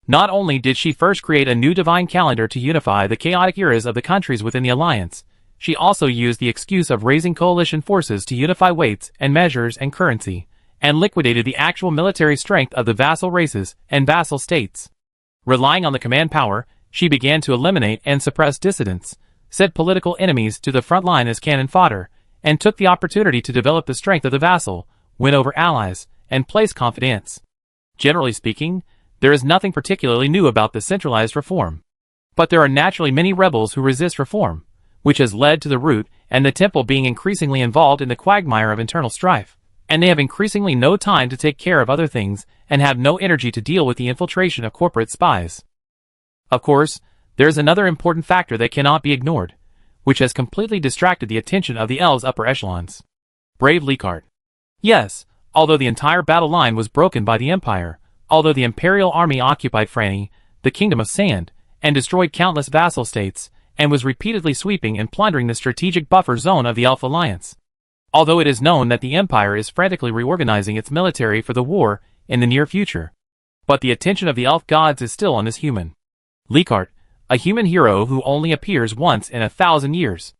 Not only did she first create a new divine calendar to unify the chaotic eras of the countries within the alliance, She also used the excuse of raising coalition forces to unify weights and measures and currency, and liquidated the actual military strength of the vassal races and vassal states. Relying on the command power, she began to eliminate and suppress dissidents, set political enemies to the front line as cannon fodder, and took the opportunity to develop the strength of the vassal, win over allies, and place confidence. Generally speaking, there is nothing particularly new about this centralized reform. But there are naturally many rebels who resist reform, which has led to the root and the temple being increasingly involved in the quagmire of internal strife, and they have increasingly no time to take care of other things and have no energy to deal with the infiltration of corporate spies. Of course, there is another important factor that cannot be ignored, which has completely distracted the attention of the elves' upper echelons. Brave Leichardt. Yes, although the entire battle line was broken by the Empire, although the Imperial army occupied Franny, the Kingdom of Sand, and destroyed countless vassal states, and was repeatedly sweeping and plundering the strategic buffer zone of the Elf Alliance. Although it is known that the Empire is frantically reorganizing its military for the war in the near future. But the attention of the elf gods is still on this human. Leichardt, a human hero who only appears once in 1,000 years.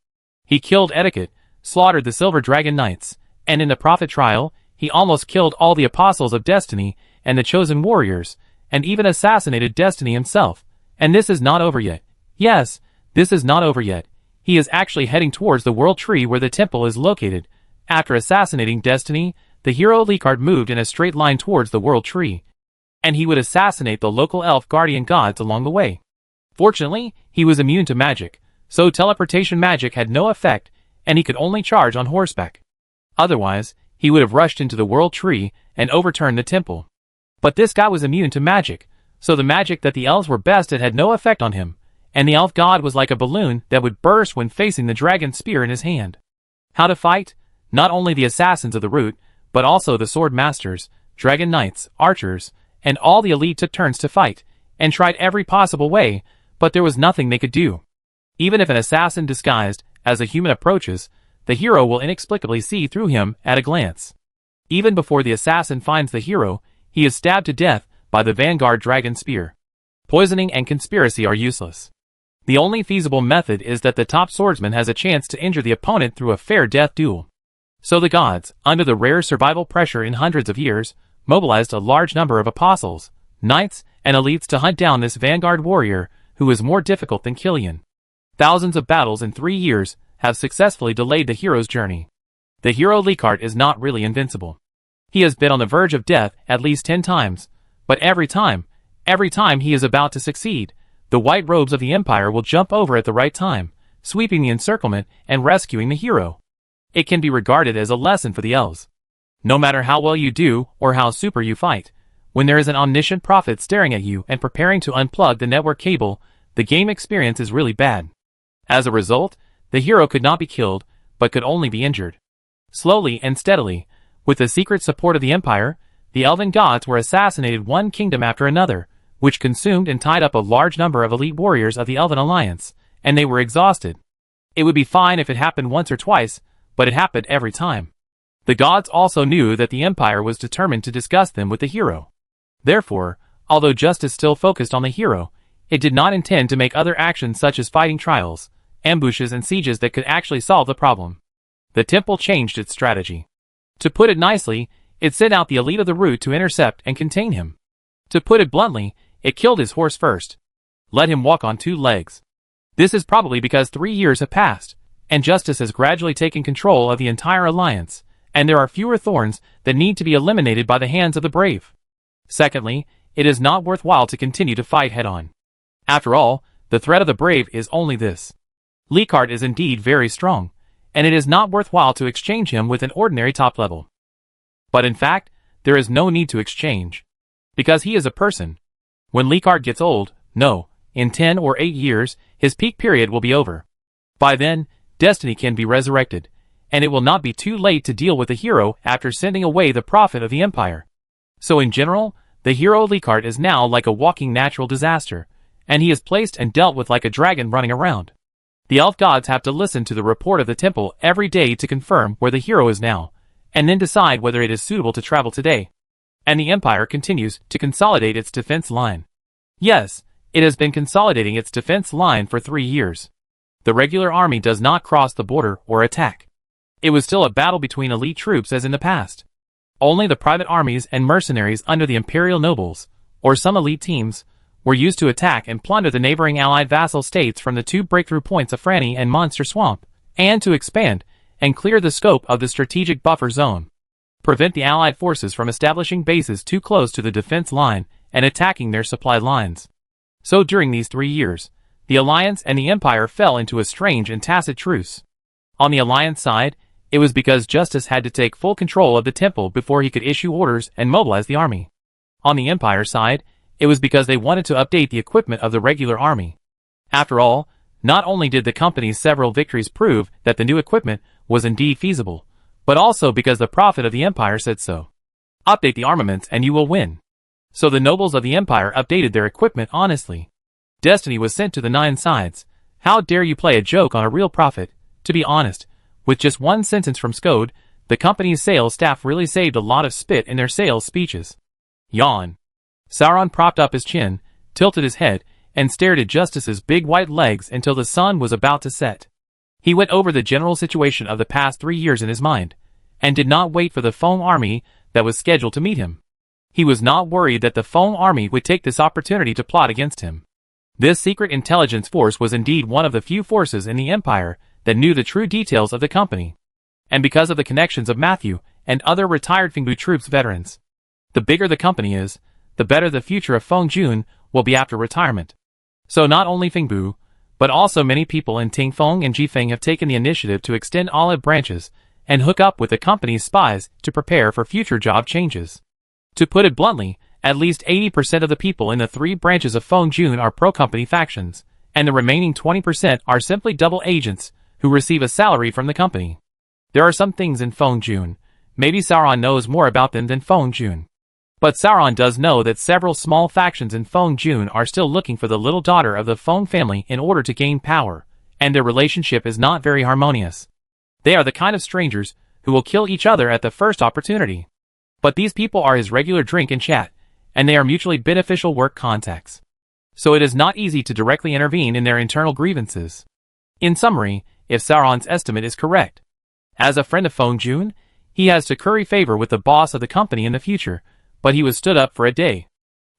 He killed Etiquette, slaughtered the Silver Dragon Knights, and in the Prophet trial, he almost killed all the Apostles of Destiny and the Chosen Warriors, and even assassinated Destiny himself. And this is not over yet. Yes, this is not over yet. He is actually heading towards the World Tree where the temple is located. After assassinating Destiny, the hero Leichardt moved in a straight line towards the World Tree, and he would assassinate the local elf guardian gods along the way. Fortunately, he was immune to magic, so teleportation magic had no effect, and he could only charge on horseback. Otherwise, he would have rushed into the World Tree and overturned the temple. But this guy was immune to magic, so the magic that the elves were best at had no effect on him, and the elf god was like a balloon that would burst when facing the dragon spear in his hand. How to fight? Not only the assassins of the root, but also the sword masters, dragon knights, archers, and all the elite took turns to fight, and tried every possible way, but there was nothing they could do. Even if an assassin disguised as a human approaches, the hero will inexplicably see through him at a glance. Even before the assassin finds the hero, he is stabbed to death by the vanguard dragon spear. Poisoning and conspiracy are useless. The only feasible method is that the top swordsman has a chance to injure the opponent through a fair death duel. So the gods, under the rare survival pressure in hundreds of years, mobilized a large number of apostles, knights, and elites to hunt down this vanguard warrior who is more difficult than Killian. Thousands of battles in 3 years have successfully delayed the hero's journey. The hero Leichardt is not really invincible. He has been on the verge of death at least 10 times, but every time he is about to succeed, the white robes of the Empire will jump over at the right time, sweeping the encirclement and rescuing the hero. It can be regarded as a lesson for the elves. No matter how well you do or how super you fight, when there is an omniscient prophet staring at you and preparing to unplug the network cable, the game experience is really bad. As a result, the hero could not be killed, but could only be injured. Slowly and steadily, with the secret support of the Empire, the elven gods were assassinated one kingdom after another, which consumed and tied up a large number of elite warriors of the Elven Alliance, and they were exhausted. It would be fine if it happened once or twice, but it happened every time. The gods also knew that the Empire was determined to disgust them with the hero. Therefore, although justice still focused on the hero, it did not intend to make other actions such as fighting trials, ambushes and sieges that could actually solve the problem. The temple changed its strategy. To put it nicely, it sent out the elite of the root to intercept and contain him. To put it bluntly, it killed his horse first. Let him walk on 2 legs. This is probably because 3 years have passed, and justice has gradually taken control of the entire alliance, and there are fewer thorns that need to be eliminated by the hands of the brave. Secondly, it is not worthwhile to continue to fight head-on. After all, the threat of the brave is only this. Leichardt is indeed very strong, and it is not worthwhile to exchange him with an ordinary top level. But in fact, there is no need to exchange. Because he is a person. When Leichardt gets old, in 10 or 8 years, his peak period will be over. By then, Destiny can be resurrected, and it will not be too late to deal with the hero after sending away the prophet of the Empire. So in general, the hero Leichardt is now like a walking natural disaster, and he is placed and dealt with like a dragon running around. The elf gods have to listen to the report of the temple every day to confirm where the hero is now, and then decide whether it is suitable to travel today. And the Empire continues to consolidate its defense line. Yes, it has been consolidating its defense line for 3 years. The regular army does not cross the border or attack. It was still a battle between elite troops as in the past. Only the private armies and mercenaries under the imperial nobles, or some elite teams, were used to attack and plunder the neighboring allied vassal states from the two breakthrough points of Franny and Monster Swamp, and to expand and clear the scope of the strategic buffer zone. Prevent the allied forces from establishing bases too close to the defense line and attacking their supply lines. So during these 3 years, the Alliance and the Empire fell into a strange and tacit truce. On the Alliance side, it was because Justice had to take full control of the temple before he could issue orders and mobilize the army. On the Empire side, it was because they wanted to update the equipment of the regular army. After all, not only did the company's several victories prove that the new equipment was indeed feasible, but also because the prophet of the Empire said so. Update the armaments and you will win. So the nobles of the Empire updated their equipment honestly. Destiny was sent to the 9 sides. How dare you play a joke on a real prophet? To be honest, with just one sentence from Skode, the company's sales staff really saved a lot of spit in their sales speeches. Yawn. Sauron propped up his chin, tilted his head, and stared at Justice's big white legs until the sun was about to set. He went over the general situation of the past 3 years in his mind, and did not wait for the Foam army that was scheduled to meet him. He was not worried that the Foam army would take this opportunity to plot against him. This secret intelligence force was indeed one of the few forces in the Empire that knew the true details of the company. And because of the connections of Matthew and other retired Fingbu troops veterans, the bigger the company is, the better the future of Feng Jun will be after retirement. So not only Fingbu, but also many people in Tingfeng and Jifeng have taken the initiative to extend olive branches and hook up with the company's spies to prepare for future job changes. To put it bluntly, at least 80% of the people in the 3 branches of Feng Jun are pro-company factions, and the remaining 20% are simply double agents who receive a salary from the company. There are some things in Feng Jun, maybe Sauron knows more about them than Feng Jun. But Sauron does know that several small factions in Feng Jun are still looking for the little daughter of the Feng family in order to gain power, and their relationship is not very harmonious. They are the kind of strangers who will kill each other at the first opportunity. But these people are his regular drink and chat, and they are mutually beneficial work contacts. So it is not easy to directly intervene in their internal grievances. In summary, if Sauron's estimate is correct, as a friend of Feng Jun, he has to curry favor with the boss of the company in the future, but he was stood up for a day.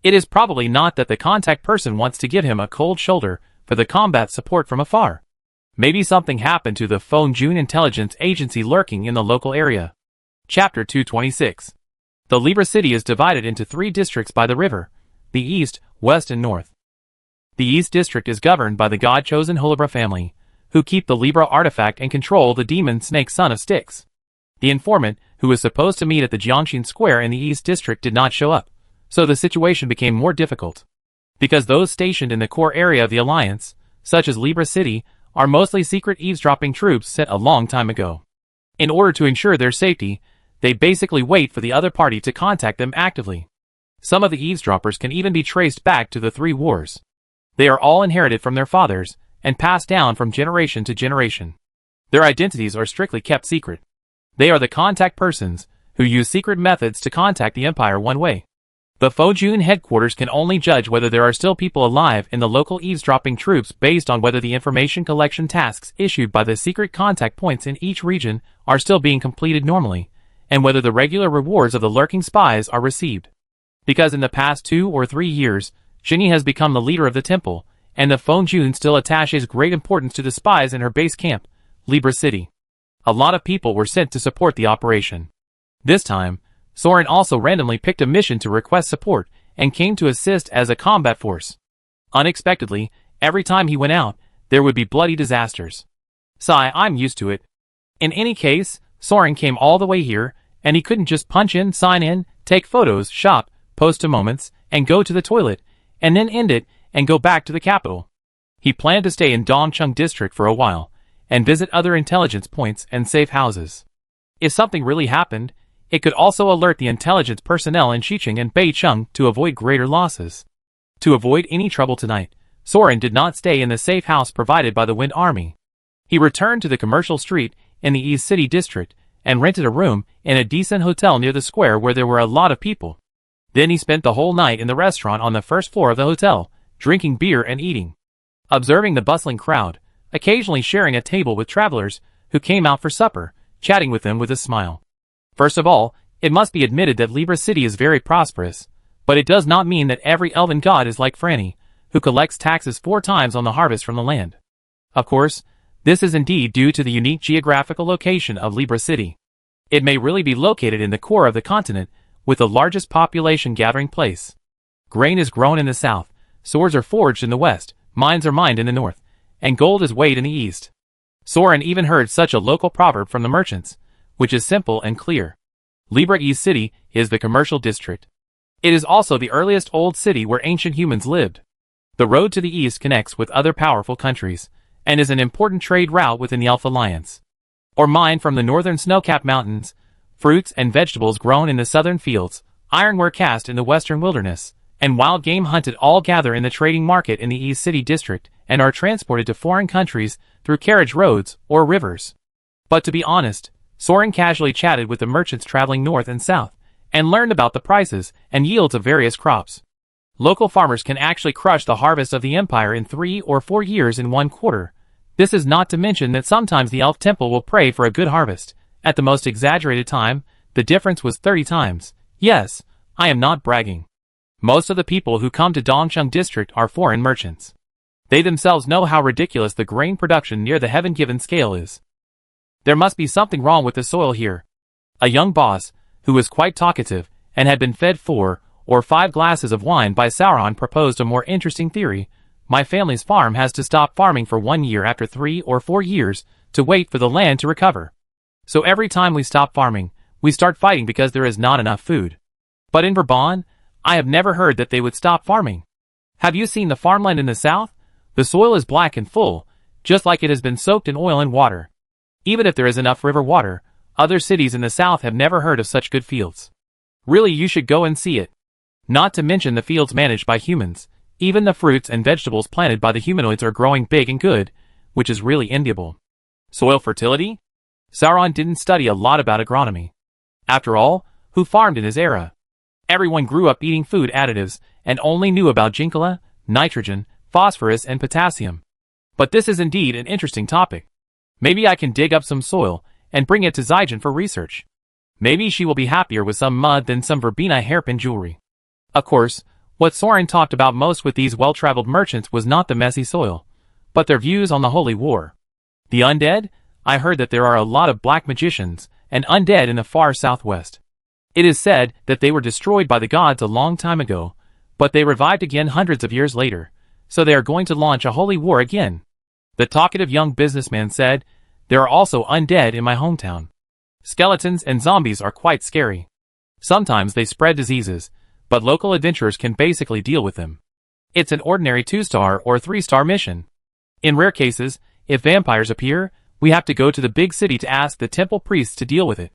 It is probably not that the contact person wants to give him a cold shoulder for the combat support from afar. Maybe something happened to the Feng Jun intelligence agency lurking in the local area. Chapter 226. The Libra city is divided into 3 districts by the river, the east, west and north. The east district is governed by the god-chosen Holibra family, who keep the Libra artifact and control the demon snake son of Styx. The informant, who was supposed to meet at the Jiangxin Square in the East District, did not show up, so the situation became more difficult. Because those stationed in the core area of the Alliance, such as Libra City, are mostly secret eavesdropping troops sent a long time ago. In order to ensure their safety, they basically wait for the other party to contact them actively. Some of the eavesdroppers can even be traced back to the 3 wars. They are all inherited from their fathers, and passed down from generation to generation. Their identities are strictly kept secret. They are the contact persons, who use secret methods to contact the Empire one way. The Feng Jun headquarters can only judge whether there are still people alive in the local eavesdropping troops based on whether the information collection tasks issued by the secret contact points in each region are still being completed normally, and whether the regular rewards of the lurking spies are received. Because in the past 2 or 3 years, Jinny has become the leader of the temple, and the Feng Jun still attaches great importance to the spies in her base camp, Libra City. A lot of people were sent to support the operation. This time, Soren also randomly picked a mission to request support and came to assist as a combat force. Unexpectedly, every time he went out, there would be bloody disasters. Sigh, I'm used to it. In any case, Soren came all the way here, and he couldn't just punch in, sign in, take photos, shop, post to moments, and go to the toilet, and then end it, and go back to the capital. He planned to stay in Dongcheng district for a while, and visit other intelligence points and safe houses. If something really happened, it could also alert the intelligence personnel in Xicheng and Beicheng to avoid greater losses. To avoid any trouble tonight, Soren did not stay in the safe house provided by the Wind Army. He returned to the commercial street in the East City district and rented a room in a decent hotel near the square where there were a lot of people. Then he spent the whole night in the restaurant on the first floor of the hotel, drinking beer and eating. Observing the bustling crowd, occasionally sharing a table with travelers who came out for supper, chatting with them with a smile. First of all, it must be admitted that Libra City is very prosperous, but it does not mean that every elven god is like Franny, who collects taxes 4 times on the harvest from the land. Of course, this is indeed due to the unique geographical location of Libra City. It may really be located in the core of the continent, with the largest population gathering place. Grain is grown in the south, swords are forged in the west, mines are mined in the north, and gold is weighed in the east. Soren even heard such a local proverb from the merchants, which is simple and clear. Libra East City is the commercial district. It is also the earliest old city where ancient humans lived. The road to the east connects with other powerful countries, and is an important trade route within the Elf Alliance. Or mined from the northern snow-capped mountains, fruits and vegetables grown in the southern fields, ironware cast in the western wilderness, and wild game hunted all gather in the trading market in the East City district and are transported to foreign countries through carriage roads or rivers. But to be honest, Soren casually chatted with the merchants traveling north and south, and learned about the prices and yields of various crops. Local farmers can actually crush the harvest of the empire in 3 or 4 years in 1 quarter. This is not to mention that sometimes the elf temple will pray for a good harvest. At the most exaggerated time, the difference was 30 times. Yes, I am not bragging. Most of the people who come to Dongcheng district are foreign merchants. They themselves know how ridiculous the grain production near the heaven-given scale is. There must be something wrong with the soil here. A young boss, who was quite talkative, and had been fed 4 or 5 glasses of wine by Sauron, proposed a more interesting theory. My family's farm has to stop farming for 1 year after 3 or 4 years to wait for the land to recover. So every time we stop farming, we start fighting because there is not enough food. But in Verbon, I have never heard that they would stop farming. Have you seen the farmland in the south? The soil is black and full, just like it has been soaked in oil and water. Even if there is enough river water, other cities in the south have never heard of such good fields. Really, you should go and see it. Not to mention the fields managed by humans. Even the fruits and vegetables planted by the humanoids are growing big and good, which is really enviable. Soil fertility? Sauron didn't study a lot about agronomy. After all, who farmed in his era? Everyone grew up eating food additives and only knew about jinkala, nitrogen, phosphorus and potassium. But this is indeed an interesting topic. Maybe I can dig up some soil and bring it to Zygen for research. Maybe she will be happier with some mud than some verbena hairpin jewelry. Of course, what Soren talked about most with these well-traveled merchants was not the messy soil, but their views on the holy war. The undead? I heard that there are a lot of black magicians and undead in the far southwest. It is said that they were destroyed by the gods a long time ago, but they revived again hundreds of years later, so they are going to launch a holy war again. The talkative young businessman said, "There are also undead in my hometown. Skeletons and zombies are quite scary. Sometimes they spread diseases, but local adventurers can basically deal with them. It's an ordinary 2-star or 3-star mission. In rare cases, if vampires appear, we have to go to the big city to ask the temple priests to deal with it.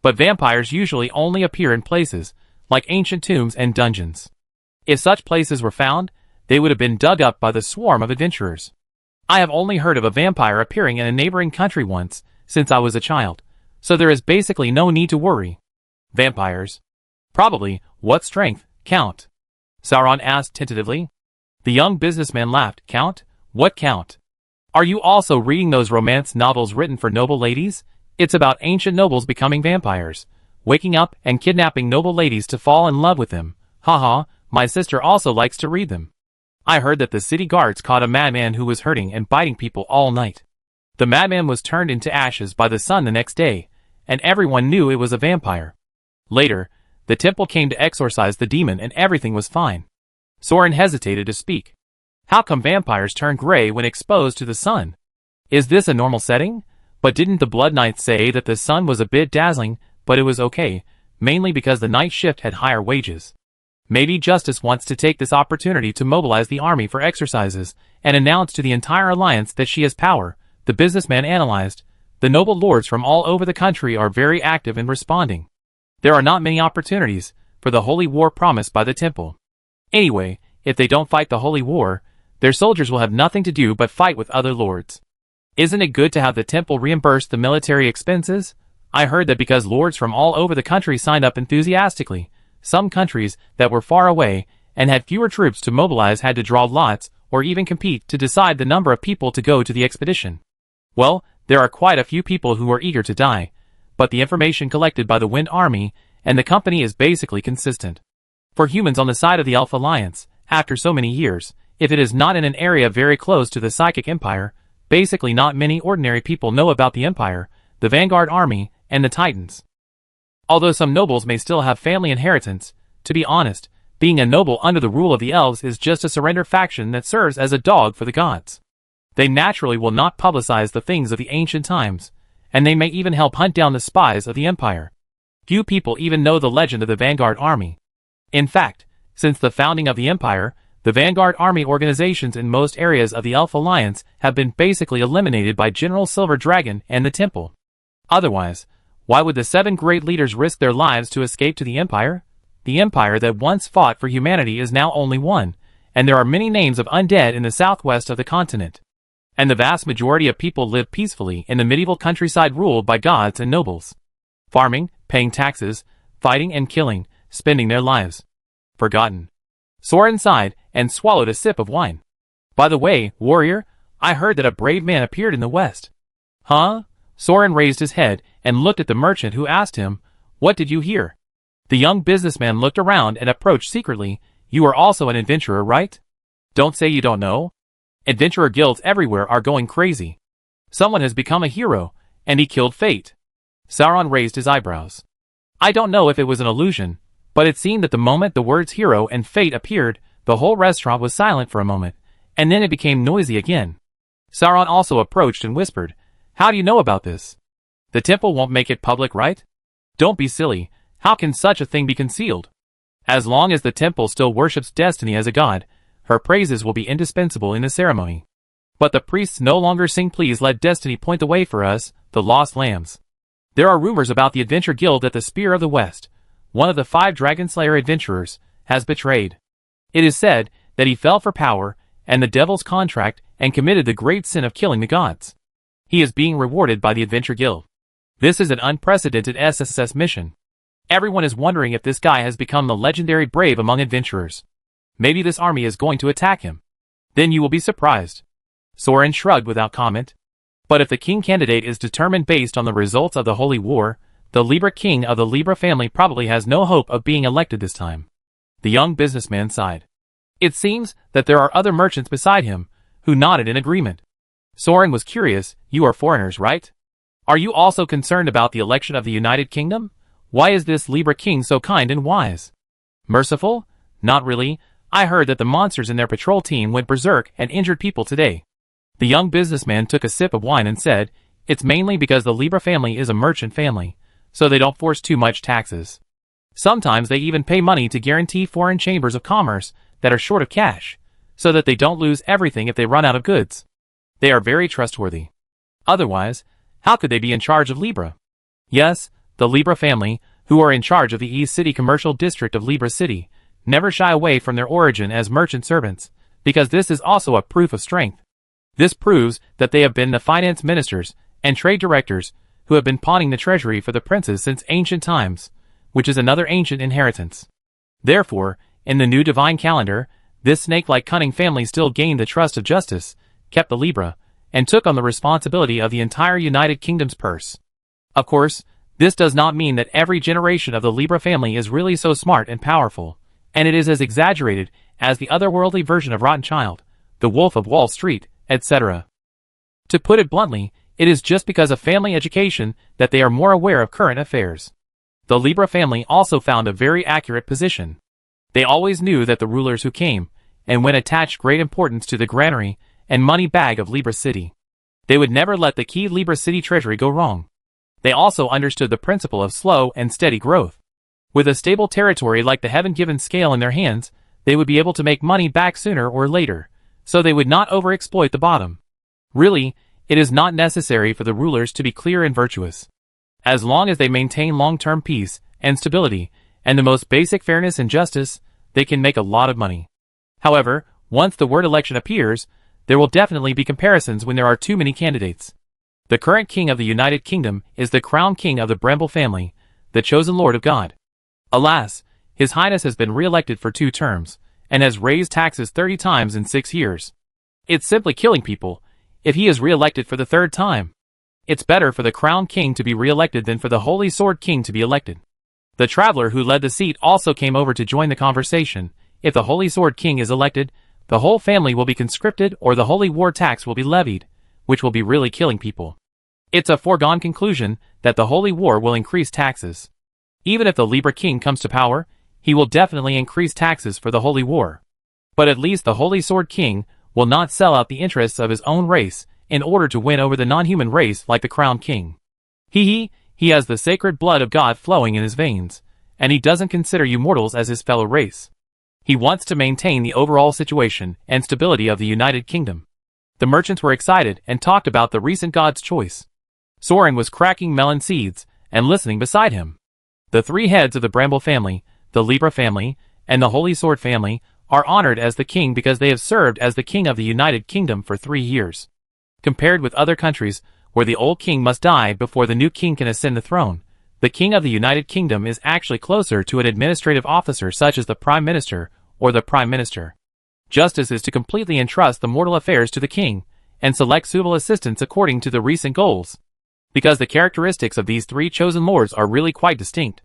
But vampires usually only appear in places like ancient tombs and dungeons. If such places were found, they would have been dug up by the swarm of adventurers. I have only heard of a vampire appearing in a neighboring country once, since I was a child, so there is basically no need to worry." Vampires. Probably. What strength, Count? Sauron asked tentatively. The young businessman laughed. Count? What count? Are you also reading those romance novels written for noble ladies? It's about ancient nobles becoming vampires, waking up and kidnapping noble ladies to fall in love with them. Haha, my sister also likes to read them. I heard that the city guards caught a madman who was hurting and biting people all night. The madman was turned into ashes by the sun the next day, and everyone knew it was a vampire. Later, the temple came to exorcise the demon and everything was fine. Soren hesitated to speak. How come vampires turn gray when exposed to the sun? Is this a normal setting? But didn't the Blood Knights say that the sun was a bit dazzling, but it was okay, mainly because the night shift had higher wages? Maybe Justice wants to take this opportunity to mobilize the army for exercises and announce to the entire alliance that she has power, the businessman analyzed. The noble lords from all over the country are very active in responding. There are not many opportunities for the holy war promised by the temple. Anyway, if they don't fight the holy war, their soldiers will have nothing to do but fight with other lords. Isn't it good to have the temple reimburse the military expenses? I heard that because lords from all over the country signed up enthusiastically, some countries that were far away and had fewer troops to mobilize, had to draw lots or even compete to decide the number of people to go to the expedition. Well, there are quite a few people who are eager to die, but the information collected by the Wind Army and the company is basically consistent. For humans on the side of the Elf Alliance, after so many years, if it is not in an area very close to the Psychic Empire, basically not many ordinary people know about the Empire, the Vanguard Army, and the Titans. Although some nobles may still have family inheritance, to be honest, being a noble under the rule of the elves is just a surrender faction that serves as a dog for the gods. They naturally will not publicize the things of the ancient times, and they may even help hunt down the spies of the Empire. Few people even know the legend of the Vanguard Army. In fact, since the founding of the Empire, the Vanguard Army organizations in most areas of the Elf Alliance have been basically eliminated by General Silver Dragon and the Temple. Otherwise, why would the 7 great leaders risk their lives to escape to the Empire? The Empire that once fought for humanity is now only one, and there are many names of undead in the southwest of the continent. And the vast majority of people live peacefully in the medieval countryside ruled by gods and nobles. Farming, paying taxes, fighting and killing, spending their lives. Forgotten. Soren sighed and swallowed a sip of wine. By the way, warrior, I heard that a brave man appeared in the west. Huh? Soren raised his head and looked at the merchant, who asked him, "What did you hear?" The young businessman looked around and approached secretly. "You are also an adventurer, right? Don't say you don't know. Adventurer guilds everywhere are going crazy. Someone has become a hero, and he killed fate." Sauron raised his eyebrows. "I don't know if it was an illusion, but it seemed that the moment the words hero and fate appeared, the whole restaurant was silent for a moment, and then it became noisy again." Sauron also approached and whispered, "How do you know about this? The temple won't make it public, right? Don't be silly. How can such a thing be concealed? As long as the temple still worships Destiny as a god, her praises will be indispensable in the ceremony. But the priests no longer sing 'Please let Destiny point the way for us, the lost lambs.' There are rumors about the Adventure Guild that the Spear of the West, one of the 5 Dragonslayer adventurers, has betrayed. It is said that he fell for power and the devil's contract and committed the great sin of killing the gods. He is being rewarded by the Adventure Guild. This is an unprecedented SSS mission. Everyone is wondering if this guy has become the legendary brave among adventurers. Maybe this army is going to attack him. Then you will be surprised." Soren shrugged without comment. But if the king candidate is determined based on the results of the Holy War, the Libra king of the Libra family probably has no hope of being elected this time. The young businessman sighed. It seems that there are other merchants beside him, who nodded in agreement. Soren was curious. "You are foreigners, right? Are you also concerned about the election of the United Kingdom? Why is this Libra king so kind and wise?" "Merciful? Not really. I heard that the monsters in their patrol team went berserk and injured people today." The young businessman took a sip of wine and said, "It's mainly because the Libra family is a merchant family, so they don't force too much taxes. Sometimes they even pay money to guarantee foreign chambers of commerce that are short of cash, so that they don't lose everything if they run out of goods. They are very trustworthy. Otherwise, how could they be in charge of Libra?" Yes, the Libra family, who are in charge of the East City commercial district of Libra City, never shy away from their origin as merchant servants, because this is also a proof of strength. This proves that they have been the finance ministers and trade directors who have been pawning the treasury for the princes since ancient times, which is another ancient inheritance. Therefore, in the new divine calendar, this snake-like cunning family still gained the trust of justice, kept the Libra, and took on the responsibility of the entire United Kingdom's purse. Of course, this does not mean that every generation of the Libra family is really so smart and powerful, and it is as exaggerated as the otherworldly version of Rotten Child, the Wolf of Wall Street, etc. To put it bluntly, it is just because of family education that they are more aware of current affairs. The Libra family also found a very accurate position. They always knew that the rulers who came and went attached great importance to the granary and money bag of Libra City. They would never let the key Libra City treasury go wrong. They also understood the principle of slow and steady growth. With a stable territory like the heaven-given scale in their hands, they would be able to make money back sooner or later, so they would not overexploit the bottom. Really, it is not necessary for the rulers to be clear and virtuous. As long as they maintain long-term peace and stability, and the most basic fairness and justice, they can make a lot of money. However, once the word election appears, there will definitely be comparisons when there are too many candidates. The current king of the United Kingdom is the crown king of the Bremble family, the chosen Lord of God. Alas, His Highness has been re-elected for 2 terms, and has raised taxes 30 times in 6 years. It's simply killing people if he is re-elected for the third time. It's better for the Crown King to be re-elected than for the Holy Sword King to be elected. The traveler who led the seat also came over to join the conversation. If the Holy Sword King is elected, the whole family will be conscripted or the Holy War tax will be levied, which will be really killing people. It's a foregone conclusion that the Holy War will increase taxes. Even if the Libra King comes to power, he will definitely increase taxes for the Holy War. But at least the Holy Sword King will not sell out the interests of his own race in order to win over the non-human race like the Crown King. He has the sacred blood of God flowing in his veins, and he doesn't consider you mortals as his fellow race. He wants to maintain the overall situation and stability of the United Kingdom. The merchants were excited and talked about the recent God's choice. Soren was cracking melon seeds and listening beside him. The 3 heads of the Bramble family, the Libra family, and the Holy Sword family are honored as the king because they have served as the king of the United Kingdom for 3 years. Compared with other countries, where the old king must die before the new king can ascend the throne, the king of the United Kingdom is actually closer to an administrative officer such as the Prime Minister or the Prime Minister. Justice is to completely entrust the mortal affairs to the king, and select suitable assistants according to the recent goals. Because the characteristics of these 3 chosen lords are really quite distinct.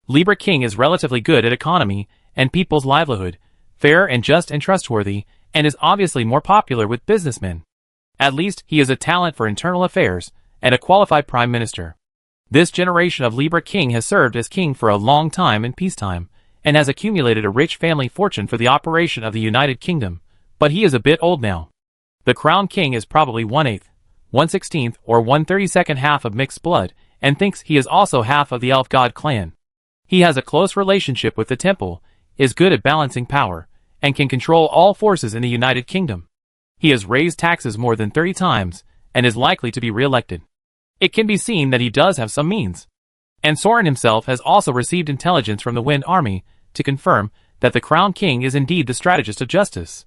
Libra King is relatively good at economy and people's livelihood, fair and just and trustworthy, and is obviously more popular with businessmen. At least he is a talent for internal affairs, and a qualified prime minister. This generation of Libra King has served as king for a long time in peacetime, and has accumulated a rich family fortune for the operation of the United Kingdom, but he is a bit old now. The Crown King is probably 1/8, 1/16, or 1/32 half of mixed blood, and thinks he is also half of the Elf God clan. He has a close relationship with the temple, is good at balancing power, and can control all forces in the United Kingdom. He has raised taxes more than 30 times, and is likely to be re-elected. It can be seen that he does have some means. And Soren himself has also received intelligence from the Wind Army to confirm that the Crown King is indeed the strategist of justice.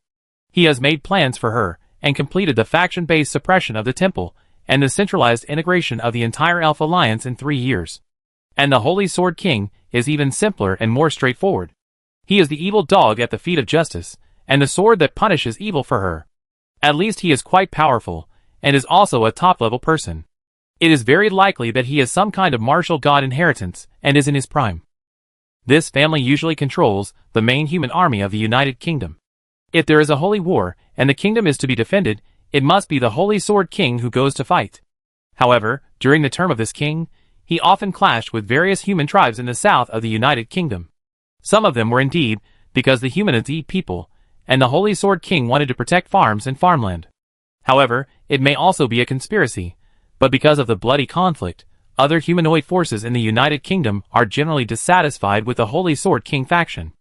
He has made plans for her, and completed the faction-based suppression of the temple, and the centralized integration of the entire Elf Alliance in 3 years. And the Holy Sword King is even simpler and more straightforward. He is the evil dog at the feet of justice, and the sword that punishes evil for her. At least he is quite powerful, and is also a top-level person. It is very likely that he has some kind of martial god inheritance, and is in his prime. This family usually controls the main human army of the United Kingdom. If there is a holy war, and the kingdom is to be defended, it must be the Holy Sword King who goes to fight. However, during the term of this king, he often clashed with various human tribes in the south of the United Kingdom. Some of them were indeed, because the humanoids eat people, and the Holy Sword King wanted to protect farms and farmland. However, it may also be a conspiracy, but because of the bloody conflict, other humanoid forces in the United Kingdom are generally dissatisfied with the Holy Sword King faction.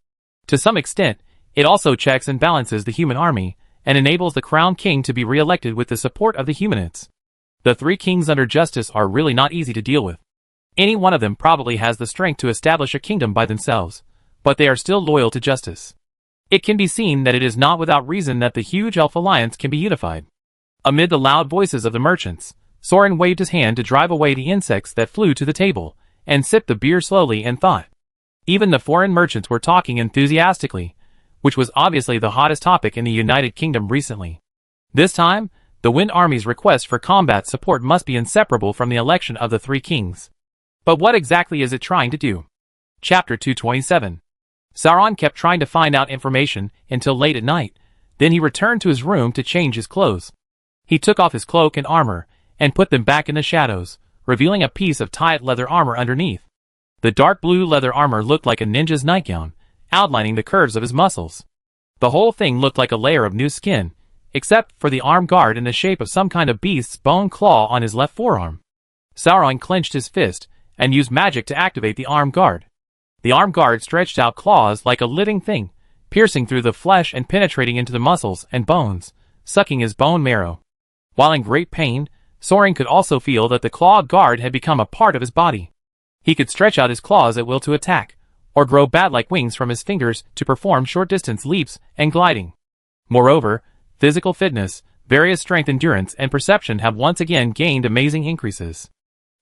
To some extent, it also checks and balances the human army, and enables the Crown King to be re-elected with the support of the humanoids. The 3 kings under justice are really not easy to deal with. Any one of them probably has the strength to establish a kingdom by themselves, but they are still loyal to justice. It can be seen that it is not without reason that the huge Elf Alliance can be unified. Amid the loud voices of the merchants, Soren waved his hand to drive away the insects that flew to the table, and sipped the beer slowly and thought. Even the foreign merchants were talking enthusiastically, which was obviously the hottest topic in the United Kingdom recently. This time, the Wind Army's request for combat support must be inseparable from the election of the 3 kings. But what exactly is it trying to do? Chapter 227. Sauron kept trying to find out information until late at night, then he returned to his room to change his clothes. He took off his cloak and armor, and put them back in the shadows, revealing a piece of tight leather armor underneath. The dark blue leather armor looked like a ninja's nightgown, outlining the curves of his muscles. The whole thing looked like a layer of new skin, except for the arm guard in the shape of some kind of beast's bone claw on his left forearm. Sauron clenched his fist, and used magic to activate the arm guard. The arm guard stretched out claws like a living thing, piercing through the flesh and penetrating into the muscles and bones, sucking his bone marrow. While in great pain, Soren could also feel that the clawed guard had become a part of his body. He could stretch out his claws at will to attack, or grow bat-like wings from his fingers to perform short-distance leaps and gliding. Moreover, physical fitness, various strength, endurance, and perception have once again gained amazing increases.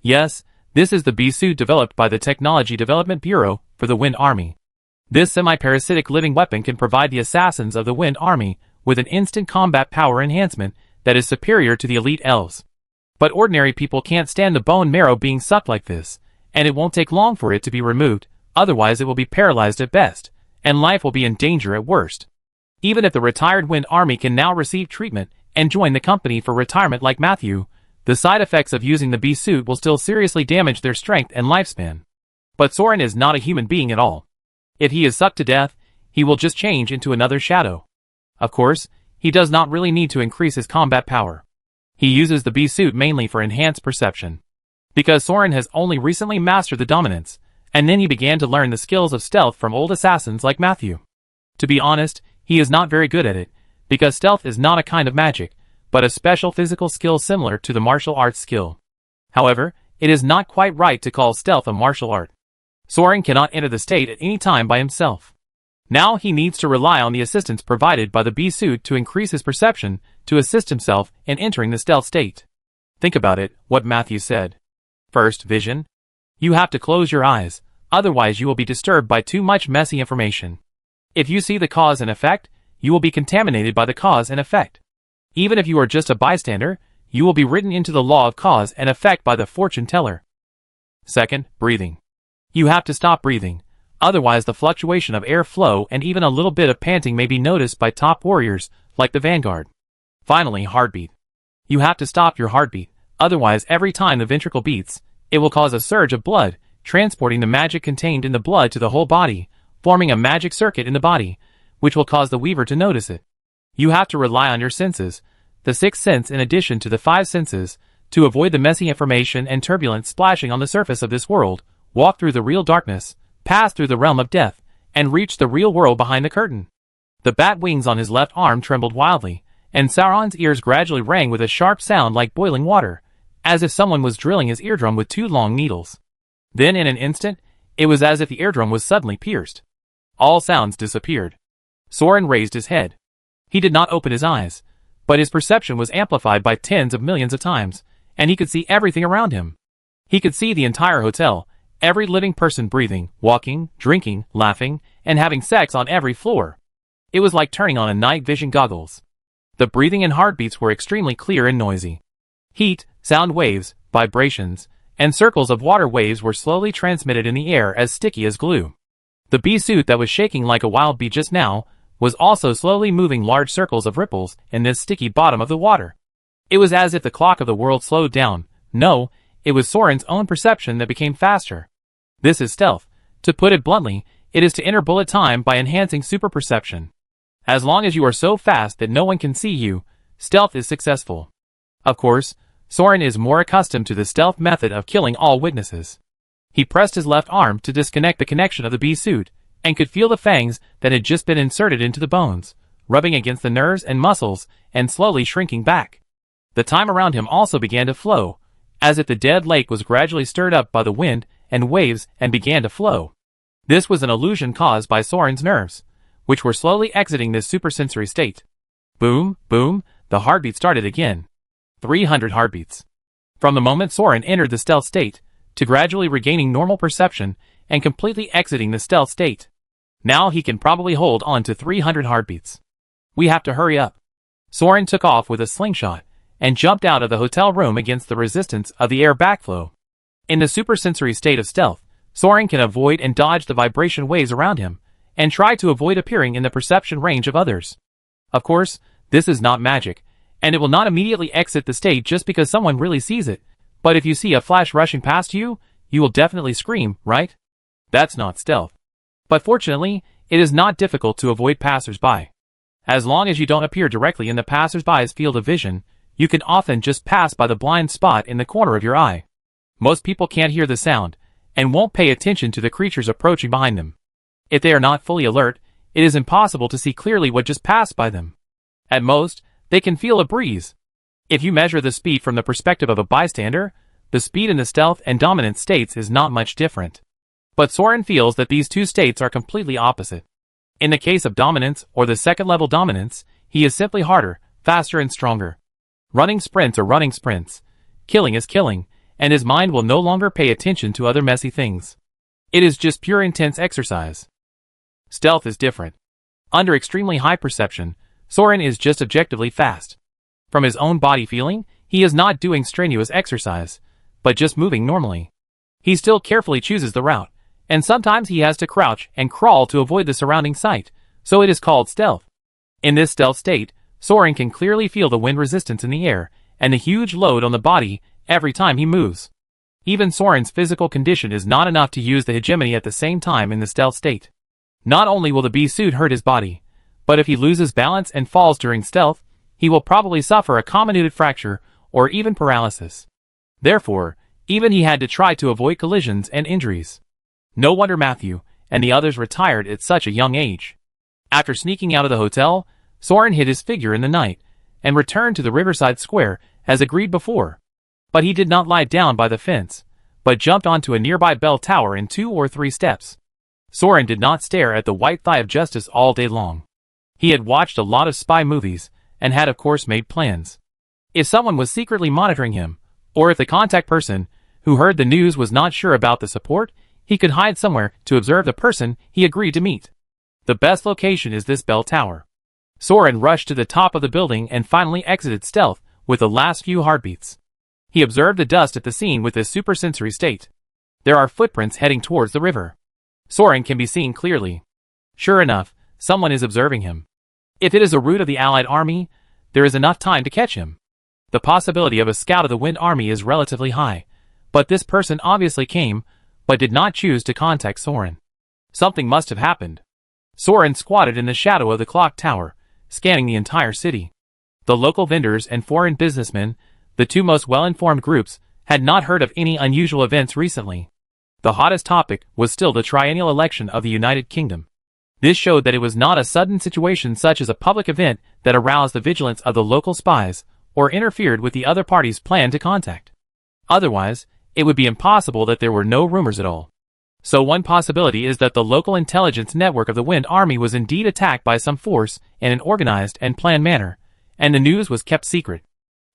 Yes, this is the bee suit developed by the Technology Development Bureau for the Wind Army. This semi-parasitic living weapon can provide the assassins of the Wind Army with an instant combat power enhancement that is superior to the elite elves. But ordinary people can't stand the bone marrow being sucked like this, and it won't take long for it to be removed, otherwise it will be paralyzed at best, and life will be in danger at worst. Even if the retired Wind Army can now receive treatment and join the company for retirement like Matthew, the side effects of using the bee suit will still seriously damage their strength and lifespan. But Soren is not a human being at all. If he is sucked to death, he will just change into another shadow. Of course, he does not really need to increase his combat power. He uses the bee suit mainly for enhanced perception. Because Soren has only recently mastered the dominance, and then he began to learn the skills of stealth from old assassins like Matthew. To be honest, he is not very good at it, because stealth is not a kind of magic, but a special physical skill similar to the martial arts skill. However, it is not quite right to call stealth a martial art. Soren cannot enter the state at any time by himself. Now he needs to rely on the assistance provided by the bee suit to increase his perception to assist himself in entering the stealth state. Think about it, what Matthew said. First, vision. You have to close your eyes, otherwise you will be disturbed by too much messy information. If you see the cause and effect, you will be contaminated by the cause and effect. Even if you are just a bystander, you will be written into the law of cause and effect by the fortune teller. Second, breathing. You have to stop breathing. Otherwise the fluctuation of air flow and even a little bit of panting may be noticed by top warriors, like the Vanguard. Finally, heartbeat. You have to stop your heartbeat, otherwise every time the ventricle beats, it will cause a surge of blood, transporting the magic contained in the blood to the whole body, forming a magic circuit in the body, which will cause the weaver to notice it. You have to rely on your senses, the sixth sense in addition to the five senses, to avoid the messy information and turbulence splashing on the surface of this world, walk through the real darkness, pass through the realm of death, and reach the real world behind the curtain. The bat wings on his left arm trembled wildly, and Sauron's ears gradually rang with a sharp sound like boiling water, as if someone was drilling his eardrum with two long needles. Then in an instant, it was as if the eardrum was suddenly pierced. All sounds disappeared. Soren raised his head. He did not open his eyes, but his perception was amplified by tens of millions of times, and he could see everything around him. He could see the entire hotel, every living person breathing, walking, drinking, laughing, and having sex on every floor. It was like turning on a night vision goggles. The breathing and heartbeats were extremely clear and noisy. Heat, sound waves, vibrations, and circles of water waves were slowly transmitted in the air as sticky as glue. The bee suit that was shaking like a wild bee just now was also slowly moving large circles of ripples in this sticky bottom of the water. It was as if the clock of the world slowed down. No, it was Soren's own perception that became faster. This is stealth. To put it bluntly, it is to enter bullet time by enhancing super perception. As long as you are so fast that no one can see you, stealth is successful. Of course, Soren is more accustomed to the stealth method of killing all witnesses. He pressed his left arm to disconnect the connection of the bee suit, and could feel the fangs that had just been inserted into the bones, rubbing against the nerves and muscles, and slowly shrinking back. The time around him also began to flow, as if the dead lake was gradually stirred up by the wind and waves and began to flow. This was an illusion caused by Soren's nerves, which were slowly exiting this supersensory state. Boom, boom, the heartbeat started again. 300 heartbeats. From the moment Soren entered the stealth state, to gradually regaining normal perception and completely exiting the stealth state. Now he can probably hold on to 300 heartbeats. We have to hurry up. Soren took off with a slingshot and jumped out of the hotel room against the resistance of the air backflow. In the supersensory state of stealth, Soren can avoid and dodge the vibration waves around him, and try to avoid appearing in the perception range of others. Of course, this is not magic, and it will not immediately exit the state just because someone really sees it, but if you see a flash rushing past you, you will definitely scream, right? That's not stealth. But fortunately, it is not difficult to avoid passers-by. As long as you don't appear directly in the passers-by's field of vision, you can often just pass by the blind spot in the corner of your eye. Most people can't hear the sound, and won't pay attention to the creatures approaching behind them. If they are not fully alert, it is impossible to see clearly what just passed by them. At most, they can feel a breeze. If you measure the speed from the perspective of a bystander, the speed in the stealth and dominance states is not much different. But Soren feels that these two states are completely opposite. In the case of dominance, or the second-level dominance, he is simply harder, faster and stronger. Running sprints are running sprints. Killing is killing, and his mind will no longer pay attention to other messy things. It is just pure intense exercise. Stealth is different. Under extremely high perception, Soren is just objectively fast. From his own body feeling, he is not doing strenuous exercise, but just moving normally. He still carefully chooses the route, and sometimes he has to crouch and crawl to avoid the surrounding sight, so it is called stealth. In this stealth state, Soren can clearly feel the wind resistance in the air and the huge load on the body every time he moves. Even Soren's physical condition is not enough to use the hegemony at the same time in the stealth state. Not only will the bee suit hurt his body, but if he loses balance and falls during stealth, he will probably suffer a comminuted fracture or even paralysis. Therefore, even he had to try to avoid collisions and injuries. No wonder Matthew and the others retired at such a young age. After sneaking out of the hotel, Soren hid his figure in the night and returned to the Riverside Square as agreed before. But he did not lie down by the fence, but jumped onto a nearby bell tower in 2 or 3 steps. Soren did not stare at the white thigh of justice all day long. He had watched a lot of spy movies and had of course made plans. If someone was secretly monitoring him, or if the contact person who heard the news was not sure about the support, he could hide somewhere to observe the person he agreed to meet. The best location is this bell tower. Soren rushed to the top of the building and finally exited stealth with the last few heartbeats. He observed the dust at the scene with his supersensory state. There are footprints heading towards the river. Soren can be seen clearly. Sure enough, someone is observing him. If it is a route of the Allied army, there is enough time to catch him. The possibility of a scout of the Wind Army is relatively high, but this person obviously came, but did not choose to contact Soren. Something must have happened. Soren squatted in the shadow of the clock tower, scanning the entire city. The local vendors and foreign businessmen, the two most well-informed groups, had not heard of any unusual events recently. The hottest topic was still the triennial election of the United Kingdom. This showed that it was not a sudden situation such as a public event that aroused the vigilance of the local spies or interfered with the other party's plan to contact. Otherwise, it would be impossible that there were no rumors at all. So one possibility is that the local intelligence network of the Wind Army was indeed attacked by some force in an organized and planned manner, and the news was kept secret.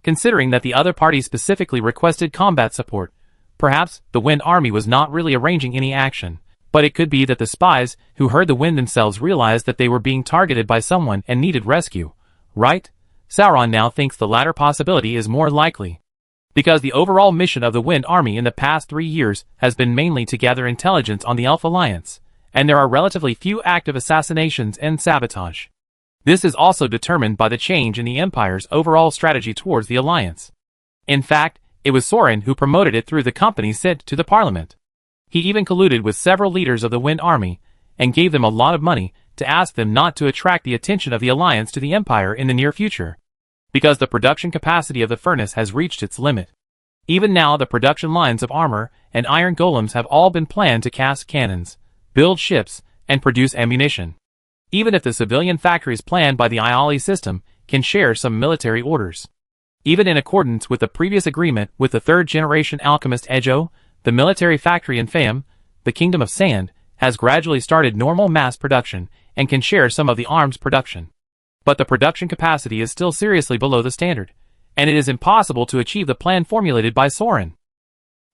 Considering that the other party specifically requested combat support, perhaps the Wind Army was not really arranging any action, but it could be that the spies who heard the wind themselves realized that they were being targeted by someone and needed rescue, right? Sauron now thinks the latter possibility is more likely. Because the overall mission of the Wind Army in the past 3 years has been mainly to gather intelligence on the Elf Alliance, and there are relatively few active assassinations and sabotage. This is also determined by the change in the Empire's overall strategy towards the Alliance. In fact, it was Soren who promoted it through the company sent to the Parliament. He even colluded with several leaders of the Wind Army, and gave them a lot of money to ask them not to attract the attention of the Alliance to the Empire in the near future. Because the production capacity of the furnace has reached its limit. Even now the production lines of armor and iron golems have all been planned to cast cannons, build ships, and produce ammunition. Even if the civilian factories planned by the Iali system can share some military orders. Even in accordance with the previous agreement with the third-generation alchemist Ejo, the military factory in Fayum, the Kingdom of Sand, has gradually started normal mass production and can share some of the arms production. But the production capacity is still seriously below the standard, and it is impossible to achieve the plan formulated by Soren.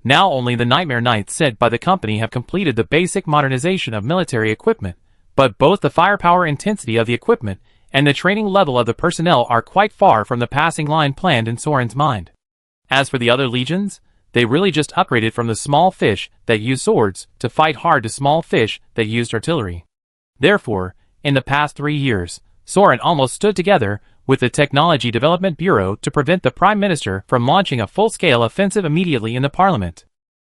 Now only the Nightmare Knights sent by the company have completed the basic modernization of military equipment, but both the firepower intensity of the equipment and the training level of the personnel are quite far from the passing line planned in Soren's mind. As for the other legions, they really just upgraded from the small fish that used swords to fight hard to small fish that used artillery. Therefore, in the past 3 years, Soren almost stood together with the Technology Development Bureau to prevent the Prime Minister from launching a full-scale offensive immediately in the Parliament.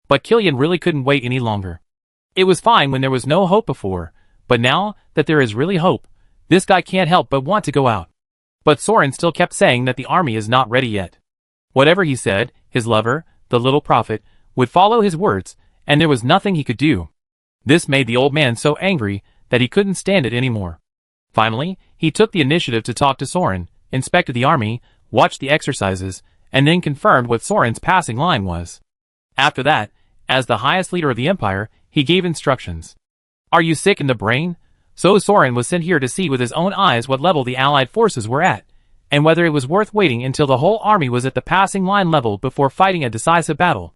But Killian really couldn't wait any longer. It was fine when there was no hope before, but now that there is really hope, this guy can't help but want to go out. But Soren still kept saying that the army is not ready yet. Whatever he said, his lover, the little prophet, would follow his words, and there was nothing he could do. This made the old man so angry that he couldn't stand it anymore. Finally, he took the initiative to talk to Soren, inspected the army, watched the exercises, and then confirmed what Soren's passing line was. After that, as the highest leader of the Empire, he gave instructions. Are you sick in the brain? So Soren was sent here to see with his own eyes what level the Allied forces were at, and whether it was worth waiting until the whole army was at the passing line level before fighting a decisive battle.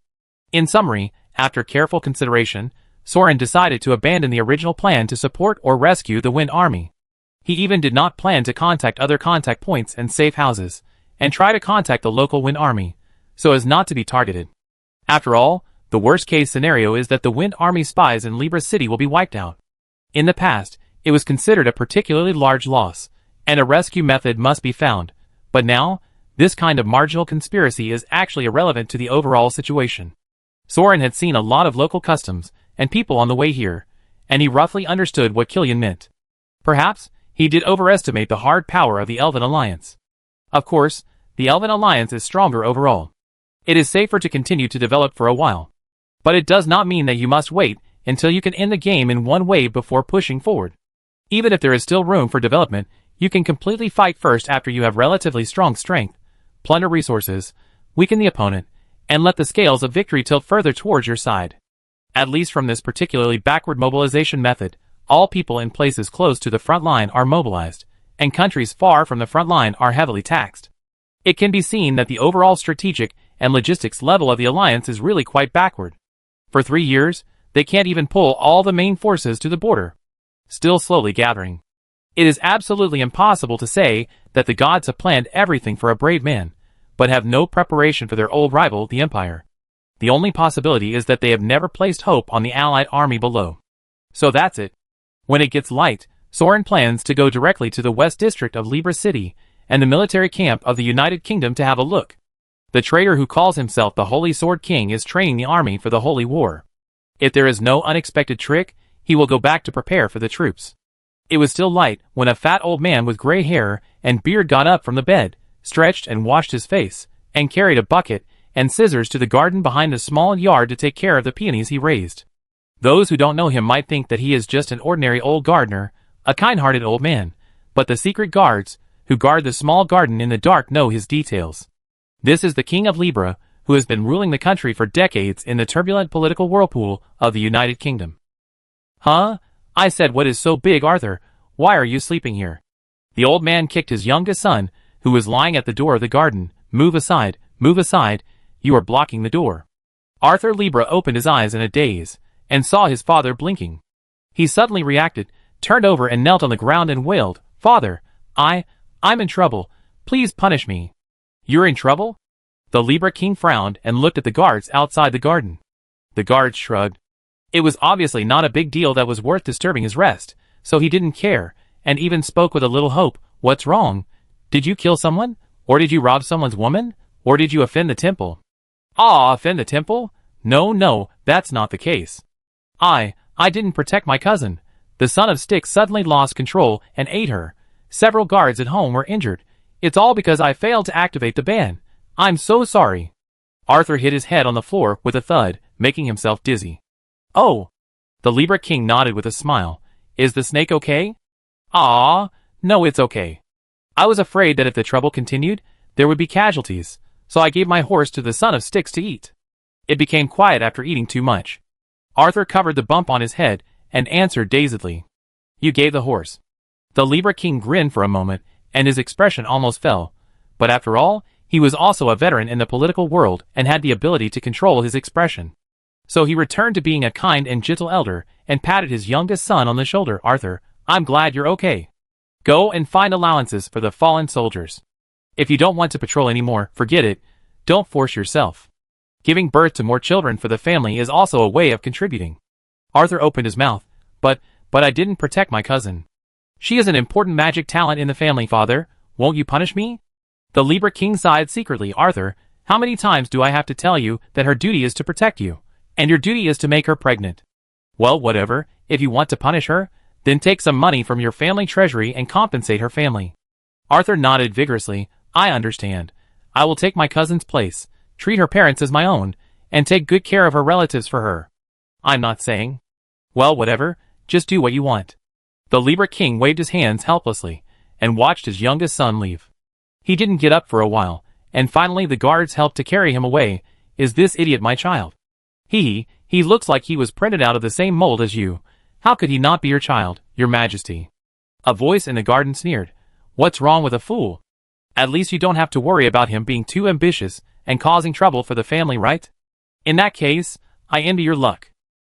In summary, after careful consideration, Soren decided to abandon the original plan to support or rescue the Wind Army. He even did not plan to contact other contact points and safe houses, and try to contact the local Wind Army, so as not to be targeted. After all, the worst-case scenario is that the Wind Army spies in Libra City will be wiped out. In the past, it was considered a particularly large loss, and a rescue method must be found, but now, this kind of marginal conspiracy is actually irrelevant to the overall situation. Soren had seen a lot of local customs and people on the way here, and he roughly understood what Killian meant. Perhaps, he did overestimate the hard power of the Elven Alliance. Of course, the Elven Alliance is stronger overall. It is safer to continue to develop for a while. But it does not mean that you must wait until you can end the game in one wave before pushing forward. Even if there is still room for development, you can completely fight first after you have relatively strong strength, plunder resources, weaken the opponent, and let the scales of victory tilt further towards your side. At least from this particularly backward mobilization method, all people in places close to the front line are mobilized, and countries far from the front line are heavily taxed. It can be seen that the overall strategic and logistics level of the alliance is really quite backward. For 3 years, they can't even pull all the main forces to the border. Still slowly gathering. It is absolutely impossible to say that the gods have planned everything for a brave man, but have no preparation for their old rival, the Empire. The only possibility is that they have never placed hope on the allied army below. So that's it. When it gets light, Soren plans to go directly to the west district of Libra City and the military camp of the United Kingdom to have a look. The traitor who calls himself the Holy Sword King is training the army for the Holy War. If there is no unexpected trick, he will go back to prepare for the troops. It was still light when a fat old man with gray hair and beard got up from the bed, stretched and washed his face, and carried a bucket and scissors to the garden behind the small yard to take care of the peonies he raised. Those who don't know him might think that he is just an ordinary old gardener, a kind-hearted old man, but the secret guards, who guard the small garden in the dark, know his details. This is the King of Libra, who has been ruling the country for decades in the turbulent political whirlpool of the United Kingdom. Huh? I said, what is so big, Arthur? Why are you sleeping here? The old man kicked his youngest son, who was lying at the door of the garden. Move aside, you are blocking the door. Arthur Libra opened his eyes in a daze, and saw his father blinking. He suddenly reacted, turned over and knelt on the ground and wailed, Father, I'm in trouble. Please punish me. You're in trouble? The Libra King frowned and looked at the guards outside the garden. The guards shrugged. It was obviously not a big deal that was worth disturbing his rest, so he didn't care, and even spoke with a little hope. What's wrong? Did you kill someone? Or did you rob someone's woman? Or did you offend the temple? Offend the temple? No, that's not the case. I didn't protect my cousin. The son of Styx suddenly lost control and ate her. Several guards at home were injured. It's all because I failed to activate the ban. I'm so sorry. Arthur hit his head on the floor with a thud, making himself dizzy. Oh. The Libra King nodded with a smile. Is the snake okay? No, it's okay. I was afraid that if the trouble continued, there would be casualties, so I gave my horse to the son of Styx to eat. It became quiet after eating too much. Arthur covered the bump on his head and answered dazedly. You gave the horse. The Libra King grinned for a moment, and his expression almost fell. But after all, he was also a veteran in the political world and had the ability to control his expression. So he returned to being a kind and gentle elder and patted his youngest son on the shoulder. Arthur, I'm glad you're okay. Go and find allowances for the fallen soldiers. If you don't want to patrol anymore, forget it. Don't force yourself. Giving birth to more children for the family is also a way of contributing. Arthur opened his mouth. But I didn't protect my cousin. She is an important magic talent in the family, Father. Won't you punish me? The Libra King sighed secretly. Arthur, how many times do I have to tell you that her duty is to protect you, and your duty is to make her pregnant? Well, whatever. If you want to punish her, then take some money from your family treasury and compensate her family. Arthur nodded vigorously. I understand. I will take my cousin's place, treat her parents as my own, and take good care of her relatives for her. I'm not saying. Well, whatever. Just do what you want. The Libra King waved his hands helplessly and watched his youngest son leave. He didn't get up for a while, and finally the guards helped to carry him away. Is this idiot my child? He looks like he was printed out of the same mold as you. How could he not be your child, your majesty? A voice in the garden sneered. What's wrong with a fool? At least you don't have to worry about him being too ambitious and causing trouble for the family, right? In that case, I envy your luck.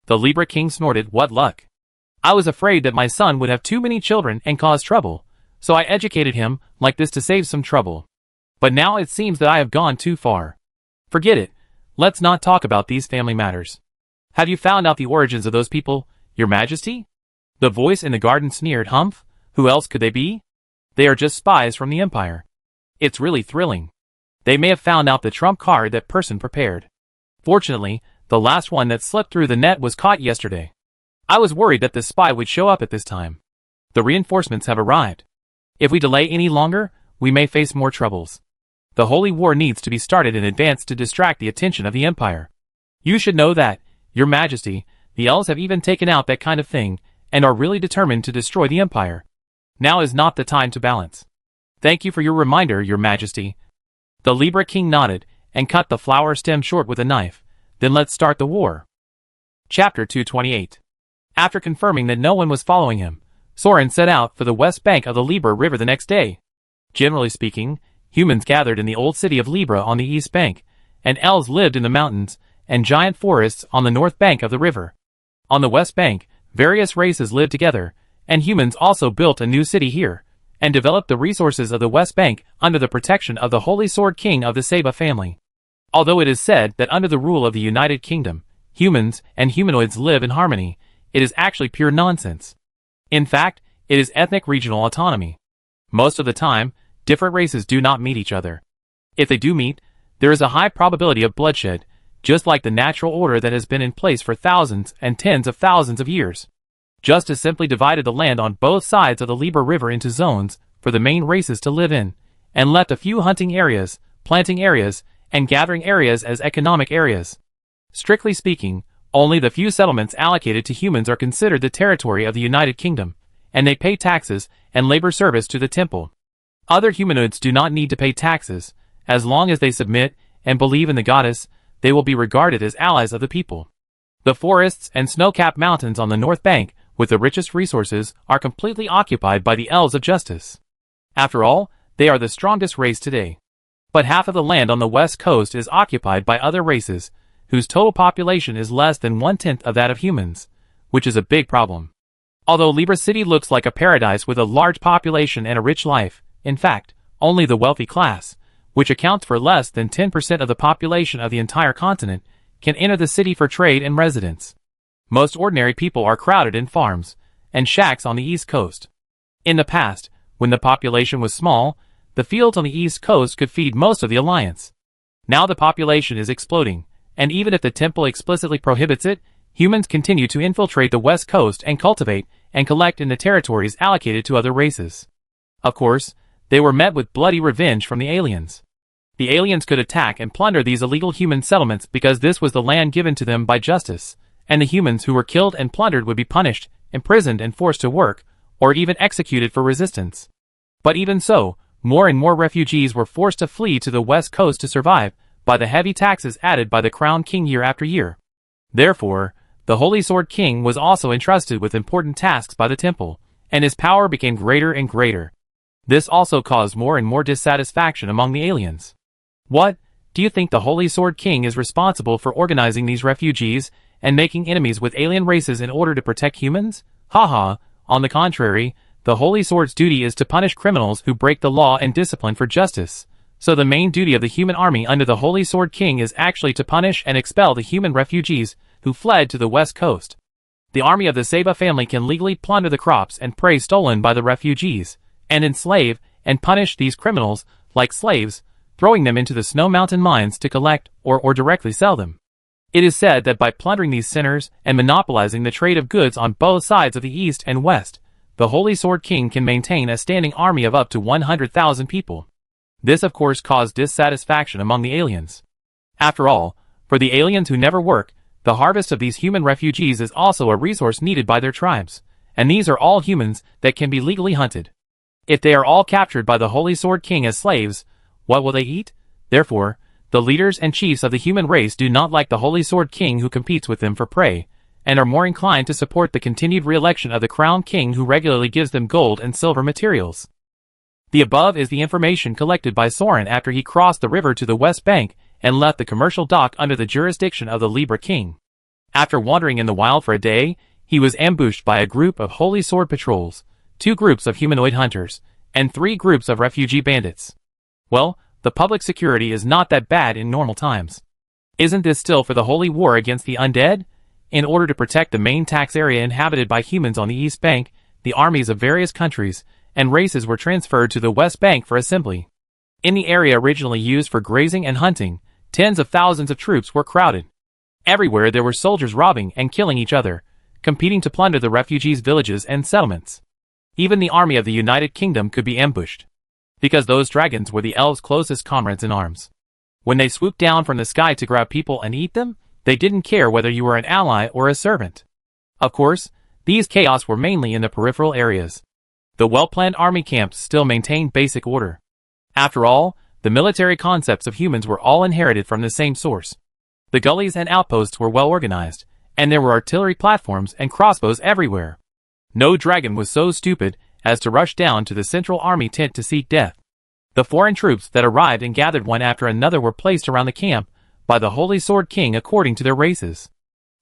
The Libra king snorted, "What luck! I was afraid that my son would have too many children and cause trouble, so I educated him like this to save some trouble. But now it seems that I have gone too far. Forget it, let's not talk about these family matters. Have you found out the origins of those people, your majesty?" The voice in the garden sneered, "Humph, who else could they be? They are just spies from the empire. It's really thrilling. They may have found out the trump card that person prepared. Fortunately, the last one that slipped through the net was caught yesterday. I was worried that this spy would show up at this time. The reinforcements have arrived. If we delay any longer, we may face more troubles. The holy war needs to be started in advance to distract the attention of the empire. You should know that, your majesty, the elves have even taken out that kind of thing, and are really determined to destroy the empire. Now is not the time to balance. Thank you for your reminder, your majesty." The Libra king nodded, and cut the flower stem short with a knife. "Then let's start the war." Chapter 228. After confirming that no one was following him, Soren set out for the west bank of the Libra River the next day. Generally speaking, humans gathered in the old city of Libra on the east bank, and elves lived in the mountains and giant forests on the north bank of the river. On the west bank, various races lived together, and humans also built a new city here, and developed the resources of the west bank under the protection of the Holy Sword King of the Saba family. Although it is said that under the rule of the United Kingdom, humans and humanoids live in harmony, it is actually pure nonsense. In fact, it is ethnic regional autonomy. Most of the time, different races do not meet each other. If they do meet, there is a high probability of bloodshed, just like the natural order that has been in place for thousands and tens of thousands of years. Justice simply divided the land on both sides of the Libra River into zones for the main races to live in, and left a few hunting areas, planting areas, and gathering areas as economic areas. Strictly speaking, only the few settlements allocated to humans are considered the territory of the United Kingdom, and they pay taxes and labor service to the temple. Other humanoids do not need to pay taxes. As long as they submit and believe in the goddess, they will be regarded as allies of the people. The forests and snow-capped mountains on the north bank, with the richest resources, are completely occupied by the elves of justice. After all, they are the strongest race today. But half of the land on the west coast is occupied by other races, whose total population is less than 1/10 of that of humans, which is a big problem. Although Libra City looks like a paradise with a large population and a rich life, in fact, only the wealthy class, which accounts for less than 10% of the population of the entire continent, can enter the city for trade and residence. Most ordinary people are crowded in farms and shacks on the east coast. In the past, when the population was small, the fields on the east coast could feed most of the alliance. Now the population is exploding, and even if the temple explicitly prohibits it, humans continue to infiltrate the west coast and cultivate and collect in the territories allocated to other races. Of course, they were met with bloody revenge from the aliens. The aliens could attack and plunder these illegal human settlements because this was the land given to them by justice, and the humans who were killed and plundered would be punished, imprisoned and forced to work, or even executed for resistance. But even so, more and more refugees were forced to flee to the west coast to survive, by the heavy taxes added by the Crown King year after year. Therefore, the Holy Sword King was also entrusted with important tasks by the temple, and his power became greater and greater. This also caused more and more dissatisfaction among the aliens. What, do you think the Holy Sword King is responsible for organizing these refugees and making enemies with alien races in order to protect humans? Haha, on the contrary, the Holy Sword's duty is to punish criminals who break the law and discipline for justice. So the main duty of the human army under the Holy Sword King is actually to punish and expel the human refugees who fled to the west coast. The army of the Saba family can legally plunder the crops and prey stolen by the refugees, and enslave and punish these criminals like slaves, throwing them into the snow mountain mines to collect or directly sell them. It is said that by plundering these sinners and monopolizing the trade of goods on both sides of the east and west, the Holy Sword King can maintain a standing army of up to 100,000 people. This of course caused dissatisfaction among the aliens. After all, for the aliens who never work, the harvest of these human refugees is also a resource needed by their tribes, and these are all humans that can be legally hunted. If they are all captured by the Holy Sword King as slaves, what will they eat? Therefore, the leaders and chiefs of the human race do not like the Holy Sword King who competes with them for prey, and are more inclined to support the continued re-election of the Crown King who regularly gives them gold and silver materials. The above is the information collected by Soren after he crossed the river to the west bank and left the commercial dock under the jurisdiction of the Libra King. After wandering in the wild for a day, he was ambushed by a group of Holy Sword patrols, 2 groups of humanoid hunters, and 3 groups of refugee bandits. Well, the public security is not that bad in normal times. Isn't this still for the holy war against the undead? In order to protect the main tax area inhabited by humans on the East Bank, the armies of various countries and races were transferred to the West Bank for assembly. In the area originally used for grazing and hunting, tens of thousands of troops were crowded. Everywhere there were soldiers robbing and killing each other, competing to plunder the refugees' villages and settlements. Even the army of the United Kingdom could be ambushed, because those dragons were the elves' closest comrades in arms. When they swooped down from the sky to grab people and eat them, they didn't care whether you were an ally or a servant. Of course, these chaos were mainly in the peripheral areas. The well-planned army camps still maintained basic order. After all, the military concepts of humans were all inherited from the same source. The gullies and outposts were well organized, and there were artillery platforms and crossbows everywhere. No dragon was so stupid as to rush down to the central army tent to seek death. The foreign troops that arrived and gathered one after another were placed around the camp by the Holy Sword King according to their races.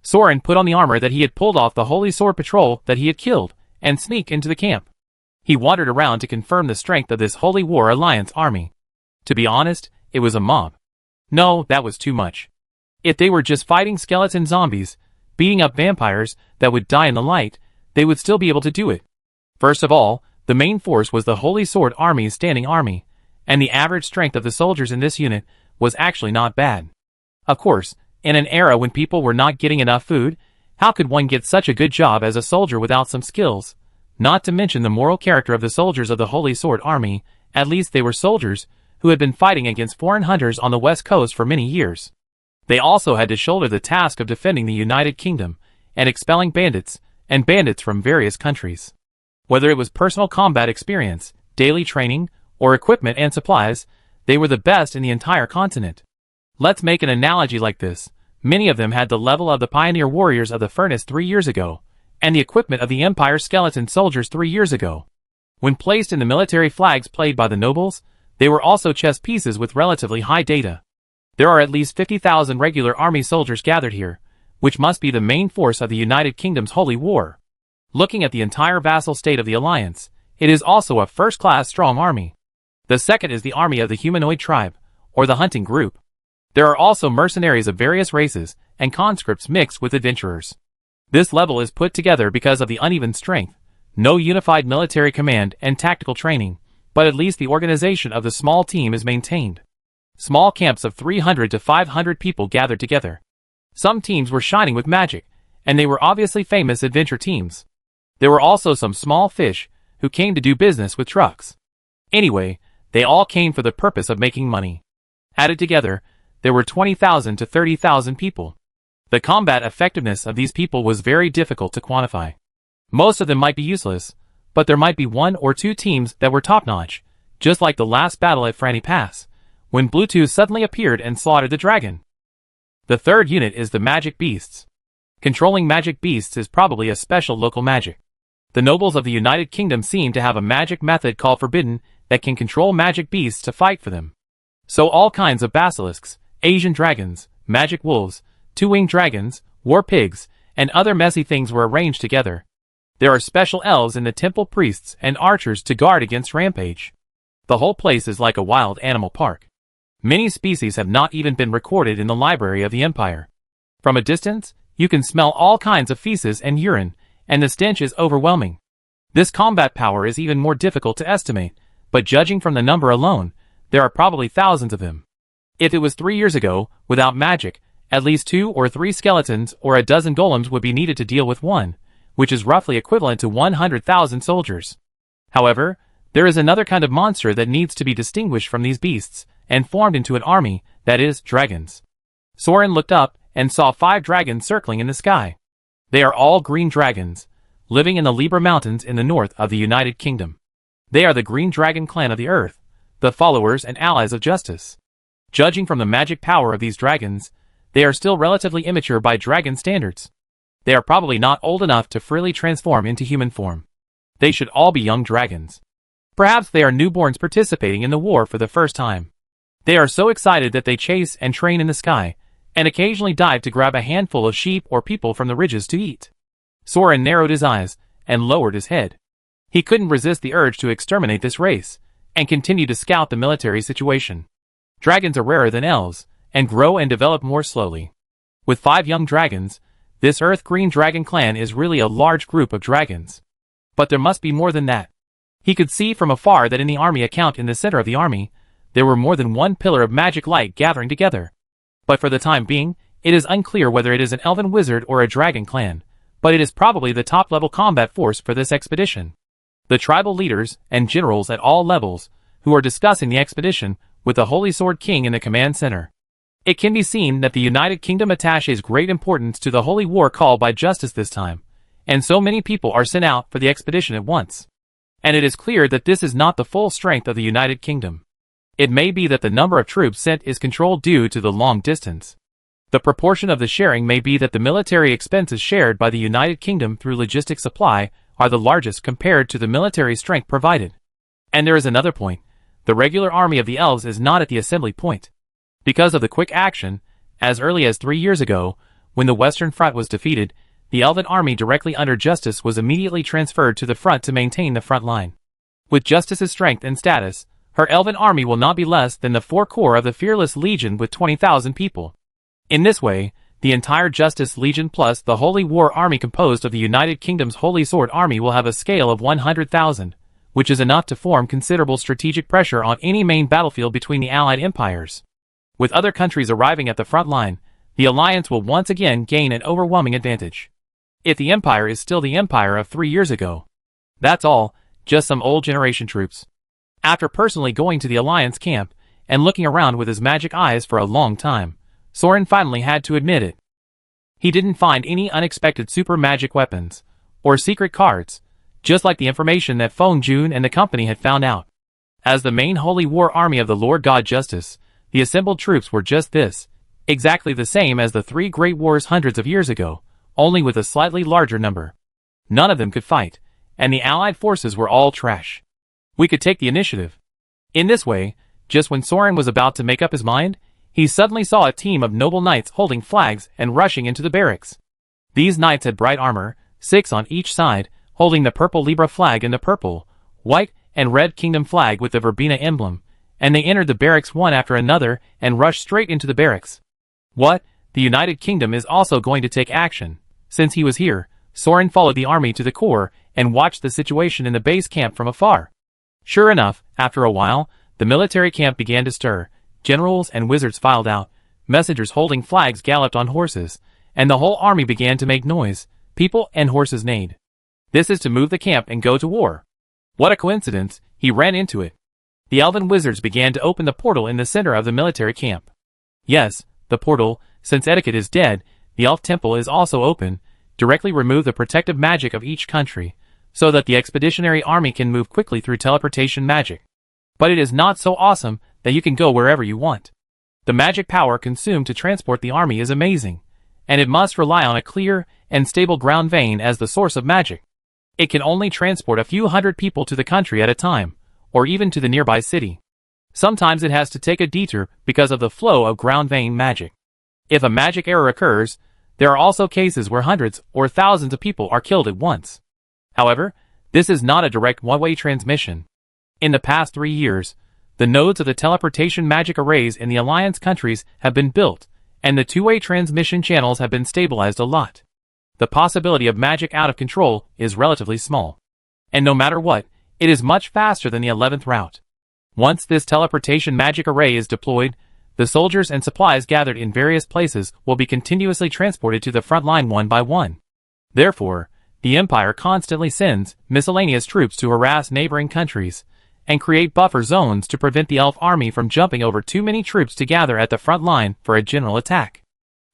Soren put on the armor that he had pulled off the Holy Sword patrol that he had killed and sneaked into the camp. He wandered around to confirm the strength of this Holy War Alliance army. To be honest, it was a mob. No, that was too much. If they were just fighting skeleton zombies, beating up vampires that would die in the light, they would still be able to do it. First of all, the main force was the Holy Sword Army's standing army, and the average strength of the soldiers in this unit was actually not bad. Of course, in an era when people were not getting enough food, how could one get such a good job as a soldier without some skills? Not to mention the moral character of the soldiers of the Holy Sword Army. At least they were soldiers who had been fighting against foreign hunters on the West Coast for many years. They also had to shoulder the task of defending the United Kingdom and expelling bandits from various countries. Whether it was personal combat experience, daily training, or equipment and supplies, they were the best in the entire continent. Let's make an analogy like this. Many of them had the level of the pioneer warriors of the furnace 3 years ago, and the equipment of the Empire skeleton soldiers 3 years ago. When placed in the military flags played by the nobles, they were also chess pieces with relatively high data. There are at least 50,000 regular army soldiers gathered here, which must be the main force of the United Kingdom's holy war. Looking at the entire vassal state of the alliance, it is also a first-class strong army. The second is the army of the humanoid tribe, or the hunting group. There are also mercenaries of various races, and conscripts mixed with adventurers. This level is put together because of the uneven strength, no unified military command and tactical training, but at least the organization of the small team is maintained. Small camps of 300 to 500 people gathered together. Some teams were shining with magic, and they were obviously famous adventure teams. There were also some small fish who came to do business with trucks. Anyway, they all came for the purpose of making money. Added together, there were 20,000 to 30,000 people. The combat effectiveness of these people was very difficult to quantify. Most of them might be useless, but there might be 1 or 2 teams that were top-notch, just like the last battle at Franny Pass, when Bluetooth suddenly appeared and slaughtered the dragon. The third unit is the magic beasts. Controlling magic beasts is probably a special local magic. The nobles of the United Kingdom seem to have a magic method called Forbidden that can control magic beasts to fight for them. So all kinds of basilisks, Asian dragons, magic wolves, 2-winged dragons, war pigs, and other messy things were arranged together. There are special elves in the temple priests and archers to guard against rampage. The whole place is like a wild animal park. Many species have not even been recorded in the library of the Empire. From a distance, you can smell all kinds of feces and urine, and the stench is overwhelming. This combat power is even more difficult to estimate, but judging from the number alone, there are probably thousands of them. If it was 3 years ago, without magic, at least 2 or 3 skeletons or a dozen golems would be needed to deal with one, which is roughly equivalent to 100,000 soldiers. However, there is another kind of monster that needs to be distinguished from these beasts, and formed into an army, that is, dragons. Soren looked up and saw 5 dragons circling in the sky. They are all green dragons, living in the Libra Mountains in the north of the United Kingdom. They are the Green Dragon clan of the Earth, the followers and allies of justice. Judging from the magic power of these dragons, they are still relatively immature by dragon standards. They are probably not old enough to freely transform into human form. They should all be young dragons. Perhaps they are newborns participating in the war for the first time. They are so excited that they chase and train in the sky, and occasionally dived to grab a handful of sheep or people from the ridges to eat. Soren narrowed his eyes and lowered his head. He couldn't resist the urge to exterminate this race, and continued to scout the military situation. Dragons are rarer than elves, and grow and develop more slowly. With 5 young dragons, this Earth-Green Dragon clan is really a large group of dragons. But there must be more than that. He could see from afar that in the army account in the center of the army, there were more than one pillar of magic light gathering together. But for the time being, it is unclear whether it is an elven wizard or a dragon clan, but it is probably the top-level combat force for this expedition. The tribal leaders and generals at all levels, who are discussing the expedition, with the Holy Sword King in the command center. It can be seen that the United Kingdom attaches great importance to the holy war called by justice this time, and so many people are sent out for the expedition at once. And it is clear that this is not the full strength of the United Kingdom. It may be that the number of troops sent is controlled due to the long distance. The proportion of the sharing may be that the military expenses shared by the United Kingdom through logistic supply are the largest compared to the military strength provided. And there is another point. The regular army of the elves is not at the assembly point. Because of the quick action, as early as 3 years ago, when the Western Front was defeated, the elven army directly under Justice was immediately transferred to the front to maintain the front line. With Justice's strength and status, her elven army will not be less than the 4 corps of the Fearless Legion with 20,000 people. In this way, the entire Justice Legion plus the Holy War Army composed of the United Kingdom's Holy Sword Army will have a scale of 100,000, which is enough to form considerable strategic pressure on any main battlefield between the Allied empires. With other countries arriving at the front line, the alliance will once again gain an overwhelming advantage. If the empire is still the empire of 3 years ago. That's all, just some old generation troops. After personally going to the alliance camp, and looking around with his magic eyes for a long time, Soren finally had to admit it. He didn't find any unexpected super magic weapons, or secret cards, just like the information that Feng Jun and the company had found out. As the main Holy War Army of the Lord God Justice, the assembled troops were just this, exactly the same as the 3 great wars hundreds of years ago, only with a slightly larger number. None of them could fight, and the Allied forces were all trash. We could take the initiative. In this way, just when Soren was about to make up his mind, he suddenly saw a team of noble knights holding flags and rushing into the barracks. These knights had bright armor, 6 on each side, holding the purple Libra flag and the purple, white, and red kingdom flag with the Verbena emblem, and they entered the barracks one after another and rushed straight into the barracks. What? The United Kingdom is also going to take action. Since he was here, Soren followed the army to the core and watched the situation in the base camp from afar. Sure enough, after a while, the military camp began to stir. Generals and wizards filed out, messengers holding flags galloped on horses, and the whole army began to make noise. People and horses neighed. This is to move the camp and go to war. What a coincidence, he ran into it. The elven wizards began to open the portal in the center of the military camp. Yes, the portal, since etiquette is dead, the elf temple is also open, directly remove the protective magic of each country, so that the expeditionary army can move quickly through teleportation magic. But it is not so awesome that you can go wherever you want. The magic power consumed to transport the army is amazing, and it must rely on a clear and stable ground vein as the source of magic. It can only transport a few hundred people to the country at a time, or even to the nearby city. Sometimes it has to take a detour because of the flow of ground vein magic. If a magic error occurs, there are also cases where hundreds or thousands of people are killed at once. However, this is not a direct one-way transmission. In the past 3 years, the nodes of the teleportation magic arrays in the Alliance countries have been built, and the two-way transmission channels have been stabilized a lot. The possibility of magic out of control is relatively small. And no matter what, it is much faster than the 11th route. Once this teleportation magic array is deployed, the soldiers and supplies gathered in various places will be continuously transported to the front line one by one. Therefore, the Empire constantly sends miscellaneous troops to harass neighboring countries, and create buffer zones to prevent the elf army from jumping over too many troops to gather at the front line for a general attack.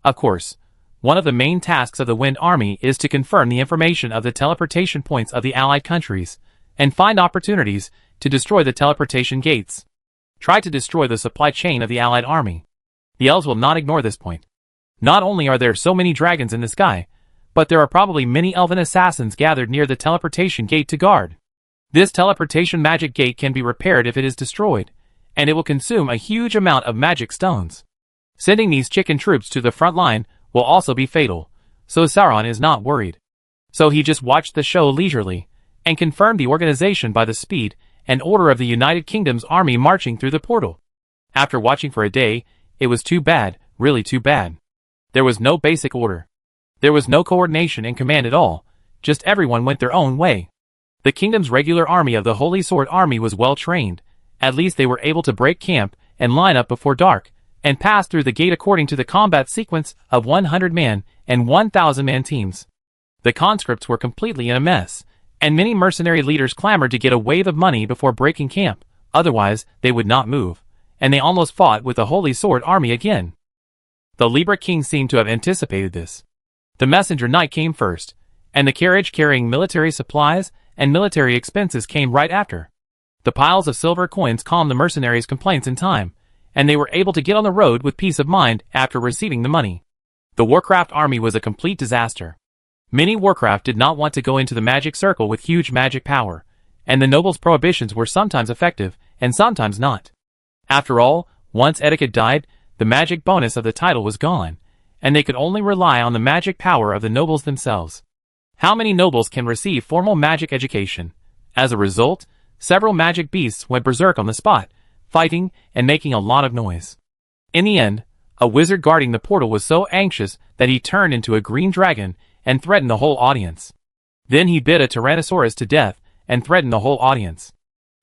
Of course, one of the main tasks of the Wind Army is to confirm the information of the teleportation points of the Allied countries, and find opportunities to destroy the teleportation gates. Try to destroy the supply chain of the Allied army. The elves will not ignore this point. Not only are there so many dragons in the sky, but there are probably many elven assassins gathered near the teleportation gate to guard. This teleportation magic gate can be repaired if it is destroyed, and it will consume a huge amount of magic stones. Sending these chicken troops to the front line will also be fatal, so Sauron is not worried. So he just watched the show leisurely, and confirmed the organization by the speed and order of the United Kingdom's army marching through the portal. After watching for a day, it was too bad, really too bad. There was no basic order. There was no coordination in command at all, just everyone went their own way. The kingdom's regular army of the Holy Sword Army was well trained, at least they were able to break camp and line up before dark, and pass through the gate according to the combat sequence of 100-man and 1,000-man teams. The conscripts were completely in a mess, and many mercenary leaders clamored to get a wave of money before breaking camp, otherwise they would not move, and they almost fought with the Holy Sword Army again. The Libra King seemed to have anticipated this. The messenger knight came first, and the carriage carrying military supplies and military expenses came right after. The piles of silver coins calmed the mercenaries' complaints in time, and they were able to get on the road with peace of mind after receiving the money. The Warcraft army was a complete disaster. Many Warcraft did not want to go into the magic circle with huge magic power, and the nobles' prohibitions were sometimes effective and sometimes not. After all, once etiquette died, the magic bonus of the title was gone, and they could only rely on the magic power of the nobles themselves. How many nobles can receive formal magic education? As a result, several magic beasts went berserk on the spot, fighting and making a lot of noise. In the end, a wizard guarding the portal was so anxious that he turned into a green dragon and threatened the whole audience. Then he bit a Tyrannosaurus to death and threatened the whole audience.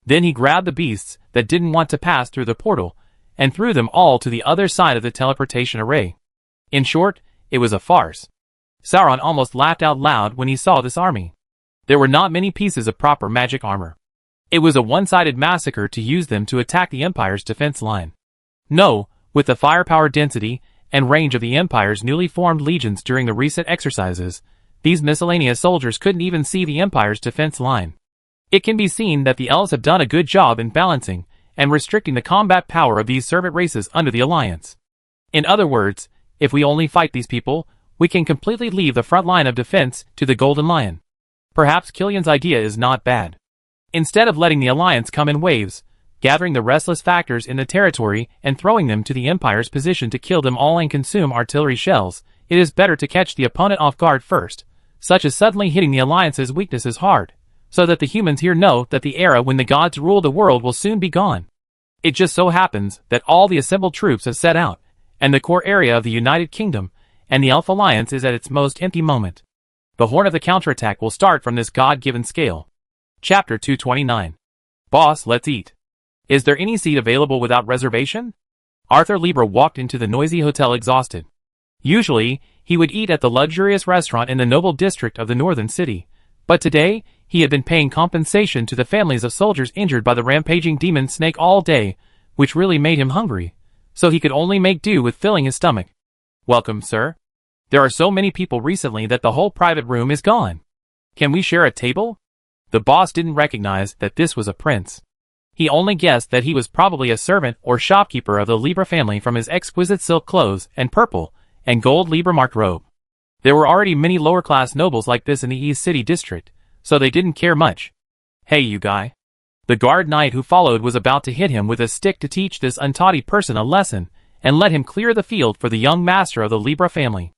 Then he grabbed the beasts that didn't want to pass through the portal and threw them all to the other side of the teleportation array. In short, it was a farce. Sauron almost laughed out loud when he saw this army. There were not many pieces of proper magic armor. It was a one-sided massacre to use them to attack the Empire's defense line. No, with the firepower density and range of the Empire's newly formed legions during the recent exercises, these miscellaneous soldiers couldn't even see the Empire's defense line. It can be seen that the elves have done a good job in balancing and restricting the combat power of these servant races under the Alliance. In other words, if we only fight these people, we can completely leave the front line of defense to the Golden Lion. Perhaps Killian's idea is not bad. Instead of letting the Alliance come in waves, gathering the restless factors in the territory and throwing them to the Empire's position to kill them all and consume artillery shells, it is better to catch the opponent off guard first, such as suddenly hitting the Alliance's weaknesses hard, so that the humans here know that the era when the gods rule the world will soon be gone. It just so happens that all the assembled troops have set out, and the core area of the United Kingdom and the Elf Alliance is at its most empty moment. The horn of the counterattack will start from this God-given scale. Chapter 229. Boss, let's eat. Is there any seat available without reservation? Arthur Libra walked into the noisy hotel exhausted. Usually, he would eat at the luxurious restaurant in the noble district of the northern city, but today, he had been paying compensation to the families of soldiers injured by the rampaging demon snake all day, which really made him hungry, so he could only make do with filling his stomach. Welcome, sir. There are so many people recently that the whole private room is gone. Can we share a table? The boss didn't recognize that this was a prince. He only guessed that he was probably a servant or shopkeeper of the Libra family from his exquisite silk clothes and purple and gold Libra-marked robe. There were already many lower-class nobles like this in the East City district, so they didn't care much. Hey, you guy. The guard knight who followed was about to hit him with a stick to teach this untaughty person a lesson and let him clear the field for the young master of the Libra family.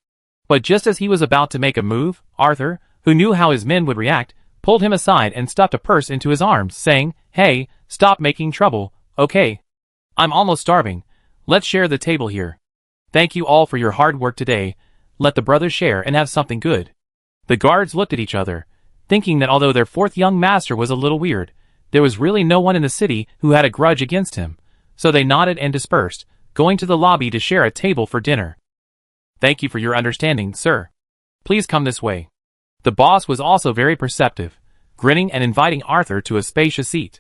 But just as he was about to make a move, Arthur, who knew how his men would react, pulled him aside and stuffed a purse into his arms, saying, "Hey, stop making trouble, okay? I'm almost starving. Let's share the table here. Thank you all for your hard work today. Let the brothers share and have something good." The guards looked at each other, thinking that although their fourth young master was a little weird, there was really no one in the city who had a grudge against him, so they nodded and dispersed, going to the lobby to share a table for dinner. "Thank you for your understanding, sir. Please come this way." The boss was also very perceptive, grinning and inviting Arthur to a spacious seat.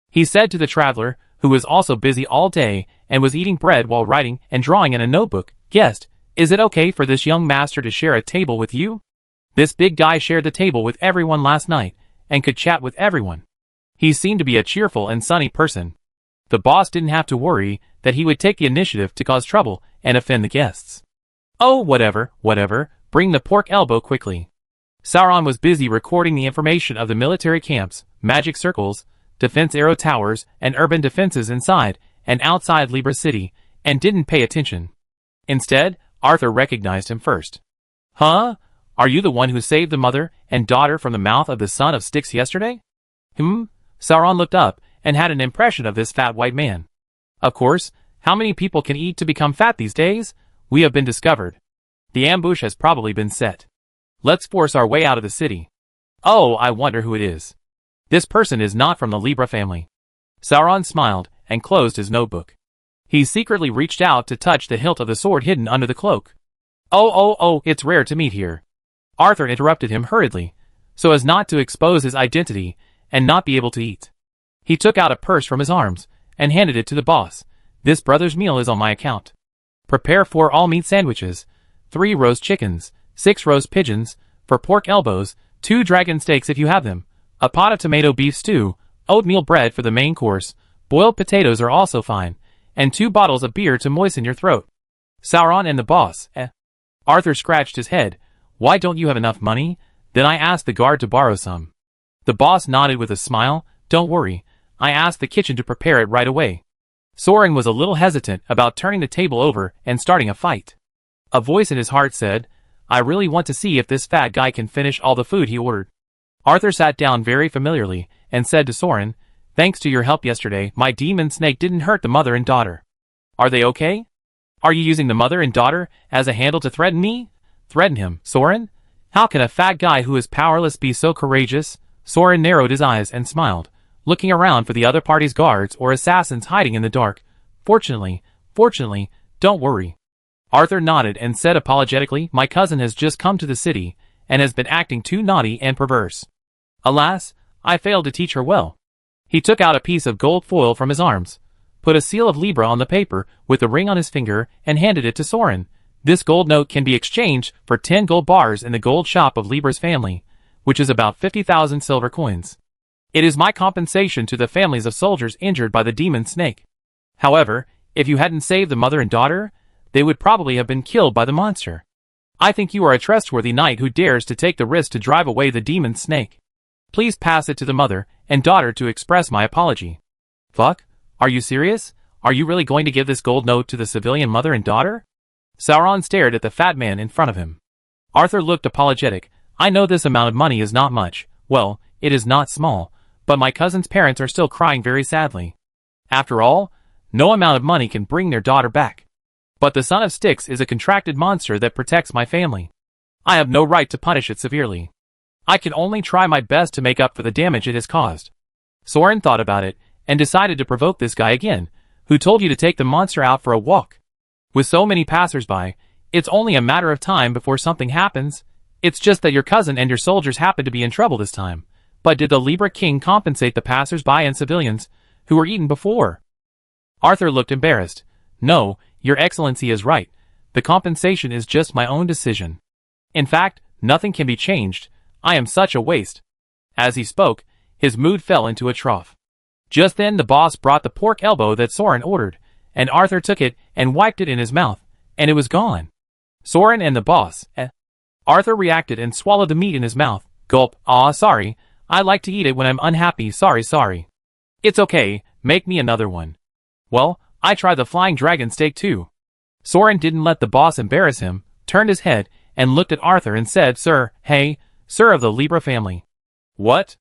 He said to the traveler, who was also busy all day and was eating bread while writing and drawing in a notebook, "Guest, is it okay for this young master to share a table with you?" This big guy shared the table with everyone last night and could chat with everyone. He seemed to be a cheerful and sunny person. The boss didn't have to worry that he would take the initiative to cause trouble and offend the guests. "Oh, whatever, bring the pork elbow quickly." Sauron was busy recording the information of the military camps, magic circles, defense arrow towers, and urban defenses inside and outside Libra City, and didn't pay attention. Instead, Arthur recognized him first. Huh? Are you the one who saved the mother and daughter from the mouth of the son of Styx yesterday? Sauron looked up and had an impression of this fat white man. Of course, how many people can eat to become fat these days? We have been discovered. The ambush has probably been set. Let's force our way out of the city. Oh, I wonder who it is. This person is not from the Libra family. Sauron smiled and closed his notebook. He secretly reached out to touch the hilt of the sword hidden under the cloak. Oh, it's rare to meet here. Arthur interrupted him hurriedly, so as not to expose his identity and not be able to eat. He took out a purse from his arms and handed it to the boss. This brother's meal is on my account. Prepare 4 all-meat sandwiches, 3 roast chickens, 6 roast pigeons, for pork elbows, 2 dragon steaks if you have them, a pot of tomato beef stew, oatmeal bread for the main course, boiled potatoes are also fine, and 2 bottles of beer to moisten your throat. Sauron and the boss, Arthur scratched his head. Why don't you have enough money? Then I asked the guard to borrow some. The boss nodded with a smile. Don't worry, I asked the kitchen to prepare it right away. Soren was a little hesitant about turning the table over and starting a fight. A voice in his heart said, I really want to see if this fat guy can finish all the food he ordered. Arthur sat down very familiarly and said to Soren, thanks to your help yesterday, my demon snake didn't hurt the mother and daughter. Are they okay? Are you using the mother and daughter as a handle to threaten me? Threaten him, Soren? How can a fat guy who is powerless be so courageous? Soren narrowed his eyes and smiled, looking around for the other party's guards or assassins hiding in the dark. Fortunately, don't worry. Arthur nodded and said apologetically, my cousin has just come to the city and has been acting too naughty and perverse. Alas, I failed to teach her well. He took out a piece of gold foil from his arms, put a seal of Libra on the paper with the ring on his finger, and handed it to Soren. This gold note can be exchanged for 10 gold bars in the gold shop of Libra's family, which is about 50,000 silver coins. It is my compensation to the families of soldiers injured by the demon snake. However, if you hadn't saved the mother and daughter, they would probably have been killed by the monster. I think you are a trustworthy knight who dares to take the risk to drive away the demon snake. Please pass it to the mother and daughter to express my apology. Fuck? Are you serious? Are you really going to give this gold note to the civilian mother and daughter? Sauron stared at the fat man in front of him. Arthur looked apologetic. I know this amount of money is not much. Well, it is not small, but my cousin's parents are still crying very sadly. After all, no amount of money can bring their daughter back. But the son of Styx is a contracted monster that protects my family. I have no right to punish it severely. I can only try my best to make up for the damage it has caused. Soren thought about it and decided to provoke this guy again. Who told you to take the monster out for a walk? With so many passers-by, it's only a matter of time before something happens. It's just that your cousin and your soldiers happen to be in trouble this time. But did the Libra King compensate the passers-by and civilians who were eaten before? Arthur looked embarrassed. No, your excellency is right. The compensation is just my own decision. In fact, nothing can be changed. I am such a waste. As he spoke, his mood fell into a trough. Just then the boss brought the pork elbow that Soren ordered, and Arthur took it and wiped it in his mouth, and it was gone. Soren and the boss, Arthur reacted and swallowed the meat in his mouth. Gulp. Sorry. I like to eat it when I'm unhappy. Sorry. It's okay, make me another one. Well, I tried the flying dragon steak too. Soren didn't let the boss embarrass him, turned his head, and looked at Arthur and said, Sir, hey, sir of the Libra family. What?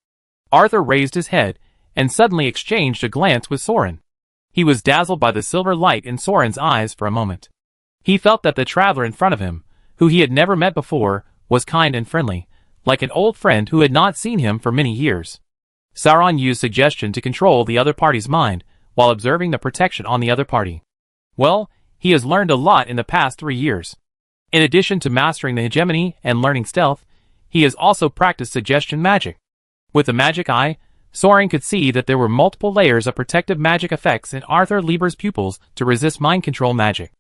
Arthur raised his head, and suddenly exchanged a glance with Soren. He was dazzled by the silver light in Soren's eyes for a moment. He felt that the traveler in front of him, who he had never met before, was kind and friendly, like an old friend who had not seen him for many years. Sauron used suggestion to control the other party's mind, while observing the protection on the other party. Well, he has learned a lot in the past 3 years. In addition to mastering the hegemony and learning stealth, he has also practiced suggestion magic. With the magic eye, Soren could see that there were multiple layers of protective magic effects in Arthur Lieber's pupils to resist mind control magic.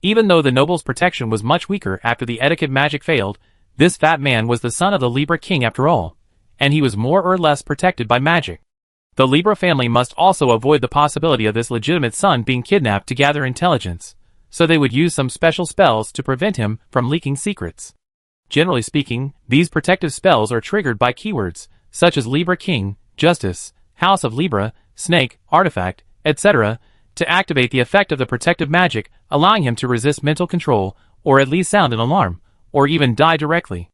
Even though the noble's protection was much weaker after the etiquette magic failed, this fat man was the son of the Libra king after all, and he was more or less protected by magic. The Libra family must also avoid the possibility of this legitimate son being kidnapped to gather intelligence, so they would use some special spells to prevent him from leaking secrets. Generally speaking, these protective spells are triggered by keywords, such as Libra King, Justice, House of Libra, Snake, Artifact, etc., to activate the effect of the protective magic, allowing him to resist mental control, or at least sound an alarm, or even die directly.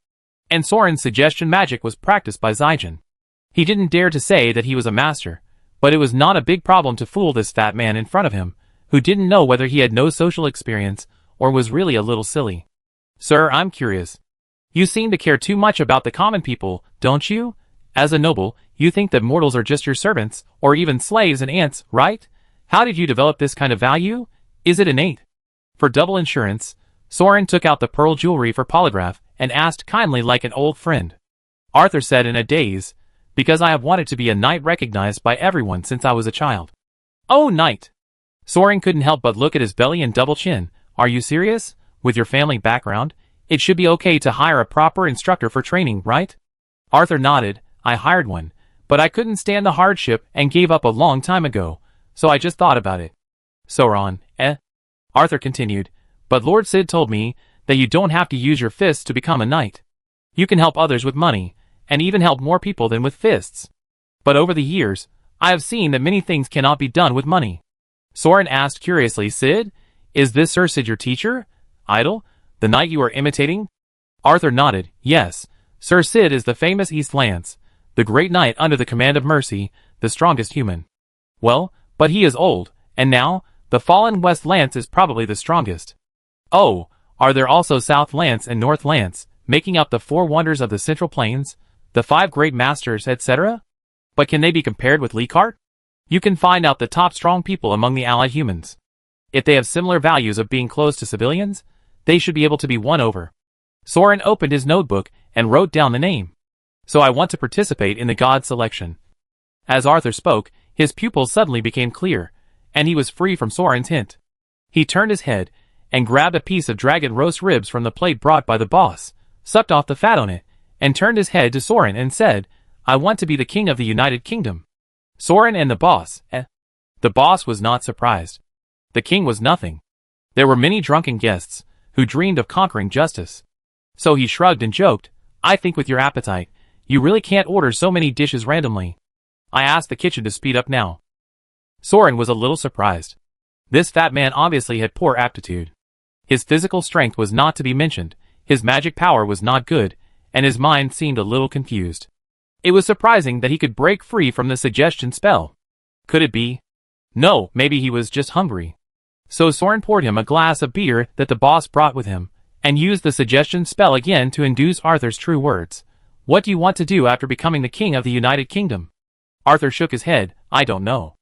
And Soren's suggestion magic was practiced by Zygen. He didn't dare to say that he was a master, but it was not a big problem to fool this fat man in front of him, who didn't know whether he had no social experience, or was really a little silly. "Sir, I'm curious. You seem to care too much about the common people, don't you? As a noble, you think that mortals are just your servants, or even slaves and ants, right? How did you develop this kind of value? Is it innate?" For double insurance, Soren took out the pearl jewelry for polygraph and asked kindly like an old friend. Arthur said in a daze, "Because I have wanted to be a knight recognized by everyone since I was a child." "Oh, knight!" Soren couldn't help but look at his belly and double chin. "Are you serious? With your family background, it should be okay to hire a proper instructor for training, right?" Arthur nodded. "I hired one, but I couldn't stand the hardship and gave up a long time ago, so I just thought about it." "Sauron, eh?" Arthur continued, "But Lord Sid told me that you don't have to use your fists to become a knight. You can help others with money, and even help more people than with fists. But over the years, I have seen that many things cannot be done with money." Soren asked curiously, "Sid? Is this Sir Sid your teacher? Idol? The knight you are imitating?" Arthur nodded. "Yes, Sir Sid is the famous East Lance, the great knight under the command of Mercy, the strongest human. Well, but he is old, and now, the fallen West Lance is probably the strongest. Oh, are there also South Lance and North Lance, making up the four wonders of the Central Plains, the five great masters, etc.? But can they be compared with Leakart? You can find out the top strong people among the allied humans. If they have similar values of being close to civilians, they should be able to be won over." Soren opened his notebook and wrote down the name. "So I want to participate in the god selection." As Arthur spoke, his pupils suddenly became clear, and he was free from Soren's hint. He turned his head and grabbed a piece of dragon roast ribs from the plate brought by the boss, sucked off the fat on it, and turned his head to Soren and said, "I want to be the king of the United Kingdom." Soren and the boss, eh? The boss was not surprised. The king was nothing. There were many drunken guests who dreamed of conquering justice. So he shrugged and joked, "I think with your appetite, you really can't order so many dishes randomly. I asked the kitchen to speed up now." Soren was a little surprised. This fat man obviously had poor aptitude. His physical strength was not to be mentioned, his magic power was not good, and his mind seemed a little confused. It was surprising that he could break free from the suggestion spell. Could it be? No, maybe he was just hungry. So Soren poured him a glass of beer that the boss brought with him, and used the suggestion spell again to induce Arthur's true words. "What do you want to do after becoming the king of the United Kingdom?" Arthur shook his head. "I don't know.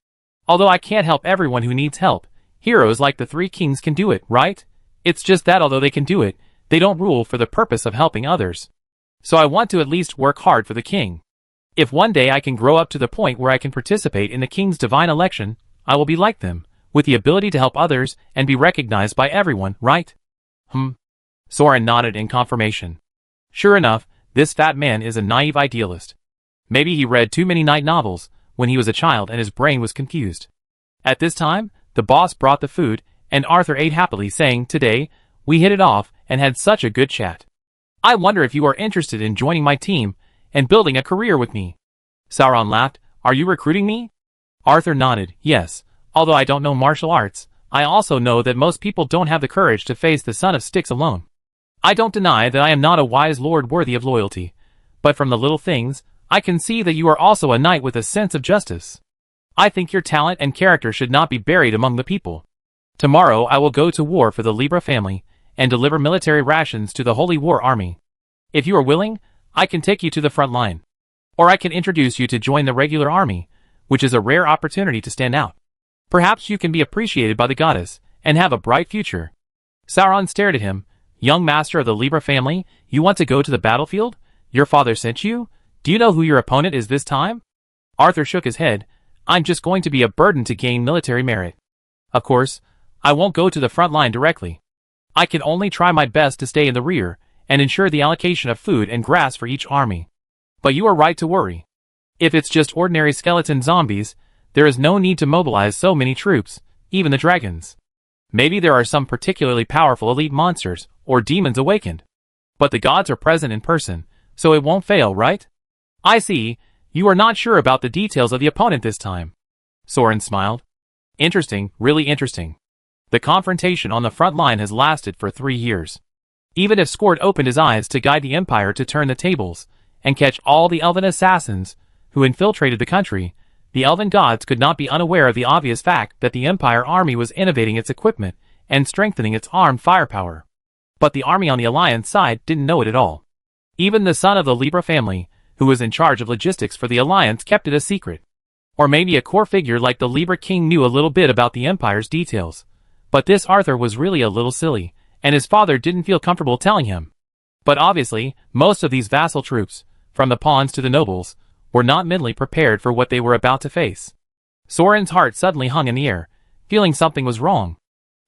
Although I can't help everyone who needs help, heroes like the three kings can do it, right? It's just that although they can do it, they don't rule for the purpose of helping others. So I want to at least work hard for the king. If one day I can grow up to the point where I can participate in the king's divine election, I will be like them, with the ability to help others and be recognized by everyone, right?" Soren nodded in confirmation. Sure enough, this fat man is a naive idealist. Maybe he read too many night novels when he was a child and his brain was confused. At this time, the boss brought the food, and Arthur ate happily, saying, "Today, we hit it off and had such a good chat. I wonder if you are interested in joining my team and building a career with me." Sauron laughed. "Are you recruiting me?" Arthur nodded. "Yes, although I don't know martial arts, I also know that most people don't have the courage to face the son of Styx alone. I don't deny that I am not a wise lord worthy of loyalty, but from the little things, I can see that you are also a knight with a sense of justice. I think your talent and character should not be buried among the people. Tomorrow I will go to war for the Libra family, and deliver military rations to the Holy War Army. If you are willing, I can take you to the front line. Or I can introduce you to join the regular army, which is a rare opportunity to stand out. Perhaps you can be appreciated by the goddess, and have a bright future." Sauron stared at him. "Young master of the Libra family, you want to go to the battlefield? Your father sent you? Do you know who your opponent is this time?" Arthur shook his head. "I'm just going to be a burden to gain military merit. Of course, I won't go to the front line directly. I can only try my best to stay in the rear, and ensure the allocation of food and grass for each army. But you are right to worry. If it's just ordinary skeleton zombies, there is no need to mobilize so many troops, even the dragons. Maybe there are some particularly powerful elite monsters, or demons awakened. But the gods are present in person, so it won't fail, right? I see, you are not sure about the details of the opponent this time." Soren smiled. Interesting, really interesting. The confrontation on the front line has lasted for 3 years. Even if Skort opened his eyes to guide the Empire to turn the tables and catch all the elven assassins who infiltrated the country, the elven gods could not be unaware of the obvious fact that the Empire army was innovating its equipment and strengthening its armed firepower. But the army on the Alliance side didn't know it at all. Even the son of the Libra family, who was in charge of logistics for the Alliance, kept it a secret. Or maybe a core figure like the Libra king knew a little bit about the Empire's details. But this Arthur was really a little silly, and his father didn't feel comfortable telling him. But obviously, most of these vassal troops, from the pawns to the nobles, were not mentally prepared for what they were about to face. Soren's heart suddenly hung in the air, feeling something was wrong.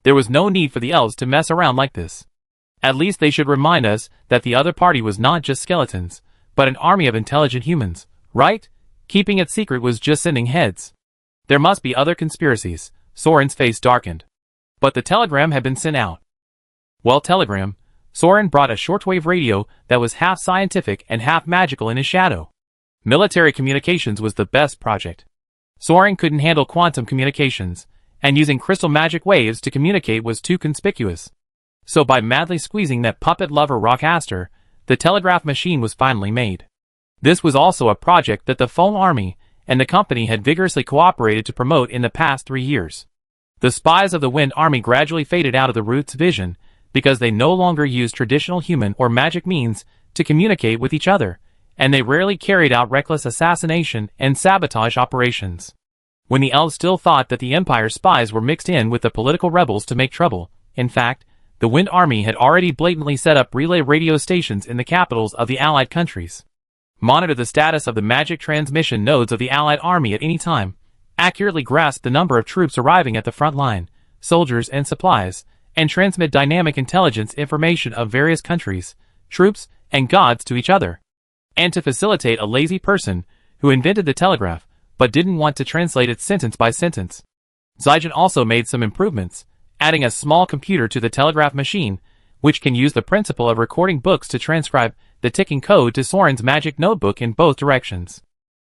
There was no need for the elves to mess around like this. At least they should remind us that the other party was not just skeletons, but an army of intelligent humans, right? Keeping it secret was just sending heads. There must be other conspiracies. Soren's face darkened. But the telegram had been sent out. Well, telegram. Soren brought a shortwave radio that was half scientific and half magical in his shadow. Military communications was the best project. Soren couldn't handle quantum communications, and using crystal magic waves to communicate was too conspicuous. So by madly squeezing that puppet lover Rockaster, the telegraph machine was finally made. This was also a project that the Foam Army and the company had vigorously cooperated to promote in the past 3 years. The spies of the Wind Army gradually faded out of the Roots' vision because they no longer used traditional human or magic means to communicate with each other, and they rarely carried out reckless assassination and sabotage operations. When the elves still thought that the Empire spies were mixed in with the political rebels to make trouble, in fact, the Wind Army had already blatantly set up relay radio stations in the capitals of the Allied countries. Monitor the status of the magic transmission nodes of the Allied army at any time, accurately grasp the number of troops arriving at the front line, soldiers and supplies, and transmit dynamic intelligence information of various countries, troops, and gods to each other. And to facilitate a lazy person who invented the telegraph but didn't want to translate it sentence by sentence, Zygen also made some improvements, adding a small computer to the telegraph machine, which can use the principle of recording books to transcribe the ticking code to Soren's magic notebook in both directions.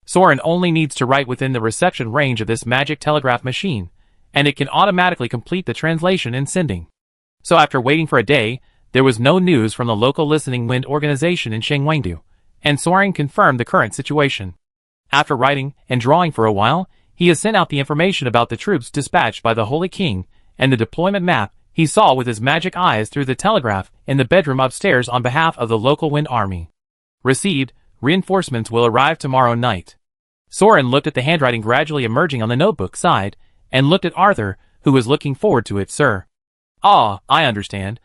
Soren only needs to write within the reception range of this magic telegraph machine, and it can automatically complete the translation and sending. So after waiting for a day, there was no news from the local listening wind organization in Shengwangdu, and Soren confirmed the current situation. After writing and drawing for a while, he has sent out the information about the troops dispatched by the Holy King and the deployment map he saw with his magic eyes through the telegraph in the bedroom upstairs on behalf of the local Wind Army. Received, reinforcements will arrive tomorrow night. Soren looked at the handwriting gradually emerging on the notebook side, and looked at Arthur, who was looking forward to it. Sir. Ah, I understand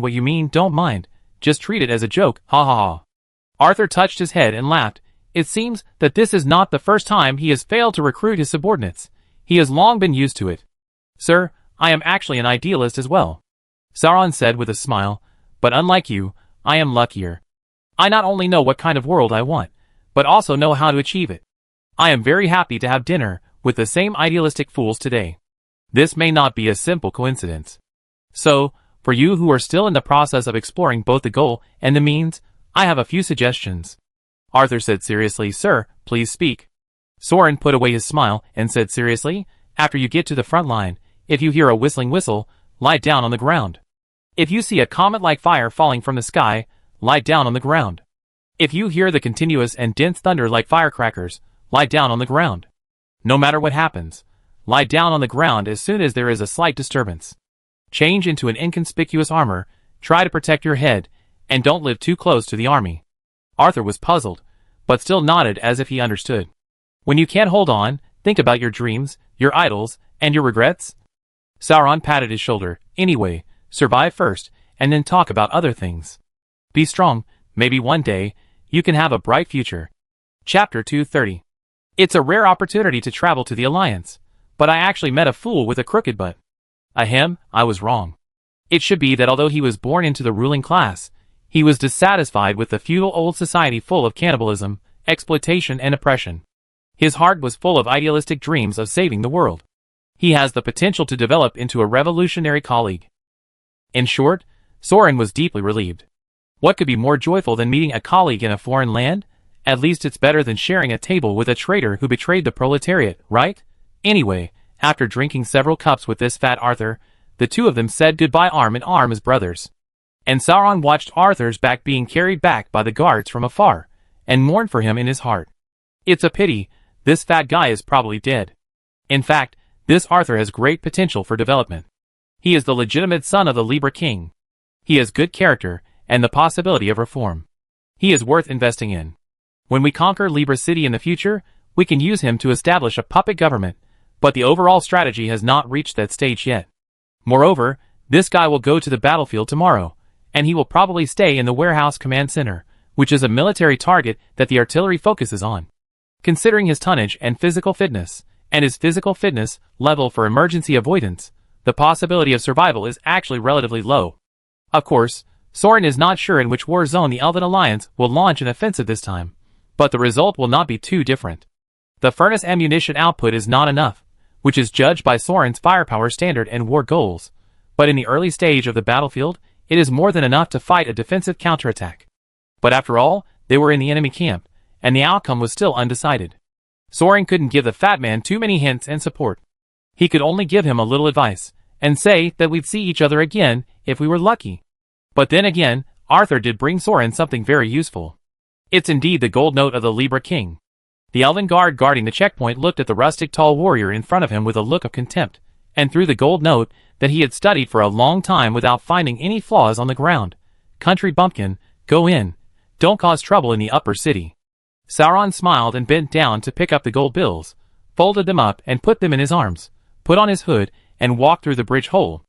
what you mean, don't mind. Just treat it as a joke, ha ha ha. Arthur touched his head and laughed. It seems that this is not the first time he has failed to recruit his subordinates. He has long been used to it. Sir, I am actually an idealist as well, Sauron said with a smile, but unlike you, I am luckier. I not only know what kind of world I want, but also know how to achieve it. I am very happy to have dinner with the same idealistic fools today. This may not be a simple coincidence. So, for you who are still in the process of exploring both the goal and the means, I have a few suggestions. Arthur said seriously. Sir, please speak. Soren put away his smile and said seriously, after you get to the front line, if you hear a whistling whistle, lie down on the ground. If you see a comet-like fire falling from the sky, lie down on the ground. If you hear the continuous and dense thunder like firecrackers, lie down on the ground. No matter what happens, lie down on the ground as soon as there is a slight disturbance. Change into an inconspicuous armor, try to protect your head, and don't live too close to the army. Arthur was puzzled, but still nodded as if he understood. When you can't hold on, think about your dreams, your idols, and your regrets. Sauron patted his shoulder. Anyway, survive first, and then talk about other things. Be strong, maybe one day, you can have a bright future. Chapter 230. It's a rare opportunity to travel to the Alliance, but I actually met a fool with a crooked butt. Ahem, I was wrong. It should be that although he was born into the ruling class, he was dissatisfied with the feudal old society full of cannibalism, exploitation and oppression. His heart was full of idealistic dreams of saving the world. He has the potential to develop into a revolutionary colleague. In short, Soren was deeply relieved. What could be more joyful than meeting a colleague in a foreign land? At least it's better than sharing a table with a traitor who betrayed the proletariat, right? Anyway, After drinking several cups with this fat Arthur, the two of them said goodbye arm in arm as brothers. And Sauron watched Arthur's back being carried back by the guards from afar, and mourned for him in his heart. It's a pity, this fat guy is probably dead. In fact, this Arthur has great potential for development. He is the legitimate son of the Libra King. He has good character, and the possibility of reform. He is worth investing in. When we conquer Libra City in the future, we can use him to establish a puppet government, but the overall strategy has not reached that stage yet. Moreover, this guy will go to the battlefield tomorrow, and he will probably stay in the warehouse command center, which is a military target that the artillery focuses on. Considering his tonnage and physical fitness level for emergency avoidance, the possibility of survival is actually relatively low. Of course, Soren is not sure in which war zone the Elven Alliance will launch an offensive this time, but the result will not be too different. The furnace ammunition output is not enough, which is judged by Soren's firepower standard and war goals, but in the early stage of the battlefield, it is more than enough to fight a defensive counterattack. But after all, they were in the enemy camp, and the outcome was still undecided. Soren couldn't give the fat man too many hints and support. He could only give him a little advice, and say that we'd see each other again if we were lucky. But then again, Arthur did bring Soren something very useful. It's indeed the gold note of the Libra King. The elven guard guarding the checkpoint looked at the rustic tall warrior in front of him with a look of contempt, and threw the gold note that he had studied for a long time without finding any flaws on the ground. Country bumpkin, go in. Don't cause trouble in the upper city. Sauron smiled and bent down to pick up the gold bills, folded them up and put them in his arms, put on his hood, and walked through the bridge hole.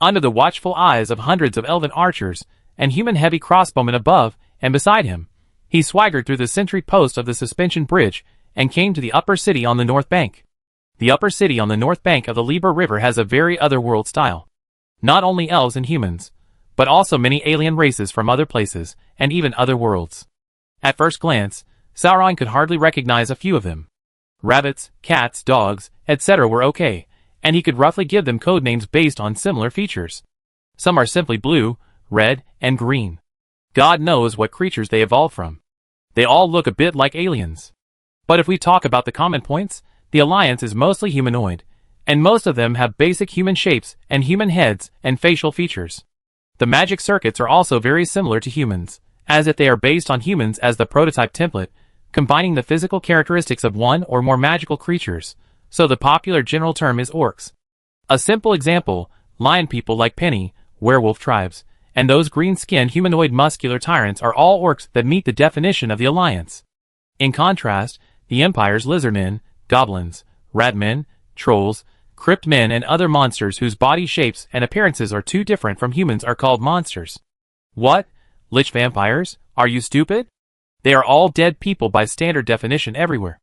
Under the watchful eyes of hundreds of elven archers and human heavy crossbowmen above and beside him, he swaggered through the sentry post of the suspension bridge and came to the upper city on the north bank. The upper city on the north bank of the Libra River has a very otherworld style. Not only elves and humans, but also many alien races from other places and even other worlds. At first glance, Sauron could hardly recognize a few of them. Rabbits, cats, dogs, etc. were okay, and he could roughly give them code names based on similar features. Some are simply blue, red, and green. God knows what creatures they evolved from. They all look a bit like aliens. But if we talk about the common points, the Alliance is mostly humanoid, and most of them have basic human shapes and human heads and facial features. The magic circuits are also very similar to humans, as if they are based on humans as the prototype template, combining the physical characteristics of one or more magical creatures, so the popular general term is orcs. A simple example, lion people like Penny, werewolf tribes, and those green-skinned humanoid muscular tyrants are all orcs that meet the definition of the Alliance. In contrast, the Empire's lizardmen, goblins, ratmen, trolls, crypt men and other monsters whose body shapes and appearances are too different from humans are called monsters. What? Lich vampires? Are you stupid? They are all dead people by standard definition everywhere.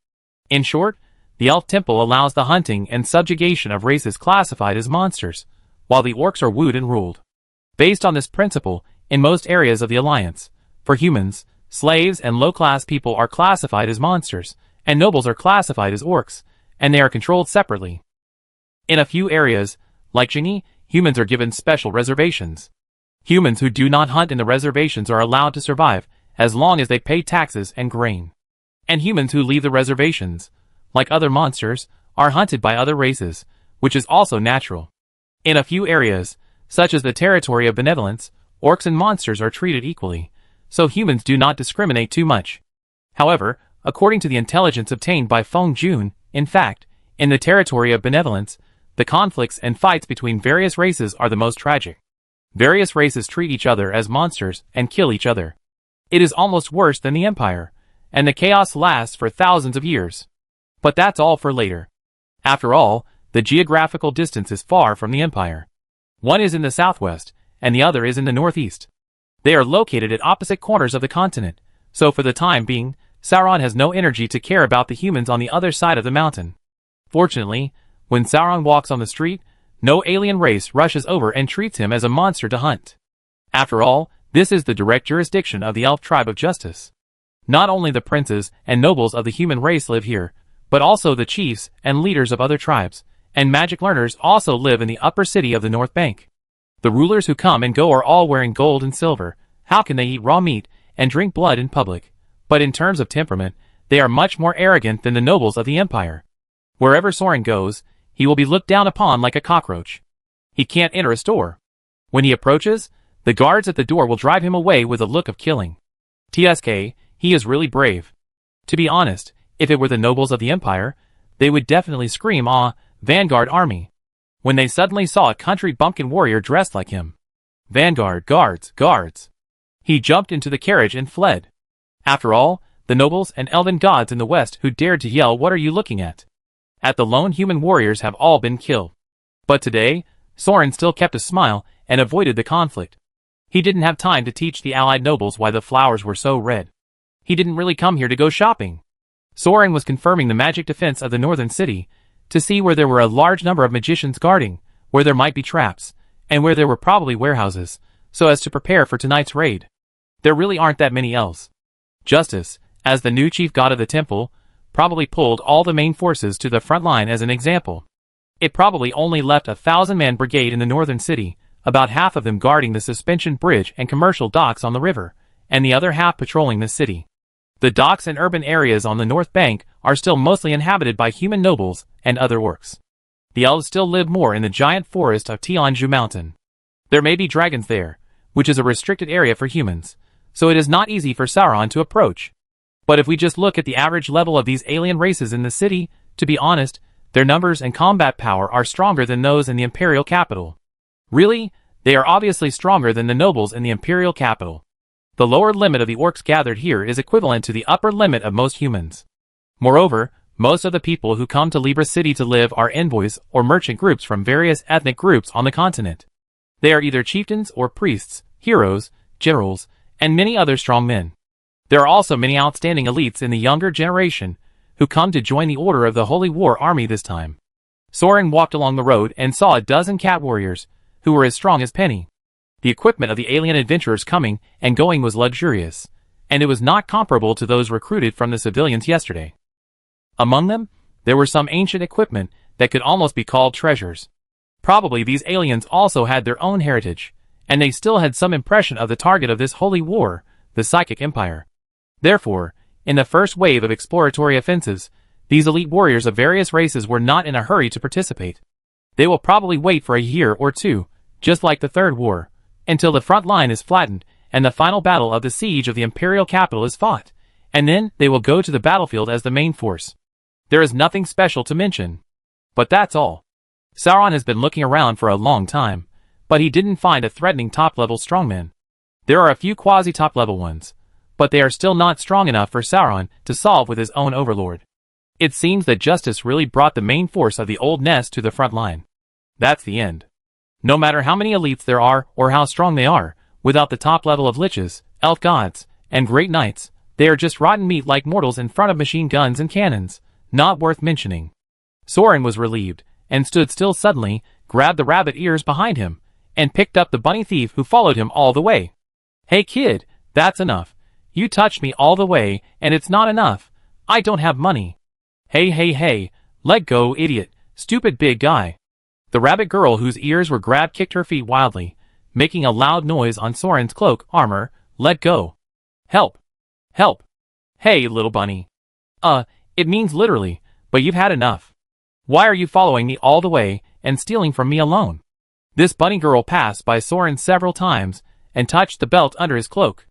In short, the Elf Temple allows the hunting and subjugation of races classified as monsters, while the orcs are wooed and ruled. Based on this principle, in most areas of the Alliance, for humans, slaves and low-class people are classified as monsters, and nobles are classified as orcs, and they are controlled separately. In a few areas, like Genie, humans are given special reservations. Humans who do not hunt in the reservations are allowed to survive, as long as they pay taxes and grain. And humans who leave the reservations, like other monsters, are hunted by other races, which is also natural. In a few areas, such as the territory of benevolence, orcs and monsters are treated equally, so humans do not discriminate too much. However, according to the intelligence obtained by Feng Jun, in fact, in the territory of benevolence, the conflicts and fights between various races are the most tragic. Various races treat each other as monsters and kill each other. It is almost worse than the Empire, and the chaos lasts for thousands of years. But that's all for later. After all, the geographical distance is far from the Empire. One is in the southwest, and the other is in the northeast. They are located at opposite corners of the continent, so for the time being, Sauron has no energy to care about the humans on the other side of the mountain. Fortunately, when Sauron walks on the street, no alien race rushes over and treats him as a monster to hunt. After all, this is the direct jurisdiction of the Elf Tribe of Justice. Not only the princes and nobles of the human race live here, but also the chiefs and leaders of other tribes, and magic learners also live in the upper city of the North Bank. The rulers who come and go are all wearing gold and silver. How can they eat raw meat and drink blood in public? But in terms of temperament, they are much more arrogant than the nobles of the Empire. Wherever Soren goes, He will be looked down upon like a cockroach. He can't enter a store. When he approaches, the guards at the door will drive him away with a look of killing. TSK, he is really brave. To be honest, if it were the nobles of the empire, they would definitely scream, "Ah, Vanguard army," when they suddenly saw a country bumpkin warrior dressed like him. Vanguard, guards, guards. He jumped into the carriage and fled. After all, the nobles and elven gods in the west who dared to yell, "What are you looking at?" at the lone human warriors have all been killed. But today, Soren still kept a smile and avoided the conflict. He didn't have time to teach the allied nobles why the flowers were so red. He didn't really come here to go shopping. Soren was confirming the magic defense of the northern city, to see where there were a large number of magicians guarding, where there might be traps, and where there were probably warehouses, so as to prepare for tonight's raid. There really aren't that many elves. Justice, as the new chief god of the temple, probably pulled all the main forces to the front line as an example. It probably only left a 1,000-man brigade in the northern city, about half of them guarding the suspension bridge and commercial docks on the river, and the other half patrolling the city. The docks and urban areas on the north bank are still mostly inhabited by human nobles and other orcs. The elves still live more in the giant forest of Tianju Mountain. There may be dragons there, which is a restricted area for humans, so it is not easy for Sauron to approach. But if we just look at the average level of these alien races in the city, to be honest, their numbers and combat power are stronger than those in the imperial capital. Really, they are obviously stronger than the nobles in the imperial capital. The lower limit of the orcs gathered here is equivalent to the upper limit of most humans. Moreover, most of the people who come to Libra City to live are envoys or merchant groups from various ethnic groups on the continent. They are either chieftains or priests, heroes, generals, and many other strong men. There are also many outstanding elites in the younger generation who come to join the Order of the Holy War Army this time. Soren walked along the road and saw a dozen cat warriors, who were as strong as Penny. The equipment of the alien adventurers coming and going was luxurious, and it was not comparable to those recruited from the civilians yesterday. Among them, there were some ancient equipment that could almost be called treasures. Probably these aliens also had their own heritage, and they still had some impression of the target of this holy war, the Psychic Empire. Therefore, in the first wave of exploratory offensives, these elite warriors of various races were not in a hurry to participate. They will probably wait for a year or two, just like the Third War, until the front line is flattened and the final battle of the siege of the imperial capital is fought, and then they will go to the battlefield as the main force. There is nothing special to mention. But that's all. Sauron has been looking around for a long time, but he didn't find a threatening top-level strongman. There are a few quasi-top-level ones, but they are still not strong enough for Sauron to solve with his own overlord. It seems that justice really brought the main force of the old nest to the front line. That's the end. No matter how many elites there are or how strong they are, without the top level of liches, elf gods, and great knights, they are just rotten meat like mortals in front of machine guns and cannons, not worth mentioning. Soren was relieved, and stood still suddenly, grabbed the rabbit ears behind him, and picked up the bunny thief who followed him all the way. "Hey kid, that's enough. You touched me all the way, and it's not enough. I don't have money." Hey, let go, idiot, stupid big guy." The rabbit girl whose ears were grabbed kicked her feet wildly, making a loud noise on Soren's cloak armor. "Let go. Help. Help. Hey, little bunny." It means literally, but you've had enough. Why are you following me all the way and stealing from me alone? This bunny girl passed by Soren several times and touched the belt under his cloak.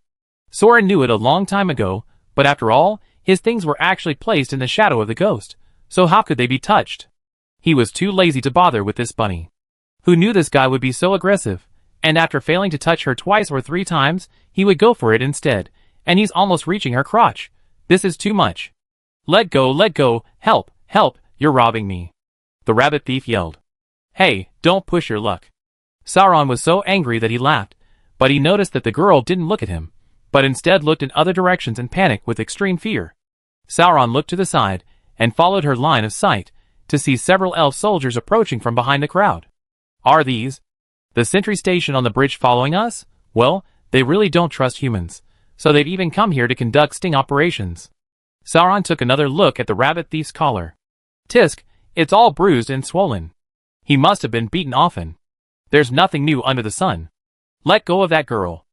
Soren knew it a long time ago, but after all, his things were actually placed in the shadow of the ghost, so how could they be touched? He was too lazy to bother with this bunny. Who knew this guy would be so aggressive, and after failing to touch her twice or 3 times, he would go for it instead, and he's almost reaching her crotch. This is too much. Let go, help, you're robbing me." The rabbit thief yelled. "Hey, don't push your luck." Sauron was so angry that he laughed, but he noticed that the girl didn't look at him, but instead looked in other directions in panic with extreme fear. Sauron looked to the side, and followed her line of sight, to see several elf soldiers approaching from behind the crowd. Are these the sentry station on the bridge following us? Well, they really don't trust humans, so they've even come here to conduct sting operations. Sauron took another look at the rabbit thief's collar. Tisk, it's all bruised and swollen. He must have been beaten often. There's nothing new under the sun. Let go of that girl.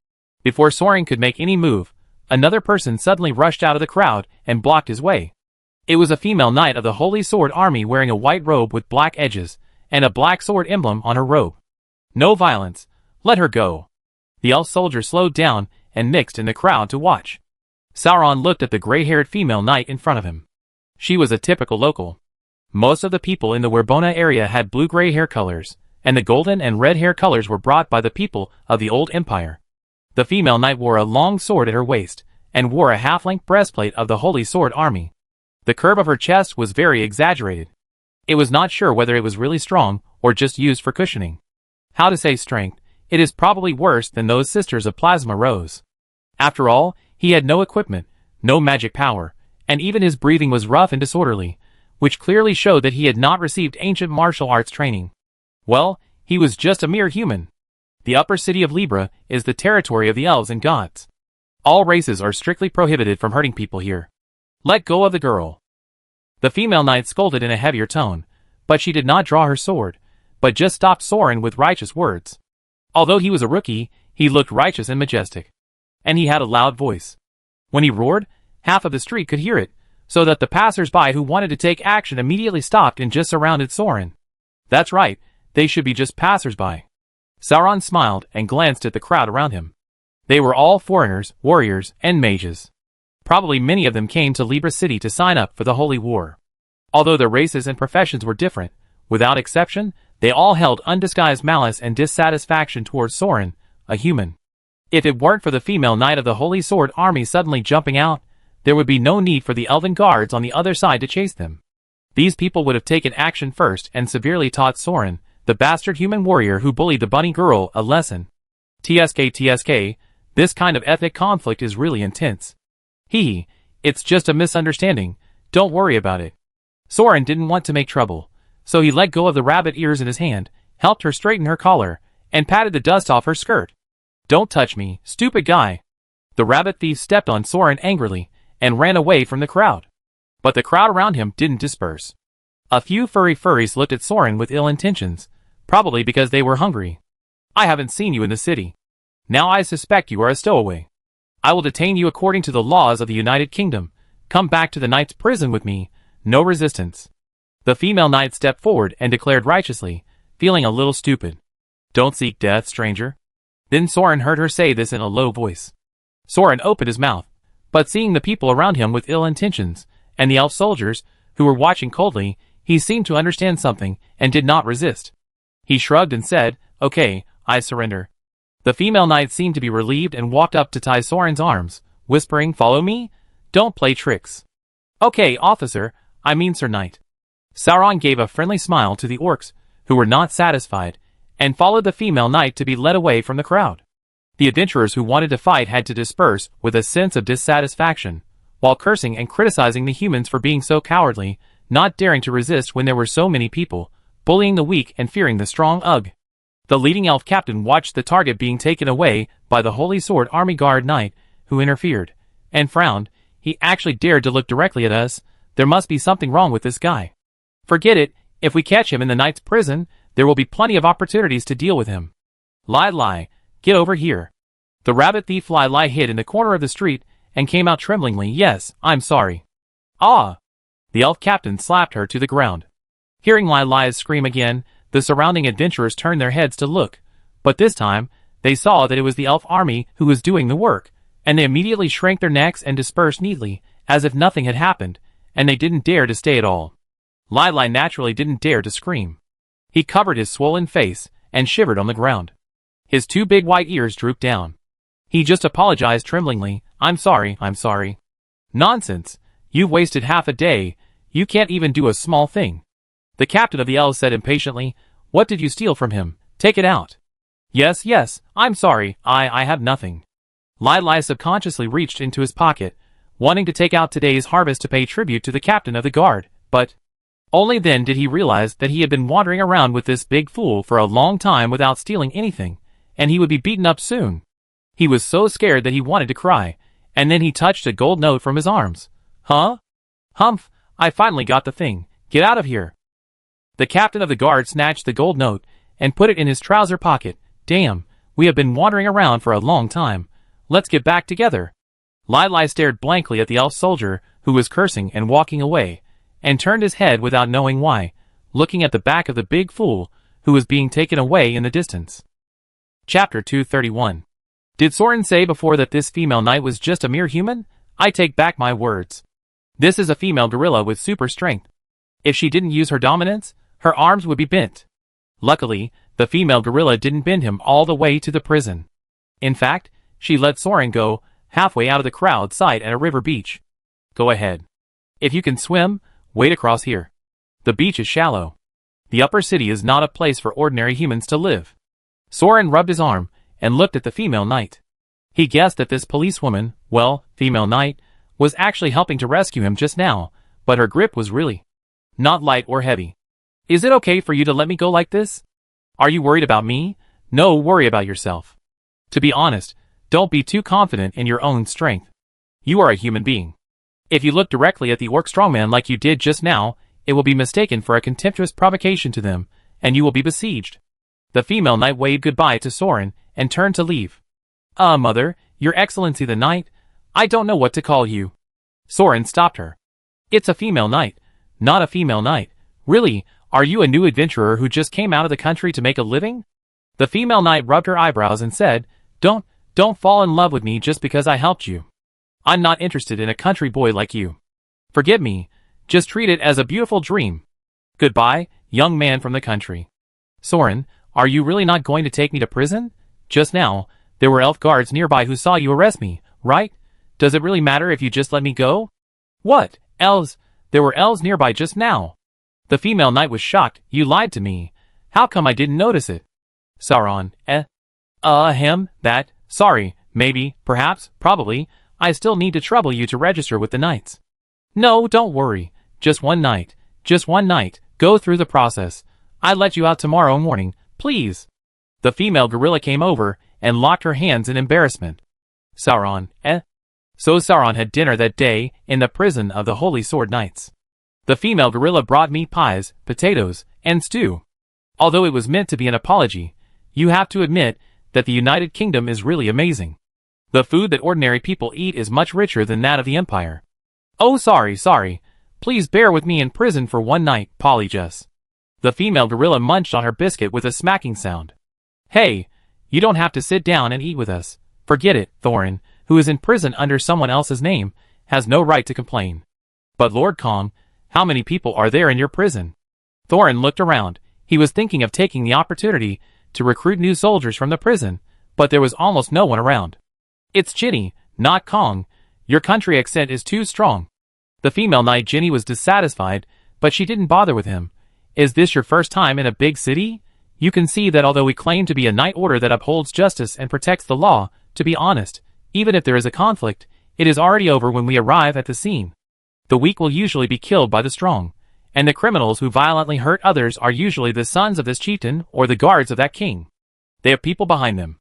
Before Soren could make any move, another person suddenly rushed out of the crowd and blocked his way. It was a female knight of the Holy Sword Army wearing a white robe with black edges, and a black sword emblem on her robe. No violence. Let her go. The elf soldier slowed down and mixed in the crowd to watch. Sauron looked at the gray-haired female knight in front of him. She was a typical local. Most of the people in the Werbona area had blue-gray hair colors, and the golden and red hair colors were brought by the people of the Old Empire. The female knight wore a long sword at her waist, and wore a half-length breastplate of the Holy Sword Army. The curve of her chest was very exaggerated. It was not sure whether it was really strong, or just used for cushioning. How to say strength, it is probably worse than those sisters of Plasma Rose. After all, he had no equipment, no magic power, and even his breathing was rough and disorderly, which clearly showed that he had not received ancient martial arts training. Well, he was just a mere human. The upper city of Libra is the territory of the elves and gods. All races are strictly prohibited from hurting people here. Let go of the girl. The female knight scolded in a heavier tone, but she did not draw her sword, but just stopped Soren with righteous words. Although he was a rookie, he looked righteous and majestic. And he had a loud voice. When he roared, half of the street could hear it, so that the passers-by who wanted to take action immediately stopped and just surrounded Soren. That's right, they should be just passers-by. Sauron smiled and glanced at the crowd around him. They were all foreigners, warriors, and mages. Probably many of them came to Libra City to sign up for the Holy War. Although their races and professions were different, without exception, they all held undisguised malice and dissatisfaction towards Soren, a human. If it weren't for the female knight of the Holy Sword Army suddenly jumping out, there would be no need for the elven guards on the other side to chase them. These people would have taken action first and severely taught Soren, the bastard human warrior who bullied the bunny girl, a lesson. TSK, this kind of ethnic conflict is really intense. It's just a misunderstanding, don't worry about it. Soren didn't want to make trouble, so he let go of the rabbit ears in his hand, helped her straighten her collar, and patted the dust off her skirt. Don't touch me, stupid guy. The rabbit thief stepped on Soren angrily, and ran away from the crowd. But the crowd around him didn't disperse. A few furries looked at Soren with ill intentions, probably because they were hungry. I haven't seen you in the city. Now I suspect you are a stowaway. I will detain you according to the laws of the United Kingdom. Come back to the knight's prison with me, no resistance. The female knight stepped forward and declared righteously, feeling a little stupid. Don't seek death, stranger. Then Soren heard her say this in a low voice. Soren opened his mouth, but seeing the people around him with ill intentions, and the elf soldiers, who were watching coldly, he seemed to understand something, and did not resist. He shrugged and said, Okay, I surrender. The female knight seemed to be relieved and walked up to tie Soren's arms, whispering, Follow me? Don't play tricks. Okay, officer, I mean Sir Knight. Sauron gave a friendly smile to the orcs, who were not satisfied, and followed the female knight to be led away from the crowd. The adventurers who wanted to fight had to disperse with a sense of dissatisfaction, while cursing and criticizing the humans for being so cowardly, not daring to resist when there were so many people, bullying the weak and fearing the strong. Ugh. The leading elf captain watched the target being taken away by the Holy Sword Army Guard Knight, who interfered, and frowned. He actually dared to look directly at us. There must be something wrong with this guy. Forget it, if we catch him in the knight's prison, there will be plenty of opportunities to deal with him. Lai, get over here. The rabbit thief Lai hid in the corner of the street, and came out tremblingly. Yes, I'm sorry. Ah! The elf captain slapped her to the ground. Hearing Lai's scream again, the surrounding adventurers turned their heads to look, but this time, they saw that it was the elf army who was doing the work, and they immediately shrank their necks and dispersed neatly, as if nothing had happened, and they didn't dare to stay at all. Lai naturally didn't dare to scream. He covered his swollen face, and shivered on the ground. His two big white ears drooped down. He just apologized tremblingly, I'm sorry. Nonsense, you've wasted half a day, you can't even do a small thing. The captain of the elves said impatiently, What did you steal from him? Take it out. Yes, I'm sorry, I have nothing. Lai subconsciously reached into his pocket, wanting to take out today's harvest to pay tribute to the captain of the guard, but only then did he realize that he had been wandering around with this big fool for a long time without stealing anything, and he would be beaten up soon. He was so scared that he wanted to cry, and then he touched a gold note from his arms. Huh? Humph, I finally got the thing. Get out of here. The captain of the guard snatched the gold note and put it in his trouser pocket. Damn, we have been wandering around for a long time. Let's get back together. Lai stared blankly at the elf soldier, who was cursing and walking away, and turned his head without knowing why, looking at the back of the big fool, who was being taken away in the distance. Chapter 231. Did Soren say before that this female knight was just a mere human? I take back my words. This is a female gorilla with super strength. If she didn't use her dominance, her arms would be bent. Luckily, the female gorilla didn't bend him all the way to the prison. In fact, she let Soren go halfway out of the crowd sight at a river beach. Go ahead. If you can swim, wade across here. The beach is shallow. The upper city is not a place for ordinary humans to live. Soren rubbed his arm and looked at the female knight. He guessed that this policewoman, well, female knight, was actually helping to rescue him just now, but her grip was really not light or heavy. Is it okay for you to let me go like this? Are you worried about me? No, worry about yourself. To be honest, don't be too confident in your own strength. You are a human being. If you look directly at the orc strongman like you did just now, it will be mistaken for a contemptuous provocation to them, and you will be besieged. The female knight waved goodbye to Soren and turned to leave. Mother, your excellency the knight, I don't know what to call you. Soren stopped her. It's a female knight, not a female knight. Really, are you a new adventurer who just came out of the country to make a living? The female knight rubbed her eyebrows and said, Don't fall in love with me just because I helped you. I'm not interested in a country boy like you. Forgive me, just treat it as a beautiful dream. Goodbye, young man from the country. Soren, are you really not going to take me to prison? Just now, there were elf guards nearby who saw you arrest me, right? Does it really matter if you just let me go? What, elves? There were elves nearby just now. The female knight was shocked. You lied to me. How come I didn't notice it? Sauron, sorry, maybe, perhaps, probably, I still need to trouble you to register with the knights. No, don't worry. Just one night. Go through the process. I'll let you out tomorrow morning, please. The female gorilla came over and locked her hands in embarrassment. Sauron, So Sauron had dinner that day in the prison of the Holy Sword Knights. The female gorilla brought meat pies, potatoes, and stew. Although it was meant to be an apology, you have to admit that the United Kingdom is really amazing. The food that ordinary people eat is much richer than that of the Empire. Oh, sorry. Please bear with me in prison for one night, Polyjus. The female gorilla munched on her biscuit with a smacking sound. Hey, you don't have to sit down and eat with us. Forget it, Thorin, who is in prison under someone else's name, has no right to complain. But Lord Kong, how many people are there in your prison? Thorin looked around. He was thinking of taking the opportunity to recruit new soldiers from the prison, but there was almost no one around. It's Ginny, not Kong. Your country accent is too strong. The female knight Ginny was dissatisfied, but she didn't bother with him. Is this your first time in a big city? You can see that although we claim to be a knight order that upholds justice and protects the law, to be honest, even if there is a conflict, it is already over when we arrive at the scene. The weak will usually be killed by the strong, and the criminals who violently hurt others are usually the sons of this chieftain or the guards of that king. They have people behind them.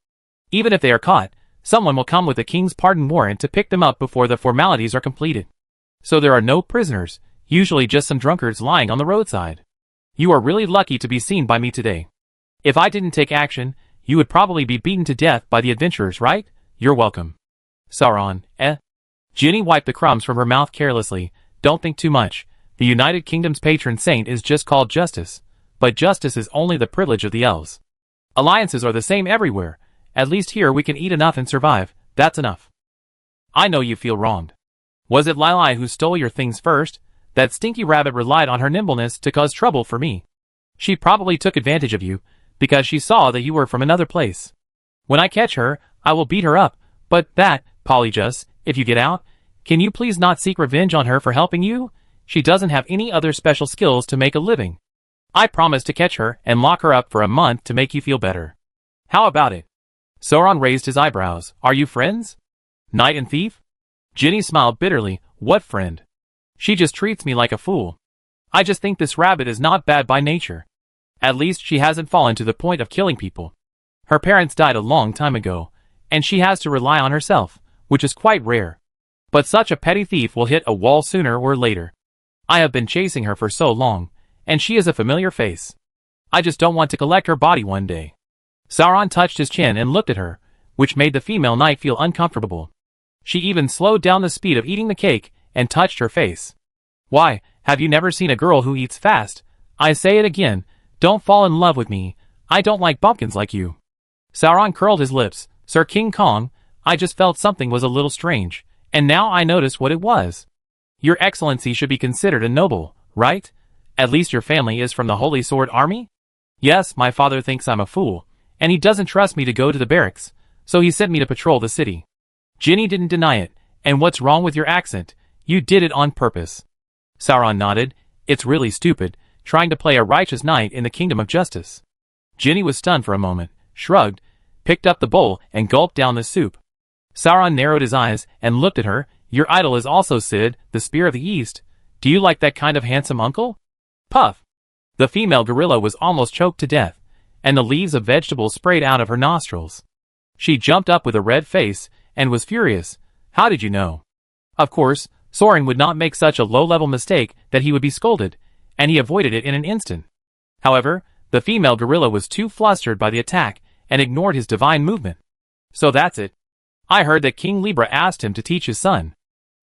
Even if they are caught, someone will come with the king's pardon warrant to pick them up before the formalities are completed. So there are no prisoners, usually just some drunkards lying on the roadside. You are really lucky to be seen by me today. If I didn't take action, you would probably be beaten to death by the adventurers, right? You're welcome. Sauron, Ginny wiped the crumbs from her mouth carelessly. Don't think too much. The United Kingdom's patron saint is just called justice. But justice is only the privilege of the elves. Alliances are the same everywhere. At least here we can eat enough and survive. That's enough. I know you feel wronged. Was it Lili who stole your things first? That stinky rabbit relied on her nimbleness to cause trouble for me. She probably took advantage of you, because she saw that you were from another place. When I catch her, I will beat her up, but that, Polyjus, if you get out, can you please not seek revenge on her for helping you? She doesn't have any other special skills to make a living. I promise to catch her and lock her up for a month to make you feel better. How about it? Sauron raised his eyebrows. Are you friends? Knight and thief? Ginny smiled bitterly. What friend? She just treats me like a fool. I just think this rabbit is not bad by nature. At least she hasn't fallen to the point of killing people. Her parents died a long time ago, and she has to rely on herself, which is quite rare. But such a petty thief will hit a wall sooner or later. I have been chasing her for so long, and she is a familiar face. I just don't want to collect her body one day. Sauron touched his chin and looked at her, which made the female knight feel uncomfortable. She even slowed down the speed of eating the cake and touched her face. Why, have you never seen a girl who eats fast? I say it again, don't fall in love with me. I don't like bumpkins like you. Sauron curled his lips. Sir King Kong, I just felt something was a little strange, and now I noticed what it was. Your Excellency should be considered a noble, right? At least your family is from the Holy Sword Army? Yes, my father thinks I'm a fool, and he doesn't trust me to go to the barracks, so he sent me to patrol the city. Ginny didn't deny it. And what's wrong with your accent? You did it on purpose. Sauron nodded. It's really stupid, trying to play a righteous knight in the kingdom of justice. Ginny was stunned for a moment, shrugged, picked up the bowl, and gulped down the soup. Sauron narrowed his eyes and looked at her. Your idol is also Sid, the Spear of the East. Do you like that kind of handsome uncle? Puff! The female gorilla was almost choked to death, and the leaves of vegetables sprayed out of her nostrils. She jumped up with a red face, and was furious. How did you know? Of course, Soren would not make such a low-level mistake that he would be scolded, and he avoided it in an instant. However, the female gorilla was too flustered by the attack, and ignored his divine movement. So that's it. I heard that King Libra asked him to teach his son.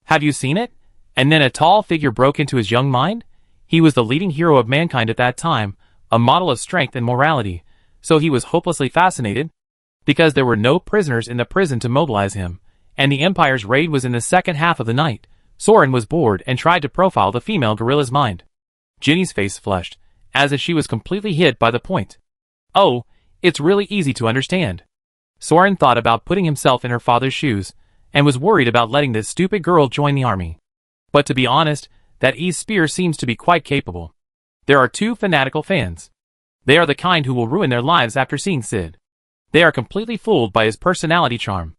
Have you seen it? And then a tall figure broke into his young mind? He was the leading hero of mankind at that time, a model of strength and morality, so he was hopelessly fascinated. Because there were no prisoners in the prison to mobilize him, and the Empire's raid was in the second half of the night, Soren was bored and tried to profile the female gorilla's mind. Ginny's face flushed, as if she was completely hit by the point. Oh, it's really easy to understand. Soren thought about putting himself in her father's shoes, and was worried about letting this stupid girl join the army. But to be honest, that East Spear seems to be quite capable. There are two fanatical fans. They are the kind who will ruin their lives after seeing Sid. They are completely fooled by his personality charm.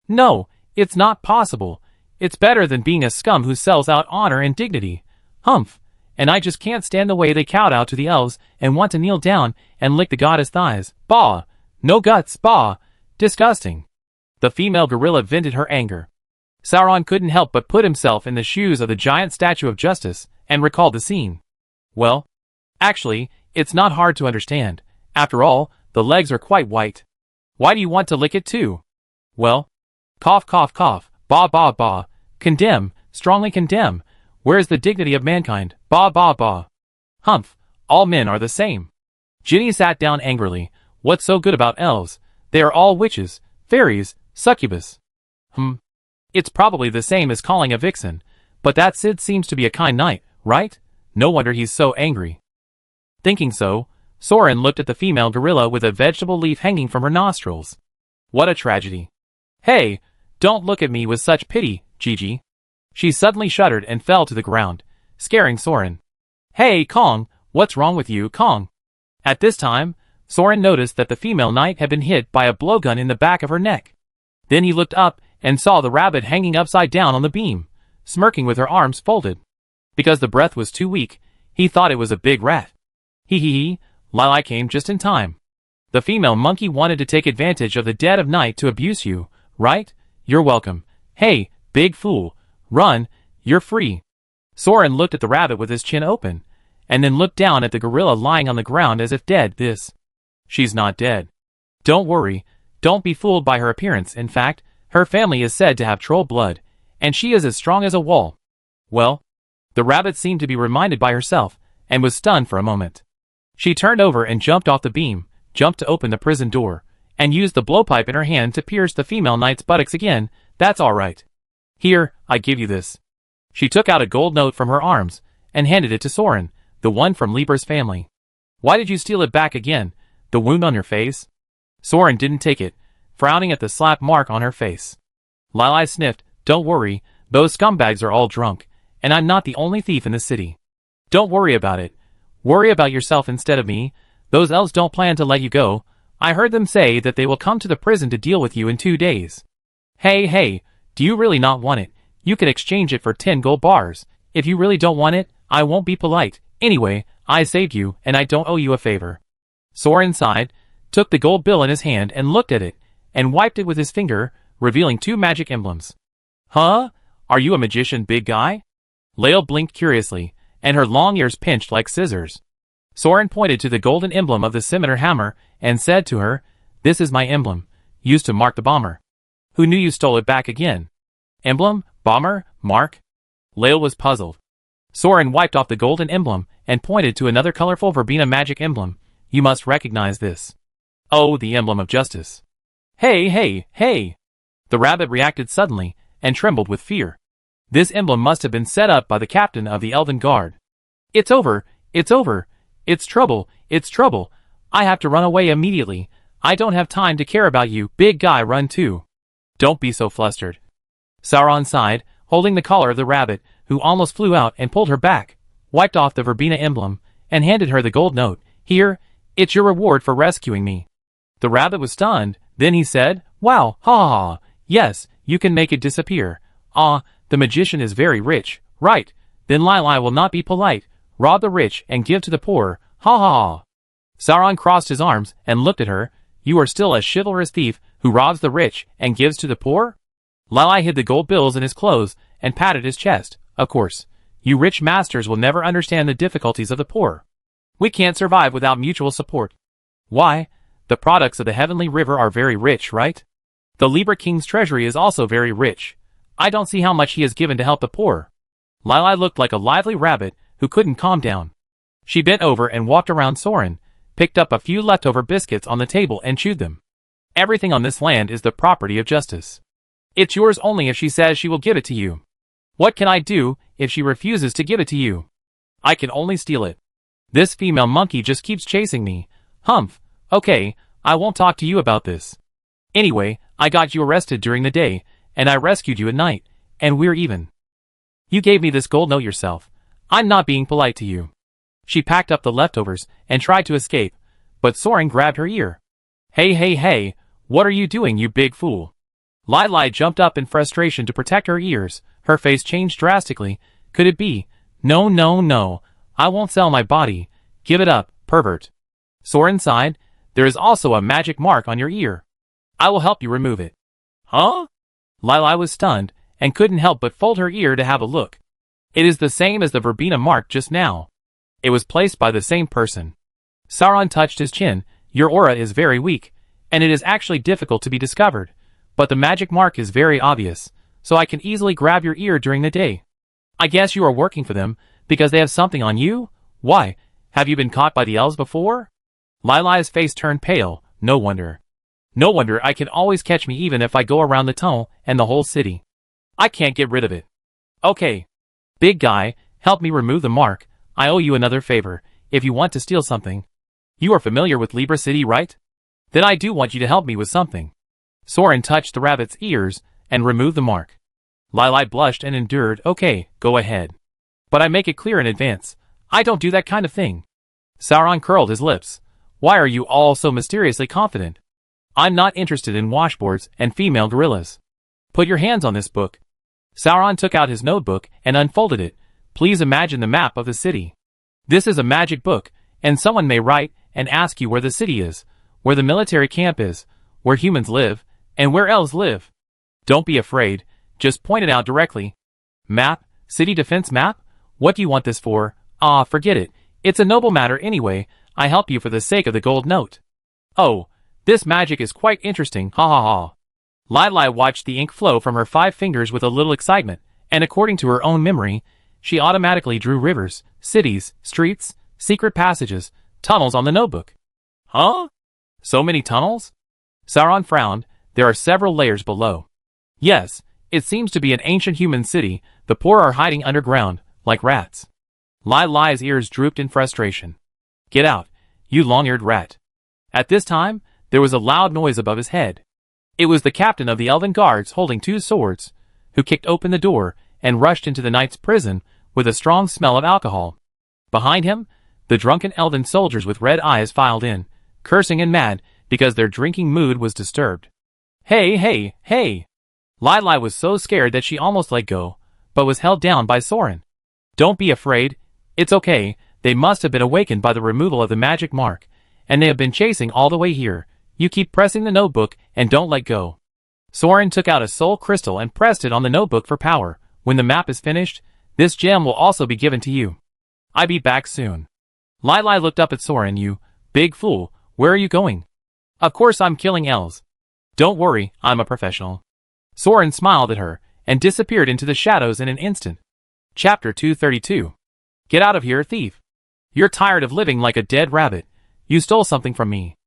No, it's not possible. It's better than being a scum who sells out honor and dignity. Humph. And I just can't stand the way they kowtow to the elves and want to kneel down and lick the goddess' thighs. Bah! No guts, bah! Disgusting. The female gorilla vented her anger. Sauron couldn't help but put himself in the shoes of the giant statue of justice, and recalled the scene. Well, actually, it's not hard to understand. After all, the legs are quite white. Why do you want to lick it too? Well, cough cough cough, bah bah bah, condemn, strongly condemn, where is the dignity of mankind, bah bah bah. Humph, all men are the same. Ginny sat down angrily. What's so good about elves? They are all witches, fairies, succubus. It's probably the same as calling a vixen, but that Sid seems to be a kind knight, right? No wonder he's so angry. Thinking so, Soren looked at the female gorilla with a vegetable leaf hanging from her nostrils. What a tragedy. Hey, don't look at me with such pity, Gigi. She suddenly shuddered and fell to the ground, scaring Soren. Hey, Kong, what's wrong with you, Kong? At this time, Soren noticed that the female knight had been hit by a blowgun in the back of her neck. Then he looked up and saw the rabbit hanging upside down on the beam, smirking with her arms folded. Because the breath was too weak, he thought it was a big rat. Hee hee hee. Lili came just in time. The female monkey wanted to take advantage of the dead of night to abuse you, right? You're welcome. Hey, big fool. Run, you're free. Soren looked at the rabbit with his chin open, and then looked down at the gorilla lying on the ground as if dead. She's not dead. Don't worry, don't be fooled by her appearance. In fact, her family is said to have troll blood, and she is as strong as a wall. Well, the rabbit seemed to be reminded by herself, and was stunned for a moment. She turned over and jumped off the beam, jumped to open the prison door, and used the blowpipe in her hand to pierce the female knight's buttocks again. That's all right. Here, I give you this. She took out a gold note from her arms, and handed it to Soren, the one from Libra's family. Why did you steal it back again? The wound on your face? Soren didn't take it, frowning at the slap mark on her face. Lili sniffed. Don't worry, those scumbags are all drunk, and I'm not the only thief in the city. Don't worry about it. Worry about yourself instead of me. Those elves don't plan to let you go. I heard them say that they will come to the prison to deal with you in 2 days. Hey, do you really not want it? You can exchange it for 10 gold bars. If you really don't want it, I won't be polite. Anyway, I saved you, and I don't owe you a favor. Soren sighed, took the gold bill in his hand and looked at it, and wiped it with his finger, revealing 2 magic emblems. Huh? Are you a magician, big guy? Lael blinked curiously, and her long ears pinched like scissors. Soren pointed to the golden emblem of the scimitar hammer, and said to her, This is my emblem, used to mark the bomber. Who knew you stole it back again? Emblem? Bomber? Mark? Lael was puzzled. Soren wiped off the golden emblem and pointed to another colorful verbena magic emblem. You must recognize this. Oh, the emblem of justice. Hey, hey, hey! The rabbit reacted suddenly and trembled with fear. This emblem must have been set up by the captain of the Elven Guard. It's over, it's over, it's trouble, I have to run away immediately. I don't have time to care about you, big guy, run too. Don't be so flustered. Sauron sighed, holding the collar of the rabbit, who almost flew out, and pulled her back, wiped off the verbena emblem, and handed her the gold note. Here, it's your reward for rescuing me. The rabbit was stunned. Then he said, wow, ha ha ha, yes, you can make it disappear. Ah, the magician is very rich, right? Then Lili will not be polite, rob the rich and give to the poor, ha ha ha. Sauron crossed his arms and looked at her. You are still a chivalrous thief who robs the rich and gives to the poor? Lili hid the gold bills in his clothes and patted his chest. Of course, you rich masters will never understand the difficulties of the poor. We can't survive without mutual support. Why? The products of the Heavenly River are very rich, right? The Libra King's treasury is also very rich. I don't see how much he has given to help the poor. Lili looked like a lively rabbit who couldn't calm down. She bent over and walked around Soren, picked up a few leftover biscuits on the table and chewed them. Everything on this land is the property of justice. It's yours only if she says she will give it to you. What can I do if she refuses to give it to you? I can only steal it. This female monkey just keeps chasing me. Humph. Okay, I won't talk to you about this. Anyway, I got you arrested during the day, and I rescued you at night, and we're even. You gave me this gold note yourself. I'm not being polite to you. She packed up the leftovers and tried to escape, but Soren grabbed her ear. Hey, hey, hey, what are you doing, you big fool? Lili jumped up in frustration to protect her ears. Her face changed drastically. Could it be? No, no, no. I won't sell my body. Give it up, pervert. Soren sighed. There is also a magic mark on your ear. I will help you remove it. Huh? Lili was stunned and couldn't help but fold her ear to have a look. It is the same as the verbena mark just now. It was placed by the same person. Sauron touched his chin. Your aura is very weak, and it is actually difficult to be discovered. But the magic mark is very obvious, so I can easily grab your ear during the day. I guess you are working for them, because they have something on you? Why, have you been caught by the elves before? Lili's face turned pale. No wonder. No wonder I can always catch me even if I go around the tunnel and the whole city. I can't get rid of it. Okay. Big guy, help me remove the mark. I owe you another favor, if you want to steal something. You are familiar with Libra City, right? Then I do want you to help me with something. Soren touched the rabbit's ears and removed the mark. Lili blushed and endured. Okay, go ahead. But I make it clear in advance. I don't do that kind of thing. Sauron curled his lips. Why are you all so mysteriously confident? I'm not interested in washboards and female gorillas. Put your hands on this book. Sauron took out his notebook and unfolded it. Please imagine the map of the city. This is a magic book, and someone may write and ask you where the city is, where the military camp is, where humans live, and where elves live. Don't be afraid, just point it out directly. Map? City defense map? What do you want this for? Ah, forget it. It's a noble matter anyway. I help you for the sake of the gold note. Oh, this magic is quite interesting, ha ha ha. Lili watched the ink flow from her 5 fingers with a little excitement, and according to her own memory, she automatically drew rivers, cities, streets, secret passages, tunnels on the notebook. Huh? So many tunnels? Sauron frowned. There are several layers below. Yes, it seems to be an ancient human city. The poor are hiding underground, like rats. Lili's ears drooped in frustration. Get out, you long-eared rat. At this time, there was a loud noise above his head. It was the captain of the Elven Guards holding 2 swords, who kicked open the door and rushed into the knight's prison with a strong smell of alcohol. Behind him, the drunken elven soldiers with red eyes filed in, cursing and mad because their drinking mood was disturbed. Hey, hey, hey! Lili was so scared that she almost let go, but was held down by Soren. Don't be afraid. It's okay. They must have been awakened by the removal of the magic mark, and they have been chasing all the way here. You keep pressing the notebook and don't let go. Soren took out a soul crystal and pressed it on the notebook for power. When the map is finished, this gem will also be given to you. I'll be back soon. Lili looked up at Soren. You big fool, where are you going? Of course I'm killing elves. Don't worry, I'm a professional. Soren smiled at her and disappeared into the shadows in an instant. Chapter 232. Get out of here, thief. You're tired of living like a dead rabbit. You stole something from me.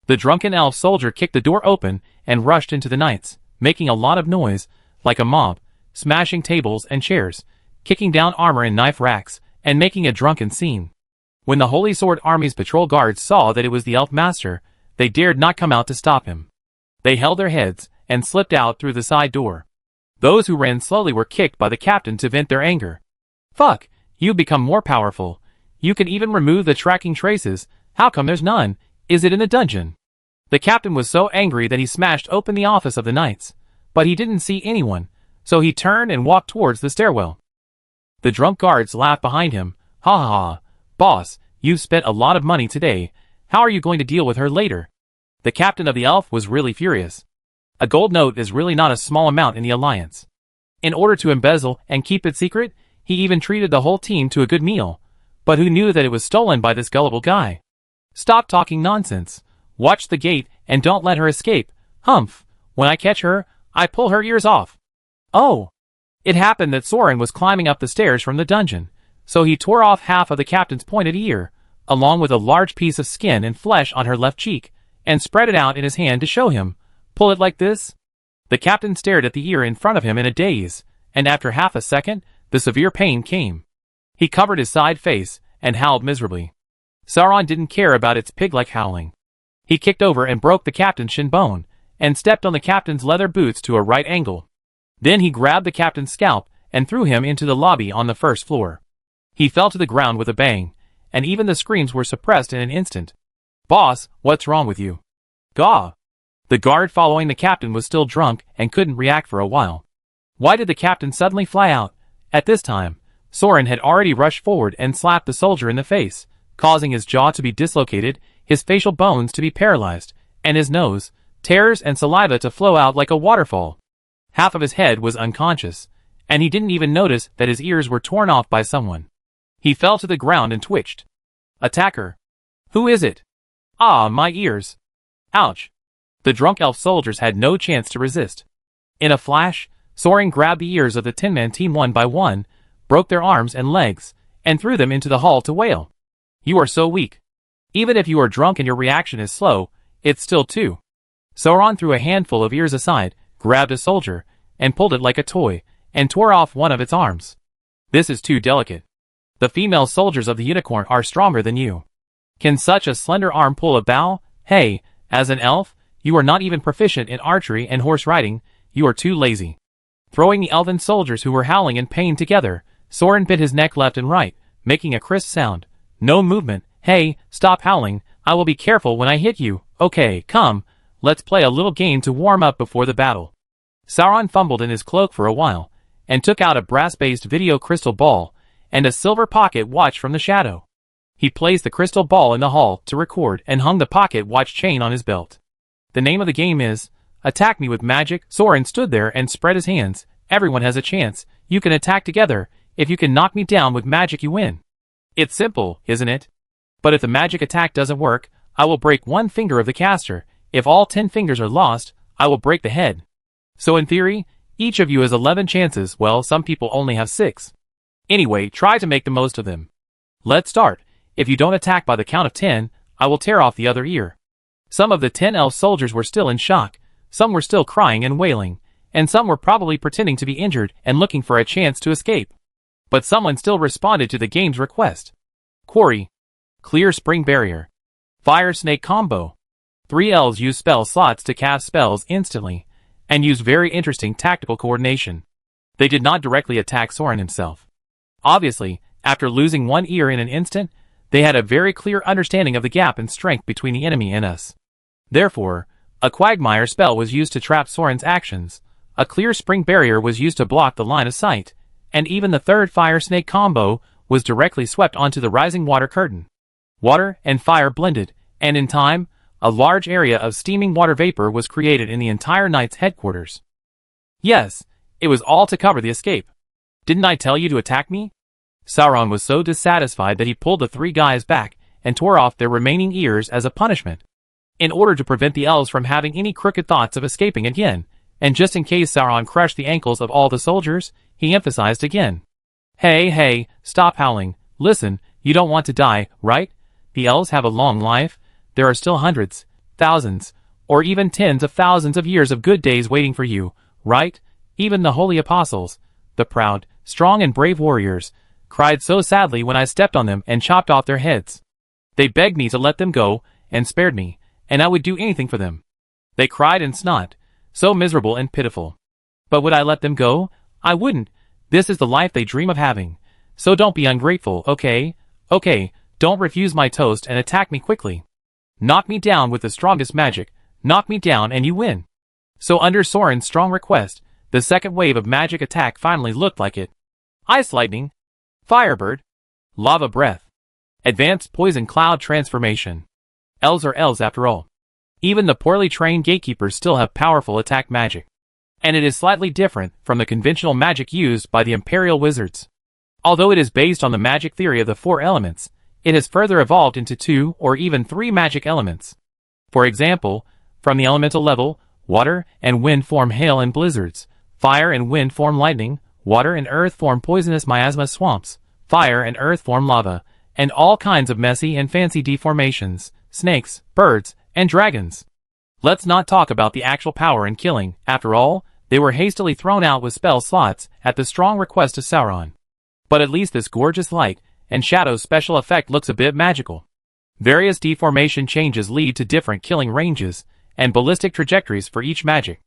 The drunken elf soldier kicked the door open and rushed into the knights, making a lot of noise, like a mob, smashing tables and chairs, kicking down armor and knife racks, and making a drunken scene. When the Holy Sword Army's patrol guards saw that it was the elf master, they dared not come out to stop him. They held their heads and slipped out through the side door. Those who ran slowly were kicked by the captain to vent their anger. Fuck, you've become more powerful. You can even remove the tracking traces. How come there's none? Is it in the dungeon? The captain was so angry that he smashed open the office of the knights, but he didn't see anyone, so he turned and walked towards the stairwell. The drunk guards laughed behind him. Ha ha ha, boss, you've spent a lot of money today. How are you going to deal with her later? The captain of the elf was really furious. A gold note is really not a small amount in the alliance. In order to embezzle and keep it secret, he even treated the whole team to a good meal. But who knew that it was stolen by this gullible guy? Stop talking nonsense. Watch the gate and don't let her escape. Humph. When I catch her, I pull her ears off. Oh. It happened that Soren was climbing up the stairs from the dungeon, so he tore off half of the captain's pointed ear, along with a large piece of skin and flesh on her left cheek, and spread it out in his hand to show him. Pull it like this? The captain stared at the ear in front of him in a daze, and after half a second, the severe pain came. He covered his side face and howled miserably. Sauron didn't care about its pig-like howling. He kicked over and broke the captain's shin bone, and stepped on the captain's leather boots to a right angle. Then he grabbed the captain's scalp and threw him into the lobby on the first floor. He fell to the ground with a bang, and even the screams were suppressed in an instant. Boss, what's wrong with you? Gaw! The guard following the captain was still drunk and couldn't react for a while. Why did the captain suddenly fly out? At this time, Soren had already rushed forward and slapped the soldier in the face, causing his jaw to be dislocated, his facial bones to be paralyzed, and his nose, tears and saliva to flow out like a waterfall. Half of his head was unconscious, and he didn't even notice that his ears were torn off by someone. He fell to the ground and twitched. Attacker. Who is it? Ah, my ears. Ouch. The drunk elf soldiers had no chance to resist. In a flash, Soren grabbed the ears of the Tin-Man team one by one, broke their arms and legs, and threw them into the hall to wail. You are so weak. Even if you are drunk and your reaction is slow, it's still too. Sauron threw a handful of ears aside, grabbed a soldier, and pulled it like a toy, and tore off one of its arms. This is too delicate. The female soldiers of the unicorn are stronger than you. Can such a slender arm pull a bow? Hey, as an elf, you are not even proficient in archery and horse riding, you are too lazy. Throwing the elven soldiers who were howling in pain together, Soren bit his neck left and right, making a crisp sound. No movement. Hey, stop howling, I will be careful when I hit you. Okay, come, let's play a little game to warm up before the battle. Sauron fumbled in his cloak for a while, and took out a brass-based video crystal ball, and a silver pocket watch from the shadow. He placed the crystal ball in the hall to record and hung the pocket watch chain on his belt. The name of the game is Attack Me with Magic. Soren stood there and spread his hands. Everyone has a chance. You can attack together. If you can knock me down with magic, you win. It's simple, isn't it? But if the magic attack doesn't work, I will break one finger of the caster. If all 10 fingers are lost, I will break the head. So in theory, each of you has 11 chances. Well, some people only have 6. Anyway, try to make the most of them. Let's start. If you don't attack by the count of 10, I will tear off the other ear. Some of the 10 elf soldiers were still in shock, some were still crying and wailing, and some were probably pretending to be injured and looking for a chance to escape. But someone still responded to the game's request. Quarry. Clear Spring Barrier. Fire Snake Combo. 3 elves use spell slots to cast spells instantly, and use very interesting tactical coordination. They did not directly attack Soren himself. Obviously, after losing one ear in an instant, they had a very clear understanding of the gap in strength between the enemy and us. Therefore, a Quagmire spell was used to trap Soren's actions, a Clear Spring Barrier was used to block the line of sight, and even the third Fire Snake combo was directly swept onto the rising water curtain. Water and fire blended, and in time, a large area of steaming water vapor was created in the entire knight's headquarters. Yes, it was all to cover the escape. Didn't I tell you to attack me? Sauron was so dissatisfied that he pulled the 3 guys back and tore off their remaining ears as a punishment. In order to prevent the elves from having any crooked thoughts of escaping again, and just in case Sauron crushed the ankles of all the soldiers, he emphasized again. Hey, stop howling. Listen, you don't want to die, right? The elves have a long life. There are still hundreds, thousands, or even tens of thousands of years of good days waiting for you, right? Even the holy apostles, the proud, strong and brave warriors, cried so sadly when I stepped on them and chopped off their heads. They begged me to let them go, and spared me, and I would do anything for them. They cried and snot, so miserable and pitiful. But would I let them go? I wouldn't. This is the life they dream of having. So don't be ungrateful, okay? Okay, don't refuse my toast and attack me quickly. Knock me down with the strongest magic. Knock me down and you win. So under Soren's strong request, the second wave of magic attack finally looked like it. Ice lightning, firebird, lava breath, advanced poison cloud transformation. Elves are elves after all. Even the poorly trained gatekeepers still have powerful attack magic. And it is slightly different from the conventional magic used by the Imperial Wizards. Although it is based on the magic theory of the 4 elements, it has further evolved into 2 or even 3 magic elements. For example, from the elemental level, water and wind form hail and blizzards, fire and wind form lightning, water and earth form poisonous miasma swamps, fire and earth form lava, and all kinds of messy and fancy deformations, snakes, birds, and dragons. Let's not talk about the actual power in killing. After all, they were hastily thrown out with spell slots at the strong request of Sauron. But at least this gorgeous light and shadow special effect looks a bit magical. Various deformation changes lead to different killing ranges and ballistic trajectories for each magic.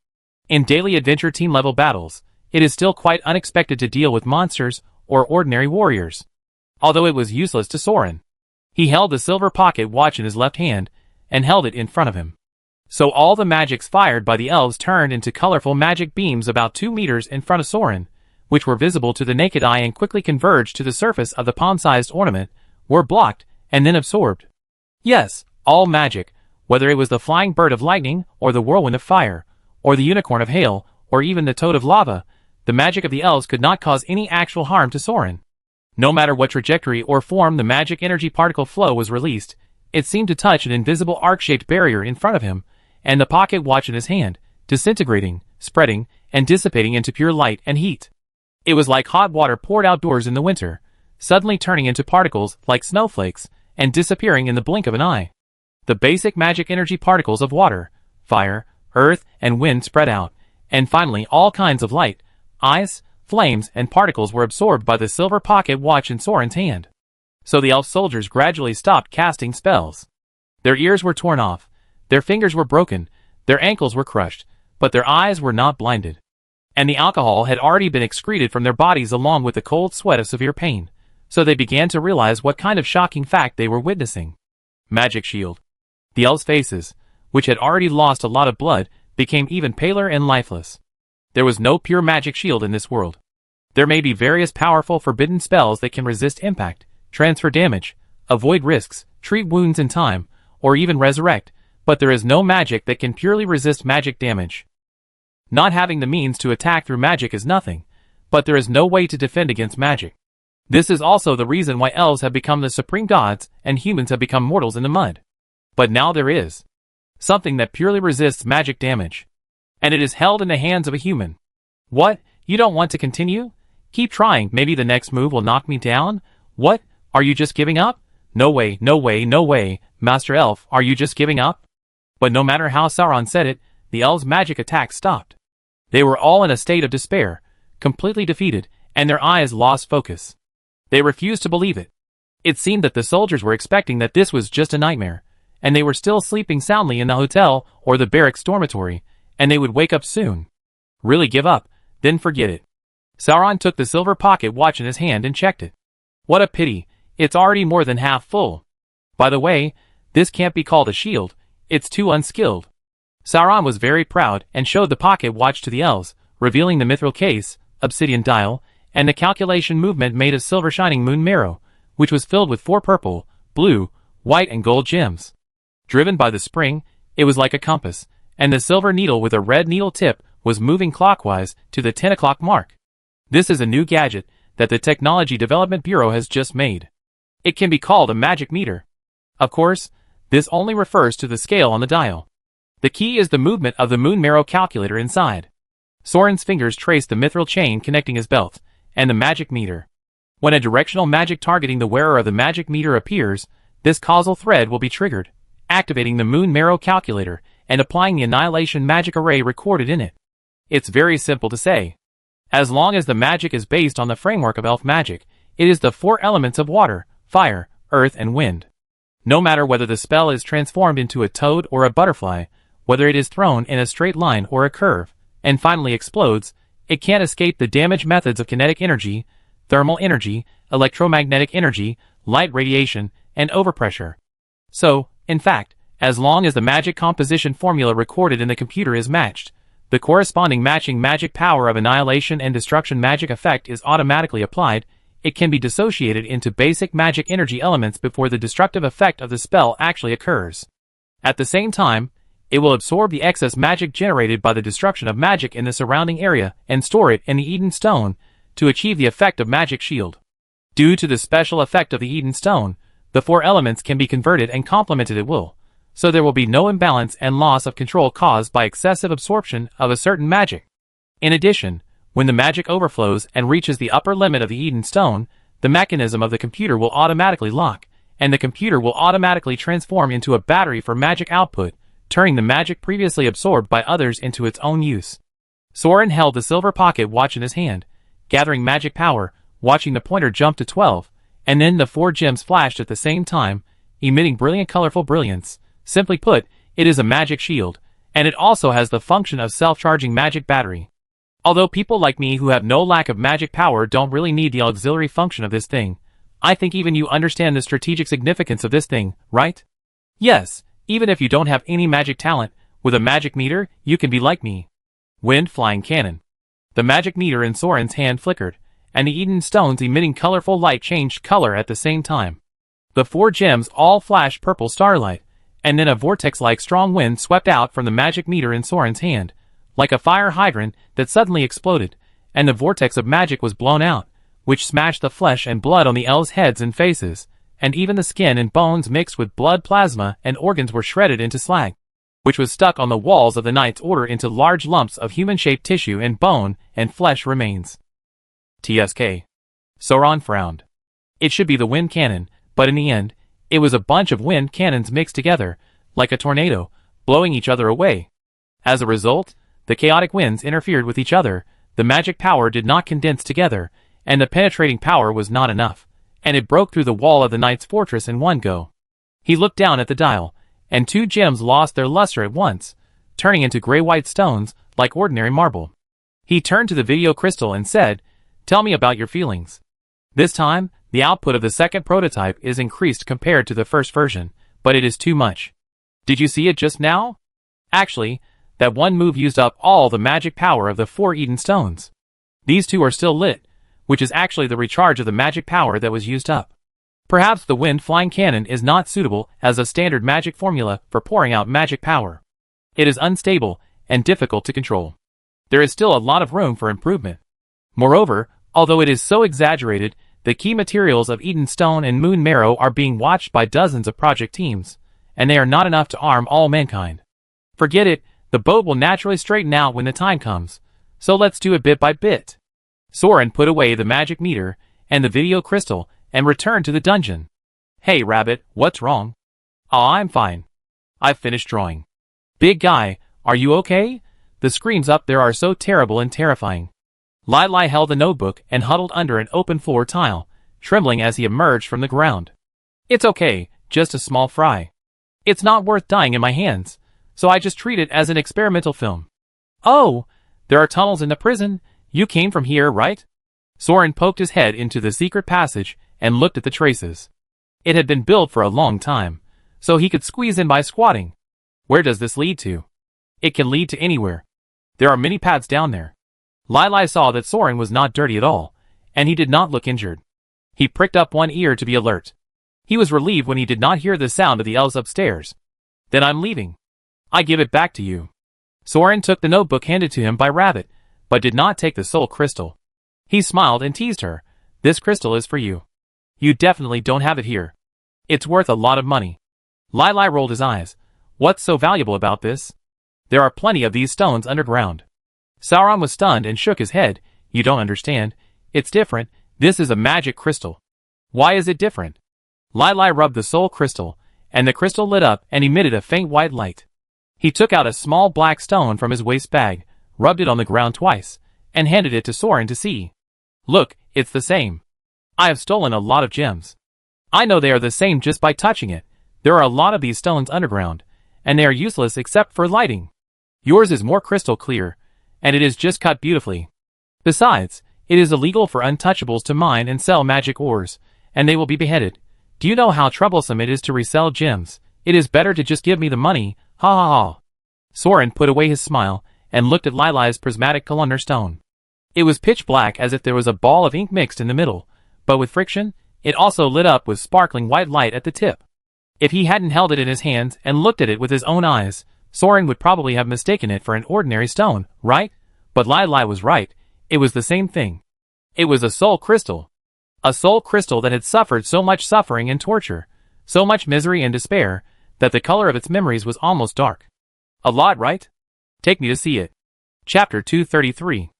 In daily adventure team level battles, it is still quite unexpected to deal with monsters or ordinary warriors. Although it was useless to Soren. He held the silver pocket watch in his left hand and held it in front of him. So all the magics fired by the elves turned into colorful magic beams about 2 meters in front of Soren, which were visible to the naked eye and quickly converged to the surface of the palm-sized ornament, were blocked and then absorbed. Yes, all magic, whether it was the flying bird of lightning, or the whirlwind of fire, or the unicorn of hail, or even the toad of lava, the magic of the elves could not cause any actual harm to Soren. No matter what trajectory or form the magic energy particle flow was released, it seemed to touch an invisible arc-shaped barrier in front of him, and the pocket watch in his hand, disintegrating, spreading, and dissipating into pure light and heat. It was like hot water poured outdoors in the winter, suddenly turning into particles like snowflakes, and disappearing in the blink of an eye. The basic magic energy particles of water, fire, earth, and wind spread out, and finally all kinds of light, ice, flames, and particles were absorbed by the silver pocket watch in Soren's hand. So the elf soldiers gradually stopped casting spells. Their ears were torn off, their fingers were broken, their ankles were crushed, but their eyes were not blinded. And the alcohol had already been excreted from their bodies along with the cold sweat of severe pain, so they began to realize what kind of shocking fact they were witnessing. Magic shield. The elves' faces, which had already lost a lot of blood, became even paler and lifeless. There was no pure magic shield in this world. There may be various powerful forbidden spells that can resist impact, transfer damage, avoid risks, treat wounds in time, or even resurrect, but there is no magic that can purely resist magic damage. Not having the means to attack through magic is nothing, but there is no way to defend against magic. This is also the reason why elves have become the supreme gods and humans have become mortals in the mud. But now there is something that purely resists magic damage. And it is held in the hands of a human. What? You don't want to continue? Keep trying, maybe the next move will knock me down? What? Are you just giving up? No way, no way, no way, Master Elf, are you just giving up? But no matter how Sauron said it, the elves' magic attack stopped. They were all in a state of despair, completely defeated, and their eyes lost focus. They refused to believe it. It seemed that the soldiers were expecting that this was just a nightmare, and they were still sleeping soundly in the hotel or the barracks dormitory, and they would wake up soon. Really give up, then forget it. Sauron took the silver pocket watch in his hand and checked it. What a pity, it's already more than half full. By the way, this can't be called a shield, it's too unskilled. Sauron was very proud and showed the pocket watch to the elves, revealing the mithril case, obsidian dial, and the calculation movement made of silver shining moon marrow, which was filled with 4 purple, blue, white and gold gems. Driven by the spring, it was like a compass, and the silver needle with a red needle tip was moving clockwise to the 10 o'clock mark. This is a new gadget that the Technology Development Bureau has just made. It can be called a magic meter. Of course, this only refers to the scale on the dial. The key is the movement of the moon marrow calculator inside. Soren's fingers traced the mithril chain connecting his belt and the magic meter. When a directional magic targeting the wearer of the magic meter appears, this causal thread will be triggered, activating the Moon Marrow calculator and applying the annihilation magic array recorded in it. It's very simple to say. As long as the magic is based on the framework of elf magic, it is the 4 elements of water, fire, earth and wind. No matter whether the spell is transformed into a toad or a butterfly, whether it is thrown in a straight line or a curve, and finally explodes, it can't escape the damage methods of kinetic energy, thermal energy, electromagnetic energy, light radiation, and overpressure. So, in fact, as long as the magic composition formula recorded in the computer is matched, the corresponding matching magic power of annihilation and destruction magic effect is automatically applied. It can be dissociated into basic magic energy elements before the destructive effect of the spell actually occurs. At the same time, it will absorb the excess magic generated by the destruction of magic in the surrounding area and store it in the Eden Stone to achieve the effect of Magic Shield. Due to the special effect of the Eden Stone, the 4 elements can be converted and complemented at will, so there will be no imbalance and loss of control caused by excessive absorption of a certain magic. In addition, when the magic overflows and reaches the upper limit of the Eden Stone, the mechanism of the computer will automatically lock, and the computer will automatically transform into a battery for magic output, turning the magic previously absorbed by others into its own use. Soren held the silver pocket watch in his hand, gathering magic power, watching the pointer jump to 12, and then the 4 gems flashed at the same time, emitting brilliant colorful brilliance. Simply put, it is a magic shield, and it also has the function of self-charging magic battery. Although people like me who have no lack of magic power don't really need the auxiliary function of this thing, I think even you understand the strategic significance of this thing, right? Yes, even if you don't have any magic talent, with a magic meter, you can be like me. Wind Flying Cannon. The magic meter in Soren's hand flickered, and the Eden Stones emitting colorful light changed color at the same time. The 4 gems all flashed purple starlight, and then a vortex-like strong wind swept out from the magic meter in Soren's hand, like a fire hydrant that suddenly exploded, and the vortex of magic was blown out, which smashed the flesh and blood on the elves' heads and faces, and even the skin and bones mixed with blood plasma and organs were shredded into slag, which was stuck on the walls of the Knight's Order into large lumps of human-shaped tissue and bone and flesh remains. TSK. Sauron frowned. It should be the wind cannon, but in the end, it was a bunch of wind cannons mixed together, like a tornado, blowing each other away. As a result, the chaotic winds interfered with each other, the magic power did not condense together, and the penetrating power was not enough, and it broke through the wall of the knight's fortress in one go. He looked down at the dial, and 2 gems lost their luster at once, turning into gray-white stones, like ordinary marble. He turned to the video crystal and said, "Tell me about your feelings." This time, the output of the second prototype is increased compared to the first version, but it is too much. Did you see it just now? Actually, that one move used up all the magic power of the 4 Eden Stones. These 2 are still lit, which is actually the recharge of the magic power that was used up. Perhaps the wind flying cannon is not suitable as a standard magic formula for pouring out magic power. It is unstable and difficult to control. There is still a lot of room for improvement. Moreover, although it is so exaggerated, the key materials of Eden Stone and Moon Marrow are being watched by dozens of project teams, and they are not enough to arm all mankind. Forget it, the boat will naturally straighten out when the time comes, so let's do it bit by bit. Soren put away the magic meter and the video crystal and returned to the dungeon. Hey Rabbit, what's wrong? Oh, I'm fine. I've finished drawing. Big guy, are you okay? The screams up there are so terrible and terrifying. Lili held the notebook and huddled under an open floor tile, trembling as he emerged from the ground. It's okay, just a small fry. It's not worth dying in my hands, so I just treat it as an experimental film. Oh, there are tunnels in the prison. You came from here, right? Soren poked his head into the secret passage and looked at the traces. It had been built for a long time, so he could squeeze in by squatting. Where does this lead to? It can lead to anywhere. There are many paths down there. Lili saw that Soren was not dirty at all, and he did not look injured. He pricked up one ear to be alert. He was relieved when he did not hear the sound of the elves upstairs. Then I'm leaving. I give it back to you. Soren took the notebook handed to him by Rabbit, but did not take the soul crystal. He smiled and teased her. This crystal is for you. You definitely don't have it here. It's worth a lot of money. Lili rolled his eyes. What's so valuable about this? There are plenty of these stones underground. Sauron was stunned and shook his head. You don't understand. It's different. This is a magic crystal. Why is it different? Lai Lai rubbed the soul crystal, and the crystal lit up and emitted a faint white light. He took out a small black stone from his waist bag, rubbed it on the ground twice, and handed it to Soren to see. Look, it's the same. I have stolen a lot of gems. I know they are the same just by touching it. There are a lot of these stones underground, and they are useless except for lighting. Yours is more crystal clear, and it is just cut beautifully. Besides, it is illegal for untouchables to mine and sell magic ores, and they will be beheaded. Do you know how troublesome it is to resell gems? It is better to just give me the money, ha ha ha. Soren put away his smile, and looked at Lai Lai's prismatic columnar stone. It was pitch black as if there was a ball of ink mixed in the middle, but with friction, it also lit up with sparkling white light at the tip. If he hadn't held it in his hands and looked at it with his own eyes, Soren would probably have mistaken it for an ordinary stone, right? But Lai Lai was right, it was the same thing. It was a soul crystal. A soul crystal that had suffered so much suffering and torture, so much misery and despair, that the color of its memories was almost dark. A lot, right? Take me to see it. Chapter 233.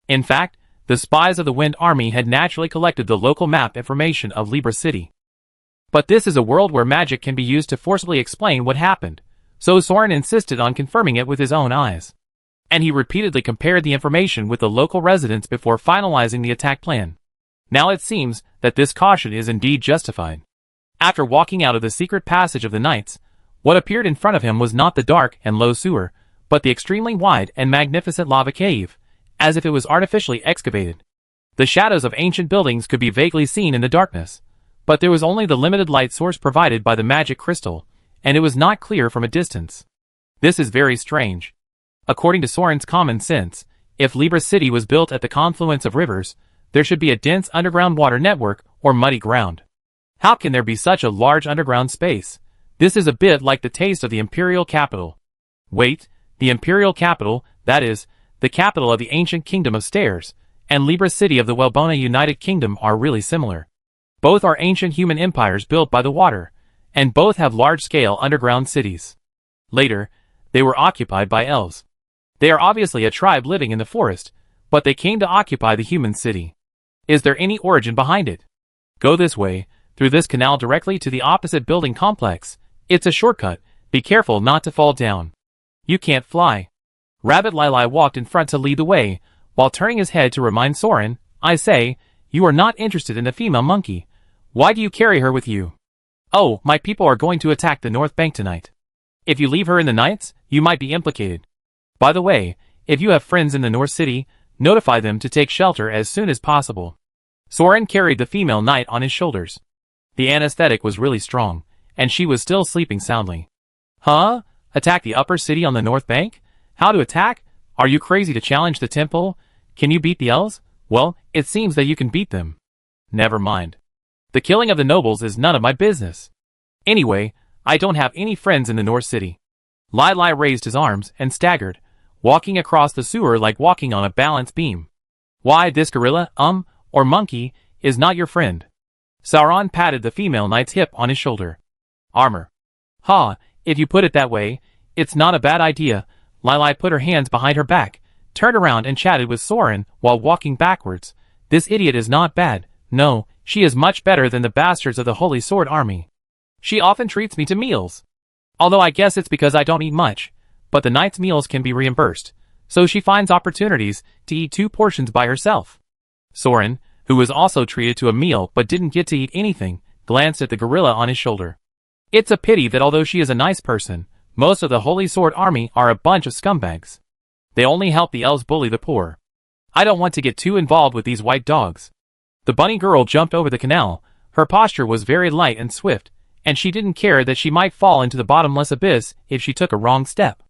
In fact, the spies of the Wind Army had naturally collected the local map information of Libra City. But this is a world where magic can be used to forcibly explain what happened, so Soren insisted on confirming it with his own eyes. And he repeatedly compared the information with the local residents before finalizing the attack plan. Now it seems that this caution is indeed justified. After walking out of the secret passage of the Knights, what appeared in front of him was not the dark and low sewer, but the extremely wide and magnificent lava cave, as if it was artificially excavated. The shadows of ancient buildings could be vaguely seen in the darkness, but there was only the limited light source provided by the magic crystal, and it was not clear from a distance. This is very strange. According to Soren's common sense, if Libra City was built at the confluence of rivers, there should be a dense underground water network or muddy ground. How can there be such a large underground space? This is a bit like the taste of the imperial capital. Wait, the imperial capital, that is, the capital of the ancient kingdom of Stairs, and Libra City of the Welbona United Kingdom are really similar. Both are ancient human empires built by the water, and both have large-scale underground cities. Later, they were occupied by elves. They are obviously a tribe living in the forest, but they came to occupy the human city. Is there any origin behind it? Go this way, through this canal directly to the opposite building complex. It's a shortcut, be careful not to fall down. You can't fly. Rabbit Lai Lai walked in front to lead the way, while turning his head to remind Soren, I say, you are not interested in the female monkey. Why do you carry her with you? Oh, my people are going to attack the North Bank tonight. If you leave her in the Knights, you might be implicated. By the way, if you have friends in the North City, notify them to take shelter as soon as possible. Soren carried the female knight on his shoulders. The anesthetic was really strong, and she was still sleeping soundly. Huh? Attack the upper city on the North Bank? How to attack? Are you crazy to challenge the temple? Can you beat the elves? Well, it seems that you can beat them. Never mind. The killing of the nobles is none of my business. Anyway, I don't have any friends in the North City. Lai Lai raised his arms and staggered, walking across the sewer like walking on a balance beam. Why, this gorilla, or monkey, is not your friend. Sauron patted the female knight's hip on his shoulder. Armor. Ha, if you put it that way, it's not a bad idea. Lai Lai put her hands behind her back, turned around and chatted with Soren while walking backwards. This idiot is not bad. No, she is much better than the bastards of the Holy Sword Army. She often treats me to meals. Although I guess it's because I don't eat much, but the knight's meals can be reimbursed, so she finds opportunities to eat 2 portions by herself. Soren, who was also treated to a meal but didn't get to eat anything, glanced at the gorilla on his shoulder. It's a pity that although she is a nice person, most of the Holy Sword Army are a bunch of scumbags. They only help the elves bully the poor. I don't want to get too involved with these white dogs. The bunny girl jumped over the canal. Her posture was very light and swift, and she didn't care that she might fall into the bottomless abyss if she took a wrong step.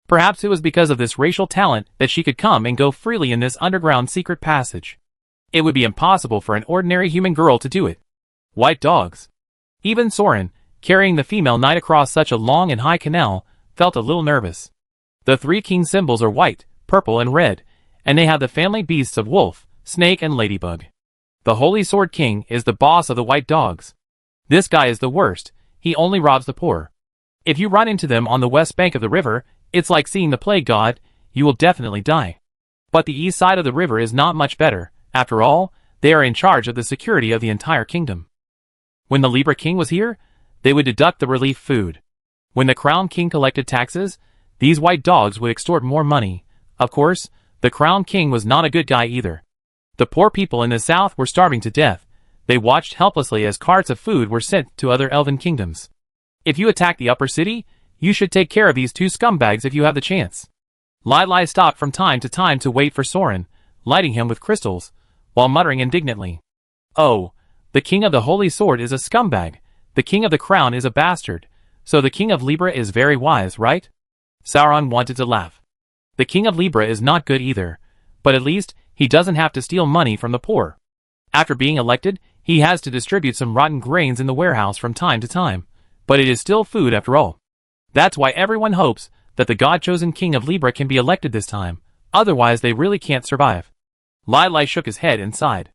Perhaps it was because of this racial talent that she could come and go freely in this underground secret passage. It would be impossible for an ordinary human girl to do it. White dogs. Even Soren, carrying the female knight across such a long and high canal, felt a little nervous. The 3 king symbols are white, purple and red, and they have the family beasts of wolf, snake and ladybug. The Holy Sword King is the boss of the white dogs. This guy is the worst. He only robs the poor. If you run into them on the west bank of the river, it's like seeing the plague god. You will definitely die. But the east side of the river is not much better. After all, They are in charge of the security of the entire kingdom. When the Libra King was here, they would deduct the relief food. When the Crown King collected taxes, these white dogs would extort more money. Of course, the Crown King was not a good guy either. The poor people in the south were starving to death. They watched helplessly as carts of food were sent to other elven kingdoms. If you attack the upper city, you should take care of these two scumbags if you have the chance. Lai stopped from time to time to wait for Soren, lighting him with crystals, while muttering indignantly. Oh, the King of the Holy Sword is a scumbag. The King of the Crown is a bastard. So the King of Libra is very wise, right? Sauron wanted to laugh. The King of Libra is not good either, but at least he doesn't have to steal money from the poor. After being elected, he has to distribute some rotten grains in the warehouse from time to time, but it is still food after all. That's why everyone hopes that the God-chosen King of Libra can be elected this time, otherwise they really can't survive. Lai shook his head and sighed.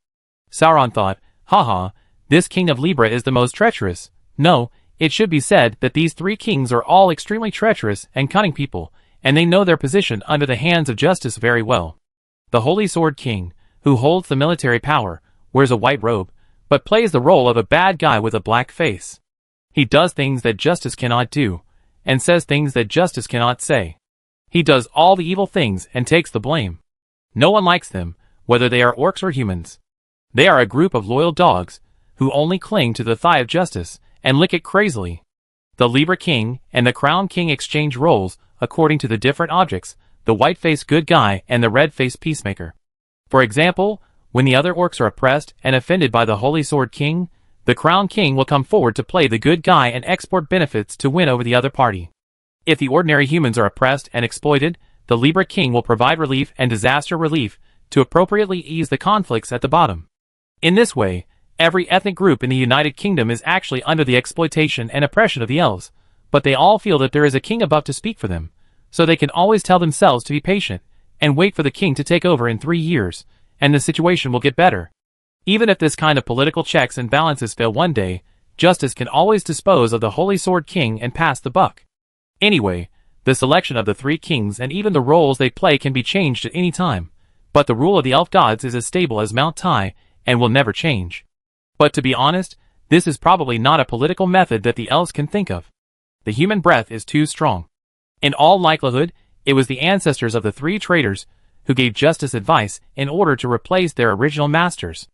Sauron thought, haha, this King of Libra is the most treacherous. No, it should be said that these three kings are all extremely treacherous and cunning people, and they know their position under the hands of justice very well. The Holy Sword King, who holds the military power, wears a white robe, but plays the role of a bad guy with a black face. He does things that justice cannot do, and says things that justice cannot say. He does all the evil things and takes the blame. No one likes them, whether they are orcs or humans. They are a group of loyal dogs, who only cling to the thigh of justice and lick it crazily. The Libra King and the Crown King exchange roles according to the different objects, the white-faced good guy and the red-faced peacemaker. For example, when the other orcs are oppressed and offended by the Holy Sword King, the Crown King will come forward to play the good guy and export benefits to win over the other party. If the ordinary humans are oppressed and exploited, the Libra King will provide relief and disaster relief to appropriately ease the conflicts at the bottom. In this way, every ethnic group in the United Kingdom is actually under the exploitation and oppression of the elves, but they all feel that there is a king above to speak for them, so they can always tell themselves to be patient and wait for the king to take over in 3 years, and the situation will get better. Even if this kind of political checks and balances fail one day, justice can always dispose of the Holy Sword King and pass the buck. Anyway, the selection of the three kings and even the roles they play can be changed at any time, but the rule of the elf gods is as stable as Mount Tai and will never change. But to be honest, this is probably not a political method that the elves can think of. The human breath is too strong. In all likelihood, it was the ancestors of the three traitors who gave justice advice in order to replace their original masters.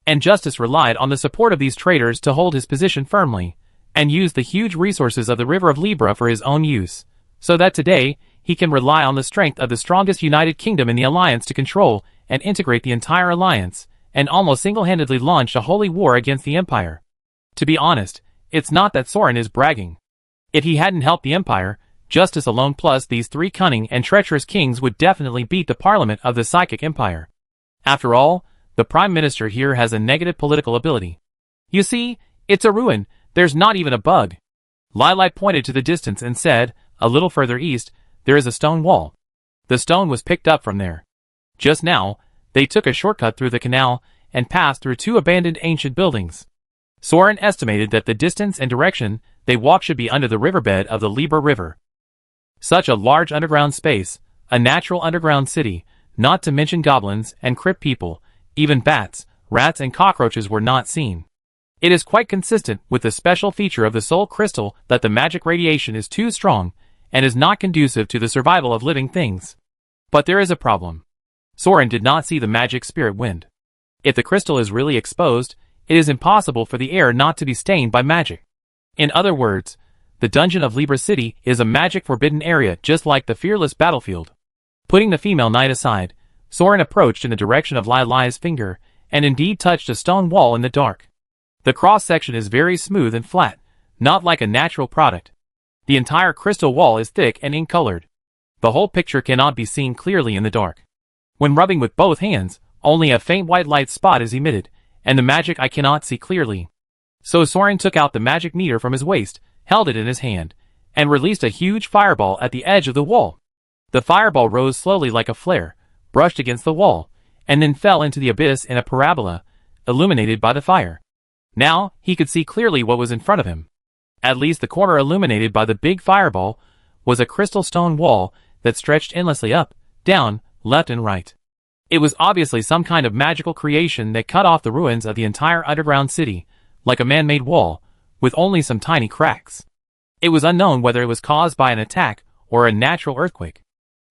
And justice relied on the support of these traitors to hold his position firmly, and used the huge resources of the River of Libra for his own use, so that today, he can rely on the strength of the strongest United Kingdom in the Alliance to control and integrate the entire Alliance, and almost single-handedly launch a holy war against the Empire. To be honest, it's not that Soren is bragging. If he hadn't helped the Empire, justice alone plus these three cunning and treacherous kings would definitely beat the Parliament of the Psychic Empire. After all, the Prime Minister here has a negative political ability. You see, it's a ruin, there's not even a bug. Lai pointed to the distance and said, a little further east, there is a stone wall. The stone was picked up from there. Just now, they took a shortcut through the canal and passed through two abandoned ancient buildings. Soren estimated that the distance and direction they walked should be under the riverbed of the Libra River. Such a large underground space, a natural underground city, not to mention goblins and crypt people, even bats, rats and cockroaches were not seen. It is quite consistent with the special feature of the soul crystal that the magic radiation is too strong and is not conducive to the survival of living things. But there is a problem. Soren did not see the magic spirit wind. If the crystal is really exposed, it is impossible for the air not to be stained by magic. In other words, the dungeon of Libra City is a magic forbidden area just like the fearless battlefield. Putting the female knight aside, Soren approached in the direction of Lai's finger, and indeed touched a stone wall in the dark. The cross-section is very smooth and flat, not like a natural product. The entire crystal wall is thick and ink-colored. The whole picture cannot be seen clearly in the dark. When rubbing with both hands, only a faint white light spot is emitted, and the magic I cannot see clearly. So Soren took out the magic meter from his waist, held it in his hand, and released a huge fireball at the edge of the wall. The fireball rose slowly like a flare, brushed against the wall, and then fell into the abyss in a parabola, illuminated by the fire. Now, he could see clearly what was in front of him. At least the corner illuminated by the big fireball was a crystal stone wall that stretched endlessly up, down, left and right. It was obviously some kind of magical creation that cut off the ruins of the entire underground city, like a man-made wall, with only some tiny cracks. It was unknown whether it was caused by an attack or a natural earthquake.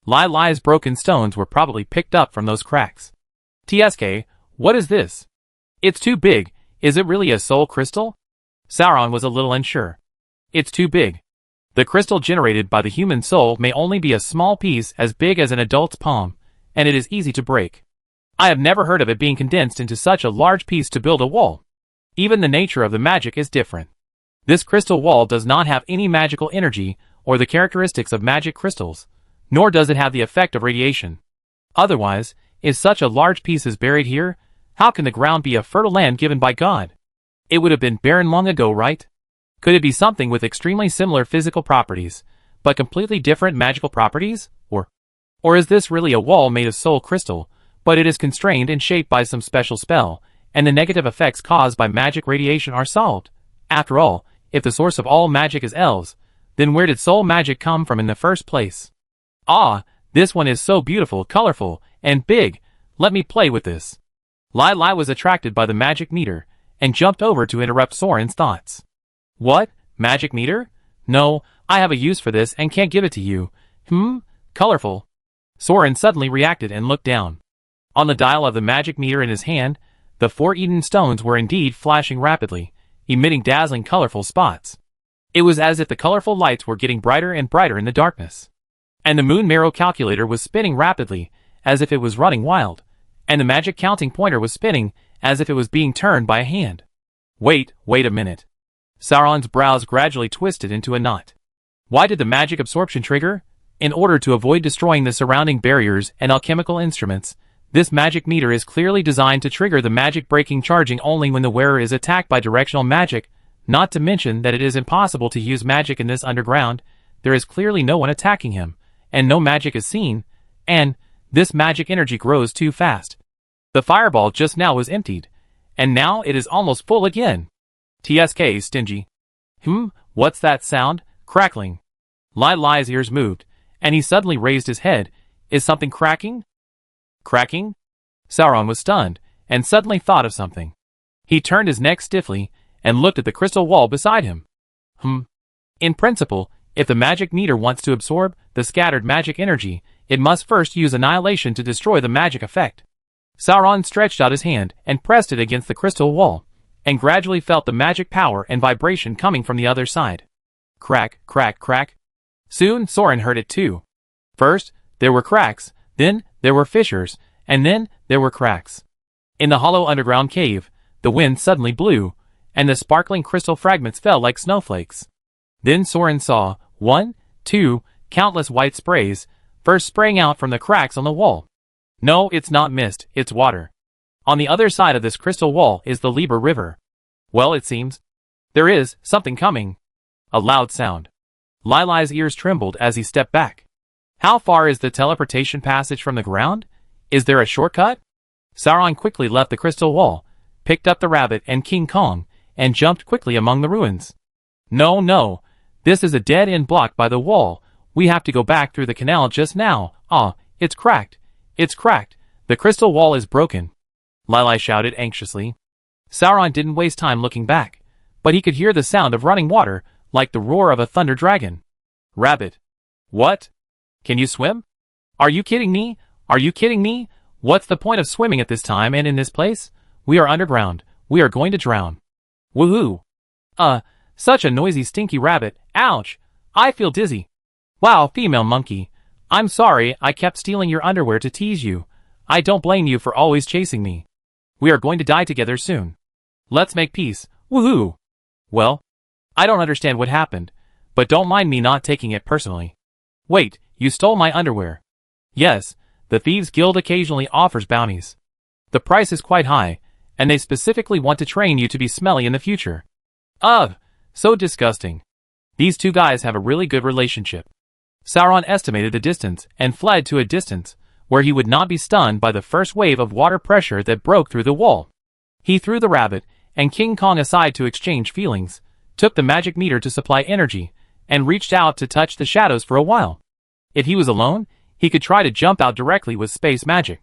Lai's broken stones were probably picked up from those cracks. TSK, what is this? It's too big. Is it really a soul crystal? Sauron was a little unsure. It's too big. The crystal generated by the human soul may only be a small piece as big as an adult's palm, and it is easy to break. I have never heard of it being condensed into such a large piece to build a wall. Even the nature of the magic is different. This crystal wall does not have any magical energy or the characteristics of magic crystals, nor does it have the effect of radiation. Otherwise, if such a large piece is buried here, how can the ground be a fertile land given by God? It would have been barren long ago, right? Could it be something with extremely similar physical properties, but completely different magical properties? Or is this really a wall made of soul crystal, but it is constrained and shaped by some special spell, and the negative effects caused by magic radiation are solved? After all, if the source of all magic is elves, then where did soul magic come from in the first place? Ah, this one is so beautiful, colorful, and big. Let me play with this. Lai was attracted by the magic meter, and jumped over to interrupt Soren's thoughts. What? Magic meter? No, I have a use for this and can't give it to you. Colorful. Soren suddenly reacted and looked down. On the dial of the magic meter in his hand, the 4 Eden stones were indeed flashing rapidly, emitting dazzling colorful spots. It was as if the colorful lights were getting brighter and brighter in the darkness. And the moon marrow calculator was spinning rapidly, as if it was running wild, and the magic counting pointer was spinning, as if it was being turned by a hand. Wait a minute. Sauron's brows gradually twisted into a knot. Why did the magic absorption trigger? In order to avoid destroying the surrounding barriers and alchemical instruments, this magic meter is clearly designed to trigger the magic breaking charging only when the wearer is attacked by directional magic, not to mention that it is impossible to use magic in this underground. There is clearly no one attacking him, and no magic is seen, and this magic energy grows too fast. The fireball just now was emptied, and now it is almost full again. TSK stingy. What's that sound? Crackling. Lai's ears moved, and he suddenly raised his head. Is something cracking? Cracking? Sauron was stunned, and suddenly thought of something. He turned his neck stiffly, and looked at the crystal wall beside him. In principle, if the magic meter wants to absorb the scattered magic energy, it must first use annihilation to destroy the magic effect. Sauron stretched out his hand and pressed it against the crystal wall, and gradually felt the magic power and vibration coming from the other side. Crack, crack, crack. Soon Soren heard it too. First, there were cracks, then there were fissures, and then there were cracks. In the hollow underground cave, the wind suddenly blew, and the sparkling crystal fragments fell like snowflakes. Then Soren saw, 1, 2, countless white sprays, first spraying out from the cracks on the wall. No, it's not mist, it's water. On the other side of this crystal wall is the Liber River. Well, it seems. There is something coming. A loud sound. Lai's ears trembled as he stepped back. How far is the teleportation passage from the ground? Is there a shortcut? Sauron quickly left the crystal wall, picked up the rabbit and King Kong, and jumped quickly among the ruins. No. This is a dead end blocked by the wall. We have to go back through the canal just now. It's cracked. It's cracked. The crystal wall is broken. Lai shouted anxiously. Sauron didn't waste time looking back, but he could hear the sound of running water, like the roar of a thunder dragon. Rabbit. What? Can you swim? Are you kidding me? Are you kidding me? What's the point of swimming at this time and in this place? We are underground. We are going to drown. Woohoo! Such a noisy stinky rabbit. Ouch! I feel dizzy. Wow, female monkey. I'm sorry I kept stealing your underwear to tease you. I don't blame you for always chasing me. We are going to die together soon. Let's make peace. Woohoo! Well, I don't understand what happened, but don't mind me not taking it personally. Wait, you stole my underwear. Yes, the Thieves Guild occasionally offers bounties. The price is quite high, and they specifically want to train you to be smelly in the future. Ugh, so disgusting. These two guys have a really good relationship. Sauron estimated the distance and fled to a distance where he would not be stunned by the first wave of water pressure that broke through the wall. He threw the rabbit and King Kong aside to exchange feelings, took the magic meter to supply energy, and reached out to touch the shadows for a while. If he was alone, he could try to jump out directly with space magic.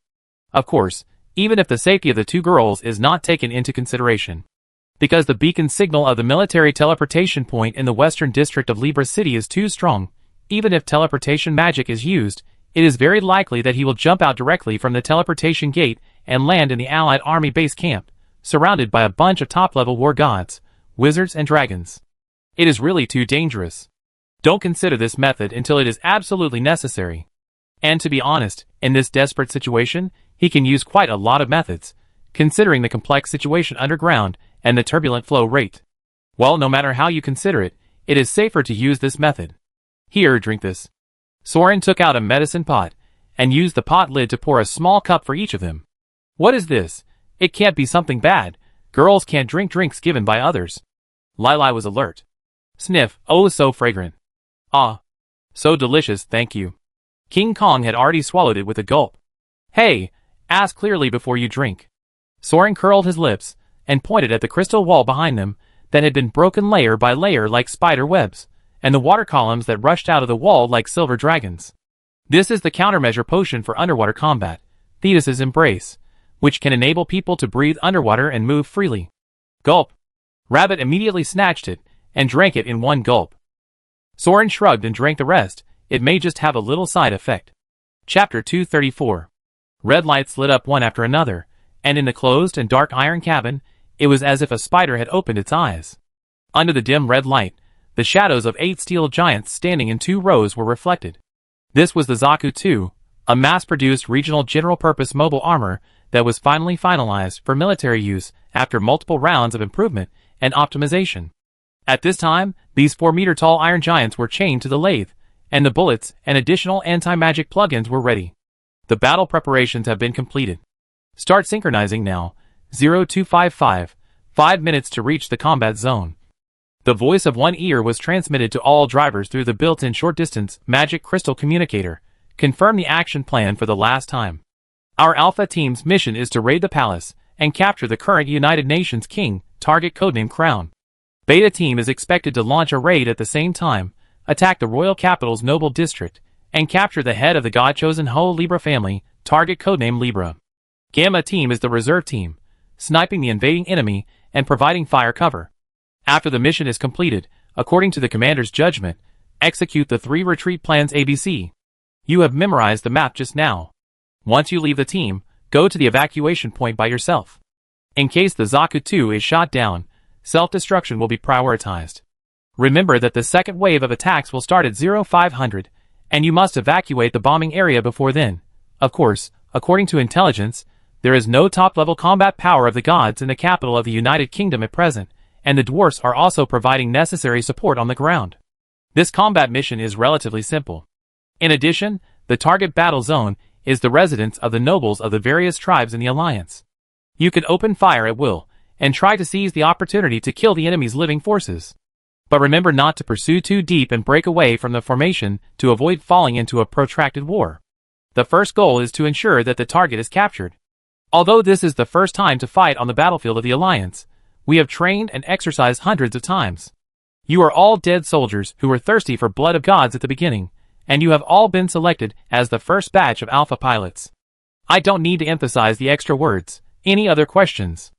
Of course, even if the safety of the two girls is not taken into consideration. Because the beacon signal of the military teleportation point in the western district of Libra City is too strong, even if teleportation magic is used, it is very likely that he will jump out directly from the teleportation gate and land in the Allied army base camp, surrounded by a bunch of top-level war gods, wizards and dragons. It is really too dangerous. Don't consider this method until it is absolutely necessary. And to be honest, in this desperate situation, he can use quite a lot of methods, considering the complex situation underground and the turbulent flow rate. Well, no matter how you consider it, it is safer to use this method. Here, drink this. Soren took out a medicine pot, and used the pot lid to pour a small cup for each of them. What is this? It can't be something bad. Girls can't drink drinks given by others. Lili was alert. Sniff, oh so fragrant. Ah. So delicious, thank you. King Kong had already swallowed it with a gulp. Hey, ask clearly before you drink. Soren curled his lips, and pointed at the crystal wall behind them, that had been broken layer by layer like spider webs, and the water columns that rushed out of the wall like silver dragons. This is the countermeasure potion for underwater combat, Thetis's Embrace, which can enable people to breathe underwater and move freely. Gulp. Rabbit immediately snatched it, and drank it in one gulp. Soren shrugged and drank the rest. It may just have a little side effect. Chapter 234. Red lights lit up one after another, and in the closed and dark iron cabin, it was as if a spider had opened its eyes. Under the dim red light, the shadows of 8 steel giants standing in 2 rows were reflected. This was the Zaku 2, a mass-produced regional general-purpose mobile armor that was finally finalized for military use after multiple rounds of improvement and optimization. At this time, these 4-meter-tall iron giants were chained to the lathe, and the bullets and additional anti-magic plugins were ready. The battle preparations have been completed. Start synchronizing now. 0255, 5 minutes to reach the combat zone. The voice of one ear was transmitted to all drivers through the built-in short-distance magic crystal communicator. Confirm the action plan for the last time. Our Alpha Team's mission is to raid the palace and capture the current United Nations King, target codename Crown. Beta Team is expected to launch a raid at the same time, attack the royal capital's noble district, and capture the head of the god-chosen Ho Libra family, target codename Libra. Gamma Team is the reserve team, sniping the invading enemy and providing fire cover. After the mission is completed, according to the commander's judgment, execute the 3 retreat plans ABC. You have memorized the map just now. Once you leave the team, go to the evacuation point by yourself. In case the Zaku 2 is shot down, self-destruction will be prioritized. Remember that the second wave of attacks will start at 0500, and you must evacuate the bombing area before then. Of course, according to intelligence, there is no top-level combat power of the gods in the capital of the United Kingdom at present, and the dwarfs are also providing necessary support on the ground. This combat mission is relatively simple. In addition, the target battle zone is the residence of the nobles of the various tribes in the alliance. You can open fire at will, and try to seize the opportunity to kill the enemy's living forces. But remember not to pursue too deep and break away from the formation to avoid falling into a protracted war. The first goal is to ensure that the target is captured. Although this is the first time to fight on the battlefield of the alliance, we have trained and exercised hundreds of times. You are all dead soldiers who were thirsty for blood of gods at the beginning, and you have all been selected as the first batch of alpha pilots. I don't need to emphasize the extra words. Any other questions?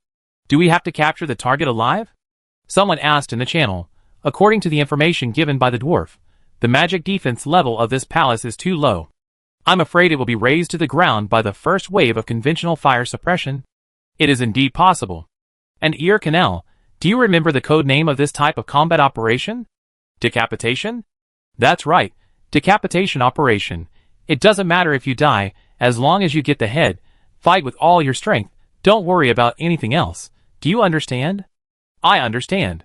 Do we have to capture the target alive? Someone asked in the channel. According to the information given by the dwarf, the magic defense level of this palace is too low. I'm afraid it will be razed to the ground by the first wave of conventional fire suppression. It is indeed possible. And Ear Canal, do you remember the code name of this type of combat operation? Decapitation? That's right, decapitation operation. It doesn't matter if you die, as long as you get the head. Fight with all your strength, don't worry about anything else. Do you understand? I understand.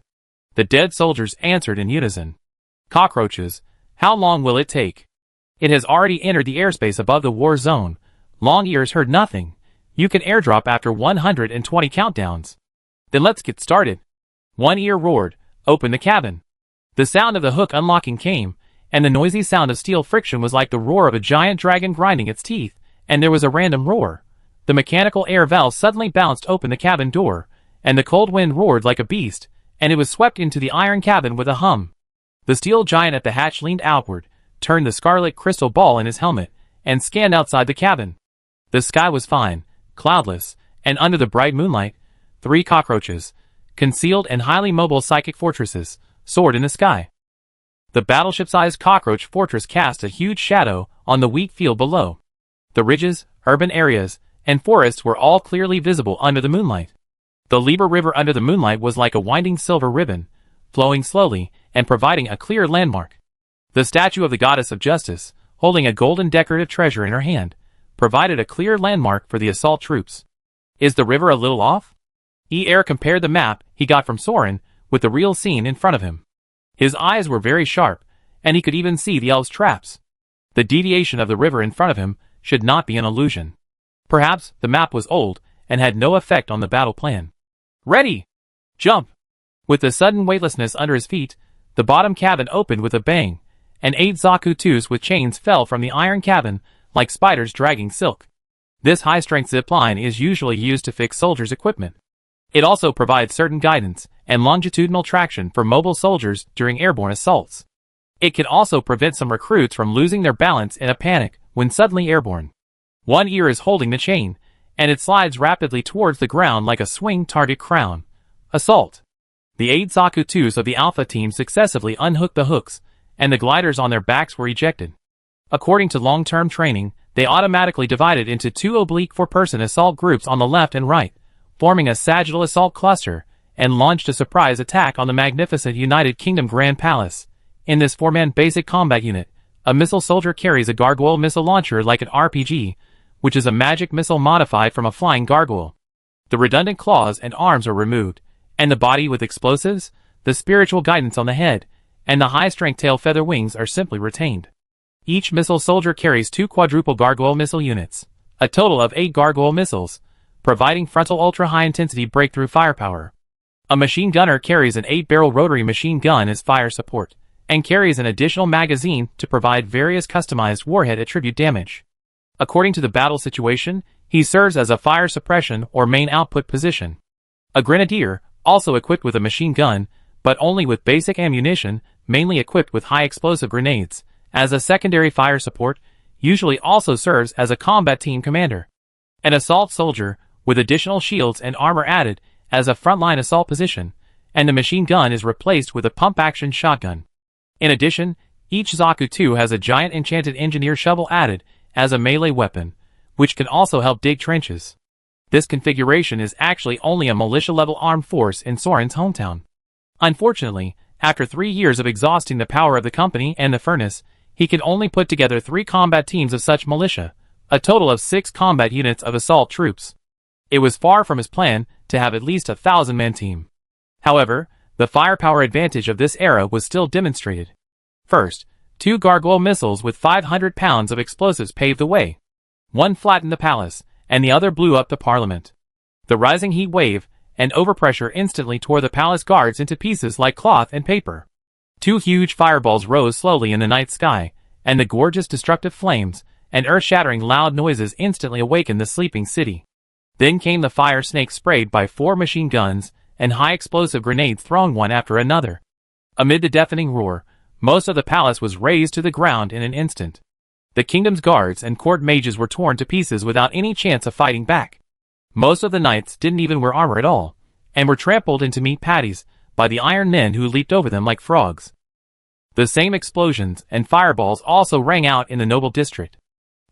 The dead soldiers answered in unison. Cockroaches, how long will it take? It has already entered the airspace above the war zone. Long Ears heard nothing. You can airdrop after 120 countdowns. Then let's get started. One Ear roared, open the cabin. The sound of the hook unlocking came, and the noisy sound of steel friction was like the roar of a giant dragon grinding its teeth, and there was a random roar. The mechanical air valve suddenly bounced open the cabin door, and the cold wind roared like a beast, and it was swept into the iron cabin with a hum. The steel giant at the hatch leaned outward, turned the scarlet crystal ball in his helmet, and scanned outside the cabin. The sky was fine, cloudless, and under the bright moonlight, 3 cockroaches, concealed and highly mobile psychic fortresses, soared in the sky. The battleship-sized cockroach fortress cast a huge shadow on the wheat field below. The ridges, urban areas, and forests were all clearly visible under the moonlight. The Liber River under the moonlight was like a winding silver ribbon, flowing slowly and providing a clear landmark. The statue of the goddess of justice, holding a golden decorative treasure in her hand, provided a clear landmark for the assault troops. Is the river a little off? Er compared the map he got from Soren with the real scene in front of him. His eyes were very sharp, and he could even see the elves' traps. The deviation of the river in front of him should not be an illusion. Perhaps the map was old and had no effect on the battle plan. Ready! Jump! With the sudden weightlessness under his feet, the bottom cabin opened with a bang, and 8 Zaku-2s with chains fell from the iron cabin like spiders dragging silk. This high-strength zipline is usually used to fix soldiers' equipment. It also provides certain guidance and longitudinal traction for mobile soldiers during airborne assaults. It can also prevent some recruits from losing their balance in a panic when suddenly airborne. One ear is holding the chain, and it slides rapidly towards the ground like a swing target crown. Assault. The 8 Zaku-2s of the Alpha team successively unhooked the hooks, and the gliders on their backs were ejected. According to long-term training, they automatically divided into 2 oblique 4-person assault groups on the left and right, forming a sagittal assault cluster, and launched a surprise attack on the magnificent United Kingdom Grand Palace. In this 4-man basic combat unit, a missile soldier carries a gargoyle missile launcher like an RPG, which is a magic missile modified from a flying gargoyle. The redundant claws and arms are removed, and the body with explosives, the spiritual guidance on the head, and the high-strength tail feather wings are simply retained. Each missile soldier carries 2 quadruple gargoyle missile units, a total of 8 gargoyle missiles, providing frontal ultra-high-intensity breakthrough firepower. A machine gunner carries an 8-barrel rotary machine gun as fire support, and carries an additional magazine to provide various customized warhead attribute damage. According to the battle situation, he serves as a fire suppression or main output position. A grenadier, also equipped with a machine gun, but only with basic ammunition, mainly equipped with high explosive grenades, as a secondary fire support, usually also serves as a combat team commander. An assault soldier, with additional shields and armor added, as a frontline assault position, and the machine gun is replaced with a pump-action shotgun. In addition, each Zaku-2 has a giant enchanted engineer shovel added as a melee weapon, which can also help dig trenches. This configuration is actually only a militia-level armed force in Soren's hometown. Unfortunately, after 3 years of exhausting the power of the company and the furnace, he can only put together 3 combat teams of such militia, a total of 6 combat units of assault troops. It was far from his plan to have at least a 1,000-man team. However, the firepower advantage of this era was still demonstrated. First, 2 gargoyle missiles with 500 pounds of explosives paved the way. One flattened the palace, and the other blew up the parliament. The rising heat wave and overpressure instantly tore the palace guards into pieces like cloth and paper. 2 huge fireballs rose slowly in the night sky, and the gorgeous destructive flames and earth-shattering loud noises instantly awakened the sleeping city. Then came the fire snakes sprayed by 4 machine guns and high-explosive grenades thrown one after another. Amid the deafening roar, most of the palace was razed to the ground in an instant. The kingdom's guards and court mages were torn to pieces without any chance of fighting back. Most of the knights didn't even wear armor at all, and were trampled into meat patties by the iron men who leaped over them like frogs. The same explosions and fireballs also rang out in the noble district.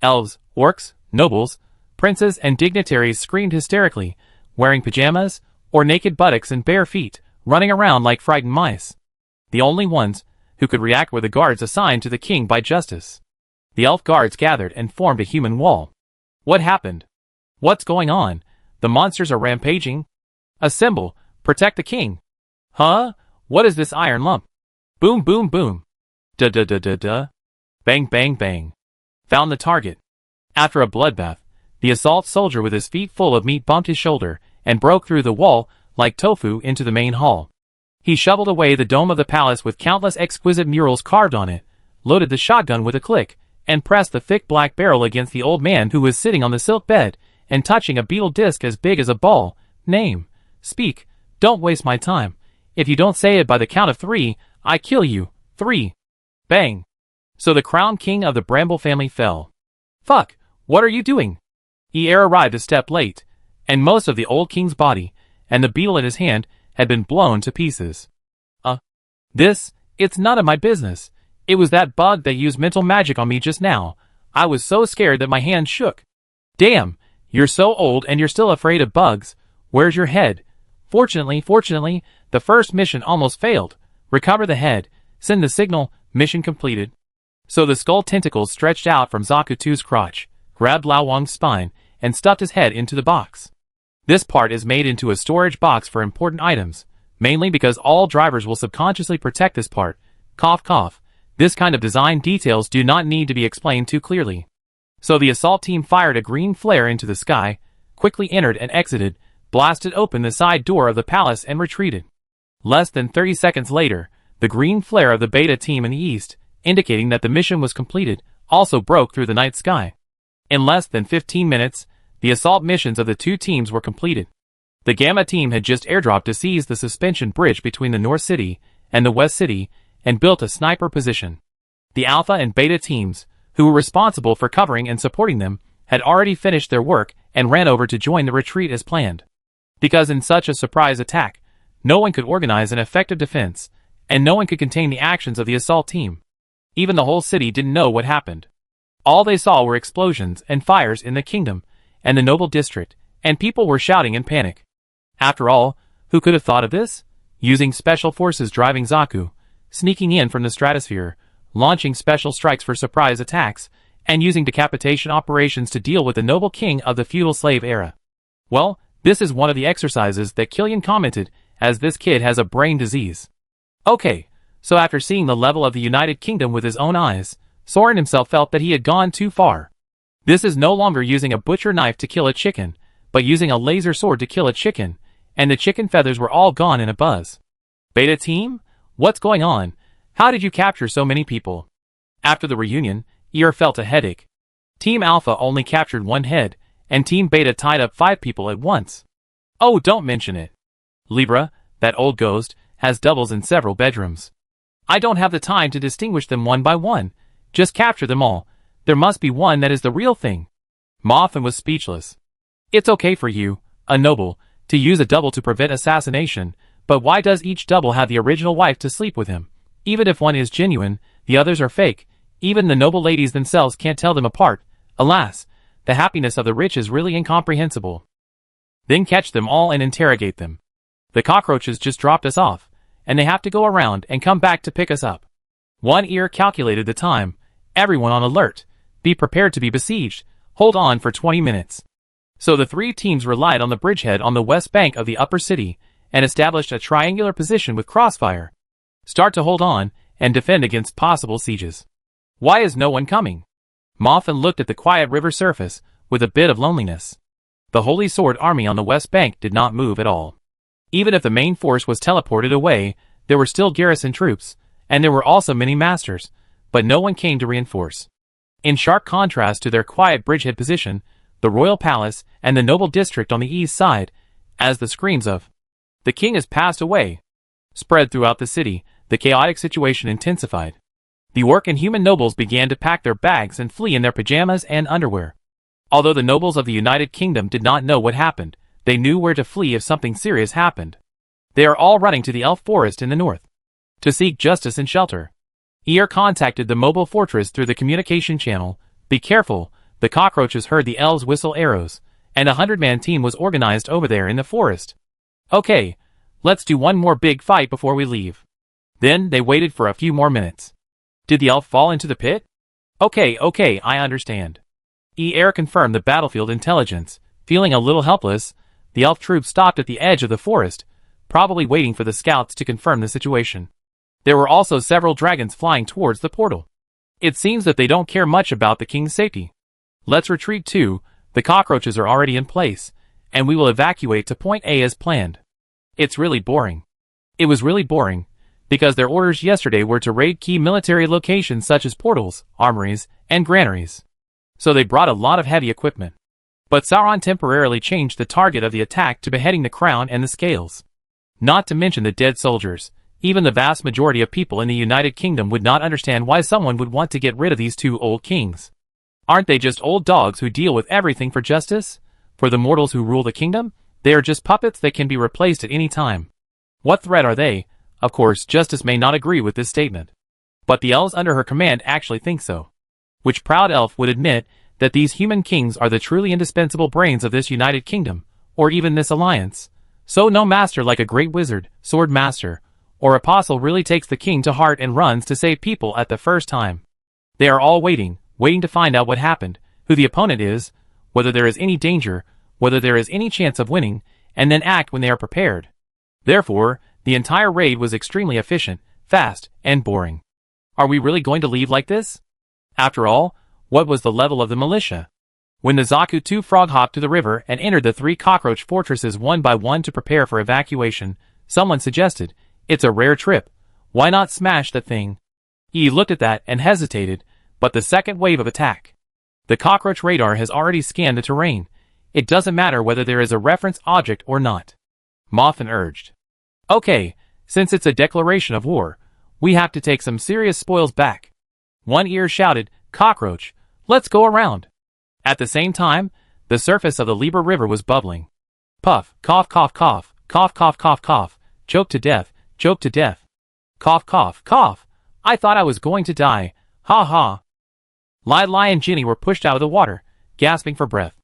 Elves, orcs, nobles, princes and dignitaries screamed hysterically, wearing pajamas, or naked buttocks and bare feet, running around like frightened mice. The only ones who could react were the guards assigned to the king by justice. The elf guards gathered and formed a human wall. What happened? What's going on? The monsters are rampaging? Assemble, protect the king. Huh? What is this iron lump? Boom boom boom. Da-da-da-da-da. Bang bang bang. Found the target. After a bloodbath, the assault soldier with his feet full of meat bumped his shoulder and broke through the wall like tofu into the main hall. He shoveled away the dome of the palace with countless exquisite murals carved on it, loaded the shotgun with a click, and pressed the thick black barrel against the old man who was sitting on the silk bed and touching a beetle disc as big as a ball. Name. Speak. Don't waste my time. If you don't say it by the count of 3, I kill you. 3. Bang. So the crowned king of the Bramble family fell. Fuck, what are you doing? Heir arrived a step late, and most of the old king's body, and the beetle in his hand, had been blown to pieces. It's none of my business. It was that bug that used mental magic on me just now. I was so scared that my hand shook. Damn, you're so old and you're still afraid of bugs. Where's your head? Fortunately, the first mission almost failed. Recover the head, send the signal, mission completed. So the skull tentacles stretched out from Zaku 2's crotch, grabbed Lao Wang's spine, and stuffed his head into the box. This part is made into a storage box for important items, mainly because all drivers will subconsciously protect this part. Cough cough. This kind of design details do not need to be explained too clearly. So the assault team fired a green flare into the sky, quickly entered and exited, blasted open the side door of the palace and retreated. Less than 30 seconds later, the green flare of the beta team in the east, indicating that the mission was completed, also broke through the night sky. In less than 15 minutes, the assault missions of the two teams were completed. The Gamma team had just airdropped to seize the suspension bridge between the North City and the West City and built a sniper position. The Alpha and Beta teams, who were responsible for covering and supporting them, had already finished their work and ran over to join the retreat as planned. Because in such a surprise attack, no one could organize an effective defense, and no one could contain the actions of the assault team. Even the whole city didn't know what happened. All they saw were explosions and fires in the kingdom and the noble district, and people were shouting in panic. After all, who could have thought of this? Using special forces driving Zaku, sneaking in from the stratosphere, launching special strikes for surprise attacks, and using decapitation operations to deal with the noble king of the feudal slave era. Well, this is one of the exercises that Killian commented, as this kid has a brain disease. Okay, so after seeing the level of the United Kingdom with his own eyes, Soren himself felt that he had gone too far. This is no longer using a butcher knife to kill a chicken, but using a laser sword to kill a chicken, and the chicken feathers were all gone in a buzz. Beta team? What's going on? How did you capture so many people? After the reunion, Eir felt a headache. Team Alpha only captured one head, and Team Beta tied up 5 people at once. Oh, don't mention it. Libra, that old ghost, has doubles in several bedrooms. I don't have the time to distinguish them one by one. Just capture them all. There must be one that is the real thing. Mothman was speechless. It's okay for you, a noble, to use a double to prevent assassination, but why does each double have the original wife to sleep with him? Even if one is genuine, the others are fake. Even the noble ladies themselves can't tell them apart. Alas, the happiness of the rich is really incomprehensible. Then catch them all and interrogate them. The cockroaches just dropped us off, and they have to go around and come back to pick us up. One Ear calculated the time. Everyone on alert. Be prepared to be besieged. Hold on for 20 minutes. So the 3 teams relied on the bridgehead on the west bank of the upper city, and established a triangular position with crossfire. Start to hold on, and defend against possible sieges. Why is no one coming? Mothman looked at the quiet river surface, with a bit of loneliness. The Holy Sword army on the west bank did not move at all. Even if the main force was teleported away, there were still garrison troops, and there were also many masters, but no one came to reinforce. In sharp contrast to their quiet bridgehead position, the royal palace and the noble district on the east side, as the screams of "The king has passed away" spread throughout the city, the chaotic situation intensified. The orc and human nobles began to pack their bags and flee in their pajamas and underwear. Although the nobles of the United Kingdom did not know what happened, they knew where to flee if something serious happened. They are all running to the elf forest in the north to seek justice and shelter. Eir contacted the mobile fortress through the communication channel. Be careful, the cockroaches heard the elves whistle arrows, and a 100-man team was organized over there in the forest. Okay, let's do one more big fight before we leave. Then they waited for a few more minutes. Did the elf fall into the pit? Okay, I understand. Eir confirmed the battlefield intelligence. Feeling a little helpless, the elf troops stopped at the edge of the forest, probably waiting for the scouts to confirm the situation. There were also several dragons flying towards the portal. It seems that they don't care much about the king's safety. Let's retreat too. The cockroaches are already in place, and we will evacuate to point A as planned. It's really boring. It was really boring, because their orders yesterday were to raid key military locations such as portals, armories, and granaries. So they brought a lot of heavy equipment. But Sauron temporarily changed the target of the attack to beheading the crown and the scales. Not to mention the dead soldiers. Even the vast majority of people in the United Kingdom would not understand why someone would want to get rid of these 2 old kings. Aren't they just old dogs who deal with everything for justice? For the mortals who rule the kingdom, they are just puppets that can be replaced at any time. What threat are they? Of course, Justice may not agree with this statement. But the elves under her command actually think so. Which proud elf would admit that these human kings are the truly indispensable brains of this united kingdom, or even this alliance? So no master like a great wizard, sword master, or apostle really takes the king to heart and runs to save people at the first time. They are all waiting to find out what happened, who the opponent is, whether there is any danger, whether there is any chance of winning, and then act when they are prepared. Therefore, the entire raid was extremely efficient, fast, and boring. Are we really going to leave like this? After all, what was the level of the militia? When the Zaku 2 frog hopped to the river and entered the 3 cockroach fortresses one by one to prepare for evacuation, someone suggested, "It's a rare trip. Why not smash the thing?" He looked at that and hesitated, but the second wave of attack. The cockroach radar has already scanned the terrain. It doesn't matter whether there is a reference object or not. Mothman urged. Okay, since it's a declaration of war, we have to take some serious spoils back. One ear shouted, "Cockroach, let's go around." At the same time, the surface of the Liber River was bubbling. Puff, cough, cough, cough, cough, cough, cough, cough, choke to death, choke to death. Cough, cough, cough. I thought I was going to die. Ha ha. Lai and Ginny were pushed out of the water, gasping for breath.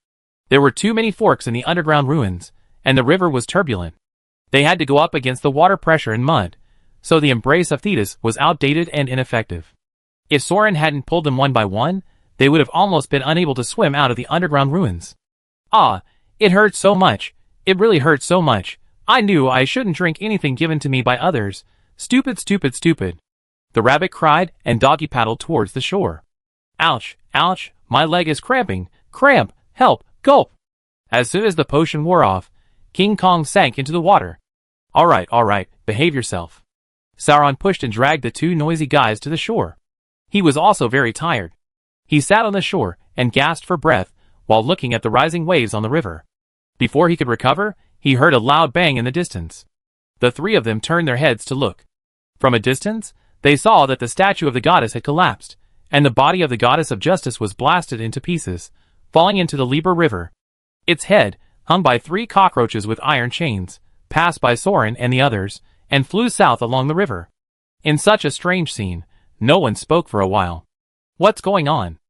There were too many forks in the underground ruins, and the river was turbulent. They had to go up against the water pressure and mud, so the embrace of Thetis was outdated and ineffective. If Soren hadn't pulled them one by one, they would have almost been unable to swim out of the underground ruins. Ah, it hurt so much. It really hurt so much. I knew I shouldn't drink anything given to me by others. Stupid, stupid, stupid. The rabbit cried and doggy paddled towards the shore. Ouch, ouch, my leg is cramping. Cramp, help, gulp. As soon as the potion wore off, King Kong sank into the water. All right, behave yourself. Sauron pushed and dragged the 2 noisy guys to the shore. He was also very tired. He sat on the shore and gasped for breath while looking at the rising waves on the river. Before he could recover, he heard a loud bang in the distance. The 3 of them turned their heads to look. From a distance, they saw that the statue of the goddess had collapsed, and the body of the goddess of justice was blasted into pieces, falling into the Liber River. Its head, hung by 3 cockroaches with iron chains, passed by Soren and the others, and flew south along the river. In such a strange scene, no one spoke for a while. What's going on?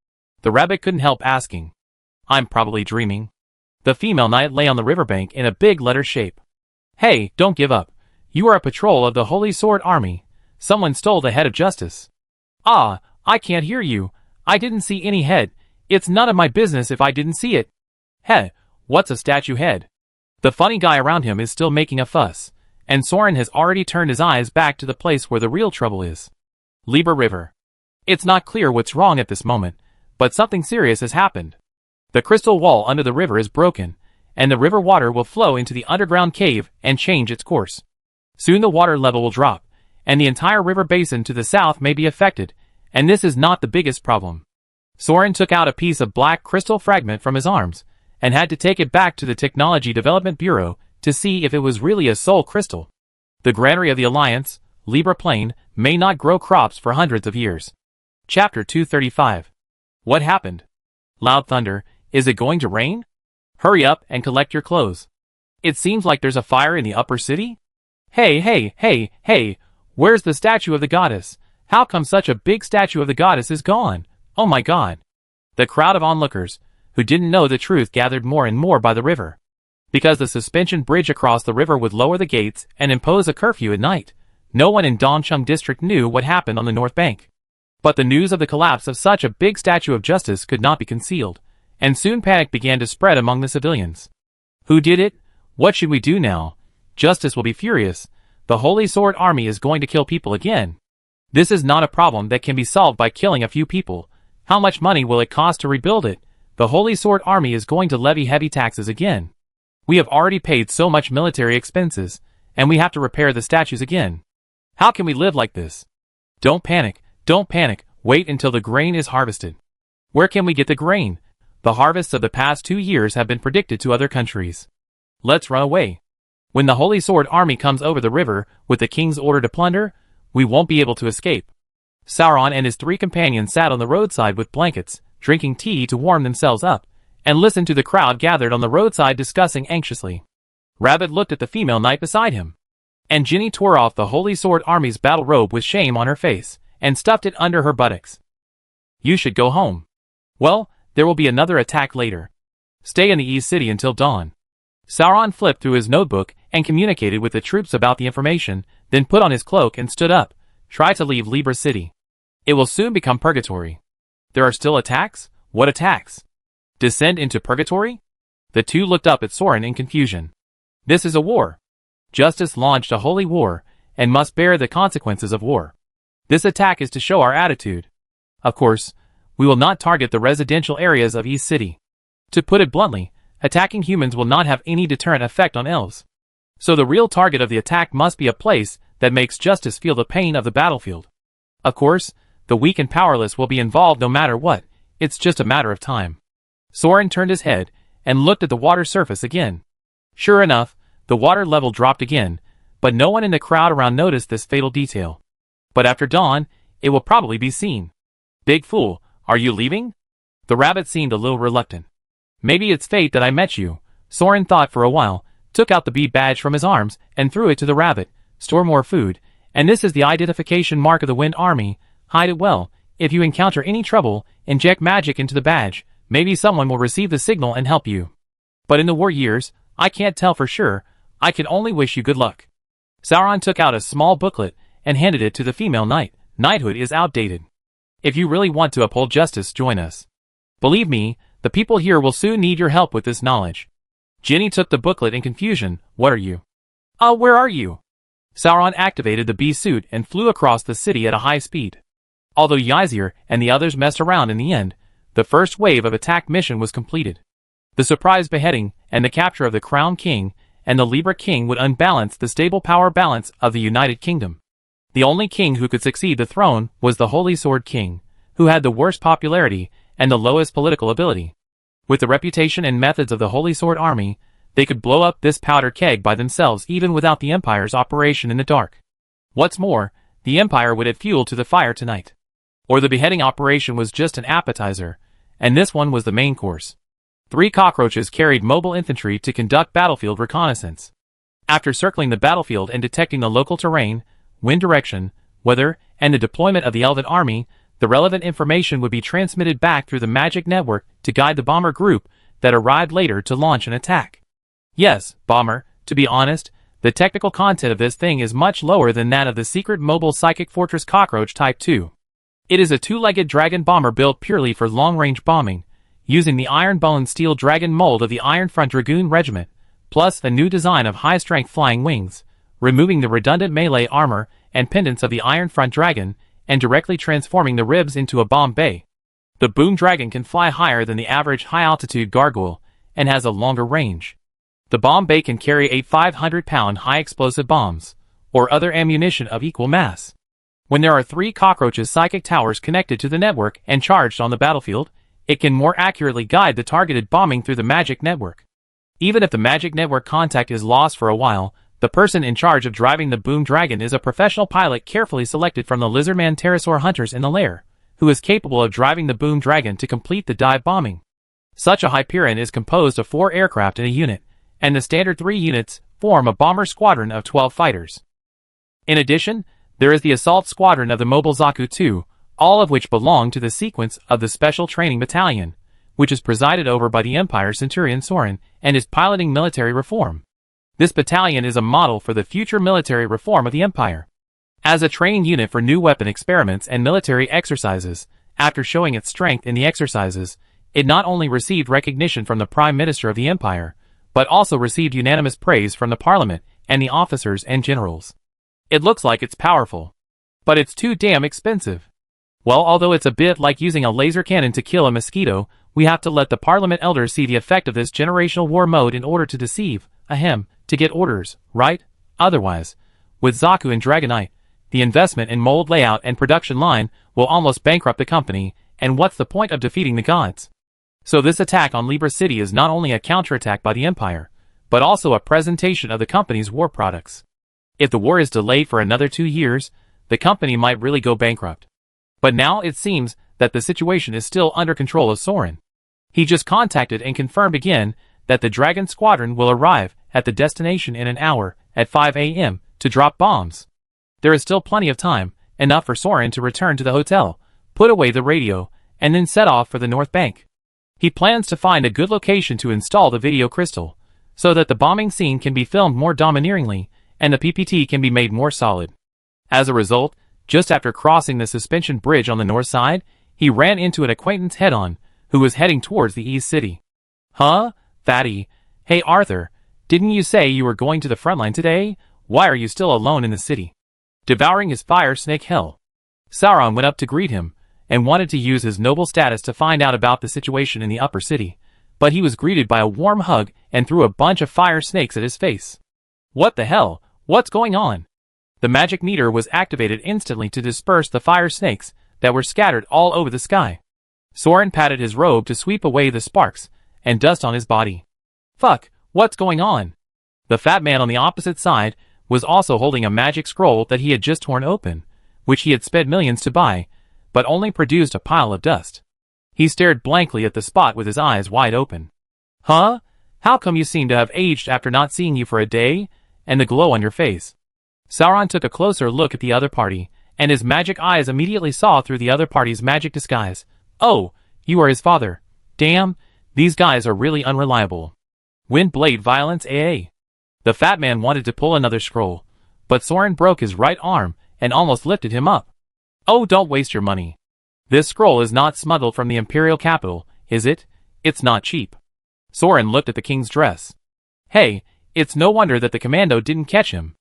The rabbit couldn't help asking. I'm probably dreaming. The female knight lay on the riverbank in a big letter shape. Hey, don't give up. You are a patrol of the Holy Sword Army. Someone stole the head of justice. Ah, I can't hear you. I didn't see any head. It's none of my business if I didn't see it. Heh, what's a statue head? The funny guy around him is still making a fuss, and Soren has already turned his eyes back to the place where the real trouble is. Liber River. It's not clear what's wrong at this moment, but something serious has happened. The crystal wall under the river is broken, and the river water will flow into the underground cave and change its course. Soon the water level will drop, and the entire river basin to the south may be affected, and this is not the biggest problem. Soren took out a piece of black crystal fragment from his arms, and had to take it back to the Technology Development Bureau to see if it was really a soul crystal. The granary of the Alliance, Libra Plain, may not grow crops for hundreds of years. Chapter 235. What happened? Loud thunder. Is it going to rain? Hurry up and collect your clothes. It seems like there's a fire in the upper city. Hey, where's the statue of the goddess? How come such a big statue of the goddess is gone? Oh my god. The crowd of onlookers, who didn't know the truth, gathered more and more by the river. Because the suspension bridge across the river would lower the gates and impose a curfew at night, no one in Dongcheng district knew what happened on the north bank. But the news of the collapse of such a big statue of justice could not be concealed, and soon panic began to spread among the civilians. Who did it? What should we do now? Justice will be furious. The Holy Sword Army is going to kill people again. This is not a problem that can be solved by killing a few people. How much money will it cost to rebuild it? The Holy Sword Army is going to levy heavy taxes again. We have already paid so much military expenses, and we have to repair the statues again. How can we live like this? Don't panic, wait until the grain is harvested. Where can we get the grain? The harvests of the past 2 years have been predicted to other countries. Let's run away. When the Holy Sword Army comes over the river with the king's order to plunder, we won't be able to escape. Sauron and his 3 companions sat on the roadside with blankets, drinking tea to warm themselves up, and listened to the crowd gathered on the roadside discussing anxiously. Rabbit looked at the female knight beside him. And Ginny tore off the Holy Sword Army's battle robe with shame on her face, and stuffed it under her buttocks. You should go home. Well, there will be another attack later. Stay in the East City until dawn. Sauron flipped through his notebook and communicated with the troops about the information, then put on his cloak and stood up. Try to leave Libra City. It will soon become purgatory. There are still attacks? What attacks? Descend into purgatory? The two looked up at Soren in confusion. This is a war. Justice launched a holy war, and must bear the consequences of war. This attack is to show our attitude. Of course, we will not target the residential areas of East City. To put it bluntly, attacking humans will not have any deterrent effect on elves. So the real target of the attack must be a place that makes justice feel the pain of the battlefield. Of course, the weak and powerless will be involved no matter what, it's just a matter of time. Soren turned his head, and looked at the water surface again. Sure enough, the water level dropped again, but no one in the crowd around noticed this fatal detail. But after dawn, it will probably be seen. Big fool, are you leaving? The rabbit seemed a little reluctant. Maybe it's fate that I met you, Soren thought for a while, took out the bee badge from his arms, and threw it to the rabbit. Store more food, and this is the identification mark of the Wind Army. Hide it well. If you encounter any trouble, inject magic into the badge. Maybe someone will receive the signal and help you. But in the war years, I can't tell for sure. I can only wish you good luck. Sauron took out a small booklet and handed it to the female knight. Knighthood is outdated. If you really want to uphold justice, join us. Believe me, the people here will soon need your help with this knowledge. Ginny took the booklet in confusion. What are you? Where are you? Sauron activated the bee suit and flew across the city at a high speed. Although Ysir and the others messed around in the end, the first wave of attack mission was completed. The surprise beheading and the capture of the Crown King and the Libra King would unbalance the stable power balance of the United Kingdom. The only king who could succeed the throne was the Holy Sword King, who had the worst popularity and the lowest political ability. With the reputation and methods of the Holy Sword Army, they could blow up this powder keg by themselves even without the Empire's operation in the dark. What's more, the Empire would add fuel to the fire tonight. Or the beheading operation was just an appetizer, and this one was the main course. 3 cockroaches carried mobile infantry to conduct battlefield reconnaissance. After circling the battlefield and detecting the local terrain, wind direction, weather, and the deployment of the Elven army, the relevant information would be transmitted back through the magic network to guide the bomber group that arrived later to launch an attack. Yes, bomber, to be honest, the technical content of this thing is much lower than that of the secret mobile psychic fortress cockroach Type 2. It is a 2-legged dragon bomber built purely for long-range bombing, using the iron-bone steel dragon mold of the Iron Front Dragoon Regiment, plus a new design of high-strength flying wings, removing the redundant melee armor and pendants of the Iron Front Dragon, and directly transforming the ribs into a bomb bay. The Boom Dragon can fly higher than the average high-altitude gargoyle, and has a longer range. The bomb bay can carry 8 500-pound high-explosive bombs, or other ammunition of equal mass. When there are 3 cockroaches psychic towers connected to the network and charged on the battlefield, it can more accurately guide the targeted bombing through the magic network. Even if the magic network contact is lost for a while, the person in charge of driving the Boom Dragon is a professional pilot carefully selected from the Lizardman pterosaur hunters in the lair, who is capable of driving the Boom Dragon to complete the dive bombing. Such a Hyperion is composed of 4 aircraft in a unit, and the standard 3 units form a bomber squadron of 12 fighters. In addition, there is the assault squadron of the mobile Zaku 2, all of which belong to the sequence of the Special Training Battalion, which is presided over by the Empire Centurion Soren and is piloting military reform. This battalion is a model for the future military reform of the Empire. As a training unit for new weapon experiments and military exercises, after showing its strength in the exercises, it not only received recognition from the Prime Minister of the Empire, but also received unanimous praise from the Parliament and the officers and generals. It looks like it's powerful. But it's too damn expensive. Well, although it's a bit like using a laser cannon to kill a mosquito, we have to let the Parliament elders see the effect of this generational war mode in order to deceive, to get orders, right? Otherwise, with Zaku and Dragonite, the investment in mold layout and production line will almost bankrupt the company, and what's the point of defeating the gods? So this attack on Libra City is not only a counterattack by the Empire, but also a presentation of the company's war products. If the war is delayed for another 2 years, the company might really go bankrupt. But now it seems that the situation is still under control of Soren. He just contacted and confirmed again that the Dragon Squadron will arrive at the destination in an hour at 5 a.m. to drop bombs. There is still plenty of time, enough for Soren to return to the hotel, put away the radio, and then set off for the North Bank. He plans to find a good location to install the video crystal, so that the bombing scene can be filmed more domineeringly and the PPT can be made more solid. As a result, just after crossing the suspension bridge on the north side, he ran into an acquaintance head-on, who was heading towards the East City. Huh? Fatty. Hey Arthur, didn't you say you were going to the front line today? Why are you still alone in the city? Devouring his fire snake hell. Sauron went up to greet him, and wanted to use his noble status to find out about the situation in the upper city, but he was greeted by a warm hug and threw a bunch of fire snakes at his face. What the hell? What's going on? The magic meter was activated instantly to disperse the fire snakes that were scattered all over the sky. Soren patted his robe to sweep away the sparks and dust on his body. Fuck, what's going on? The fat man on the opposite side was also holding a magic scroll that he had just torn open, which he had spent millions to buy, but only produced a pile of dust. He stared blankly at the spot with his eyes wide open. Huh? How come you seem to have aged after not seeing you for a day, and the glow on your face? Sauron took a closer look at the other party, and his magic eyes immediately saw through the other party's magic disguise. Oh, you are his father. Damn, these guys are really unreliable. Wind blade violence AA. The fat man wanted to pull another scroll, but Soren broke his right arm and almost lifted him up. Oh, don't waste your money. This scroll is not smuggled from the Imperial capital, is it? It's not cheap. Soren looked at the king's dress. Hey, it's no wonder that the commando didn't catch him.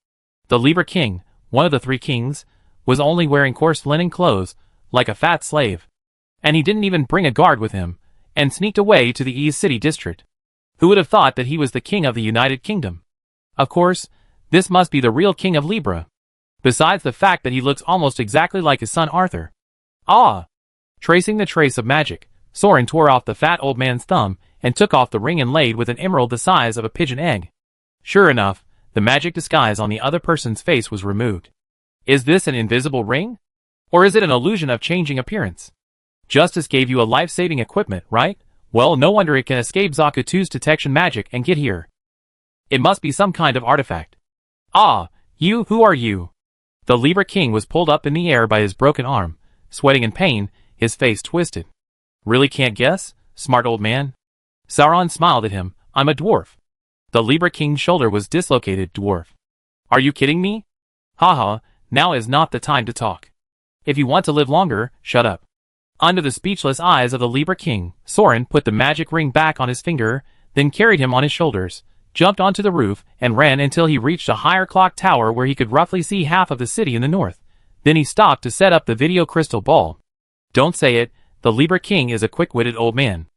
The Libra King, one of the three kings, was only wearing coarse linen clothes, like a fat slave. And he didn't even bring a guard with him, and sneaked away to the East City district. Who would have thought that he was the king of the United Kingdom? Of course, this must be the real king of Libra. Besides the fact that he looks almost exactly like his son Arthur. Ah! Tracing the trace of magic, Soren tore off the fat old man's thumb and took off the ring inlaid with an emerald the size of a pigeon egg. Sure enough, the magic disguise on the other person's face was removed. Is this an invisible ring? Or is it an illusion of changing appearance? Justice gave you a life-saving equipment, right? Well, no wonder it can escape Zakutu's detection magic and get here. It must be some kind of artifact. Ah, you, who are you? The Libra King was pulled up in the air by his broken arm, sweating in pain, his face twisted. Really can't guess, smart old man? Sauron smiled at him. I'm a dwarf. The Libra King's shoulder was dislocated. Dwarf. Are you kidding me? Haha, now is not the time to talk. If you want to live longer, shut up. Under the speechless eyes of the Libra King, Soren put the magic ring back on his finger, then carried him on his shoulders, jumped onto the roof, and ran until he reached a higher clock tower where he could roughly see half of the city in the north. Then he stopped to set up the video crystal ball. Don't say it, the Libra King is a quick-witted old man.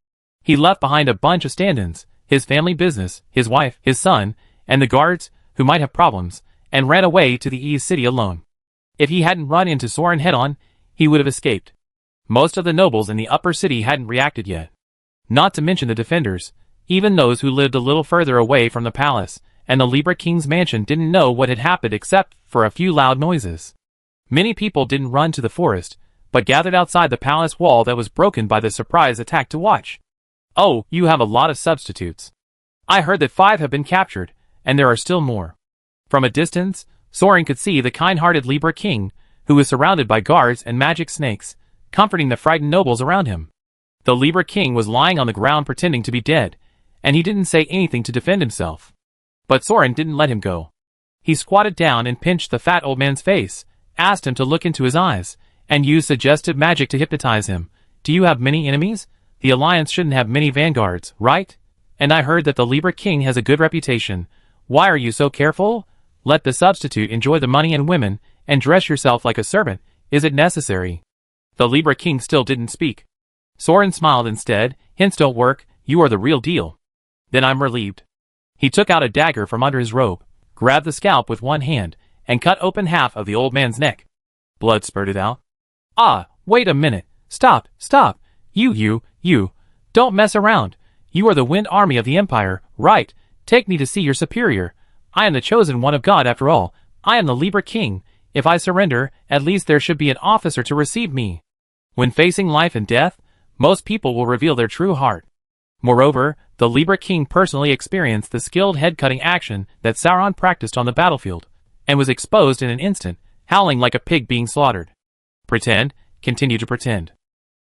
He left behind a bunch of stand-ins, his family business, his wife, his son, and the guards, who might have problems, and ran away to the East City alone. If he hadn't run into Soren head-on, he would have escaped. Most of the nobles in the upper city hadn't reacted yet. Not to mention the defenders, even those who lived a little further away from the palace, and the Libra King's mansion didn't know what had happened except for a few loud noises. Many people didn't run to the forest, but gathered outside the palace wall that was broken by the surprise attack to watch. Oh, you have a lot of substitutes. I heard that 5 have been captured, and there are still more. From a distance, Soren could see the kind-hearted Libra King, who was surrounded by guards and magic snakes, comforting the frightened nobles around him. The Libra King was lying on the ground pretending to be dead, and he didn't say anything to defend himself. But Soren didn't let him go. He squatted down and pinched the fat old man's face, asked him to look into his eyes, and used suggestive magic to hypnotize him. Do you have many enemies? The Alliance shouldn't have many vanguards, right? And I heard that the Libra King has a good reputation. Why are you so careful? Let the substitute enjoy the money and women, and dress yourself like a servant. Is it necessary? The Libra King still didn't speak. Soren smiled instead. Hints don't work, you are the real deal. Then I'm relieved. He took out a dagger from under his robe, grabbed the scalp with one hand, and cut open half of the old man's neck. Blood spurted out. Ah, wait a minute. Stop, stop. You. Don't mess around. You are the Wind Army of the Empire, right? Take me to see your superior. I am the chosen one of God after all. I am the Libra King. If I surrender, at least there should be an officer to receive me. When facing life and death, most people will reveal their true heart. Moreover, the Libra King personally experienced the skilled head-cutting action that Sauron practiced on the battlefield, and was exposed in an instant, howling like a pig being slaughtered. Pretend, continue to pretend.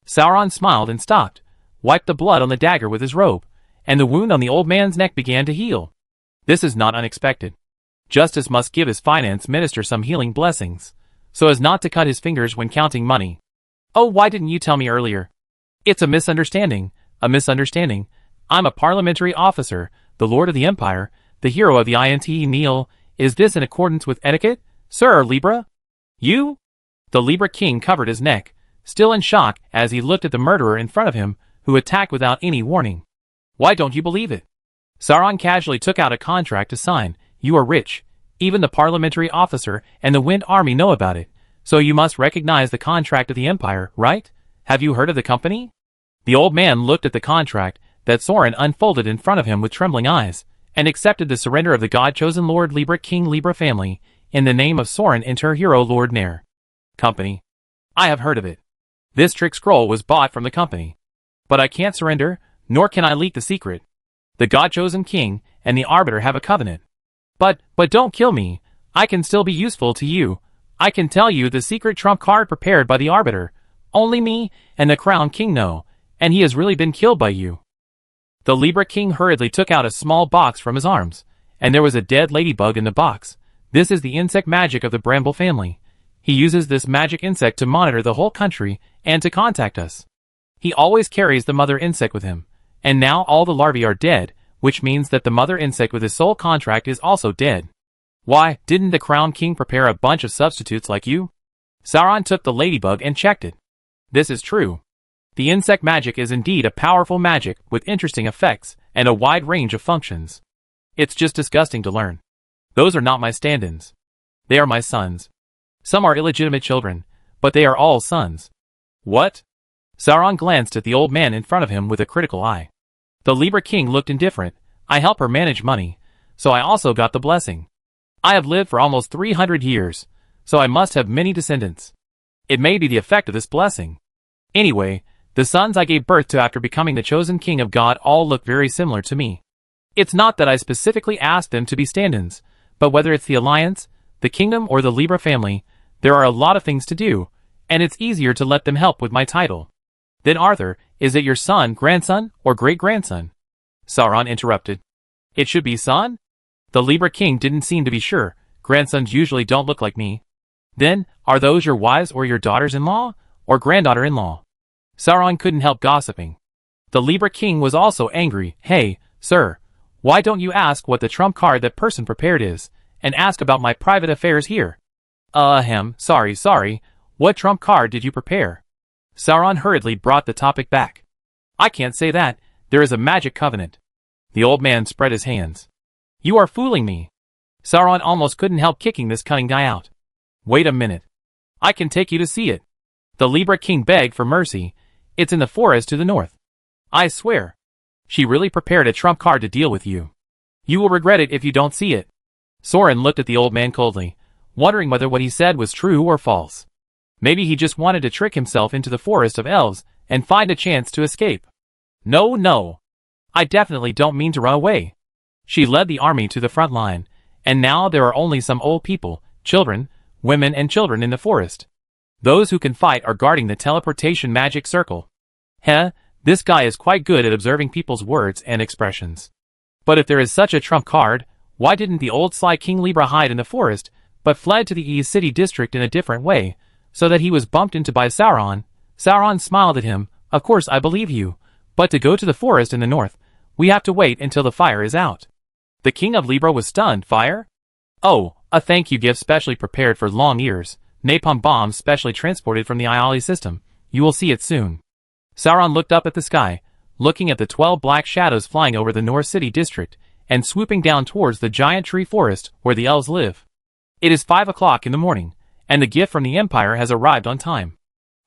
Sauron smiled and stopped, wiped the blood on the dagger with his robe, and the wound on the old man's neck began to heal. This is not unexpected. Justice must give his finance minister some healing blessings, so as not to cut his fingers when counting money. Oh, why didn't you tell me earlier? It's a misunderstanding, a misunderstanding. I'm a parliamentary officer, the Lord of the Empire, the hero of the INT Neil. Is this in accordance with etiquette, Sir Libra? You? The Libra King covered his neck, still in shock as he looked at the murderer in front of him, who attacked without any warning. Why don't you believe it? Sauron casually took out a contract to sign. You are rich. Even the parliamentary officer and the Wind Army know about it, so you must recognize the contract of the Empire, right? Have you heard of the company? The old man looked at the contract that Sauron unfolded in front of him with trembling eyes, and accepted the surrender of the god-chosen Lord Libra King Libra family, in the name of Sauron and her hero Lord Nair. Company. I have heard of it. This trick scroll was bought from the company. But I can't surrender, nor can I leak the secret. The god-chosen king and the arbiter have a covenant. But don't kill me. I can still be useful to you. I can tell you the secret trump card prepared by the arbiter. Only me and the crown king know, and he has really been killed by you. The Libra King hurriedly took out a small box from his arms, and there was a dead ladybug in the box. This is the insect magic of the Bramble family. He uses this magic insect to monitor the whole country and to contact us. He always carries the mother insect with him, and now all the larvae are dead, which means that the mother insect with his soul contract is also dead. Why, didn't the Crown King prepare a bunch of substitutes like you? Sauron took the ladybug and checked it. This is true. The insect magic is indeed a powerful magic with interesting effects and a wide range of functions. It's just disgusting to learn. Those are not my stand-ins. They are my sons. Some are illegitimate children, but they are all sons. What? Sauron glanced at the old man in front of him with a critical eye. The Libra King looked indifferent. I help her manage money, so I also got the blessing. I have lived for almost 300 years, so I must have many descendants. It may be the effect of this blessing. Anyway, the sons I gave birth to after becoming the chosen king of God all look very similar to me. It's not that I specifically asked them to be stand-ins, but whether it's the Alliance, the Kingdom, or the Libra family, there are a lot of things to do, and it's easier to let them help with my title. Then Arthur, is it your son, grandson, or great-grandson? Sauron interrupted. It should be son? The Libra King didn't seem to be sure. Grandsons usually don't look like me. Then, are those your wives or your daughters-in-law, or granddaughter-in-law? Sauron couldn't help gossiping. The Libra King was also angry. Hey, sir, why don't you ask what the trump card that person prepared is, and ask about my private affairs here? Sorry. What trump card did you prepare? Sauron hurriedly brought the topic back. I can't say that. There is a magic covenant. The old man spread his hands. You are fooling me. Sauron almost couldn't help kicking this cunning guy out. Wait a minute. I can take you to see it. The Libra King begged for mercy. It's in the forest to the north. I swear. She really prepared a trump card to deal with you. You will regret it if you don't see it. Sauron looked at the old man coldly, wondering whether what he said was true or false. Maybe he just wanted to trick himself into the forest of elves and find a chance to escape. No. I definitely don't mean to run away. She led the army to the front line, and now there are only some old people, children, women and children in the forest. Those who can fight are guarding the teleportation magic circle. This guy is quite good at observing people's words and expressions. But if there is such a trump card, why didn't the old sly King Libra hide in the forest, but fled to the East City district in a different way, so that he was bumped into by Sauron? Sauron smiled at him. Of course I believe you, but to go to the forest in the north, we have to wait until the fire is out. The King of Libra was stunned. Fire? Oh, a thank you gift specially prepared for long ears. Napalm bombs specially transported from the Iali system. You will see it soon. Sauron looked up at the sky, looking at the 12 black shadows flying over the North City district, and swooping down towards the giant tree forest where the elves live. It is 5 o'clock in the morning, and the gift from the Empire has arrived on time.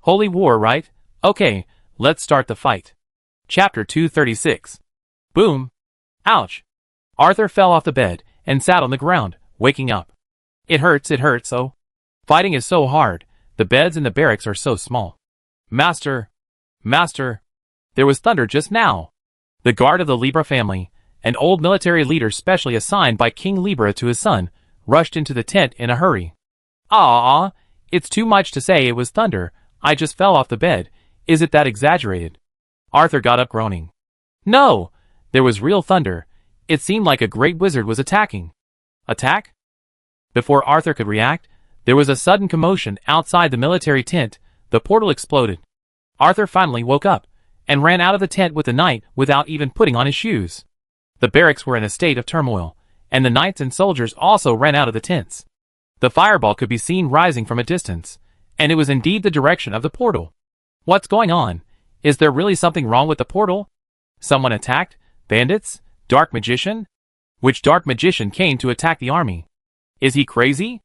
Holy war, right? Okay, let's start the fight. Chapter 236. Boom! Ouch! Arthur fell off the bed and sat on the ground, waking up. It hurts, oh. Fighting is so hard. The beds in the barracks are so small. Master! Master! There was thunder just now! The guard of the Libra family, an old military leader specially assigned by King Libra to his son, rushed into the tent in a hurry. Ah, it's too much to say it was thunder. I just fell off the bed. Is it that exaggerated? Arthur got up groaning. No! There was real thunder. It seemed like a great wizard was attacking. Attack? Before Arthur could react, there was a sudden commotion outside the military tent. The portal exploded. Arthur finally woke up, and ran out of the tent with the knight without even putting on his shoes. The barracks were in a state of turmoil, and the knights and soldiers also ran out of the tents. The fireball could be seen rising from a distance, and it was indeed the direction of the portal. What's going on? Is there really something wrong with the portal? Someone attacked? Bandits? Dark magician? Which dark magician came to attack the army? Is he crazy?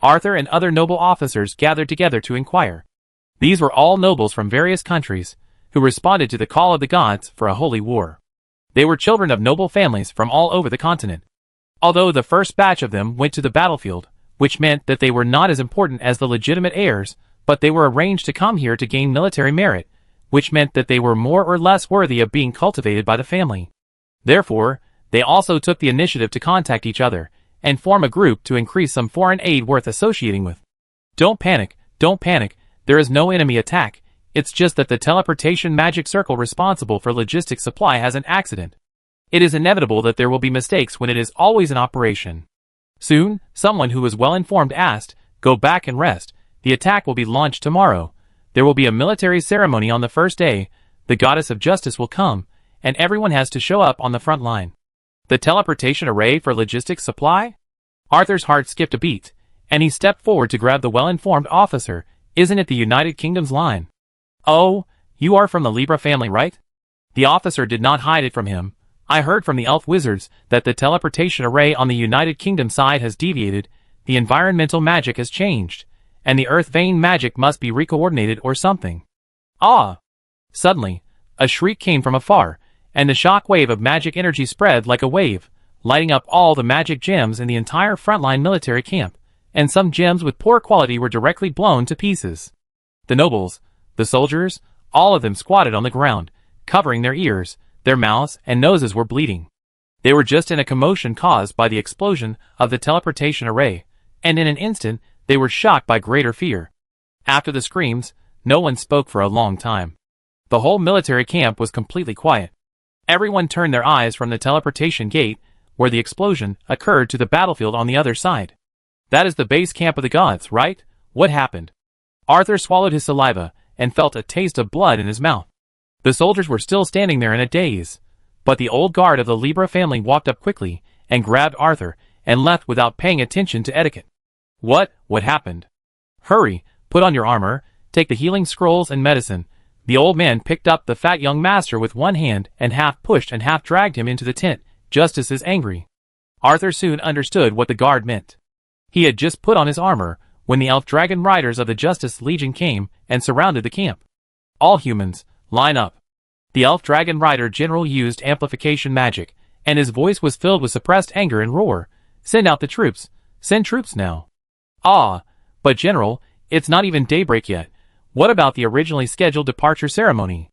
Arthur and other noble officers gathered together to inquire. These were all nobles from various countries, who responded to the call of the gods for a holy war. They were children of noble families from all over the continent. Although the first batch of them went to the battlefield, which meant that they were not as important as the legitimate heirs, but they were arranged to come here to gain military merit, which meant that they were more or less worthy of being cultivated by the family. Therefore, they also took the initiative to contact each other, and form a group to increase some foreign aid worth associating with. Don't panic, there is no enemy attack, it's just that the teleportation magic circle responsible for logistics supply has an accident. It is inevitable that there will be mistakes when it is always in operation. Soon, someone who was well informed asked, go back and rest, the attack will be launched tomorrow. There will be a military ceremony on the first day, the goddess of justice will come, and everyone has to show up on the front line. The teleportation array for logistics supply? Arthur's heart skipped a beat, and he stepped forward to grab the well-informed officer. Isn't it the United Kingdom's line? Oh, you are from the Libra family, right? The officer did not hide it from him. I heard from the elf wizards that the teleportation array on the United Kingdom side has deviated, the environmental magic has changed, and the earth vein magic must be recoordinated or something. Ah! Suddenly, a shriek came from afar, and the shock wave of magic energy spread like a wave, lighting up all the magic gems in the entire frontline military camp, and some gems with poor quality were directly blown to pieces. The nobles, the soldiers, all of them squatted on the ground, covering their ears, their mouths and noses were bleeding. They were just in a commotion caused by the explosion of the teleportation array, and in an instant they were shocked by greater fear. After the screams, no one spoke for a long time. The whole military camp was completely quiet. Everyone turned their eyes from the teleportation gate, where the explosion occurred, to the battlefield on the other side. That is the base camp of the gods, right? What happened? Arthur swallowed his saliva, and felt a taste of blood in his mouth. The soldiers were still standing there in a daze, but the old guard of the Libra family walked up quickly, and grabbed Arthur, and left without paying attention to etiquette. What happened? Hurry, put on your armor, take the healing scrolls and medicine. The old man picked up the fat young master with one hand and half pushed and half dragged him into the tent. Justice is angry. Arthur soon understood what the guard meant. He had just put on his armor when the elf dragon riders of the Justice Legion came and surrounded the camp. All humans, line up. The elf dragon rider general used amplification magic, and his voice was filled with suppressed anger and roar. Send out the troops. Send troops now. Ah, but general, it's not even daybreak yet. What about the originally scheduled departure ceremony?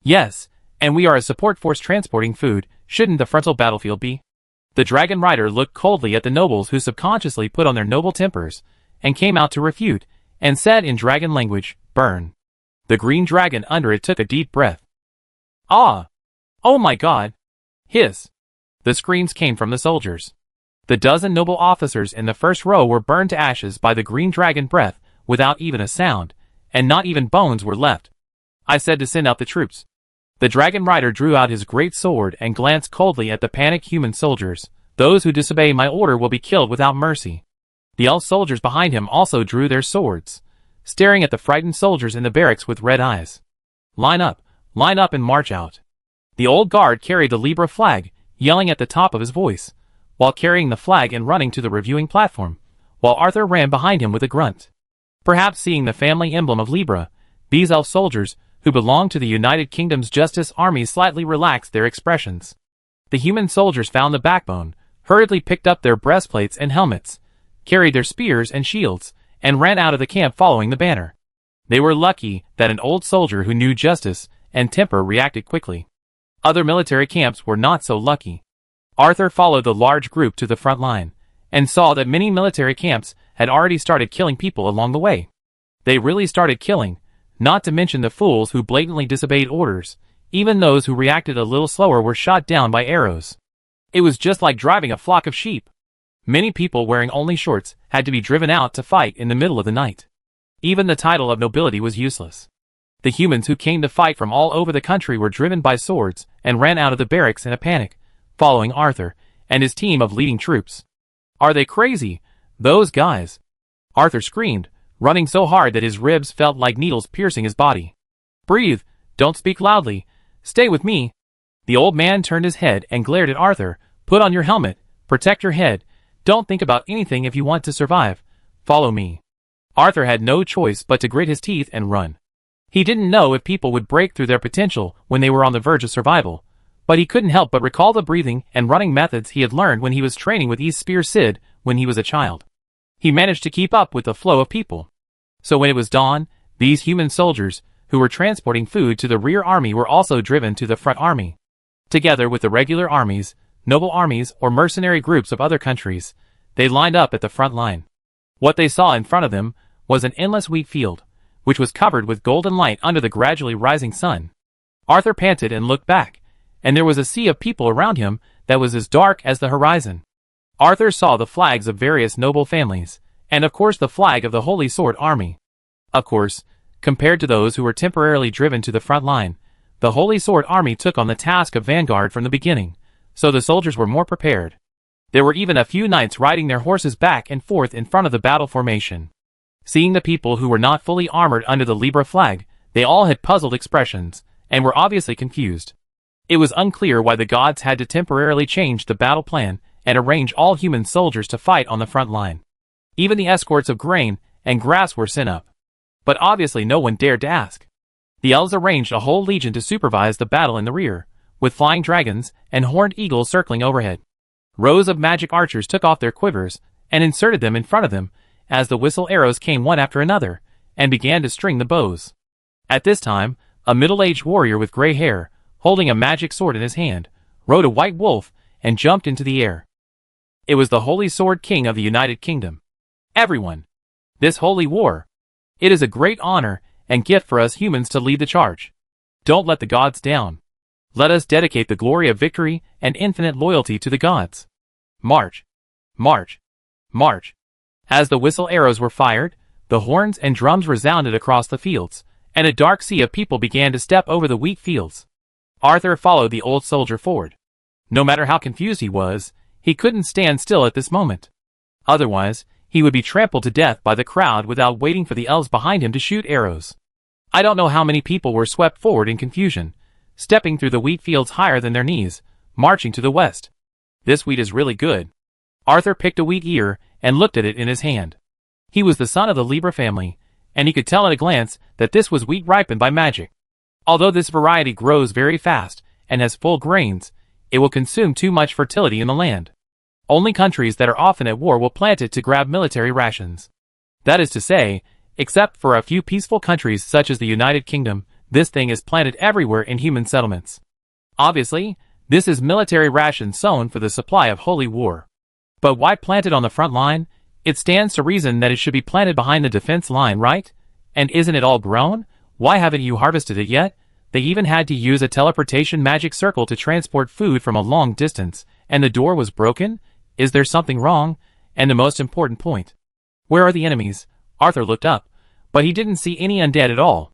Yes, and we are a support force transporting food. Shouldn't the frontal battlefield be? The dragon rider looked coldly at the nobles who subconsciously put on their noble tempers, and came out to refute, and said in dragon language, burn. The green dragon under it took a deep breath. Ah! Oh my god! Hiss! The screams came from the soldiers. The dozen noble officers in the first row were burned to ashes by the green dragon breath, without even a sound, and not even bones were left. I said to send out the troops. The dragon rider drew out his great sword and glanced coldly at the panicked human soldiers. Those who disobey my order will be killed without mercy. The elf soldiers behind him also drew their swords, staring at the frightened soldiers in the barracks with red eyes. Line up and march out. The old guard carried the Libra flag, yelling at the top of his voice, while carrying the flag and running to the reviewing platform, while Arthur ran behind him with a grunt. Perhaps seeing the family emblem of Libra, these elf soldiers, who belonged to the United Kingdom's Justice Army, slightly relaxed their expressions. The human soldiers found the backbone, hurriedly picked up their breastplates and helmets, carried their spears and shields, and ran out of the camp following the banner. They were lucky that an old soldier who knew justice and temper reacted quickly. Other military camps were not so lucky. Arthur followed the large group to the front line, and saw that many military camps had already started killing people along the way. They really started killing, not to mention the fools who blatantly disobeyed orders. Even those who reacted a little slower were shot down by arrows. It was just like driving a flock of sheep. Many people wearing only shorts had to be driven out to fight in the middle of the night. Even the title of nobility was useless. The humans who came to fight from all over the country were driven by swords and ran out of the barracks in a panic, following Arthur and his team of leading troops. "Are they crazy, those guys?" Arthur screamed, running so hard that his ribs felt like needles piercing his body. "Breathe, don't speak loudly, stay with me." The old man turned his head and glared at Arthur. "Put on your helmet, protect your head, don't think about anything if you want to survive, follow me." Arthur had no choice but to grit his teeth and run. He didn't know if people would break through their potential when they were on the verge of survival, but he couldn't help but recall the breathing and running methods he had learned when he was training with East Spear Sid when he was a child. He managed to keep up with the flow of people. So when it was dawn, these human soldiers, who were transporting food to the rear army, were also driven to the front army. Together with the regular armies, noble armies, or mercenary groups of other countries, they lined up at the front line. What they saw in front of them was an endless wheat field, which was covered with golden light under the gradually rising sun. Arthur panted and looked back, and there was a sea of people around him that was as dark as the horizon. Arthur saw the flags of various noble families, and of course the flag of the Holy Sword Army. Of course, compared to those who were temporarily driven to the front line, the Holy Sword Army took on the task of vanguard from the beginning, so the soldiers were more prepared. There were even a few knights riding their horses back and forth in front of the battle formation. Seeing the people who were not fully armored under the Libra flag, they all had puzzled expressions, and were obviously confused. It was unclear why the gods had to temporarily change the battle plan and arrange all human soldiers to fight on the front line. Even the escorts of grain and grass were sent up. But obviously no one dared to ask. The elves arranged a whole legion to supervise the battle in the rear, with flying dragons and horned eagles circling overhead. Rows of magic archers took off their quivers and inserted them in front of them as the whistle arrows came one after another, and began to string the bows. At this time, a middle-aged warrior with gray hair, holding a magic sword in his hand, rode a white wolf and jumped into the air. It was the Holy Sword King of the United Kingdom. "Everyone! This holy war! It is a great honor and gift for us humans to lead the charge. Don't let the gods down. Let us dedicate the glory of victory and infinite loyalty to the gods. March! March! March!" As the whistle arrows were fired, the horns and drums resounded across the fields, and a dark sea of people began to step over the wheat fields. Arthur followed the old soldier forward. No matter how confused he was, he couldn't stand still at this moment. Otherwise, he would be trampled to death by the crowd without waiting for the elves behind him to shoot arrows. I don't know how many people were swept forward in confusion, stepping through the wheat fields higher than their knees, marching to the west. This wheat is really good. Arthur picked a wheat ear and looked at it in his hand. He was the son of the Libra family, and he could tell at a glance that this was wheat ripened by magic. Although this variety grows very fast and has full grains, it will consume too much fertility in the land. Only countries that are often at war will plant it to grab military rations. That is to say, except for a few peaceful countries such as the United Kingdom, this thing is planted everywhere in human settlements. Obviously, this is military rations sown for the supply of holy war. But why plant it on the front line? It stands to reason that it should be planted behind the defense line, right? And isn't it all grown? Why haven't you harvested it yet? They even had to use a teleportation magic circle to transport food from a long distance, and the door was broken? Is there something wrong? And the most important point. Where are the enemies? Arthur looked up, but he didn't see any undead at all.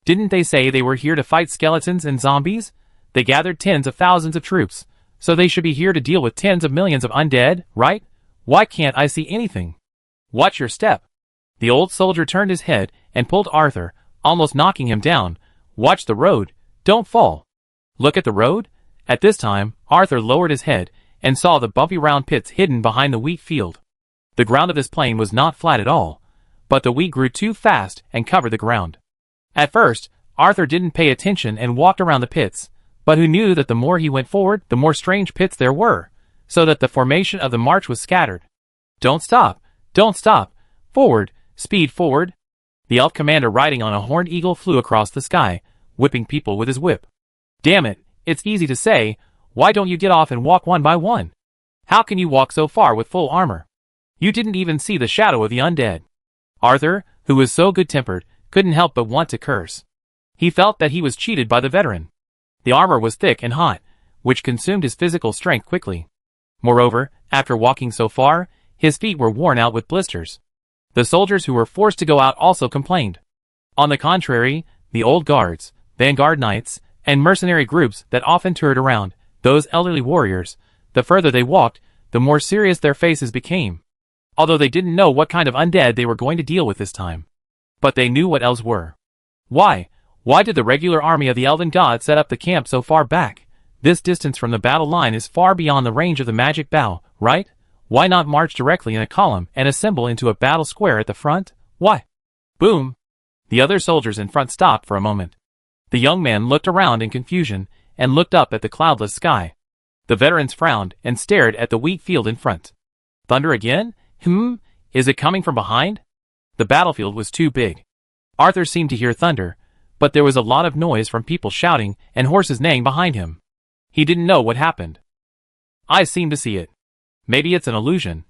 Didn't they say they were here to fight skeletons and zombies? They gathered tens of thousands of troops, so they should be here to deal with tens of millions of undead, right? Why can't I see anything? Watch your step. The old soldier turned his head and pulled Arthur, almost knocking him down. Watch the road, don't fall. Look at the road? At this time, Arthur lowered his head and saw the bumpy round pits hidden behind the wheat field. The ground of this plain was not flat at all, but the wheat grew too fast and covered the ground. At first, Arthur didn't pay attention and walked around the pits, but who knew that the more he went forward, the more strange pits there were, so that the formation of the march was scattered. Don't stop, forward, speed forward. The elf commander riding on a horned eagle flew across the sky, whipping people with his whip. Damn it, it's easy to say, why don't you get off and walk one by one? How can you walk so far with full armor? You didn't even see the shadow of the undead. Arthur, who was so good-tempered, couldn't help but want to curse. He felt that he was cheated by the veteran. The armor was thick and hot, which consumed his physical strength quickly. Moreover, after walking so far, his feet were worn out with blisters. The soldiers who were forced to go out also complained. On the contrary, the old guards, vanguard knights, and mercenary groups that often toured around, those elderly warriors, the further they walked, the more serious their faces became. Although they didn't know what kind of undead they were going to deal with this time. But they knew what elves were. Why did the regular army of the elven god set up the camp so far back? This distance from the battle line is far beyond the range of the magic bow, right? Why not march directly in a column and assemble into a battle square at the front? Why? Boom! The other soldiers in front stopped for a moment. The young man looked around in confusion and looked up at the cloudless sky. The veterans frowned and stared at the wheat field in front. Thunder again? Is it coming from behind? The battlefield was too big. Arthur seemed to hear thunder, but there was a lot of noise from people shouting and horses neighing behind him. He didn't know what happened. I seem to see it. Maybe it's an illusion.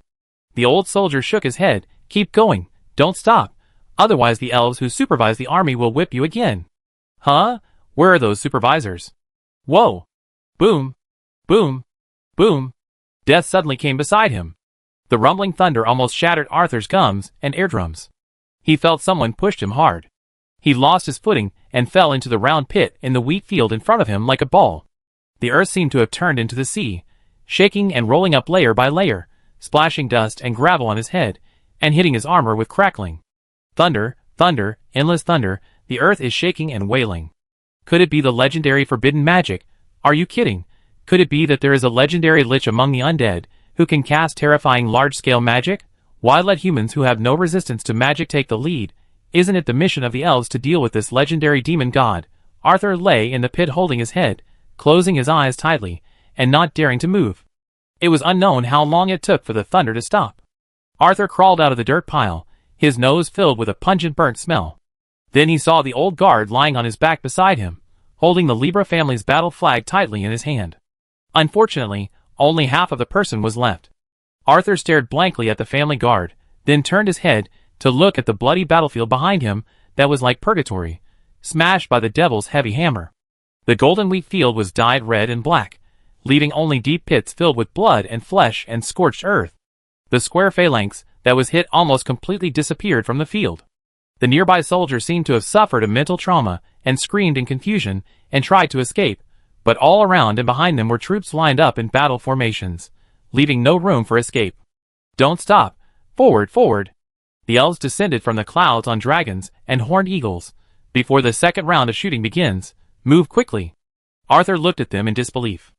The old soldier shook his head. Keep going, don't stop. Otherwise the elves who supervise the army will whip you again. Huh? Where are those supervisors? Whoa! Boom! Boom! Boom! Death suddenly came beside him. The rumbling thunder almost shattered Arthur's gums and eardrums. He felt someone pushed him hard. He lost his footing and fell into the round pit in the wheat field in front of him like a ball. The earth seemed to have turned into the sea, shaking and rolling up layer by layer, splashing dust and gravel on his head, and hitting his armor with crackling. Thunder, thunder, endless thunder, the earth is shaking and wailing. Could it be the legendary forbidden magic? Are you kidding? Could it be that there is a legendary lich among the undead, who can cast terrifying large-scale magic? Why let humans who have no resistance to magic take the lead? Isn't it the mission of the elves to deal with this legendary demon god? Arthur lay in the pit holding his head, closing his eyes tightly, and not daring to move. It was unknown how long it took for the thunder to stop. Arthur crawled out of the dirt pile, his nose filled with a pungent burnt smell. Then he saw the old guard lying on his back beside him, holding the Libra family's battle flag tightly in his hand. Unfortunately, only half of the person was left. Arthur stared blankly at the family guard, then turned his head to look at the bloody battlefield behind him that was like purgatory, smashed by the devil's heavy hammer. The golden wheat field was dyed red and black, leaving only deep pits filled with blood and flesh and scorched earth. The square phalanx that was hit almost completely disappeared from the field. The nearby soldier seemed to have suffered a mental trauma and screamed in confusion and tried to escape, but all around and behind them were troops lined up in battle formations, leaving no room for escape. Don't stop! Forward, forward! The elves descended from the clouds on dragons and horned eagles. Before the second round of shooting begins, move quickly. Arthur looked at them in disbelief.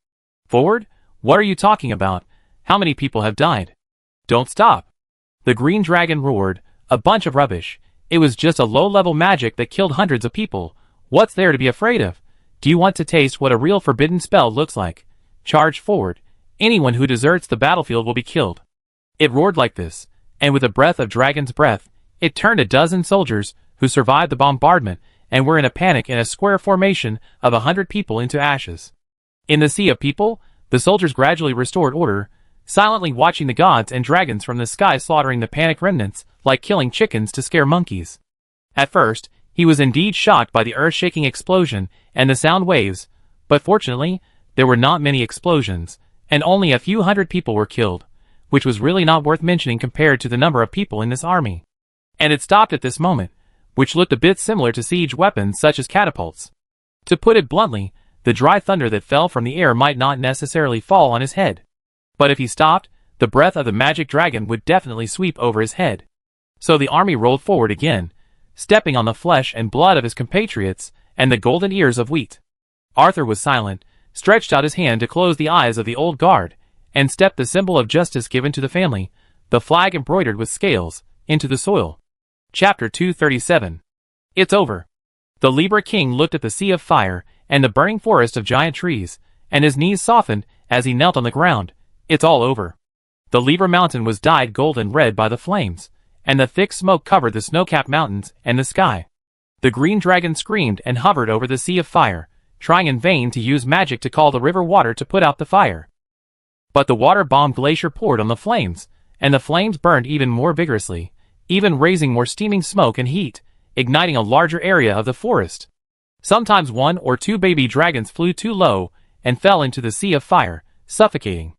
Forward? What are you talking about? How many people have died? Don't stop! The green dragon roared, a bunch of rubbish. It was just a low-level magic that killed hundreds of people. What's there to be afraid of? Do you want to taste what a real forbidden spell looks like? Charge forward. Anyone who deserts the battlefield will be killed. It roared like this, and with a breath of dragon's breath, it turned a dozen soldiers who survived the bombardment and were in a panic in a square formation of 100 people into ashes. In the sea of people, the soldiers gradually restored order, silently watching the gods and dragons from the sky slaughtering the panic remnants like killing chickens to scare monkeys. At first, he was indeed shocked by the earth-shaking explosion and the sound waves, but fortunately, there were not many explosions, and only a few hundred people were killed, which was really not worth mentioning compared to the number of people in this army. And it stopped at this moment, which looked a bit similar to siege weapons such as catapults. To put it bluntly, the dry thunder that fell from the air might not necessarily fall on his head. But if he stopped, the breath of the magic dragon would definitely sweep over his head. So the army rolled forward again, stepping on the flesh and blood of his compatriots and the golden ears of wheat. Arthur was silent, stretched out his hand to close the eyes of the old guard, and stepped the symbol of justice given to the family, the flag embroidered with scales, into the soil. Chapter 237. It's over. The Libra king looked at the sea of fire and the burning forest of giant trees, and his knees softened as he knelt on the ground. It's all over. The Libra mountain was dyed golden red by the flames, and the thick smoke covered the snow-capped mountains and the sky. The green dragon screamed and hovered over the sea of fire, trying in vain to use magic to call the river water to put out the fire. But the water-bombed glacier poured on the flames, and the flames burned even more vigorously, even raising more steaming smoke and heat, igniting a larger area of the forest. Sometimes 1 or 2 baby dragons flew too low and fell into the sea of fire, suffocating.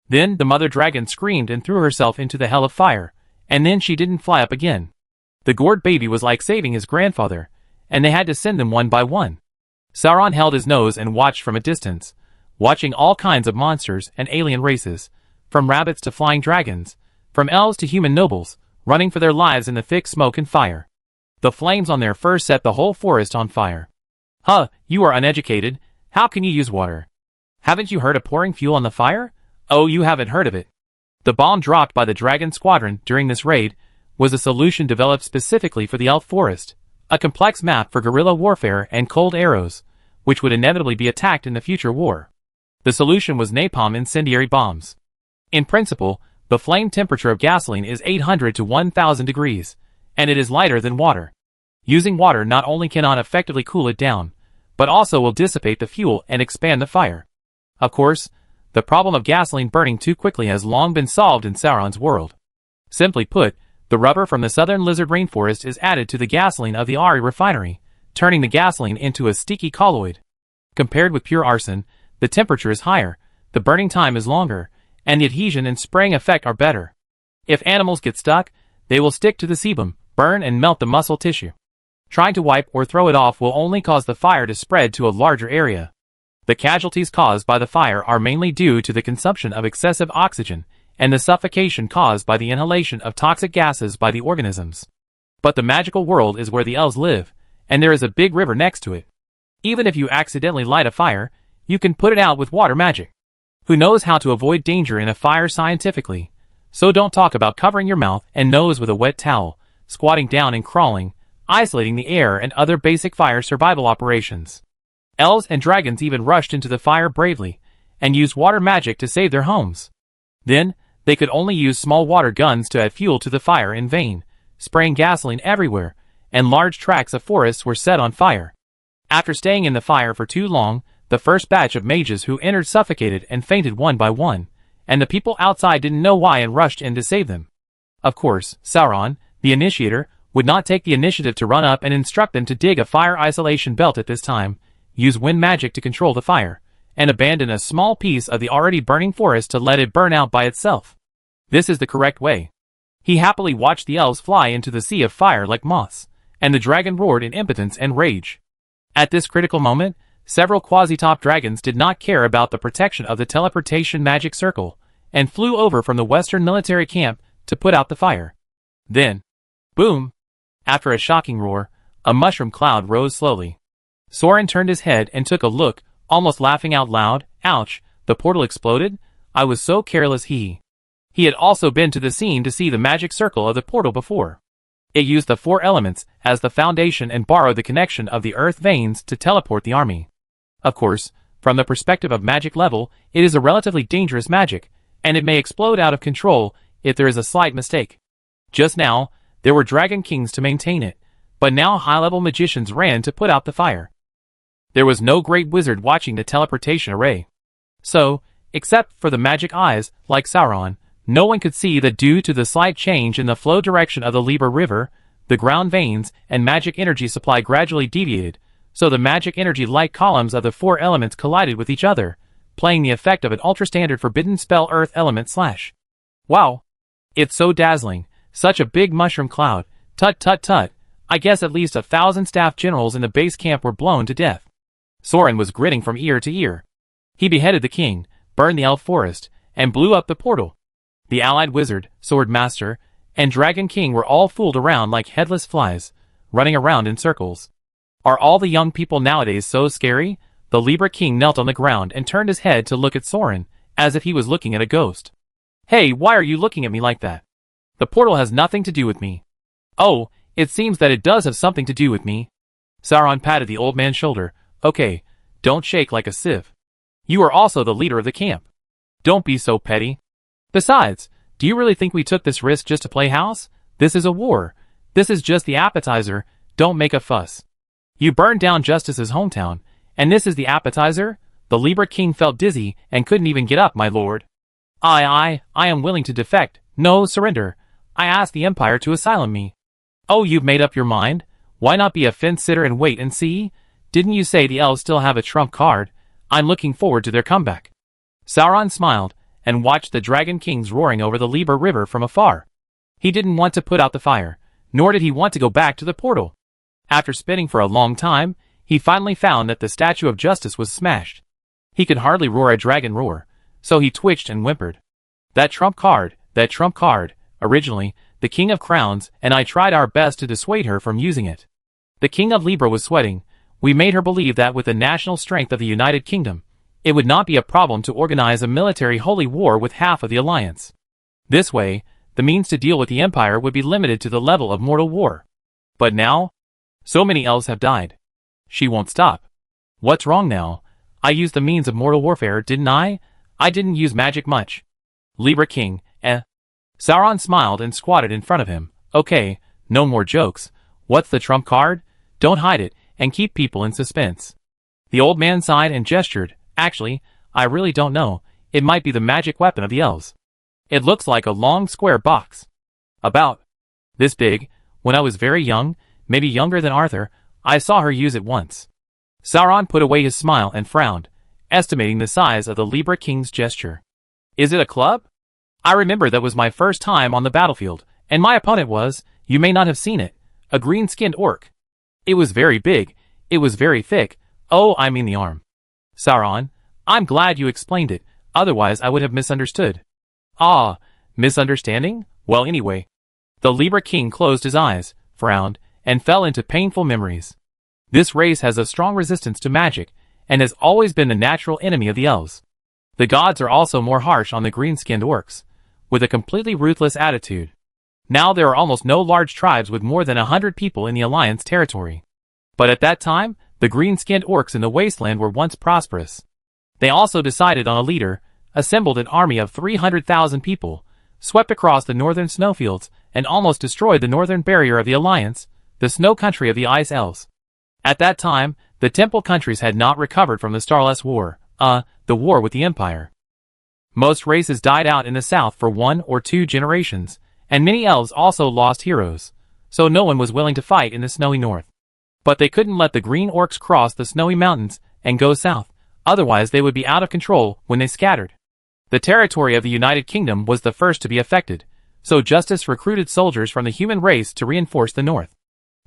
Then the mother dragon screamed and threw herself into the hell of fire, and then she didn't fly up again. The gourd baby was like saving his grandfather, and they had to send them one by one. Sauron held his nose and watched from a distance, watching all kinds of monsters and alien races, from rabbits to flying dragons, from elves to human nobles, running for their lives in the thick smoke and fire. The flames on their fur set the whole forest on fire. Huh, you are uneducated. How can you use water? Haven't you heard of pouring fuel on the fire? Oh, you haven't heard of it. The bomb dropped by the dragon squadron during this raid was a solution developed specifically for the elf forest, a complex map for guerrilla warfare and cold arrows, which would inevitably be attacked in the future war. The solution was napalm incendiary bombs. In principle, the flame temperature of gasoline is 800 to 1000 degrees, and it is lighter than water. Using water not only cannot effectively cool it down, but also will dissipate the fuel and expand the fire. Of course, the problem of gasoline burning too quickly has long been solved in Sauron's world. Simply put, the rubber from the southern lizard rainforest is added to the gasoline of the Ari refinery, turning the gasoline into a sticky colloid. Compared with pure arson, the temperature is higher, the burning time is longer, and the adhesion and spraying effect are better. If animals get stuck, they will stick to the sebum, burn and melt the muscle tissue. Trying to wipe or throw it off will only cause the fire to spread to a larger area. The casualties caused by the fire are mainly due to the consumption of excessive oxygen and the suffocation caused by the inhalation of toxic gases by the organisms. But the magical world is where the elves live, and there is a big river next to it. Even if you accidentally light a fire, you can put it out with water magic. Who knows how to avoid danger in a fire scientifically? So don't talk about covering your mouth and nose with a wet towel, squatting down and crawling, isolating the air and other basic fire survival operations. Elves and dragons even rushed into the fire bravely, and used water magic to save their homes. Then, they could only use small water guns to add fuel to the fire in vain, spraying gasoline everywhere, and large tracts of forests were set on fire. After staying in the fire for too long, the first batch of mages who entered suffocated and fainted one by one, and the people outside didn't know why and rushed in to save them. Of course, Sauron, the initiator, would not take the initiative to run up and instruct them to dig a fire isolation belt at this time, use wind magic to control the fire, and abandon a small piece of the already burning forest to let it burn out by itself. This is the correct way. He happily watched the elves fly into the sea of fire like moths, and the dragon roared in impotence and rage. At this critical moment, several quasi-top dragons did not care about the protection of the teleportation magic circle, and flew over from the western military camp to put out the fire. Then, boom! After a shocking roar, a mushroom cloud rose slowly. Soren turned his head and took a look, almost laughing out loud. Ouch, the portal exploded? I was so careless. He had also been to the scene to see the magic circle of the portal before. It used the 4 elements as the foundation and borrowed the connection of the earth veins to teleport the army. Of course, from the perspective of magic level, it is a relatively dangerous magic, and it may explode out of control if there is a slight mistake. Just now, there were dragon kings to maintain it, but now high-level magicians ran to put out the fire. There was no great wizard watching the teleportation array. So, except for the magic eyes, like Sauron, no one could see that due to the slight change in the flow direction of the Liber River, the ground veins and magic energy supply gradually deviated, so the magic energy light columns of the 4 elements collided with each other, playing the effect of an ultra-standard forbidden spell earth element / Wow! It's so dazzling, such a big mushroom cloud, tut tut tut, I guess at least 1,000 staff generals in the base camp were blown to death. Soren was grinning from ear to ear. He beheaded the king, burned the elf forest, and blew up the portal. The allied wizard, sword master, and dragon king were all fooled around like headless flies, running around in circles. Are all the young people nowadays so scary? The Libra king knelt on the ground and turned his head to look at Soren, as if he was looking at a ghost. Hey, why are you looking at me like that? The portal has nothing to do with me. Oh, it seems that it does have something to do with me. Sauron patted the old man's shoulder. Okay, don't shake like a sieve. You are also the leader of the camp. Don't be so petty. Besides, do you really think we took this risk just to play house? This is a war. This is just the appetizer, don't make a fuss. You burned down Justice's hometown, and this is the appetizer? The Libra King felt dizzy and couldn't even get up, my lord. I am willing to defect, no surrender. I ask the Empire to asylum me. Oh, you've made up your mind? Why not be a fence-sitter and wait and see? Didn't you say the elves still have a trump card? I'm looking forward to their comeback. Sauron smiled and watched the Dragon Kings roaring over the Libra River from afar. He didn't want to put out the fire, nor did he want to go back to the portal. After spinning for a long time, he finally found that the Statue of Justice was smashed. He could hardly roar a dragon roar, so he twitched and whimpered. That trump card. Originally, the King of Crowns and I tried our best to dissuade her from using it. The King of Libra was sweating. We made her believe that with the national strength of the United Kingdom, it would not be a problem to organize a military holy war with half of the alliance. This way, the means to deal with the Empire would be limited to the level of mortal war. But now, so many elves have died. She won't stop. What's wrong now? I used the means of mortal warfare, didn't I? I didn't use magic much. Libra King, Sauron smiled and squatted in front of him. Okay, no more jokes. What's the trump card? Don't hide it, and keep people in suspense. The old man sighed and gestured. Actually, I really don't know. It might be the magic weapon of the elves. It looks like a long square box. About this big. When I was very young, maybe younger than Arthur, I saw her use it once. Sauron put away his smile and frowned, estimating the size of the Libra King's gesture. Is it a club? I remember that was my first time on the battlefield, and my opponent was, you may not have seen it, a green-skinned orc. It was very big, it was very thick, oh, I mean the arm. Sauron, I'm glad you explained it, otherwise I would have misunderstood. Ah, misunderstanding? Well, anyway. The Libra King closed his eyes, frowned, and fell into painful memories. This race has a strong resistance to magic, and has always been the natural enemy of the elves. The gods are also more harsh on the green-skinned orcs, with a completely ruthless attitude. Now there are almost no large tribes with more than 100 people in the Alliance territory. But at that time, the green-skinned orcs in the wasteland were once prosperous. They also decided on a leader, assembled an army of 300,000 people, swept across the northern snowfields, and almost destroyed the northern barrier of the Alliance, the snow country of the Ice Elves. At that time, the Temple countries had not recovered from the Starless War, the war with the Empire. Most races died out in the south for 1 or 2 generations, and many elves also lost heroes, so no one was willing to fight in the snowy north. But they couldn't let the green orcs cross the snowy mountains and go south, otherwise they would be out of control when they scattered. The territory of the United Kingdom was the first to be affected, so Justice recruited soldiers from the human race to reinforce the north.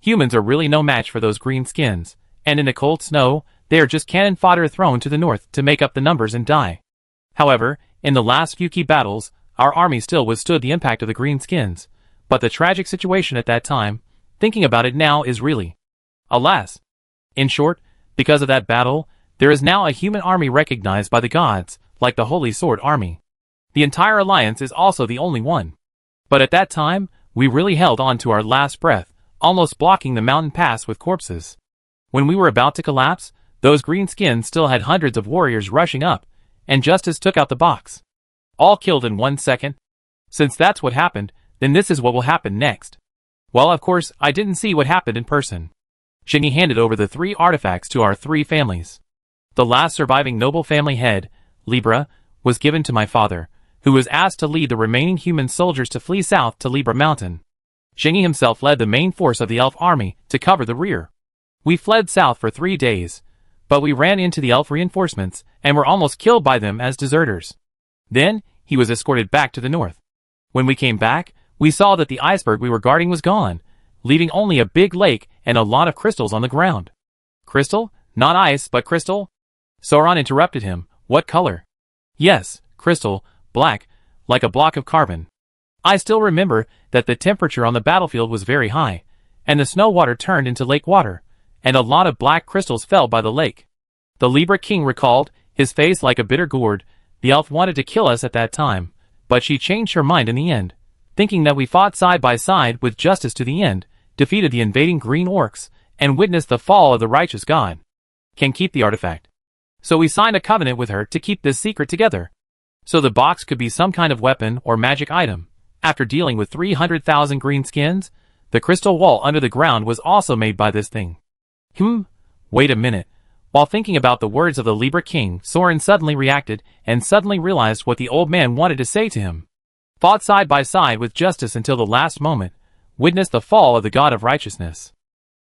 Humans are really no match for those green skins, and in the cold snow, they are just cannon fodder thrown to the north to make up the numbers and die. However, in the last few key battles, our army still withstood the impact of the green skins, but the tragic situation at that time, thinking about it now, is really, alas. In short, because of that battle, there is now a human army recognized by the gods, like the Holy Sword Army. The entire alliance is also the only one. But at that time, we really held on to our last breath, almost blocking the mountain pass with corpses. When we were about to collapse, those green skins still had hundreds of warriors rushing up, and Justice took out the box. All killed in 1 second. Since that's what happened, then this is what will happen next. Well, of course, I didn't see what happened in person. Shingy handed over the 3 artifacts to our 3 families. The last surviving noble family head, Libra, was given to my father, who was asked to lead the remaining human soldiers to flee south to Libra Mountain. Shingy himself led the main force of the elf army to cover the rear. We fled south for 3 days, but we ran into the elf reinforcements and were almost killed by them as deserters. Then, he was escorted back to the north. When we came back, we saw that the iceberg we were guarding was gone, leaving only a big lake and a lot of crystals on the ground. Crystal? Not ice, but crystal? Sauron interrupted him. What color? Yes, crystal, black, like a block of carbon. I still remember that the temperature on the battlefield was very high, and the snow water turned into lake water, and a lot of black crystals fell by the lake. The Libra King recalled, his face like a bitter gourd. The elf wanted to kill us at that time, but she changed her mind in the end, thinking that we fought side by side with Justice to the end, defeated the invading green orcs, and witnessed the fall of the righteous god. Can keep the artifact. So we signed a covenant with her to keep this secret together. So the box could be some kind of weapon or magic item, After dealing with 300,000 green skins, the crystal wall under the ground was also made by this thing. Wait a minute. While thinking about the words of the Libra King, Soren suddenly reacted and suddenly realized what the old man wanted to say to him. Fought side by side with justice until the last moment, witnessed the fall of the god of righteousness.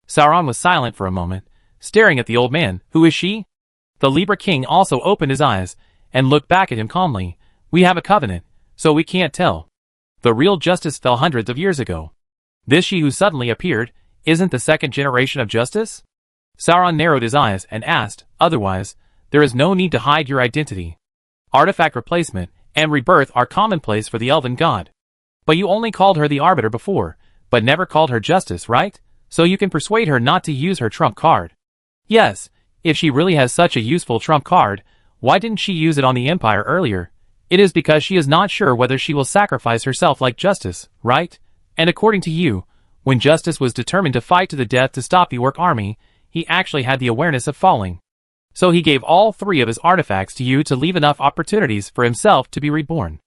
Sauron was silent for a moment, staring at the old man. Who is she? The Libra King also opened his eyes and looked back at him calmly. We have a covenant, so we can't tell. The real justice fell hundreds of years ago. This she who suddenly appeared isn't the second generation of justice? Sauron narrowed his eyes and asked, otherwise, there is no need to hide your identity. Artifact replacement and rebirth are commonplace for the elven god. But you only called her the Arbiter before, but never called her Justice, right? So you can persuade her not to use her trump card. Yes, if she really has such a useful trump card, why didn't she use it on the Empire earlier? It is because she is not sure whether she will sacrifice herself like Justice, right? And according to you, when Justice was determined to fight to the death to stop the Orc army, he actually had the awareness of falling. So he gave all three of his artifacts to you to leave enough opportunities for himself to be reborn.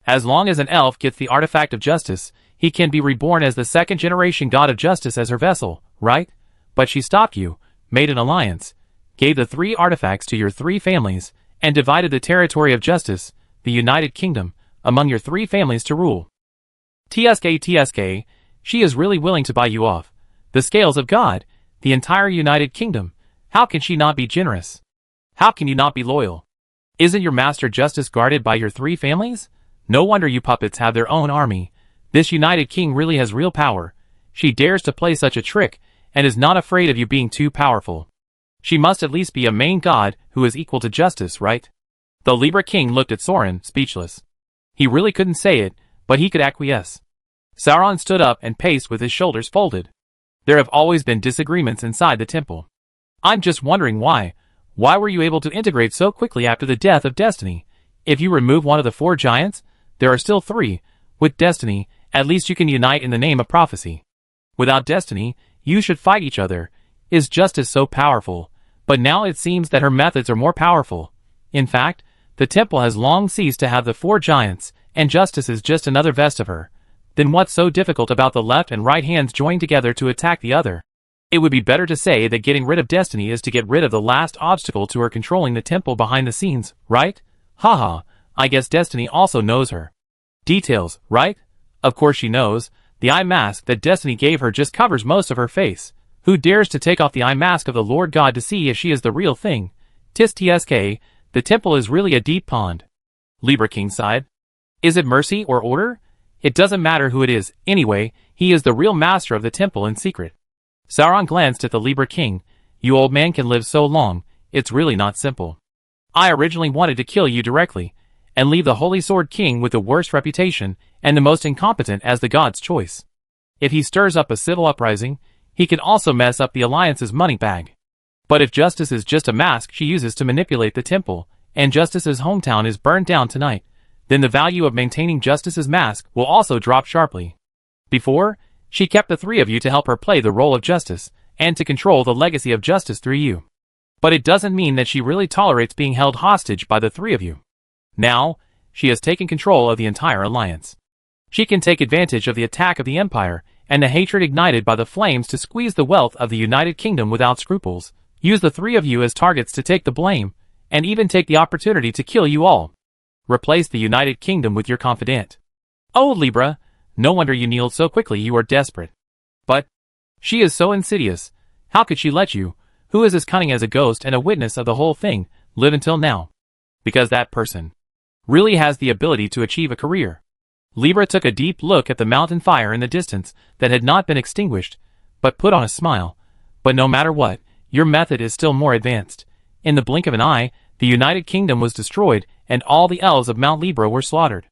As long as an elf gets the artifact of justice, he can be reborn as the second generation god of justice as her vessel, right? But she stopped you, made an alliance, gave the three artifacts to your three families, and divided the territory of justice, the United Kingdom, among your three families to rule. TSK, she is really willing to buy you off. The scales of God, the entire United Kingdom. How can she not be generous? How can you not be loyal? Isn't your master justice guarded by your three families? No wonder you puppets have their own army. This United King really has real power. She dares to play such a trick, and is not afraid of you being too powerful. She must at least be a main god who is equal to justice, right? The Libra King looked at Soren, speechless. He really couldn't say it, but he could acquiesce. Sauron stood up and paced with his shoulders folded. There have always been disagreements inside the temple. I'm just wondering why. Why were you able to integrate so quickly after the death of Destiny? If you remove one of the four giants, there are still three. With Destiny, at least you can unite in the name of prophecy. Without Destiny, you should fight each other. Is justice so powerful? But now it seems that her methods are more powerful. In fact, the temple has long ceased to have the four giants, and justice is just another vest of her. Then what's so difficult about the left and right hands joined together to attack the other? It would be better to say that getting rid of Destiny is to get rid of the last obstacle to her controlling the temple behind the scenes, right? Haha, I guess Destiny also knows her. Details, right? Of course she knows. The eye mask that Destiny gave her just covers most of her face. Who dares to take off the eye mask of the Lord God to see if she is the real thing? TSK, the temple is really a deep pond. Libra King sighed. Is it mercy or order? It doesn't matter who it is, anyway, he is the real master of the temple in secret. Sauron glanced at the Libra King. You old man can live so long, it's really not simple. I originally wanted to kill you directly, and leave the Holy Sword King with the worst reputation, and the most incompetent as the god's choice. If he stirs up a civil uprising, he can also mess up the Alliance's money bag. But if Justice is just a mask she uses to manipulate the temple, and Justice's hometown is burned down tonight, then the value of maintaining Justice's mask will also drop sharply. Before, she kept the three of you to help her play the role of Justice, and to control the legacy of Justice through you. But it doesn't mean that she really tolerates being held hostage by the three of you. Now, she has taken control of the entire Alliance. She can take advantage of the attack of the Empire, and the hatred ignited by the flames to squeeze the wealth of the United Kingdom without scruples, use the three of you as targets to take the blame, and even take the opportunity to kill you all. Replace the United Kingdom with your confidant. Oh, Libra, no wonder you kneeled so quickly, you are desperate. But she is so insidious. How could she let you, who is as cunning as a ghost and a witness of the whole thing, live until now? Because that person really has the ability to achieve a career. Libra took a deep look at the mountain fire in the distance that had not been extinguished, but put on a smile. But no matter what, your method is still more advanced. In the blink of an eye, the United Kingdom was destroyed, and all the elves of Mount Libra were slaughtered.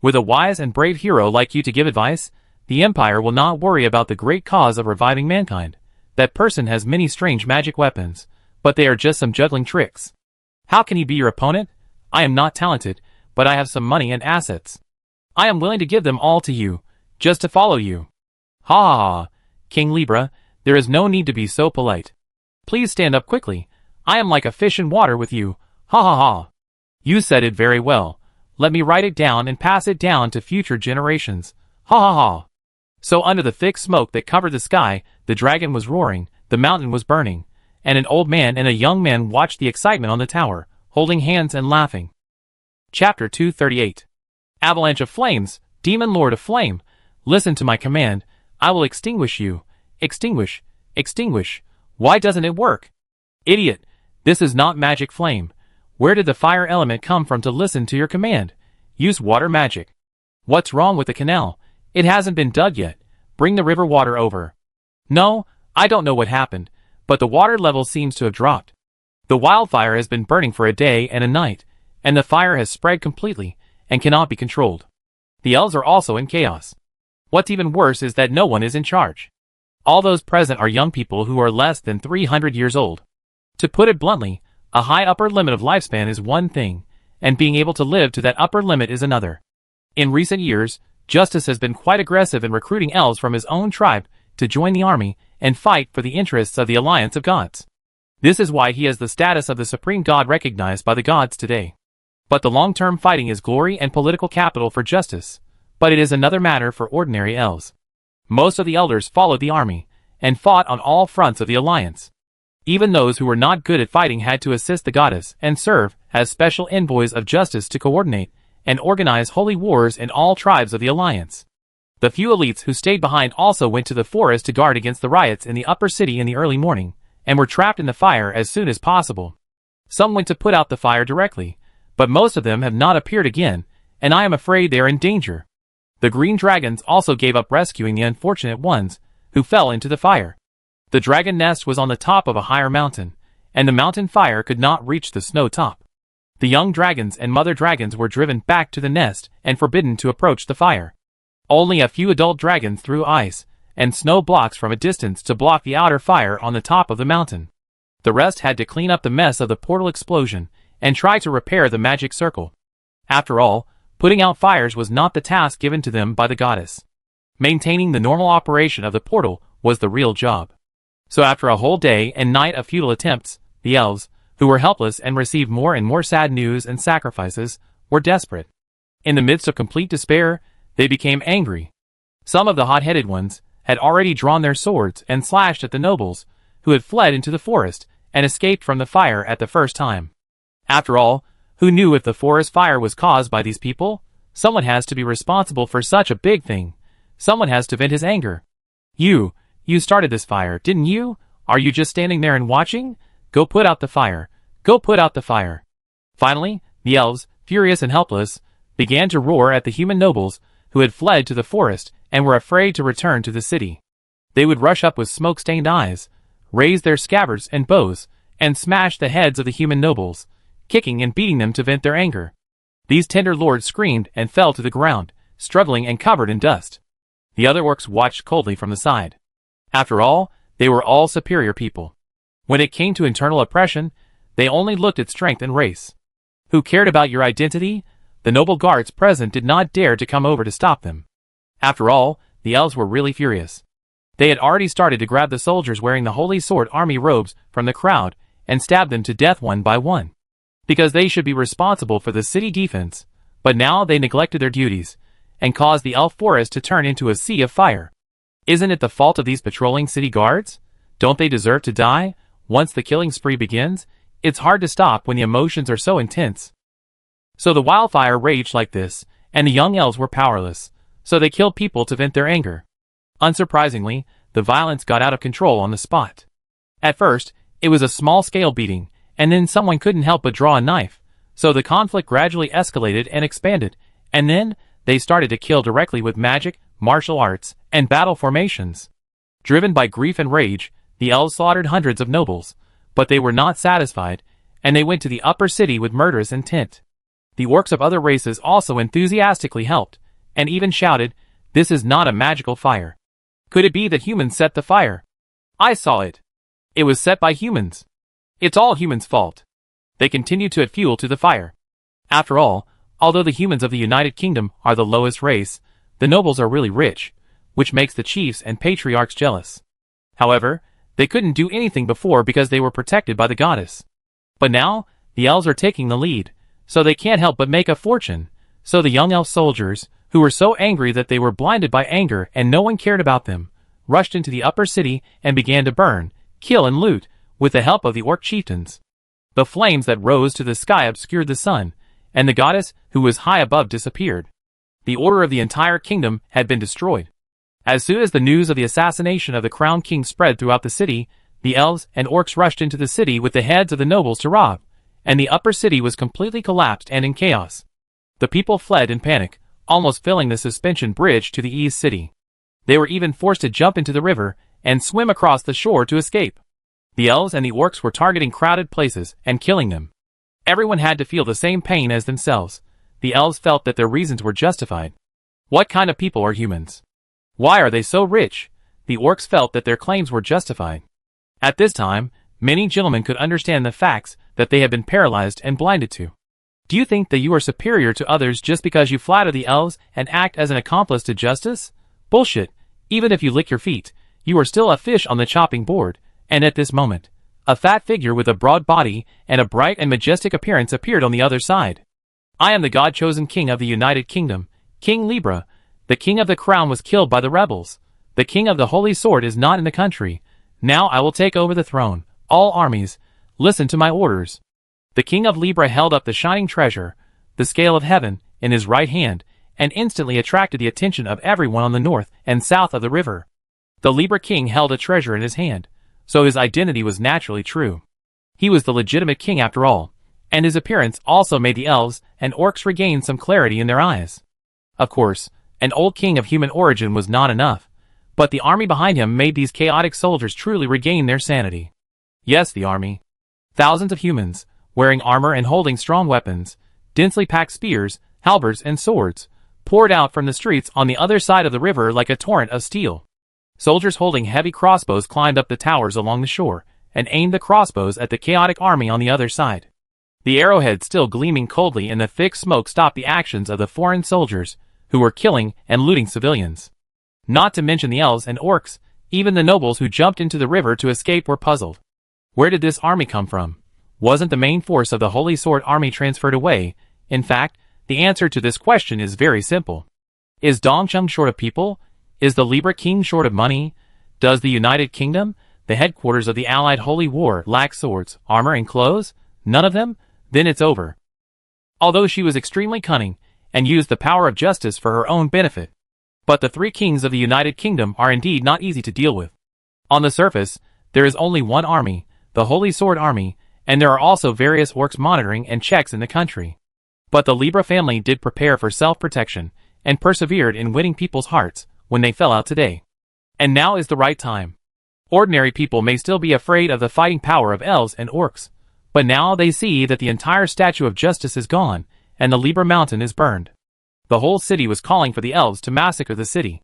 With a wise and brave hero like you to give advice, the Empire will not worry about the great cause of reviving mankind. That person has many strange magic weapons, but they are just some juggling tricks. How can he be your opponent? I am not talented, but I have some money and assets. I am willing to give them all to you, just to follow you. Ha ha ha, King Libra, there is no need to be so polite. Please stand up quickly. I am like a fish in water with you. Ha ha ha. You said it very well. Let me write it down and pass it down to future generations. Ha ha ha. So under the thick smoke that covered the sky, the dragon was roaring, the mountain was burning, and an old man and a young man watched the excitement on the tower, holding hands and laughing. Chapter 238. Avalanche of flames, demon lord of flame, listen to my command, I will extinguish you. Extinguish, extinguish. Why doesn't it work? Idiot, this is not magic flame. Where did the fire element come from to listen to your command? Use water magic. What's wrong with the canal? It hasn't been dug yet. Bring the river water over. No, I don't know what happened, but the water level seems to have dropped. The wildfire has been burning for a day and a night, and the fire has spread completely, and cannot be controlled. The elves are also in chaos. What's even worse is that no one is in charge. All those present are young people who are less than 300 years old. To put it bluntly, a high upper limit of lifespan is one thing, and being able to live to that upper limit is another. In recent years, Justice has been quite aggressive in recruiting elves from his own tribe to join the army and fight for the interests of the Alliance of Gods. This is why he has the status of the supreme god recognized by the gods today. But the long-term fighting is glory and political capital for Justice, but it is another matter for ordinary elves. Most of the elders followed the army, and fought on all fronts of the Alliance. Even those who were not good at fighting had to assist the goddess and serve as special envoys of Justice to coordinate and organize holy wars in all tribes of the Alliance. The few elites who stayed behind also went to the forest to guard against the riots in the upper city in the early morning, and were trapped in the fire as soon as possible. Some went to put out the fire directly, but most of them have not appeared again, and I am afraid they are in danger. The green dragons also gave up rescuing the unfortunate ones who fell into the fire. The dragon nest was on the top of a higher mountain, and the mountain fire could not reach the snow top. The young dragons and mother dragons were driven back to the nest and forbidden to approach the fire. Only a few adult dragons threw ice and snow blocks from a distance to block the outer fire on the top of the mountain. The rest had to clean up the mess of the portal explosion and try to repair the magic circle. After all, putting out fires was not the task given to them by the goddess. Maintaining the normal operation of the portal was the real job. So after a whole day and night of futile attempts, the elves, who were helpless and received more and more sad news and sacrifices, were desperate. In the midst of complete despair, they became angry. Some of the hot-headed ones had already drawn their swords and slashed at the nobles, who had fled into the forest and escaped from the fire at the first time. After all, who knew if the forest fire was caused by these people? Someone has to be responsible for such a big thing. Someone has to vent his anger. You started this fire, didn't you? Are you just standing there and watching? Go put out the fire. Go put out the fire. Finally, the elves, furious and helpless, began to roar at the human nobles who had fled to the forest and were afraid to return to the city. They would rush up with smoke-stained eyes, raise their scabbards and bows, and smash the heads of the human nobles, kicking and beating them to vent their anger. These tender lords screamed and fell to the ground, struggling and covered in dust. The other orcs watched coldly from the side. After all, they were all superior people. When it came to internal oppression, they only looked at strength and race. Who cared about your identity? The noble guards present did not dare to come over to stop them. After all, the elves were really furious. They had already started to grab the soldiers wearing the Holy Sword army robes from the crowd and stab them to death one by one. Because they should be responsible for the city defense, but now they neglected their duties and caused the elf forest to turn into a sea of fire. Isn't it the fault of these patrolling city guards? Don't they deserve to die? Once the killing spree begins, it's hard to stop when the emotions are so intense. So the wildfire raged like this, and the young elves were powerless, so they killed people to vent their anger. Unsurprisingly, the violence got out of control on the spot. At first, it was a small-scale beating, and then someone couldn't help but draw a knife, so the conflict gradually escalated and expanded, and then they started to kill directly with magic, martial arts, and battle formations. Driven by grief and rage, the elves slaughtered hundreds of nobles, but they were not satisfied, and they went to the upper city with murderous intent. The orcs of other races also enthusiastically helped, and even shouted, "This is not a magical fire. Could it be that humans set the fire? I saw it. It was set by humans. It's all humans' fault." They continued to add fuel to the fire. After all, although the humans of the United Kingdom are the lowest race, the nobles are really rich, which makes the chiefs and patriarchs jealous. However, they couldn't do anything before because they were protected by the goddess. But now, the elves are taking the lead, so they can't help but make a fortune. So the young elf soldiers, who were so angry that they were blinded by anger and no one cared about them, rushed into the upper city and began to burn, kill and loot, with the help of the orc chieftains. The flames that rose to the sky obscured the sun, and the goddess, who was high above, disappeared. The order of the entire kingdom had been destroyed. As soon as the news of the assassination of the crowned king spread throughout the city, the elves and orcs rushed into the city with the heads of the nobles to rob, and the upper city was completely collapsed and in chaos. The people fled in panic, almost filling the suspension bridge to the east city. They were even forced to jump into the river and swim across the shore to escape. The elves and the orcs were targeting crowded places and killing them. Everyone had to feel the same pain as themselves. The elves felt that their reasons were justified. What kind of people are humans? Why are they so rich? The orcs felt that their claims were justified. At this time, many gentlemen could understand the facts that they had been paralyzed and blinded to. Do you think that you are superior to others just because you flatter the elves and act as an accomplice to justice? Bullshit. Even if you lick your feet, you are still a fish on the chopping board, and at this moment, a fat figure with a broad body and a bright and majestic appearance appeared on the other side. I am the God-chosen king of the United Kingdom, King Libra. The king of the crown was killed by the rebels. The king of the holy sword is not in the country. Now I will take over the throne. All armies, listen to my orders. The king of Libra held up the shining treasure, the scale of heaven, in his right hand, and instantly attracted the attention of everyone on the north and south of the river. The Libra king held a treasure in his hand, so his identity was naturally true. He was the legitimate king after all, and his appearance also made the elves and orcs regain some clarity in their eyes. Of course, an old king of human origin was not enough, but the army behind him made these chaotic soldiers truly regain their sanity. Yes, the army. Thousands of humans, wearing armor and holding strong weapons, densely packed spears, halberds and swords, poured out from the streets on the other side of the river like a torrent of steel. Soldiers holding heavy crossbows climbed up the towers along the shore, and aimed the crossbows at the chaotic army on the other side. The arrowheads still gleaming coldly in the thick smoke stopped the actions of the foreign soldiers, who were killing and looting civilians. Not to mention the elves and orcs, even the nobles who jumped into the river to escape were puzzled. Where did this army come from? Wasn't the main force of the Holy Sword army transferred away? In fact, the answer to this question is very simple. Is Dongcheng short of people? Is the Libra King short of money? Does the United Kingdom, the headquarters of the Allied Holy War, lack swords, armor, and clothes? None of them? Then it's over. Although she was extremely cunning, and used the power of justice for her own benefit. But the three kings of the United Kingdom are indeed not easy to deal with. On the surface, there is only one army, the Holy Sword army, and there are also various orcs monitoring and checks in the country. But the Libra family did prepare for self-protection, and persevered in winning people's hearts when they fell out today. And now is the right time. Ordinary people may still be afraid of the fighting power of elves and orcs, but now they see that the entire statue of justice is gone, and the Libra mountain is burned. The whole city was calling for the elves to massacre the city.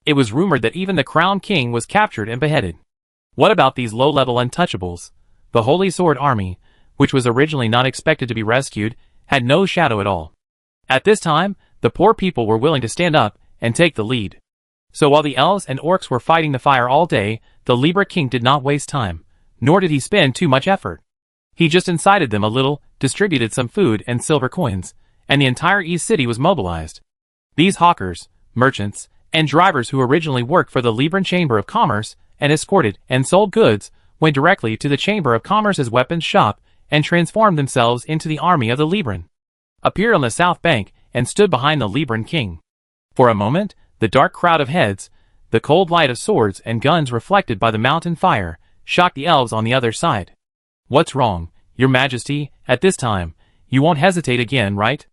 It was rumored that even the crowned king was captured and beheaded. What about these low-level untouchables? The Holy Sword army, which was originally not expected to be rescued, had no shadow at all. At this time, the poor people were willing to stand up and take the lead. So while the elves and orcs were fighting the fire all day, the Libra king did not waste time, nor did he spend too much effort. He just incited them a little, distributed some food and silver coins, and the entire East City was mobilized. These hawkers, merchants, and drivers who originally worked for the Libran Chamber of Commerce and escorted and sold goods went directly to the Chamber of Commerce's weapons shop and transformed themselves into the army of the Libran. Appeared on the south bank and stood behind the Libran king. For a moment, the dark crowd of heads, the cold light of swords and guns reflected by the mountain fire, shocked the elves on the other side. What's wrong, Your Majesty? At this time, you won't hesitate again, right?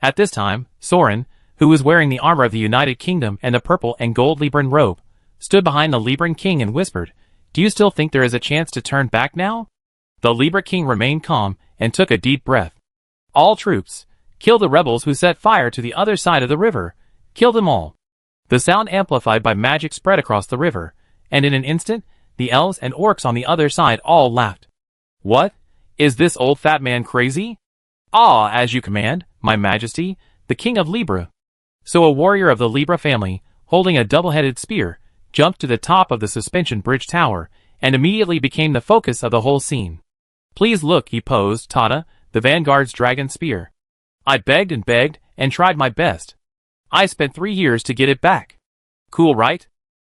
At this time, Soren, who was wearing the armor of the United Kingdom and the purple and gold Libran robe, stood behind the Libran king and whispered, "Do you still think there is a chance to turn back now?" The Libra king remained calm and took a deep breath. "All troops, kill the rebels who set fire to the other side of the river. Kill them all." The sound amplified by magic spread across the river, and in an instant, the elves and orcs on the other side all laughed. "What? Is this old fat man crazy?" "Ah, as you command, my Majesty, the King of Libra." So a warrior of the Libra family, holding a double-headed spear, jumped to the top of the suspension bridge tower, and immediately became the focus of the whole scene. "Please look," he posed, Tata, the Vanguard's dragon spear. I begged and tried my best. I spent 3 years to get it back. Cool, right?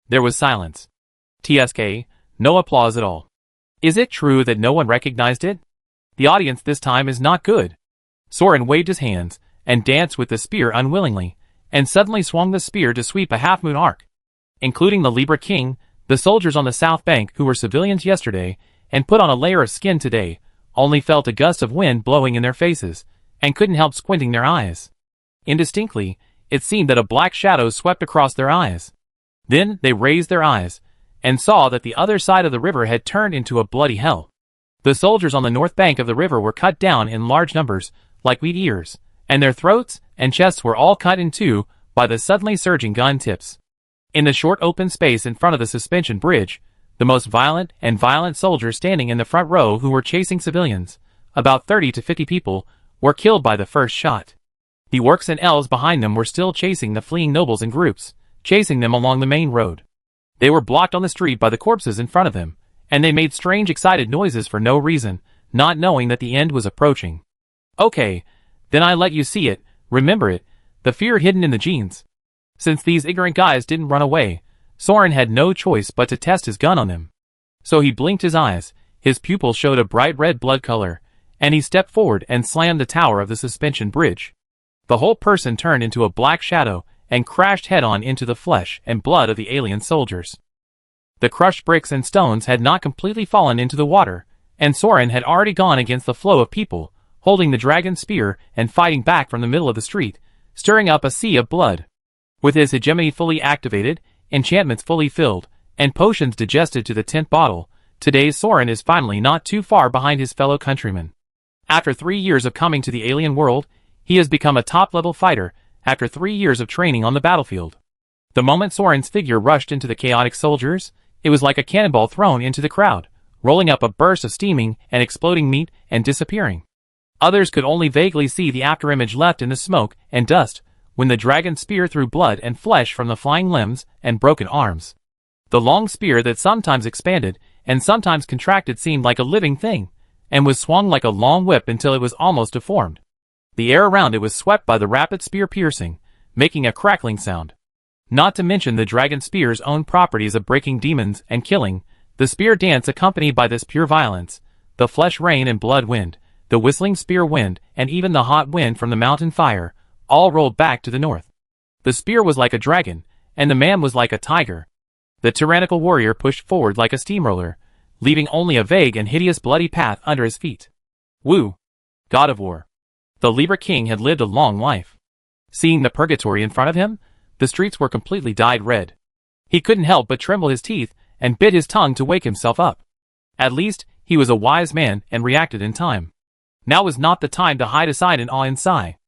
There was silence. TSK, no applause at all. Is it true that no one recognized it? The audience this time is not good. Soren waved his hands and danced with the spear unwillingly, and suddenly swung the spear to sweep a half-moon arc. Including the Libra King, the soldiers on the south bank who were civilians yesterday and put on a layer of skin today, only felt a gust of wind blowing in their faces, and couldn't help squinting their eyes. Indistinctly, it seemed that a black shadow swept across their eyes. Then they raised their eyes, and saw that the other side of the river had turned into a bloody hell. The soldiers on the north bank of the river were cut down in large numbers, like wheat ears, and their throats and chests were all cut in two by the suddenly surging gun tips. In the short open space in front of the suspension bridge, the most violent soldiers standing in the front row who were chasing civilians, about 30 to 50 people, were killed by the first shot. The orcs and elves behind them were still chasing the fleeing nobles in groups, chasing them along the main road. They were blocked on the street by the corpses in front of them, and they made strange excited noises for no reason, not knowing that the end was approaching. Okay, then I let you see it, remember it, the fear hidden in the genes. Since these ignorant guys didn't run away, Soren had no choice but to test his gun on them. So he blinked his eyes, his pupils showed a bright red blood color, and he stepped forward and slammed the tower of the suspension bridge. The whole person turned into a black shadow and crashed head-on into the flesh and blood of the alien soldiers. The crushed bricks and stones had not completely fallen into the water, and Soren had already gone against the flow of people, holding the dragon spear and fighting back from the middle of the street, stirring up a sea of blood. With his hegemony fully activated, enchantments fully filled, and potions digested to the 10th bottle, today's Soren is finally not too far behind his fellow countrymen. After 3 years of coming to the alien world, he has become a top-level fighter after 3 years of training on the battlefield. The moment Soren's figure rushed into the chaotic soldiers, it was like a cannonball thrown into the crowd, rolling up a burst of steaming and exploding meat and disappearing. Others could only vaguely see the afterimage left in the smoke and dust, when the dragon spear threw blood and flesh from the flying limbs and broken arms. The long spear that sometimes expanded and sometimes contracted seemed like a living thing, and was swung like a long whip until it was almost deformed. The air around it was swept by the rapid spear piercing, making a crackling sound. Not to mention the dragon spear's own properties of breaking demons and killing, the spear dance accompanied by this pure violence, the flesh rain and blood wind, the whistling spear wind, and even the hot wind from the mountain fire, all rolled back to the north. The spear was like a dragon, and the man was like a tiger. The tyrannical warrior pushed forward like a steamroller, leaving only a vague and hideous bloody path under his feet. Woo! God of War. The Libra King had lived a long life. Seeing the purgatory in front of him, the streets were completely dyed red. He couldn't help but tremble his teeth and bit his tongue to wake himself up. At least, he was a wise man and reacted in time. Now was not the time to hide aside in awe and sigh.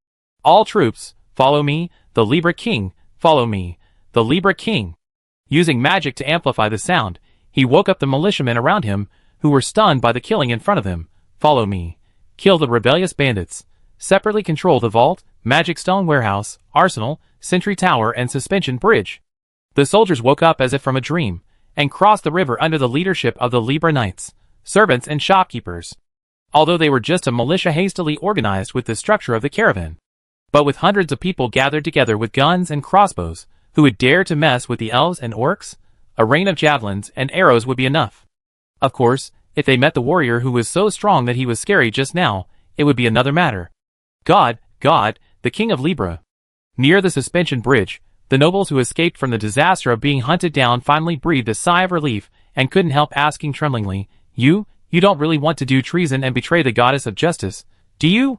All troops, follow me, the Libra King, follow me, the Libra King. Using magic to amplify the sound, he woke up the militiamen around him, who were stunned by the killing in front of him. Follow me. Kill the rebellious bandits. Separately control the vault, magic stone warehouse, arsenal, sentry tower, and suspension bridge. The soldiers woke up as if from a dream, and crossed the river under the leadership of the Libra Knights, servants and shopkeepers. Although they were just a militia hastily organized with the structure of the caravan. But with hundreds of people gathered together with guns and crossbows, who would dare to mess with the elves and orcs, a rain of javelins and arrows would be enough. Of course, if they met the warrior who was so strong that he was scary just now, it would be another matter. God, the King of Libra. Near the suspension bridge, the nobles who escaped from the disaster of being hunted down finally breathed a sigh of relief and couldn't help asking tremblingly, You don't really want to do treason and betray the goddess of justice, do you?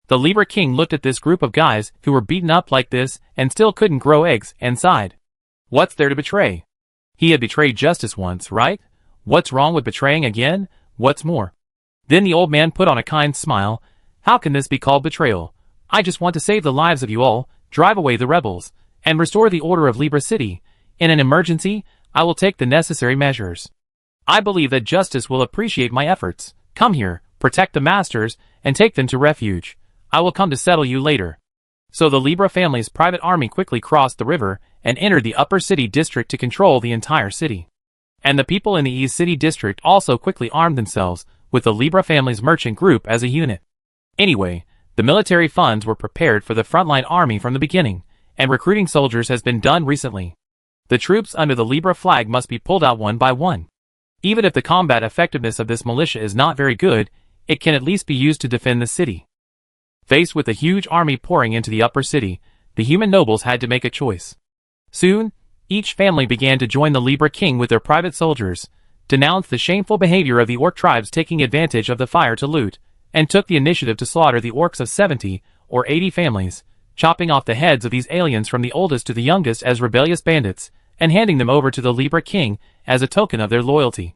The Libra King looked at this group of guys who were beaten up like this and still couldn't grow eggs and sighed. What's there to betray? He had betrayed justice once, right? What's wrong with betraying again? What's more? Then the old man put on a kind smile. How can this be called betrayal? I just want to save the lives of you all, drive away the rebels, and restore the order of Libra City. In an emergency, I will take the necessary measures. I believe that justice will appreciate my efforts. Come here, protect the masters, and take them to refuge. I will come to settle you later. So the Libra family's private army quickly crossed the river and entered the upper city district to control the entire city. And the people in the East City district also quickly armed themselves with the Libra family's merchant group as a unit. Anyway, The military funds were prepared for the frontline army from the beginning, and recruiting soldiers has been done recently. The troops under the Libra flag must be pulled out one by one. Even if the combat effectiveness of this militia is not very good, it can at least be used to defend the city. Faced with a huge army pouring into the upper city, the human nobles had to make a choice. Soon, each family began to join the Libra king with their private soldiers, denounced the shameful behavior of the orc tribes taking advantage of the fire to loot, and took the initiative to slaughter the orcs of 70 or 80 families, chopping off the heads of these aliens from the oldest to the youngest as rebellious bandits, and handing them over to the Libra king as a token of their loyalty.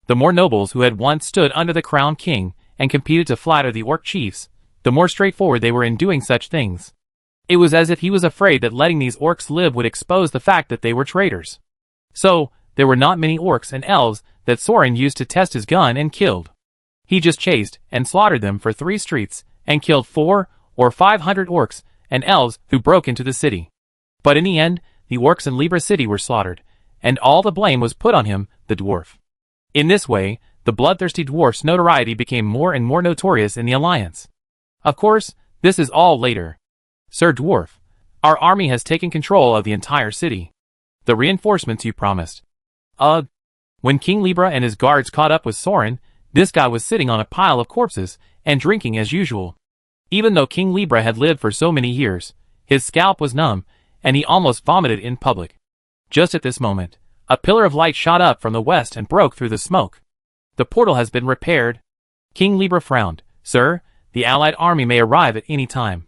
The more nobles who had once stood under the crown king and competed to flatter the orc chiefs, the more straightforward they were in doing such things. It was as if he was afraid that letting these orcs live would expose the fact that they were traitors. So, there were not many orcs and elves that Soren used to test his gun and killed. He just chased and slaughtered them for 3 streets and killed 400 or 500 orcs and elves who broke into the city. But in the end, the orcs in Libra City were slaughtered, and all the blame was put on him, the dwarf. In this way, the bloodthirsty dwarf's notoriety became more and more notorious in the Alliance. Of course, this is all later. Sir Dwarf, our army has taken control of the entire city. The reinforcements you promised. When King Libra and his guards caught up with Soren, this guy was sitting on a pile of corpses and drinking as usual. Even though King Libra had lived for so many years, his scalp was numb, and he almost vomited in public. Just at this moment, a pillar of light shot up from the west and broke through the smoke. The portal has been repaired. King Libra frowned. Sir, the allied army may arrive at any time.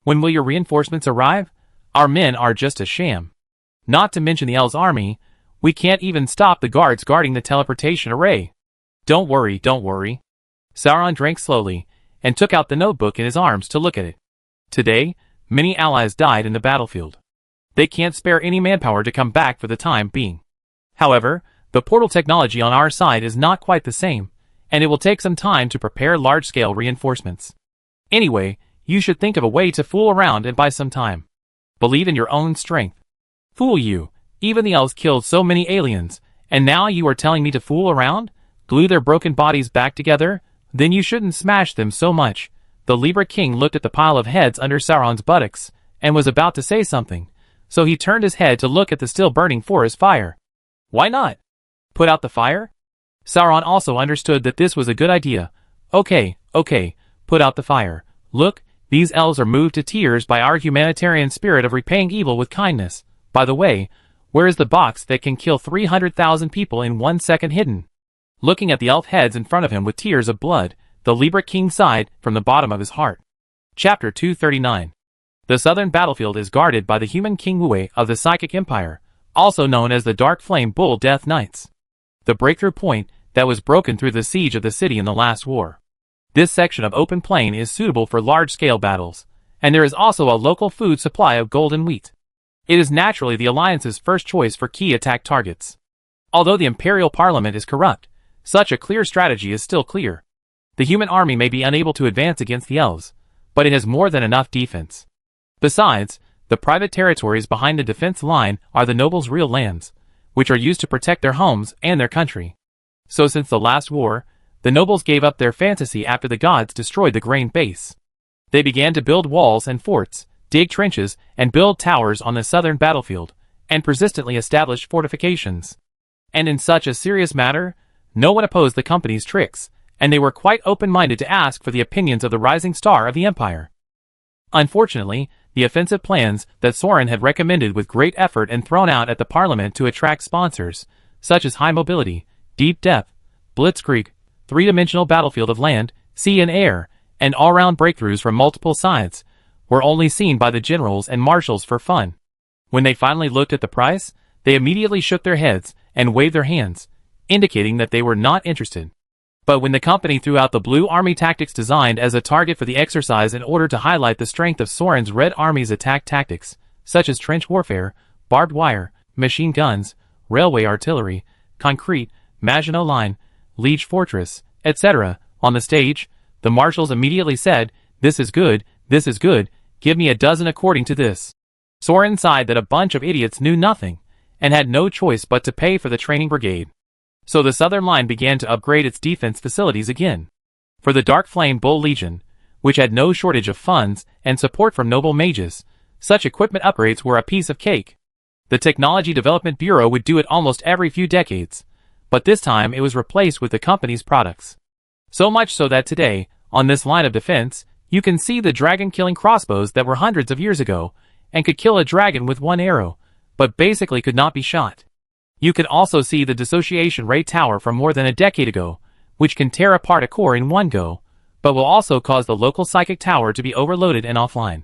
When will your reinforcements arrive? Our men are just a sham. Not to mention the elves' army, we can't even stop the guards guarding the teleportation array. Don't worry, don't worry. Sauron drank slowly, and took out the notebook in his arms to look at it. Today, many allies died in the battlefield. They can't spare any manpower to come back for the time being. However, the portal technology on our side is not quite the same, and it will take some time to prepare large-scale reinforcements. Anyway, you should think of a way to fool around and buy some time. Believe in your own strength. Fool you, even the elves killed so many aliens, and now you are telling me to fool around? Glue their broken bodies back together? Then you shouldn't smash them so much. The Libra king looked at the pile of heads under Sauron's buttocks, and was about to say something, so he turned his head to look at the still burning forest fire. Why not? Put out the fire? Sauron also understood that this was a good idea. Okay, put out the fire. Look, these elves are moved to tears by our humanitarian spirit of repaying evil with kindness. By the way, where is the box that can kill 300,000 people in 1 second hidden? Looking at the elf heads in front of him with tears of blood, the Libra king sighed from the bottom of his heart. Chapter 239. The southern battlefield is guarded by the human King Wue of the Psychic Empire, also known as the Dark Flame Bull Death Knights. The breakthrough point that was broken through the siege of the city in the last war. This section of open plain is suitable for large-scale battles, and there is also a local food supply of golden wheat. It is naturally the Alliance's first choice for key attack targets. Although the Imperial Parliament is corrupt, such a clear strategy is still clear. The human army may be unable to advance against the elves, but it has more than enough defense. Besides, the private territories behind the defense line are the nobles' real lands, which are used to protect their homes and their country. So since the last war, the nobles gave up their fantasy after the gods destroyed the grain base. They began to build walls and forts, dig trenches, and build towers on the southern battlefield, and persistently established fortifications. And in such a serious matter, no one opposed the company's tricks, and they were quite open-minded to ask for the opinions of the rising star of the empire. Unfortunately, the offensive plans that Soren had recommended with great effort and thrown out at the parliament to attract sponsors, such as high mobility, deep depth, blitzkrieg, three-dimensional battlefield of land, sea and air, and all-round breakthroughs from multiple sides, were only seen by the generals and marshals for fun. When they finally looked at the price, they immediately shook their heads and waved their hands, indicating that they were not interested. But when the company threw out the blue army tactics designed as a target for the exercise in order to highlight the strength of Soren's Red Army's attack tactics, such as trench warfare, barbed wire, machine guns, railway artillery, concrete, Maginot Line, Liege Fortress, etc., on the stage, the marshals immediately said, this is good, give me a dozen according to this. Soren sighed that a bunch of idiots knew nothing, and had no choice but to pay for the training brigade. So the southern line began to upgrade its defense facilities again. For the Dark Flame Bull Legion, which had no shortage of funds and support from noble mages. Such equipment upgrades were a piece of cake. The Technology Development Bureau would do it almost every few decades, but this time it was replaced with the company's products. So much so that today, on this line of defense, you can see the dragon-killing crossbows that were hundreds of years ago, and could kill a dragon with one arrow, but basically could not be shot. You can also see the dissociation ray tower from more than a decade ago, which can tear apart a core in one go, but will also cause the local psychic tower to be overloaded and offline.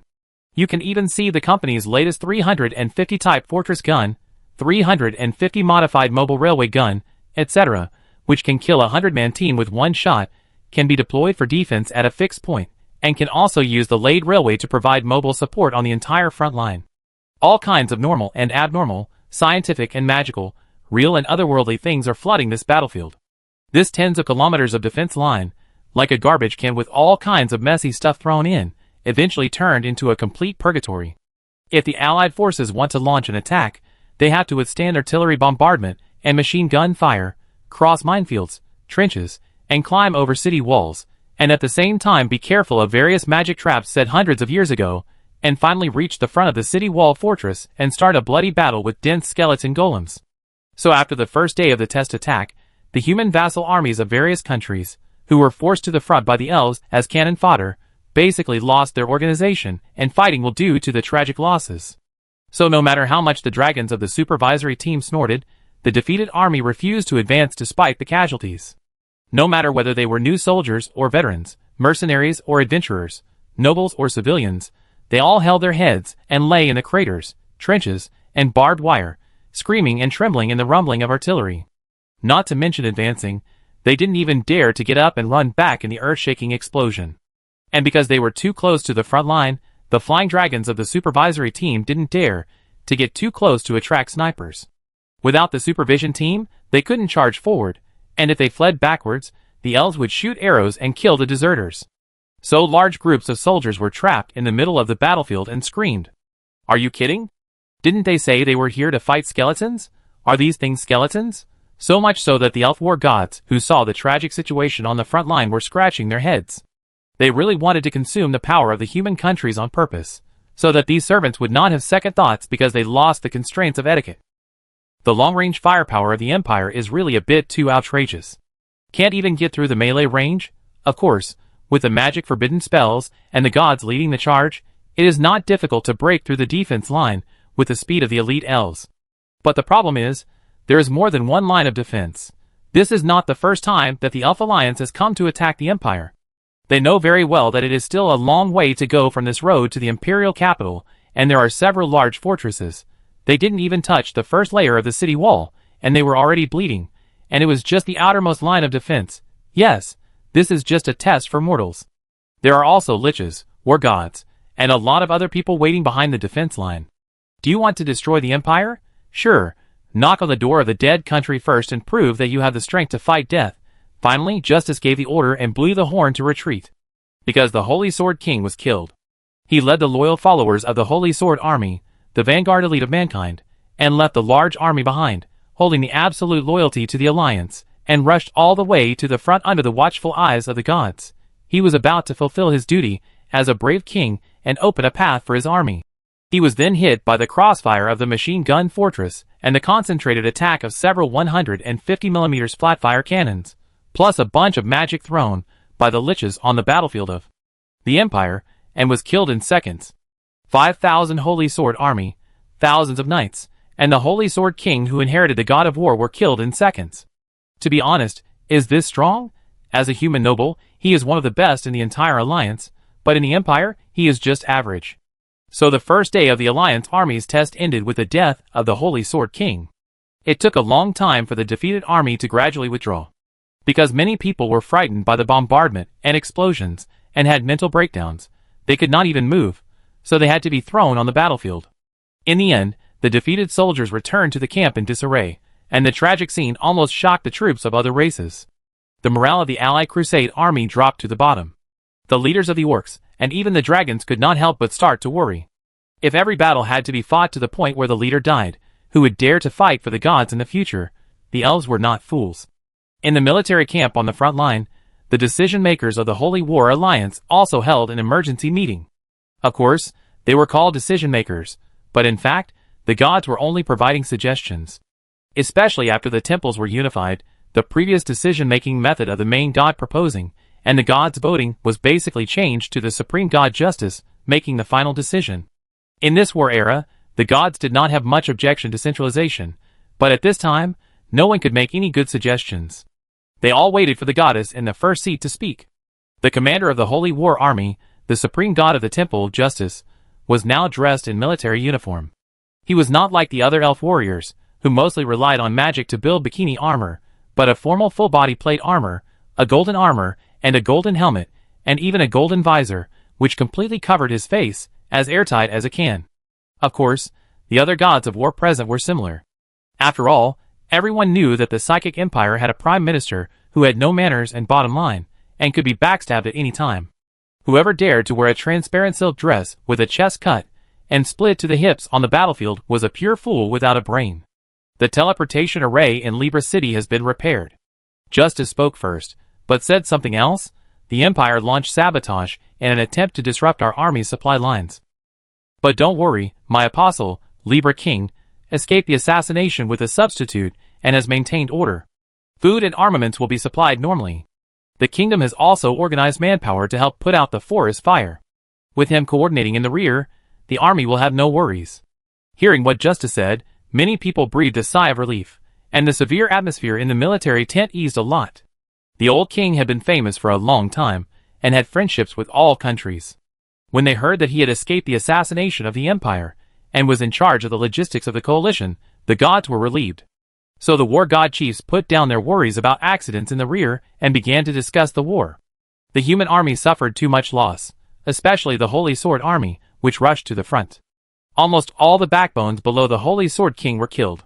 You can even see the company's latest 350 type fortress gun, 350 modified mobile railway gun, etc., which can kill a 100-man team with one shot, can be deployed for defense at a fixed point, and can also use the laid railway to provide mobile support on the entire front line. All kinds of normal and abnormal, scientific and magical, real and otherworldly things are flooding this battlefield. This tens of kilometers of defense line, like a garbage can with all kinds of messy stuff thrown in, eventually turned into a complete purgatory. If the Allied forces want to launch an attack, they have to withstand artillery bombardment and machine gun fire, cross minefields, trenches, and climb over city walls, and at the same time be careful of various magic traps set hundreds of years ago, and finally reach the front of the city wall fortress and start a bloody battle with dense skeleton golems. So after the first day of the test attack, the human vassal armies of various countries, who were forced to the front by the elves as cannon fodder, basically lost their organization and fighting will due to the tragic losses. So no matter how much the dragons of the supervisory team snorted, the defeated army refused to advance despite the casualties. No matter whether they were new soldiers or veterans, mercenaries or adventurers, nobles or civilians, they all held their heads and lay in the craters, trenches, and barbed wire, screaming and trembling in the rumbling of artillery. Not to mention advancing, they didn't even dare to get up and run back in the earth-shaking explosion. And because they were too close to the front line, the flying dragons of the supervisory team didn't dare to get too close to attract snipers. Without the supervision team, they couldn't charge forward, and if they fled backwards, the elves would shoot arrows and kill the deserters. So large groups of soldiers were trapped in the middle of the battlefield and screamed. Are you kidding? Didn't they say they were here to fight skeletons? Are these things skeletons? So much so that the elf war gods, who saw the tragic situation on the front line, were scratching their heads. They really wanted to consume the power of the human countries on purpose, so that these servants would not have second thoughts because they lost the constraints of etiquette. The long-range firepower of the Empire is really a bit too outrageous. Can't even get through the melee range? Of course, with the magic forbidden spells and the gods leading the charge, it is not difficult to break through the defense line with the speed of the elite elves. But the problem is, there is more than one line of defense. This is not the first time that the Elf Alliance has come to attack the Empire. They know very well that it is still a long way to go from this road to the Imperial capital, and there are several large fortresses. They didn't even touch the first layer of the city wall, and they were already bleeding, and it was just the outermost line of defense. Yes, this is just a test for mortals. There are also liches, war gods, and a lot of other people waiting behind the defense line. Do you want to destroy the Empire? Sure. Knock on the door of the dead country first and prove that you have the strength to fight death. Finally, Justice gave the order and blew the horn to retreat. Because the Holy Sword King was killed. He led the loyal followers of the Holy Sword Army, the vanguard elite of mankind, and left the large army behind, holding the absolute loyalty to the Alliance, and rushed all the way to the front under the watchful eyes of the gods. He was about to fulfill his duty as a brave king and open a path for his army. He was then hit by the crossfire of the machine gun fortress and the concentrated attack of several 150mm flatfire cannons, plus a bunch of magic thrown by the liches on the battlefield of the Empire, and was killed in seconds. 5,000 Holy Sword Army, thousands of knights, and the Holy Sword King who inherited the God of War were killed in seconds. To be honest, is this strong? As a human noble, he is one of the best in the entire Alliance, but in the Empire, he is just average. So the first day of the Alliance army's test ended with the death of the Holy Sword King. It took a long time for the defeated army to gradually withdraw. Because many people were frightened by the bombardment and explosions and had mental breakdowns, they could not even move, so they had to be thrown on the battlefield. In the end, the defeated soldiers returned to the camp in disarray, and the tragic scene almost shocked the troops of other races. The morale of the Allied Crusade army dropped to the bottom. The leaders of the orcs, and even the dragons could not help but start to worry. If every battle had to be fought to the point where the leader died, who would dare to fight for the gods in the future? The elves were not fools. In the military camp on the front line, the decision-makers of the Holy War Alliance also held an emergency meeting. Of course, they were called decision-makers, but in fact, the gods were only providing suggestions. Especially after the temples were unified, the previous decision-making method of the main god proposing, and the gods voting was basically changed to the supreme god Justice making the final decision. In this war era, the gods did not have much objection to centralization, but at this time, no one could make any good suggestions. They all waited for the goddess in the first seat to speak. The commander of the Holy War Army, the supreme god of the temple, Justice, was now dressed in military uniform. He was not like the other elf warriors, who mostly relied on magic to build bikini armor, but a formal full-body plate armor, a golden armor, and a golden helmet, and even a golden visor, which completely covered his face, as airtight as a can. Of course, the other gods of war present were similar. After all, everyone knew that the Psychic Empire had a prime minister who had no manners and bottom line, and could be backstabbed at any time. Whoever dared to wear a transparent silk dress with a chest cut and split to the hips on the battlefield was a pure fool without a brain. The teleportation array in Libra City has been repaired. Justice spoke first, but said something else. The Empire launched sabotage in an attempt to disrupt our army's supply lines. But don't worry, my apostle, Libra King, escaped the assassination with a substitute and has maintained order. Food and armaments will be supplied normally. The kingdom has also organized manpower to help put out the forest fire. With him coordinating in the rear, the army will have no worries. Hearing what Justice said, many people breathed a sigh of relief, and the severe atmosphere in the military tent eased a lot. The old king had been famous for a long time, and had friendships with all countries. When they heard that he had escaped the assassination of the empire, and was in charge of the logistics of the coalition, the gods were relieved. So the war god chiefs put down their worries about accidents in the rear and began to discuss the war. The human army suffered too much loss, especially the Holy Sword army, which rushed to the front. Almost all the backbones below the Holy Sword King were killed.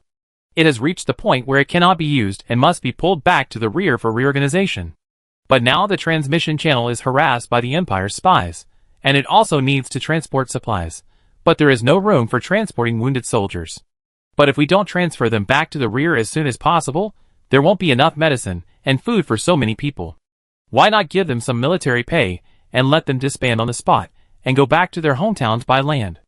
It has reached the point where it cannot be used and must be pulled back to the rear for reorganization. But now the transmission channel is harassed by the Empire's spies, and it also needs to transport supplies, but there is no room for transporting wounded soldiers. But if we don't transfer them back to the rear as soon as possible, there won't be enough medicine and food for so many people. Why not give them some military pay and let them disband on the spot and go back to their hometowns by land?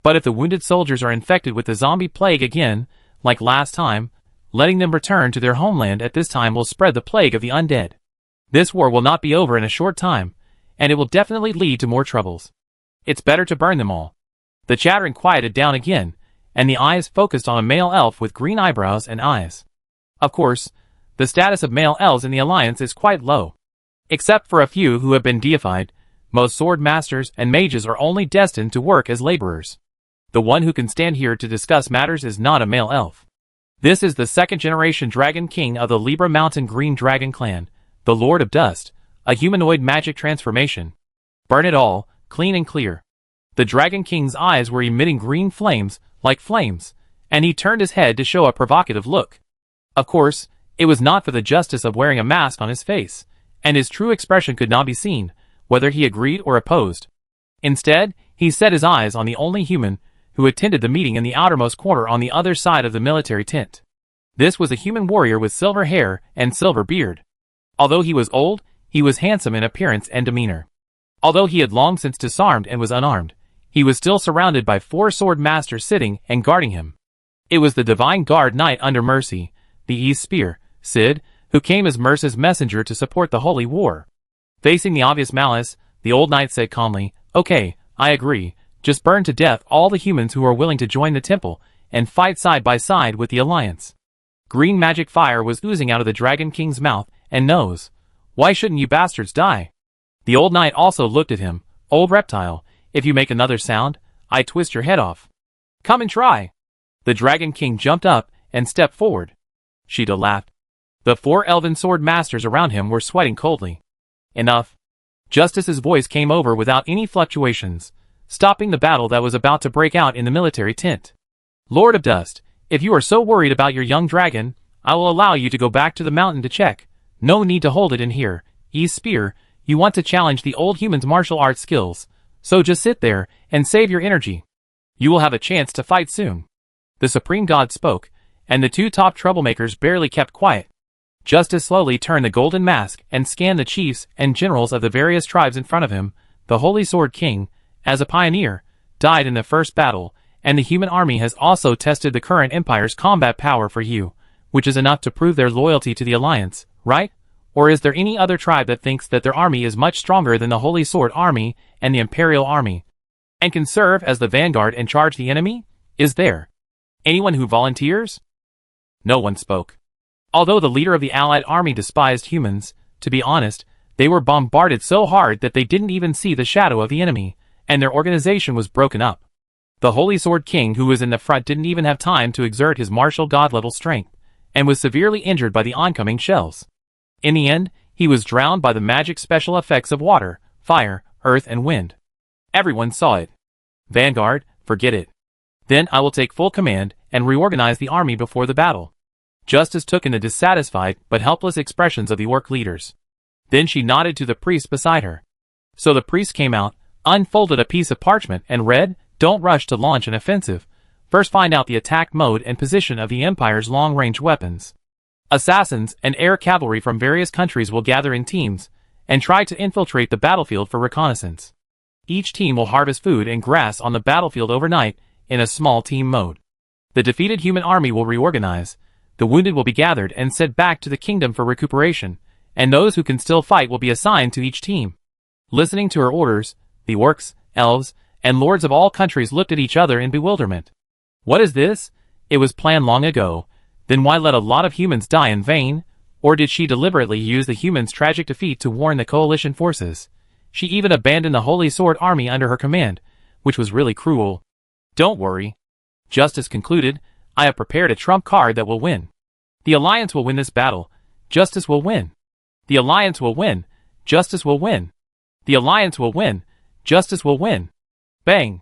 But if the wounded soldiers are infected with the zombie plague again, like last time, letting them return to their homeland at this time will spread the plague of the undead. This war will not be over in a short time, and it will definitely lead to more troubles. It's better to burn them all. The chattering quieted down again, and the eyes focused on a male elf with green eyebrows and eyes. Of course, the status of male elves in the Alliance is quite low. Except for a few who have been deified, most sword masters and mages are only destined to work as laborers. The one who can stand here to discuss matters is not a male elf. This is the second-generation Dragon King of the Libra Mountain Green Dragon Clan, the Lord of Dust, a humanoid magic transformation. Burn it all, clean and clear. The Dragon King's eyes were emitting green flames, like flames, and he turned his head to show a provocative look. Of course, it was not for the justice of wearing a mask on his face, and his true expression could not be seen, whether he agreed or opposed. Instead, he set his eyes on the only human who attended the meeting in the outermost corner on the other side of the military tent. This was a human warrior with silver hair and silver beard. Although he was old, he was handsome in appearance and demeanor. Although he had long since disarmed and was unarmed, he was still surrounded by 4 sword masters sitting and guarding him. It was the Divine Guard Knight under Mercy, the East Spear, Sid, who came as Mercy's messenger to support the Holy War. Facing the obvious malice, the old knight said calmly, "Okay, I agree. Just burn to death all the humans who are willing to join the temple and fight side by side with the Alliance." Green magic fire was oozing out of the Dragon King's mouth and nose. "Why shouldn't you bastards die?" The old knight also looked at him. "Old reptile, if you make another sound, I twist your head off. Come and try." The Dragon King jumped up and stepped forward. Sheeta laughed. The 4 elven sword masters around him were sweating coldly. "Enough." Justice's voice came over without any fluctuations, stopping the battle that was about to break out in the military tent. "Lord of Dust, if you are so worried about your young dragon, I will allow you to go back to the mountain to check. No need to hold it in here. East Spear, you want to challenge the old human's martial arts skills, so just sit there and save your energy. You will have a chance to fight soon." The Supreme God spoke, and the 2 top troublemakers barely kept quiet. Justice slowly turned the golden mask and scanned the chiefs and generals of the various tribes in front of him. The Holy Sword King, as a pioneer, died in the first battle, and the human army has also tested the current Empire's combat power for you, which is enough to prove their loyalty to the Alliance, right? Or is there any other tribe that thinks that their army is much stronger than the Holy Sword Army and the Imperial Army, and can serve as the vanguard and charge the enemy? Is there anyone who volunteers? No one spoke. Although the leader of the Allied army despised humans, to be honest, they were bombarded so hard that they didn't even see the shadow of the enemy, and their organization was broken up. The Holy Sword King who was in the front didn't even have time to exert his martial god-level strength, and was severely injured by the oncoming shells. In the end, he was drowned by the magic special effects of water, fire, earth and wind. Everyone saw it. Vanguard, forget it. Then I will take full command and reorganize the army before the battle. Justice took in the dissatisfied but helpless expressions of the orc leaders. Then she nodded to the priest beside her. So the priest came out, unfolded a piece of parchment and read, "Don't rush to launch an offensive. First find out the attack mode and position of the Empire's long-range weapons. Assassins and air cavalry from various countries will gather in teams and try to infiltrate the battlefield for reconnaissance. Each team will harvest food and grass on the battlefield overnight in a small team mode. The defeated human army will reorganize, the wounded will be gathered and sent back to the kingdom for recuperation, and those who can still fight will be assigned to each team." Listening to her orders, the orcs, elves, and lords of all countries looked at each other in bewilderment. What is this? It was planned long ago. Then why let a lot of humans die in vain? Or did she deliberately use the humans' tragic defeat to warn the coalition forces? She even abandoned the Holy Sword Army under her command, which was really cruel. "Don't worry," Justice concluded. "I have prepared a trump card that will win. The Alliance will win this battle. Justice will win. The Alliance will win. Justice will win. The Alliance will win. Justice will win." Bang!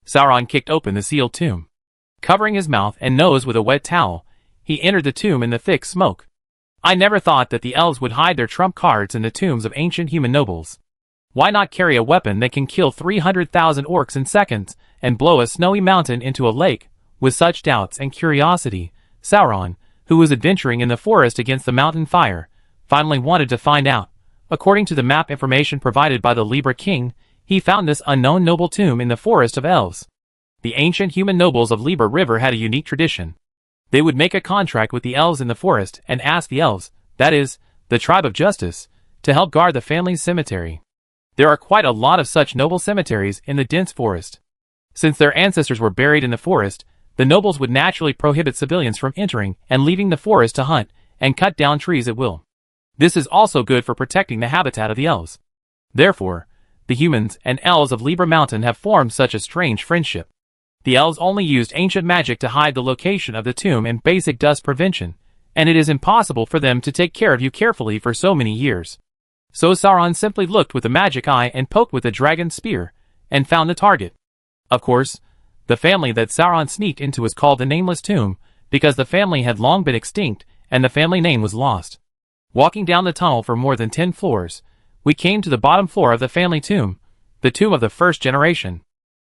Sauron kicked open the sealed tomb. Covering his mouth and nose with a wet towel, he entered the tomb in the thick smoke. I never thought that the elves would hide their trump cards in the tombs of ancient human nobles. Why not carry a weapon that can kill 300,000 orcs in seconds and blow a snowy mountain into a lake? With such doubts and curiosity, Sauron, who was adventuring in the forest against the mountain fire, finally wanted to find out. According to the map information provided by the Libra King, he found this unknown noble tomb in the Forest of Elves. The ancient human nobles of Libra River had a unique tradition. They would make a contract with the elves in the forest and ask the elves, that is, the tribe of Justice, to help guard the family's cemetery. There are quite a lot of such noble cemeteries in the dense forest. Since their ancestors were buried in the forest, the nobles would naturally prohibit civilians from entering and leaving the forest to hunt and cut down trees at will. This is also good for protecting the habitat of the elves. Therefore, the humans and elves of Libra Mountain have formed such a strange friendship. The elves only used ancient magic to hide the location of the tomb and basic dust prevention, and it is impossible for them to take care of you carefully for so many years. So Sauron simply looked with the magic eye and poked with the dragon's spear, and found the target. Of course, the family that Sauron sneaked into was called the Nameless Tomb, because the family had long been extinct, and the family name was lost. Walking down the tunnel for more than 10 floors, we came to the bottom floor of the family tomb, the tomb of the first generation.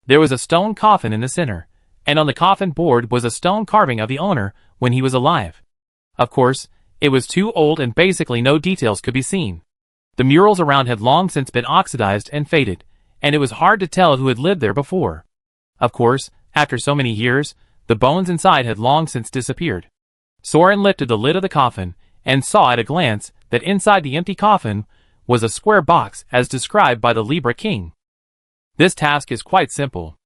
There was a stone coffin in the center, and on the coffin board was a stone carving of the owner when he was alive. Of course, it was too old and basically no details could be seen. The murals around had long since been oxidized and faded, and it was hard to tell who had lived there before. Of course, after so many years, the bones inside had long since disappeared. Soren lifted the lid of the coffin, and saw at a glance that inside the empty coffin was a square box as described by the Libra King. This task is quite simple.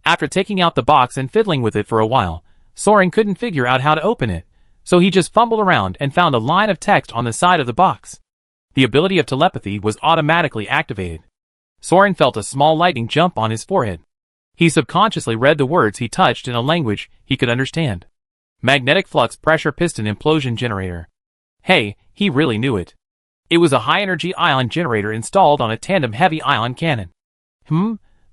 After taking out the box and fiddling with it for a while, Soren couldn't figure out how to open it, so he just fumbled around and found a line of text on the side of the box. The ability of telepathy was automatically activated. Soren felt a small lightning jump on his forehead. He subconsciously read the words he touched in a language he could understand. Magnetic flux pressure piston implosion generator. Hey, he really knew it. It was a high-energy ion generator installed on a tandem heavy ion cannon.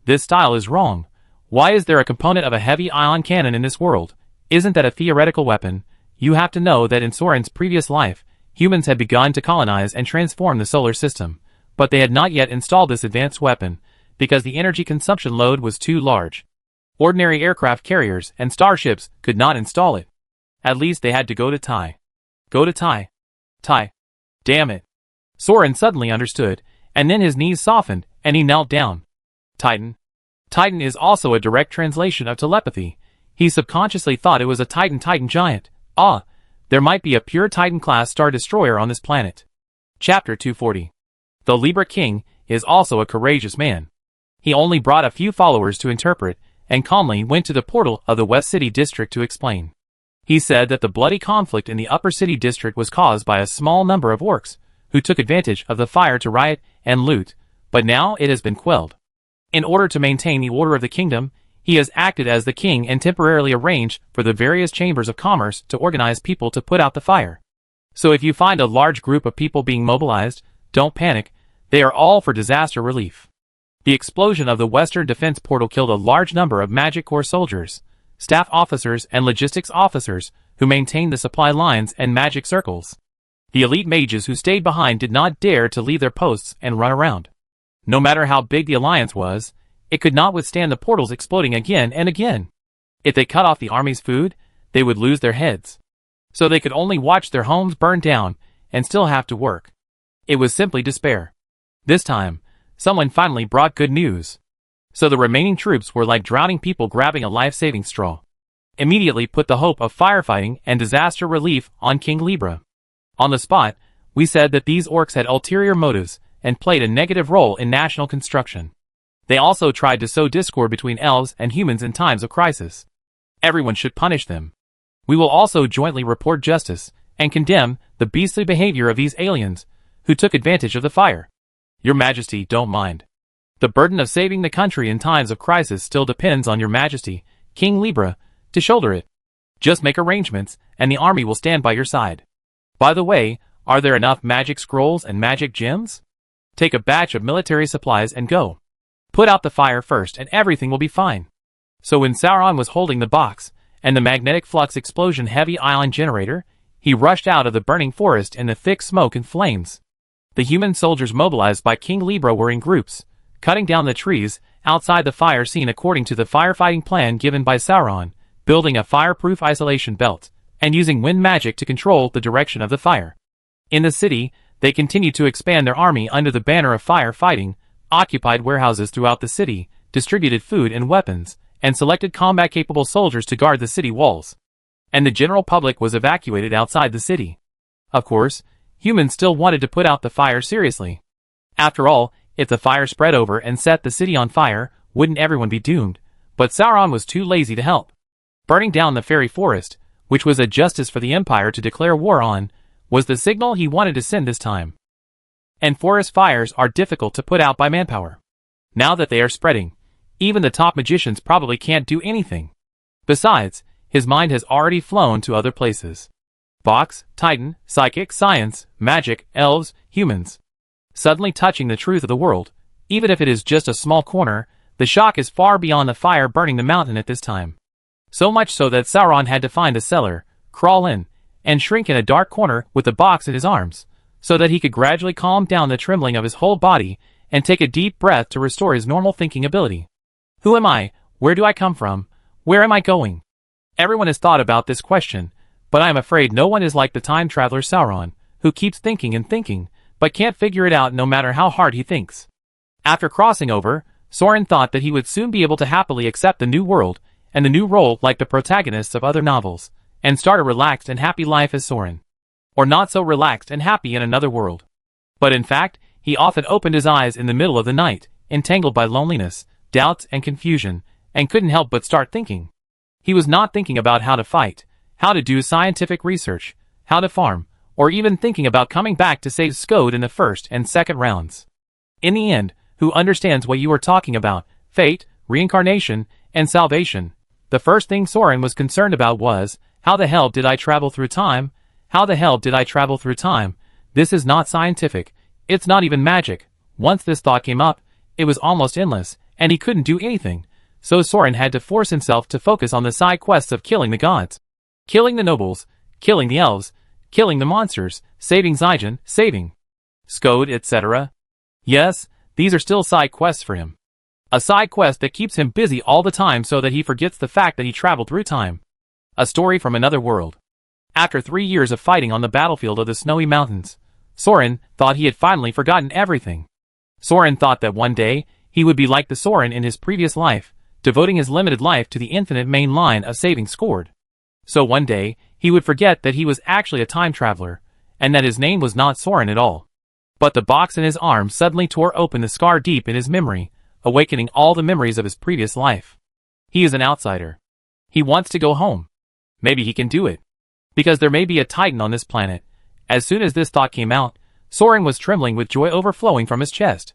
This style is wrong. Why is there a component of a heavy ion cannon in this world? Isn't that a theoretical weapon? You have to know that in Soren's previous life, humans had begun to colonize and transform the solar system, but they had not yet installed this advanced weapon, because the energy consumption load was too large. Ordinary aircraft carriers and starships could not install it. At least they had to go to Tai. Go to Tai. Damn it. Soren suddenly understood, and then his knees softened, and he knelt down. Titan. Titan is also a direct translation of telepathy. He subconsciously thought it was a Titan giant. There might be a pure Titan-class Star Destroyer on this planet. Chapter 240. The Libra King is also a courageous man. He only brought a few followers to interpret, and calmly went to the portal of the West City District to explain. He said that the bloody conflict in the Upper City District was caused by a small number of orcs, who took advantage of the fire to riot and loot, but now it has been quelled. In order to maintain the order of the kingdom, he has acted as the king and temporarily arranged for the various chambers of commerce to organize people to put out the fire. So if you find a large group of people being mobilized, don't panic, they are all for disaster relief. The explosion of the Western Defense Portal killed a large number of Magic Corps soldiers, staff officers and logistics officers who maintained the supply lines and magic circles. The elite mages who stayed behind did not dare to leave their posts and run around. No matter how big the alliance was, it could not withstand the portals exploding again and again. If they cut off the army's food, they would lose their heads. So they could only watch their homes burn down and still have to work. It was simply despair. This time, someone finally brought good news. So the remaining troops were like drowning people grabbing a life-saving straw. Immediately put the hope of firefighting and disaster relief on King Libra. On the spot, we said that these orcs had ulterior motives and played a negative role in national construction. They also tried to sow discord between elves and humans in times of crisis. Everyone should punish them. We will also jointly report justice and condemn the beastly behavior of these aliens who took advantage of the fire. Your Majesty, don't mind. The burden of saving the country in times of crisis still depends on your Majesty, King Libra, to shoulder it. Just make arrangements, and the army will stand by your side. By the way, are there enough magic scrolls and magic gems? Take a batch of military supplies and go. Put out the fire first and everything will be fine. So when Sauron was holding the box, and the magnetic flux explosion heavy ion generator, he rushed out of the burning forest in the thick smoke and flames. The human soldiers mobilized by King Libra were in groups, cutting down the trees outside the fire scene according to the firefighting plan given by Sauron, building a fireproof isolation belt, and using wind magic to control the direction of the fire. In the city, they continued to expand their army under the banner of firefighting, occupied warehouses throughout the city, distributed food and weapons, and selected combat-capable soldiers to guard the city walls. And the general public was evacuated outside the city. Of course, humans still wanted to put out the fire seriously. After all, if the fire spread over and set the city on fire, wouldn't everyone be doomed? But Sauron was too lazy to help. Burning down the fairy forest, which was a justice for the Empire to declare war on, was the signal he wanted to send this time. And forest fires are difficult to put out by manpower. Now that they are spreading, even the top magicians probably can't do anything. Besides, his mind has already flown to other places. Box, Titan, psychic, science, magic, elves, humans. Suddenly touching the truth of the world, even if it is just a small corner, the shock is far beyond the fire burning the mountain at this time. So much so that Sauron had to find a cellar, crawl in, and shrink in a dark corner with the box in his arms, so that he could gradually calm down the trembling of his whole body and take a deep breath to restore his normal thinking ability. Who am I? Where do I come from? Where am I going? Everyone has thought about this question, but I am afraid no one is like the time traveler Sauron, who keeps thinking and thinking, but can't figure it out no matter how hard he thinks. After crossing over, Soren thought that he would soon be able to happily accept the new world and the new role like the protagonists of other novels, and start a relaxed and happy life as Soren. Or not so relaxed and happy in another world. But in fact, he often opened his eyes in the middle of the night, entangled by loneliness, doubts and confusion, and couldn't help but start thinking. He was not thinking about how to fight, how to do scientific research, how to farm, or even thinking about coming back to save Skode in the first and second rounds. In the end, who understands what you are talking about, fate, reincarnation, and salvation? The first thing Soren was concerned about was, how the hell did I travel through time? How the hell did I travel through time? This is not scientific. It's not even magic. Once this thought came up, it was almost endless, and he couldn't do anything. So Soren had to force himself to focus on the side quests of killing the gods. Killing the nobles, killing the elves, killing the monsters, saving Zygon, saving Skode, etc. Yes, these are still side quests for him. A side quest that keeps him busy all the time so that he forgets the fact that he traveled through time. A story from another world. After 3 years of fighting on the battlefield of the snowy mountains, Soren thought he had finally forgotten everything. Soren thought that one day, he would be like the Soren in his previous life, devoting his limited life to the infinite main line of saving scored. So one day, he would forget that he was actually a time traveler, and that his name was not Soren at all. But the box in his arm suddenly tore open the scar deep in his memory, awakening all the memories of his previous life. He is an outsider. He wants to go home. Maybe he can do it. Because there may be a Titan on this planet. As soon as this thought came out, Soren was trembling with joy overflowing from his chest.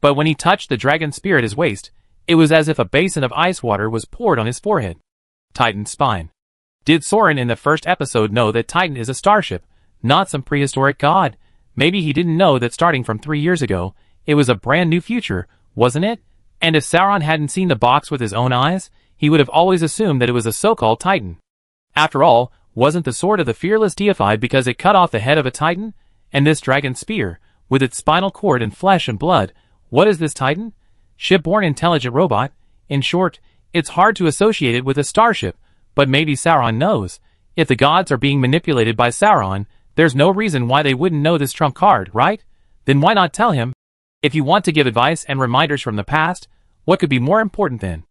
But when he touched the dragon spear at his waist, it was as if a basin of ice water was poured on his forehead. Titan's spine. Did Soren in the first episode know that Titan is a starship, not some prehistoric god? Maybe he didn't know that starting from 3 years ago, it was a brand new future, wasn't it? And if Sauron hadn't seen the box with his own eyes, he would have always assumed that it was a so-called Titan. After all, wasn't the sword of the fearless deified because it cut off the head of a Titan? And this dragon spear, with its spinal cord and flesh and blood, what is this Titan? Shipborne intelligent robot. In short, it's hard to associate it with a starship, but maybe Sauron knows. If the gods are being manipulated by Sauron, there's no reason why they wouldn't know this trump card, right? Then why not tell him? If you want to give advice and reminders from the past, what could be more important then?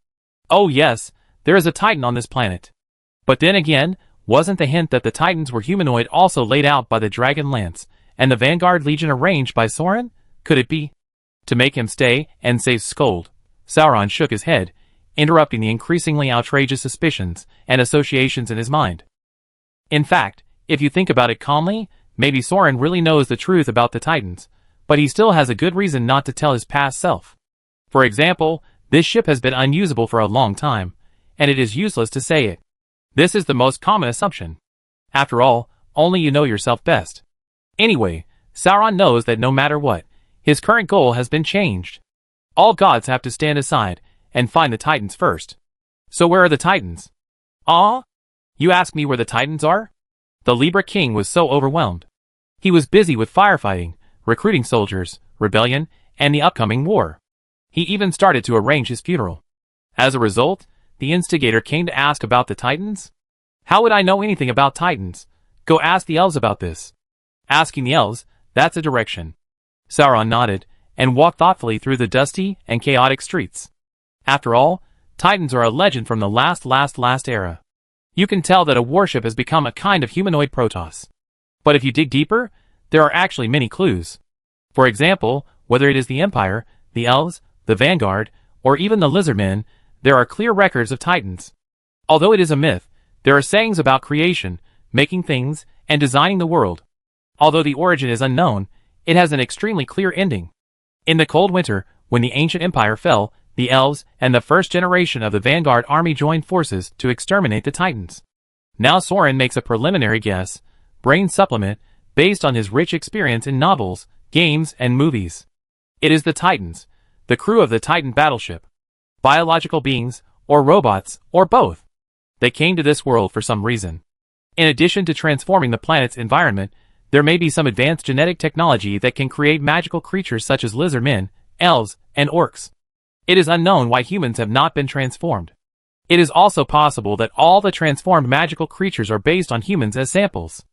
Oh yes, there is a Titan on this planet. But then again, wasn't the hint that the Titans were humanoid also laid out by the Dragon Lance, and the Vanguard Legion arranged by Soren? Could it be? To make him stay and save Skold, Sauron shook his head, interrupting the increasingly outrageous suspicions and associations in his mind. In fact, if you think about it calmly, maybe Soren really knows the truth about the Titans, but he still has a good reason not to tell his past self. For example, this ship has been unusable for a long time, and it is useless to say it. This is the most common assumption. After all, only you know yourself best. Anyway, Sauron knows that no matter what, his current goal has been changed. All gods have to stand aside and find the Titans first. So where are the Titans? Ah? You ask me where the Titans are? The Libra King was so overwhelmed. He was busy with firefighting, recruiting soldiers, rebellion, and the upcoming war. He even started to arrange his funeral. As a result, the instigator came to ask about the Titans? How would I know anything about Titans? Go ask the elves about this. Asking the elves, that's a direction. Sauron nodded, and walked thoughtfully through the dusty and chaotic streets. After all, Titans are a legend from the last era. You can tell that a warship has become a kind of humanoid Protoss. But if you dig deeper, there are actually many clues. For example, whether it is the Empire, the Elves, the Vanguard, or even the Lizardmen, there are clear records of Titans. Although it is a myth, there are sayings about creation, making things, and designing the world. Although the origin is unknown, it has an extremely clear ending. In the cold winter, when the ancient empire fell, the elves and the first generation of the Vanguard army joined forces to exterminate the Titans. Now Soren makes a preliminary guess, brain supplement, based on his rich experience in novels, games, and movies. It is the Titans, the crew of the Titan battleship. Biological beings, or robots, or both. They came to this world for some reason. In addition to transforming the planet's environment, there may be some advanced genetic technology that can create magical creatures such as lizardmen, elves, and orcs. It is unknown why humans have not been transformed. It is also possible that all the transformed magical creatures are based on humans as samples.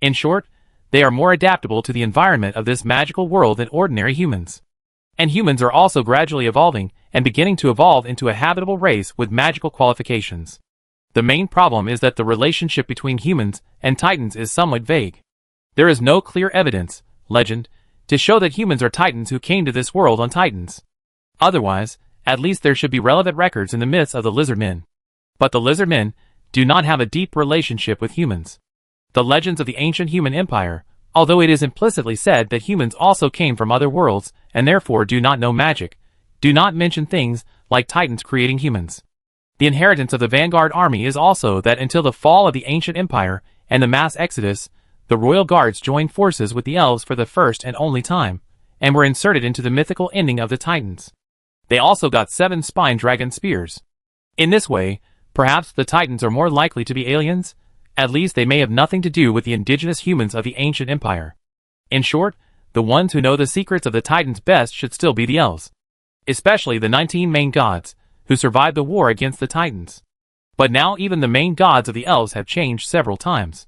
In short, they are more adaptable to the environment of this magical world than ordinary humans. And humans are also gradually evolving and beginning to evolve into a habitable race with magical qualifications. The main problem is that the relationship between humans and Titans is somewhat vague. There is no clear evidence, legend, to show that humans are Titans who came to this world on Titans. Otherwise, at least there should be relevant records in the myths of the Lizardmen. But the Lizardmen do not have a deep relationship with humans. The legends of the ancient human empire, although it is implicitly said that humans also came from other worlds and therefore do not know magic, do not mention things like Titans creating humans. The inheritance of the Vanguard army is also that until the fall of the ancient empire and the mass exodus, the royal guards joined forces with the elves for the first and only time, and were inserted into the mythical ending of the Titans. They also got 7 spine dragon spears. In this way, perhaps the Titans are more likely to be aliens. At least they may have nothing to do with the indigenous humans of the ancient empire. In short, the ones who know the secrets of the Titans best should still be the elves. Especially the 19 main gods, who survived the war against the Titans. But now even the main gods of the elves have changed several times.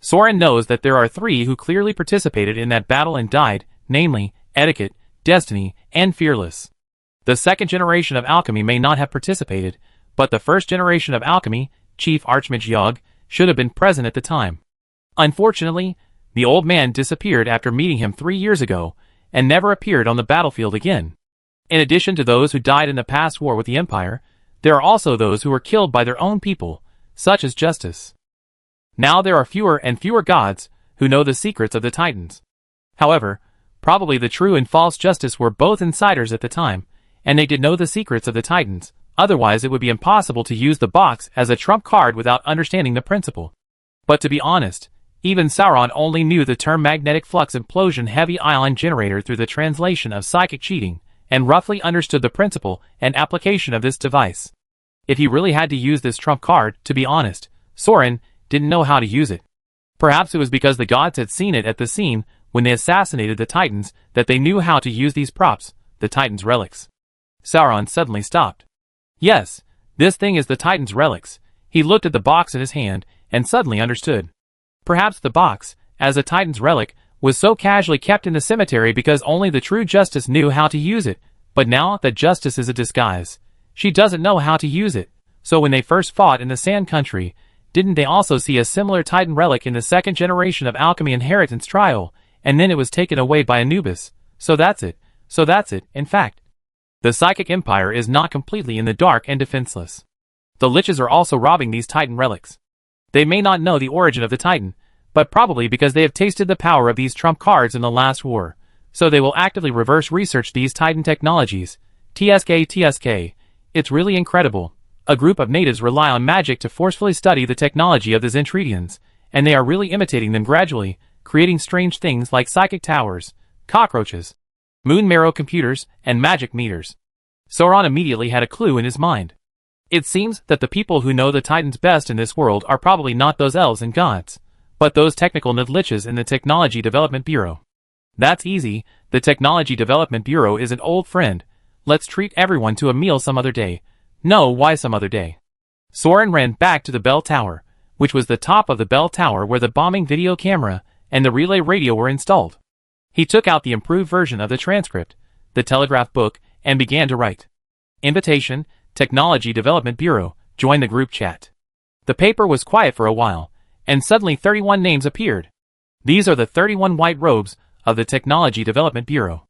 Soren knows that there are three who clearly participated in that battle and died, namely, Etiquette, Destiny, and Fearless. The second generation of alchemy may not have participated, but the first generation of alchemy, Chief Archmage Yogg, should have been present at the time. Unfortunately, the old man disappeared after meeting him 3 years ago, and never appeared on the battlefield again. In addition to those who died in the past war with the Empire, there are also those who were killed by their own people, such as Justice. Now there are fewer and fewer gods who know the secrets of the Titans. However, probably the true and false Justice were both insiders at the time, and they did know the secrets of the Titans, otherwise it would be impossible to use the box as a trump card without understanding the principle. But to be honest, even Sauron only knew the term magnetic flux implosion heavy ion generator through the translation of psychic cheating, and roughly understood the principle and application of this device. If he really had to use this trump card, to be honest, Soren didn't know how to use it. Perhaps it was because the gods had seen it at the scene when they assassinated the Titans that they knew how to use these props, the Titans' relics. Sauron suddenly stopped. Yes, this thing is the Titans' relics. He looked at the box in his hand and suddenly understood. Perhaps the box, as a Titan's relic, was so casually kept in the cemetery because only the true Justice knew how to use it, but now that Justice is a disguise, she doesn't know how to use it. So when they first fought in the Sand Country, didn't they also see a similar Titan relic in the second generation of alchemy inheritance trial, and then it was taken away by Anubis? So that's it, in fact. The Psychic Empire is not completely in the dark and defenseless. The Liches are also robbing these Titan relics. They may not know the origin of the Titan, but probably because they have tasted the power of these trump cards in the last war, so they will actively reverse research these Titan technologies. TSK. It's really incredible. A group of natives rely on magic to forcefully study the technology of the Zentradians, and they are really imitating them gradually, creating strange things like psychic towers, cockroaches, moon marrow computers, and magic meters. Sauron immediately had a clue in his mind. It seems that the people who know the Titans best in this world are probably not those elves and gods, but those technical Liches in the Technology Development Bureau. That's easy, the Technology Development Bureau is an old friend. Let's treat everyone to a meal some other day. No, why some other day? Soren ran back to the bell tower, which was the top of the bell tower where the bombing video camera and the relay radio were installed. He took out the improved version of the transcript, the telegraph book, and began to write. Invitation, Technology Development Bureau, join the group chat. The paper was quiet for a while, and suddenly 31 names appeared. These are the 31 white robes of the Technology Development Bureau.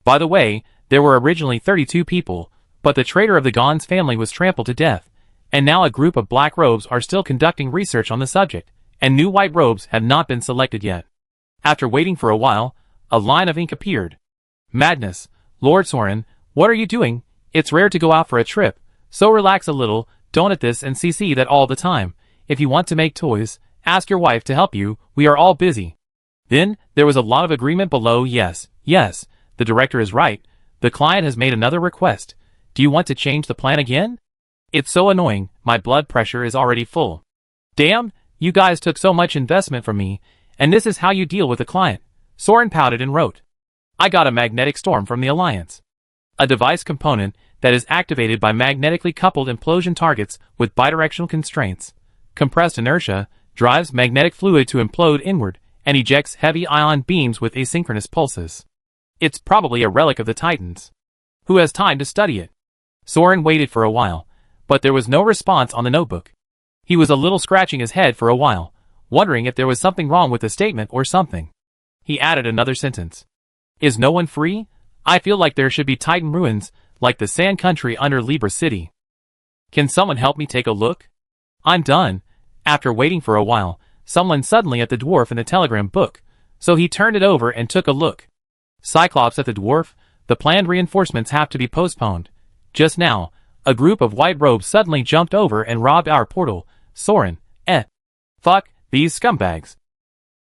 By the way, there were originally 32 people, but the traitor of the Gons family was trampled to death, and now a group of black robes are still conducting research on the subject, and new white robes have not been selected yet. After waiting for a while, a line of ink appeared. Madness, Lord Soren, what are you doing? It's rare to go out for a trip, so relax a little, don't at this and CC that all the time. If you want to make toys, ask your wife to help you, we are all busy. Then, there was a lot of agreement below. Yes, the director is right, the client has made another request. Do you want to change the plan again? It's so annoying, my blood pressure is already full. Damn, you guys took so much investment from me, and this is how you deal with the client. Soren pouted and wrote. I got a magnetic storm from the Alliance. A device component that is activated by magnetically coupled implosion targets with bidirectional constraints. Compressed inertia drives magnetic fluid to implode inward and ejects heavy ion beams with asynchronous pulses. It's probably a relic of the Titans. Who has time to study it? Soren waited for a while, but there was no response on the notebook. He was a little scratching his head for a while, wondering if there was something wrong with the statement or something. He added another sentence. Is no one free? I feel like there should be Titan ruins, like the Sand Country under Libra City. Can someone help me take a look? I'm done. After waiting for a while, someone suddenly at the dwarf in the telegram book, so he turned it over and took a look. Cyclops at the dwarf, the planned reinforcements have to be postponed. Just now, a group of white robes suddenly jumped over and robbed our portal. Soren, fuck, these scumbags.